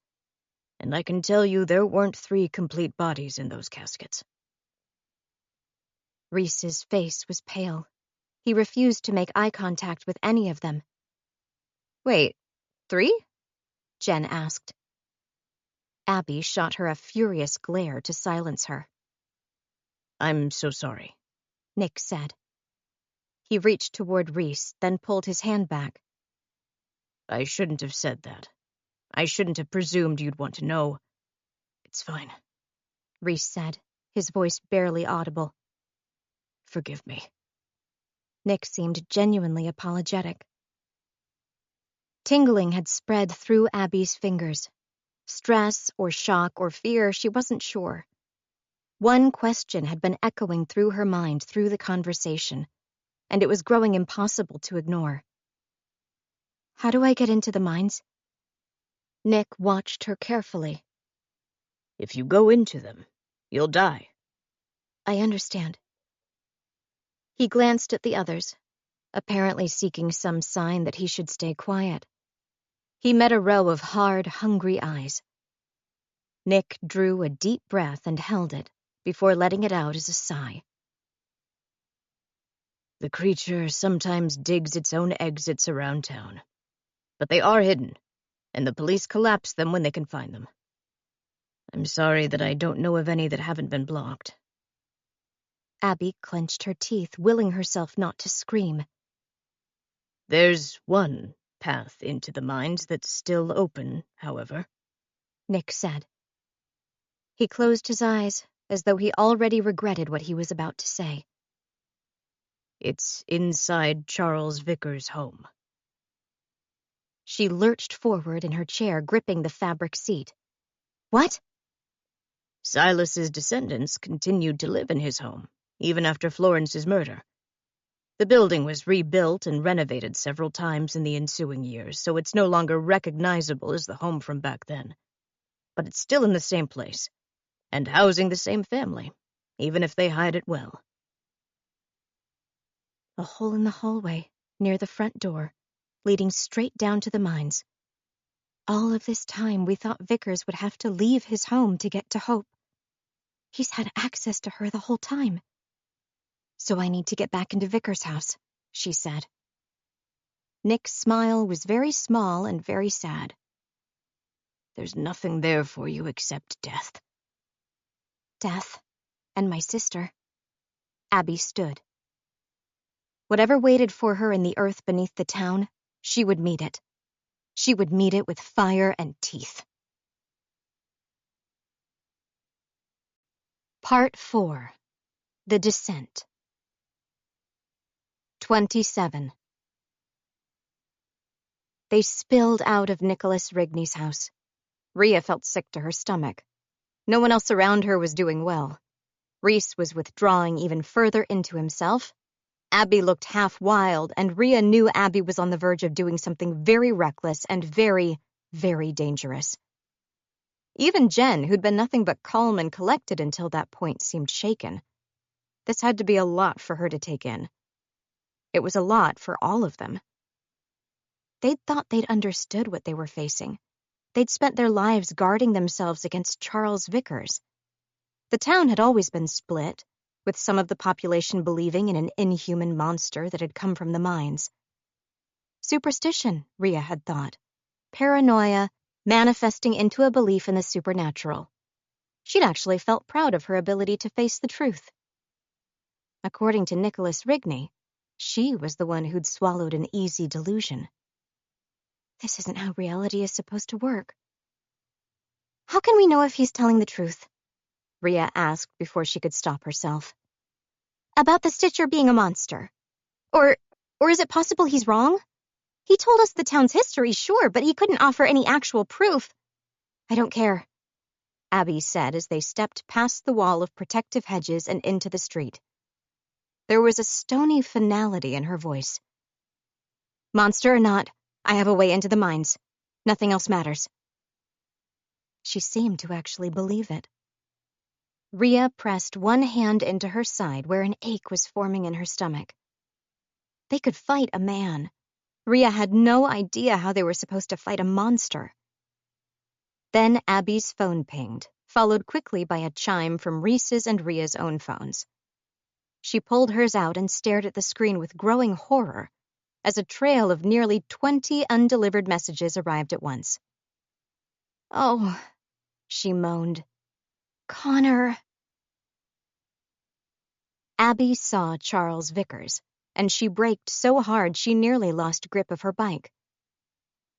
and I can tell you there weren't 3 complete bodies in those caskets. Reese's face was pale. He refused to make eye contact with any of them. Wait, 3? Jen asked. Abby shot her a furious glare to silence her. I'm so sorry, Nick said. He reached toward Reese, then pulled his hand back. I shouldn't have said that. I shouldn't have presumed you'd want to know. It's fine, Reese said, his voice barely audible. Forgive me. Nick seemed genuinely apologetic. Tingling had spread through Abby's fingers. Stress or shock or fear, she wasn't sure. One question had been echoing through her mind through the conversation, and it was growing impossible to ignore. How do I get into the mines? Nick watched her carefully. If you go into them, you'll die. I understand. He glanced at the others, apparently seeking some sign that he should stay quiet. He met a row of hard, hungry eyes. Nick drew a deep breath and held it, before letting it out as a sigh. The creature sometimes digs its own exits around town, but they are hidden, and the police collapse them when they can find them. I'm sorry that I don't know of any that haven't been blocked. Abby clenched her teeth, willing herself not to scream. There's one path into the mines that's still open, however, Nick said. He closed his eyes, as though he already regretted what he was about to say. It's inside Charles Vickers' home. She lurched forward in her chair, gripping the fabric seat. What? Silas's descendants continued to live in his home, even after Florence's murder. The building was rebuilt and renovated several times in the ensuing years, so it's no longer recognizable as the home from back then. But it's still in the same place, and housing the same family, even if they hide it well. A hole in the hallway, near the front door, leading straight down to the mines. All of this time, we thought Vickers would have to leave his home to get to Hope. He's had access to her the whole time. So I need to get back into Vickers' house, she said. Nick's smile was very small and very sad. There's nothing there for you except death. Death, and my sister. Abby stood. Whatever waited for her in the earth beneath the town, she would meet it. She would meet it with fire and teeth. Part 4. The Descent. 27. They spilled out of Nicholas Rigney's house. Rhea felt sick to her stomach. No one else around her was doing well. Reese was withdrawing even further into himself. Abby looked half wild, and Rhea knew Abby was on the verge of doing something very reckless and very, very dangerous. Even Jen, who'd been nothing but calm and collected until that point, seemed shaken. This had to be a lot for her to take in. It was a lot for all of them. They'd thought they'd understood what they were facing. They'd spent their lives guarding themselves against Charles Vickers. The town had always been split, with some of the population believing in an inhuman monster that had come from the mines. Superstition, Rhea had thought. Paranoia, manifesting into a belief in the supernatural. She'd actually felt proud of her ability to face the truth. According to Nicholas Rigney, she was the one who'd swallowed an easy delusion. This isn't how reality is supposed to work. How can we know if he's telling the truth? Rhea asked before she could stop herself. About the Stitcher being a monster. Or is it possible he's wrong? He told us the town's history, sure, but he couldn't offer any actual proof. I don't care, Abby said as they stepped past the wall of protective hedges and into the street. There was a stony finality in her voice. Monster or not, I have a way into the mines. Nothing else matters. She seemed to actually believe it. Rhea pressed one hand into her side where an ache was forming in her stomach. They could fight a man. Rhea had no idea how they were supposed to fight a monster. Then Abby's phone pinged, followed quickly by a chime from Reese's and Rhea's own phones. She pulled hers out and stared at the screen with growing horror as a trail of nearly 20 undelivered messages arrived at once. Oh, she moaned. Connor. Abby saw Charles Vickers, and she braked so hard she nearly lost grip of her bike.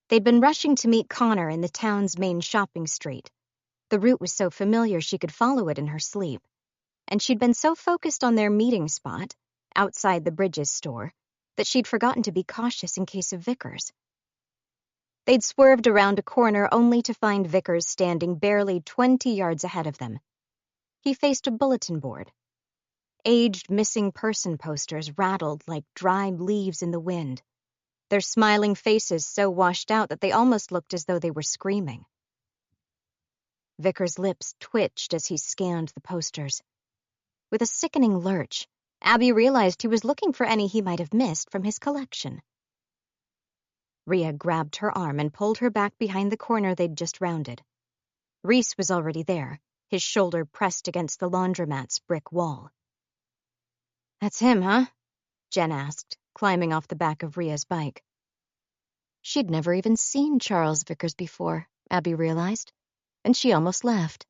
They'd been rushing to meet Connor in the town's main shopping street. The route was so familiar she could follow it in her sleep, and she'd been so focused on their meeting spot, outside the Bridges store, that she'd forgotten to be cautious in case of Vickers. They'd swerved around a corner only to find Vickers standing barely 20 yards ahead of them. He faced a bulletin board. Aged missing person posters rattled like dried leaves in the wind, their smiling faces so washed out that they almost looked as though they were screaming. Vickers' lips twitched as he scanned the posters. With a sickening lurch, Abby realized he was looking for any he might have missed from his collection. Rhea grabbed her arm and pulled her back behind the corner they'd just rounded. Reese was already there, his shoulder pressed against the laundromat's brick wall. That's him, huh? Jen asked, climbing off the back of Rhea's bike. She'd never even seen Charles Vickers before, Abby realized, and she almost laughed.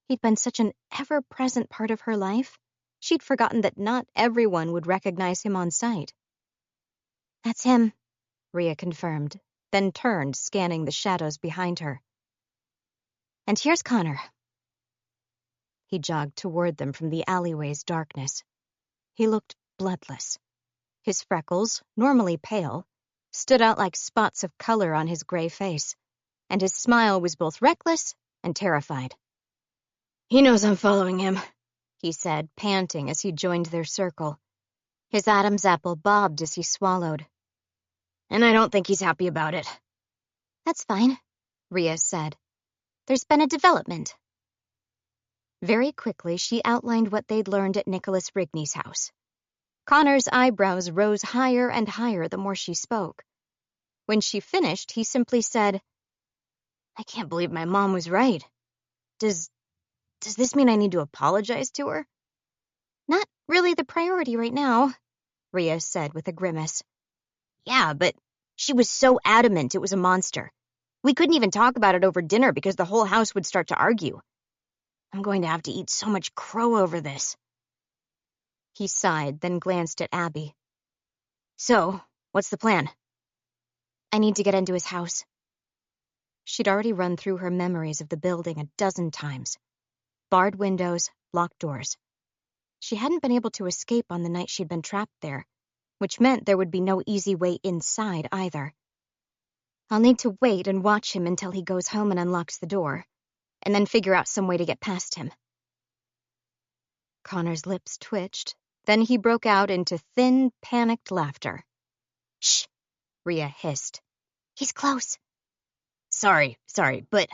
He'd been such an ever-present part of her life, she'd forgotten that not everyone would recognize him on sight. That's him, Rhea confirmed, then turned, scanning the shadows behind her. And here's Connor. He jogged toward them from the alleyway's darkness. He looked bloodless. His freckles, normally pale, stood out like spots of color on his gray face, and his smile was both reckless and terrified. He knows I'm following him, he said, panting as he joined their circle. His Adam's apple bobbed as he swallowed. And I don't think he's happy about it. That's fine, Rhea said. There's been a development. Very quickly, she outlined what they'd learned at Nicholas Rigney's house. Connor's eyebrows rose higher and higher the more she spoke. When she finished, he simply said, I can't believe my mom was right. Does this mean I need to apologize to her? Not really the priority right now, Rhea said with a grimace. Yeah, but she was so adamant it was a monster. We couldn't even talk about it over dinner because the whole house would start to argue. I'm going to have to eat so much crow over this. He sighed, then glanced at Abby. So, what's the plan? I need to get into his house. She'd already run through her memories of the building a dozen times. Barred windows, locked doors. She hadn't been able to escape on the night she'd been trapped there, which meant there would be no easy way inside either. I'll need to wait and watch him until he goes home and unlocks the door, and then figure out some way to get past him. Connor's lips twitched, then he broke out into thin, panicked laughter. Shh, Rhea hissed. He's close. Sorry, but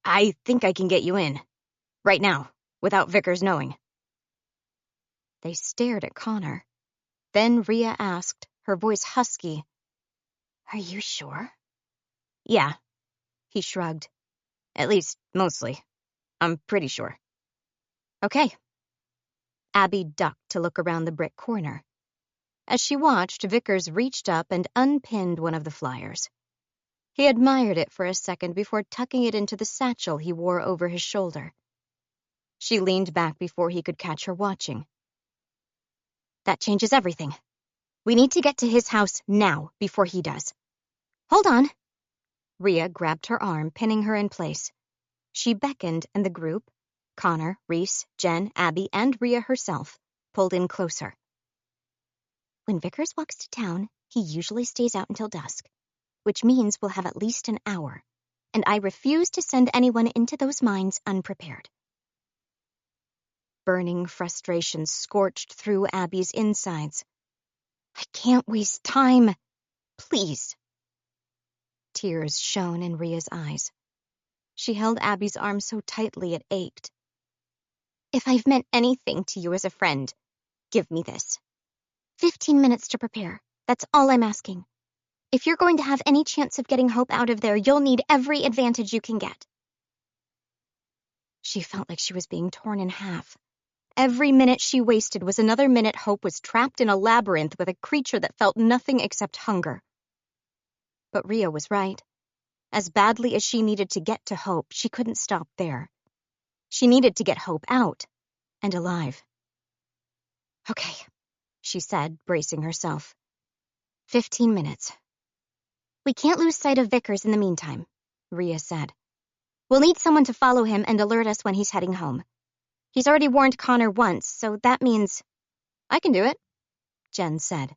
I think I can get you in. Right now, without Vickers knowing. They stared at Connor. Then Rhea asked, her voice husky, Are you sure? Yeah. He shrugged. At least, mostly. I'm pretty sure. Okay. Abby ducked to look around the brick corner. As she watched, Vickers reached up and unpinned one of the flyers. He admired it for a second before tucking it into the satchel he wore over his shoulder. She leaned back before he could catch her watching. That changes everything. We need to get to his house now, before he does. Hold on. Rhea grabbed her arm, pinning her in place. She beckoned, and the group, Connor, Reese, Jen, Abby, and Rhea herself, pulled in closer. When Vickers walks to town, he usually stays out until dusk, which means we'll have at least an hour, and I refuse to send anyone into those mines unprepared. Burning frustration scorched through Abby's insides. I can't waste time. Please. Tears shone in Rhea's eyes. She held Abby's arm so tightly it ached. If I've meant anything to you as a friend, give me this. 15 minutes to prepare. That's all I'm asking. If you're going to have any chance of getting Hope out of there, you'll need every advantage you can get. She felt like she was being torn in half. Every minute she wasted was another minute Hope was trapped in a labyrinth with a creature that felt nothing except hunger. But Rhea was right. As badly as she needed to get to Hope, she couldn't stop there. She needed to get Hope out and alive. Okay, she said, bracing herself. 15 minutes. We can't lose sight of Vickers in the meantime, Rhea said. We'll need someone to follow him and alert us when he's heading home. He's already warned Connor once, so that means... I can do it, Jen said.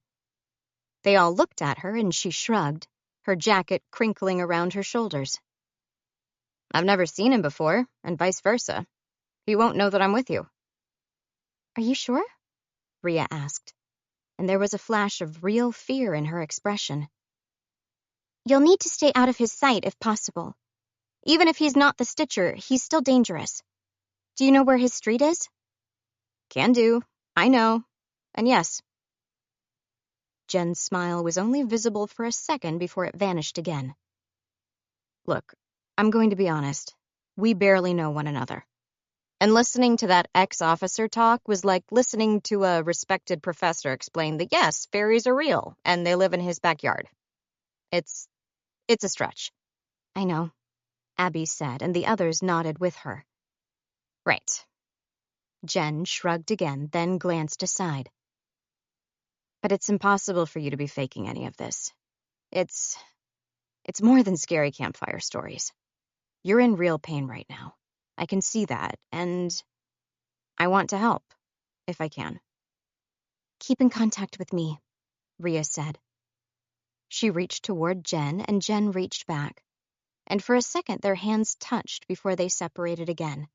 They all looked at her and she shrugged, her jacket crinkling around her shoulders. I've never seen him before, and vice versa. He won't know that I'm with you. Are you sure? Rhea asked, and there was a flash of real fear in her expression. You'll need to stay out of his sight if possible. Even if he's not the Stitcher, he's still dangerous. Do you know where his street is? Can do. I know. And yes. Jen's smile was only visible for a second before it vanished again. Look, I'm going to be honest. We barely know one another. And listening to that ex-officer talk was like listening to a respected professor explain that yes, fairies are real, and they live in his backyard. It's a stretch. I know, Abby said, and the others nodded with her. Right. Jen shrugged again, then glanced aside. But it's impossible for you to be faking any of this. It's more than scary campfire stories. You're in real pain right now. I can see that, and I want to help, if I can. Keep in contact with me, Rhea said. She reached toward Jen, and Jen reached back, and for a second their hands touched before they separated again.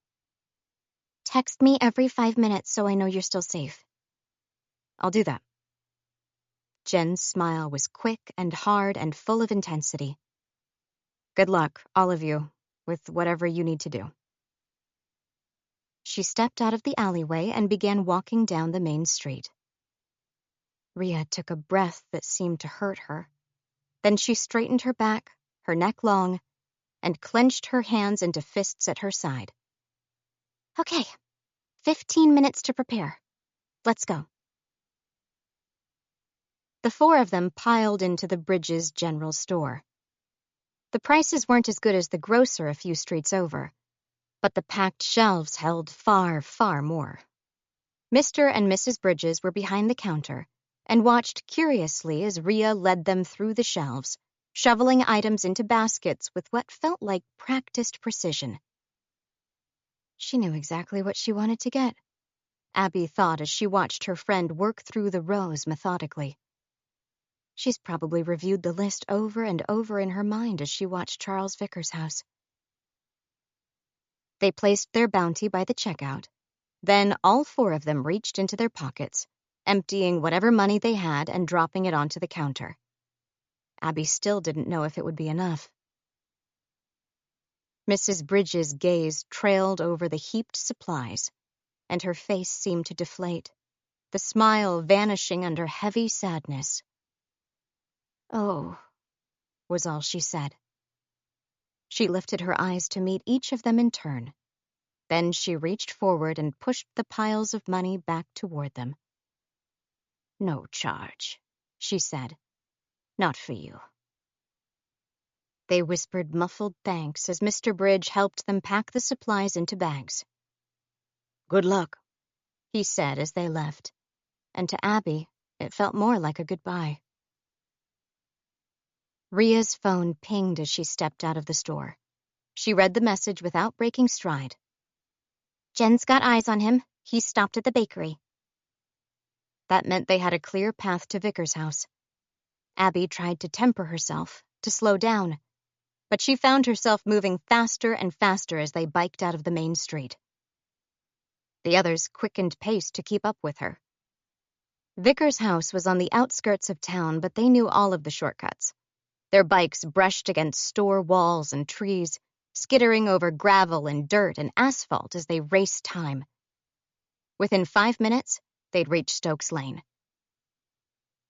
Text me every 5 minutes so I know you're still safe. I'll do that. Jen's smile was quick and hard and full of intensity. Good luck, all of you, with whatever you need to do. She stepped out of the alleyway and began walking down the main street. Rhea took a breath that seemed to hurt her. Then she straightened her back, her neck long, and clenched her hands into fists at her side. Okay, 15 minutes to prepare. Let's go. The four of them piled into the Bridges general store. The prices weren't as good as the grocer a few streets over, but the packed shelves held far, far more. Mr. and Mrs. Bridges were behind the counter and watched curiously as Rhea led them through the shelves, shoveling items into baskets with what felt like practiced precision. She knew exactly what she wanted to get, Abby thought as she watched her friend work through the rows methodically. She's probably reviewed the list over and over in her mind as she watched Charles Vickers' house. They placed their bounty by the checkout. Then all four of them reached into their pockets, emptying whatever money they had and dropping it onto the counter. Abby still didn't know if it would be enough. Mrs. Bridges' gaze trailed over the heaped supplies, and her face seemed to deflate, the smile vanishing under heavy sadness. "Oh," was all she said. She lifted her eyes to meet each of them in turn. Then she reached forward and pushed the piles of money back toward them. "No charge," she said. "Not for you." They whispered muffled thanks as Mr. Bridge helped them pack the supplies into bags. "Good luck," he said as they left, and to Abby, it felt more like a goodbye. Rhea's phone pinged as she stepped out of the store. She read the message without breaking stride. "Jen's got eyes on him. He stopped at the bakery." That meant they had a clear path to Vickers' house. Abby tried to temper herself, to slow down, but she found herself moving faster and faster as they biked out of the main street. The others quickened pace to keep up with her. Vickers' house was on the outskirts of town, but they knew all of the shortcuts. Their bikes brushed against store walls and trees, skittering over gravel and dirt and asphalt as they raced time. Within 5 minutes, they'd reached Stokes Lane.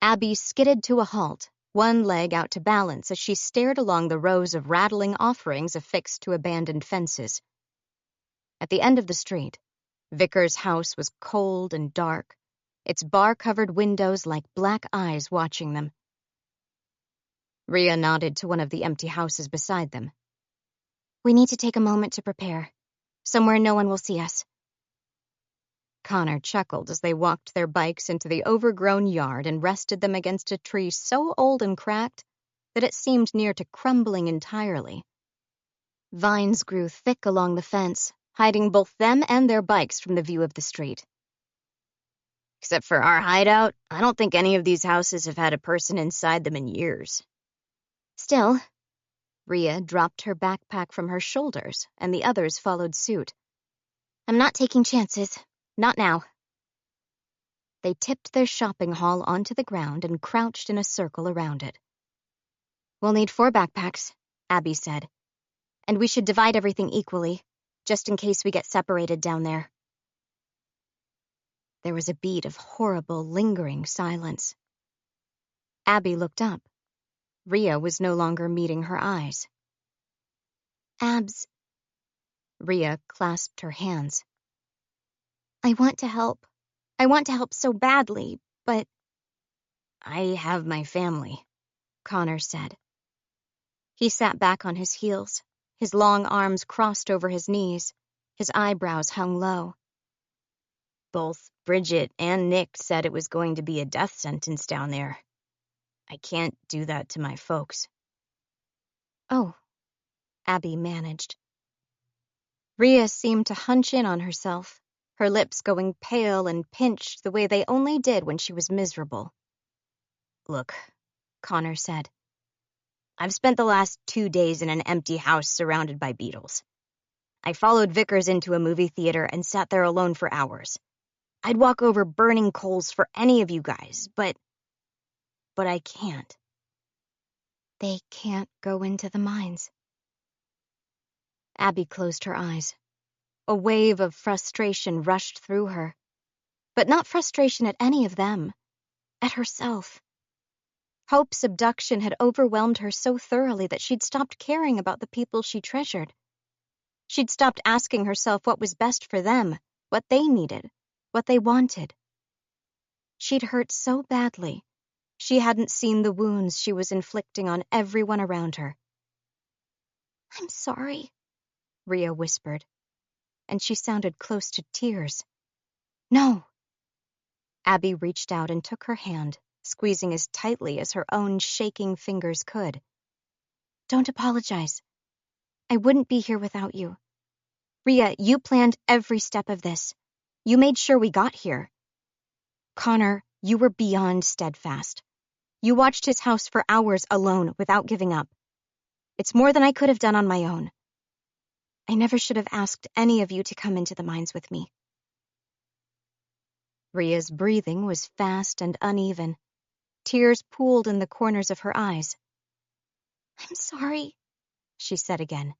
Abby skidded to a halt, one leg out to balance as she stared along the rows of rattling offerings affixed to abandoned fences. At the end of the street, Vickers' house was cold and dark, its bar-covered windows like black eyes watching them. Rhea nodded to one of the empty houses beside them. "We need to take a moment to prepare, somewhere no one will see us." Connor chuckled as they walked their bikes into the overgrown yard and rested them against a tree so old and cracked that it seemed near to crumbling entirely. Vines grew thick along the fence, hiding both them and their bikes from the view of the street. Except for our hideout, I don't think any of these houses have had a person inside them in years. Still, Rhea dropped her backpack from her shoulders, and the others followed suit. I'm not taking chances. Not now. They tipped their shopping haul onto the ground and crouched in a circle around it. "We'll need 4 backpacks," Abby said. "And we should divide everything equally, just in case we get separated down there." There was a beat of horrible, lingering silence. Abby looked up. Rhea was no longer meeting her eyes. "Abs," Rhea clasped her hands. "I want to help. I want to help so badly, but—" "I have my family," Connor said. He sat back on his heels, his long arms crossed over his knees, his eyebrows hung low. "Both Bridget and Nick said it was going to be a death sentence down there. I can't do that to my folks." "Oh," Abby managed. Rhea seemed to hunch in on herself, her lips going pale and pinched the way they only did when she was miserable. "Look," Connor said. "I've spent the last 2 days in an empty house surrounded by beetles. I followed Vickers into a movie theater and sat there alone for hours. I'd walk over burning coals for any of you guys, but I can't." "They can't go into the mines." Abby closed her eyes. A wave of frustration rushed through her. But not frustration at any of them. At herself. Hope's abduction had overwhelmed her so thoroughly that she'd stopped caring about the people she treasured. She'd stopped asking herself what was best for them, what they needed, what they wanted. She'd hurt so badly, she hadn't seen the wounds she was inflicting on everyone around her. "I'm sorry," Rhea whispered, and she sounded close to tears. "No." Abby reached out and took her hand, squeezing as tightly as her own shaking fingers could. "Don't apologize. I wouldn't be here without you. Rhea, you planned every step of this. You made sure we got here. Connor, you were beyond steadfast. You watched his house for hours alone without giving up. It's more than I could have done on my own. I never should have asked any of you to come into the mines with me." Rhea's breathing was fast and uneven. Tears pooled in the corners of her eyes. "I'm sorry," she said again.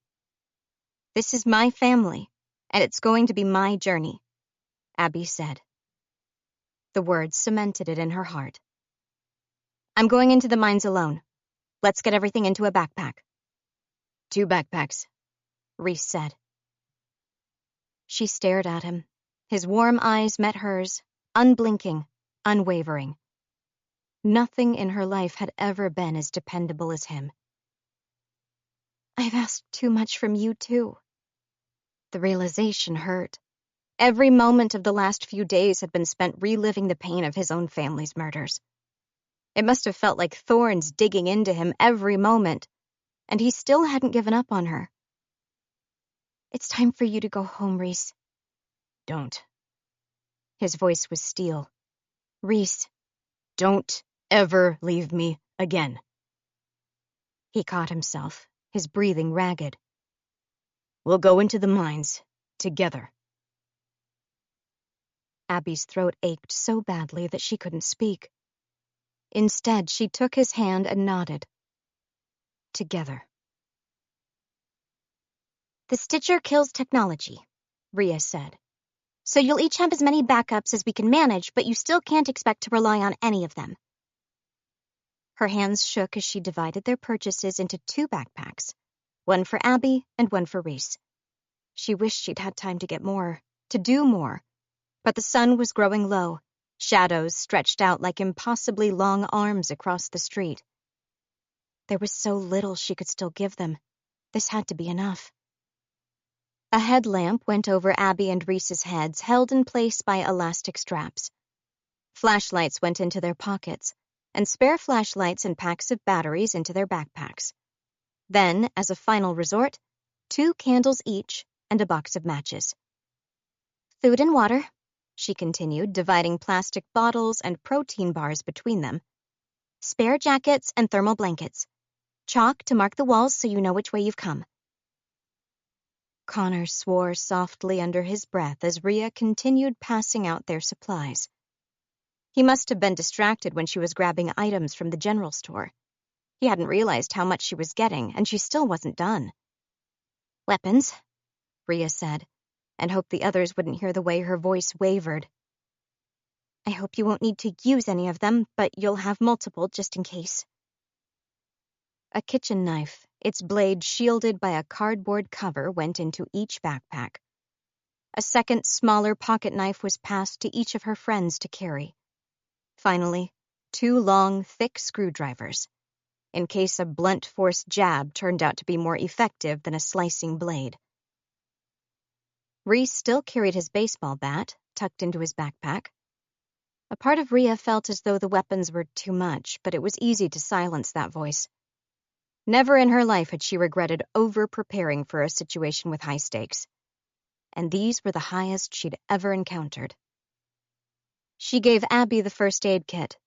"This is my family, and it's going to be my journey," Abby said. The words cemented it in her heart. "I'm going into the mines alone. Let's get everything into a backpack." "2 backpacks," Reese said. She stared at him. His warm eyes met hers, unblinking, unwavering. Nothing in her life had ever been as dependable as him. "I've asked too much from you, too." The realization hurt. Every moment of the last few days had been spent reliving the pain of his own family's murders. It must have felt like thorns digging into him every moment, and he still hadn't given up on her. "It's time for you to go home, Reese." "Don't." His voice was steel. "Reese, don't ever leave me again." He caught himself, his breathing ragged. "We'll go into the mines together." Abby's throat ached so badly that she couldn't speak. Instead, she took his hand and nodded. Together. "The Stitcher kills technology," Rhea said. "So you'll each have as many backups as we can manage, but you still can't expect to rely on any of them." Her hands shook as she divided their purchases into 2 backpacks, one for Abby and one for Reese. She wished she'd had time to get more, to do more, but the sun was growing low, shadows stretched out like impossibly long arms across the street. There was so little she could still give them. This had to be enough. A headlamp went over Abby and Reese's heads, held in place by elastic straps. Flashlights went into their pockets, and spare flashlights and packs of batteries into their backpacks. Then, as a final resort, 2 candles each and a box of matches. "Food and water," she continued, dividing plastic bottles and protein bars between them. "Spare jackets and thermal blankets. Chalk to mark the walls so you know which way you've come." Connor swore softly under his breath as Rhea continued passing out their supplies. He must have been distracted when she was grabbing items from the general store. He hadn't realized how much she was getting, and she still wasn't done. "Weapons," Rhea said, and hoped the others wouldn't hear the way her voice wavered. "I hope you won't need to use any of them, but you'll have multiple just in case." A kitchen knife, its blade shielded by a cardboard cover, went into each backpack. A second, smaller pocket knife was passed to each of her friends to carry. Finally, 2 long, thick screwdrivers, in case a blunt force jab turned out to be more effective than a slicing blade. Reese still carried his baseball bat, tucked into his backpack. A part of Rhea felt as though the weapons were too much, but it was easy to silence that voice. Never in her life had she regretted over-preparing for a situation with high stakes. And these were the highest she'd ever encountered. She gave Abby the first aid kit.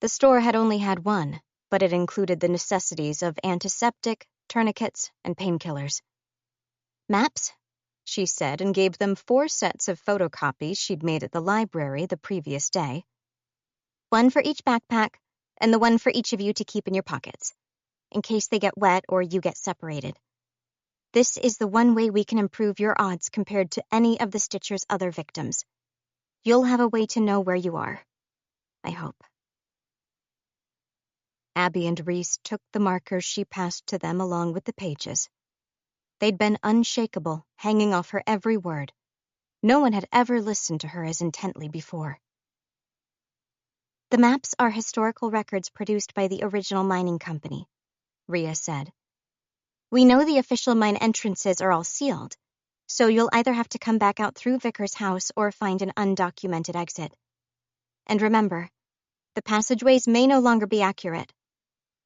The store had only had one, but it included the necessities of antiseptic, tourniquets, and painkillers. "Maps?" she said, and gave them 4 sets of photocopies she'd made at the library the previous day. "One for each backpack, and the one for each of you to keep in your pockets, in case they get wet or you get separated. This is the one way we can improve your odds compared to any of the Stitcher's other victims. You'll have a way to know where you are. I hope." Abby and Reese took the markers she passed to them along with the pages. They'd been unshakable, hanging off her every word. No one had ever listened to her as intently before. The maps are historical records produced by the original mining company, Rhea said. We know the official mine entrances are all sealed, so you'll either have to come back out through Vickers' house or find an undocumented exit. And remember, the passageways may no longer be accurate.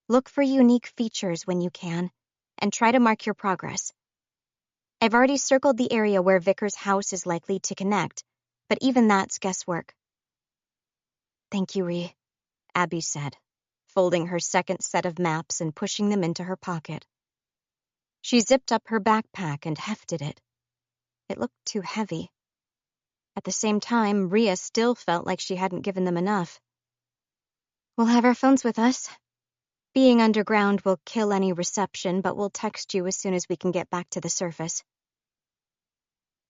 Look for unique features when you can, and try to mark your progress. I've already circled the area where Vickers' house is likely to connect, but even that's guesswork. Thank you, Rhea, Abby said, folding her second set of maps and pushing them into her pocket. She zipped up her backpack and hefted it. It looked too heavy. At the same time, Rhea still felt like she hadn't given them enough. We'll have our phones with us. Being underground will kill any reception, but we'll text you as soon as we can get back to the surface.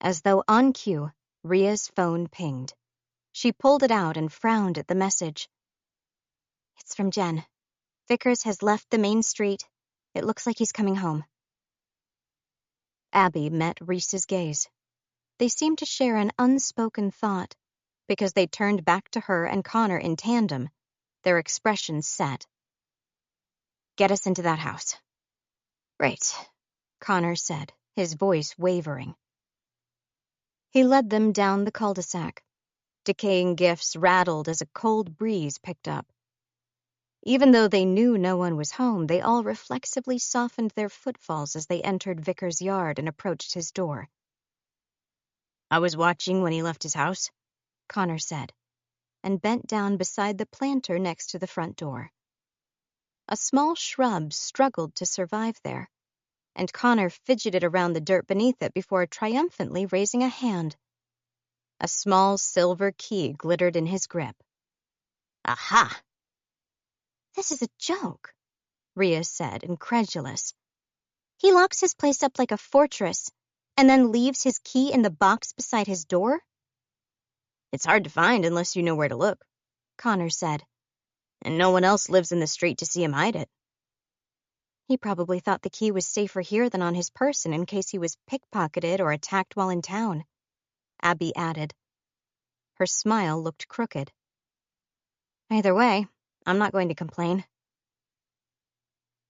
As though on cue, Rhea's phone pinged. She pulled it out and frowned at the message. It's from Jen. Vickers has left the main street. It looks like he's coming home. Abby met Reese's gaze. They seemed to share an unspoken thought, because they turned back to her and Connor in tandem, their expressions set. Get us into that house. Right, Connor said, his voice wavering. He led them down the cul-de-sac. Decaying gifts rattled as a cold breeze picked up. Even though they knew no one was home, they all reflexively softened their footfalls as they entered Vickers' yard and approached his door. I was watching when he left his house, Connor said, and bent down beside the planter next to the front door. A small shrub struggled to survive there, and Connor fidgeted around the dirt beneath it before triumphantly raising a hand. A small silver key glittered in his grip. Aha! This is a joke, Rhea said, incredulous. He locks his place up like a fortress, and then leaves his key in the box beside his door? It's hard to find unless you know where to look, Connor said. And no one else lives in the street to see him hide it. He probably thought the key was safer here than on his person in case he was pickpocketed or attacked while in town, Abby added. Her smile looked crooked. Either way, I'm not going to complain.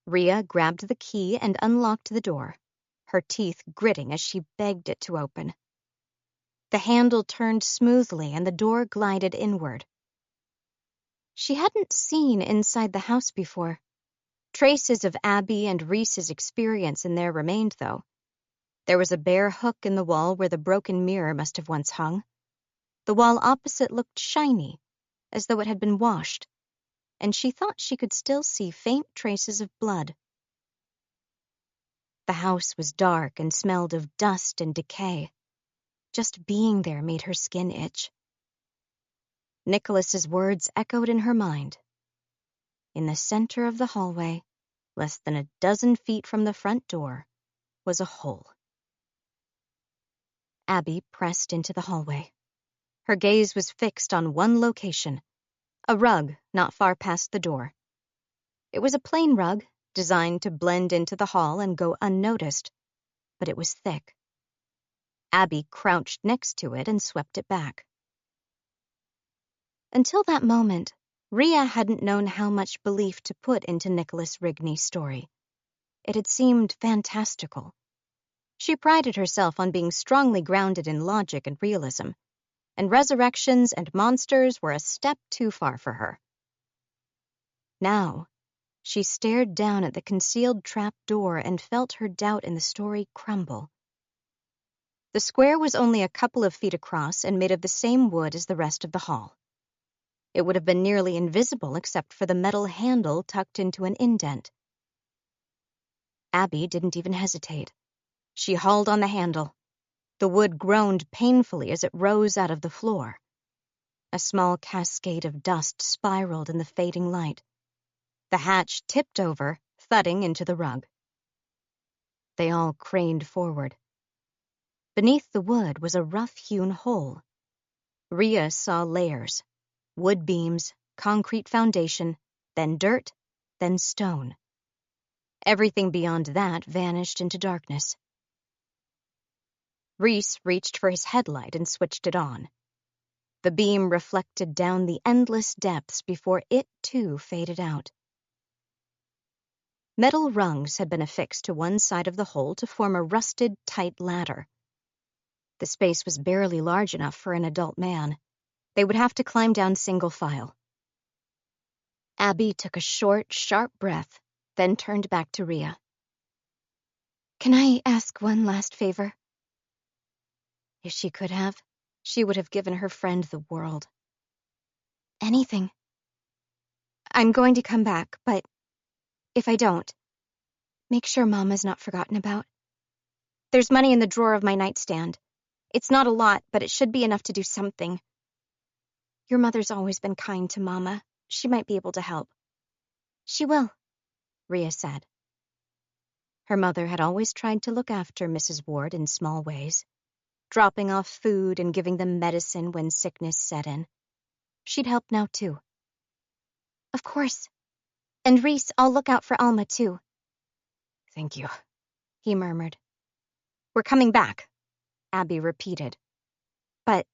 Rhea grabbed the key and unlocked the door, her teeth gritting as she begged it to open. The handle turned smoothly and the door glided inward. She hadn't seen inside the house before. Traces of Abby and Reese's experience in there remained, though. There was a bare hook in the wall where the broken mirror must have once hung. The wall opposite looked shiny, as though it had been washed, and she thought she could still see faint traces of blood. The house was dark and smelled of dust and decay. Just being there made her skin itch. Nicholas's words echoed in her mind. In the center of the hallway, less than a dozen feet from the front door, was a hole. Abby pressed into the hallway. Her gaze was fixed on one location, a rug not far past the door. It was a plain rug, designed to blend into the hall and go unnoticed, but it was thick. Abby crouched next to it and swept it back. Until that moment, Rhea hadn't known how much belief to put into Nicholas Rigney's story. It had seemed fantastical. She prided herself on being strongly grounded in logic and realism, and resurrections and monsters were a step too far for her. Now, she stared down at the concealed trap door and felt her doubt in the story crumble. The square was only a couple of feet across and made of the same wood as the rest of the hall. It would have been nearly invisible except for the metal handle tucked into an indent. Abby didn't even hesitate. She hauled on the handle. The wood groaned painfully as it rose out of the floor. A small cascade of dust spiraled in the fading light. The hatch tipped over, thudding into the rug. They all craned forward. Beneath the wood was a rough-hewn hole. Rhea saw layers: wood beams, concrete foundation, then dirt, then stone. Everything beyond that vanished into darkness. Reese reached for his headlight and switched it on. The beam reflected down the endless depths before it, too, faded out. Metal rungs had been affixed to one side of the hole to form a rusted, tight ladder. The space was barely large enough for an adult man. They would have to climb down single file. Abby took a short, sharp breath, then turned back to Rhea. Can I ask one last favor? If she could have, she would have given her friend the world. Anything. I'm going to come back, but if I don't, make sure Mama's not forgotten about. There's money in the drawer of my nightstand. It's not a lot, but it should be enough to do something. Your mother's always been kind to Mama. She might be able to help. She will, Rhea said. Her mother had always tried to look after Mrs. Ward in small ways, dropping off food and giving them medicine when sickness set in. She'd help now, too. Of course. And Reese, I'll look out for Alma, too. Thank you, he murmured. We're coming back, Abby repeated. But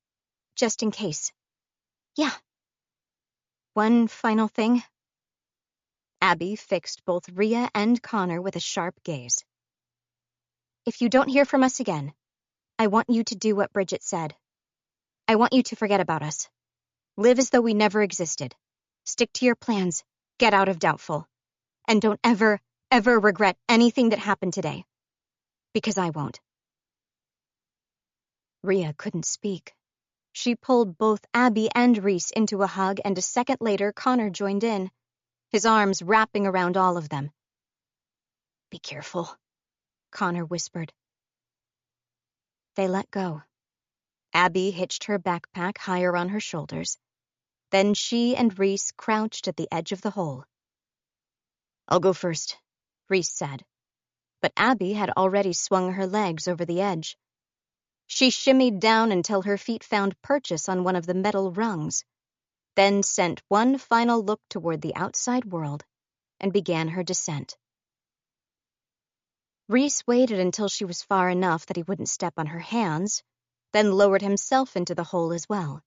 just in case. Yeah. One final thing. Abby fixed both Rhea and Connor with a sharp gaze. If you don't hear from us again, I want you to do what Bridget said. I want you to forget about us. Live as though we never existed. Stick to your plans. Get out of Doubtful. And don't ever, ever regret anything that happened today. Because I won't. Rhea couldn't speak. She pulled both Abby and Reese into a hug, and a second later Connor joined in, his arms wrapping around all of them. Be careful, Connor whispered. They let go. Abby hitched her backpack higher on her shoulders. Then she and Reese crouched at the edge of the hole. I'll go first, Reese said. But Abby had already swung her legs over the edge. She shimmied down until her feet found purchase on one of the metal rungs, then sent one final look toward the outside world and began her descent. Reese waited until she was far enough that he wouldn't step on her hands, then lowered himself into the hole as well.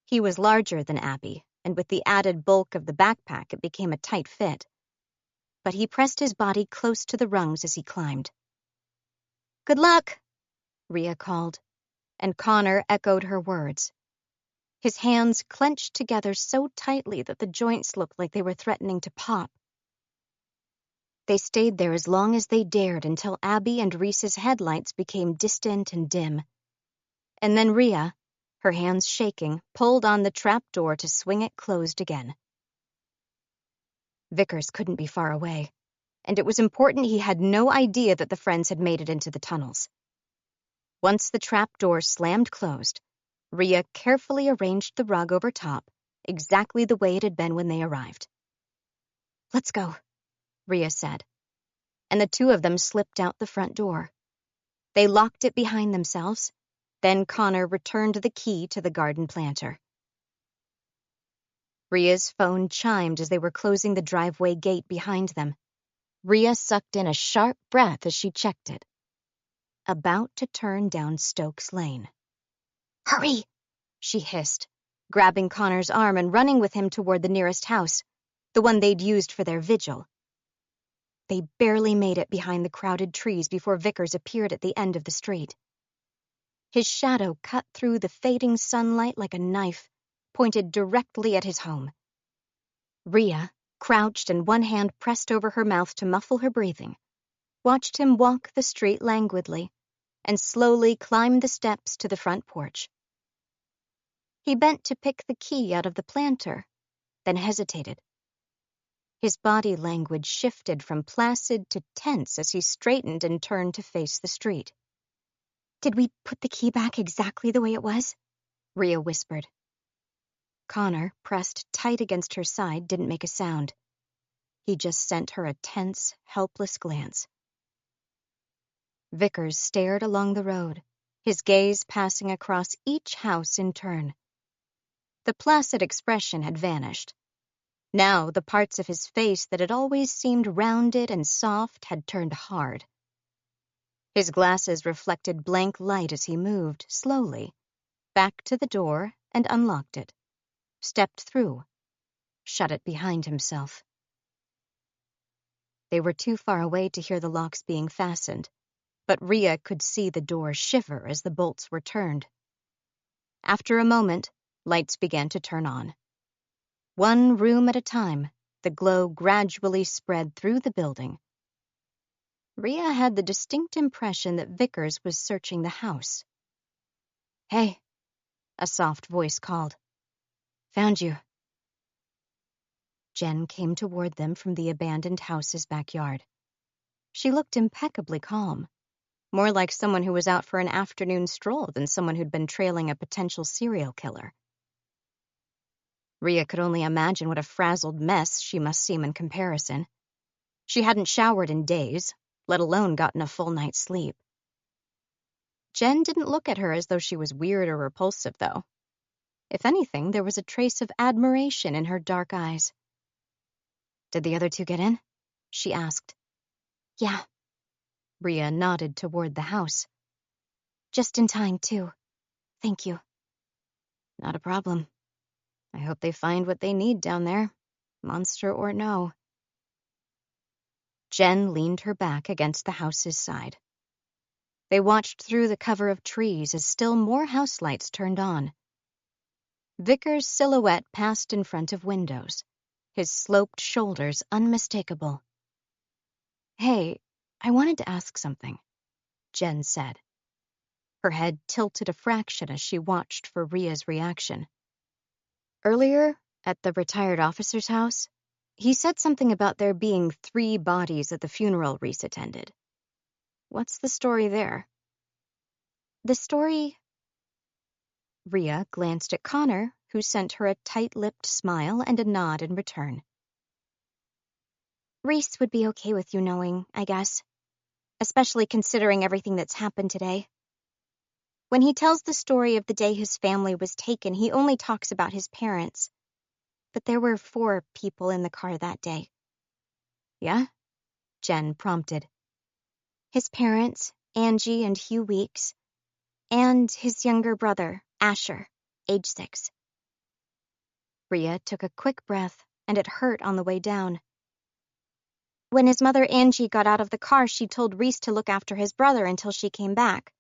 He was larger than Abby, and with the added bulk of the backpack, it became a tight fit. But he pressed his body close to the rungs as he climbed. Good luck, Rhea called, and Connor echoed her words. His hands clenched together so tightly that the joints looked like they were threatening to pop. They stayed there as long as they dared until Abby and Reese's headlights became distant and dim. And then Rhea, her hands shaking, pulled on the trap door to swing it closed again. Vickers couldn't be far away, and it was important he had no idea that the friends had made it into the tunnels. Once the trap door slammed closed, Rhea carefully arranged the rug over top, exactly the way it had been when they arrived. Let's go, Rhea said, and the two of them slipped out the front door. They locked it behind themselves. Then Connor returned the key to the garden planter. Rhea's phone chimed as they were closing the driveway gate behind them. Rhea sucked in a sharp breath as she checked it. About to turn down Stokes Lane. Hurry, she hissed, grabbing Connor's arm and running with him toward the nearest house, the one they'd used for their vigil. They barely made it behind the crowded trees before Vickers appeared at the end of the street. His shadow cut through the fading sunlight like a knife, pointed directly at his home. Rhea, crouched and one hand pressed over her mouth to muffle her breathing, watched him walk the street languidly and slowly climb the steps to the front porch. He bent to pick the key out of the planter, then hesitated. His body language shifted from placid to tense as he straightened and turned to face the street. Did we put the key back exactly the way it was? Rhea whispered. Connor, pressed tight against her side, didn't make a sound. He just sent her a tense, helpless glance. Vickers stared along the road, his gaze passing across each house in turn. The placid expression had vanished. Now the parts of his face that had always seemed rounded and soft had turned hard. His glasses reflected blank light as he moved, slowly, back to the door and unlocked it, stepped through, shut it behind himself. They were too far away to hear the locks being fastened, but Rhea could see the door shiver as the bolts were turned. After a moment, lights began to turn on. One room at a time, the glow gradually spread through the building. Rhea had the distinct impression that Vickers was searching the house. "Hey," a soft voice called. "Found you." Jen came toward them from the abandoned house's backyard. She looked impeccably calm, more like someone who was out for an afternoon stroll than someone who'd been trailing a potential serial killer. Rhea could only imagine what a frazzled mess she must seem in comparison. She hadn't showered in days, let alone gotten a full night's sleep. Jen didn't look at her as though she was weird or repulsive, though. If anything, there was a trace of admiration in her dark eyes. "Did the other two get in?" she asked. "Yeah." Rhea nodded toward the house. "Just in time, too. Thank you." "Not a problem. I hope they find what they need down there, monster or no." Jen leaned her back against the house's side. They watched through the cover of trees as still more house lights turned on. Vickers' silhouette passed in front of windows, his sloped shoulders unmistakable. "Hey, I wanted to ask something," Jen said. Her head tilted a fraction as she watched for Rhea's reaction. "Earlier, at the retired officer's house, he said something about there being 3 bodies at the funeral Reese attended. What's the story there?" "The story—" Rhea glanced at Connor, who sent her a tight-lipped smile and a nod in return. "Reese would be okay with you knowing, I guess, especially considering everything that's happened today. When he tells the story of the day his family was taken, he only talks about his parents. But there were 4 people in the car that day." "Yeah?" Jen prompted. "His parents, Angie and Hugh Weeks, and his younger brother, Asher, age 6. Rhea took a quick breath, and it hurt on the way down. When his mother Angie got out of the car, she told Reese to look after his brother until she came back.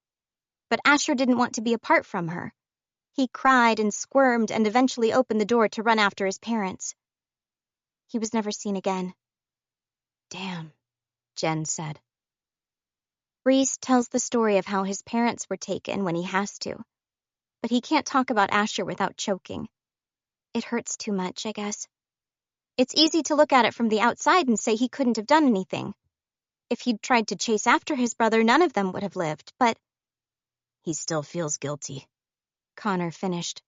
But Asher didn't want to be apart from her. He cried and squirmed and eventually opened the door to run after his parents. He was never seen again." "Damn," Jen said. "Reese tells the story of how his parents were taken when he has to, but he can't talk about Asher without choking. It hurts too much, I guess. It's easy to look at it from the outside and say he couldn't have done anything. If he'd tried to chase after his brother, none of them would have lived, but—" "He still feels guilty," Connor finished.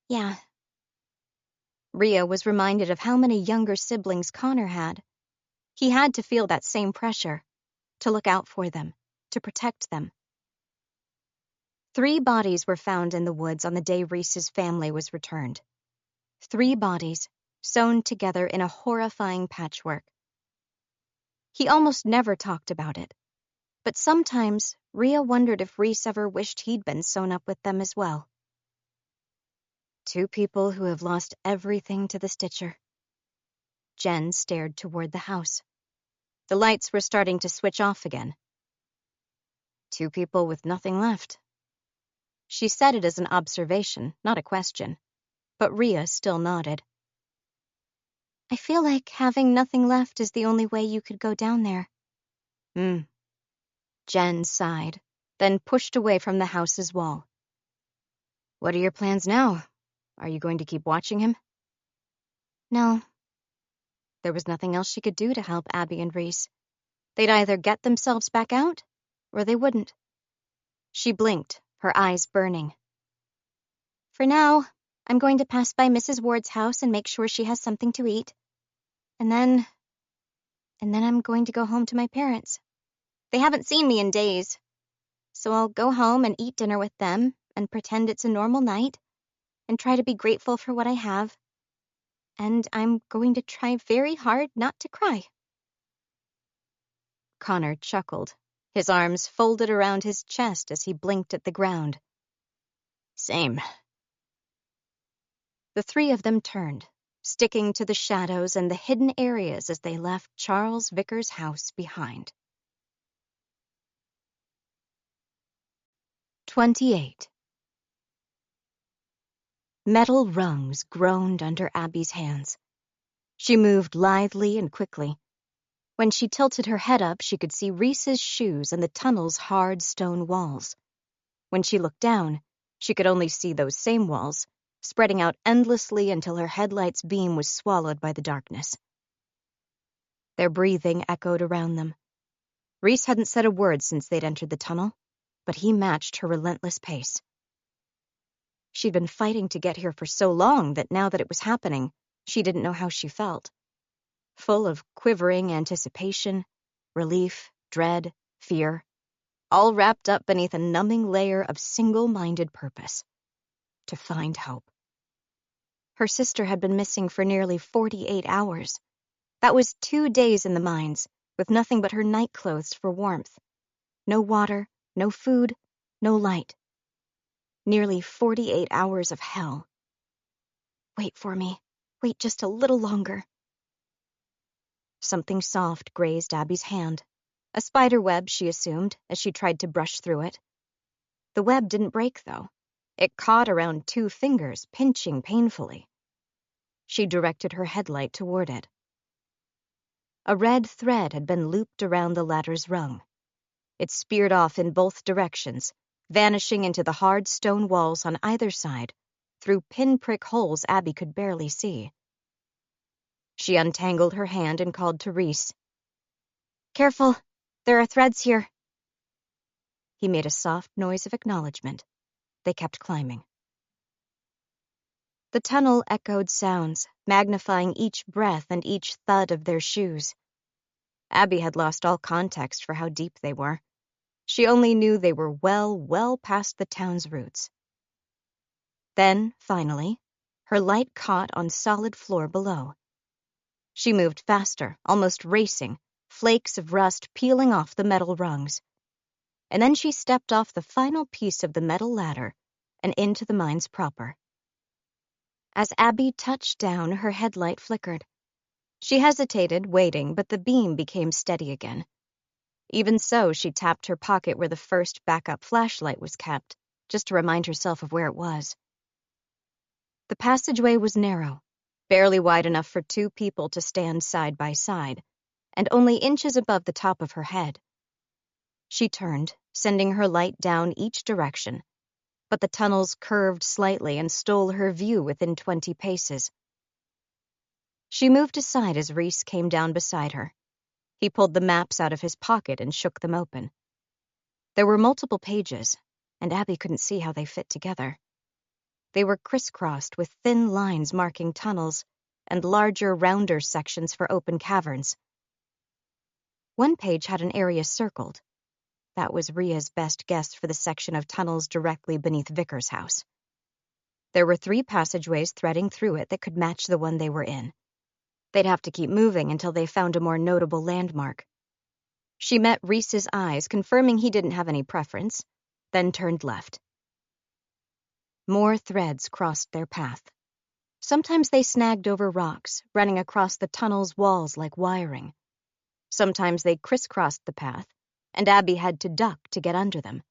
"Yeah." Rhea was reminded of how many younger siblings Connor had. He had to feel that same pressure, to look out for them, to protect them. 3 bodies were found in the woods on the day Reese's family was returned. 3 bodies, sewn together in a horrifying patchwork. He almost never talked about it, but sometimes Rhea wondered if Reese ever wished he'd been sewn up with them as well. 2 people who have lost everything to the Stitcher. Jen stared toward the house. The lights were starting to switch off again. 2 people with nothing left. She said it as an observation, not a question, but Rhea still nodded. "I feel like having nothing left is the only way you could go down there." Jen sighed, then pushed away from the house's wall. "What are your plans now? Are you going to keep watching him?" "No." There was nothing else she could do to help Abby and Reese. They'd either get themselves back out, or they wouldn't. She blinked, her eyes burning. "For now, I'm going to pass by Mrs. Ward's house and make sure she has something to eat. And then I'm going to go home to my parents. They haven't seen me in days. So I'll go home and eat dinner with them and pretend it's a normal night and try to be grateful for what I have. and I'm going to try very hard not to cry. Connor chuckled, his arms folded around his chest as he blinked at the ground. Same. The three of them turned, sticking to the shadows and the hidden areas as they left Charles Vickers' house behind. 28. Metal rungs groaned under Abby's hands. She moved lithely and quickly. When she tilted her head up, she could see Reese's shoes and the tunnel's hard stone walls. When she looked down, she could only see those same walls, spreading out endlessly until her headlight's beam was swallowed by the darkness. Their breathing echoed around them. Reese hadn't said a word since they'd entered the tunnel, but he matched her relentless pace. She'd been fighting to get here for so long that now that it was happening, she didn't know how she felt. Full of quivering anticipation, relief, dread, fear, all wrapped up beneath a numbing layer of single-minded purpose: to find hope. Her sister had been missing for nearly 48 hours. That was 2 days in the mines, with nothing but her nightclothes for warmth. No water, no food, no light. Nearly 48 hours of hell. Wait for me. Wait just a little longer. Something soft grazed Abby's hand. A spider web, she assumed, as she tried to brush through it. The web didn't break, though. It caught around 2 fingers, pinching painfully. She directed her headlight toward it. A red thread had been looped around the ladder's rung. It speared off in both directions, vanishing into the hard stone walls on either side, through pinprick holes Abby could barely see. She untangled her hand and called to Reese. "Careful, there are threads here." He made a soft noise of acknowledgement. They kept climbing. The tunnel echoed sounds, magnifying each breath and each thud of their shoes. Abby had lost all context for how deep they were. She only knew they were well past the town's roots. Then, finally, her light caught on solid floor below. She moved faster, almost racing, flakes of rust peeling off the metal rungs. And then she stepped off the final piece of the metal ladder and into the mines proper. As Abby touched down, her headlight flickered. She hesitated, waiting, but the beam became steady again. Even so, she tapped her pocket where the first backup flashlight was kept, just to remind herself of where it was. The passageway was narrow, barely wide enough for 2 people to stand side by side, and only inches above the top of her head. She turned, sending her light down each direction, but the tunnels curved slightly and stole her view within 20 paces. She moved aside as Reese came down beside her. He pulled the maps out of his pocket and shook them open. There were multiple pages, and Abby couldn't see how they fit together. They were crisscrossed with thin lines marking tunnels and larger, rounder sections for open caverns. One page had an area circled. That was Ria's best guess for the section of tunnels directly beneath Vickers' house. There were 3 passageways threading through it that could match the one they were in. They'd have to keep moving until they found a more notable landmark. She met Reese's eyes, confirming he didn't have any preference, then turned left. More threads crossed their path. Sometimes they snagged over rocks, running across the tunnel's walls like wiring. Sometimes they crisscrossed the path, and Abby had to duck to get under them.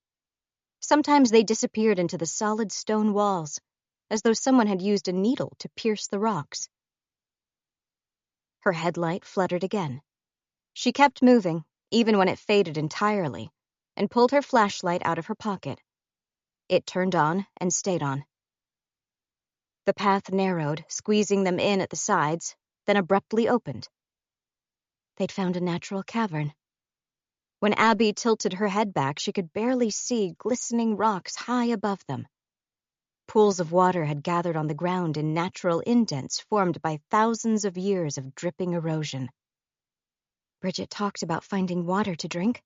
Sometimes they disappeared into the solid stone walls, as though someone had used a needle to pierce the rocks. Her headlight fluttered again. She kept moving, even when it faded entirely, and pulled her flashlight out of her pocket. It turned on and stayed on. The path narrowed, squeezing them in at the sides, then abruptly opened. They'd found a natural cavern. When Abby tilted her head back, she could barely see glistening rocks high above them. Pools of water had gathered on the ground in natural indents formed by thousands of years of dripping erosion. Bridget talked about finding water to drink.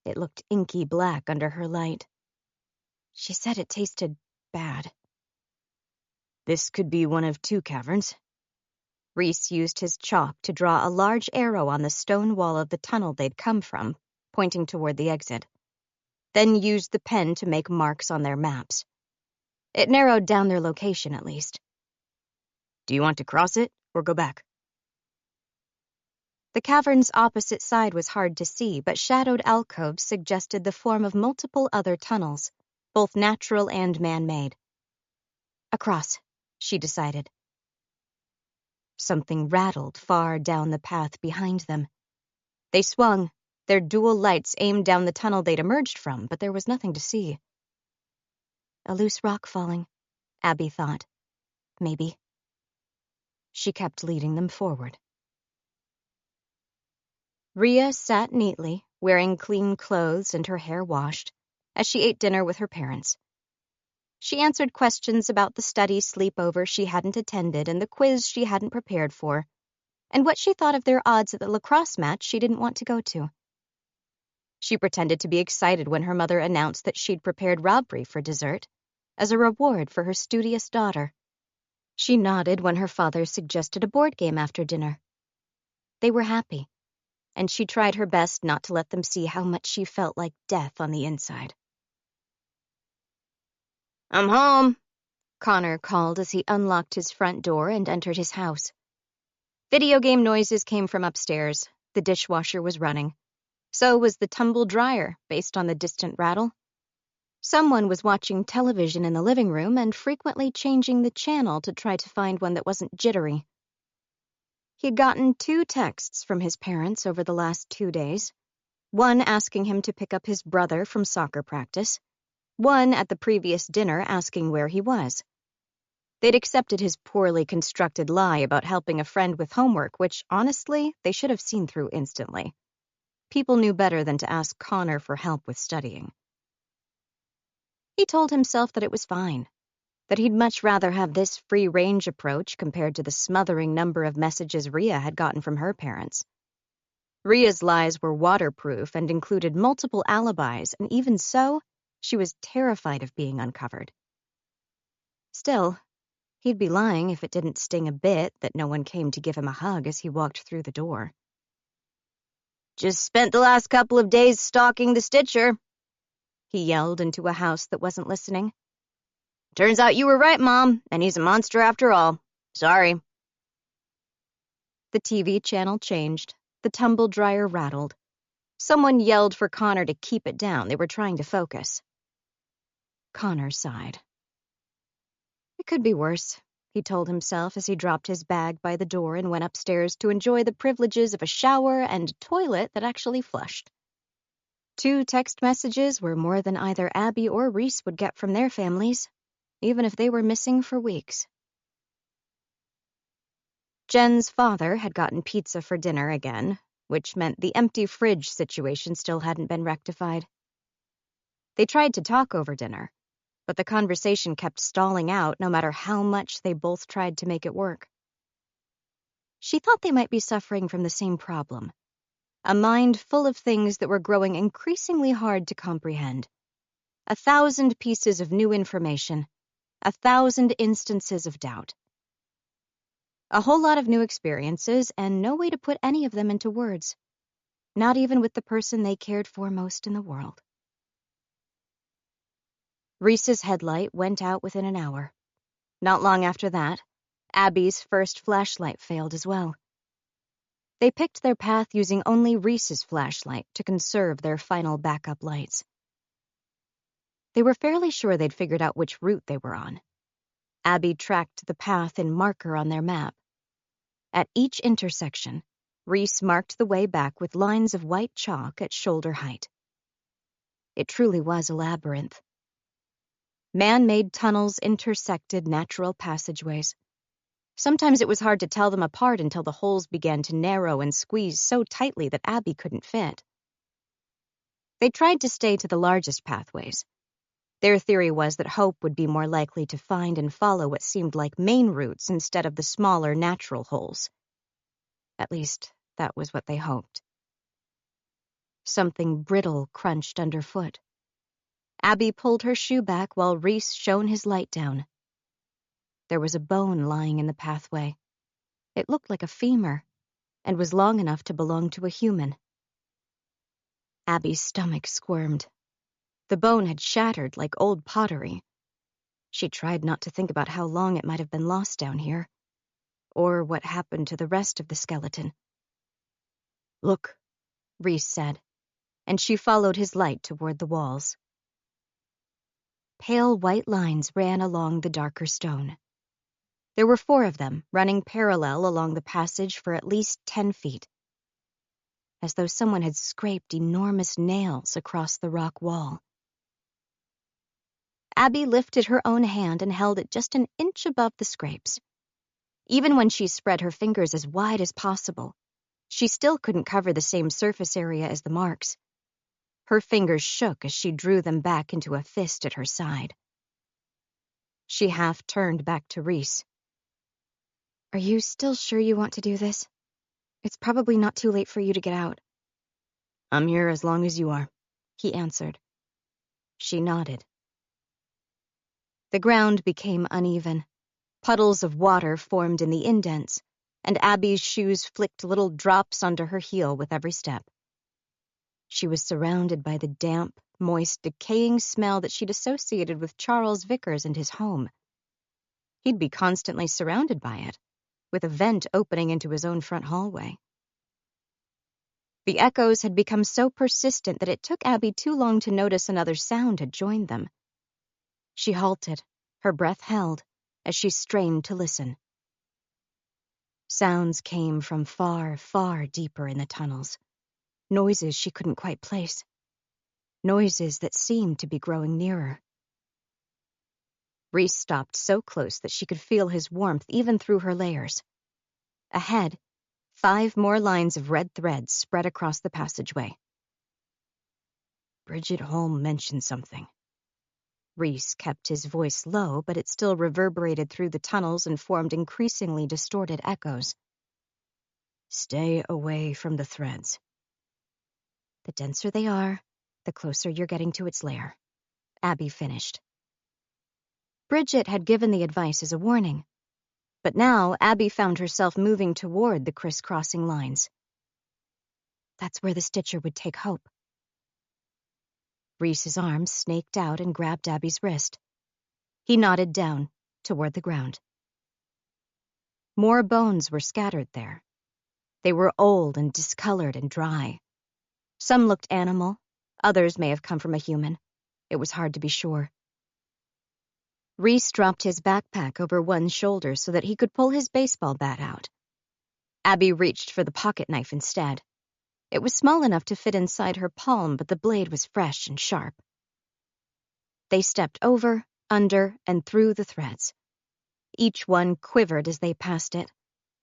It looked inky black under her light. She said it tasted bad. This could be one of 2 caverns, Reese used his chalk to draw a large arrow on the stone wall of the tunnel they'd come from, pointing toward the exit, then used the pen to make marks on their maps. It narrowed down their location, at least. Do you want to cross it or go back? The cavern's opposite side was hard to see, but shadowed alcoves suggested the form of multiple other tunnels, both natural and man-made. Across, she decided. Something rattled far down the path behind them. They swung, their dual lights aimed down the tunnel they'd emerged from, but there was nothing to see. A loose rock falling, Abby thought. Maybe. She kept leading them forward. Rhea sat neatly, wearing clean clothes and her hair washed, as she ate dinner with her parents. She answered questions about the study sleepover she hadn't attended and the quiz she hadn't prepared for, and what she thought of their odds at the lacrosse match she didn't want to go to. She pretended to be excited when her mother announced that she'd prepared robbery for dessert, as a reward for her studious daughter. She nodded when her father suggested a board game after dinner. They were happy, and she tried her best not to let them see how much she felt like death on the inside. I'm home, Connor called as he unlocked his front door and entered his house. Video game noises came from upstairs. The dishwasher was running. So was the tumble dryer, based on the distant rattle. Someone was watching television in the living room and frequently changing the channel to try to find one that wasn't jittery. He'd gotten 2 texts from his parents over the last 2 days, one asking him to pick up his brother from soccer practice, one at the previous dinner asking where he was. They'd accepted his poorly constructed lie about helping a friend with homework, which, honestly, they should have seen through instantly. People knew better than to ask Connor for help with studying. He told himself that it was fine, that he'd much rather have this free-range approach compared to the smothering number of messages Rhea had gotten from her parents. Rhea's lies were waterproof and included multiple alibis, and even so, she was terrified of being uncovered. Still, he'd be lying if it didn't sting a bit that no one came to give him a hug as he walked through the door. Just spent the last couple of days stalking the Stitcher, he yelled into a house that wasn't listening. Turns out you were right, Mom, and he's a monster after all. Sorry. The TV channel changed. The tumble dryer rattled. Someone yelled for Connor to keep it down. They were trying to focus. Connor sighed. It could be worse, he told himself as he dropped his bag by the door and went upstairs to enjoy the privileges of a shower and a toilet that actually flushed. 2 text messages were more than either Abby or Reese would get from their families, even if they were missing for weeks. Jen's father had gotten pizza for dinner again, which meant the empty fridge situation still hadn't been rectified. They tried to talk over dinner, but the conversation kept stalling out no matter how much they both tried to make it work. She thought they might be suffering from the same problem, a mind full of things that were growing increasingly hard to comprehend. 1,000 pieces of new information, 1,000 instances of doubt. A whole lot of new experiences and no way to put any of them into words, not even with the person they cared for most in the world. Reese's headlight went out within an hour. Not long after that, Abby's first flashlight failed as well. They picked their path using only Reese's flashlight to conserve their final backup lights. They were fairly sure they'd figured out which route they were on. Abby tracked the path in marker on their map. At each intersection, Reese marked the way back with lines of white chalk at shoulder height. It truly was a labyrinth. Man-made tunnels intersected natural passageways. Sometimes it was hard to tell them apart until the holes began to narrow and squeeze so tightly that Abby couldn't fit. They tried to stay to the largest pathways. Their theory was that Hope would be more likely to find and follow what seemed like main routes instead of the smaller natural holes. At least, that was what they hoped. Something brittle crunched underfoot. Abby pulled her shoe back while Reese shone his light down. There was a bone lying in the pathway. It looked like a femur and was long enough to belong to a human. Abby's stomach squirmed. The bone had shattered like old pottery. She tried not to think about how long it might have been lost down here, or what happened to the rest of the skeleton. "Look," Reese said, and she followed his light toward the walls. Pale white lines ran along the darker stone. There were 4 of them, running parallel along the passage for at least 10 feet, as though someone had scraped enormous nails across the rock wall. Abby lifted her own hand and held it just an inch above the scrapes. Even when she spread her fingers as wide as possible, she still couldn't cover the same surface area as the marks. Her fingers shook as she drew them back into a fist at her side. She half turned back to Reese. "Are you still sure you want to do this? It's probably not too late for you to get out." "I'm here as long as you are," he answered. She nodded. The ground became uneven. Puddles of water formed in the indents, and Abby's shoes flicked little drops onto her heel with every step. She was surrounded by the damp, moist, decaying smell that she'd associated with Charles Vickers and his home. He'd be constantly surrounded by it, with a vent opening into his own front hallway. The echoes had become so persistent that it took Abby too long to notice another sound had joined them. She halted, her breath held, as she strained to listen. Sounds came from far, far deeper in the tunnels. Noises she couldn't quite place. Noises that seemed to be growing nearer. Reese stopped so close that she could feel his warmth even through her layers. Ahead, 5 more lines of red threads spread across the passageway. "Bridget Holm mentioned something." Reese kept his voice low, but it still reverberated through the tunnels and formed increasingly distorted echoes. "Stay away from the threads." "The denser they are, the closer you're getting to its lair," Abby finished. Bridget had given the advice as a warning, but now Abby found herself moving toward the crisscrossing lines. That's where the Stitcher would take Hope. Reese's arms snaked out and grabbed Abby's wrist. He nodded down, toward the ground. More bones were scattered there. They were old and discolored and dry. Some looked animal, others may have come from a human. It was hard to be sure. Reese dropped his backpack over one shoulder so that he could pull his baseball bat out. Abby reached for the pocket knife instead. It was small enough to fit inside her palm, but the blade was fresh and sharp. They stepped over, under, and through the threads. Each one quivered as they passed it,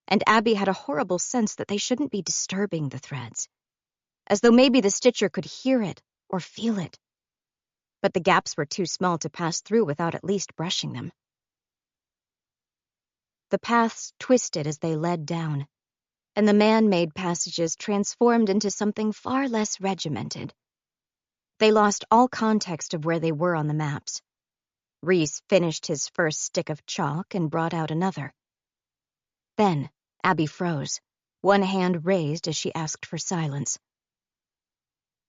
and Abby had a horrible sense that they shouldn't be disturbing the threads, as though maybe the Stitcher could hear it or feel it. But the gaps were too small to pass through without at least brushing them. The paths twisted as they led down, and the man-made passages transformed into something far less regimented. They lost all context of where they were on the maps. Reese finished his first stick of chalk and brought out another. Then Abby froze, one hand raised as she asked for silence.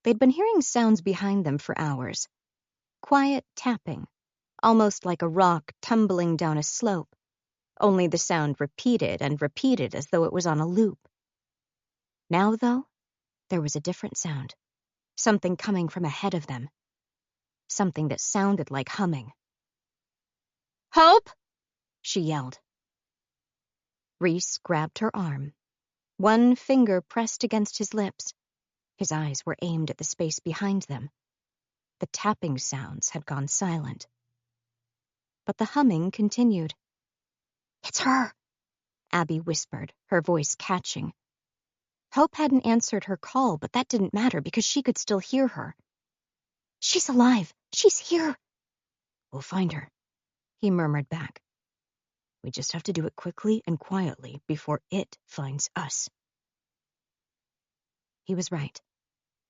They'd been hearing sounds behind them for hours. Quiet tapping, almost like a rock tumbling down a slope, only the sound repeated and repeated as though it was on a loop. Now, though, there was a different sound, something coming from ahead of them, something that sounded like humming. "Hope!" she yelled. Reese grabbed her arm, one finger pressed against his lips. His eyes were aimed at the space behind them. The tapping sounds had gone silent. But the humming continued. "It's her," Abby whispered, her voice catching. Hope hadn't answered her call, but that didn't matter because she could still hear her. "She's alive. She's here." "We'll find her," he murmured back. "We just have to do it quickly and quietly before it finds us." He was right.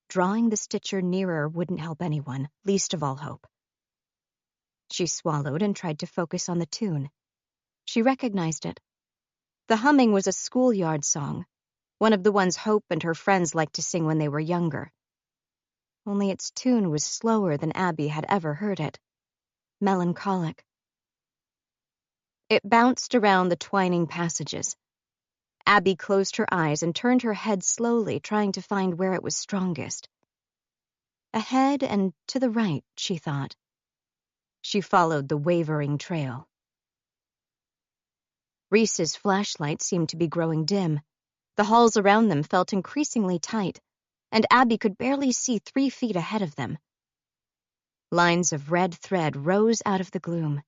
Drawing the Stitcher nearer wouldn't help anyone, least of all Hope. She swallowed and tried to focus on the tune. She recognized it. The humming was a schoolyard song, one of the ones Hope and her friends liked to sing when they were younger. Only its tune was slower than Abby had ever heard it, melancholic. It bounced around the twining passages. Abby closed her eyes and turned her head slowly, trying to find where it was strongest. Ahead and to the right, she thought. She followed the wavering trail. Reese's flashlight seemed to be growing dim. The halls around them felt increasingly tight, and Abby could barely see 3 feet ahead of them. Lines of red thread rose out of the gloom.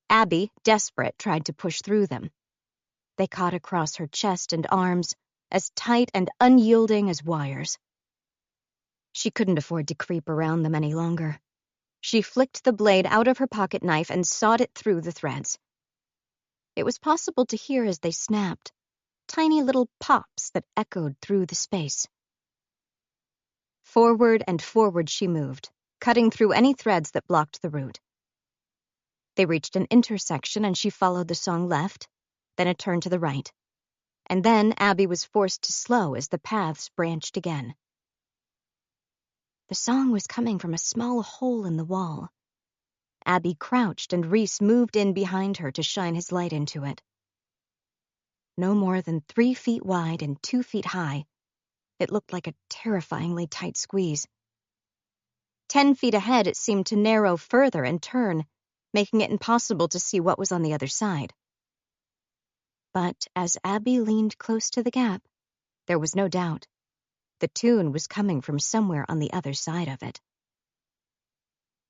Abby, desperate, tried to push through them. They caught across her chest and arms, as tight and unyielding as wires. She couldn't afford to creep around them any longer. She flicked the blade out of her pocket knife and sawed it through the threads. It was possible to hear as they snapped, tiny little pops that echoed through the space. Forward and forward she moved, cutting through any threads that blocked the route. They reached an intersection and she followed the song left, then a turn to the right. And then Abby was forced to slow as the paths branched again. The song was coming from a small hole in the wall. Abby crouched and Reese moved in behind her to shine his light into it. No more than 3 feet wide and 2 feet high, it looked like a terrifyingly tight squeeze. 10 feet ahead, it seemed to narrow further and turn, making it impossible to see what was on the other side. But as Abby leaned close to the gap, there was no doubt. The tune was coming from somewhere on the other side of it.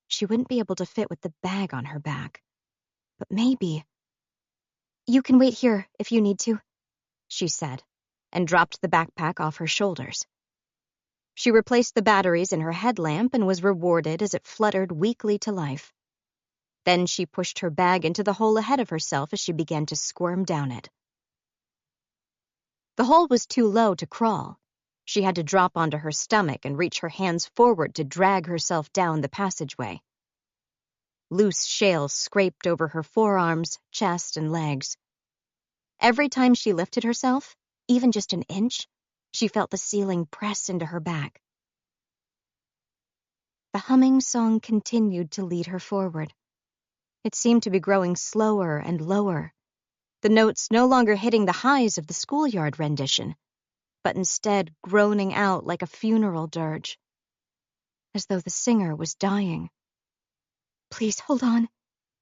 She wouldn't be able to fit with the bag on her back. But maybe... "You can wait here if you need to," she said, and dropped the backpack off her shoulders. She replaced the batteries in her headlamp and was rewarded as it fluttered weakly to life. Then she pushed her bag into the hole ahead of herself as she began to squirm down it. The hole was too low to crawl. She had to drop onto her stomach and reach her hands forward to drag herself down the passageway. Loose shale scraped over her forearms, chest, and legs. Every time she lifted herself, even just an inch, she felt the ceiling press into her back. The humming song continued to lead her forward. It seemed to be growing slower and lower, the notes no longer hitting the highs of the schoolyard rendition, but instead groaning out like a funeral dirge, as though the singer was dying. "Please hold on.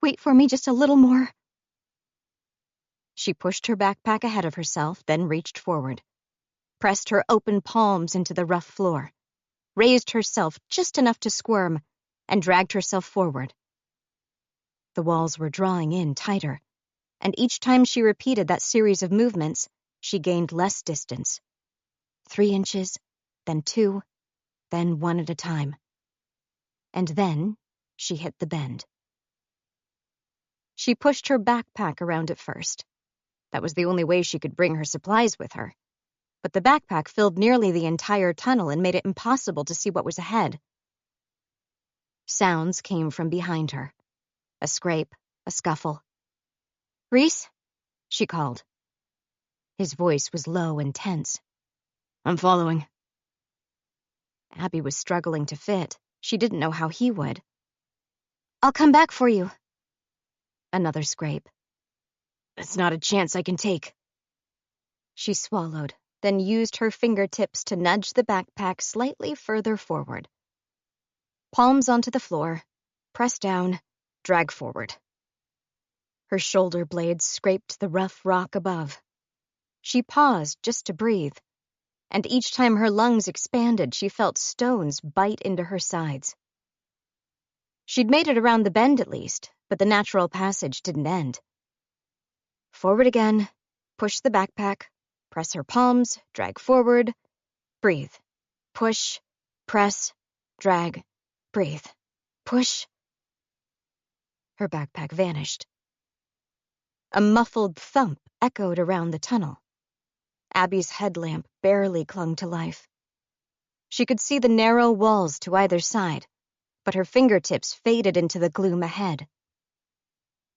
Wait for me just a little more." She pushed her backpack ahead of herself, then reached forward, pressed her open palms into the rough floor, raised herself just enough to squirm, and dragged herself forward. The walls were drawing in tighter, and each time she repeated that series of movements, she gained less distance. 3 inches, then 2, then 1 at a time. And then she hit the bend. She pushed her backpack around it first. That was the only way she could bring her supplies with her. But the backpack filled nearly the entire tunnel and made it impossible to see what was ahead. Sounds came from behind her. A scrape, a scuffle. "Reese?" she called. His voice was low and tense. "I'm following." Abby was struggling to fit. She didn't know how he would. "I'll come back for you." Another scrape. "It's not a chance I can take." She swallowed, then used her fingertips to nudge the backpack slightly further forward. Palms onto the floor, press down, drag forward. Her shoulder blades scraped the rough rock above. She paused just to breathe, and each time her lungs expanded, she felt stones bite into her sides. She'd made it around the bend at least, but the natural passage didn't end. Forward again, push the backpack, press her palms, drag forward, breathe. Push, press, drag, breathe. Push. Her backpack vanished. A muffled thump echoed around the tunnel. Abby's headlamp barely clung to life. She could see the narrow walls to either side, but her fingertips faded into the gloom ahead.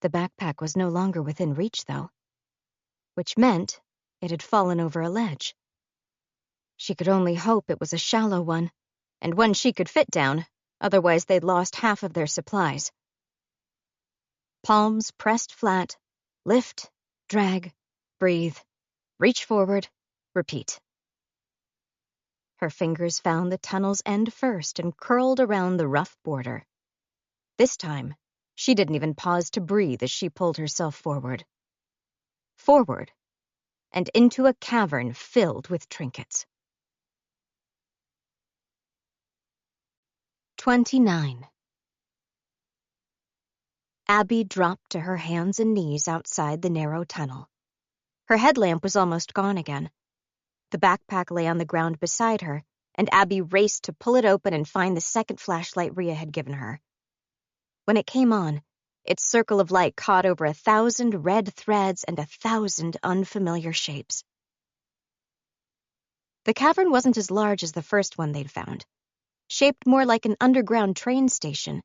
The backpack was no longer within reach, though. which meant it had fallen over a ledge. She could only hope it was a shallow one, and one she could fit down, otherwise they'd lost half of their supplies. Palms pressed flat, lift, drag, breathe, reach forward, repeat. Her fingers found the tunnel's end first and curled around the rough border. This time, she didn't even pause to breathe as she pulled herself forward. Forward, and into a cavern filled with trinkets. 29. Abby dropped to her hands and knees outside the narrow tunnel. Her headlamp was almost gone again. The backpack lay on the ground beside her, and Abby raced to pull it open and find the second flashlight Rhea had given her. When it came on, its circle of light caught over 1,000 red threads and 1,000 unfamiliar shapes. The cavern wasn't as large as the first one they'd found. Shaped more like an underground train station,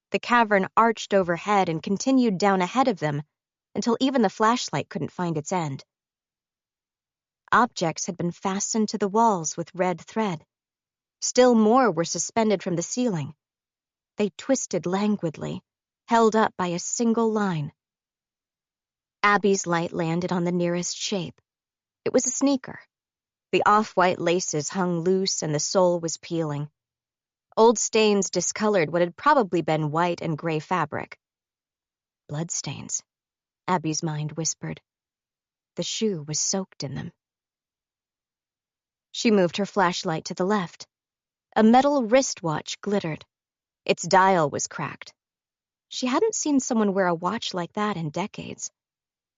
the cavern arched overhead and continued down ahead of them until even the flashlight couldn't find its end. Objects had been fastened to the walls with red thread. Still more were suspended from the ceiling. They twisted languidly, held up by a single line. Abby's light landed on the nearest shape. It was a sneaker. The off-white laces hung loose and the sole was peeling. Old stains discolored what had probably been white and gray fabric. Bloodstains, Abby's mind whispered. The shoe was soaked in them. She moved her flashlight to the left. A metal wristwatch glittered. Its dial was cracked. She hadn't seen someone wear a watch like that in decades.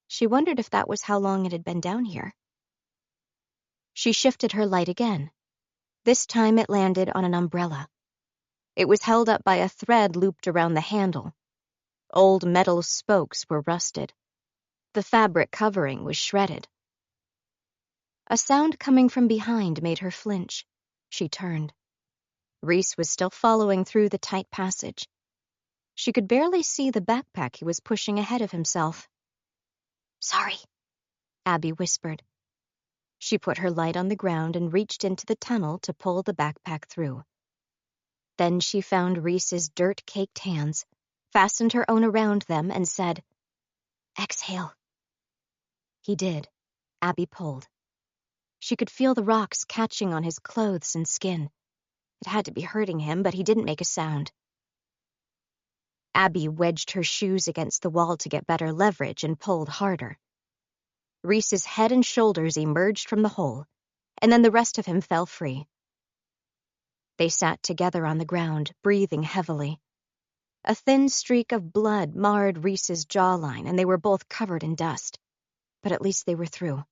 She wondered if that was how long it had been down here. She shifted her light again. This time it landed on an umbrella. It was held up by a thread looped around the handle. Old metal spokes were rusted. The fabric covering was shredded. A sound coming from behind made her flinch. She turned. Reese was still following through the tight passage. She could barely see the backpack he was pushing ahead of himself. "Sorry," Abby whispered. She put her light on the ground and reached into the tunnel to pull the backpack through. Then she found Reese's dirt-caked hands, fastened her own around them, and said, "Exhale." He did. Abby pulled. She could feel the rocks catching on his clothes and skin. It had to be hurting him, but he didn't make a sound. Abby wedged her shoes against the wall to get better leverage and pulled harder. Reese's head and shoulders emerged from the hole, and then the rest of him fell free. They sat together on the ground, breathing heavily. A thin streak of blood marred Reese's jawline, and they were both covered in dust. But at least they were through.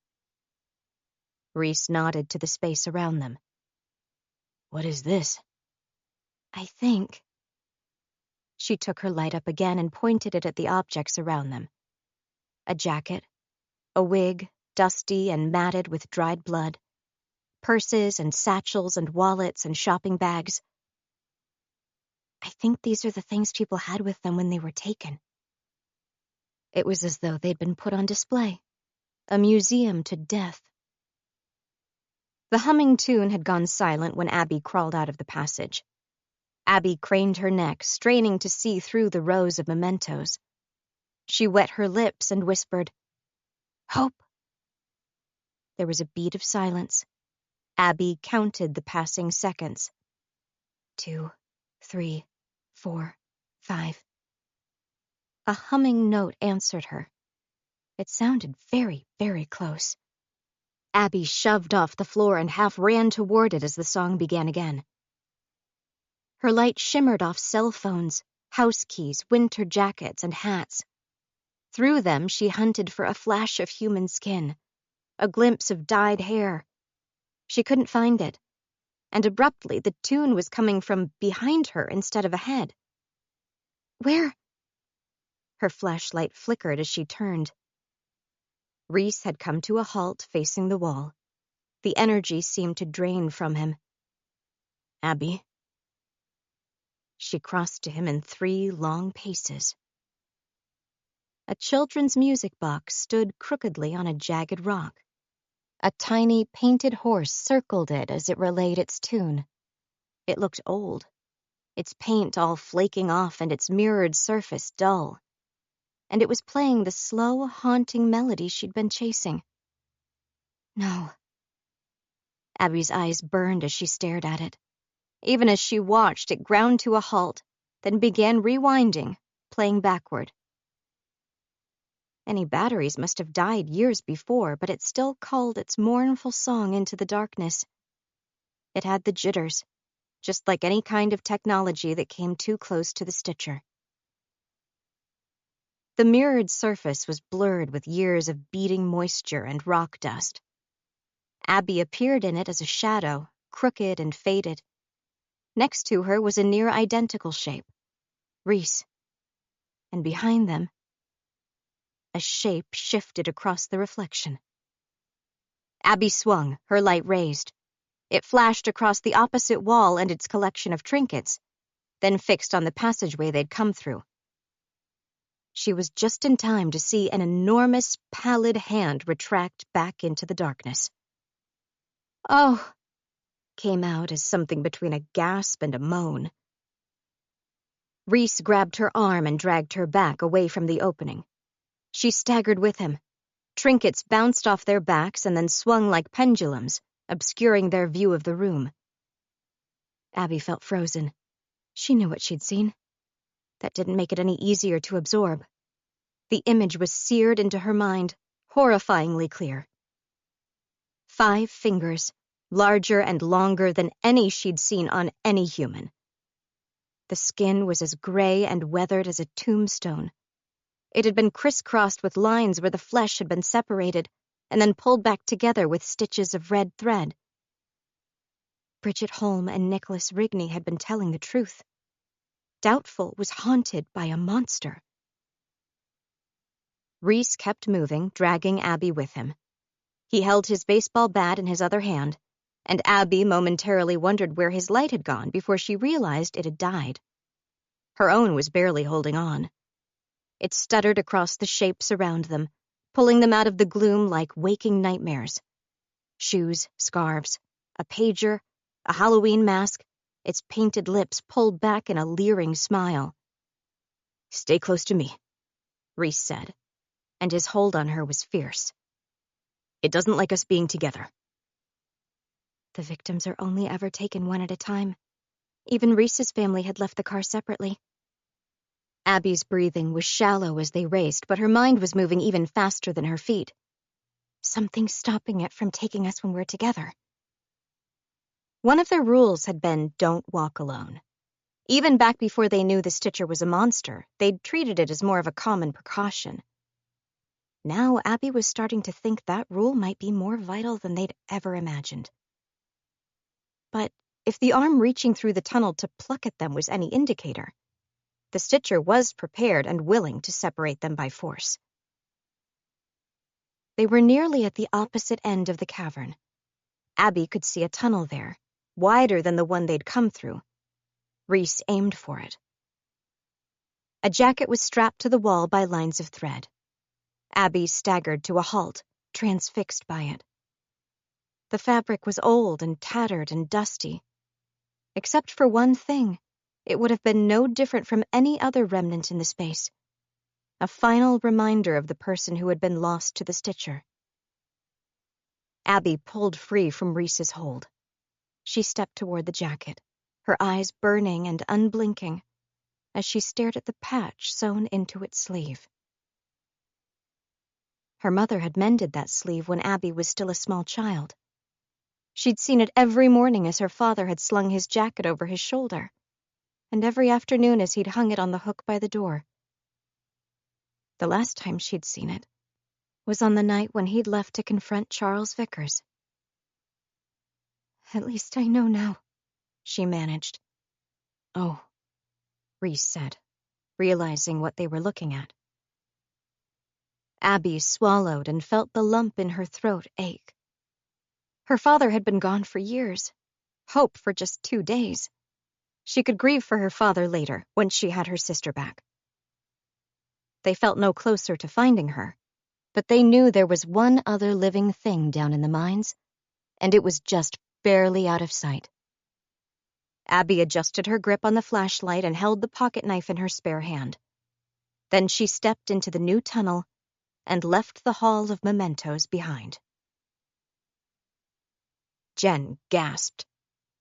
Reese nodded to the space around them. "What is this?" "I think." She took her light up again and pointed it at the objects around them. A jacket, a wig, dusty and matted with dried blood, purses and satchels and wallets and shopping bags. "I think these are the things people had with them when they were taken." It was as though they'd been put on display, a museum to death. The humming tune had gone silent when Abby crawled out of the passage. Abby craned her neck, straining to see through the rows of mementos. She wet her lips and whispered, "Hope." There was a beat of silence. Abby counted the passing seconds. 2, 3, 4, 5. A humming note answered her. It sounded very, very close. Abby shoved off the floor and half ran toward it as the song began again. Her light shimmered off cell phones, house keys, winter jackets, and hats. Through them, she hunted for a flash of human skin, a glimpse of dyed hair. She couldn't find it, and abruptly the tune was coming from behind her instead of ahead. "Where?" Her flashlight flickered as she turned. Reese had come to a halt facing the wall. The energy seemed to drain from him. "Abby?" She crossed to him in 3 long paces. A children's music box stood crookedly on a jagged rock. A tiny painted horse circled it as it relayed its tune. It looked old, its paint all flaking off and its mirrored surface dull. And it was playing the slow, haunting melody she'd been chasing. No. Abby's eyes burned as she stared at it. Even as she watched, it ground to a halt, then began rewinding, playing backward. Any batteries must have died years before, but it still called its mournful song into the darkness. It had the jitters, just like any kind of technology that came too close to the stitcher. The mirrored surface was blurred with years of beating moisture and rock dust. Abby appeared in it as a shadow, crooked and faded. Next to her was a near-identical shape, Reese. And behind them, a shape shifted across the reflection. Abby swung, her light raised. It flashed across the opposite wall and its collection of trinkets, then fixed on the passageway they'd come through. She was just in time to see an enormous, pallid hand retract back into the darkness. "Oh!" came out as something between a gasp and a moan. Reese grabbed her arm and dragged her back away from the opening. She staggered with him. Trinkets bounced off their backs and then swung like pendulums, obscuring their view of the room. Abby felt frozen. She knew what she'd seen. That didn't make it any easier to absorb. The image was seared into her mind, horrifyingly clear. 5 fingers, larger and longer than any she'd seen on any human. The skin was as gray and weathered as a tombstone. It had been crisscrossed with lines where the flesh had been separated and then pulled back together with stitches of red thread. Bridget Holm and Nicholas Rigney had been telling the truth. Doubtful was haunted by a monster. Reese kept moving, dragging Abby with him. He held his baseball bat in his other hand, and Abby momentarily wondered where his light had gone before she realized it had died. Her own was barely holding on. It stuttered across the shapes around them, pulling them out of the gloom like waking nightmares. Shoes, scarves, a pager, a Halloween mask, its painted lips pulled back in a leering smile. "Stay close to me," Reese said, and his hold on her was fierce. "It doesn't like us being together." The victims are only ever taken one at a time. Even Reese's family had left the car separately. Abby's breathing was shallow as they raced, but her mind was moving even faster than her feet. Something's stopping it from taking us when we're together. One of their rules had been don't walk alone. Even back before they knew the Stitcher was a monster, they'd treated it as more of a common precaution. Now Abby was starting to think that rule might be more vital than they'd ever imagined. But if the arm reaching through the tunnel to pluck at them was any indicator, the Stitcher was prepared and willing to separate them by force. They were nearly at the opposite end of the cavern. Abby could see a tunnel there, wider than the one they'd come through. Reese aimed for it. A jacket was strapped to the wall by lines of thread. Abby staggered to a halt, transfixed by it. The fabric was old and tattered and dusty. Except for one thing, it would have been no different from any other remnant in the space. A final reminder of the person who had been lost to the Stitcher. Abby pulled free from Reese's hold. She stepped toward the jacket, her eyes burning and unblinking, as she stared at the patch sewn into its sleeve. Her mother had mended that sleeve when Abby was still a small child. She'd seen it every morning as her father had slung his jacket over his shoulder, and every afternoon as he'd hung it on the hook by the door. The last time she'd seen it was on the night when he'd left to confront Charles Vickers. "At least I know now," she managed. "Oh," Reese said, realizing what they were looking at. Abby swallowed and felt the lump in her throat ache. Her father had been gone for years, Hope for just 2 days. She could grieve for her father later, when she had her sister back. They felt no closer to finding her, but they knew there was one other living thing down in the mines, and it was just barely out of sight. Abby adjusted her grip on the flashlight and held the pocket knife in her spare hand. Then she stepped into the new tunnel and left the hall of mementos behind. Jen gasped.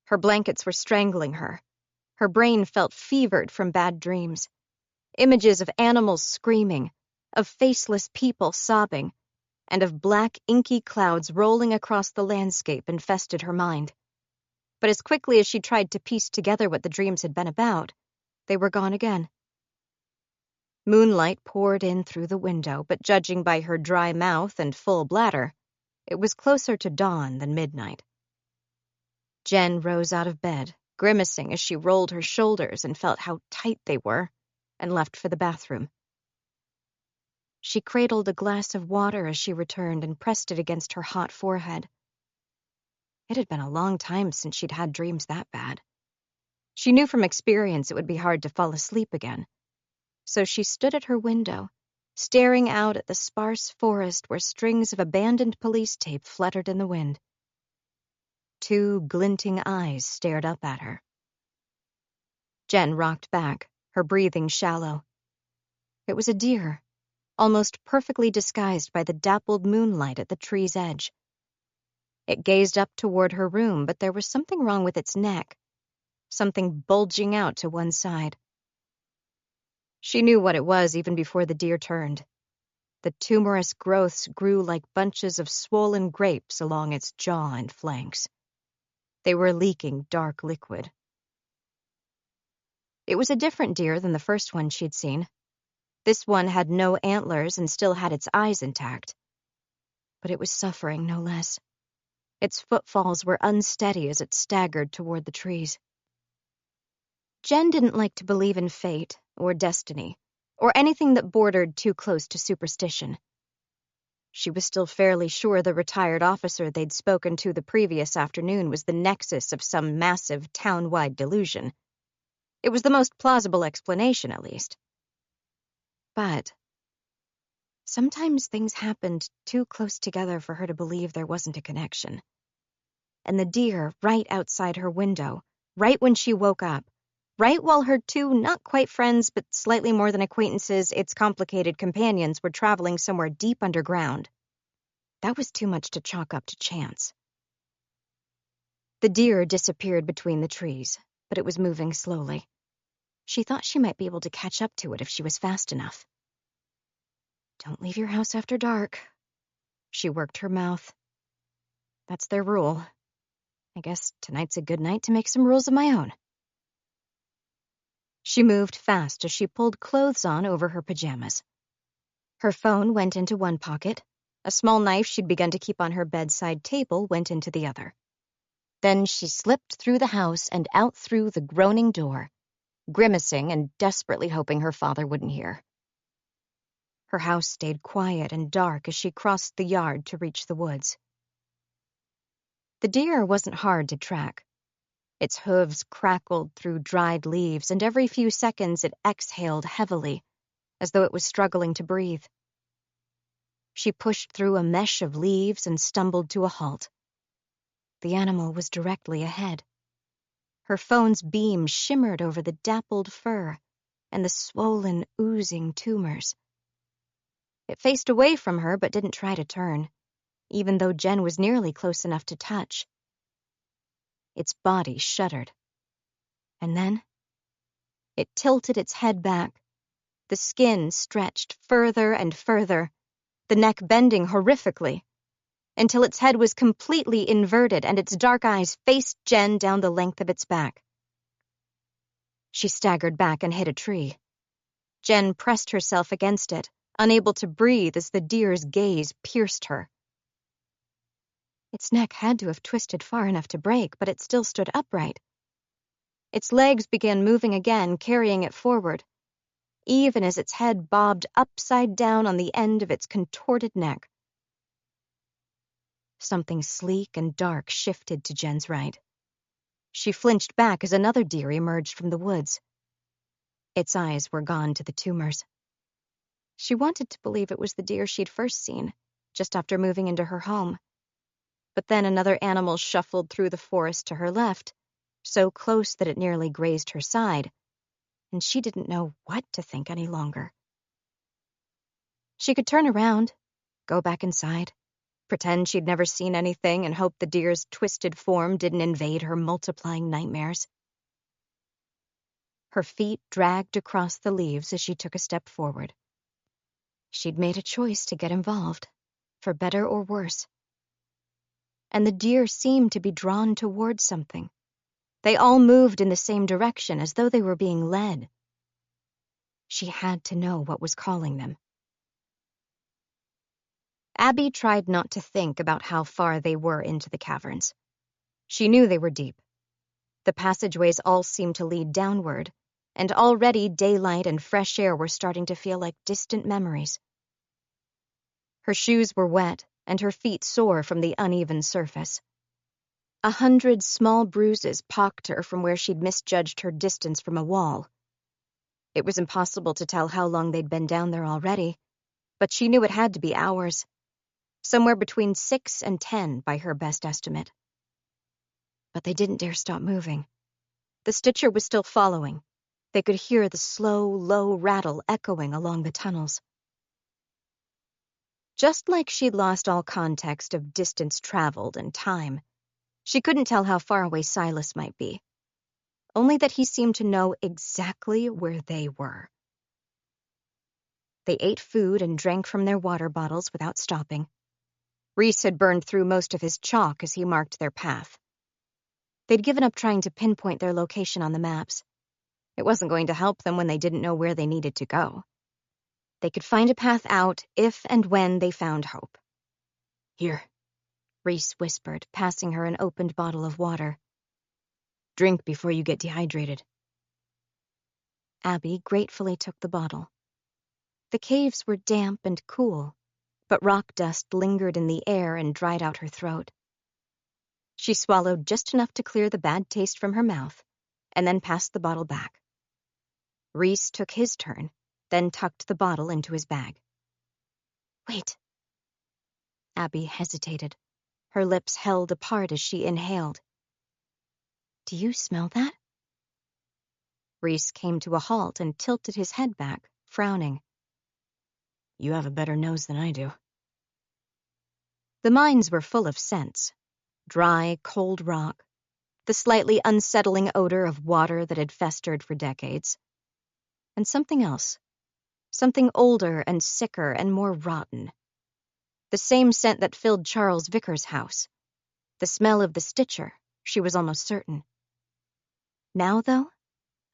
Her blankets were strangling her. Her brain felt fevered from bad dreams. Images of animals screaming, of faceless people sobbing, and of black, inky clouds rolling across the landscape infested her mind. But as quickly as she tried to piece together what the dreams had been about, they were gone again. Moonlight poured in through the window, but judging by her dry mouth and full bladder, it was closer to dawn than midnight. Jen rose out of bed, grimacing as she rolled her shoulders and felt how tight they were, and left for the bathroom. She cradled a glass of water as she returned and pressed it against her hot forehead. It had been a long time since she'd had dreams that bad. She knew from experience it would be hard to fall asleep again, so she stood at her window, staring out at the sparse forest where strings of abandoned police tape fluttered in the wind. Two glinting eyes stared up at her. Jen rocked back, her breathing shallow. It was a deer, almost perfectly disguised by the dappled moonlight at the tree's edge. It gazed up toward her room, but there was something wrong with its neck, something bulging out to one side. She knew what it was even before the deer turned. The tumorous growths grew like bunches of swollen grapes along its jaw and flanks. They were leaking dark liquid. It was a different deer than the first one she'd seen. This one had no antlers and still had its eyes intact. But it was suffering no less. Its footfalls were unsteady as it staggered toward the trees. Jen didn't like to believe in fate or destiny or anything that bordered too close to superstition. She was still fairly sure the retired officer they'd spoken to the previous afternoon was the nexus of some massive town-wide delusion. It was the most plausible explanation, at least. But sometimes things happened too close together for her to believe there wasn't a connection. And the deer right outside her window, right when she woke up, right while her two not quite friends but slightly more than acquaintances, its complicated companions, were traveling somewhere deep underground. That was too much to chalk up to chance. The deer disappeared between the trees, but it was moving slowly. She thought she might be able to catch up to it if she was fast enough. Don't leave your house after dark. She worked her mouth. That's their rule. I guess tonight's a good night to make some rules of my own. She moved fast as she pulled clothes on over her pajamas. Her phone went into one pocket. A small knife she'd begun to keep on her bedside table went into the other. Then she slipped through the house and out through the groaning door, grimacing and desperately hoping her father wouldn't hear. Her house stayed quiet and dark as she crossed the yard to reach the woods. The deer wasn't hard to track. Its hooves crackled through dried leaves, and every few seconds it exhaled heavily, as though it was struggling to breathe. She pushed through a mesh of leaves and stumbled to a halt. The animal was directly ahead. Her phone's beam shimmered over the dappled fur and the swollen, oozing tumors. It faced away from her but didn't try to turn, even though Jen was nearly close enough to touch. Its body shuddered. And then it tilted its head back. The skin stretched further and further, the neck bending horrifically, until its head was completely inverted and its dark eyes faced Jen down the length of its back. She staggered back and hit a tree. Jen pressed herself against it, unable to breathe as the deer's gaze pierced her. Its neck had to have twisted far enough to break, but it still stood upright. Its legs began moving again, carrying it forward, even as its head bobbed upside down on the end of its contorted neck. Something sleek and dark shifted to Jen's right. She flinched back as another deer emerged from the woods. Its eyes were gone to the tumors. She wanted to believe it was the deer she'd first seen, just after moving into her home. But then another animal shuffled through the forest to her left, so close that it nearly grazed her side, and she didn't know what to think any longer. She could turn around, go back inside, pretend she'd never seen anything, and hope the deer's twisted form didn't invade her multiplying nightmares. Her feet dragged across the leaves as she took a step forward. She'd made a choice to get involved, for better or worse. And the deer seemed to be drawn toward something. They all moved in the same direction, as though they were being led. She had to know what was calling them. Abby tried not to think about how far they were into the caverns. She knew they were deep. The passageways all seemed to lead downward, and already daylight and fresh air were starting to feel like distant memories. Her shoes were wet, and her feet sore from the uneven surface. 100 small bruises pocked her from where she'd misjudged her distance from a wall. It was impossible to tell how long they'd been down there already, but she knew it had to be hours. Somewhere between 6 and 10 by her best estimate. But they didn't dare stop moving. The Stitcher was still following. They could hear the slow, low rattle echoing along the tunnels. Just like she'd lost all context of distance traveled and time, she couldn't tell how far away Silas might be, only that he seemed to know exactly where they were. They ate food and drank from their water bottles without stopping. Reese had burned through most of his chalk as he marked their path. They'd given up trying to pinpoint their location on the maps. It wasn't going to help them when they didn't know where they needed to go. They could find a path out if and when they found hope. "Here," Reese whispered, passing her an opened bottle of water. "Drink before you get dehydrated." Abby gratefully took the bottle. The caves were damp and cool, but rock dust lingered in the air and dried out her throat. She swallowed just enough to clear the bad taste from her mouth, and then passed the bottle back. Reese took his turn, then tucked the bottle into his bag. "Wait." Abby hesitated, her lips held apart as she inhaled. "Do you smell that?" Reese came to a halt and tilted his head back, frowning. "You have a better nose than I do." The mines were full of scents. Dry, cold rock, the slightly unsettling odor of water that had festered for decades, and something else, something older and sicker and more rotten. The same scent that filled Charles Vickers' house. The smell of the Stitcher, she was almost certain. Now, though,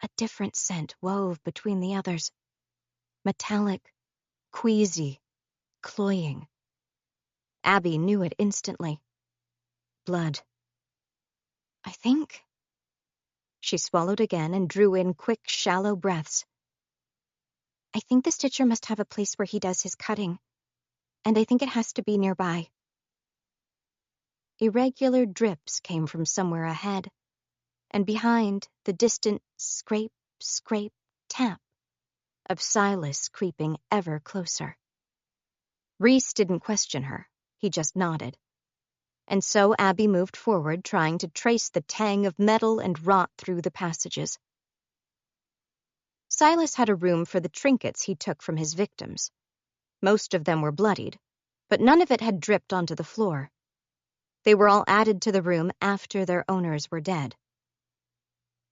a different scent wove between the others. Metallic, queasy, cloying. Abby knew it instantly. Blood. "I think." She swallowed again and drew in quick, shallow breaths. "I think the Stitcher must have a place where he does his cutting, and I think it has to be nearby." Irregular drips came from somewhere ahead, and behind the distant scrape, scrape, tap of Silas creeping ever closer. Reese didn't question her, he just nodded. And so Abby moved forward, trying to trace the tang of metal and rot through the passages. Silas had a room for the trinkets he took from his victims. Most of them were bloodied, but none of it had dripped onto the floor. They were all added to the room after their owners were dead.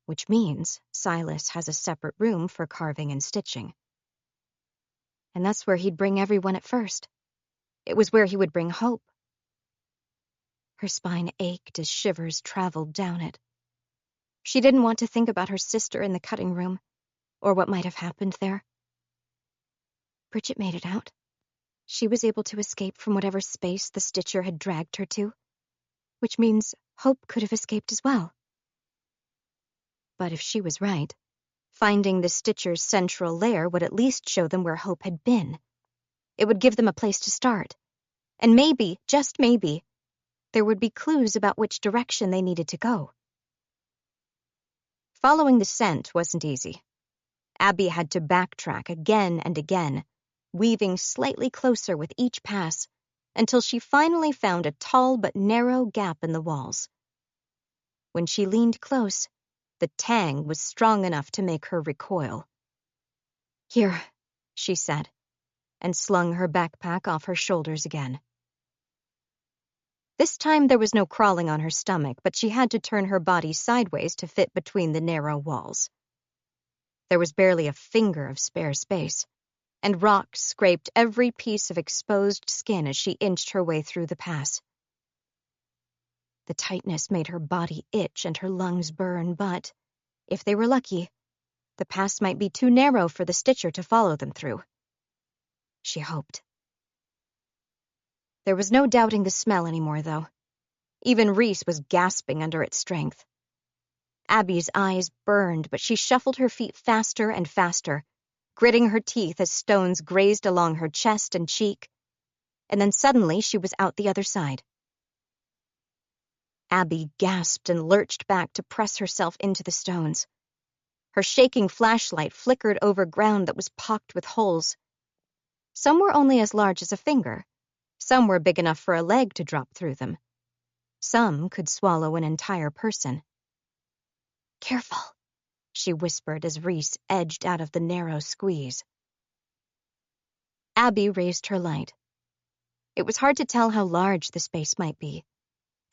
Which means Silas has a separate room for carving and stitching. And that's where he'd bring everyone at first. It was where he would bring hope. Her spine ached as shivers traveled down it. She didn't want to think about her sister in the cutting room, or what might have happened there. Bridget made it out. She was able to escape from whatever space the Stitcher had dragged her to, which means Hope could have escaped as well. But if she was right, finding the Stitcher's central lair would at least show them where Hope had been. It would give them a place to start. And maybe, just maybe, there would be clues about which direction they needed to go. Following the scent wasn't easy. Abby had to backtrack again and again, weaving slightly closer with each pass, until she finally found a tall but narrow gap in the walls. When she leaned close, the tang was strong enough to make her recoil. "Here," she said, and slung her backpack off her shoulders again. This time there was no crawling on her stomach, but she had to turn her body sideways to fit between the narrow walls. There was barely a finger of spare space, and rocks scraped every piece of exposed skin as she inched her way through the pass. The tightness made her body itch and her lungs burn, but, if they were lucky, the pass might be too narrow for the Stitcher to follow them through. She hoped. There was no doubting the smell anymore, though. Even Reese was gasping under its strength. Abby's eyes burned, but she shuffled her feet faster and faster, gritting her teeth as stones grazed along her chest and cheek, and then suddenly she was out the other side. Abby gasped and lurched back to press herself into the stones. Her shaking flashlight flickered over ground that was pocked with holes. Some were only as large as a finger. Some were big enough for a leg to drop through them. Some could swallow an entire person. "Careful," she whispered as Reese edged out of the narrow squeeze. Abby raised her light. It was hard to tell how large the space might be.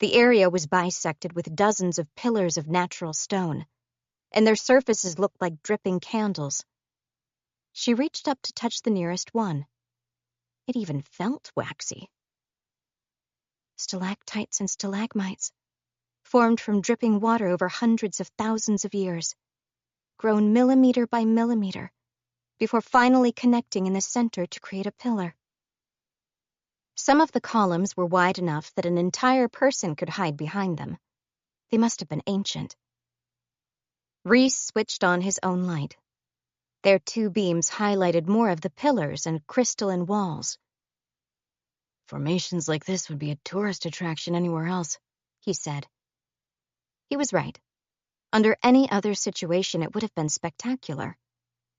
The area was bisected with dozens of pillars of natural stone, and their surfaces looked like dripping candles. She reached up to touch the nearest one. It even felt waxy. Stalactites and stalagmites, formed from dripping water over hundreds of thousands of years, grown millimeter by millimeter, before finally connecting in the center to create a pillar. Some of the columns were wide enough that an entire person could hide behind them. They must have been ancient. Reese switched on his own light. Their two beams highlighted more of the pillars and crystalline walls. "Formations like this would be a tourist attraction anywhere else," he said. He was right. Under any other situation, it would have been spectacular.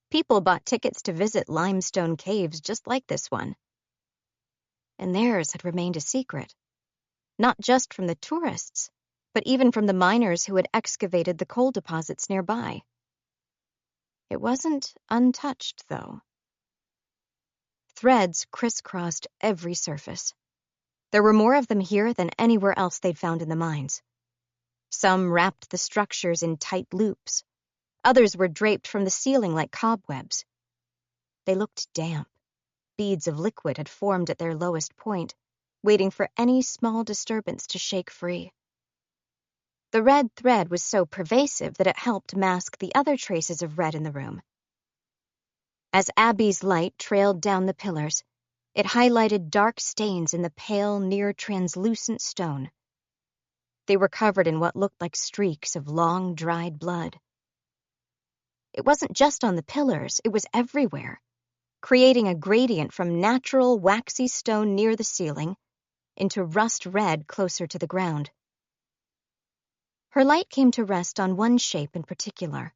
People bought tickets to visit limestone caves just like this one. And theirs had remained a secret, not just from the tourists, but even from the miners who had excavated the coal deposits nearby. It wasn't untouched, though. Threads crisscrossed every surface. There were more of them here than anywhere else they'd found in the mines. Some wrapped the structures in tight loops. Others were draped from the ceiling like cobwebs. They looked damp. Beads of liquid had formed at their lowest point, waiting for any small disturbance to shake free. The red thread was so pervasive that it helped mask the other traces of red in the room. As Abby's light trailed down the pillars, it highlighted dark stains in the pale, near-translucent stone. They were covered in what looked like streaks of long, dried blood. It wasn't just on the pillars, it was everywhere, creating a gradient from natural, waxy stone near the ceiling into rust red closer to the ground. Her light came to rest on one shape in particular,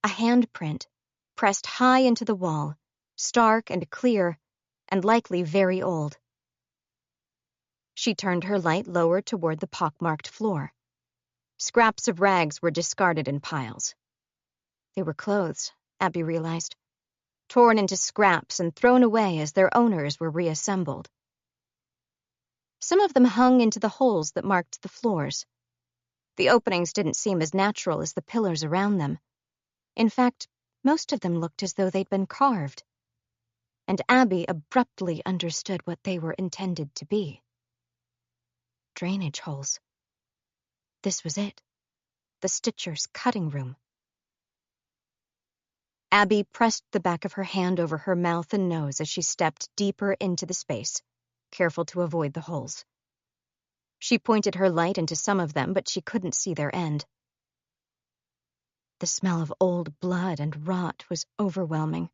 a handprint pressed high into the wall, stark and clear, and likely very old. She turned her light lower toward the pockmarked floor. Scraps of rags were discarded in piles. They were clothes, Abby realized, torn into scraps and thrown away as their owners were reassembled. Some of them hung into the holes that marked the floors. The openings didn't seem as natural as the pillars around them. In fact, most of them looked as though they'd been carved. And Abby abruptly understood what they were intended to be. Drainage holes. This was it. The Stitcher's cutting room. Abby pressed the back of her hand over her mouth and nose as she stepped deeper into the space, careful to avoid the holes. She pointed her light into some of them, but she couldn't see their end. The smell of old blood and rot was overwhelming.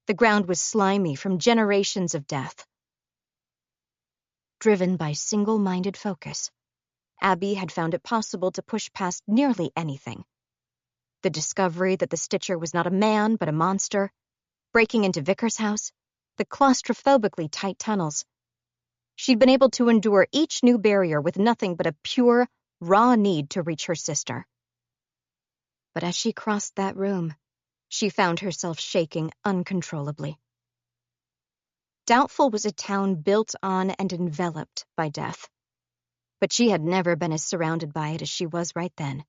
The ground was slimy from generations of death. Driven by single-minded focus, Abby had found it possible to push past nearly anything. The discovery that the Stitcher was not a man but a monster, breaking into Vickers' house, the claustrophobically tight tunnels. She'd been able to endure each new barrier with nothing but a pure, raw need to reach her sister. But as she crossed that room, she found herself shaking uncontrollably. Doubtful was a town built on and enveloped by death, but she had never been as surrounded by it as she was right then.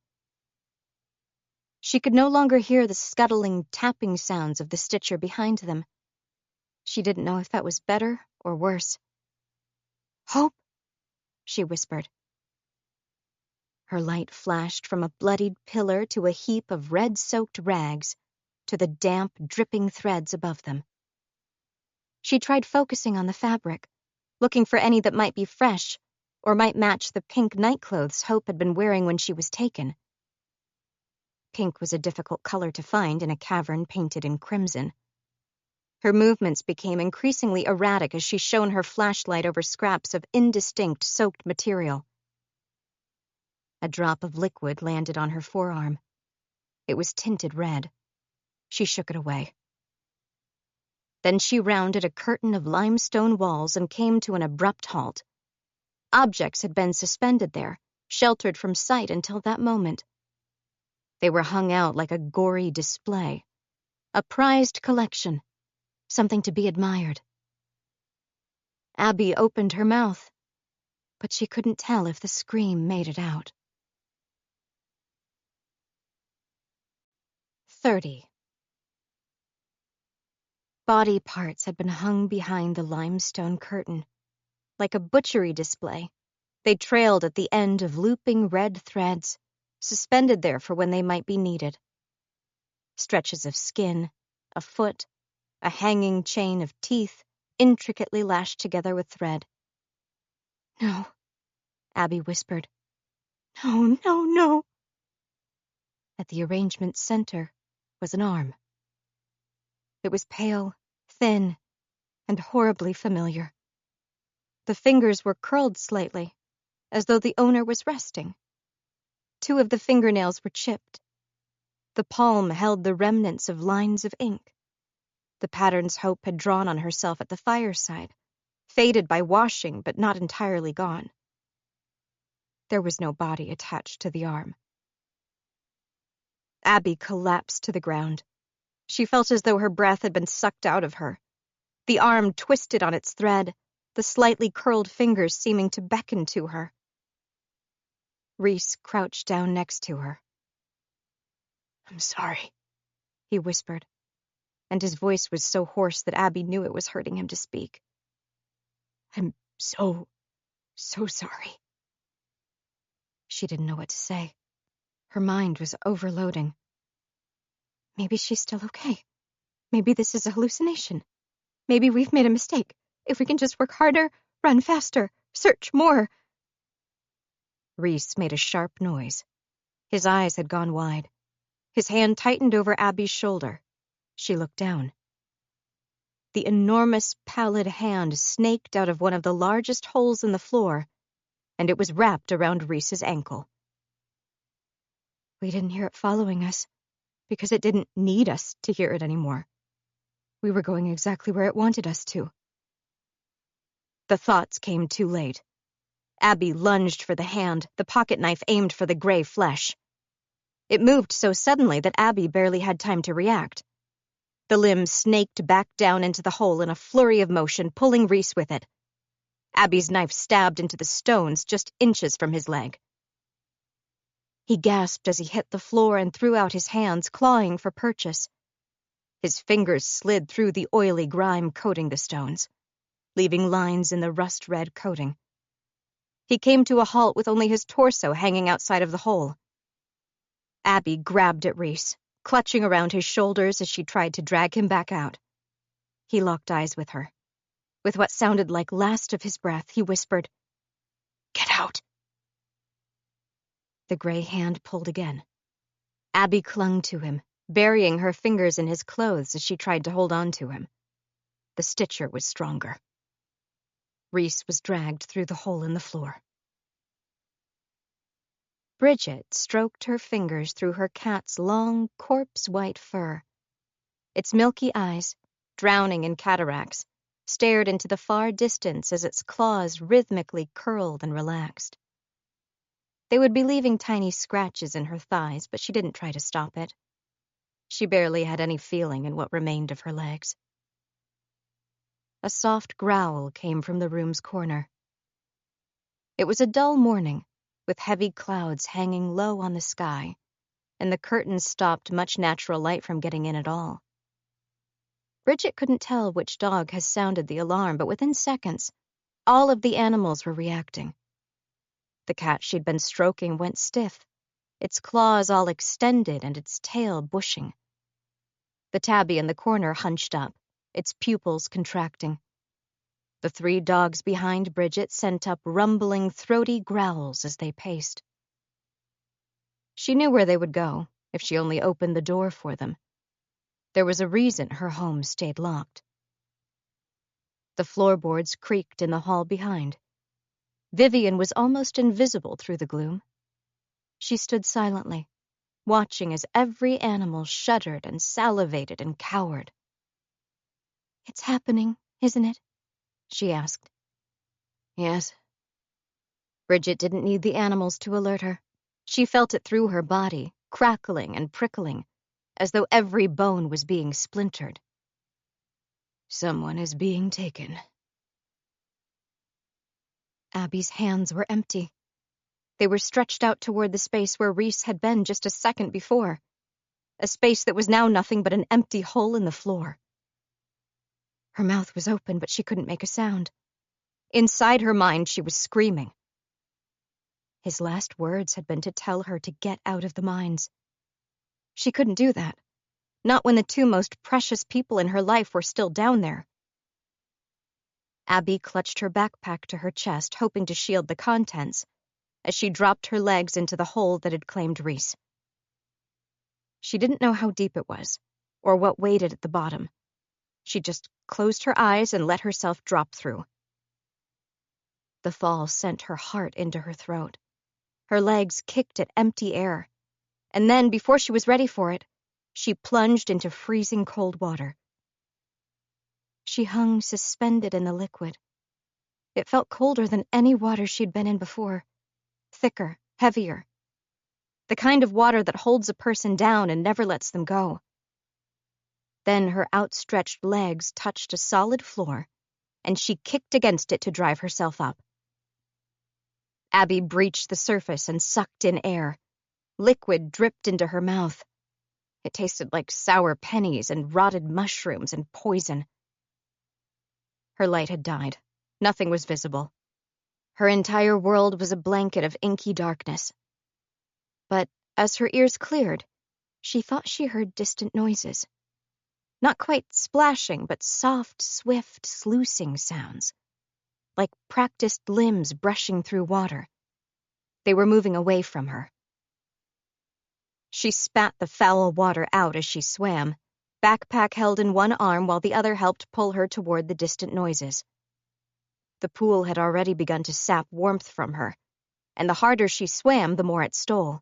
She could no longer hear the scuttling, tapping sounds of the Stitcher behind them. She didn't know if that was better or worse. "Hope," she whispered. Her light flashed from a bloodied pillar to a heap of red-soaked rags to the damp, dripping threads above them. She tried focusing on the fabric, looking for any that might be fresh or might match the pink nightclothes Hope had been wearing when she was taken. Pink was a difficult color to find in a cavern painted in crimson. Her movements became increasingly erratic as she shone her flashlight over scraps of indistinct soaked material. A drop of liquid landed on her forearm. It was tinted red. She shook it away. Then she rounded a curtain of limestone walls and came to an abrupt halt. Objects had been suspended there, sheltered from sight until that moment. They were hung out like a gory display, a prized collection, something to be admired. Abby opened her mouth, but she couldn't tell if the scream made it out. 30. Body parts had been hung behind the limestone curtain. Like a butchery display, they trailed at the end of looping red threads, suspended there for when they might be needed. Stretches of skin, a foot, a hanging chain of teeth, intricately lashed together with thread. "No," Abby whispered. "No, no, no." At the arrangement's center was an arm. It was pale, thin, and horribly familiar. The fingers were curled slightly, as though the owner was resting. 2 of the fingernails were chipped. The palm held the remnants of lines of ink. The patterns Hope had drawn on herself at the fireside, faded by washing but not entirely gone. There was no body attached to the arm. Abby collapsed to the ground. She felt as though her breath had been sucked out of her. The arm twisted on its thread, the slightly curled fingers seeming to beckon to her. Reese crouched down next to her. "I'm sorry," he whispered, and his voice was so hoarse that Abby knew it was hurting him to speak. "I'm so sorry." She didn't know what to say. Her mind was overloading. Maybe she's still okay. Maybe this is a hallucination. Maybe we've made a mistake. If we can just work harder, run faster, search more. Reese made a sharp noise. His eyes had gone wide. His hand tightened over Abby's shoulder. She looked down. The enormous, pallid hand snaked out of one of the largest holes in the floor, and it was wrapped around Reese's ankle. We didn't hear it following us, because it didn't need us to hear it anymore. We were going exactly where it wanted us to. The thoughts came too late. Abby lunged for the hand, the pocket knife aimed for the gray flesh. It moved so suddenly that Abby barely had time to react. The limb snaked back down into the hole in a flurry of motion, pulling Reese with it. Abby's knife stabbed into the stones just inches from his leg. He gasped as he hit the floor and threw out his hands, clawing for purchase. His fingers slid through the oily grime coating the stones, leaving lines in the rust-red coating. He came to a halt with only his torso hanging outside of the hole. Abby grabbed at Reese, clutching around his shoulders as she tried to drag him back out. He locked eyes with her. With what sounded like last of his breath, he whispered, "Get out." The gray hand pulled again. Abby clung to him, burying her fingers in his clothes as she tried to hold on to him. The Stitcher was stronger. Reese was dragged through the hole in the floor. Bridget stroked her fingers through her cat's long, corpse-white fur. Its milky eyes, drowning in cataracts, stared into the far distance as its claws rhythmically curled and relaxed. They would be leaving tiny scratches in her thighs, but she didn't try to stop it. She barely had any feeling in what remained of her legs. A soft growl came from the room's corner. It was a dull morning, with heavy clouds hanging low on the sky, and the curtains stopped much natural light from getting in at all. Bridget couldn't tell which dog had sounded the alarm, but within seconds, all of the animals were reacting. The cat she'd been stroking went stiff, its claws all extended and its tail bushing. The tabby in the corner hunched up, its pupils contracting. The 3 dogs behind Bridget sent up rumbling, throaty growls as they paced. She knew where they would go if she only opened the door for them. There was a reason her home stayed locked. The floorboards creaked in the hall behind. Vivian was almost invisible through the gloom. She stood silently, watching as every animal shuddered and salivated and cowered. "It's happening, isn't it?" she asked. "Yes." Bridget didn't need the animals to alert her. She felt it through her body, crackling and prickling, as though every bone was being splintered. "Someone is being taken." Abby's hands were empty. They were stretched out toward the space where Reese had been just a second before, a space that was now nothing but an empty hole in the floor. Her mouth was open, but she couldn't make a sound. Inside her mind, she was screaming. His last words had been to tell her to get out of the mines. She couldn't do that, not when the 2 most precious people in her life were still down there. Abby clutched her backpack to her chest, hoping to shield the contents, as she dropped her legs into the hole that had claimed Reese. She didn't know how deep it was, or what waited at the bottom. She just closed her eyes and let herself drop through. The fall sent her heart into her throat. Her legs kicked at empty air, and then, before she was ready for it, she plunged into freezing cold water. She hung suspended in the liquid. It felt colder than any water she'd been in before, thicker, heavier. The kind of water that holds a person down and never lets them go. Then her outstretched legs touched a solid floor, and she kicked against it to drive herself up. Abby breached the surface and sucked in air. Liquid dripped into her mouth. It tasted like sour pennies and rotted mushrooms and poison. Her light had died. Nothing was visible. Her entire world was a blanket of inky darkness. But as her ears cleared, she thought she heard distant noises. Not quite splashing, but soft, swift, sluicing sounds, like practiced limbs brushing through water. They were moving away from her. She spat the foul water out as she swam, backpack held in one arm while the other helped pull her toward the distant noises. The pool had already begun to sap warmth from her, and the harder she swam, the more it stole.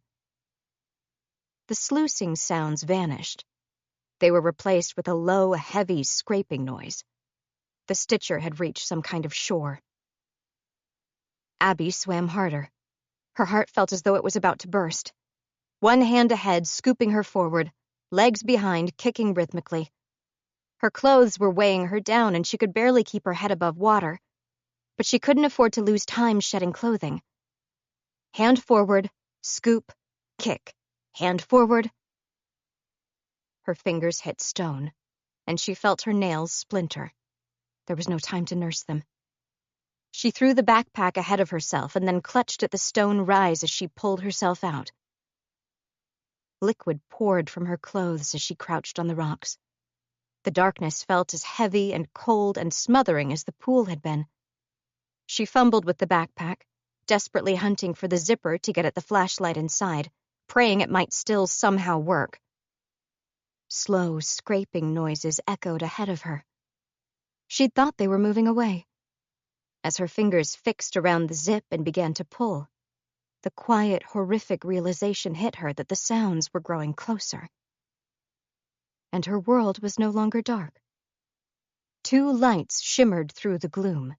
The sluicing sounds vanished. They were replaced with a low, heavy scraping noise. The Stitcher had reached some kind of shore. Abby swam harder. Her heart felt as though it was about to burst. One hand ahead, scooping her forward, legs behind, kicking rhythmically. Her clothes were weighing her down, and she could barely keep her head above water. But she couldn't afford to lose time shedding clothing. Hand forward, scoop, kick. Hand forward. Her fingers hit stone, and she felt her nails splinter. There was no time to nurse them. She threw the backpack ahead of herself and then clutched at the stone rise as she pulled herself out. Liquid poured from her clothes as she crouched on the rocks. The darkness felt as heavy and cold and smothering as the pool had been. She fumbled with the backpack, desperately hunting for the zipper to get at the flashlight inside, praying it might still somehow work. Slow, scraping noises echoed ahead of her. She'd thought they were moving away. As her fingers fixed around the zip and began to pull, the quiet, horrific realization hit her that the sounds were growing closer. And her world was no longer dark. 2 lights shimmered through the gloom.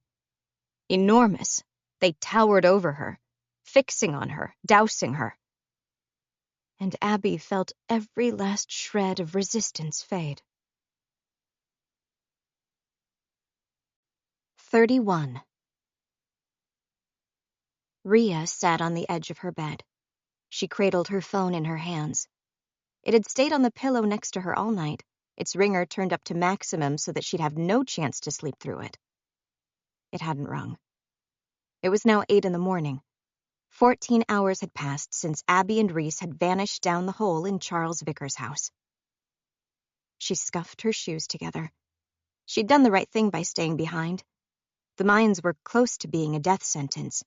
Enormous, they towered over her, fixing on her, dousing her. And Abby felt every last shred of resistance fade. 31. Rhea sat on the edge of her bed. She cradled her phone in her hands. It had stayed on the pillow next to her all night, its ringer turned up to maximum so that she'd have no chance to sleep through it. It hadn't rung. It was now 8 in the morning. 14 hours had passed since Abby and Reese had vanished down the hole in Charles Vickers' house. She scuffed her shoes together. She'd done the right thing by staying behind. The mines were close to being a death sentence,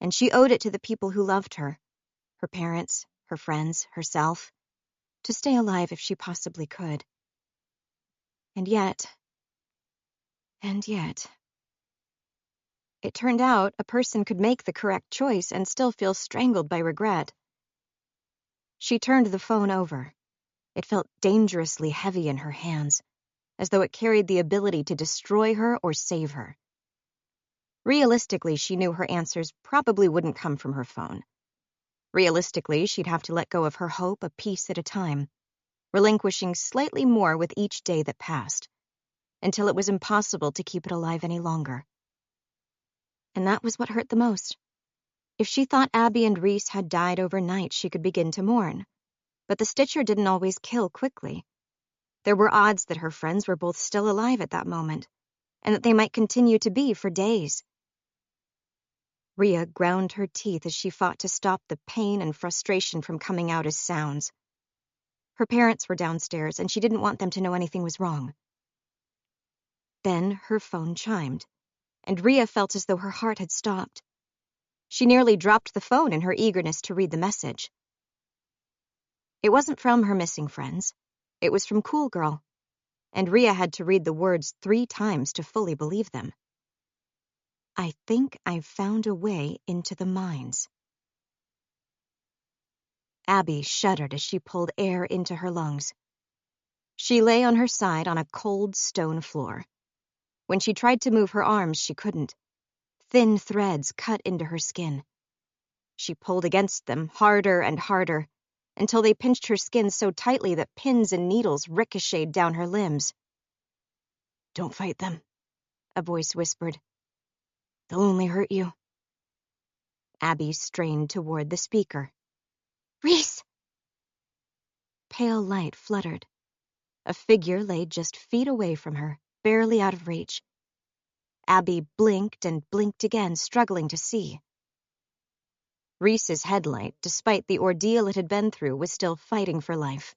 and she owed it to the people who loved her, her parents, her friends, herself, to stay alive if she possibly could. And yet, it turned out a person could make the correct choice and still feel strangled by regret. She turned the phone over. It felt dangerously heavy in her hands, as though it carried the ability to destroy her or save her. Realistically, she knew her answers probably wouldn't come from her phone. Realistically, she'd have to let go of her hope a piece at a time, relinquishing slightly more with each day that passed, until it was impossible to keep it alive any longer. And that was what hurt the most. If she thought Abby and Reese had died overnight, she could begin to mourn. But the Stitcher didn't always kill quickly. There were odds that her friends were both still alive at that moment, and that they might continue to be for days. Rhea ground her teeth as she fought to stop the pain and frustration from coming out as sounds. Her parents were downstairs, and she didn't want them to know anything was wrong. Then her phone chimed, and Rhea felt as though her heart had stopped. She nearly dropped the phone in her eagerness to read the message. It wasn't from her missing friends. It was from Cool Girl, and Rhea had to read the words 3 times to fully believe them. I think I've found a way into the mines. Abby shuddered as she pulled air into her lungs. She lay on her side on a cold stone floor. When she tried to move her arms, she couldn't. Thin threads cut into her skin. She pulled against them, harder and harder, until they pinched her skin so tightly that pins and needles ricocheted down her limbs. "Don't fight them," a voice whispered. "They'll only hurt you." Abby strained toward the speaker. "Reese!" Pale light fluttered. A figure lay just feet away from her, barely out of reach. Abby blinked and blinked again, struggling to see. Reese's headlight, despite the ordeal it had been through, was still fighting for life.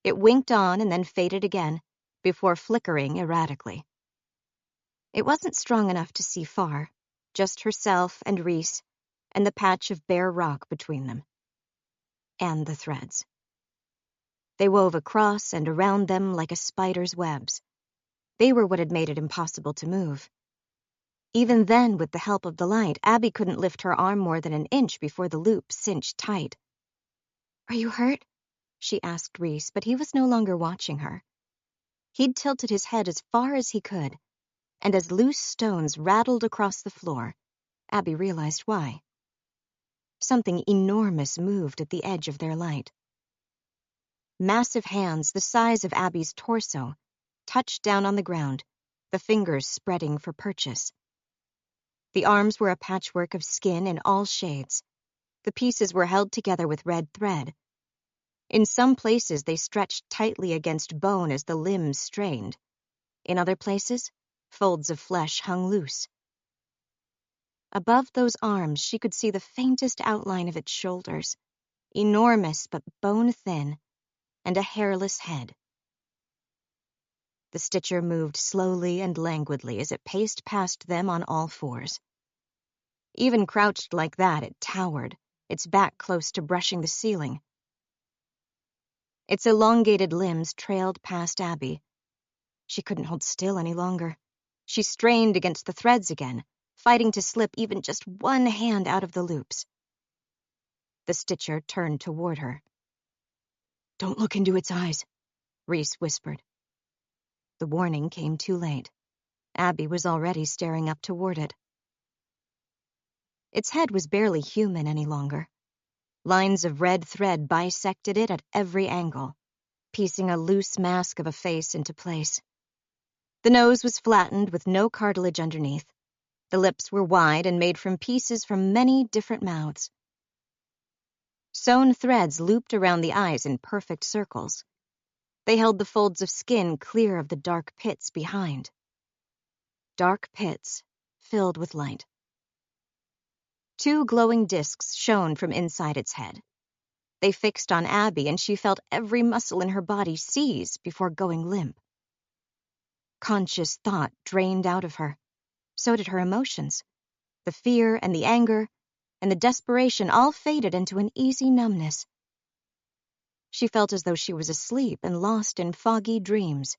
It winked on and then faded again, before flickering erratically. It wasn't strong enough to see far, just herself and Reese, and the patch of bare rock between them. And the threads. They wove across and around them like a spider's webs. They were what had made it impossible to move. Even then, with the help of the light, Abby couldn't lift her arm more than an inch before the loop cinched tight. "Are you hurt?" she asked Reese, but he was no longer watching her. He'd tilted his head as far as he could, and as loose stones rattled across the floor, Abby realized why. Something enormous moved at the edge of their light. Massive hands, the size of Abby's torso, touched down on the ground, the fingers spreading for purchase. The arms were a patchwork of skin in all shades. The pieces were held together with red thread. In some places, they stretched tightly against bone as the limbs strained. In other places, folds of flesh hung loose. Above those arms, she could see the faintest outline of its shoulders, enormous but bone-thin, and a hairless head. The Stitcher moved slowly and languidly as it paced past them on all fours. Even crouched like that, it towered, its back close to brushing the ceiling. Its elongated limbs trailed past Abby. She couldn't hold still any longer. She strained against the threads again, fighting to slip even just one hand out of the loops. The Stitcher turned toward her. "Don't look into its eyes," Reese whispered. The warning came too late. Abby was already staring up toward it. Its head was barely human any longer. Lines of red thread bisected it at every angle, piecing a loose mask of a face into place. The nose was flattened with no cartilage underneath. The lips were wide and made from pieces from many different mouths. Sewn threads looped around the eyes in perfect circles. They held the folds of skin clear of the dark pits behind. Dark pits filled with light. 2 glowing discs shone from inside its head. They fixed on Abby, and she felt every muscle in her body seize before going limp. Conscious thought drained out of her. So did her emotions. The fear and the anger and the desperation all faded into an easy numbness. She felt as though she was asleep and lost in foggy dreams.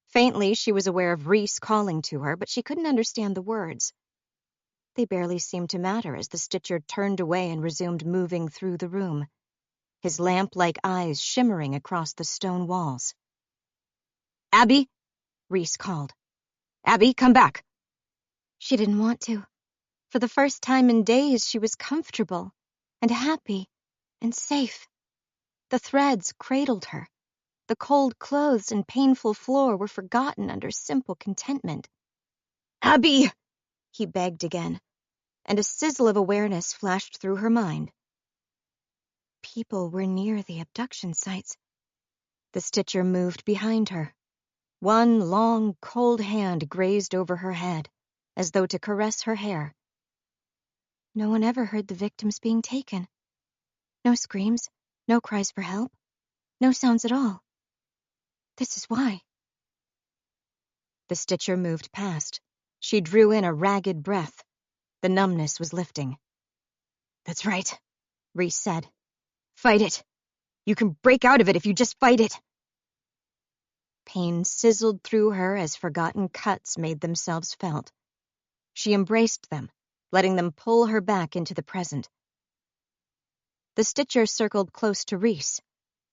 Faintly, she was aware of Reese calling to her, but she couldn't understand the words. They barely seemed to matter as the Stitcher turned away and resumed moving through the room, his lamp-like eyes shimmering across the stone walls. "Abby," Reese called. "Abby, come back." She didn't want to. For the first time in days, she was comfortable and happy and safe. The threads cradled her. The cold clothes and painful floor were forgotten under simple contentment. "Abby!" He begged again, and a sizzle of awareness flashed through her mind. People were near the abduction sites. The Stitcher moved behind her. One long, cold hand grazed over her head, as though to caress her hair. No one ever heard the victims being taken. No screams, no cries for help, no sounds at all. This is why. The Stitcher moved past. She drew in a ragged breath. The numbness was lifting. "That's right," Reese said. "Fight it. You can break out of it if you just fight it." Pain sizzled through her as forgotten cuts made themselves felt. She embraced them, letting them pull her back into the present. The Stitcher circled close to Reese,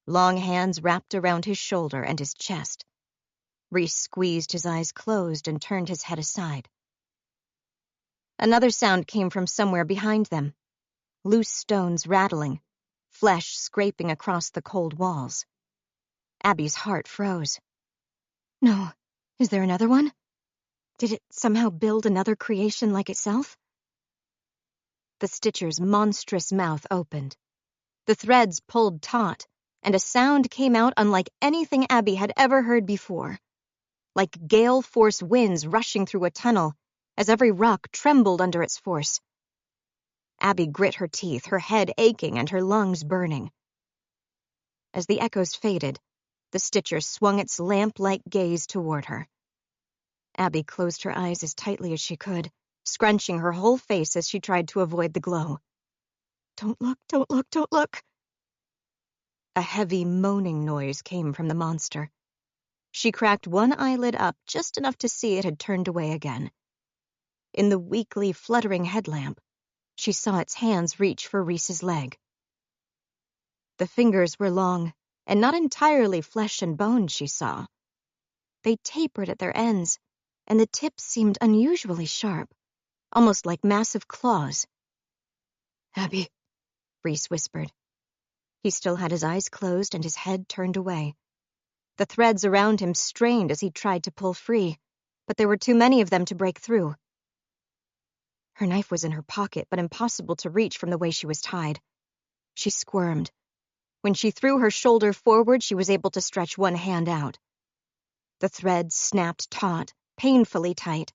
long hands wrapped around his shoulder and his chest. Reese squeezed his eyes closed and turned his head aside. Another sound came from somewhere behind them. Loose stones rattling, flesh scraping across the cold walls. Abby's heart froze. No, is there another one? Did it somehow build another creation like itself? The Stitcher's monstrous mouth opened. The threads pulled taut, and a sound came out unlike anything Abby had ever heard before. Like gale-force winds rushing through a tunnel, as every rock trembled under its force. Abby grit her teeth, her head aching and her lungs burning. As the echoes faded, the Stitcher swung its lamp-like gaze toward her. Abby closed her eyes as tightly as she could, scrunching her whole face as she tried to avoid the glow. Don't look, don't look, don't look. A heavy moaning noise came from the monster. She cracked one eyelid up just enough to see it had turned away again. In the weakly fluttering headlamp, she saw its hands reach for Reese's leg. The fingers were long, and not entirely flesh and bone, she saw. They tapered at their ends, and the tips seemed unusually sharp, almost like massive claws. "Abby," Reese whispered. He still had his eyes closed and his head turned away. The threads around him strained as he tried to pull free, but there were too many of them to break through. Her knife was in her pocket, but impossible to reach from the way she was tied. She squirmed. When she threw her shoulder forward, she was able to stretch one hand out. The threads snapped taut, painfully tight,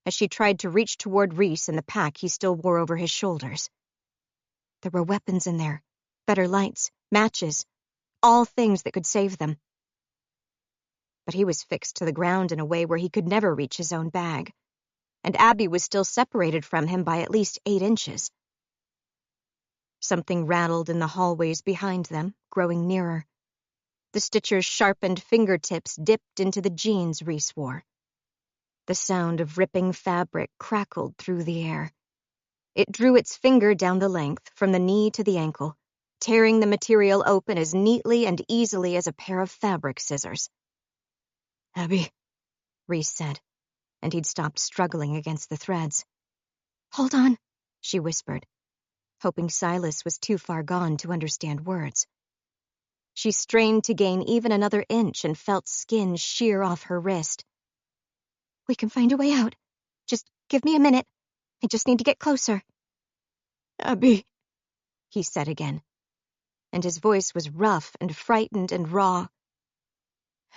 as she tried to reach toward Reese and the pack he still wore over his shoulders. There were weapons in there, better lights, matches, all things that could save them. But he was fixed to the ground in a way where he could never reach his own bag, and Abby was still separated from him by at least 8 inches. Something rattled in the hallways behind them, growing nearer. The Stitcher's sharpened fingertips dipped into the jeans Reese wore. The sound of ripping fabric crackled through the air. It drew its finger down the length, from the knee to the ankle, tearing the material open as neatly and easily as a pair of fabric scissors. Abby, Reese said, and he'd stopped struggling against the threads. Hold on, she whispered, hoping Silas was too far gone to understand words. She strained to gain even another inch and felt skin shear off her wrist. We can find a way out. Just give me a minute. I just need to get closer. Abby, he said again, and his voice was rough and frightened and raw.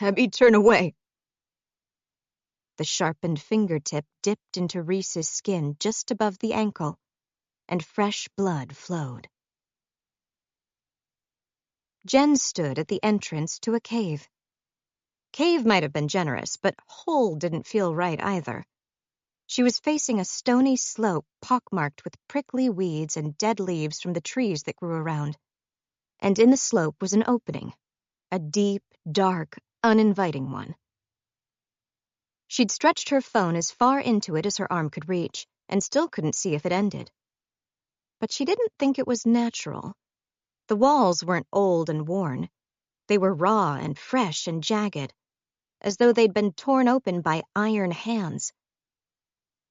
Abby, turn away. The sharpened fingertip dipped into Reese's skin just above the ankle, and fresh blood flowed. Jen stood at the entrance to a cave. Cave might have been generous, but hole didn't feel right either. She was facing a stony slope pockmarked with prickly weeds and dead leaves from the trees that grew around. And in the slope was an opening, a deep, dark, uninviting one. She'd stretched her phone as far into it as her arm could reach, and still couldn't see if it ended. But she didn't think it was natural. The walls weren't old and worn. They were raw and fresh and jagged, as though they'd been torn open by iron hands.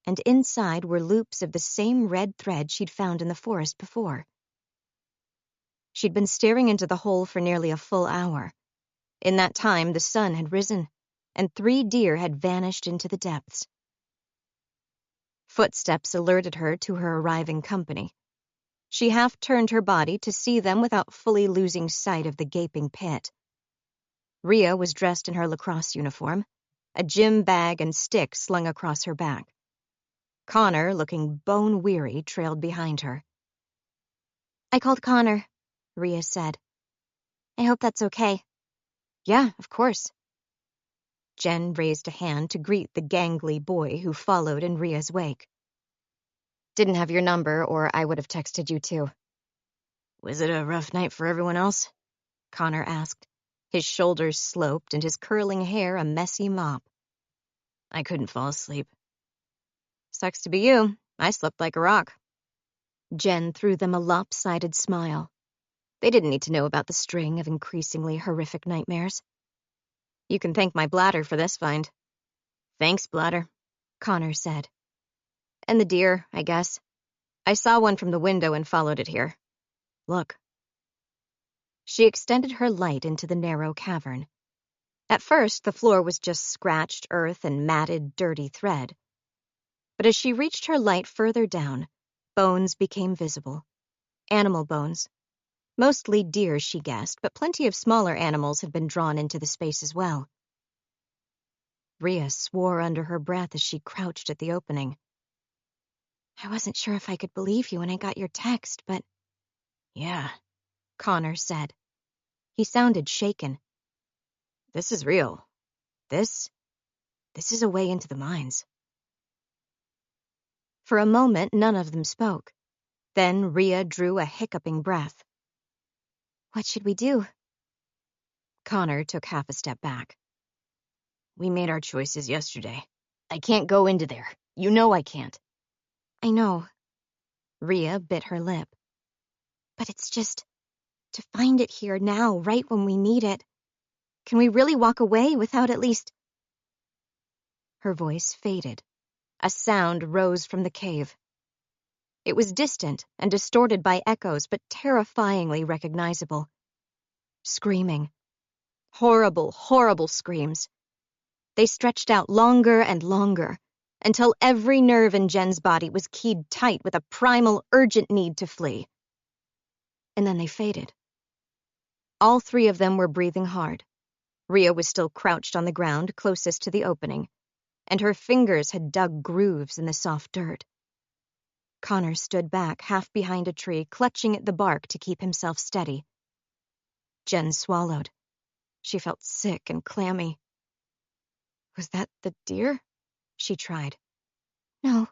And inside were loops of the same red thread she'd found in the forest before. She'd been staring into the hole for nearly a full hour. In that time, the sun had risen, and 3 deer had vanished into the depths. Footsteps alerted her to her arriving company. She half turned her body to see them without fully losing sight of the gaping pit. Rhea was dressed in her lacrosse uniform, a gym bag and stick slung across her back. Connor, looking bone-weary, trailed behind her. I called Connor, Rhea said. I hope that's okay. Yeah, of course. Jen raised a hand to greet the gangly boy who followed in Rhea's wake. Didn't have your number, or I would have texted you too. Was it a rough night for everyone else? Connor asked, his shoulders sloped and his curling hair a messy mop. I couldn't fall asleep. Sucks to be you. I slept like a rock. Jen threw them a lopsided smile. They didn't need to know about the string of increasingly horrific nightmares. You can thank my bladder for this find. Thanks, bladder, Connor said. And the deer, I guess. I saw one from the window and followed it here. Look. She extended her light into the narrow cavern. At first, the floor was just scratched earth and matted, dirty thread. But as she reached her light further down, bones became visible. Animal bones. Mostly deer, she guessed, but plenty of smaller animals had been drawn into the space as well. Rhea swore under her breath as she crouched at the opening. I wasn't sure if I could believe you when I got your text, but... Yeah, Connor said. He sounded shaken. This is real. This is a way into the mines. For a moment, none of them spoke. Then Rhea drew a hiccuping breath. What should we do? Connor took half a step back. We made our choices yesterday. I can't go into there. You know I can't. I know. Rhea bit her lip. But it's just... to find it here now, right when we need it. Can we really walk away without at least... Her voice faded. A sound rose from the cave. It was distant and distorted by echoes, but terrifyingly recognizable. Screaming. Horrible, horrible screams. They stretched out longer and longer, until every nerve in Jen's body was keyed tight with a primal, urgent need to flee. And then they faded. All 3 of them were breathing hard. Rhea was still crouched on the ground closest to the opening, and her fingers had dug grooves in the soft dirt. Connor stood back, half behind a tree, clutching at the bark to keep himself steady. Jen swallowed. She felt sick and clammy. Was that the deer? She tried. No.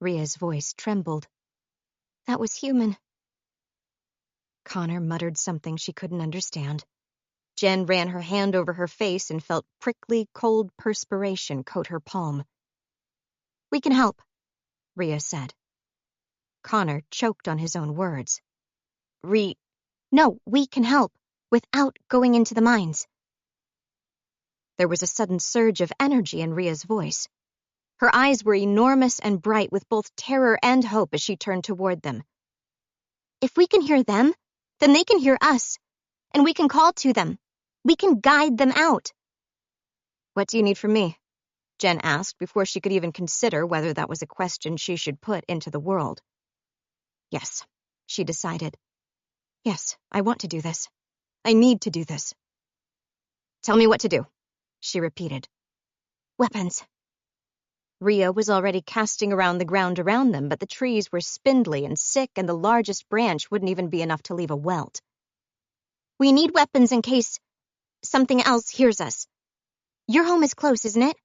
Rhea's voice trembled. That was human. Connor muttered something she couldn't understand. Jen ran her hand over her face and felt prickly, cold perspiration coat her palm. We can help, Rhea said. Connor choked on his own words. No, we can help, without going into the mines. There was a sudden surge of energy in Ria's voice. Her eyes were enormous and bright with both terror and hope as she turned toward them. If we can hear them, then they can hear us, and we can call to them. We can guide them out. What do you need from me? Jen asked before she could even consider whether that was a question she should put into the world. Yes, she decided. Yes, I want to do this. I need to do this. Tell me what to do, she repeated. Weapons. Ria was already casting around the ground around them, but the trees were spindly and sick, and the largest branch wouldn't even be enough to leave a welt. We need weapons in case something else hears us. Your home is close, isn't it?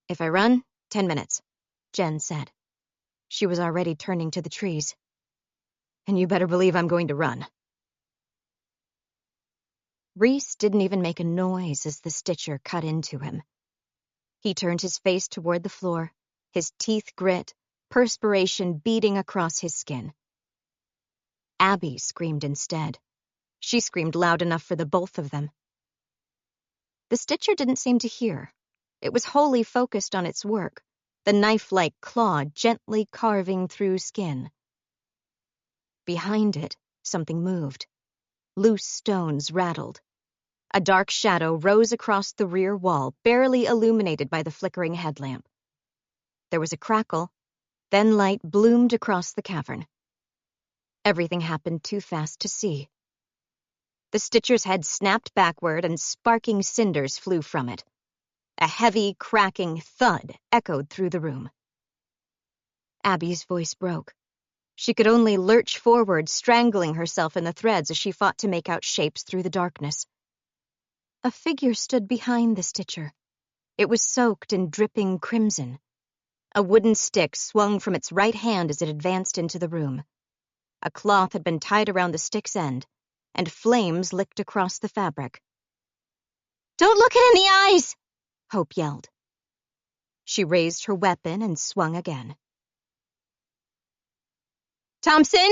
If I run, 10 minutes, Jen said. She was already turning to the trees. And you better believe I'm going to run. Reese didn't even make a noise as the stitcher cut into him. He turned his face toward the floor, his teeth grit, perspiration beading across his skin. Abby screamed instead. She screamed loud enough for the both of them. The stitcher didn't seem to hear. It was wholly focused on its work, the knife-like claw gently carving through skin. Behind it, something moved. Loose stones rattled. A dark shadow rose across the rear wall, barely illuminated by the flickering headlamp. There was a crackle, then light bloomed across the cavern. Everything happened too fast to see. The stitcher's head snapped backward and sparking cinders flew from it. A heavy, cracking thud echoed through the room. Abby's voice broke. She could only lurch forward, strangling herself in the threads as she fought to make out shapes through the darkness. A figure stood behind the stitcher. It was soaked in dripping crimson. A wooden stick swung from its right hand as it advanced into the room. A cloth had been tied around the stick's end, and flames licked across the fabric. "Don't look it in the eyes!" Hope yelled. She raised her weapon and swung again. "Thompson!"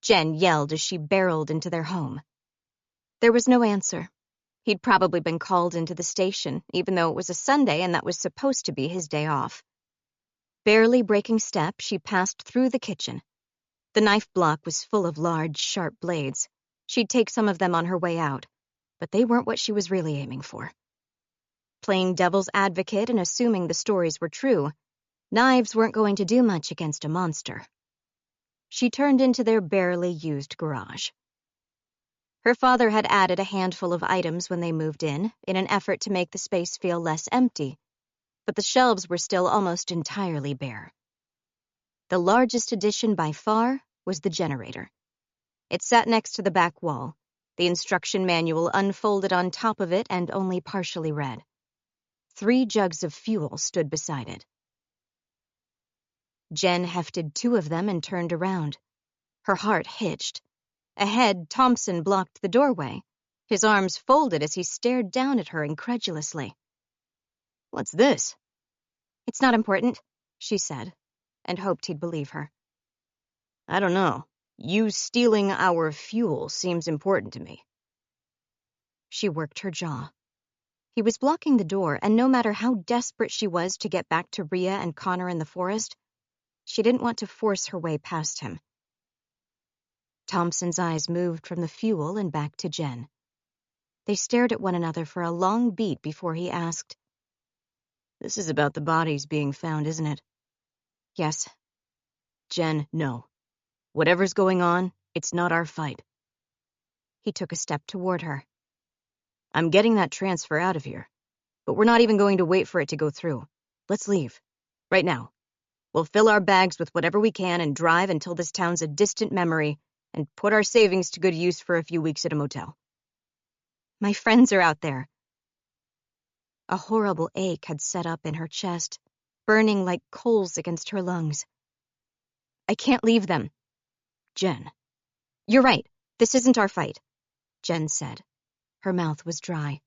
Jen yelled as she barreled into their home. There was no answer. He'd probably been called into the station, even though it was a Sunday and that was supposed to be his day off. Barely breaking step, she passed through the kitchen. The knife block was full of large, sharp blades. She'd take some of them on her way out, but they weren't what she was really aiming for. Playing devil's advocate and assuming the stories were true, knives weren't going to do much against a monster. She turned into their barely used garage. Her father had added a handful of items when they moved in an effort to make the space feel less empty, but the shelves were still almost entirely bare. The largest addition by far was the generator. It sat next to the back wall, the instruction manual unfolded on top of it and only partially read. 3 jugs of fuel stood beside it. Jen hefted 2 of them and turned around. Her heart hitched. Ahead, Thompson blocked the doorway, his arms folded as he stared down at her incredulously. "What's this?" "It's not important," she said, and hoped he'd believe her. "I don't know. You stealing our fuel seems important to me." She worked her jaw. He was blocking the door, and no matter how desperate she was to get back to Ria and Connor in the forest, she didn't want to force her way past him. Thompson's eyes moved from the fuel and back to Jen. They stared at one another for a long beat before he asked, "This is about the bodies being found, isn't it?" "Yes." "Jen, no. Whatever's going on, it's not our fight." He took a step toward her. "I'm getting that transfer out of here, but we're not even going to wait for it to go through. Let's leave. Right now. We'll fill our bags with whatever we can and drive until this town's a distant memory and put our savings to good use for a few weeks at a motel." "My friends are out there." A horrible ache had set up in her chest, burning like coals against her lungs. "I can't leave them." "Jen." "You're right. This isn't our fight," Jen said. Her mouth was dry.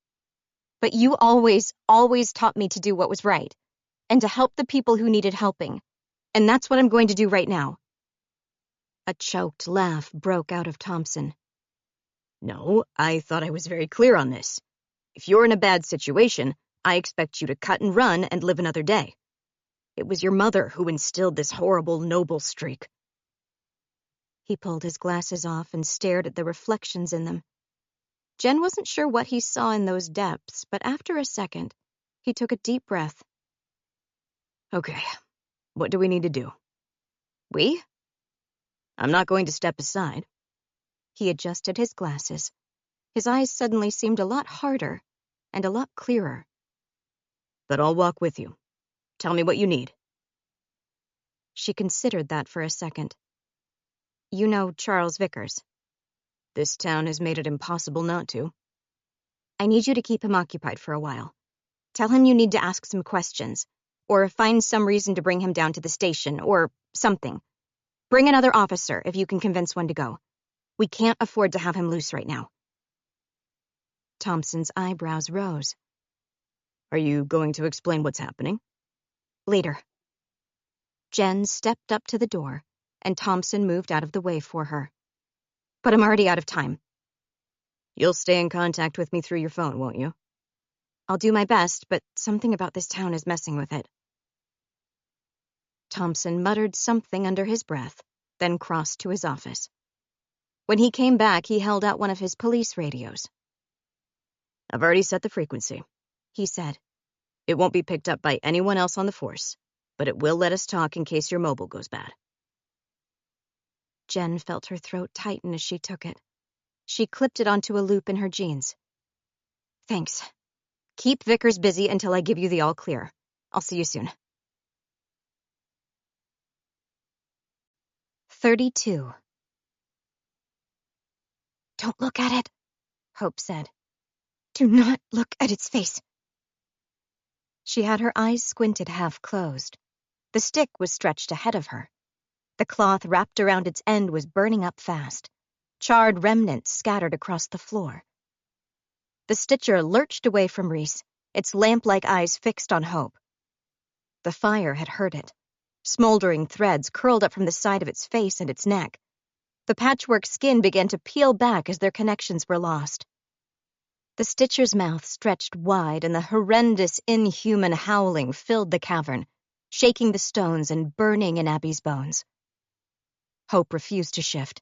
"But you always taught me to do what was right, and to help the people who needed helping, and that's what I'm going to do right now." A choked laugh broke out of Thompson. "No, I thought I was very clear on this. If you're in a bad situation, I expect you to cut and run and live another day. It was your mother who instilled this horrible noble streak." He pulled his glasses off and stared at the reflections in them. Jen wasn't sure what he saw in those depths, but after a second, he took a deep breath. "Okay, what do we need to do?" "We?" "I'm not going to step aside." He adjusted his glasses. His eyes suddenly seemed a lot harder and a lot clearer. "But I'll walk with you. Tell me what you need." She considered that for a second. "You know Charles Vickers?" "This town has made it impossible not to." "I need you to keep him occupied for a while. Tell him you need to ask some questions, or find some reason to bring him down to the station, or something. Bring another officer if you can convince one to go. We can't afford to have him loose right now." Thompson's eyebrows rose. "Are you going to explain what's happening?" "Later." Jen stepped up to the door, and Thompson moved out of the way for her. "But I'm already out of time." "You'll stay in contact with me through your phone, won't you?" "I'll do my best, but something about this town is messing with it." Thompson muttered something under his breath, then crossed to his office. When he came back, he held out one of his police radios. "I've already set the frequency," he said. "It won't be picked up by anyone else on the force, but it will let us talk in case your mobile goes bad." Jen felt her throat tighten as she took it. She clipped it onto a loop in her jeans. "Thanks. Keep Vickers busy until I give you the all clear. I'll see you soon." 32. "Don't look at it," Hope said. "Do not look at its face." She had her eyes squinted half closed. The stick was stretched ahead of her. The cloth wrapped around its end was burning up fast. Charred remnants scattered across the floor. The Stitcher lurched away from Reese, its lamp-like eyes fixed on Hope. The fire had hurt it. Smoldering threads curled up from the side of its face and its neck. The patchwork skin began to peel back as their connections were lost. The Stitcher's mouth stretched wide, and the horrendous, inhuman howling filled the cavern, shaking the stones and burning in Abby's bones. Hope refused to shift.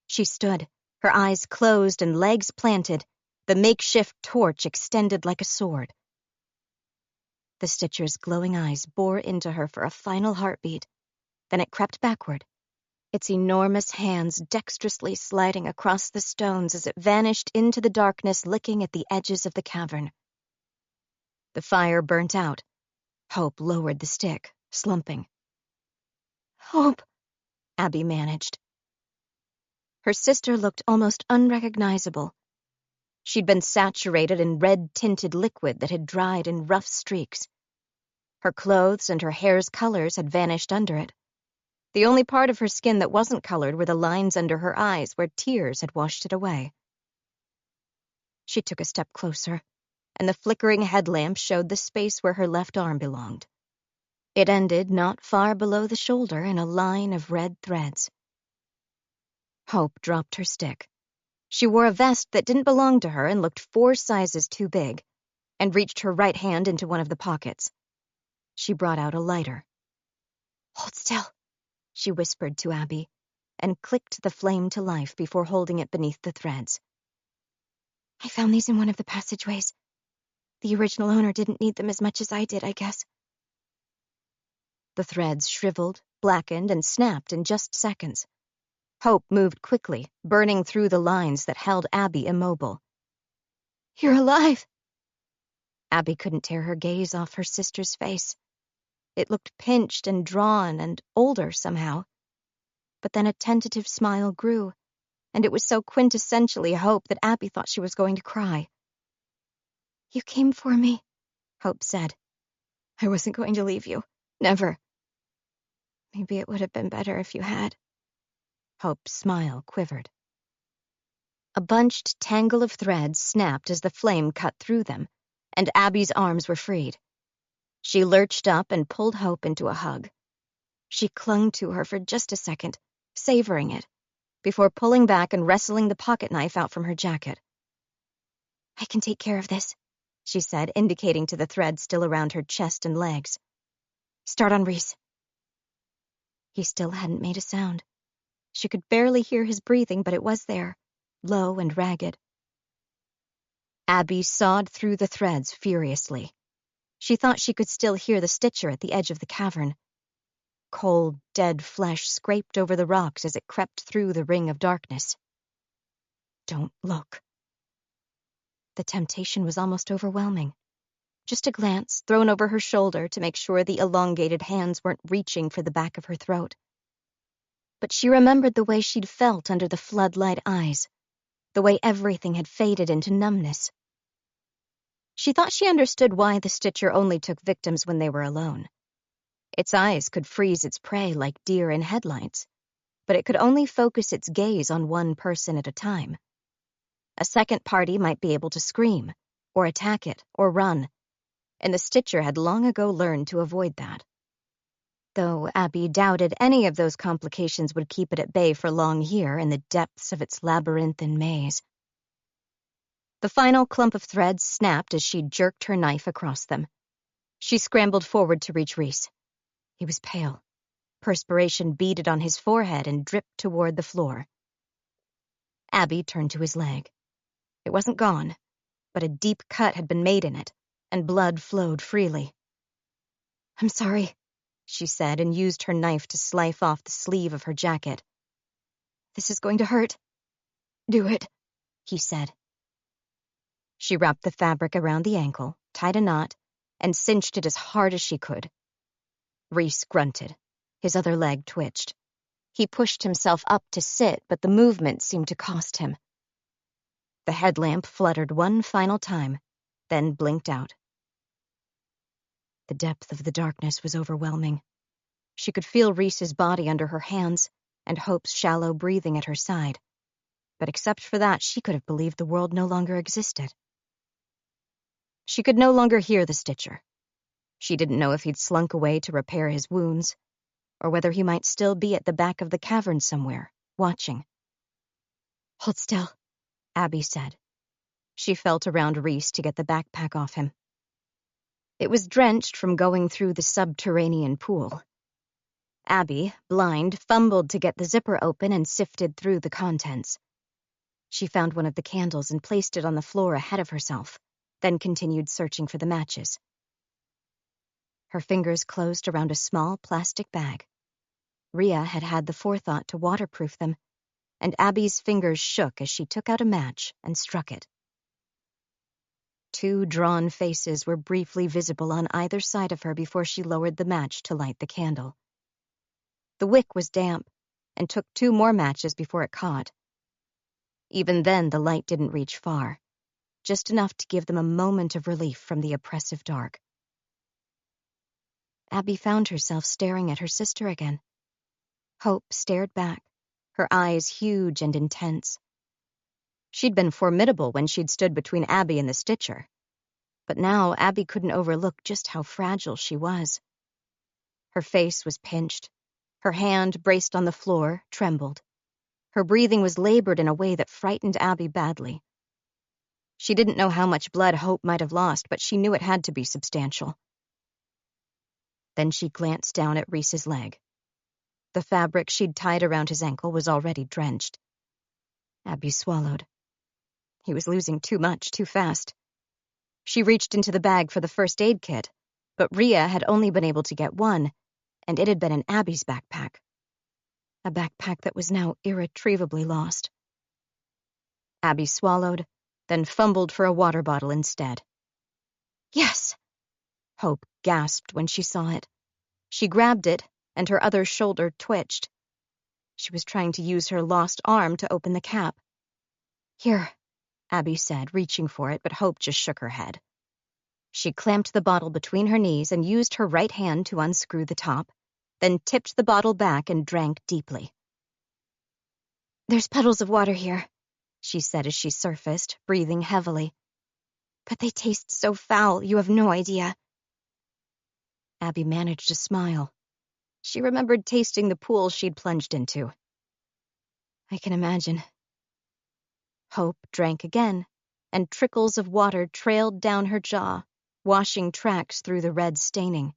She stood, her eyes closed and legs planted, the makeshift torch extended like a sword. The Stitcher's glowing eyes bore into her for a final heartbeat. Then it crept backward, its enormous hands dexterously sliding across the stones as it vanished into the darkness, licking at the edges of the cavern. The fire burnt out. Hope lowered the stick, slumping. "Hope," Abby managed. Her sister looked almost unrecognizable. She'd been saturated in red-tinted liquid that had dried in rough streaks. Her clothes and her hair's colors had vanished under it. The only part of her skin that wasn't colored were the lines under her eyes where tears had washed it away. She took a step closer, and the flickering headlamp showed the space where her left arm belonged. It ended not far below the shoulder in a line of red threads. Hope dropped her stick. She wore a vest that didn't belong to her and looked 4 sizes too big, and reached her right hand into one of the pockets. She brought out a lighter. "Hold still," she whispered to Abby, and clicked the flame to life before holding it beneath the threads. "I found these in one of the passageways. The original owner didn't need them as much as I did, I guess." The threads shriveled, blackened, and snapped in just seconds. Hope moved quickly, burning through the lines that held Abby immobile. "You're alive!" Abby couldn't tear her gaze off her sister's face. It looked pinched and drawn and older somehow. But then a tentative smile grew, and it was so quintessentially Hope that Abby thought she was going to cry. "You came for me," Hope said. "I wasn't going to leave you. Never." "Maybe it would have been better if you had." Hope's smile quivered. A bunched tangle of threads snapped as the flame cut through them, and Abby's arms were freed. She lurched up and pulled Hope into a hug. She clung to her for just a second, savoring it, before pulling back and wrestling the pocket knife out from her jacket. "I can take care of this," she said, indicating to the thread still around her chest and legs. Start on Reese. He still hadn't made a sound. She could barely hear his breathing, but it was there, low and ragged. Abby sawed through the threads furiously. She thought she could still hear the stitcher at the edge of the cavern. Cold, dead flesh scraped over the rocks as it crept through the ring of darkness. Don't look. The temptation was almost overwhelming. Just a glance, thrown over her shoulder to make sure the elongated hands weren't reaching for the back of her throat. But she remembered the way she'd felt under the floodlight eyes, the way everything had faded into numbness. She thought she understood why the stitcher only took victims when they were alone. Its eyes could freeze its prey like deer in headlights, but it could only focus its gaze on one person at a time. A second party might be able to scream, or attack it, or run, and the stitcher had long ago learned to avoid that. Though Abby doubted any of those complications would keep it at bay for long here in the depths of its labyrinthine maze. The final clump of threads snapped as she jerked her knife across them. She scrambled forward to reach Reese. He was pale. Perspiration beaded on his forehead and dripped toward the floor. Abby turned to his leg. It wasn't gone, but a deep cut had been made in it, and blood flowed freely. I'm sorry, she said, and used her knife to slice off the sleeve of her jacket. This is going to hurt. Do it, he said. She wrapped the fabric around the ankle, tied a knot, and cinched it as hard as she could. Reese grunted. His other leg twitched. He pushed himself up to sit, but the movement seemed to cost him. The headlamp fluttered one final time, then blinked out. The depth of the darkness was overwhelming. She could feel Reese's body under her hands and Hope's shallow breathing at her side, but except for that, she could have believed the world no longer existed. She could no longer hear the stitcher. She didn't know if he'd slunk away to repair his wounds, or whether he might still be at the back of the cavern somewhere, watching. Hold still, Abby said. She felt around Reese to get the backpack off him. It was drenched from going through the subterranean pool. Abby, blind, fumbled to get the zipper open and sifted through the contents. She found one of the candles and placed it on the floor ahead of herself, then continued searching for the matches. Her fingers closed around a small plastic bag. Rhea had had the forethought to waterproof them, and Abby's fingers shook as she took out a match and struck it. Two drawn faces were briefly visible on either side of her before she lowered the match to light the candle. The wick was damp, and took 2 more matches before it caught. Even then, the light didn't reach far, just enough to give them a moment of relief from the oppressive dark. Abby found herself staring at her sister again. Hope stared back, her eyes huge and intense. She'd been formidable when she'd stood between Abby and the stitcher, but now Abby couldn't overlook just how fragile she was. Her face was pinched. Her hand, braced on the floor, trembled. Her breathing was labored in a way that frightened Abby badly. She didn't know how much blood Hope might have lost, but she knew it had to be substantial. Then she glanced down at Reese's leg. The fabric she'd tied around his ankle was already drenched. Abby swallowed. He was losing too much, too fast. She reached into the bag for the first aid kit, but Rhea had only been able to get one, and it had been in Abby's backpack. A backpack that was now irretrievably lost. Abby swallowed, then fumbled for a water bottle instead. Yes! Hope gasped when she saw it. She grabbed it, and her other shoulder twitched. She was trying to use her lost arm to open the cap. Here, Abby said, reaching for it, but Hope just shook her head. She clamped the bottle between her knees and used her right hand to unscrew the top, then tipped the bottle back and drank deeply. There's puddles of water here, she said as she surfaced, breathing heavily. But they taste so foul, you have no idea. Abby managed a smile. She remembered tasting the pool she'd plunged into. I can imagine. Hope drank again, and trickles of water trailed down her jaw, washing tracks through the red staining.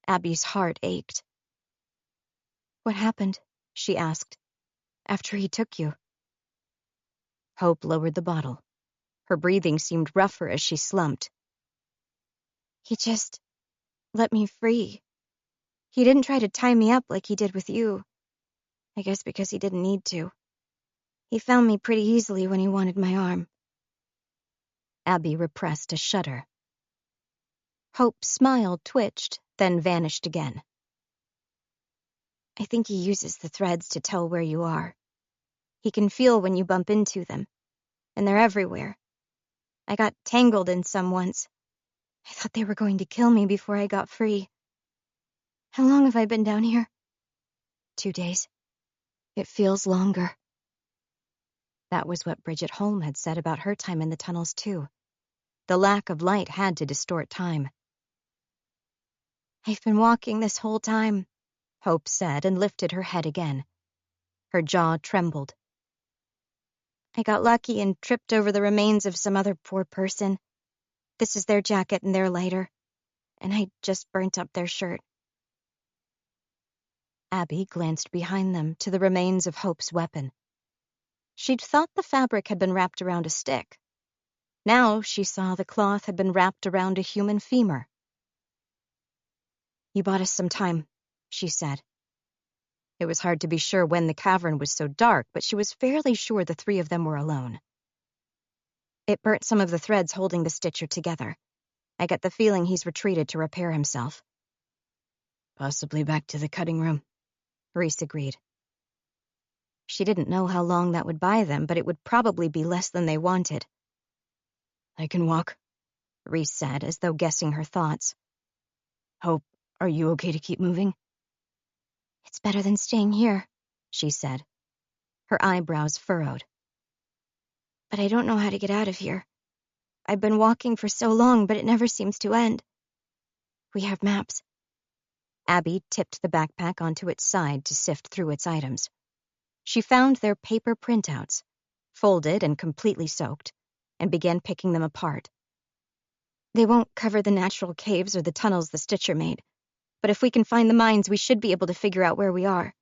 Abby's heart ached. "What happened?" she asked. "After he took you?" Hope lowered the bottle. Her breathing seemed rougher as she slumped. "He just let me free. He didn't try to tie me up like he did with you. I guess because he didn't need to. He found me pretty easily when he wanted my arm." Abby repressed a shudder. Hope's smile twitched, then vanished again. "I think he uses the threads to tell where you are. He can feel when you bump into them, and they're everywhere. I got tangled in some once. I thought they were going to kill me before I got free. How long have I been down here?" 2 days. It feels longer." That was what Bridget Holm had said about her time in the tunnels, too. The lack of light had to distort time. "I've been walking this whole time," Hope said and lifted her head again. Her jaw trembled. "I got lucky and tripped over the remains of some other poor person. This is their jacket and their lighter, and I just burnt up their shirt." Abby glanced behind them to the remains of Hope's weapon. She'd thought the fabric had been wrapped around a stick. Now she saw the cloth had been wrapped around a human femur. "You bought us some time," she said. It was hard to be sure when the cavern was so dark, but she was fairly sure the three of them were alone. "It burnt some of the threads holding the Stitcher together. I get the feeling he's retreated to repair himself." "Possibly back to the cutting room," Reese agreed. She didn't know how long that would buy them, but it would probably be less than they wanted. "I can walk," Reese said, as though guessing her thoughts. "Hope, are you okay to keep moving?" "It's better than staying here," she said. Her eyebrows furrowed. "But I don't know how to get out of here. I've been walking for so long, but it never seems to end. We have maps." Abby tipped the backpack onto its side to sift through its items. She found their paper printouts, folded and completely soaked, and began picking them apart. "They won't cover the natural caves or the tunnels the Stitcher made, but if we can find the mines, we should be able to figure out where we are."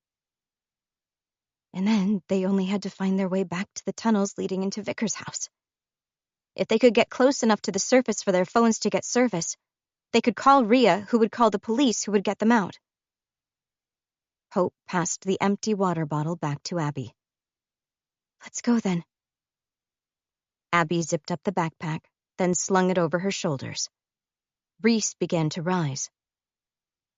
And then they only had to find their way back to the tunnels leading into Vickers' house. If they could get close enough to the surface for their phones to get service, they could call Rhea, who would call the police, who would get them out. Hope passed the empty water bottle back to Abby. "Let's go then." Abby zipped up the backpack, then slung it over her shoulders. Reese began to rise.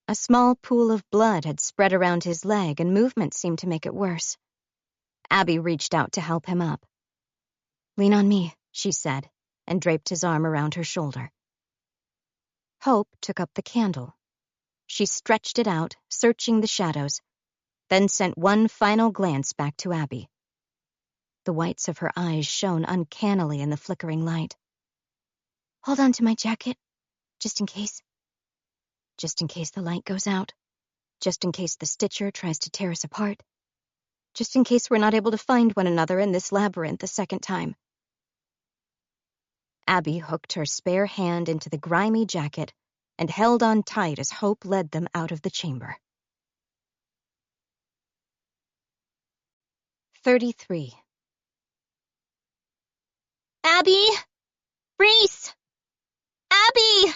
A small pool of blood had spread around his leg, and movement seemed to make it worse. Abby reached out to help him up. "Lean on me," she said, and draped his arm around her shoulder. Hope took up the candle. She stretched it out, searching the shadows, then sent one final glance back to Abby. The whites of her eyes shone uncannily in the flickering light. "Hold on to my jacket, just in case. Just in case the light goes out. Just in case the Stitcher tries to tear us apart. Just in case we're not able to find one another in this labyrinth a second time." Abby hooked her spare hand into the grimy jacket and held on tight as Hope led them out of the chamber. 33. "Abby! Reese! Abby!"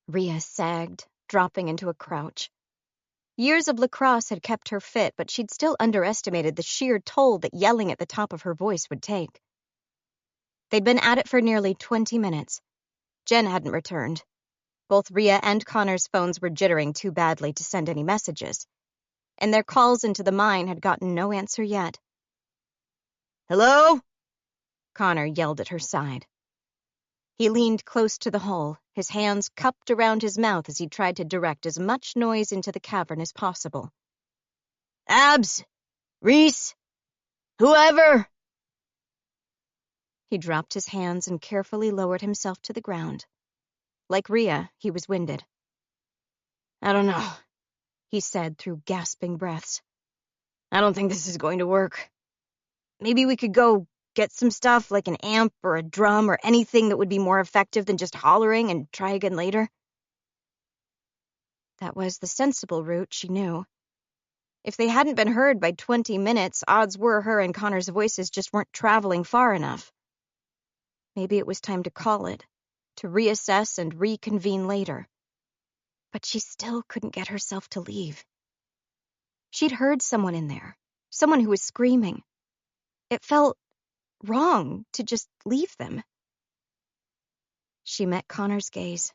Rhea sagged, dropping into a crouch. Years of lacrosse had kept her fit, but she'd still underestimated the sheer toll that yelling at the top of her voice would take. They'd been at it for nearly 20 minutes. Jen hadn't returned. Both Rhea and Connor's phones were jittering too badly to send any messages, and their calls into the mine had gotten no answer yet. Hello? Connor yelled at her side. He leaned close to the hole, his hands cupped around his mouth as he tried to direct as much noise into the cavern as possible. Abs? Reese? Whoever? He dropped his hands and carefully lowered himself to the ground. Like Rhea, he was winded. I don't know, he said through gasping breaths. I don't think this is going to work. Maybe we could go get some stuff like an amp or a drum or anything that would be more effective than just hollering and try again later? That was the sensible route, she knew. If they hadn't been heard by 20 minutes, odds were her and Connor's voices just weren't traveling far enough. Maybe it was time to call it, to reassess and reconvene later. But she still couldn't get herself to leave. She'd heard someone in there, someone who was screaming. It felt wrong to just leave them. She met Connor's gaze.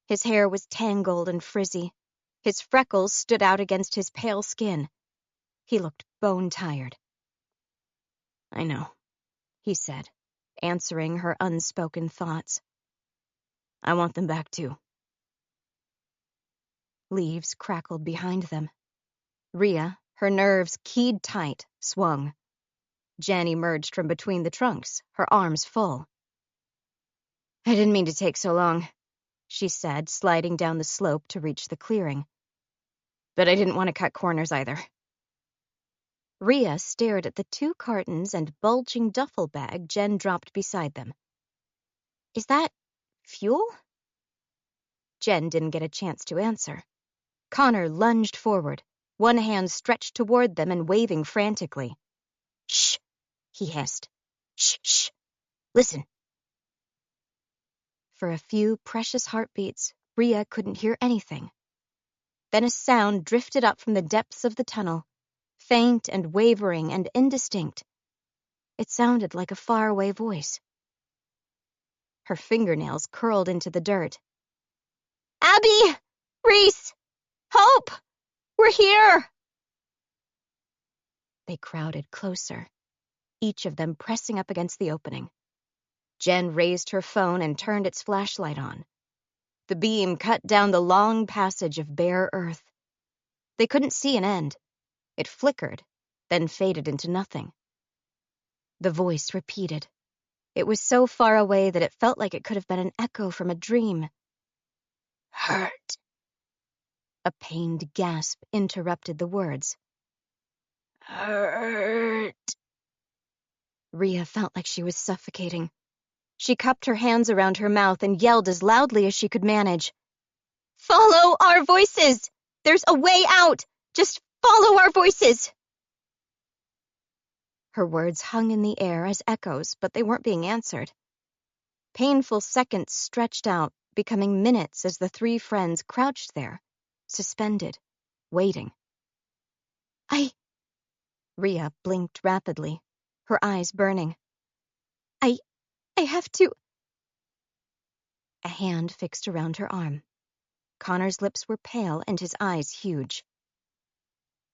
His hair was tangled and frizzy. His freckles stood out against his pale skin. He looked bone-tired. "I know," he said, answering her unspoken thoughts. "I want them back too." Leaves crackled behind them. Rhea, her nerves keyed tight, swung. Jen emerged from between the trunks, her arms full. "I didn't mean to take so long," she said, sliding down the slope to reach the clearing. "But I didn't want to cut corners either." Rhea stared at the 2 cartons and bulging duffel bag Jen dropped beside them. "Is that fuel?" Jen didn't get a chance to answer. Connor lunged forward, one hand stretched toward them and waving frantically. "Shh," he hissed. "Shh, shh. Listen." For a few precious heartbeats, Rhea couldn't hear anything. Then a sound drifted up from the depths of the tunnel, faint and wavering and indistinct. It sounded like a faraway voice. Her fingernails curled into the dirt. "Abby! Reese! Hope! We're here!" They crowded closer, each of them pressing up against the opening. Jen raised her phone and turned its flashlight on. The beam cut down the long passage of bare earth. They couldn't see an end. It flickered, then faded into nothing. The voice repeated. It was so far away that it felt like it could have been an echo from a dream. "Hurt." A pained gasp interrupted the words. "Hurt." Rhea felt like she was suffocating. She cupped her hands around her mouth and yelled as loudly as she could manage. "Follow our voices! There's a way out! Just follow our voices!" Her words hung in the air as echoes, but they weren't being answered. Painful seconds stretched out, becoming minutes as the 3 friends crouched there, suspended, waiting. Rhea blinked rapidly, her eyes burning. I have to. A hand fixed around her arm. Connor's lips were pale and his eyes huge.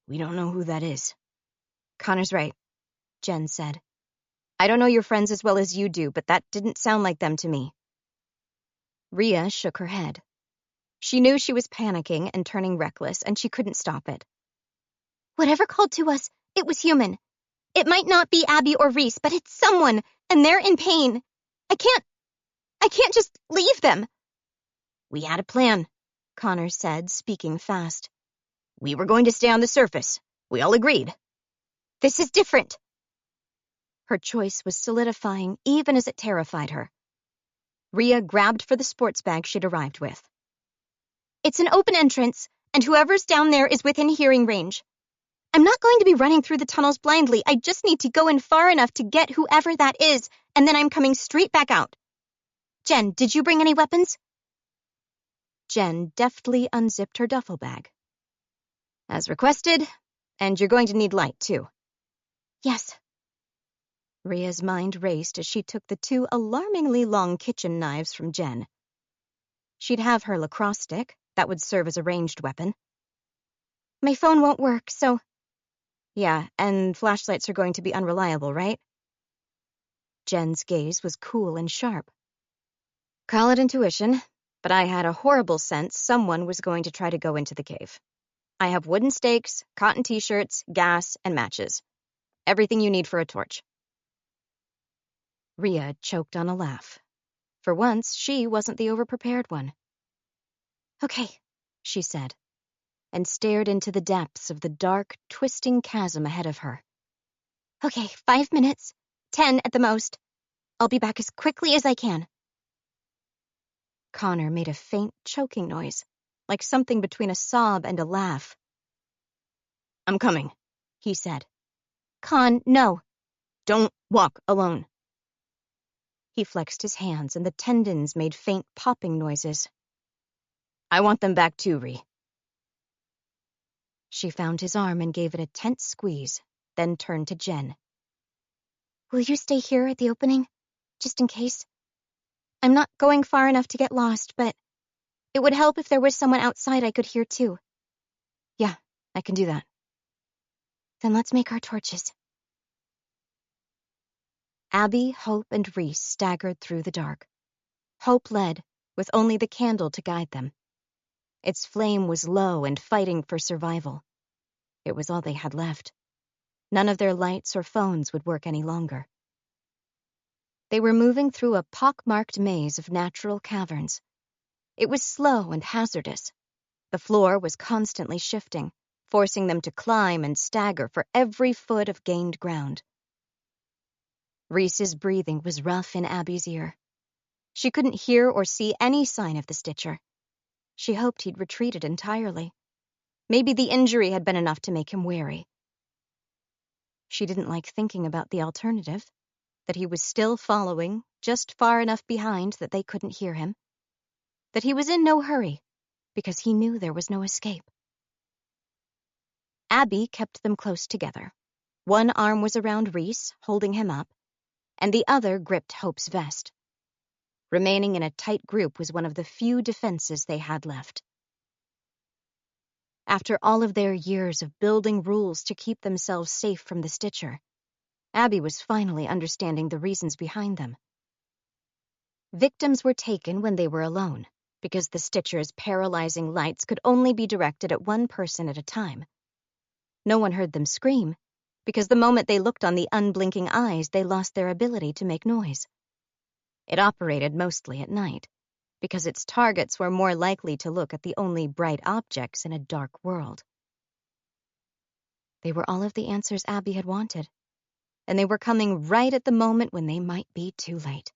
"We don't know who that is." "Connor's right," Jen said. "I don't know your friends as well as you do, but that didn't sound like them to me." Rhea shook her head. She knew she was panicking and turning reckless, and she couldn't stop it. "Whatever called to us, it was human. It might not be Abby or Reese, but it's someone, and they're in pain. I can't just leave them." "We had a plan," Connor said, speaking fast. "We were going to stay on the surface. We all agreed." "This is different." Her choice was solidifying even as it terrified her. Rhea grabbed for the sports bag she'd arrived with. "It's an open entrance, and whoever's down there is within hearing range. I'm not going to be running through the tunnels blindly. I just need to go in far enough to get whoever that is, and then I'm coming straight back out. Jen, did you bring any weapons?" Jen deftly unzipped her duffel bag. "As requested, and you're going to need light, too." "Yes." Rhea's mind raced as she took the 2 alarmingly long kitchen knives from Jen. She'd have her lacrosse stick. That would serve as a ranged weapon. "My phone won't work, so..." "Yeah, and flashlights are going to be unreliable, right?" Jen's gaze was cool and sharp. "Call it intuition, but I had a horrible sense someone was going to try to go into the cave. I have wooden stakes, cotton t-shirts, gas, and matches. Everything you need for a torch." Rhea choked on a laugh. For once, she wasn't the overprepared one. "Okay," she said, and stared into the depths of the dark, twisting chasm ahead of her. "Okay, 5 minutes. 10 at the most. I'll be back as quickly as I can. Connor made a faint choking noise, like something between a sob and a laugh. I'm coming, he said. Con, no. Don't walk alone. He flexed his hands and the tendons made faint popping noises. I want them back too, Ree. She found his arm and gave it a tense squeeze, then turned to Jen. Will you stay here at the opening, just in case? I'm not going far enough to get lost, but it would help if there was someone outside I could hear too. Yeah, I can do that. Then let's make our torches. Abby, Hope, and Reese staggered through the dark. Hope led, with only the candle to guide them. Its flame was low and fighting for survival. It was all they had left. None of their lights or phones would work any longer. They were moving through a pock-marked maze of natural caverns. It was slow and hazardous. The floor was constantly shifting, forcing them to climb and stagger for every foot of gained ground. Reese's breathing was rough in Abby's ear. She couldn't hear or see any sign of the Stitcher. She hoped he'd retreated entirely. Maybe the injury had been enough to make him wary. She didn't like thinking about the alternative, that he was still following, just far enough behind that they couldn't hear him. That he was in no hurry, because he knew there was no escape. Abby kept them close together. One arm was around Reese, holding him up, and the other gripped Hope's vest. Remaining in a tight group was one of the few defenses they had left. After all of their years of building rules to keep themselves safe from the Stitcher, Abby was finally understanding the reasons behind them. Victims were taken when they were alone, because the Stitcher's paralyzing lights could only be directed at one person at a time. No one heard them scream, because the moment they looked on the unblinking eyes, they lost their ability to make noise. It operated mostly at night, because its targets were more likely to look at the only bright objects in a dark world. They were all of the answers Abby had wanted, and they were coming right at the moment when they might be too late.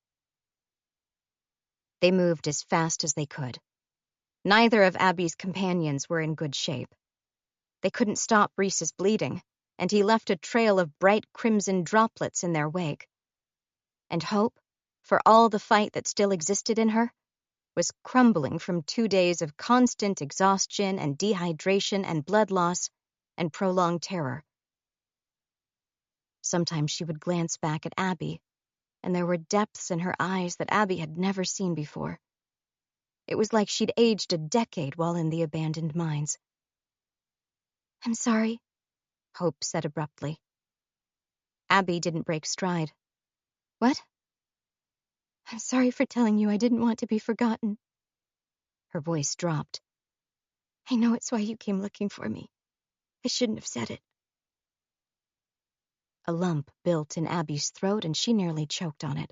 They moved as fast as they could. Neither of Abby's companions were in good shape. They couldn't stop Reese's bleeding, and he left a trail of bright crimson droplets in their wake. And Hope, for all the fight that still existed in her, was crumbling from 2 days of constant exhaustion and dehydration and blood loss and prolonged terror. Sometimes she would glance back at Abby, and there were depths in her eyes that Abby had never seen before. It was like she'd aged a decade while in the abandoned mines. I'm sorry, Hope said abruptly. Abby didn't break stride. What? I'm sorry for telling you I didn't want to be forgotten. Her voice dropped. I know it's why you came looking for me. I shouldn't have said it. A lump built in Abby's throat and she nearly choked on it.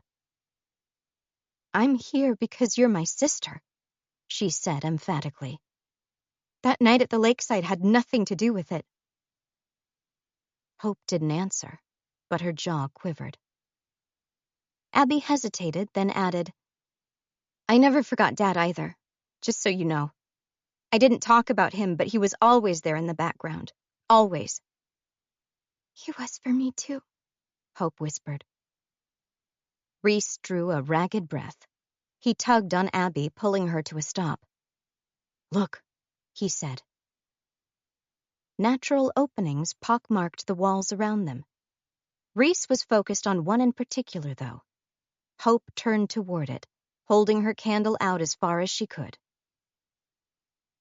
I'm here because you're my sister, she said emphatically. That night at the lakeside had nothing to do with it. Hope didn't answer, but her jaw quivered. Abby hesitated, then added, I never forgot Dad either, just so you know. I didn't talk about him, but he was always there in the background. Always. He was for me too, Hope whispered. Reese drew a ragged breath. He tugged on Abby, pulling her to a stop. Look, he said. Natural openings pockmarked the walls around them. Reese was focused on one in particular, though. Hope turned toward it, holding her candle out as far as she could.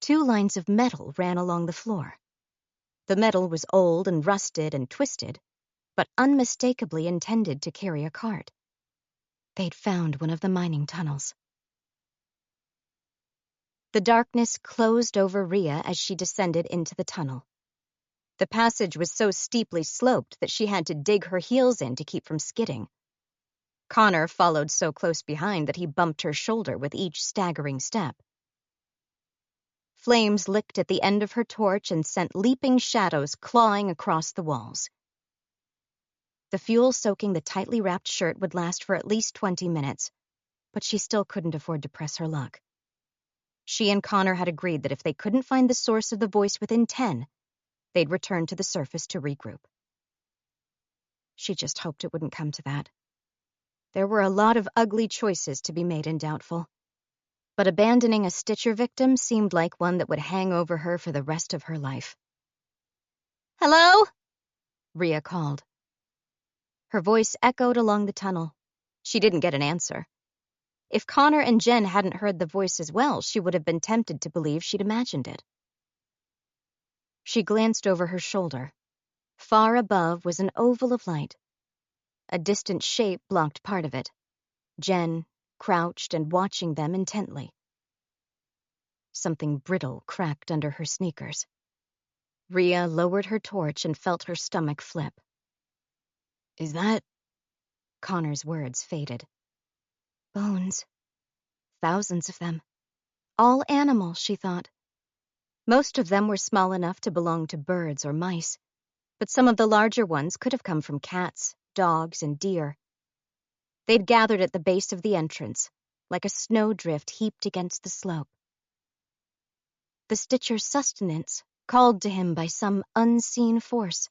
2 lines of metal ran along the floor. The metal was old and rusted and twisted, but unmistakably intended to carry a cart. They'd found one of the mining tunnels. The darkness closed over Rhea as she descended into the tunnel. The passage was so steeply sloped that she had to dig her heels in to keep from skidding. Connor followed so close behind that he bumped her shoulder with each staggering step. Flames licked at the end of her torch and sent leaping shadows clawing across the walls. The fuel soaking the tightly wrapped shirt would last for at least 20 minutes, but she still couldn't afford to press her luck. She and Connor had agreed that if they couldn't find the source of the voice within 10, they'd return to the surface to regroup. She just hoped it wouldn't come to that. There were a lot of ugly choices to be made in Doubtful, but abandoning a Stitcher victim seemed like one that would hang over her for the rest of her life. Hello? Rhea called. Her voice echoed along the tunnel. She didn't get an answer. If Connor and Jen hadn't heard the voice as well, she would have been tempted to believe she'd imagined it. She glanced over her shoulder. Far above was an oval of light. A distant shape blocked part of it. Jen, crouched and watching them intently. Something brittle cracked under her sneakers. Rhea lowered her torch and felt her stomach flip. "Is that—" Connor's words faded. "Bones. Thousands of them. All animal," she thought. Most of them were small enough to belong to birds or mice, but some of the larger ones could have come from cats, dogs, and deer. They'd gathered at the base of the entrance, like a snowdrift heaped against the slope. The Stitcher's sustenance called to him by some unseen force.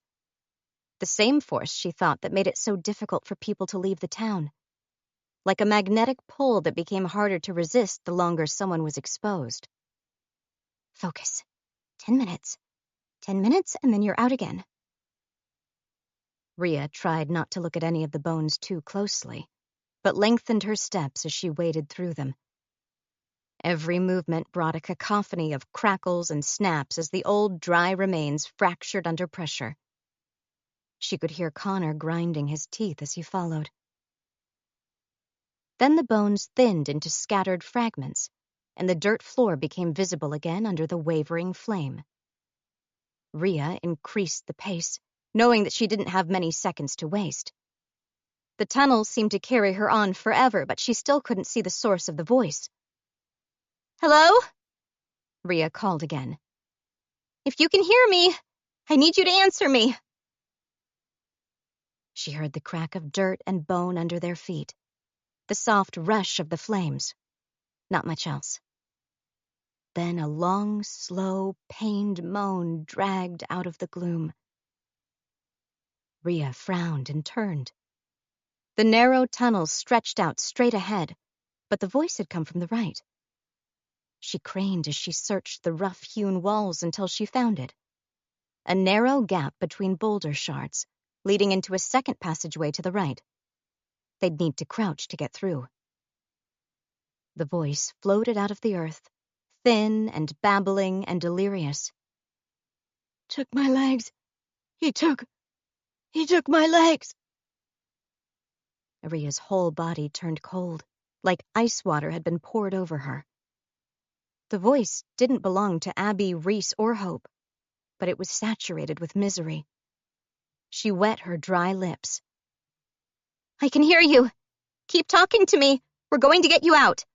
The same force, she thought, that made it so difficult for people to leave the town. Like a magnetic pull that became harder to resist the longer someone was exposed. Focus. 10 minutes. 10 minutes, and then you're out again. Rhea tried not to look at any of the bones too closely, but lengthened her steps as she waded through them. Every movement brought a cacophony of crackles and snaps as the old, dry remains fractured under pressure. She could hear Connor grinding his teeth as he followed. Then the bones thinned into scattered fragments, and the dirt floor became visible again under the wavering flame. Rhea increased the pace, knowing that she didn't have many seconds to waste. The tunnel seemed to carry her on forever, but she still couldn't see the source of the voice. Hello? Rhea called again. If you can hear me, I need you to answer me. She heard the crack of dirt and bone under their feet, the soft rush of the flames. Not much else. Then a long, slow, pained moan dragged out of the gloom. Rhea frowned and turned. The narrow tunnel stretched out straight ahead, but the voice had come from the right. She craned as she searched the rough-hewn walls until she found it. A narrow gap between boulder shards, leading into a second passageway to the right. They'd need to crouch to get through. The voice floated out of the earth, thin and babbling and delirious. "Took my legs. He took my legs." Rhea's whole body turned cold, like ice water had been poured over her. The voice didn't belong to Abby, Reese, or Hope, but it was saturated with misery. She wet her dry lips. I can hear you. Keep talking to me. We're going to get you out.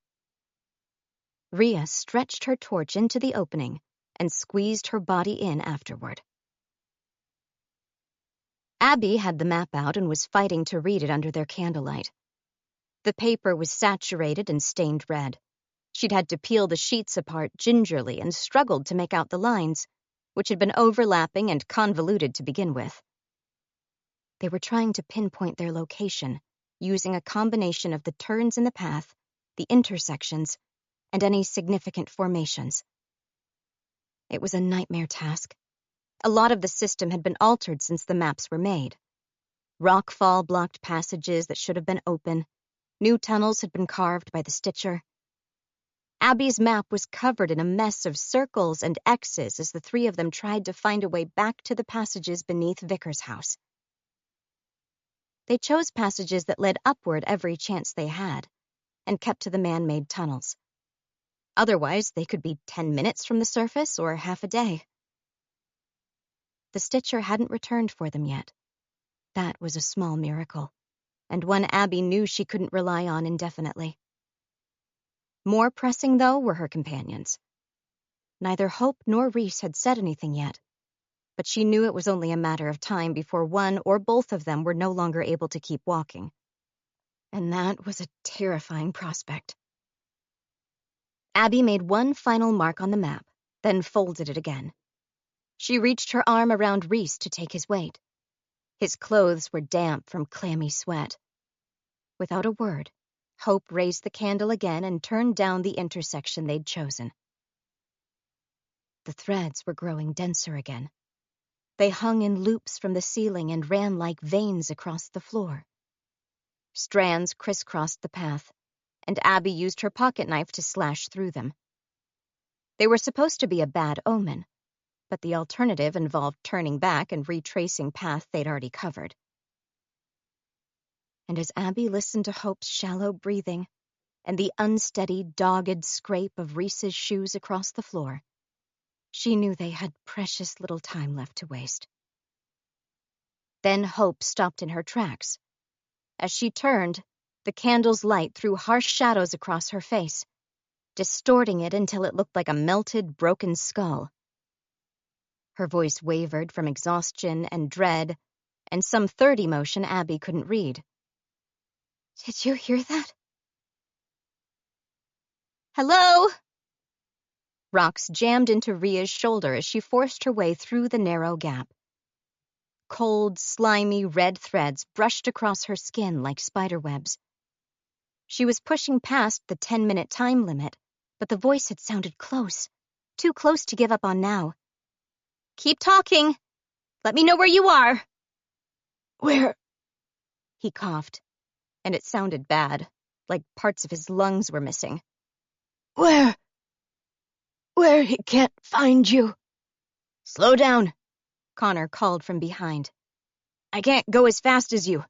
Rhea stretched her torch into the opening and squeezed her body in afterward. Abby had the map out and was fighting to read it under their candlelight. The paper was saturated and stained red. She'd had to peel the sheets apart gingerly and struggled to make out the lines, which had been overlapping and convoluted to begin with. They were trying to pinpoint their location, using a combination of the turns in the path, the intersections, and any significant formations. It was a nightmare task. A lot of the system had been altered since the maps were made. Rockfall blocked passages that should have been open. New tunnels had been carved by the Stitcher. Abby's map was covered in a mess of circles and X's as the three of them tried to find a way back to the passages beneath Vickers' house. They chose passages that led upward every chance they had, and kept to the man-made tunnels. Otherwise, they could be 10 minutes from the surface or half a day. The Stitcher hadn't returned for them yet. That was a small miracle, and one Abby knew she couldn't rely on indefinitely. More pressing, though, were her companions. Neither Hope nor Reese had said anything yet. but she knew it was only a matter of time before one or both of them were no longer able to keep walking. And that was a terrifying prospect. Abby made one final mark on the map, then folded it again. She reached her arm around Reese to take his weight. His clothes were damp from clammy sweat. Without a word, Hope raised the candle again and turned down the intersection they'd chosen. The threads were growing denser again. They hung in loops from the ceiling and ran like veins across the floor. Strands crisscrossed the path, and Abby used her pocket knife to slash through them. They were supposed to be a bad omen, but the alternative involved turning back and retracing paths they'd already covered. And as Abby listened to Hope's shallow breathing and the unsteady, dogged scrape of Reese's shoes across the floor, she knew they had precious little time left to waste. Then Hope stopped in her tracks. As she turned, the candle's light threw harsh shadows across her face, distorting it until it looked like a melted, broken skull. Her voice wavered from exhaustion and dread, and some third emotion Abby couldn't read. "Did you hear that?" "Hello?" Rocks jammed into Ria's shoulder as she forced her way through the narrow gap. Cold, slimy red threads brushed across her skin like spiderwebs. She was pushing past the 10-minute time limit, but the voice had sounded close, too close to give up on now. "Keep talking. Let me know where you are." "Where?" He coughed, and it sounded bad, like parts of his lungs were missing. "Where he can't find you." "Slow down," Connor called from behind. "I can't go as fast as you."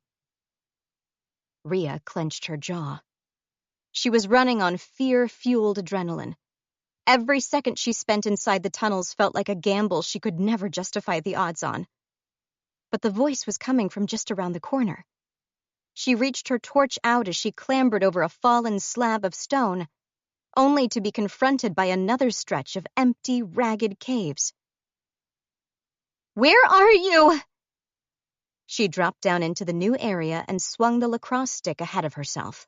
Ria clenched her jaw. She was running on fear-fueled adrenaline. Every second she spent inside the tunnels felt like a gamble she could never justify the odds on. But the voice was coming from just around the corner. She reached her torch out as she clambered over a fallen slab of stone, only to be confronted by another stretch of empty, ragged caves. "Where are you?" She dropped down into the new area and swung the lacrosse stick ahead of herself.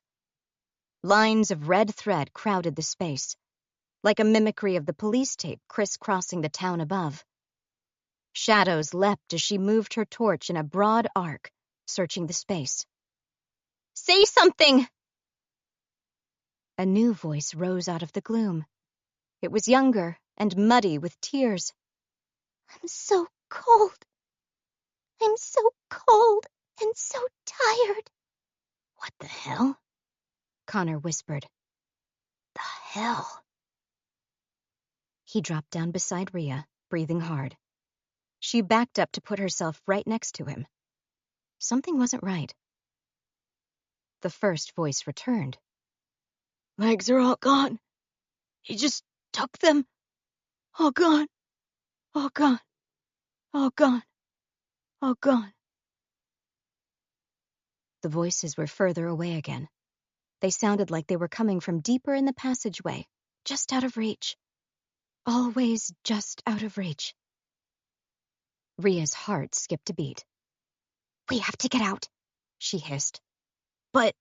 Lines of red thread crowded the space, like a mimicry of the police tape crisscrossing the town above. Shadows leapt as she moved her torch in a broad arc, searching the space. "Say something!" A new voice rose out of the gloom. It was younger and muddy with tears. "I'm so cold. I'm so cold and so tired." "What the hell?" Connor whispered. "The hell?" He dropped down beside Ria, breathing hard. She backed up to put herself right next to him. Something wasn't right. The first voice returned. "Legs are all gone. He just took them. All gone. All gone. All gone. All gone." The voices were further away again. They sounded like they were coming from deeper in the passageway, just out of reach. Always just out of reach. Ria's heart skipped a beat. "We have to get out," she hissed. "But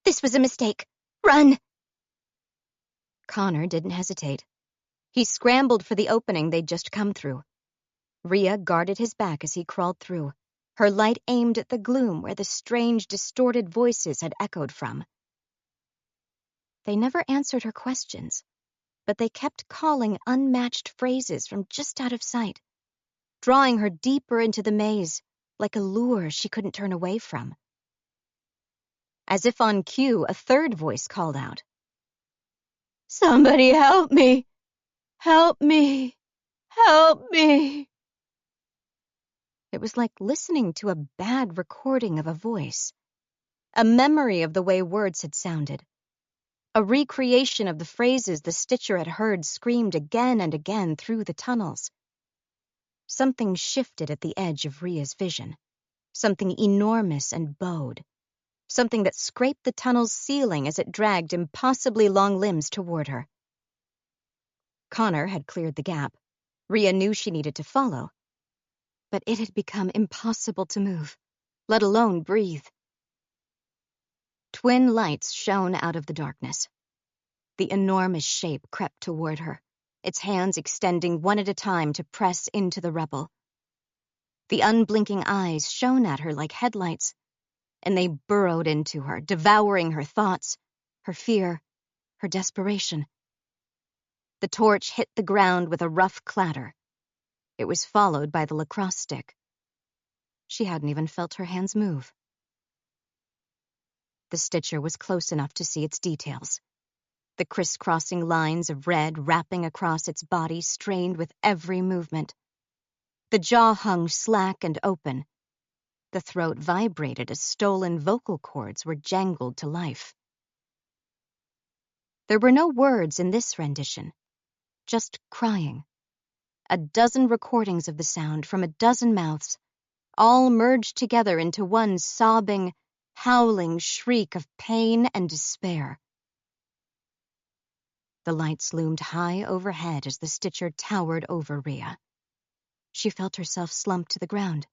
this was a mistake. Run!" Connor didn't hesitate. He scrambled for the opening they'd just come through. Ria guarded his back as he crawled through, her light aimed at the gloom where the strange, distorted voices had echoed from. They never answered her questions, but they kept calling unmatched phrases from just out of sight, drawing her deeper into the maze, like a lure she couldn't turn away from. As if on cue, a third voice called out. "Somebody help me! Help me! Help me!" It was like listening to a bad recording of a voice, a memory of the way words had sounded, a recreation of the phrases the Stitcher had heard screamed again and again through the tunnels. Something shifted at the edge of Ria's vision, something enormous and bowed, something that scraped the tunnel's ceiling as it dragged impossibly long limbs toward her. Connor had cleared the gap. Ria knew she needed to follow. but it had become impossible to move, let alone breathe. Twin lights shone out of the darkness. The enormous shape crept toward her, its hands extending one at a time to press into the rebel. The unblinking eyes shone at her like headlights, and they burrowed into her, devouring her thoughts, her fear, her desperation. The torch hit the ground with a rough clatter. It was followed by the lacrosse stick. She hadn't even felt her hands move. The Stitcher was close enough to see its details. The crisscrossing lines of red wrapping across its body strained with every movement. The jaw hung slack and open. The throat vibrated as stolen vocal cords were jangled to life. There were no words in this rendition, just crying. A dozen recordings of the sound from a dozen mouths, all merged together into one sobbing, howling shriek of pain and despair. The lights loomed high overhead as the Stitcher towered over Rhea. She felt herself slump to the ground,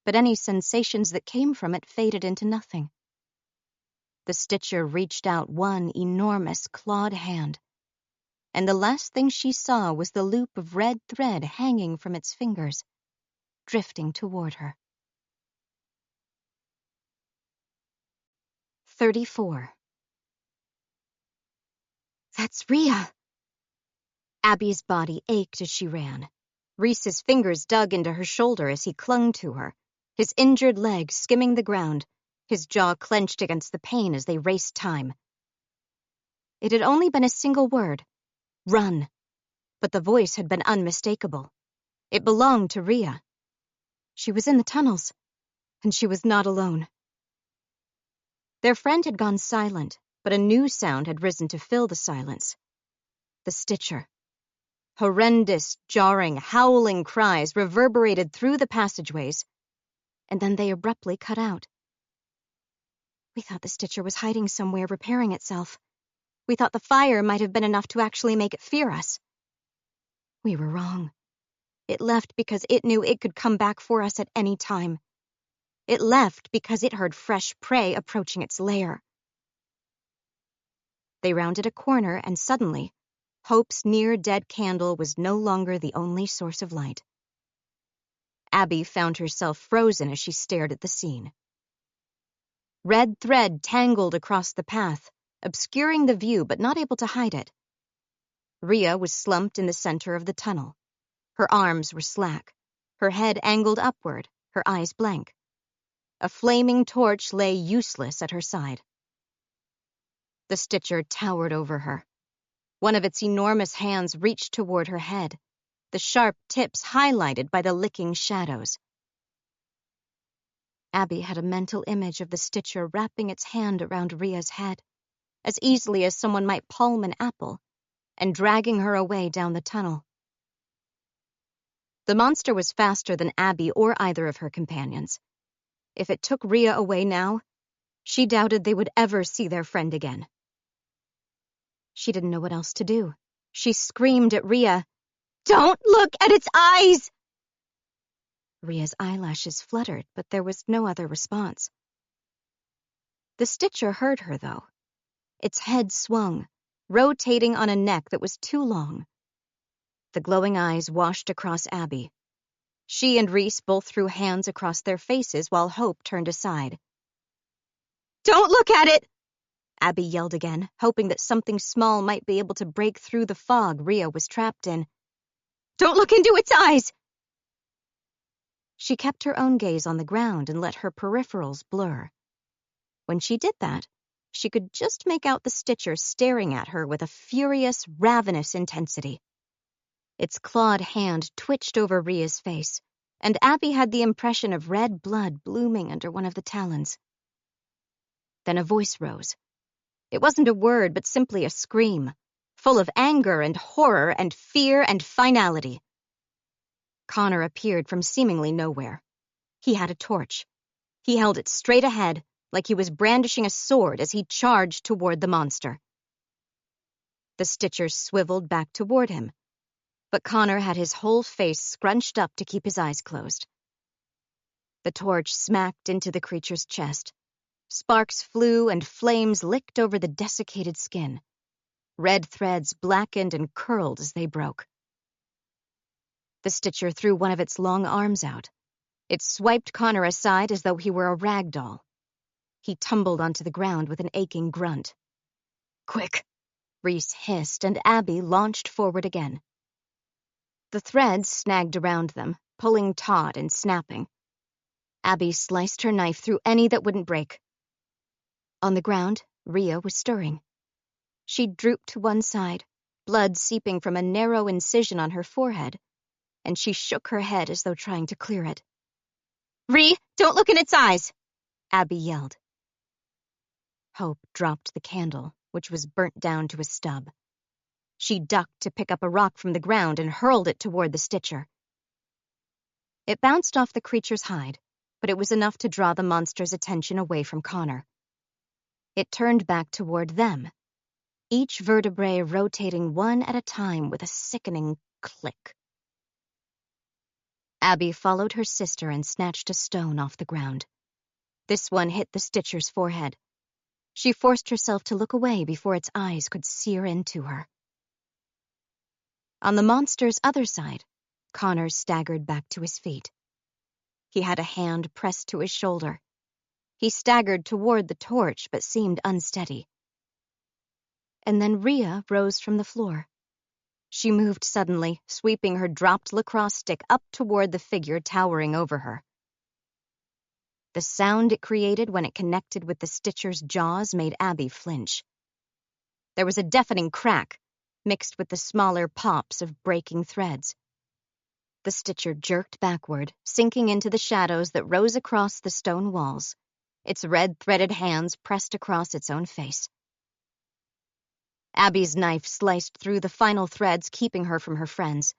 but any sensations that came from it faded into nothing. The Stitcher reached out one enormous clawed hand, and the last thing she saw was the loop of red thread hanging from its fingers, drifting toward her. 34. That's Rhea! Abby's body ached as she ran. Reese's fingers dug into her shoulder as he clung to her, his injured leg skimming the ground, his jaw clenched against the pain as they raced time. It had only been a single word, run, but the voice had been unmistakable. It belonged to Rhea. She was in the tunnels, and she was not alone. Their friend had gone silent, but a new sound had risen to fill the silence. The Stitcher. Horrendous, jarring, howling cries reverberated through the passageways, and then they abruptly cut out. We thought the Stitcher was hiding somewhere, repairing itself. We thought the fire might have been enough to actually make it fear us. We were wrong. It left because it knew it could come back for us at any time. It left because it heard fresh prey approaching its lair. They rounded a corner, and suddenly, Hope's near-dead candle was no longer the only source of light. Abby found herself frozen as she stared at the scene. Red thread tangled across the path, obscuring the view but not able to hide it. Rhea was slumped in the center of the tunnel. Her arms were slack, her head angled upward, her eyes blank. A flaming torch lay useless at her side. The Stitcher towered over her. One of its enormous hands reached toward her head, the sharp tips highlighted by the licking shadows. Abby had a mental image of the Stitcher wrapping its hand around Rhea's head, as easily as someone might palm an apple, and dragging her away down the tunnel. The monster was faster than Abby or either of her companions. If it took Rhea away now, she doubted they would ever see their friend again. She didn't know what else to do. She screamed at Rhea, "Don't look at its eyes!" Rhea's eyelashes fluttered, but there was no other response. The Stitcher heard her, though. Its head swung, rotating on a neck that was too long. The glowing eyes washed across Abby. She and Reese both threw hands across their faces while Hope turned aside. "Don't look at it!" Abby yelled again, hoping that something small might be able to break through the fog Rhea was trapped in. "Don't look into its eyes!" She kept her own gaze on the ground and let her peripherals blur. When she did that, she could just make out the Stitcher staring at her with a furious, ravenous intensity. Its clawed hand twitched over Rhea's face, and Abby had the impression of red blood blooming under one of the talons. Then a voice rose. It wasn't a word, but simply a scream, full of anger and horror and fear and finality. Connor appeared from seemingly nowhere. He had a torch. He held it straight ahead, like he was brandishing a sword as he charged toward the monster. The Stitcher swiveled back toward him. but Connor had his whole face scrunched up to keep his eyes closed. The torch smacked into the creature's chest. Sparks flew and flames licked over the desiccated skin. Red threads blackened and curled as they broke. The Stitcher threw one of its long arms out. It swiped Connor aside as though he were a rag doll. He tumbled onto the ground with an aching grunt. "Quick!" Reese hissed, and Abby launched forward again. The threads snagged around them, pulling taut and snapping. Abby sliced her knife through any that wouldn't break. On the ground, Rhea was stirring. She drooped to one side, blood seeping from a narrow incision on her forehead, and she shook her head as though trying to clear it. "Rhea, don't look in its eyes!" Abby yelled. Hope dropped the candle, which was burnt down to a stub. She ducked to pick up a rock from the ground and hurled it toward the Stitcher. It bounced off the creature's hide, but it was enough to draw the monster's attention away from Connor. It turned back toward them, each vertebrae rotating one at a time with a sickening click. Abby followed her sister and snatched a stone off the ground. This one hit the Stitcher's forehead. She forced herself to look away before its eyes could sear into her. On the monster's other side, Connor staggered back to his feet. He had a hand pressed to his shoulder. He staggered toward the torch, but seemed unsteady. And then Rhea rose from the floor. She moved suddenly, sweeping her dropped lacrosse stick up toward the figure towering over her. The sound it created when it connected with the Stitcher's jaws made Abby flinch. There was a deafening crack, mixed with the smaller pops of breaking threads. The Stitcher jerked backward, sinking into the shadows that rose across the stone walls, its red-threaded hands pressed across its own face. Abby's knife sliced through the final threads, keeping her from her friends.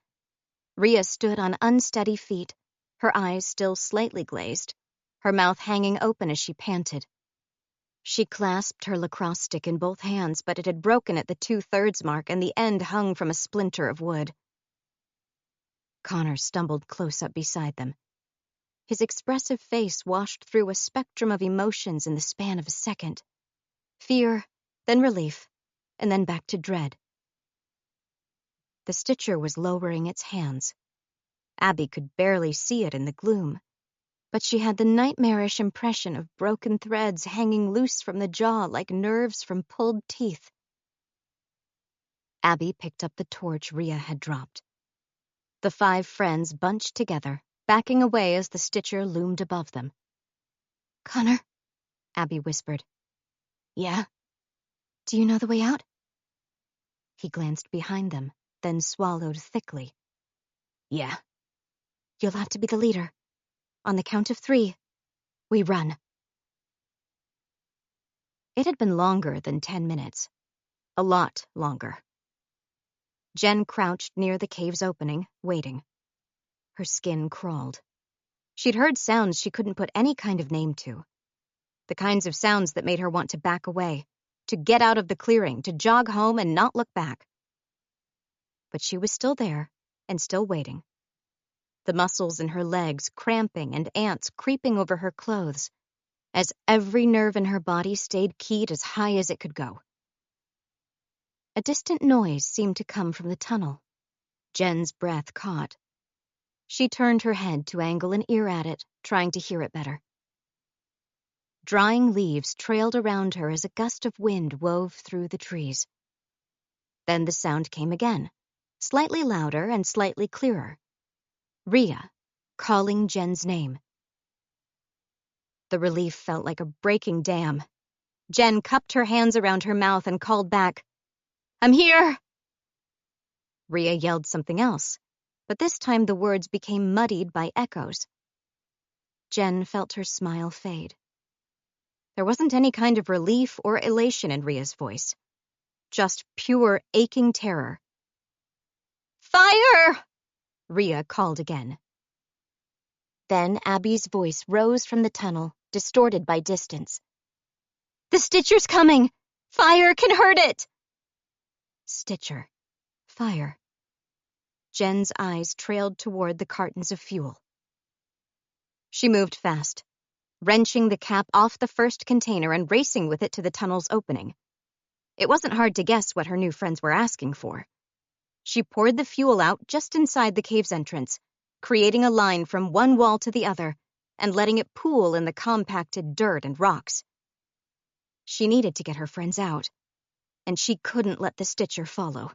Rhea stood on unsteady feet, her eyes still slightly glazed, her mouth hanging open as she panted. She clasped her lacrosse stick in both hands, but it had broken at the 2/3 mark, and the end hung from a splinter of wood. Connor stumbled close up beside them. His expressive face washed through a spectrum of emotions in the span of a second. Fear, then relief, and then back to dread. The Stitcher was lowering its hands. Abby could barely see it in the gloom, but she had the nightmarish impression of broken threads hanging loose from the jaw like nerves from pulled teeth. Abby picked up the torch Rhea had dropped. The 5 friends bunched together, backing away as the Stitcher loomed above them. "Connor," Abby whispered. "Yeah? Do you know the way out?" He glanced behind them, then swallowed thickly. "Yeah." "You'll have to be the leader. On the count of 3, we run." It had been longer than 10 minutes. A lot longer. Jen crouched near the cave's opening, waiting. Her skin crawled. She'd heard sounds she couldn't put any kind of name to. The kinds of sounds that made her want to back away, to get out of the clearing, to jog home and not look back. But she was still there, and still waiting. The muscles in her legs cramping and ants creeping over her clothes, as every nerve in her body stayed keyed as high as it could go. A distant noise seemed to come from the tunnel. Jen's breath caught. She turned her head to angle an ear at it, trying to hear it better. Drying leaves trailed around her as a gust of wind wove through the trees. Then the sound came again, slightly louder and slightly clearer. Rhea, calling Jen's name. The relief felt like a breaking dam. Jen cupped her hands around her mouth and called back, "I'm here!" Rhea yelled something else, but this time the words became muddied by echoes. Jen felt her smile fade. There wasn't any kind of relief or elation in Rhea's voice, just pure aching terror. "Fire!" Rhea called again. Then Abby's voice rose from the tunnel, distorted by distance. "The Stitcher's coming! Fire can hurt it!" Stitcher. Fire. Jen's eyes trailed toward the cartons of fuel. She moved fast, wrenching the cap off the first container and racing with it to the tunnel's opening. It wasn't hard to guess what her new friends were asking for. She poured the fuel out just inside the cave's entrance, creating a line from one wall to the other and letting it pool in the compacted dirt and rocks. She needed to get her friends out, and she couldn't let the Stitcher follow.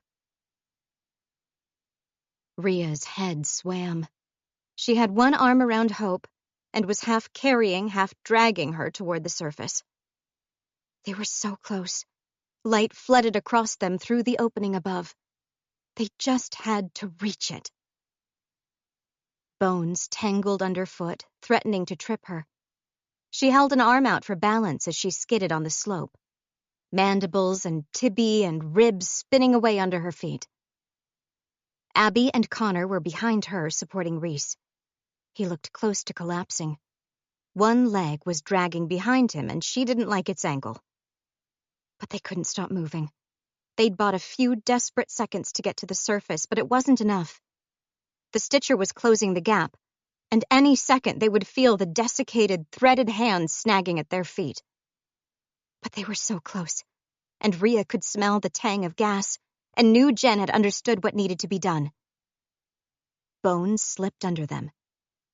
Rhea's head swam. She had one arm around Hope and was half carrying, half dragging her toward the surface. They were so close. Light flooded across them through the opening above. They just had to reach it. Bones tangled underfoot, threatening to trip her. She held an arm out for balance as she skidded on the slope, mandibles and tibia and ribs spinning away under her feet. Abby and Connor were behind her, supporting Reese. He looked close to collapsing. One leg was dragging behind him, and she didn't like its angle. But they couldn't stop moving. They'd bought a few desperate seconds to get to the surface, but it wasn't enough. The Stitcher was closing the gap, and any second they would feel the desiccated, threaded hands snagging at their feet. But they were so close, and Rhea could smell the tang of gas, and knew Jen had understood what needed to be done. Bones slipped under them.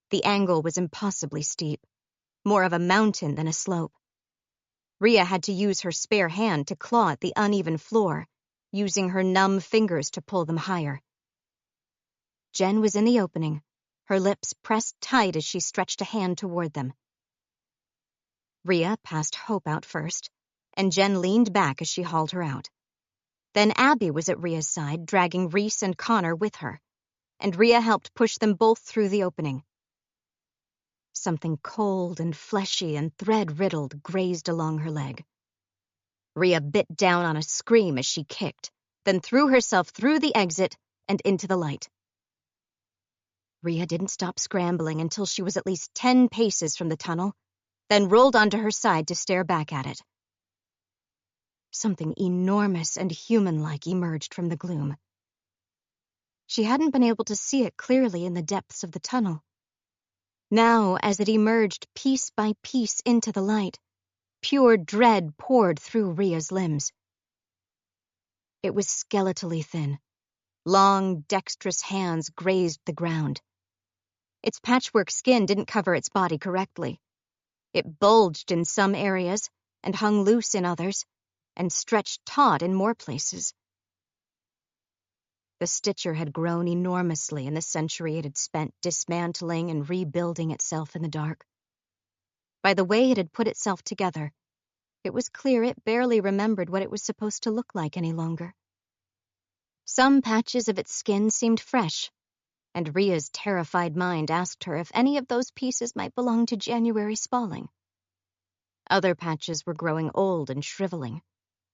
The angle was impossibly steep, more of a mountain than a slope. Rhea had to use her spare hand to claw at the uneven floor, using her numb fingers to pull them higher. Jen was in the opening, her lips pressed tight as she stretched a hand toward them. Rhea passed Hope out first, and Jen leaned back as she hauled her out. Then Abby was at Rhea's side, dragging Reese and Connor with her, and Rhea helped push them both through the opening. Something cold and fleshy and thread-riddled grazed along her leg. Rhea bit down on a scream as she kicked, then threw herself through the exit and into the light. Rhea didn't stop scrambling until she was at least 10 paces from the tunnel, then rolled onto her side to stare back at it. Something enormous and human-like emerged from the gloom. She hadn't been able to see it clearly in the depths of the tunnel. Now, as it emerged piece by piece into the light, pure dread poured through Rhea's limbs. It was skeletally thin. Long, dexterous hands grazed the ground. Its patchwork skin didn't cover its body correctly. It bulged in some areas and hung loose in others, and stretched taut in more places. The Stitcher had grown enormously in the century it had spent dismantling and rebuilding itself in the dark. By the way it had put itself together, it was clear it barely remembered what it was supposed to look like any longer. Some patches of its skin seemed fresh, and Rhea's terrified mind asked her if any of those pieces might belong to January Spaulding. Other patches were growing old and shriveling,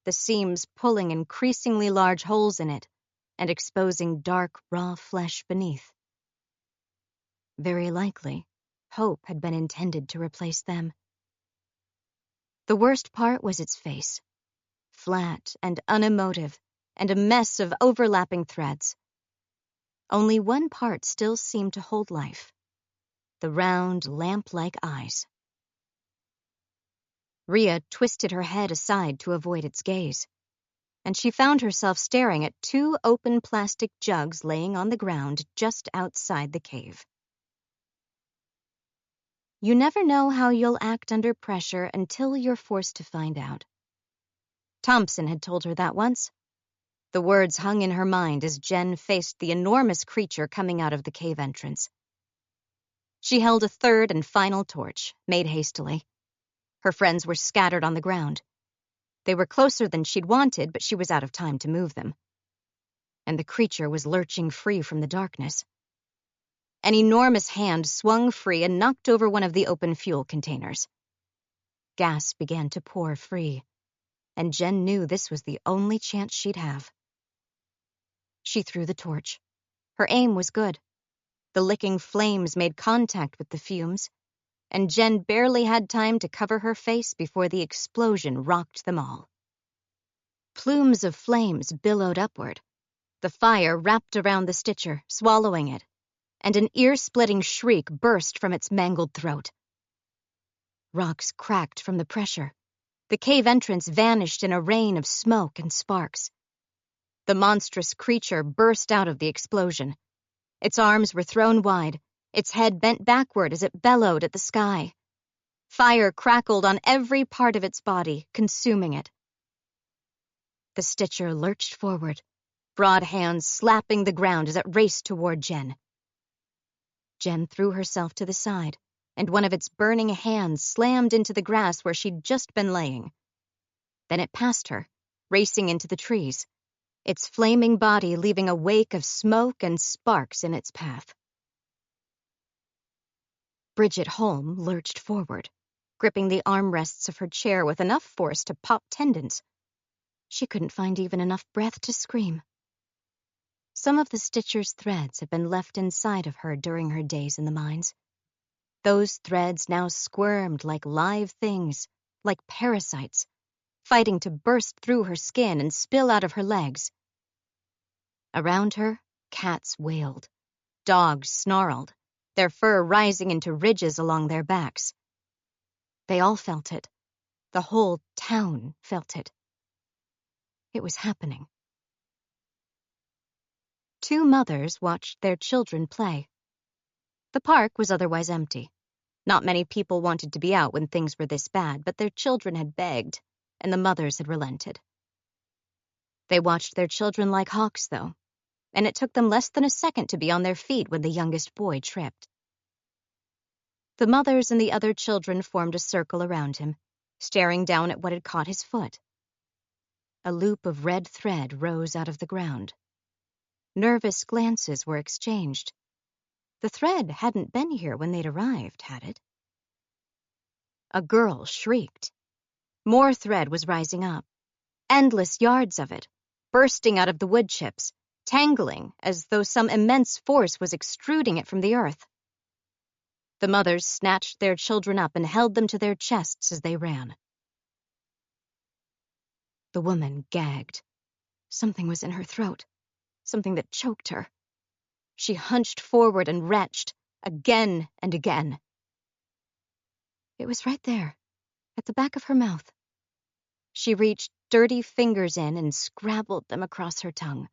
the seams pulling increasingly large holes in it and exposing dark, raw flesh beneath. Very likely, Hope had been intended to replace them. The worst part was its face, flat and unemotive, and a mess of overlapping threads. Only one part still seemed to hold life, the round, lamp-like eyes. Rhea twisted her head aside to avoid its gaze, and she found herself staring at 2 open plastic jugs laying on the ground just outside the cave. You never know how you'll act under pressure until you're forced to find out. Thompson had told her that once. The words hung in her mind as Jen faced the enormous creature coming out of the cave entrance. She held a third and final torch, made hastily. Her friends were scattered on the ground. They were closer than she'd wanted, but she was out of time to move them. And the creature was lurching free from the darkness. An enormous hand swung free and knocked over one of the open fuel containers. Gas began to pour free, and Jen knew this was the only chance she'd have. She threw the torch. Her aim was good. The licking flames made contact with the fumes, and Jen barely had time to cover her face before the explosion rocked them all. Plumes of flames billowed upward. The fire wrapped around the Stitcher, swallowing it, and an ear-splitting shriek burst from its mangled throat. Rocks cracked from the pressure. The cave entrance vanished in a rain of smoke and sparks. The monstrous creature burst out of the explosion. Its arms were thrown wide, its head bent backward as it bellowed at the sky. Fire crackled on every part of its body, consuming it. The Stitcher lurched forward, broad hands slapping the ground as it raced toward Jen. Jen threw herself to the side, and one of its burning hands slammed into the grass where she'd just been laying. Then it passed her, racing into the trees, its flaming body leaving a wake of smoke and sparks in its path. Bridget Holm lurched forward, gripping the armrests of her chair with enough force to pop tendons. She couldn't find even enough breath to scream. Some of the Stitcher's threads had been left inside of her during her days in the mines. Those threads now squirmed like live things, like parasites, fighting to burst through her skin and spill out of her legs. Around her, cats wailed. Dogs snarled, their fur rising into ridges along their backs. They all felt it. The whole town felt it. It was happening. Two mothers watched their children play. The park was otherwise empty. Not many people wanted to be out when things were this bad, but their children had begged, and the mothers had relented. They watched their children like hawks, though, and it took them less than a second to be on their feet when the youngest boy tripped. The mothers and the other children formed a circle around him, staring down at what had caught his foot. A loop of red thread rose out of the ground. Nervous glances were exchanged. The thread hadn't been here when they'd arrived, had it? A girl shrieked. More thread was rising up, endless yards of it, bursting out of the wood chips, tangling as though some immense force was extruding it from the earth. The mothers snatched their children up and held them to their chests as they ran. The woman gagged. Something was in her throat, something that choked her. She hunched forward and retched, again and again. It was right there, at the back of her mouth. She reached dirty fingers in and scrabbled them across her tongue.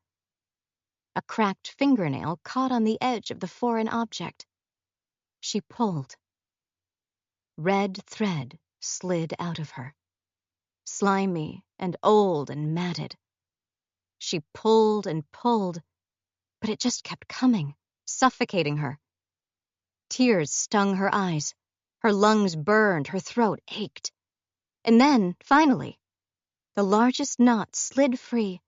A cracked fingernail caught on the edge of the foreign object. She pulled. Red thread slid out of her, slimy and old and matted. She pulled and pulled, but it just kept coming, suffocating her. Tears stung her eyes, her lungs burned, her throat ached. And then, finally, the largest knot slid free,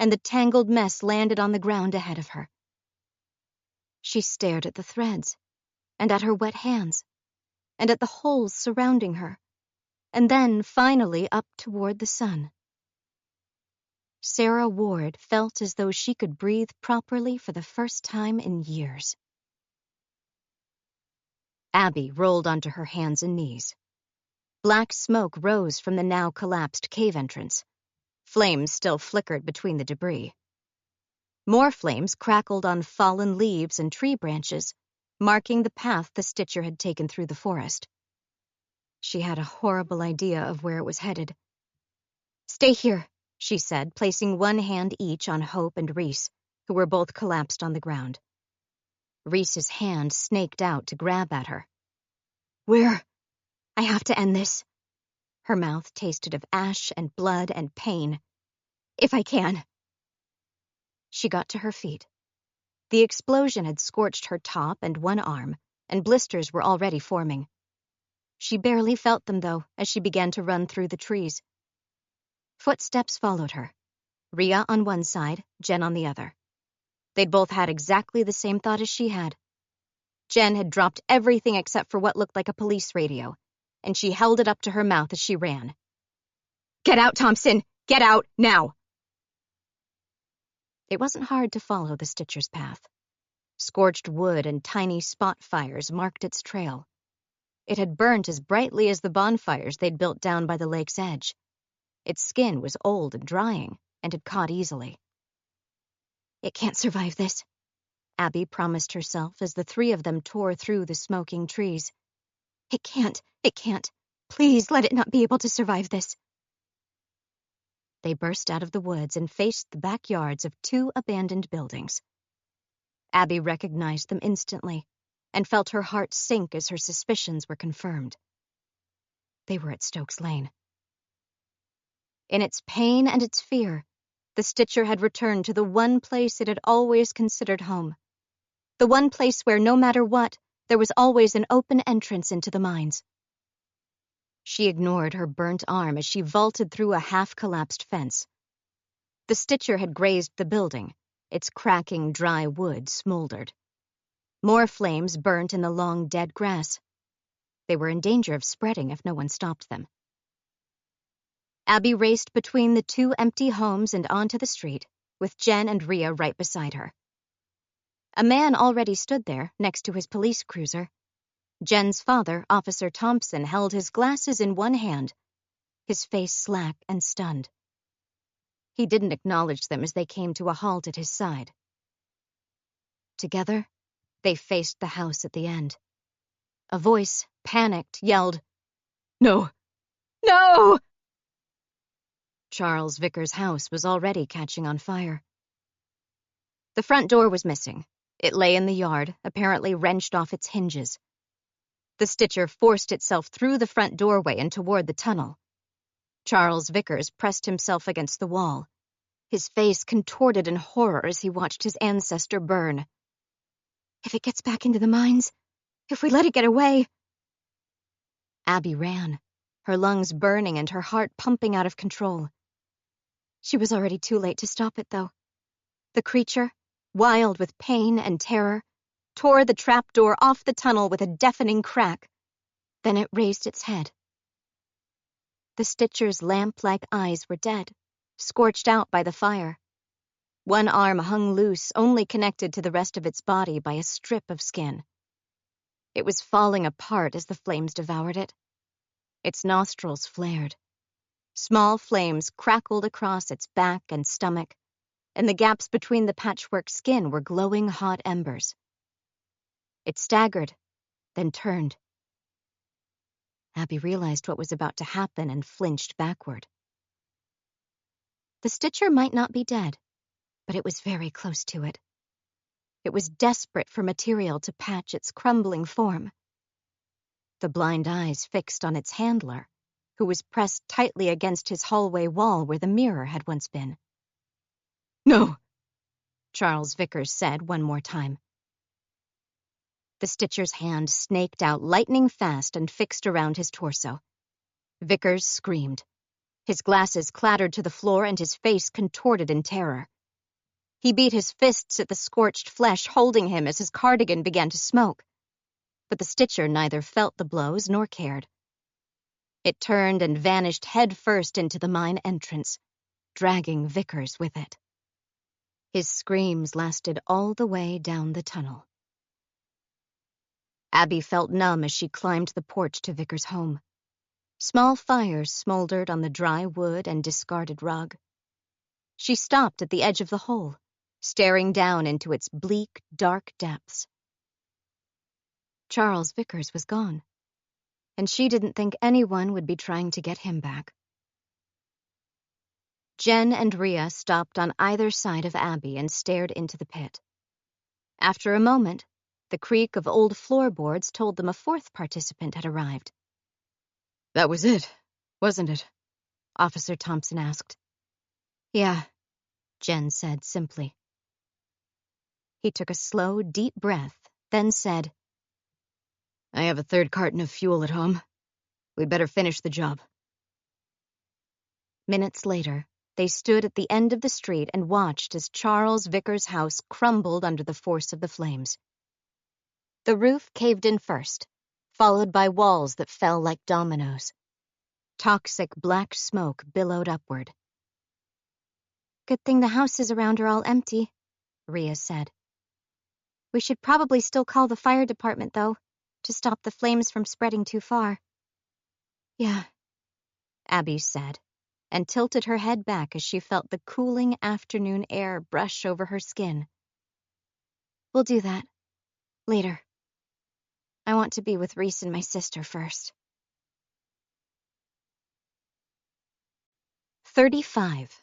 and the tangled mess landed on the ground ahead of her. She stared at the threads, and at her wet hands, and at the holes surrounding her, and then, finally, up toward the sun. Sarah Ward felt as though she could breathe properly for the first time in years. Abby rolled onto her hands and knees. Black smoke rose from the now collapsed cave entrance. Flames still flickered between the debris. More flames crackled on fallen leaves and tree branches, marking the path the Stitcher had taken through the forest. She had a horrible idea of where it was headed. "Stay here," she said, placing one hand each on Hope and Reese, who were both collapsed on the ground. Reese's hand snaked out to grab at her. "Where? I have to end this." Her mouth tasted of ash and blood and pain. "If I can." She got to her feet. The explosion had scorched her top and one arm, and blisters were already forming. She barely felt them, though, as she began to run through the trees. Footsteps followed her. Rhea on one side, Jen on the other. They'd both had exactly the same thought as she had. Jen had dropped everything except for what looked like a police radio, and she held it up to her mouth as she ran. "Get out, Thompson! Get out, now!" It wasn't hard to follow the Stitcher's path. Scorched wood and tiny spot fires marked its trail. It had burnt as brightly as the bonfires they'd built down by the lake's edge. Its skin was old and drying, and had caught easily. It can't survive this, Abby promised herself as the three of them tore through the smoking trees. It can't. Please let it not be able to survive this. They burst out of the woods and faced the backyards of 2 abandoned buildings. Abby recognized them instantly and felt her heart sink as her suspicions were confirmed. They were at Stokes Lane. In its pain and its fear, the Stitcher had returned to the one place it had always considered home. The one place where, no matter what, there was always an open entrance into the mines. She ignored her burnt arm as she vaulted through a half-collapsed fence. The Stitcher had grazed the building. Its cracking, dry wood smoldered. More flames burnt in the long, dead grass. They were in danger of spreading if no one stopped them. Abby raced between the 2 empty homes and onto the street, with Jen and Rhea right beside her. A man already stood there, next to his police cruiser. Jen's father, Officer Thompson, held his glasses in one hand, his face slack and stunned. He didn't acknowledge them as they came to a halt at his side. Together, they faced the house at the end. A voice, panicked, yelled, "No! No!" Charles Vickers' house was already catching on fire. The front door was missing. It lay in the yard, apparently wrenched off its hinges. The Stitcher forced itself through the front doorway and toward the tunnel. Charles Vickers pressed himself against the wall, his face contorted in horror as he watched his ancestor burn. If it gets back into the mines, if we let it get away. Abby ran, her lungs burning and her heart pumping out of control. She was already too late to stop it, though. The creature, wild with pain and terror, tore the trapdoor off the tunnel with a deafening crack. Then it raised its head. The Stitcher's lamp-like eyes were dead, scorched out by the fire. One arm hung loose, only connected to the rest of its body by a strip of skin. It was falling apart as the flames devoured it. Its nostrils flared. Small flames crackled across its back and stomach, and the gaps between the patchwork skin were glowing hot embers. It staggered, then turned. Abby realized what was about to happen and flinched backward. The Stitcher might not be dead, but it was very close to it. It was desperate for material to patch its crumbling form. The blind eyes fixed on its handler, who was pressed tightly against his hallway wall where the mirror had once been. "No," Charles Vickers said one more time. The Stitcher's hand snaked out lightning fast and fixed around his torso. Vickers screamed. His glasses clattered to the floor and his face contorted in terror. He beat his fists at the scorched flesh holding him as his cardigan began to smoke. But the Stitcher neither felt the blows nor cared. It turned and vanished headfirst into the mine entrance, dragging Vickers with it. His screams lasted all the way down the tunnel. Abby felt numb as she climbed the porch to Vickers' home. Small fires smoldered on the dry wood and discarded rug. She stopped at the edge of the hole, staring down into its bleak, dark depths. Charles Vickers was gone, and she didn't think anyone would be trying to get him back. Jen and Rhea stopped on either side of Abby and stared into the pit. After a moment, the creak of old floorboards told them a fourth participant had arrived. "That was it, wasn't it?" Officer Thompson asked. "Yeah," Jen said simply. He took a slow, deep breath, then said, "I have a 3rd carton of fuel at home. We'd better finish the job." Minutes later, they stood at the end of the street and watched as Charles Vickers' house crumbled under the force of the flames. The roof caved in first, followed by walls that fell like dominoes. Toxic black smoke billowed upward. "Good thing the houses around are all empty," Rhea said. "We should probably still call the fire department, though, to stop the flames from spreading too far." "Yeah," Abby said. and tilted her head back as she felt the cooling afternoon air brush over her skin. "We'll do that. Later. I want to be with Reese and my sister first." 35.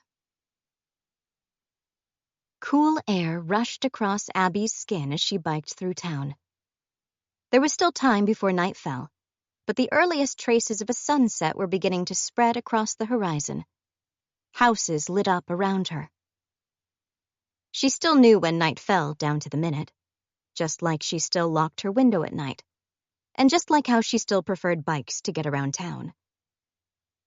Cool air rushed across Abby's skin as she biked through town. There was still time before night fell, but the earliest traces of a sunset were beginning to spread across the horizon. Houses lit up around her. She still knew when night fell down to the minute, just like she still locked her window at night, and just like how she still preferred bikes to get around town.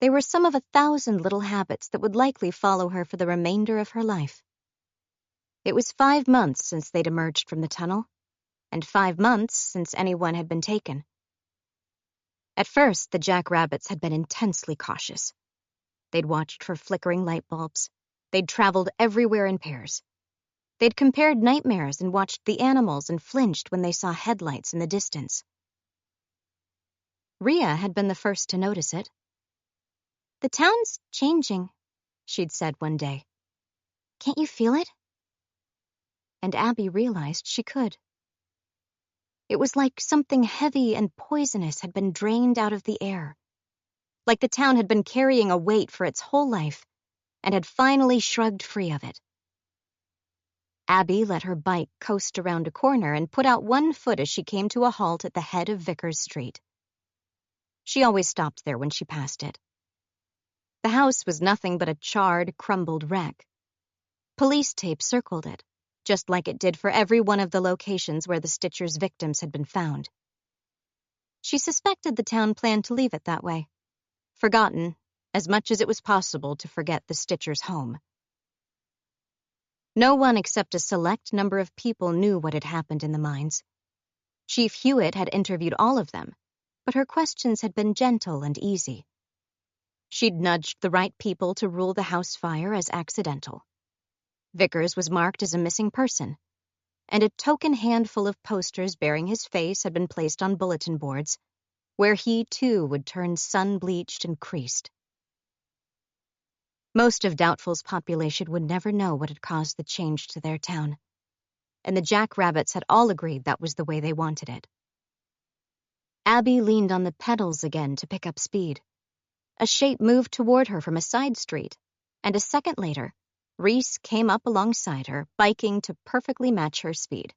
They were some of 1,000 little habits that would likely follow her for the remainder of her life. It was 5 months since they'd emerged from the tunnel, and 5 months since anyone had been taken. At first, the jackrabbits had been intensely cautious. They'd watched for flickering light bulbs. They'd traveled everywhere in pairs. They'd compared nightmares and watched the animals and flinched when they saw headlights in the distance. Rhea had been the first to notice it. "The town's changing," she'd said one day. "Can't you feel it?" And Abby realized she could. It was like something heavy and poisonous had been drained out of the air. Like the town had been carrying a weight for its whole life and had finally shrugged free of it. Abby let her bike coast around a corner and put out one foot as she came to a halt at the head of Vickers Street. She always stopped there when she passed it. The house was nothing but a charred, crumbled wreck. Police tape circled it, just like it did for every one of the locations where the Stitchers' victims had been found. She suspected the town planned to leave it that way, forgotten as much as it was possible to forget the Stitchers' home. No one except a select number of people knew what had happened in the mines. Chief Hewitt had interviewed all of them, but her questions had been gentle and easy. She'd nudged the right people to rule the house fire as accidental. Vickers was marked as a missing person, and a token handful of posters bearing his face had been placed on bulletin boards, where he too would turn sun-bleached and creased. Most of Doubtful's population would never know what had caused the change to their town, and the jackrabbits had all agreed that was the way they wanted it. Abby leaned on the pedals again to pick up speed. A shape moved toward her from a side street, and a second later, Reese came up alongside her, biking to perfectly match her speed.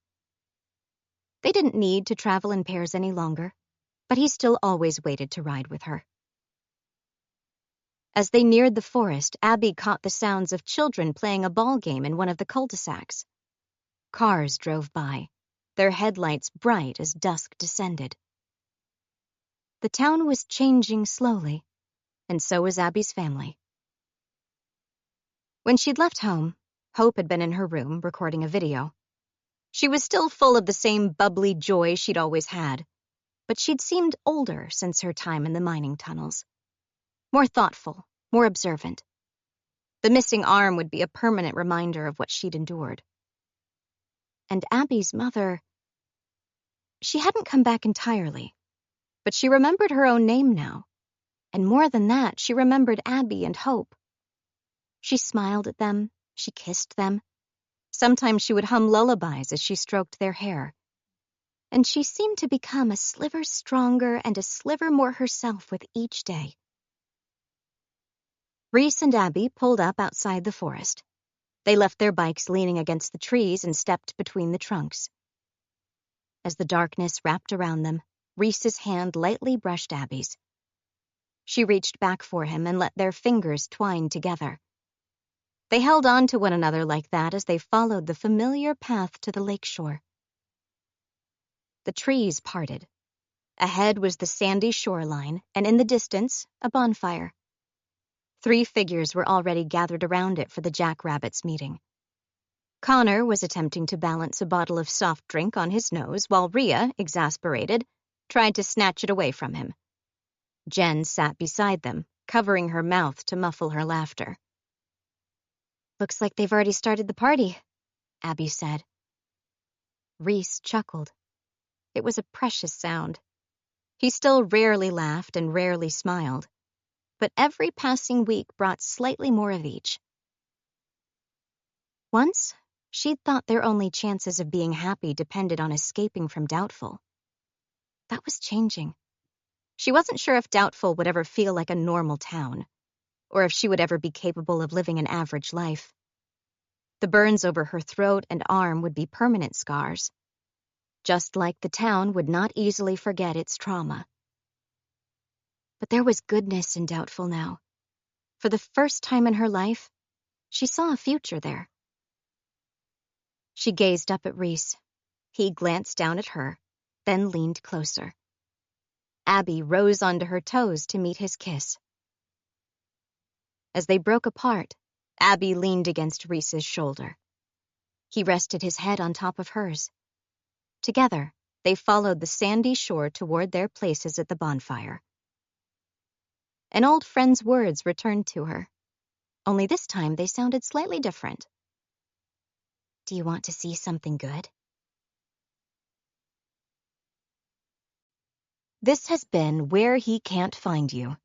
They didn't need to travel in pairs any longer, but he still always waited to ride with her. As they neared the forest, Abby caught the sounds of children playing a ball game in one of the cul-de-sacs. Cars drove by, their headlights bright as dusk descended. The town was changing slowly, and so was Abby's family. When she'd left home, Hope had been in her room recording a video. She was still full of the same bubbly joy she'd always had, but she'd seemed older since her time in the mining tunnels. More thoughtful, more observant. The missing arm would be a permanent reminder of what she'd endured. And Abby's mother, she hadn't come back entirely, but she remembered her own name now. And more than that, she remembered Abby and Hope. She smiled at them, she kissed them. Sometimes she would hum lullabies as she stroked their hair. And she seemed to become a sliver stronger and a sliver more herself with each day. Reese and Abby pulled up outside the forest. They left their bikes leaning against the trees and stepped between the trunks. As the darkness wrapped around them, Reese's hand lightly brushed Abby's. She reached back for him and let their fingers twine together. They held on to one another like that as they followed the familiar path to the lakeshore. The trees parted. Ahead was the sandy shoreline, and in the distance, a bonfire. 3 figures were already gathered around it for the jackrabbits' meeting. Connor was attempting to balance a bottle of soft drink on his nose while Rhea, exasperated, tried to snatch it away from him. Jen sat beside them, covering her mouth to muffle her laughter. "Looks like they've already started the party," Abby said. Reese chuckled. It was a precious sound. He still rarely laughed and rarely smiled, but every passing week brought slightly more of each. Once, she'd thought their only chances of being happy depended on escaping from Doubtful. That was changing. She wasn't sure if Doubtful would ever feel like a normal town, or if she would ever be capable of living an average life. The burns over her throat and arm would be permanent scars, just like the town would not easily forget its trauma. But there was goodness in Doubtful now. For the first time in her life, she saw a future there. She gazed up at Reese. He glanced down at her, then leaned closer. Abby rose onto her toes to meet his kiss. As they broke apart, Abby leaned against Reese's shoulder. He rested his head on top of hers. Together, they followed the sandy shore toward their places at the bonfire. An old friend's words returned to her, only this time they sounded slightly different. Do you want to see something good? This has been Where He Can't Find You.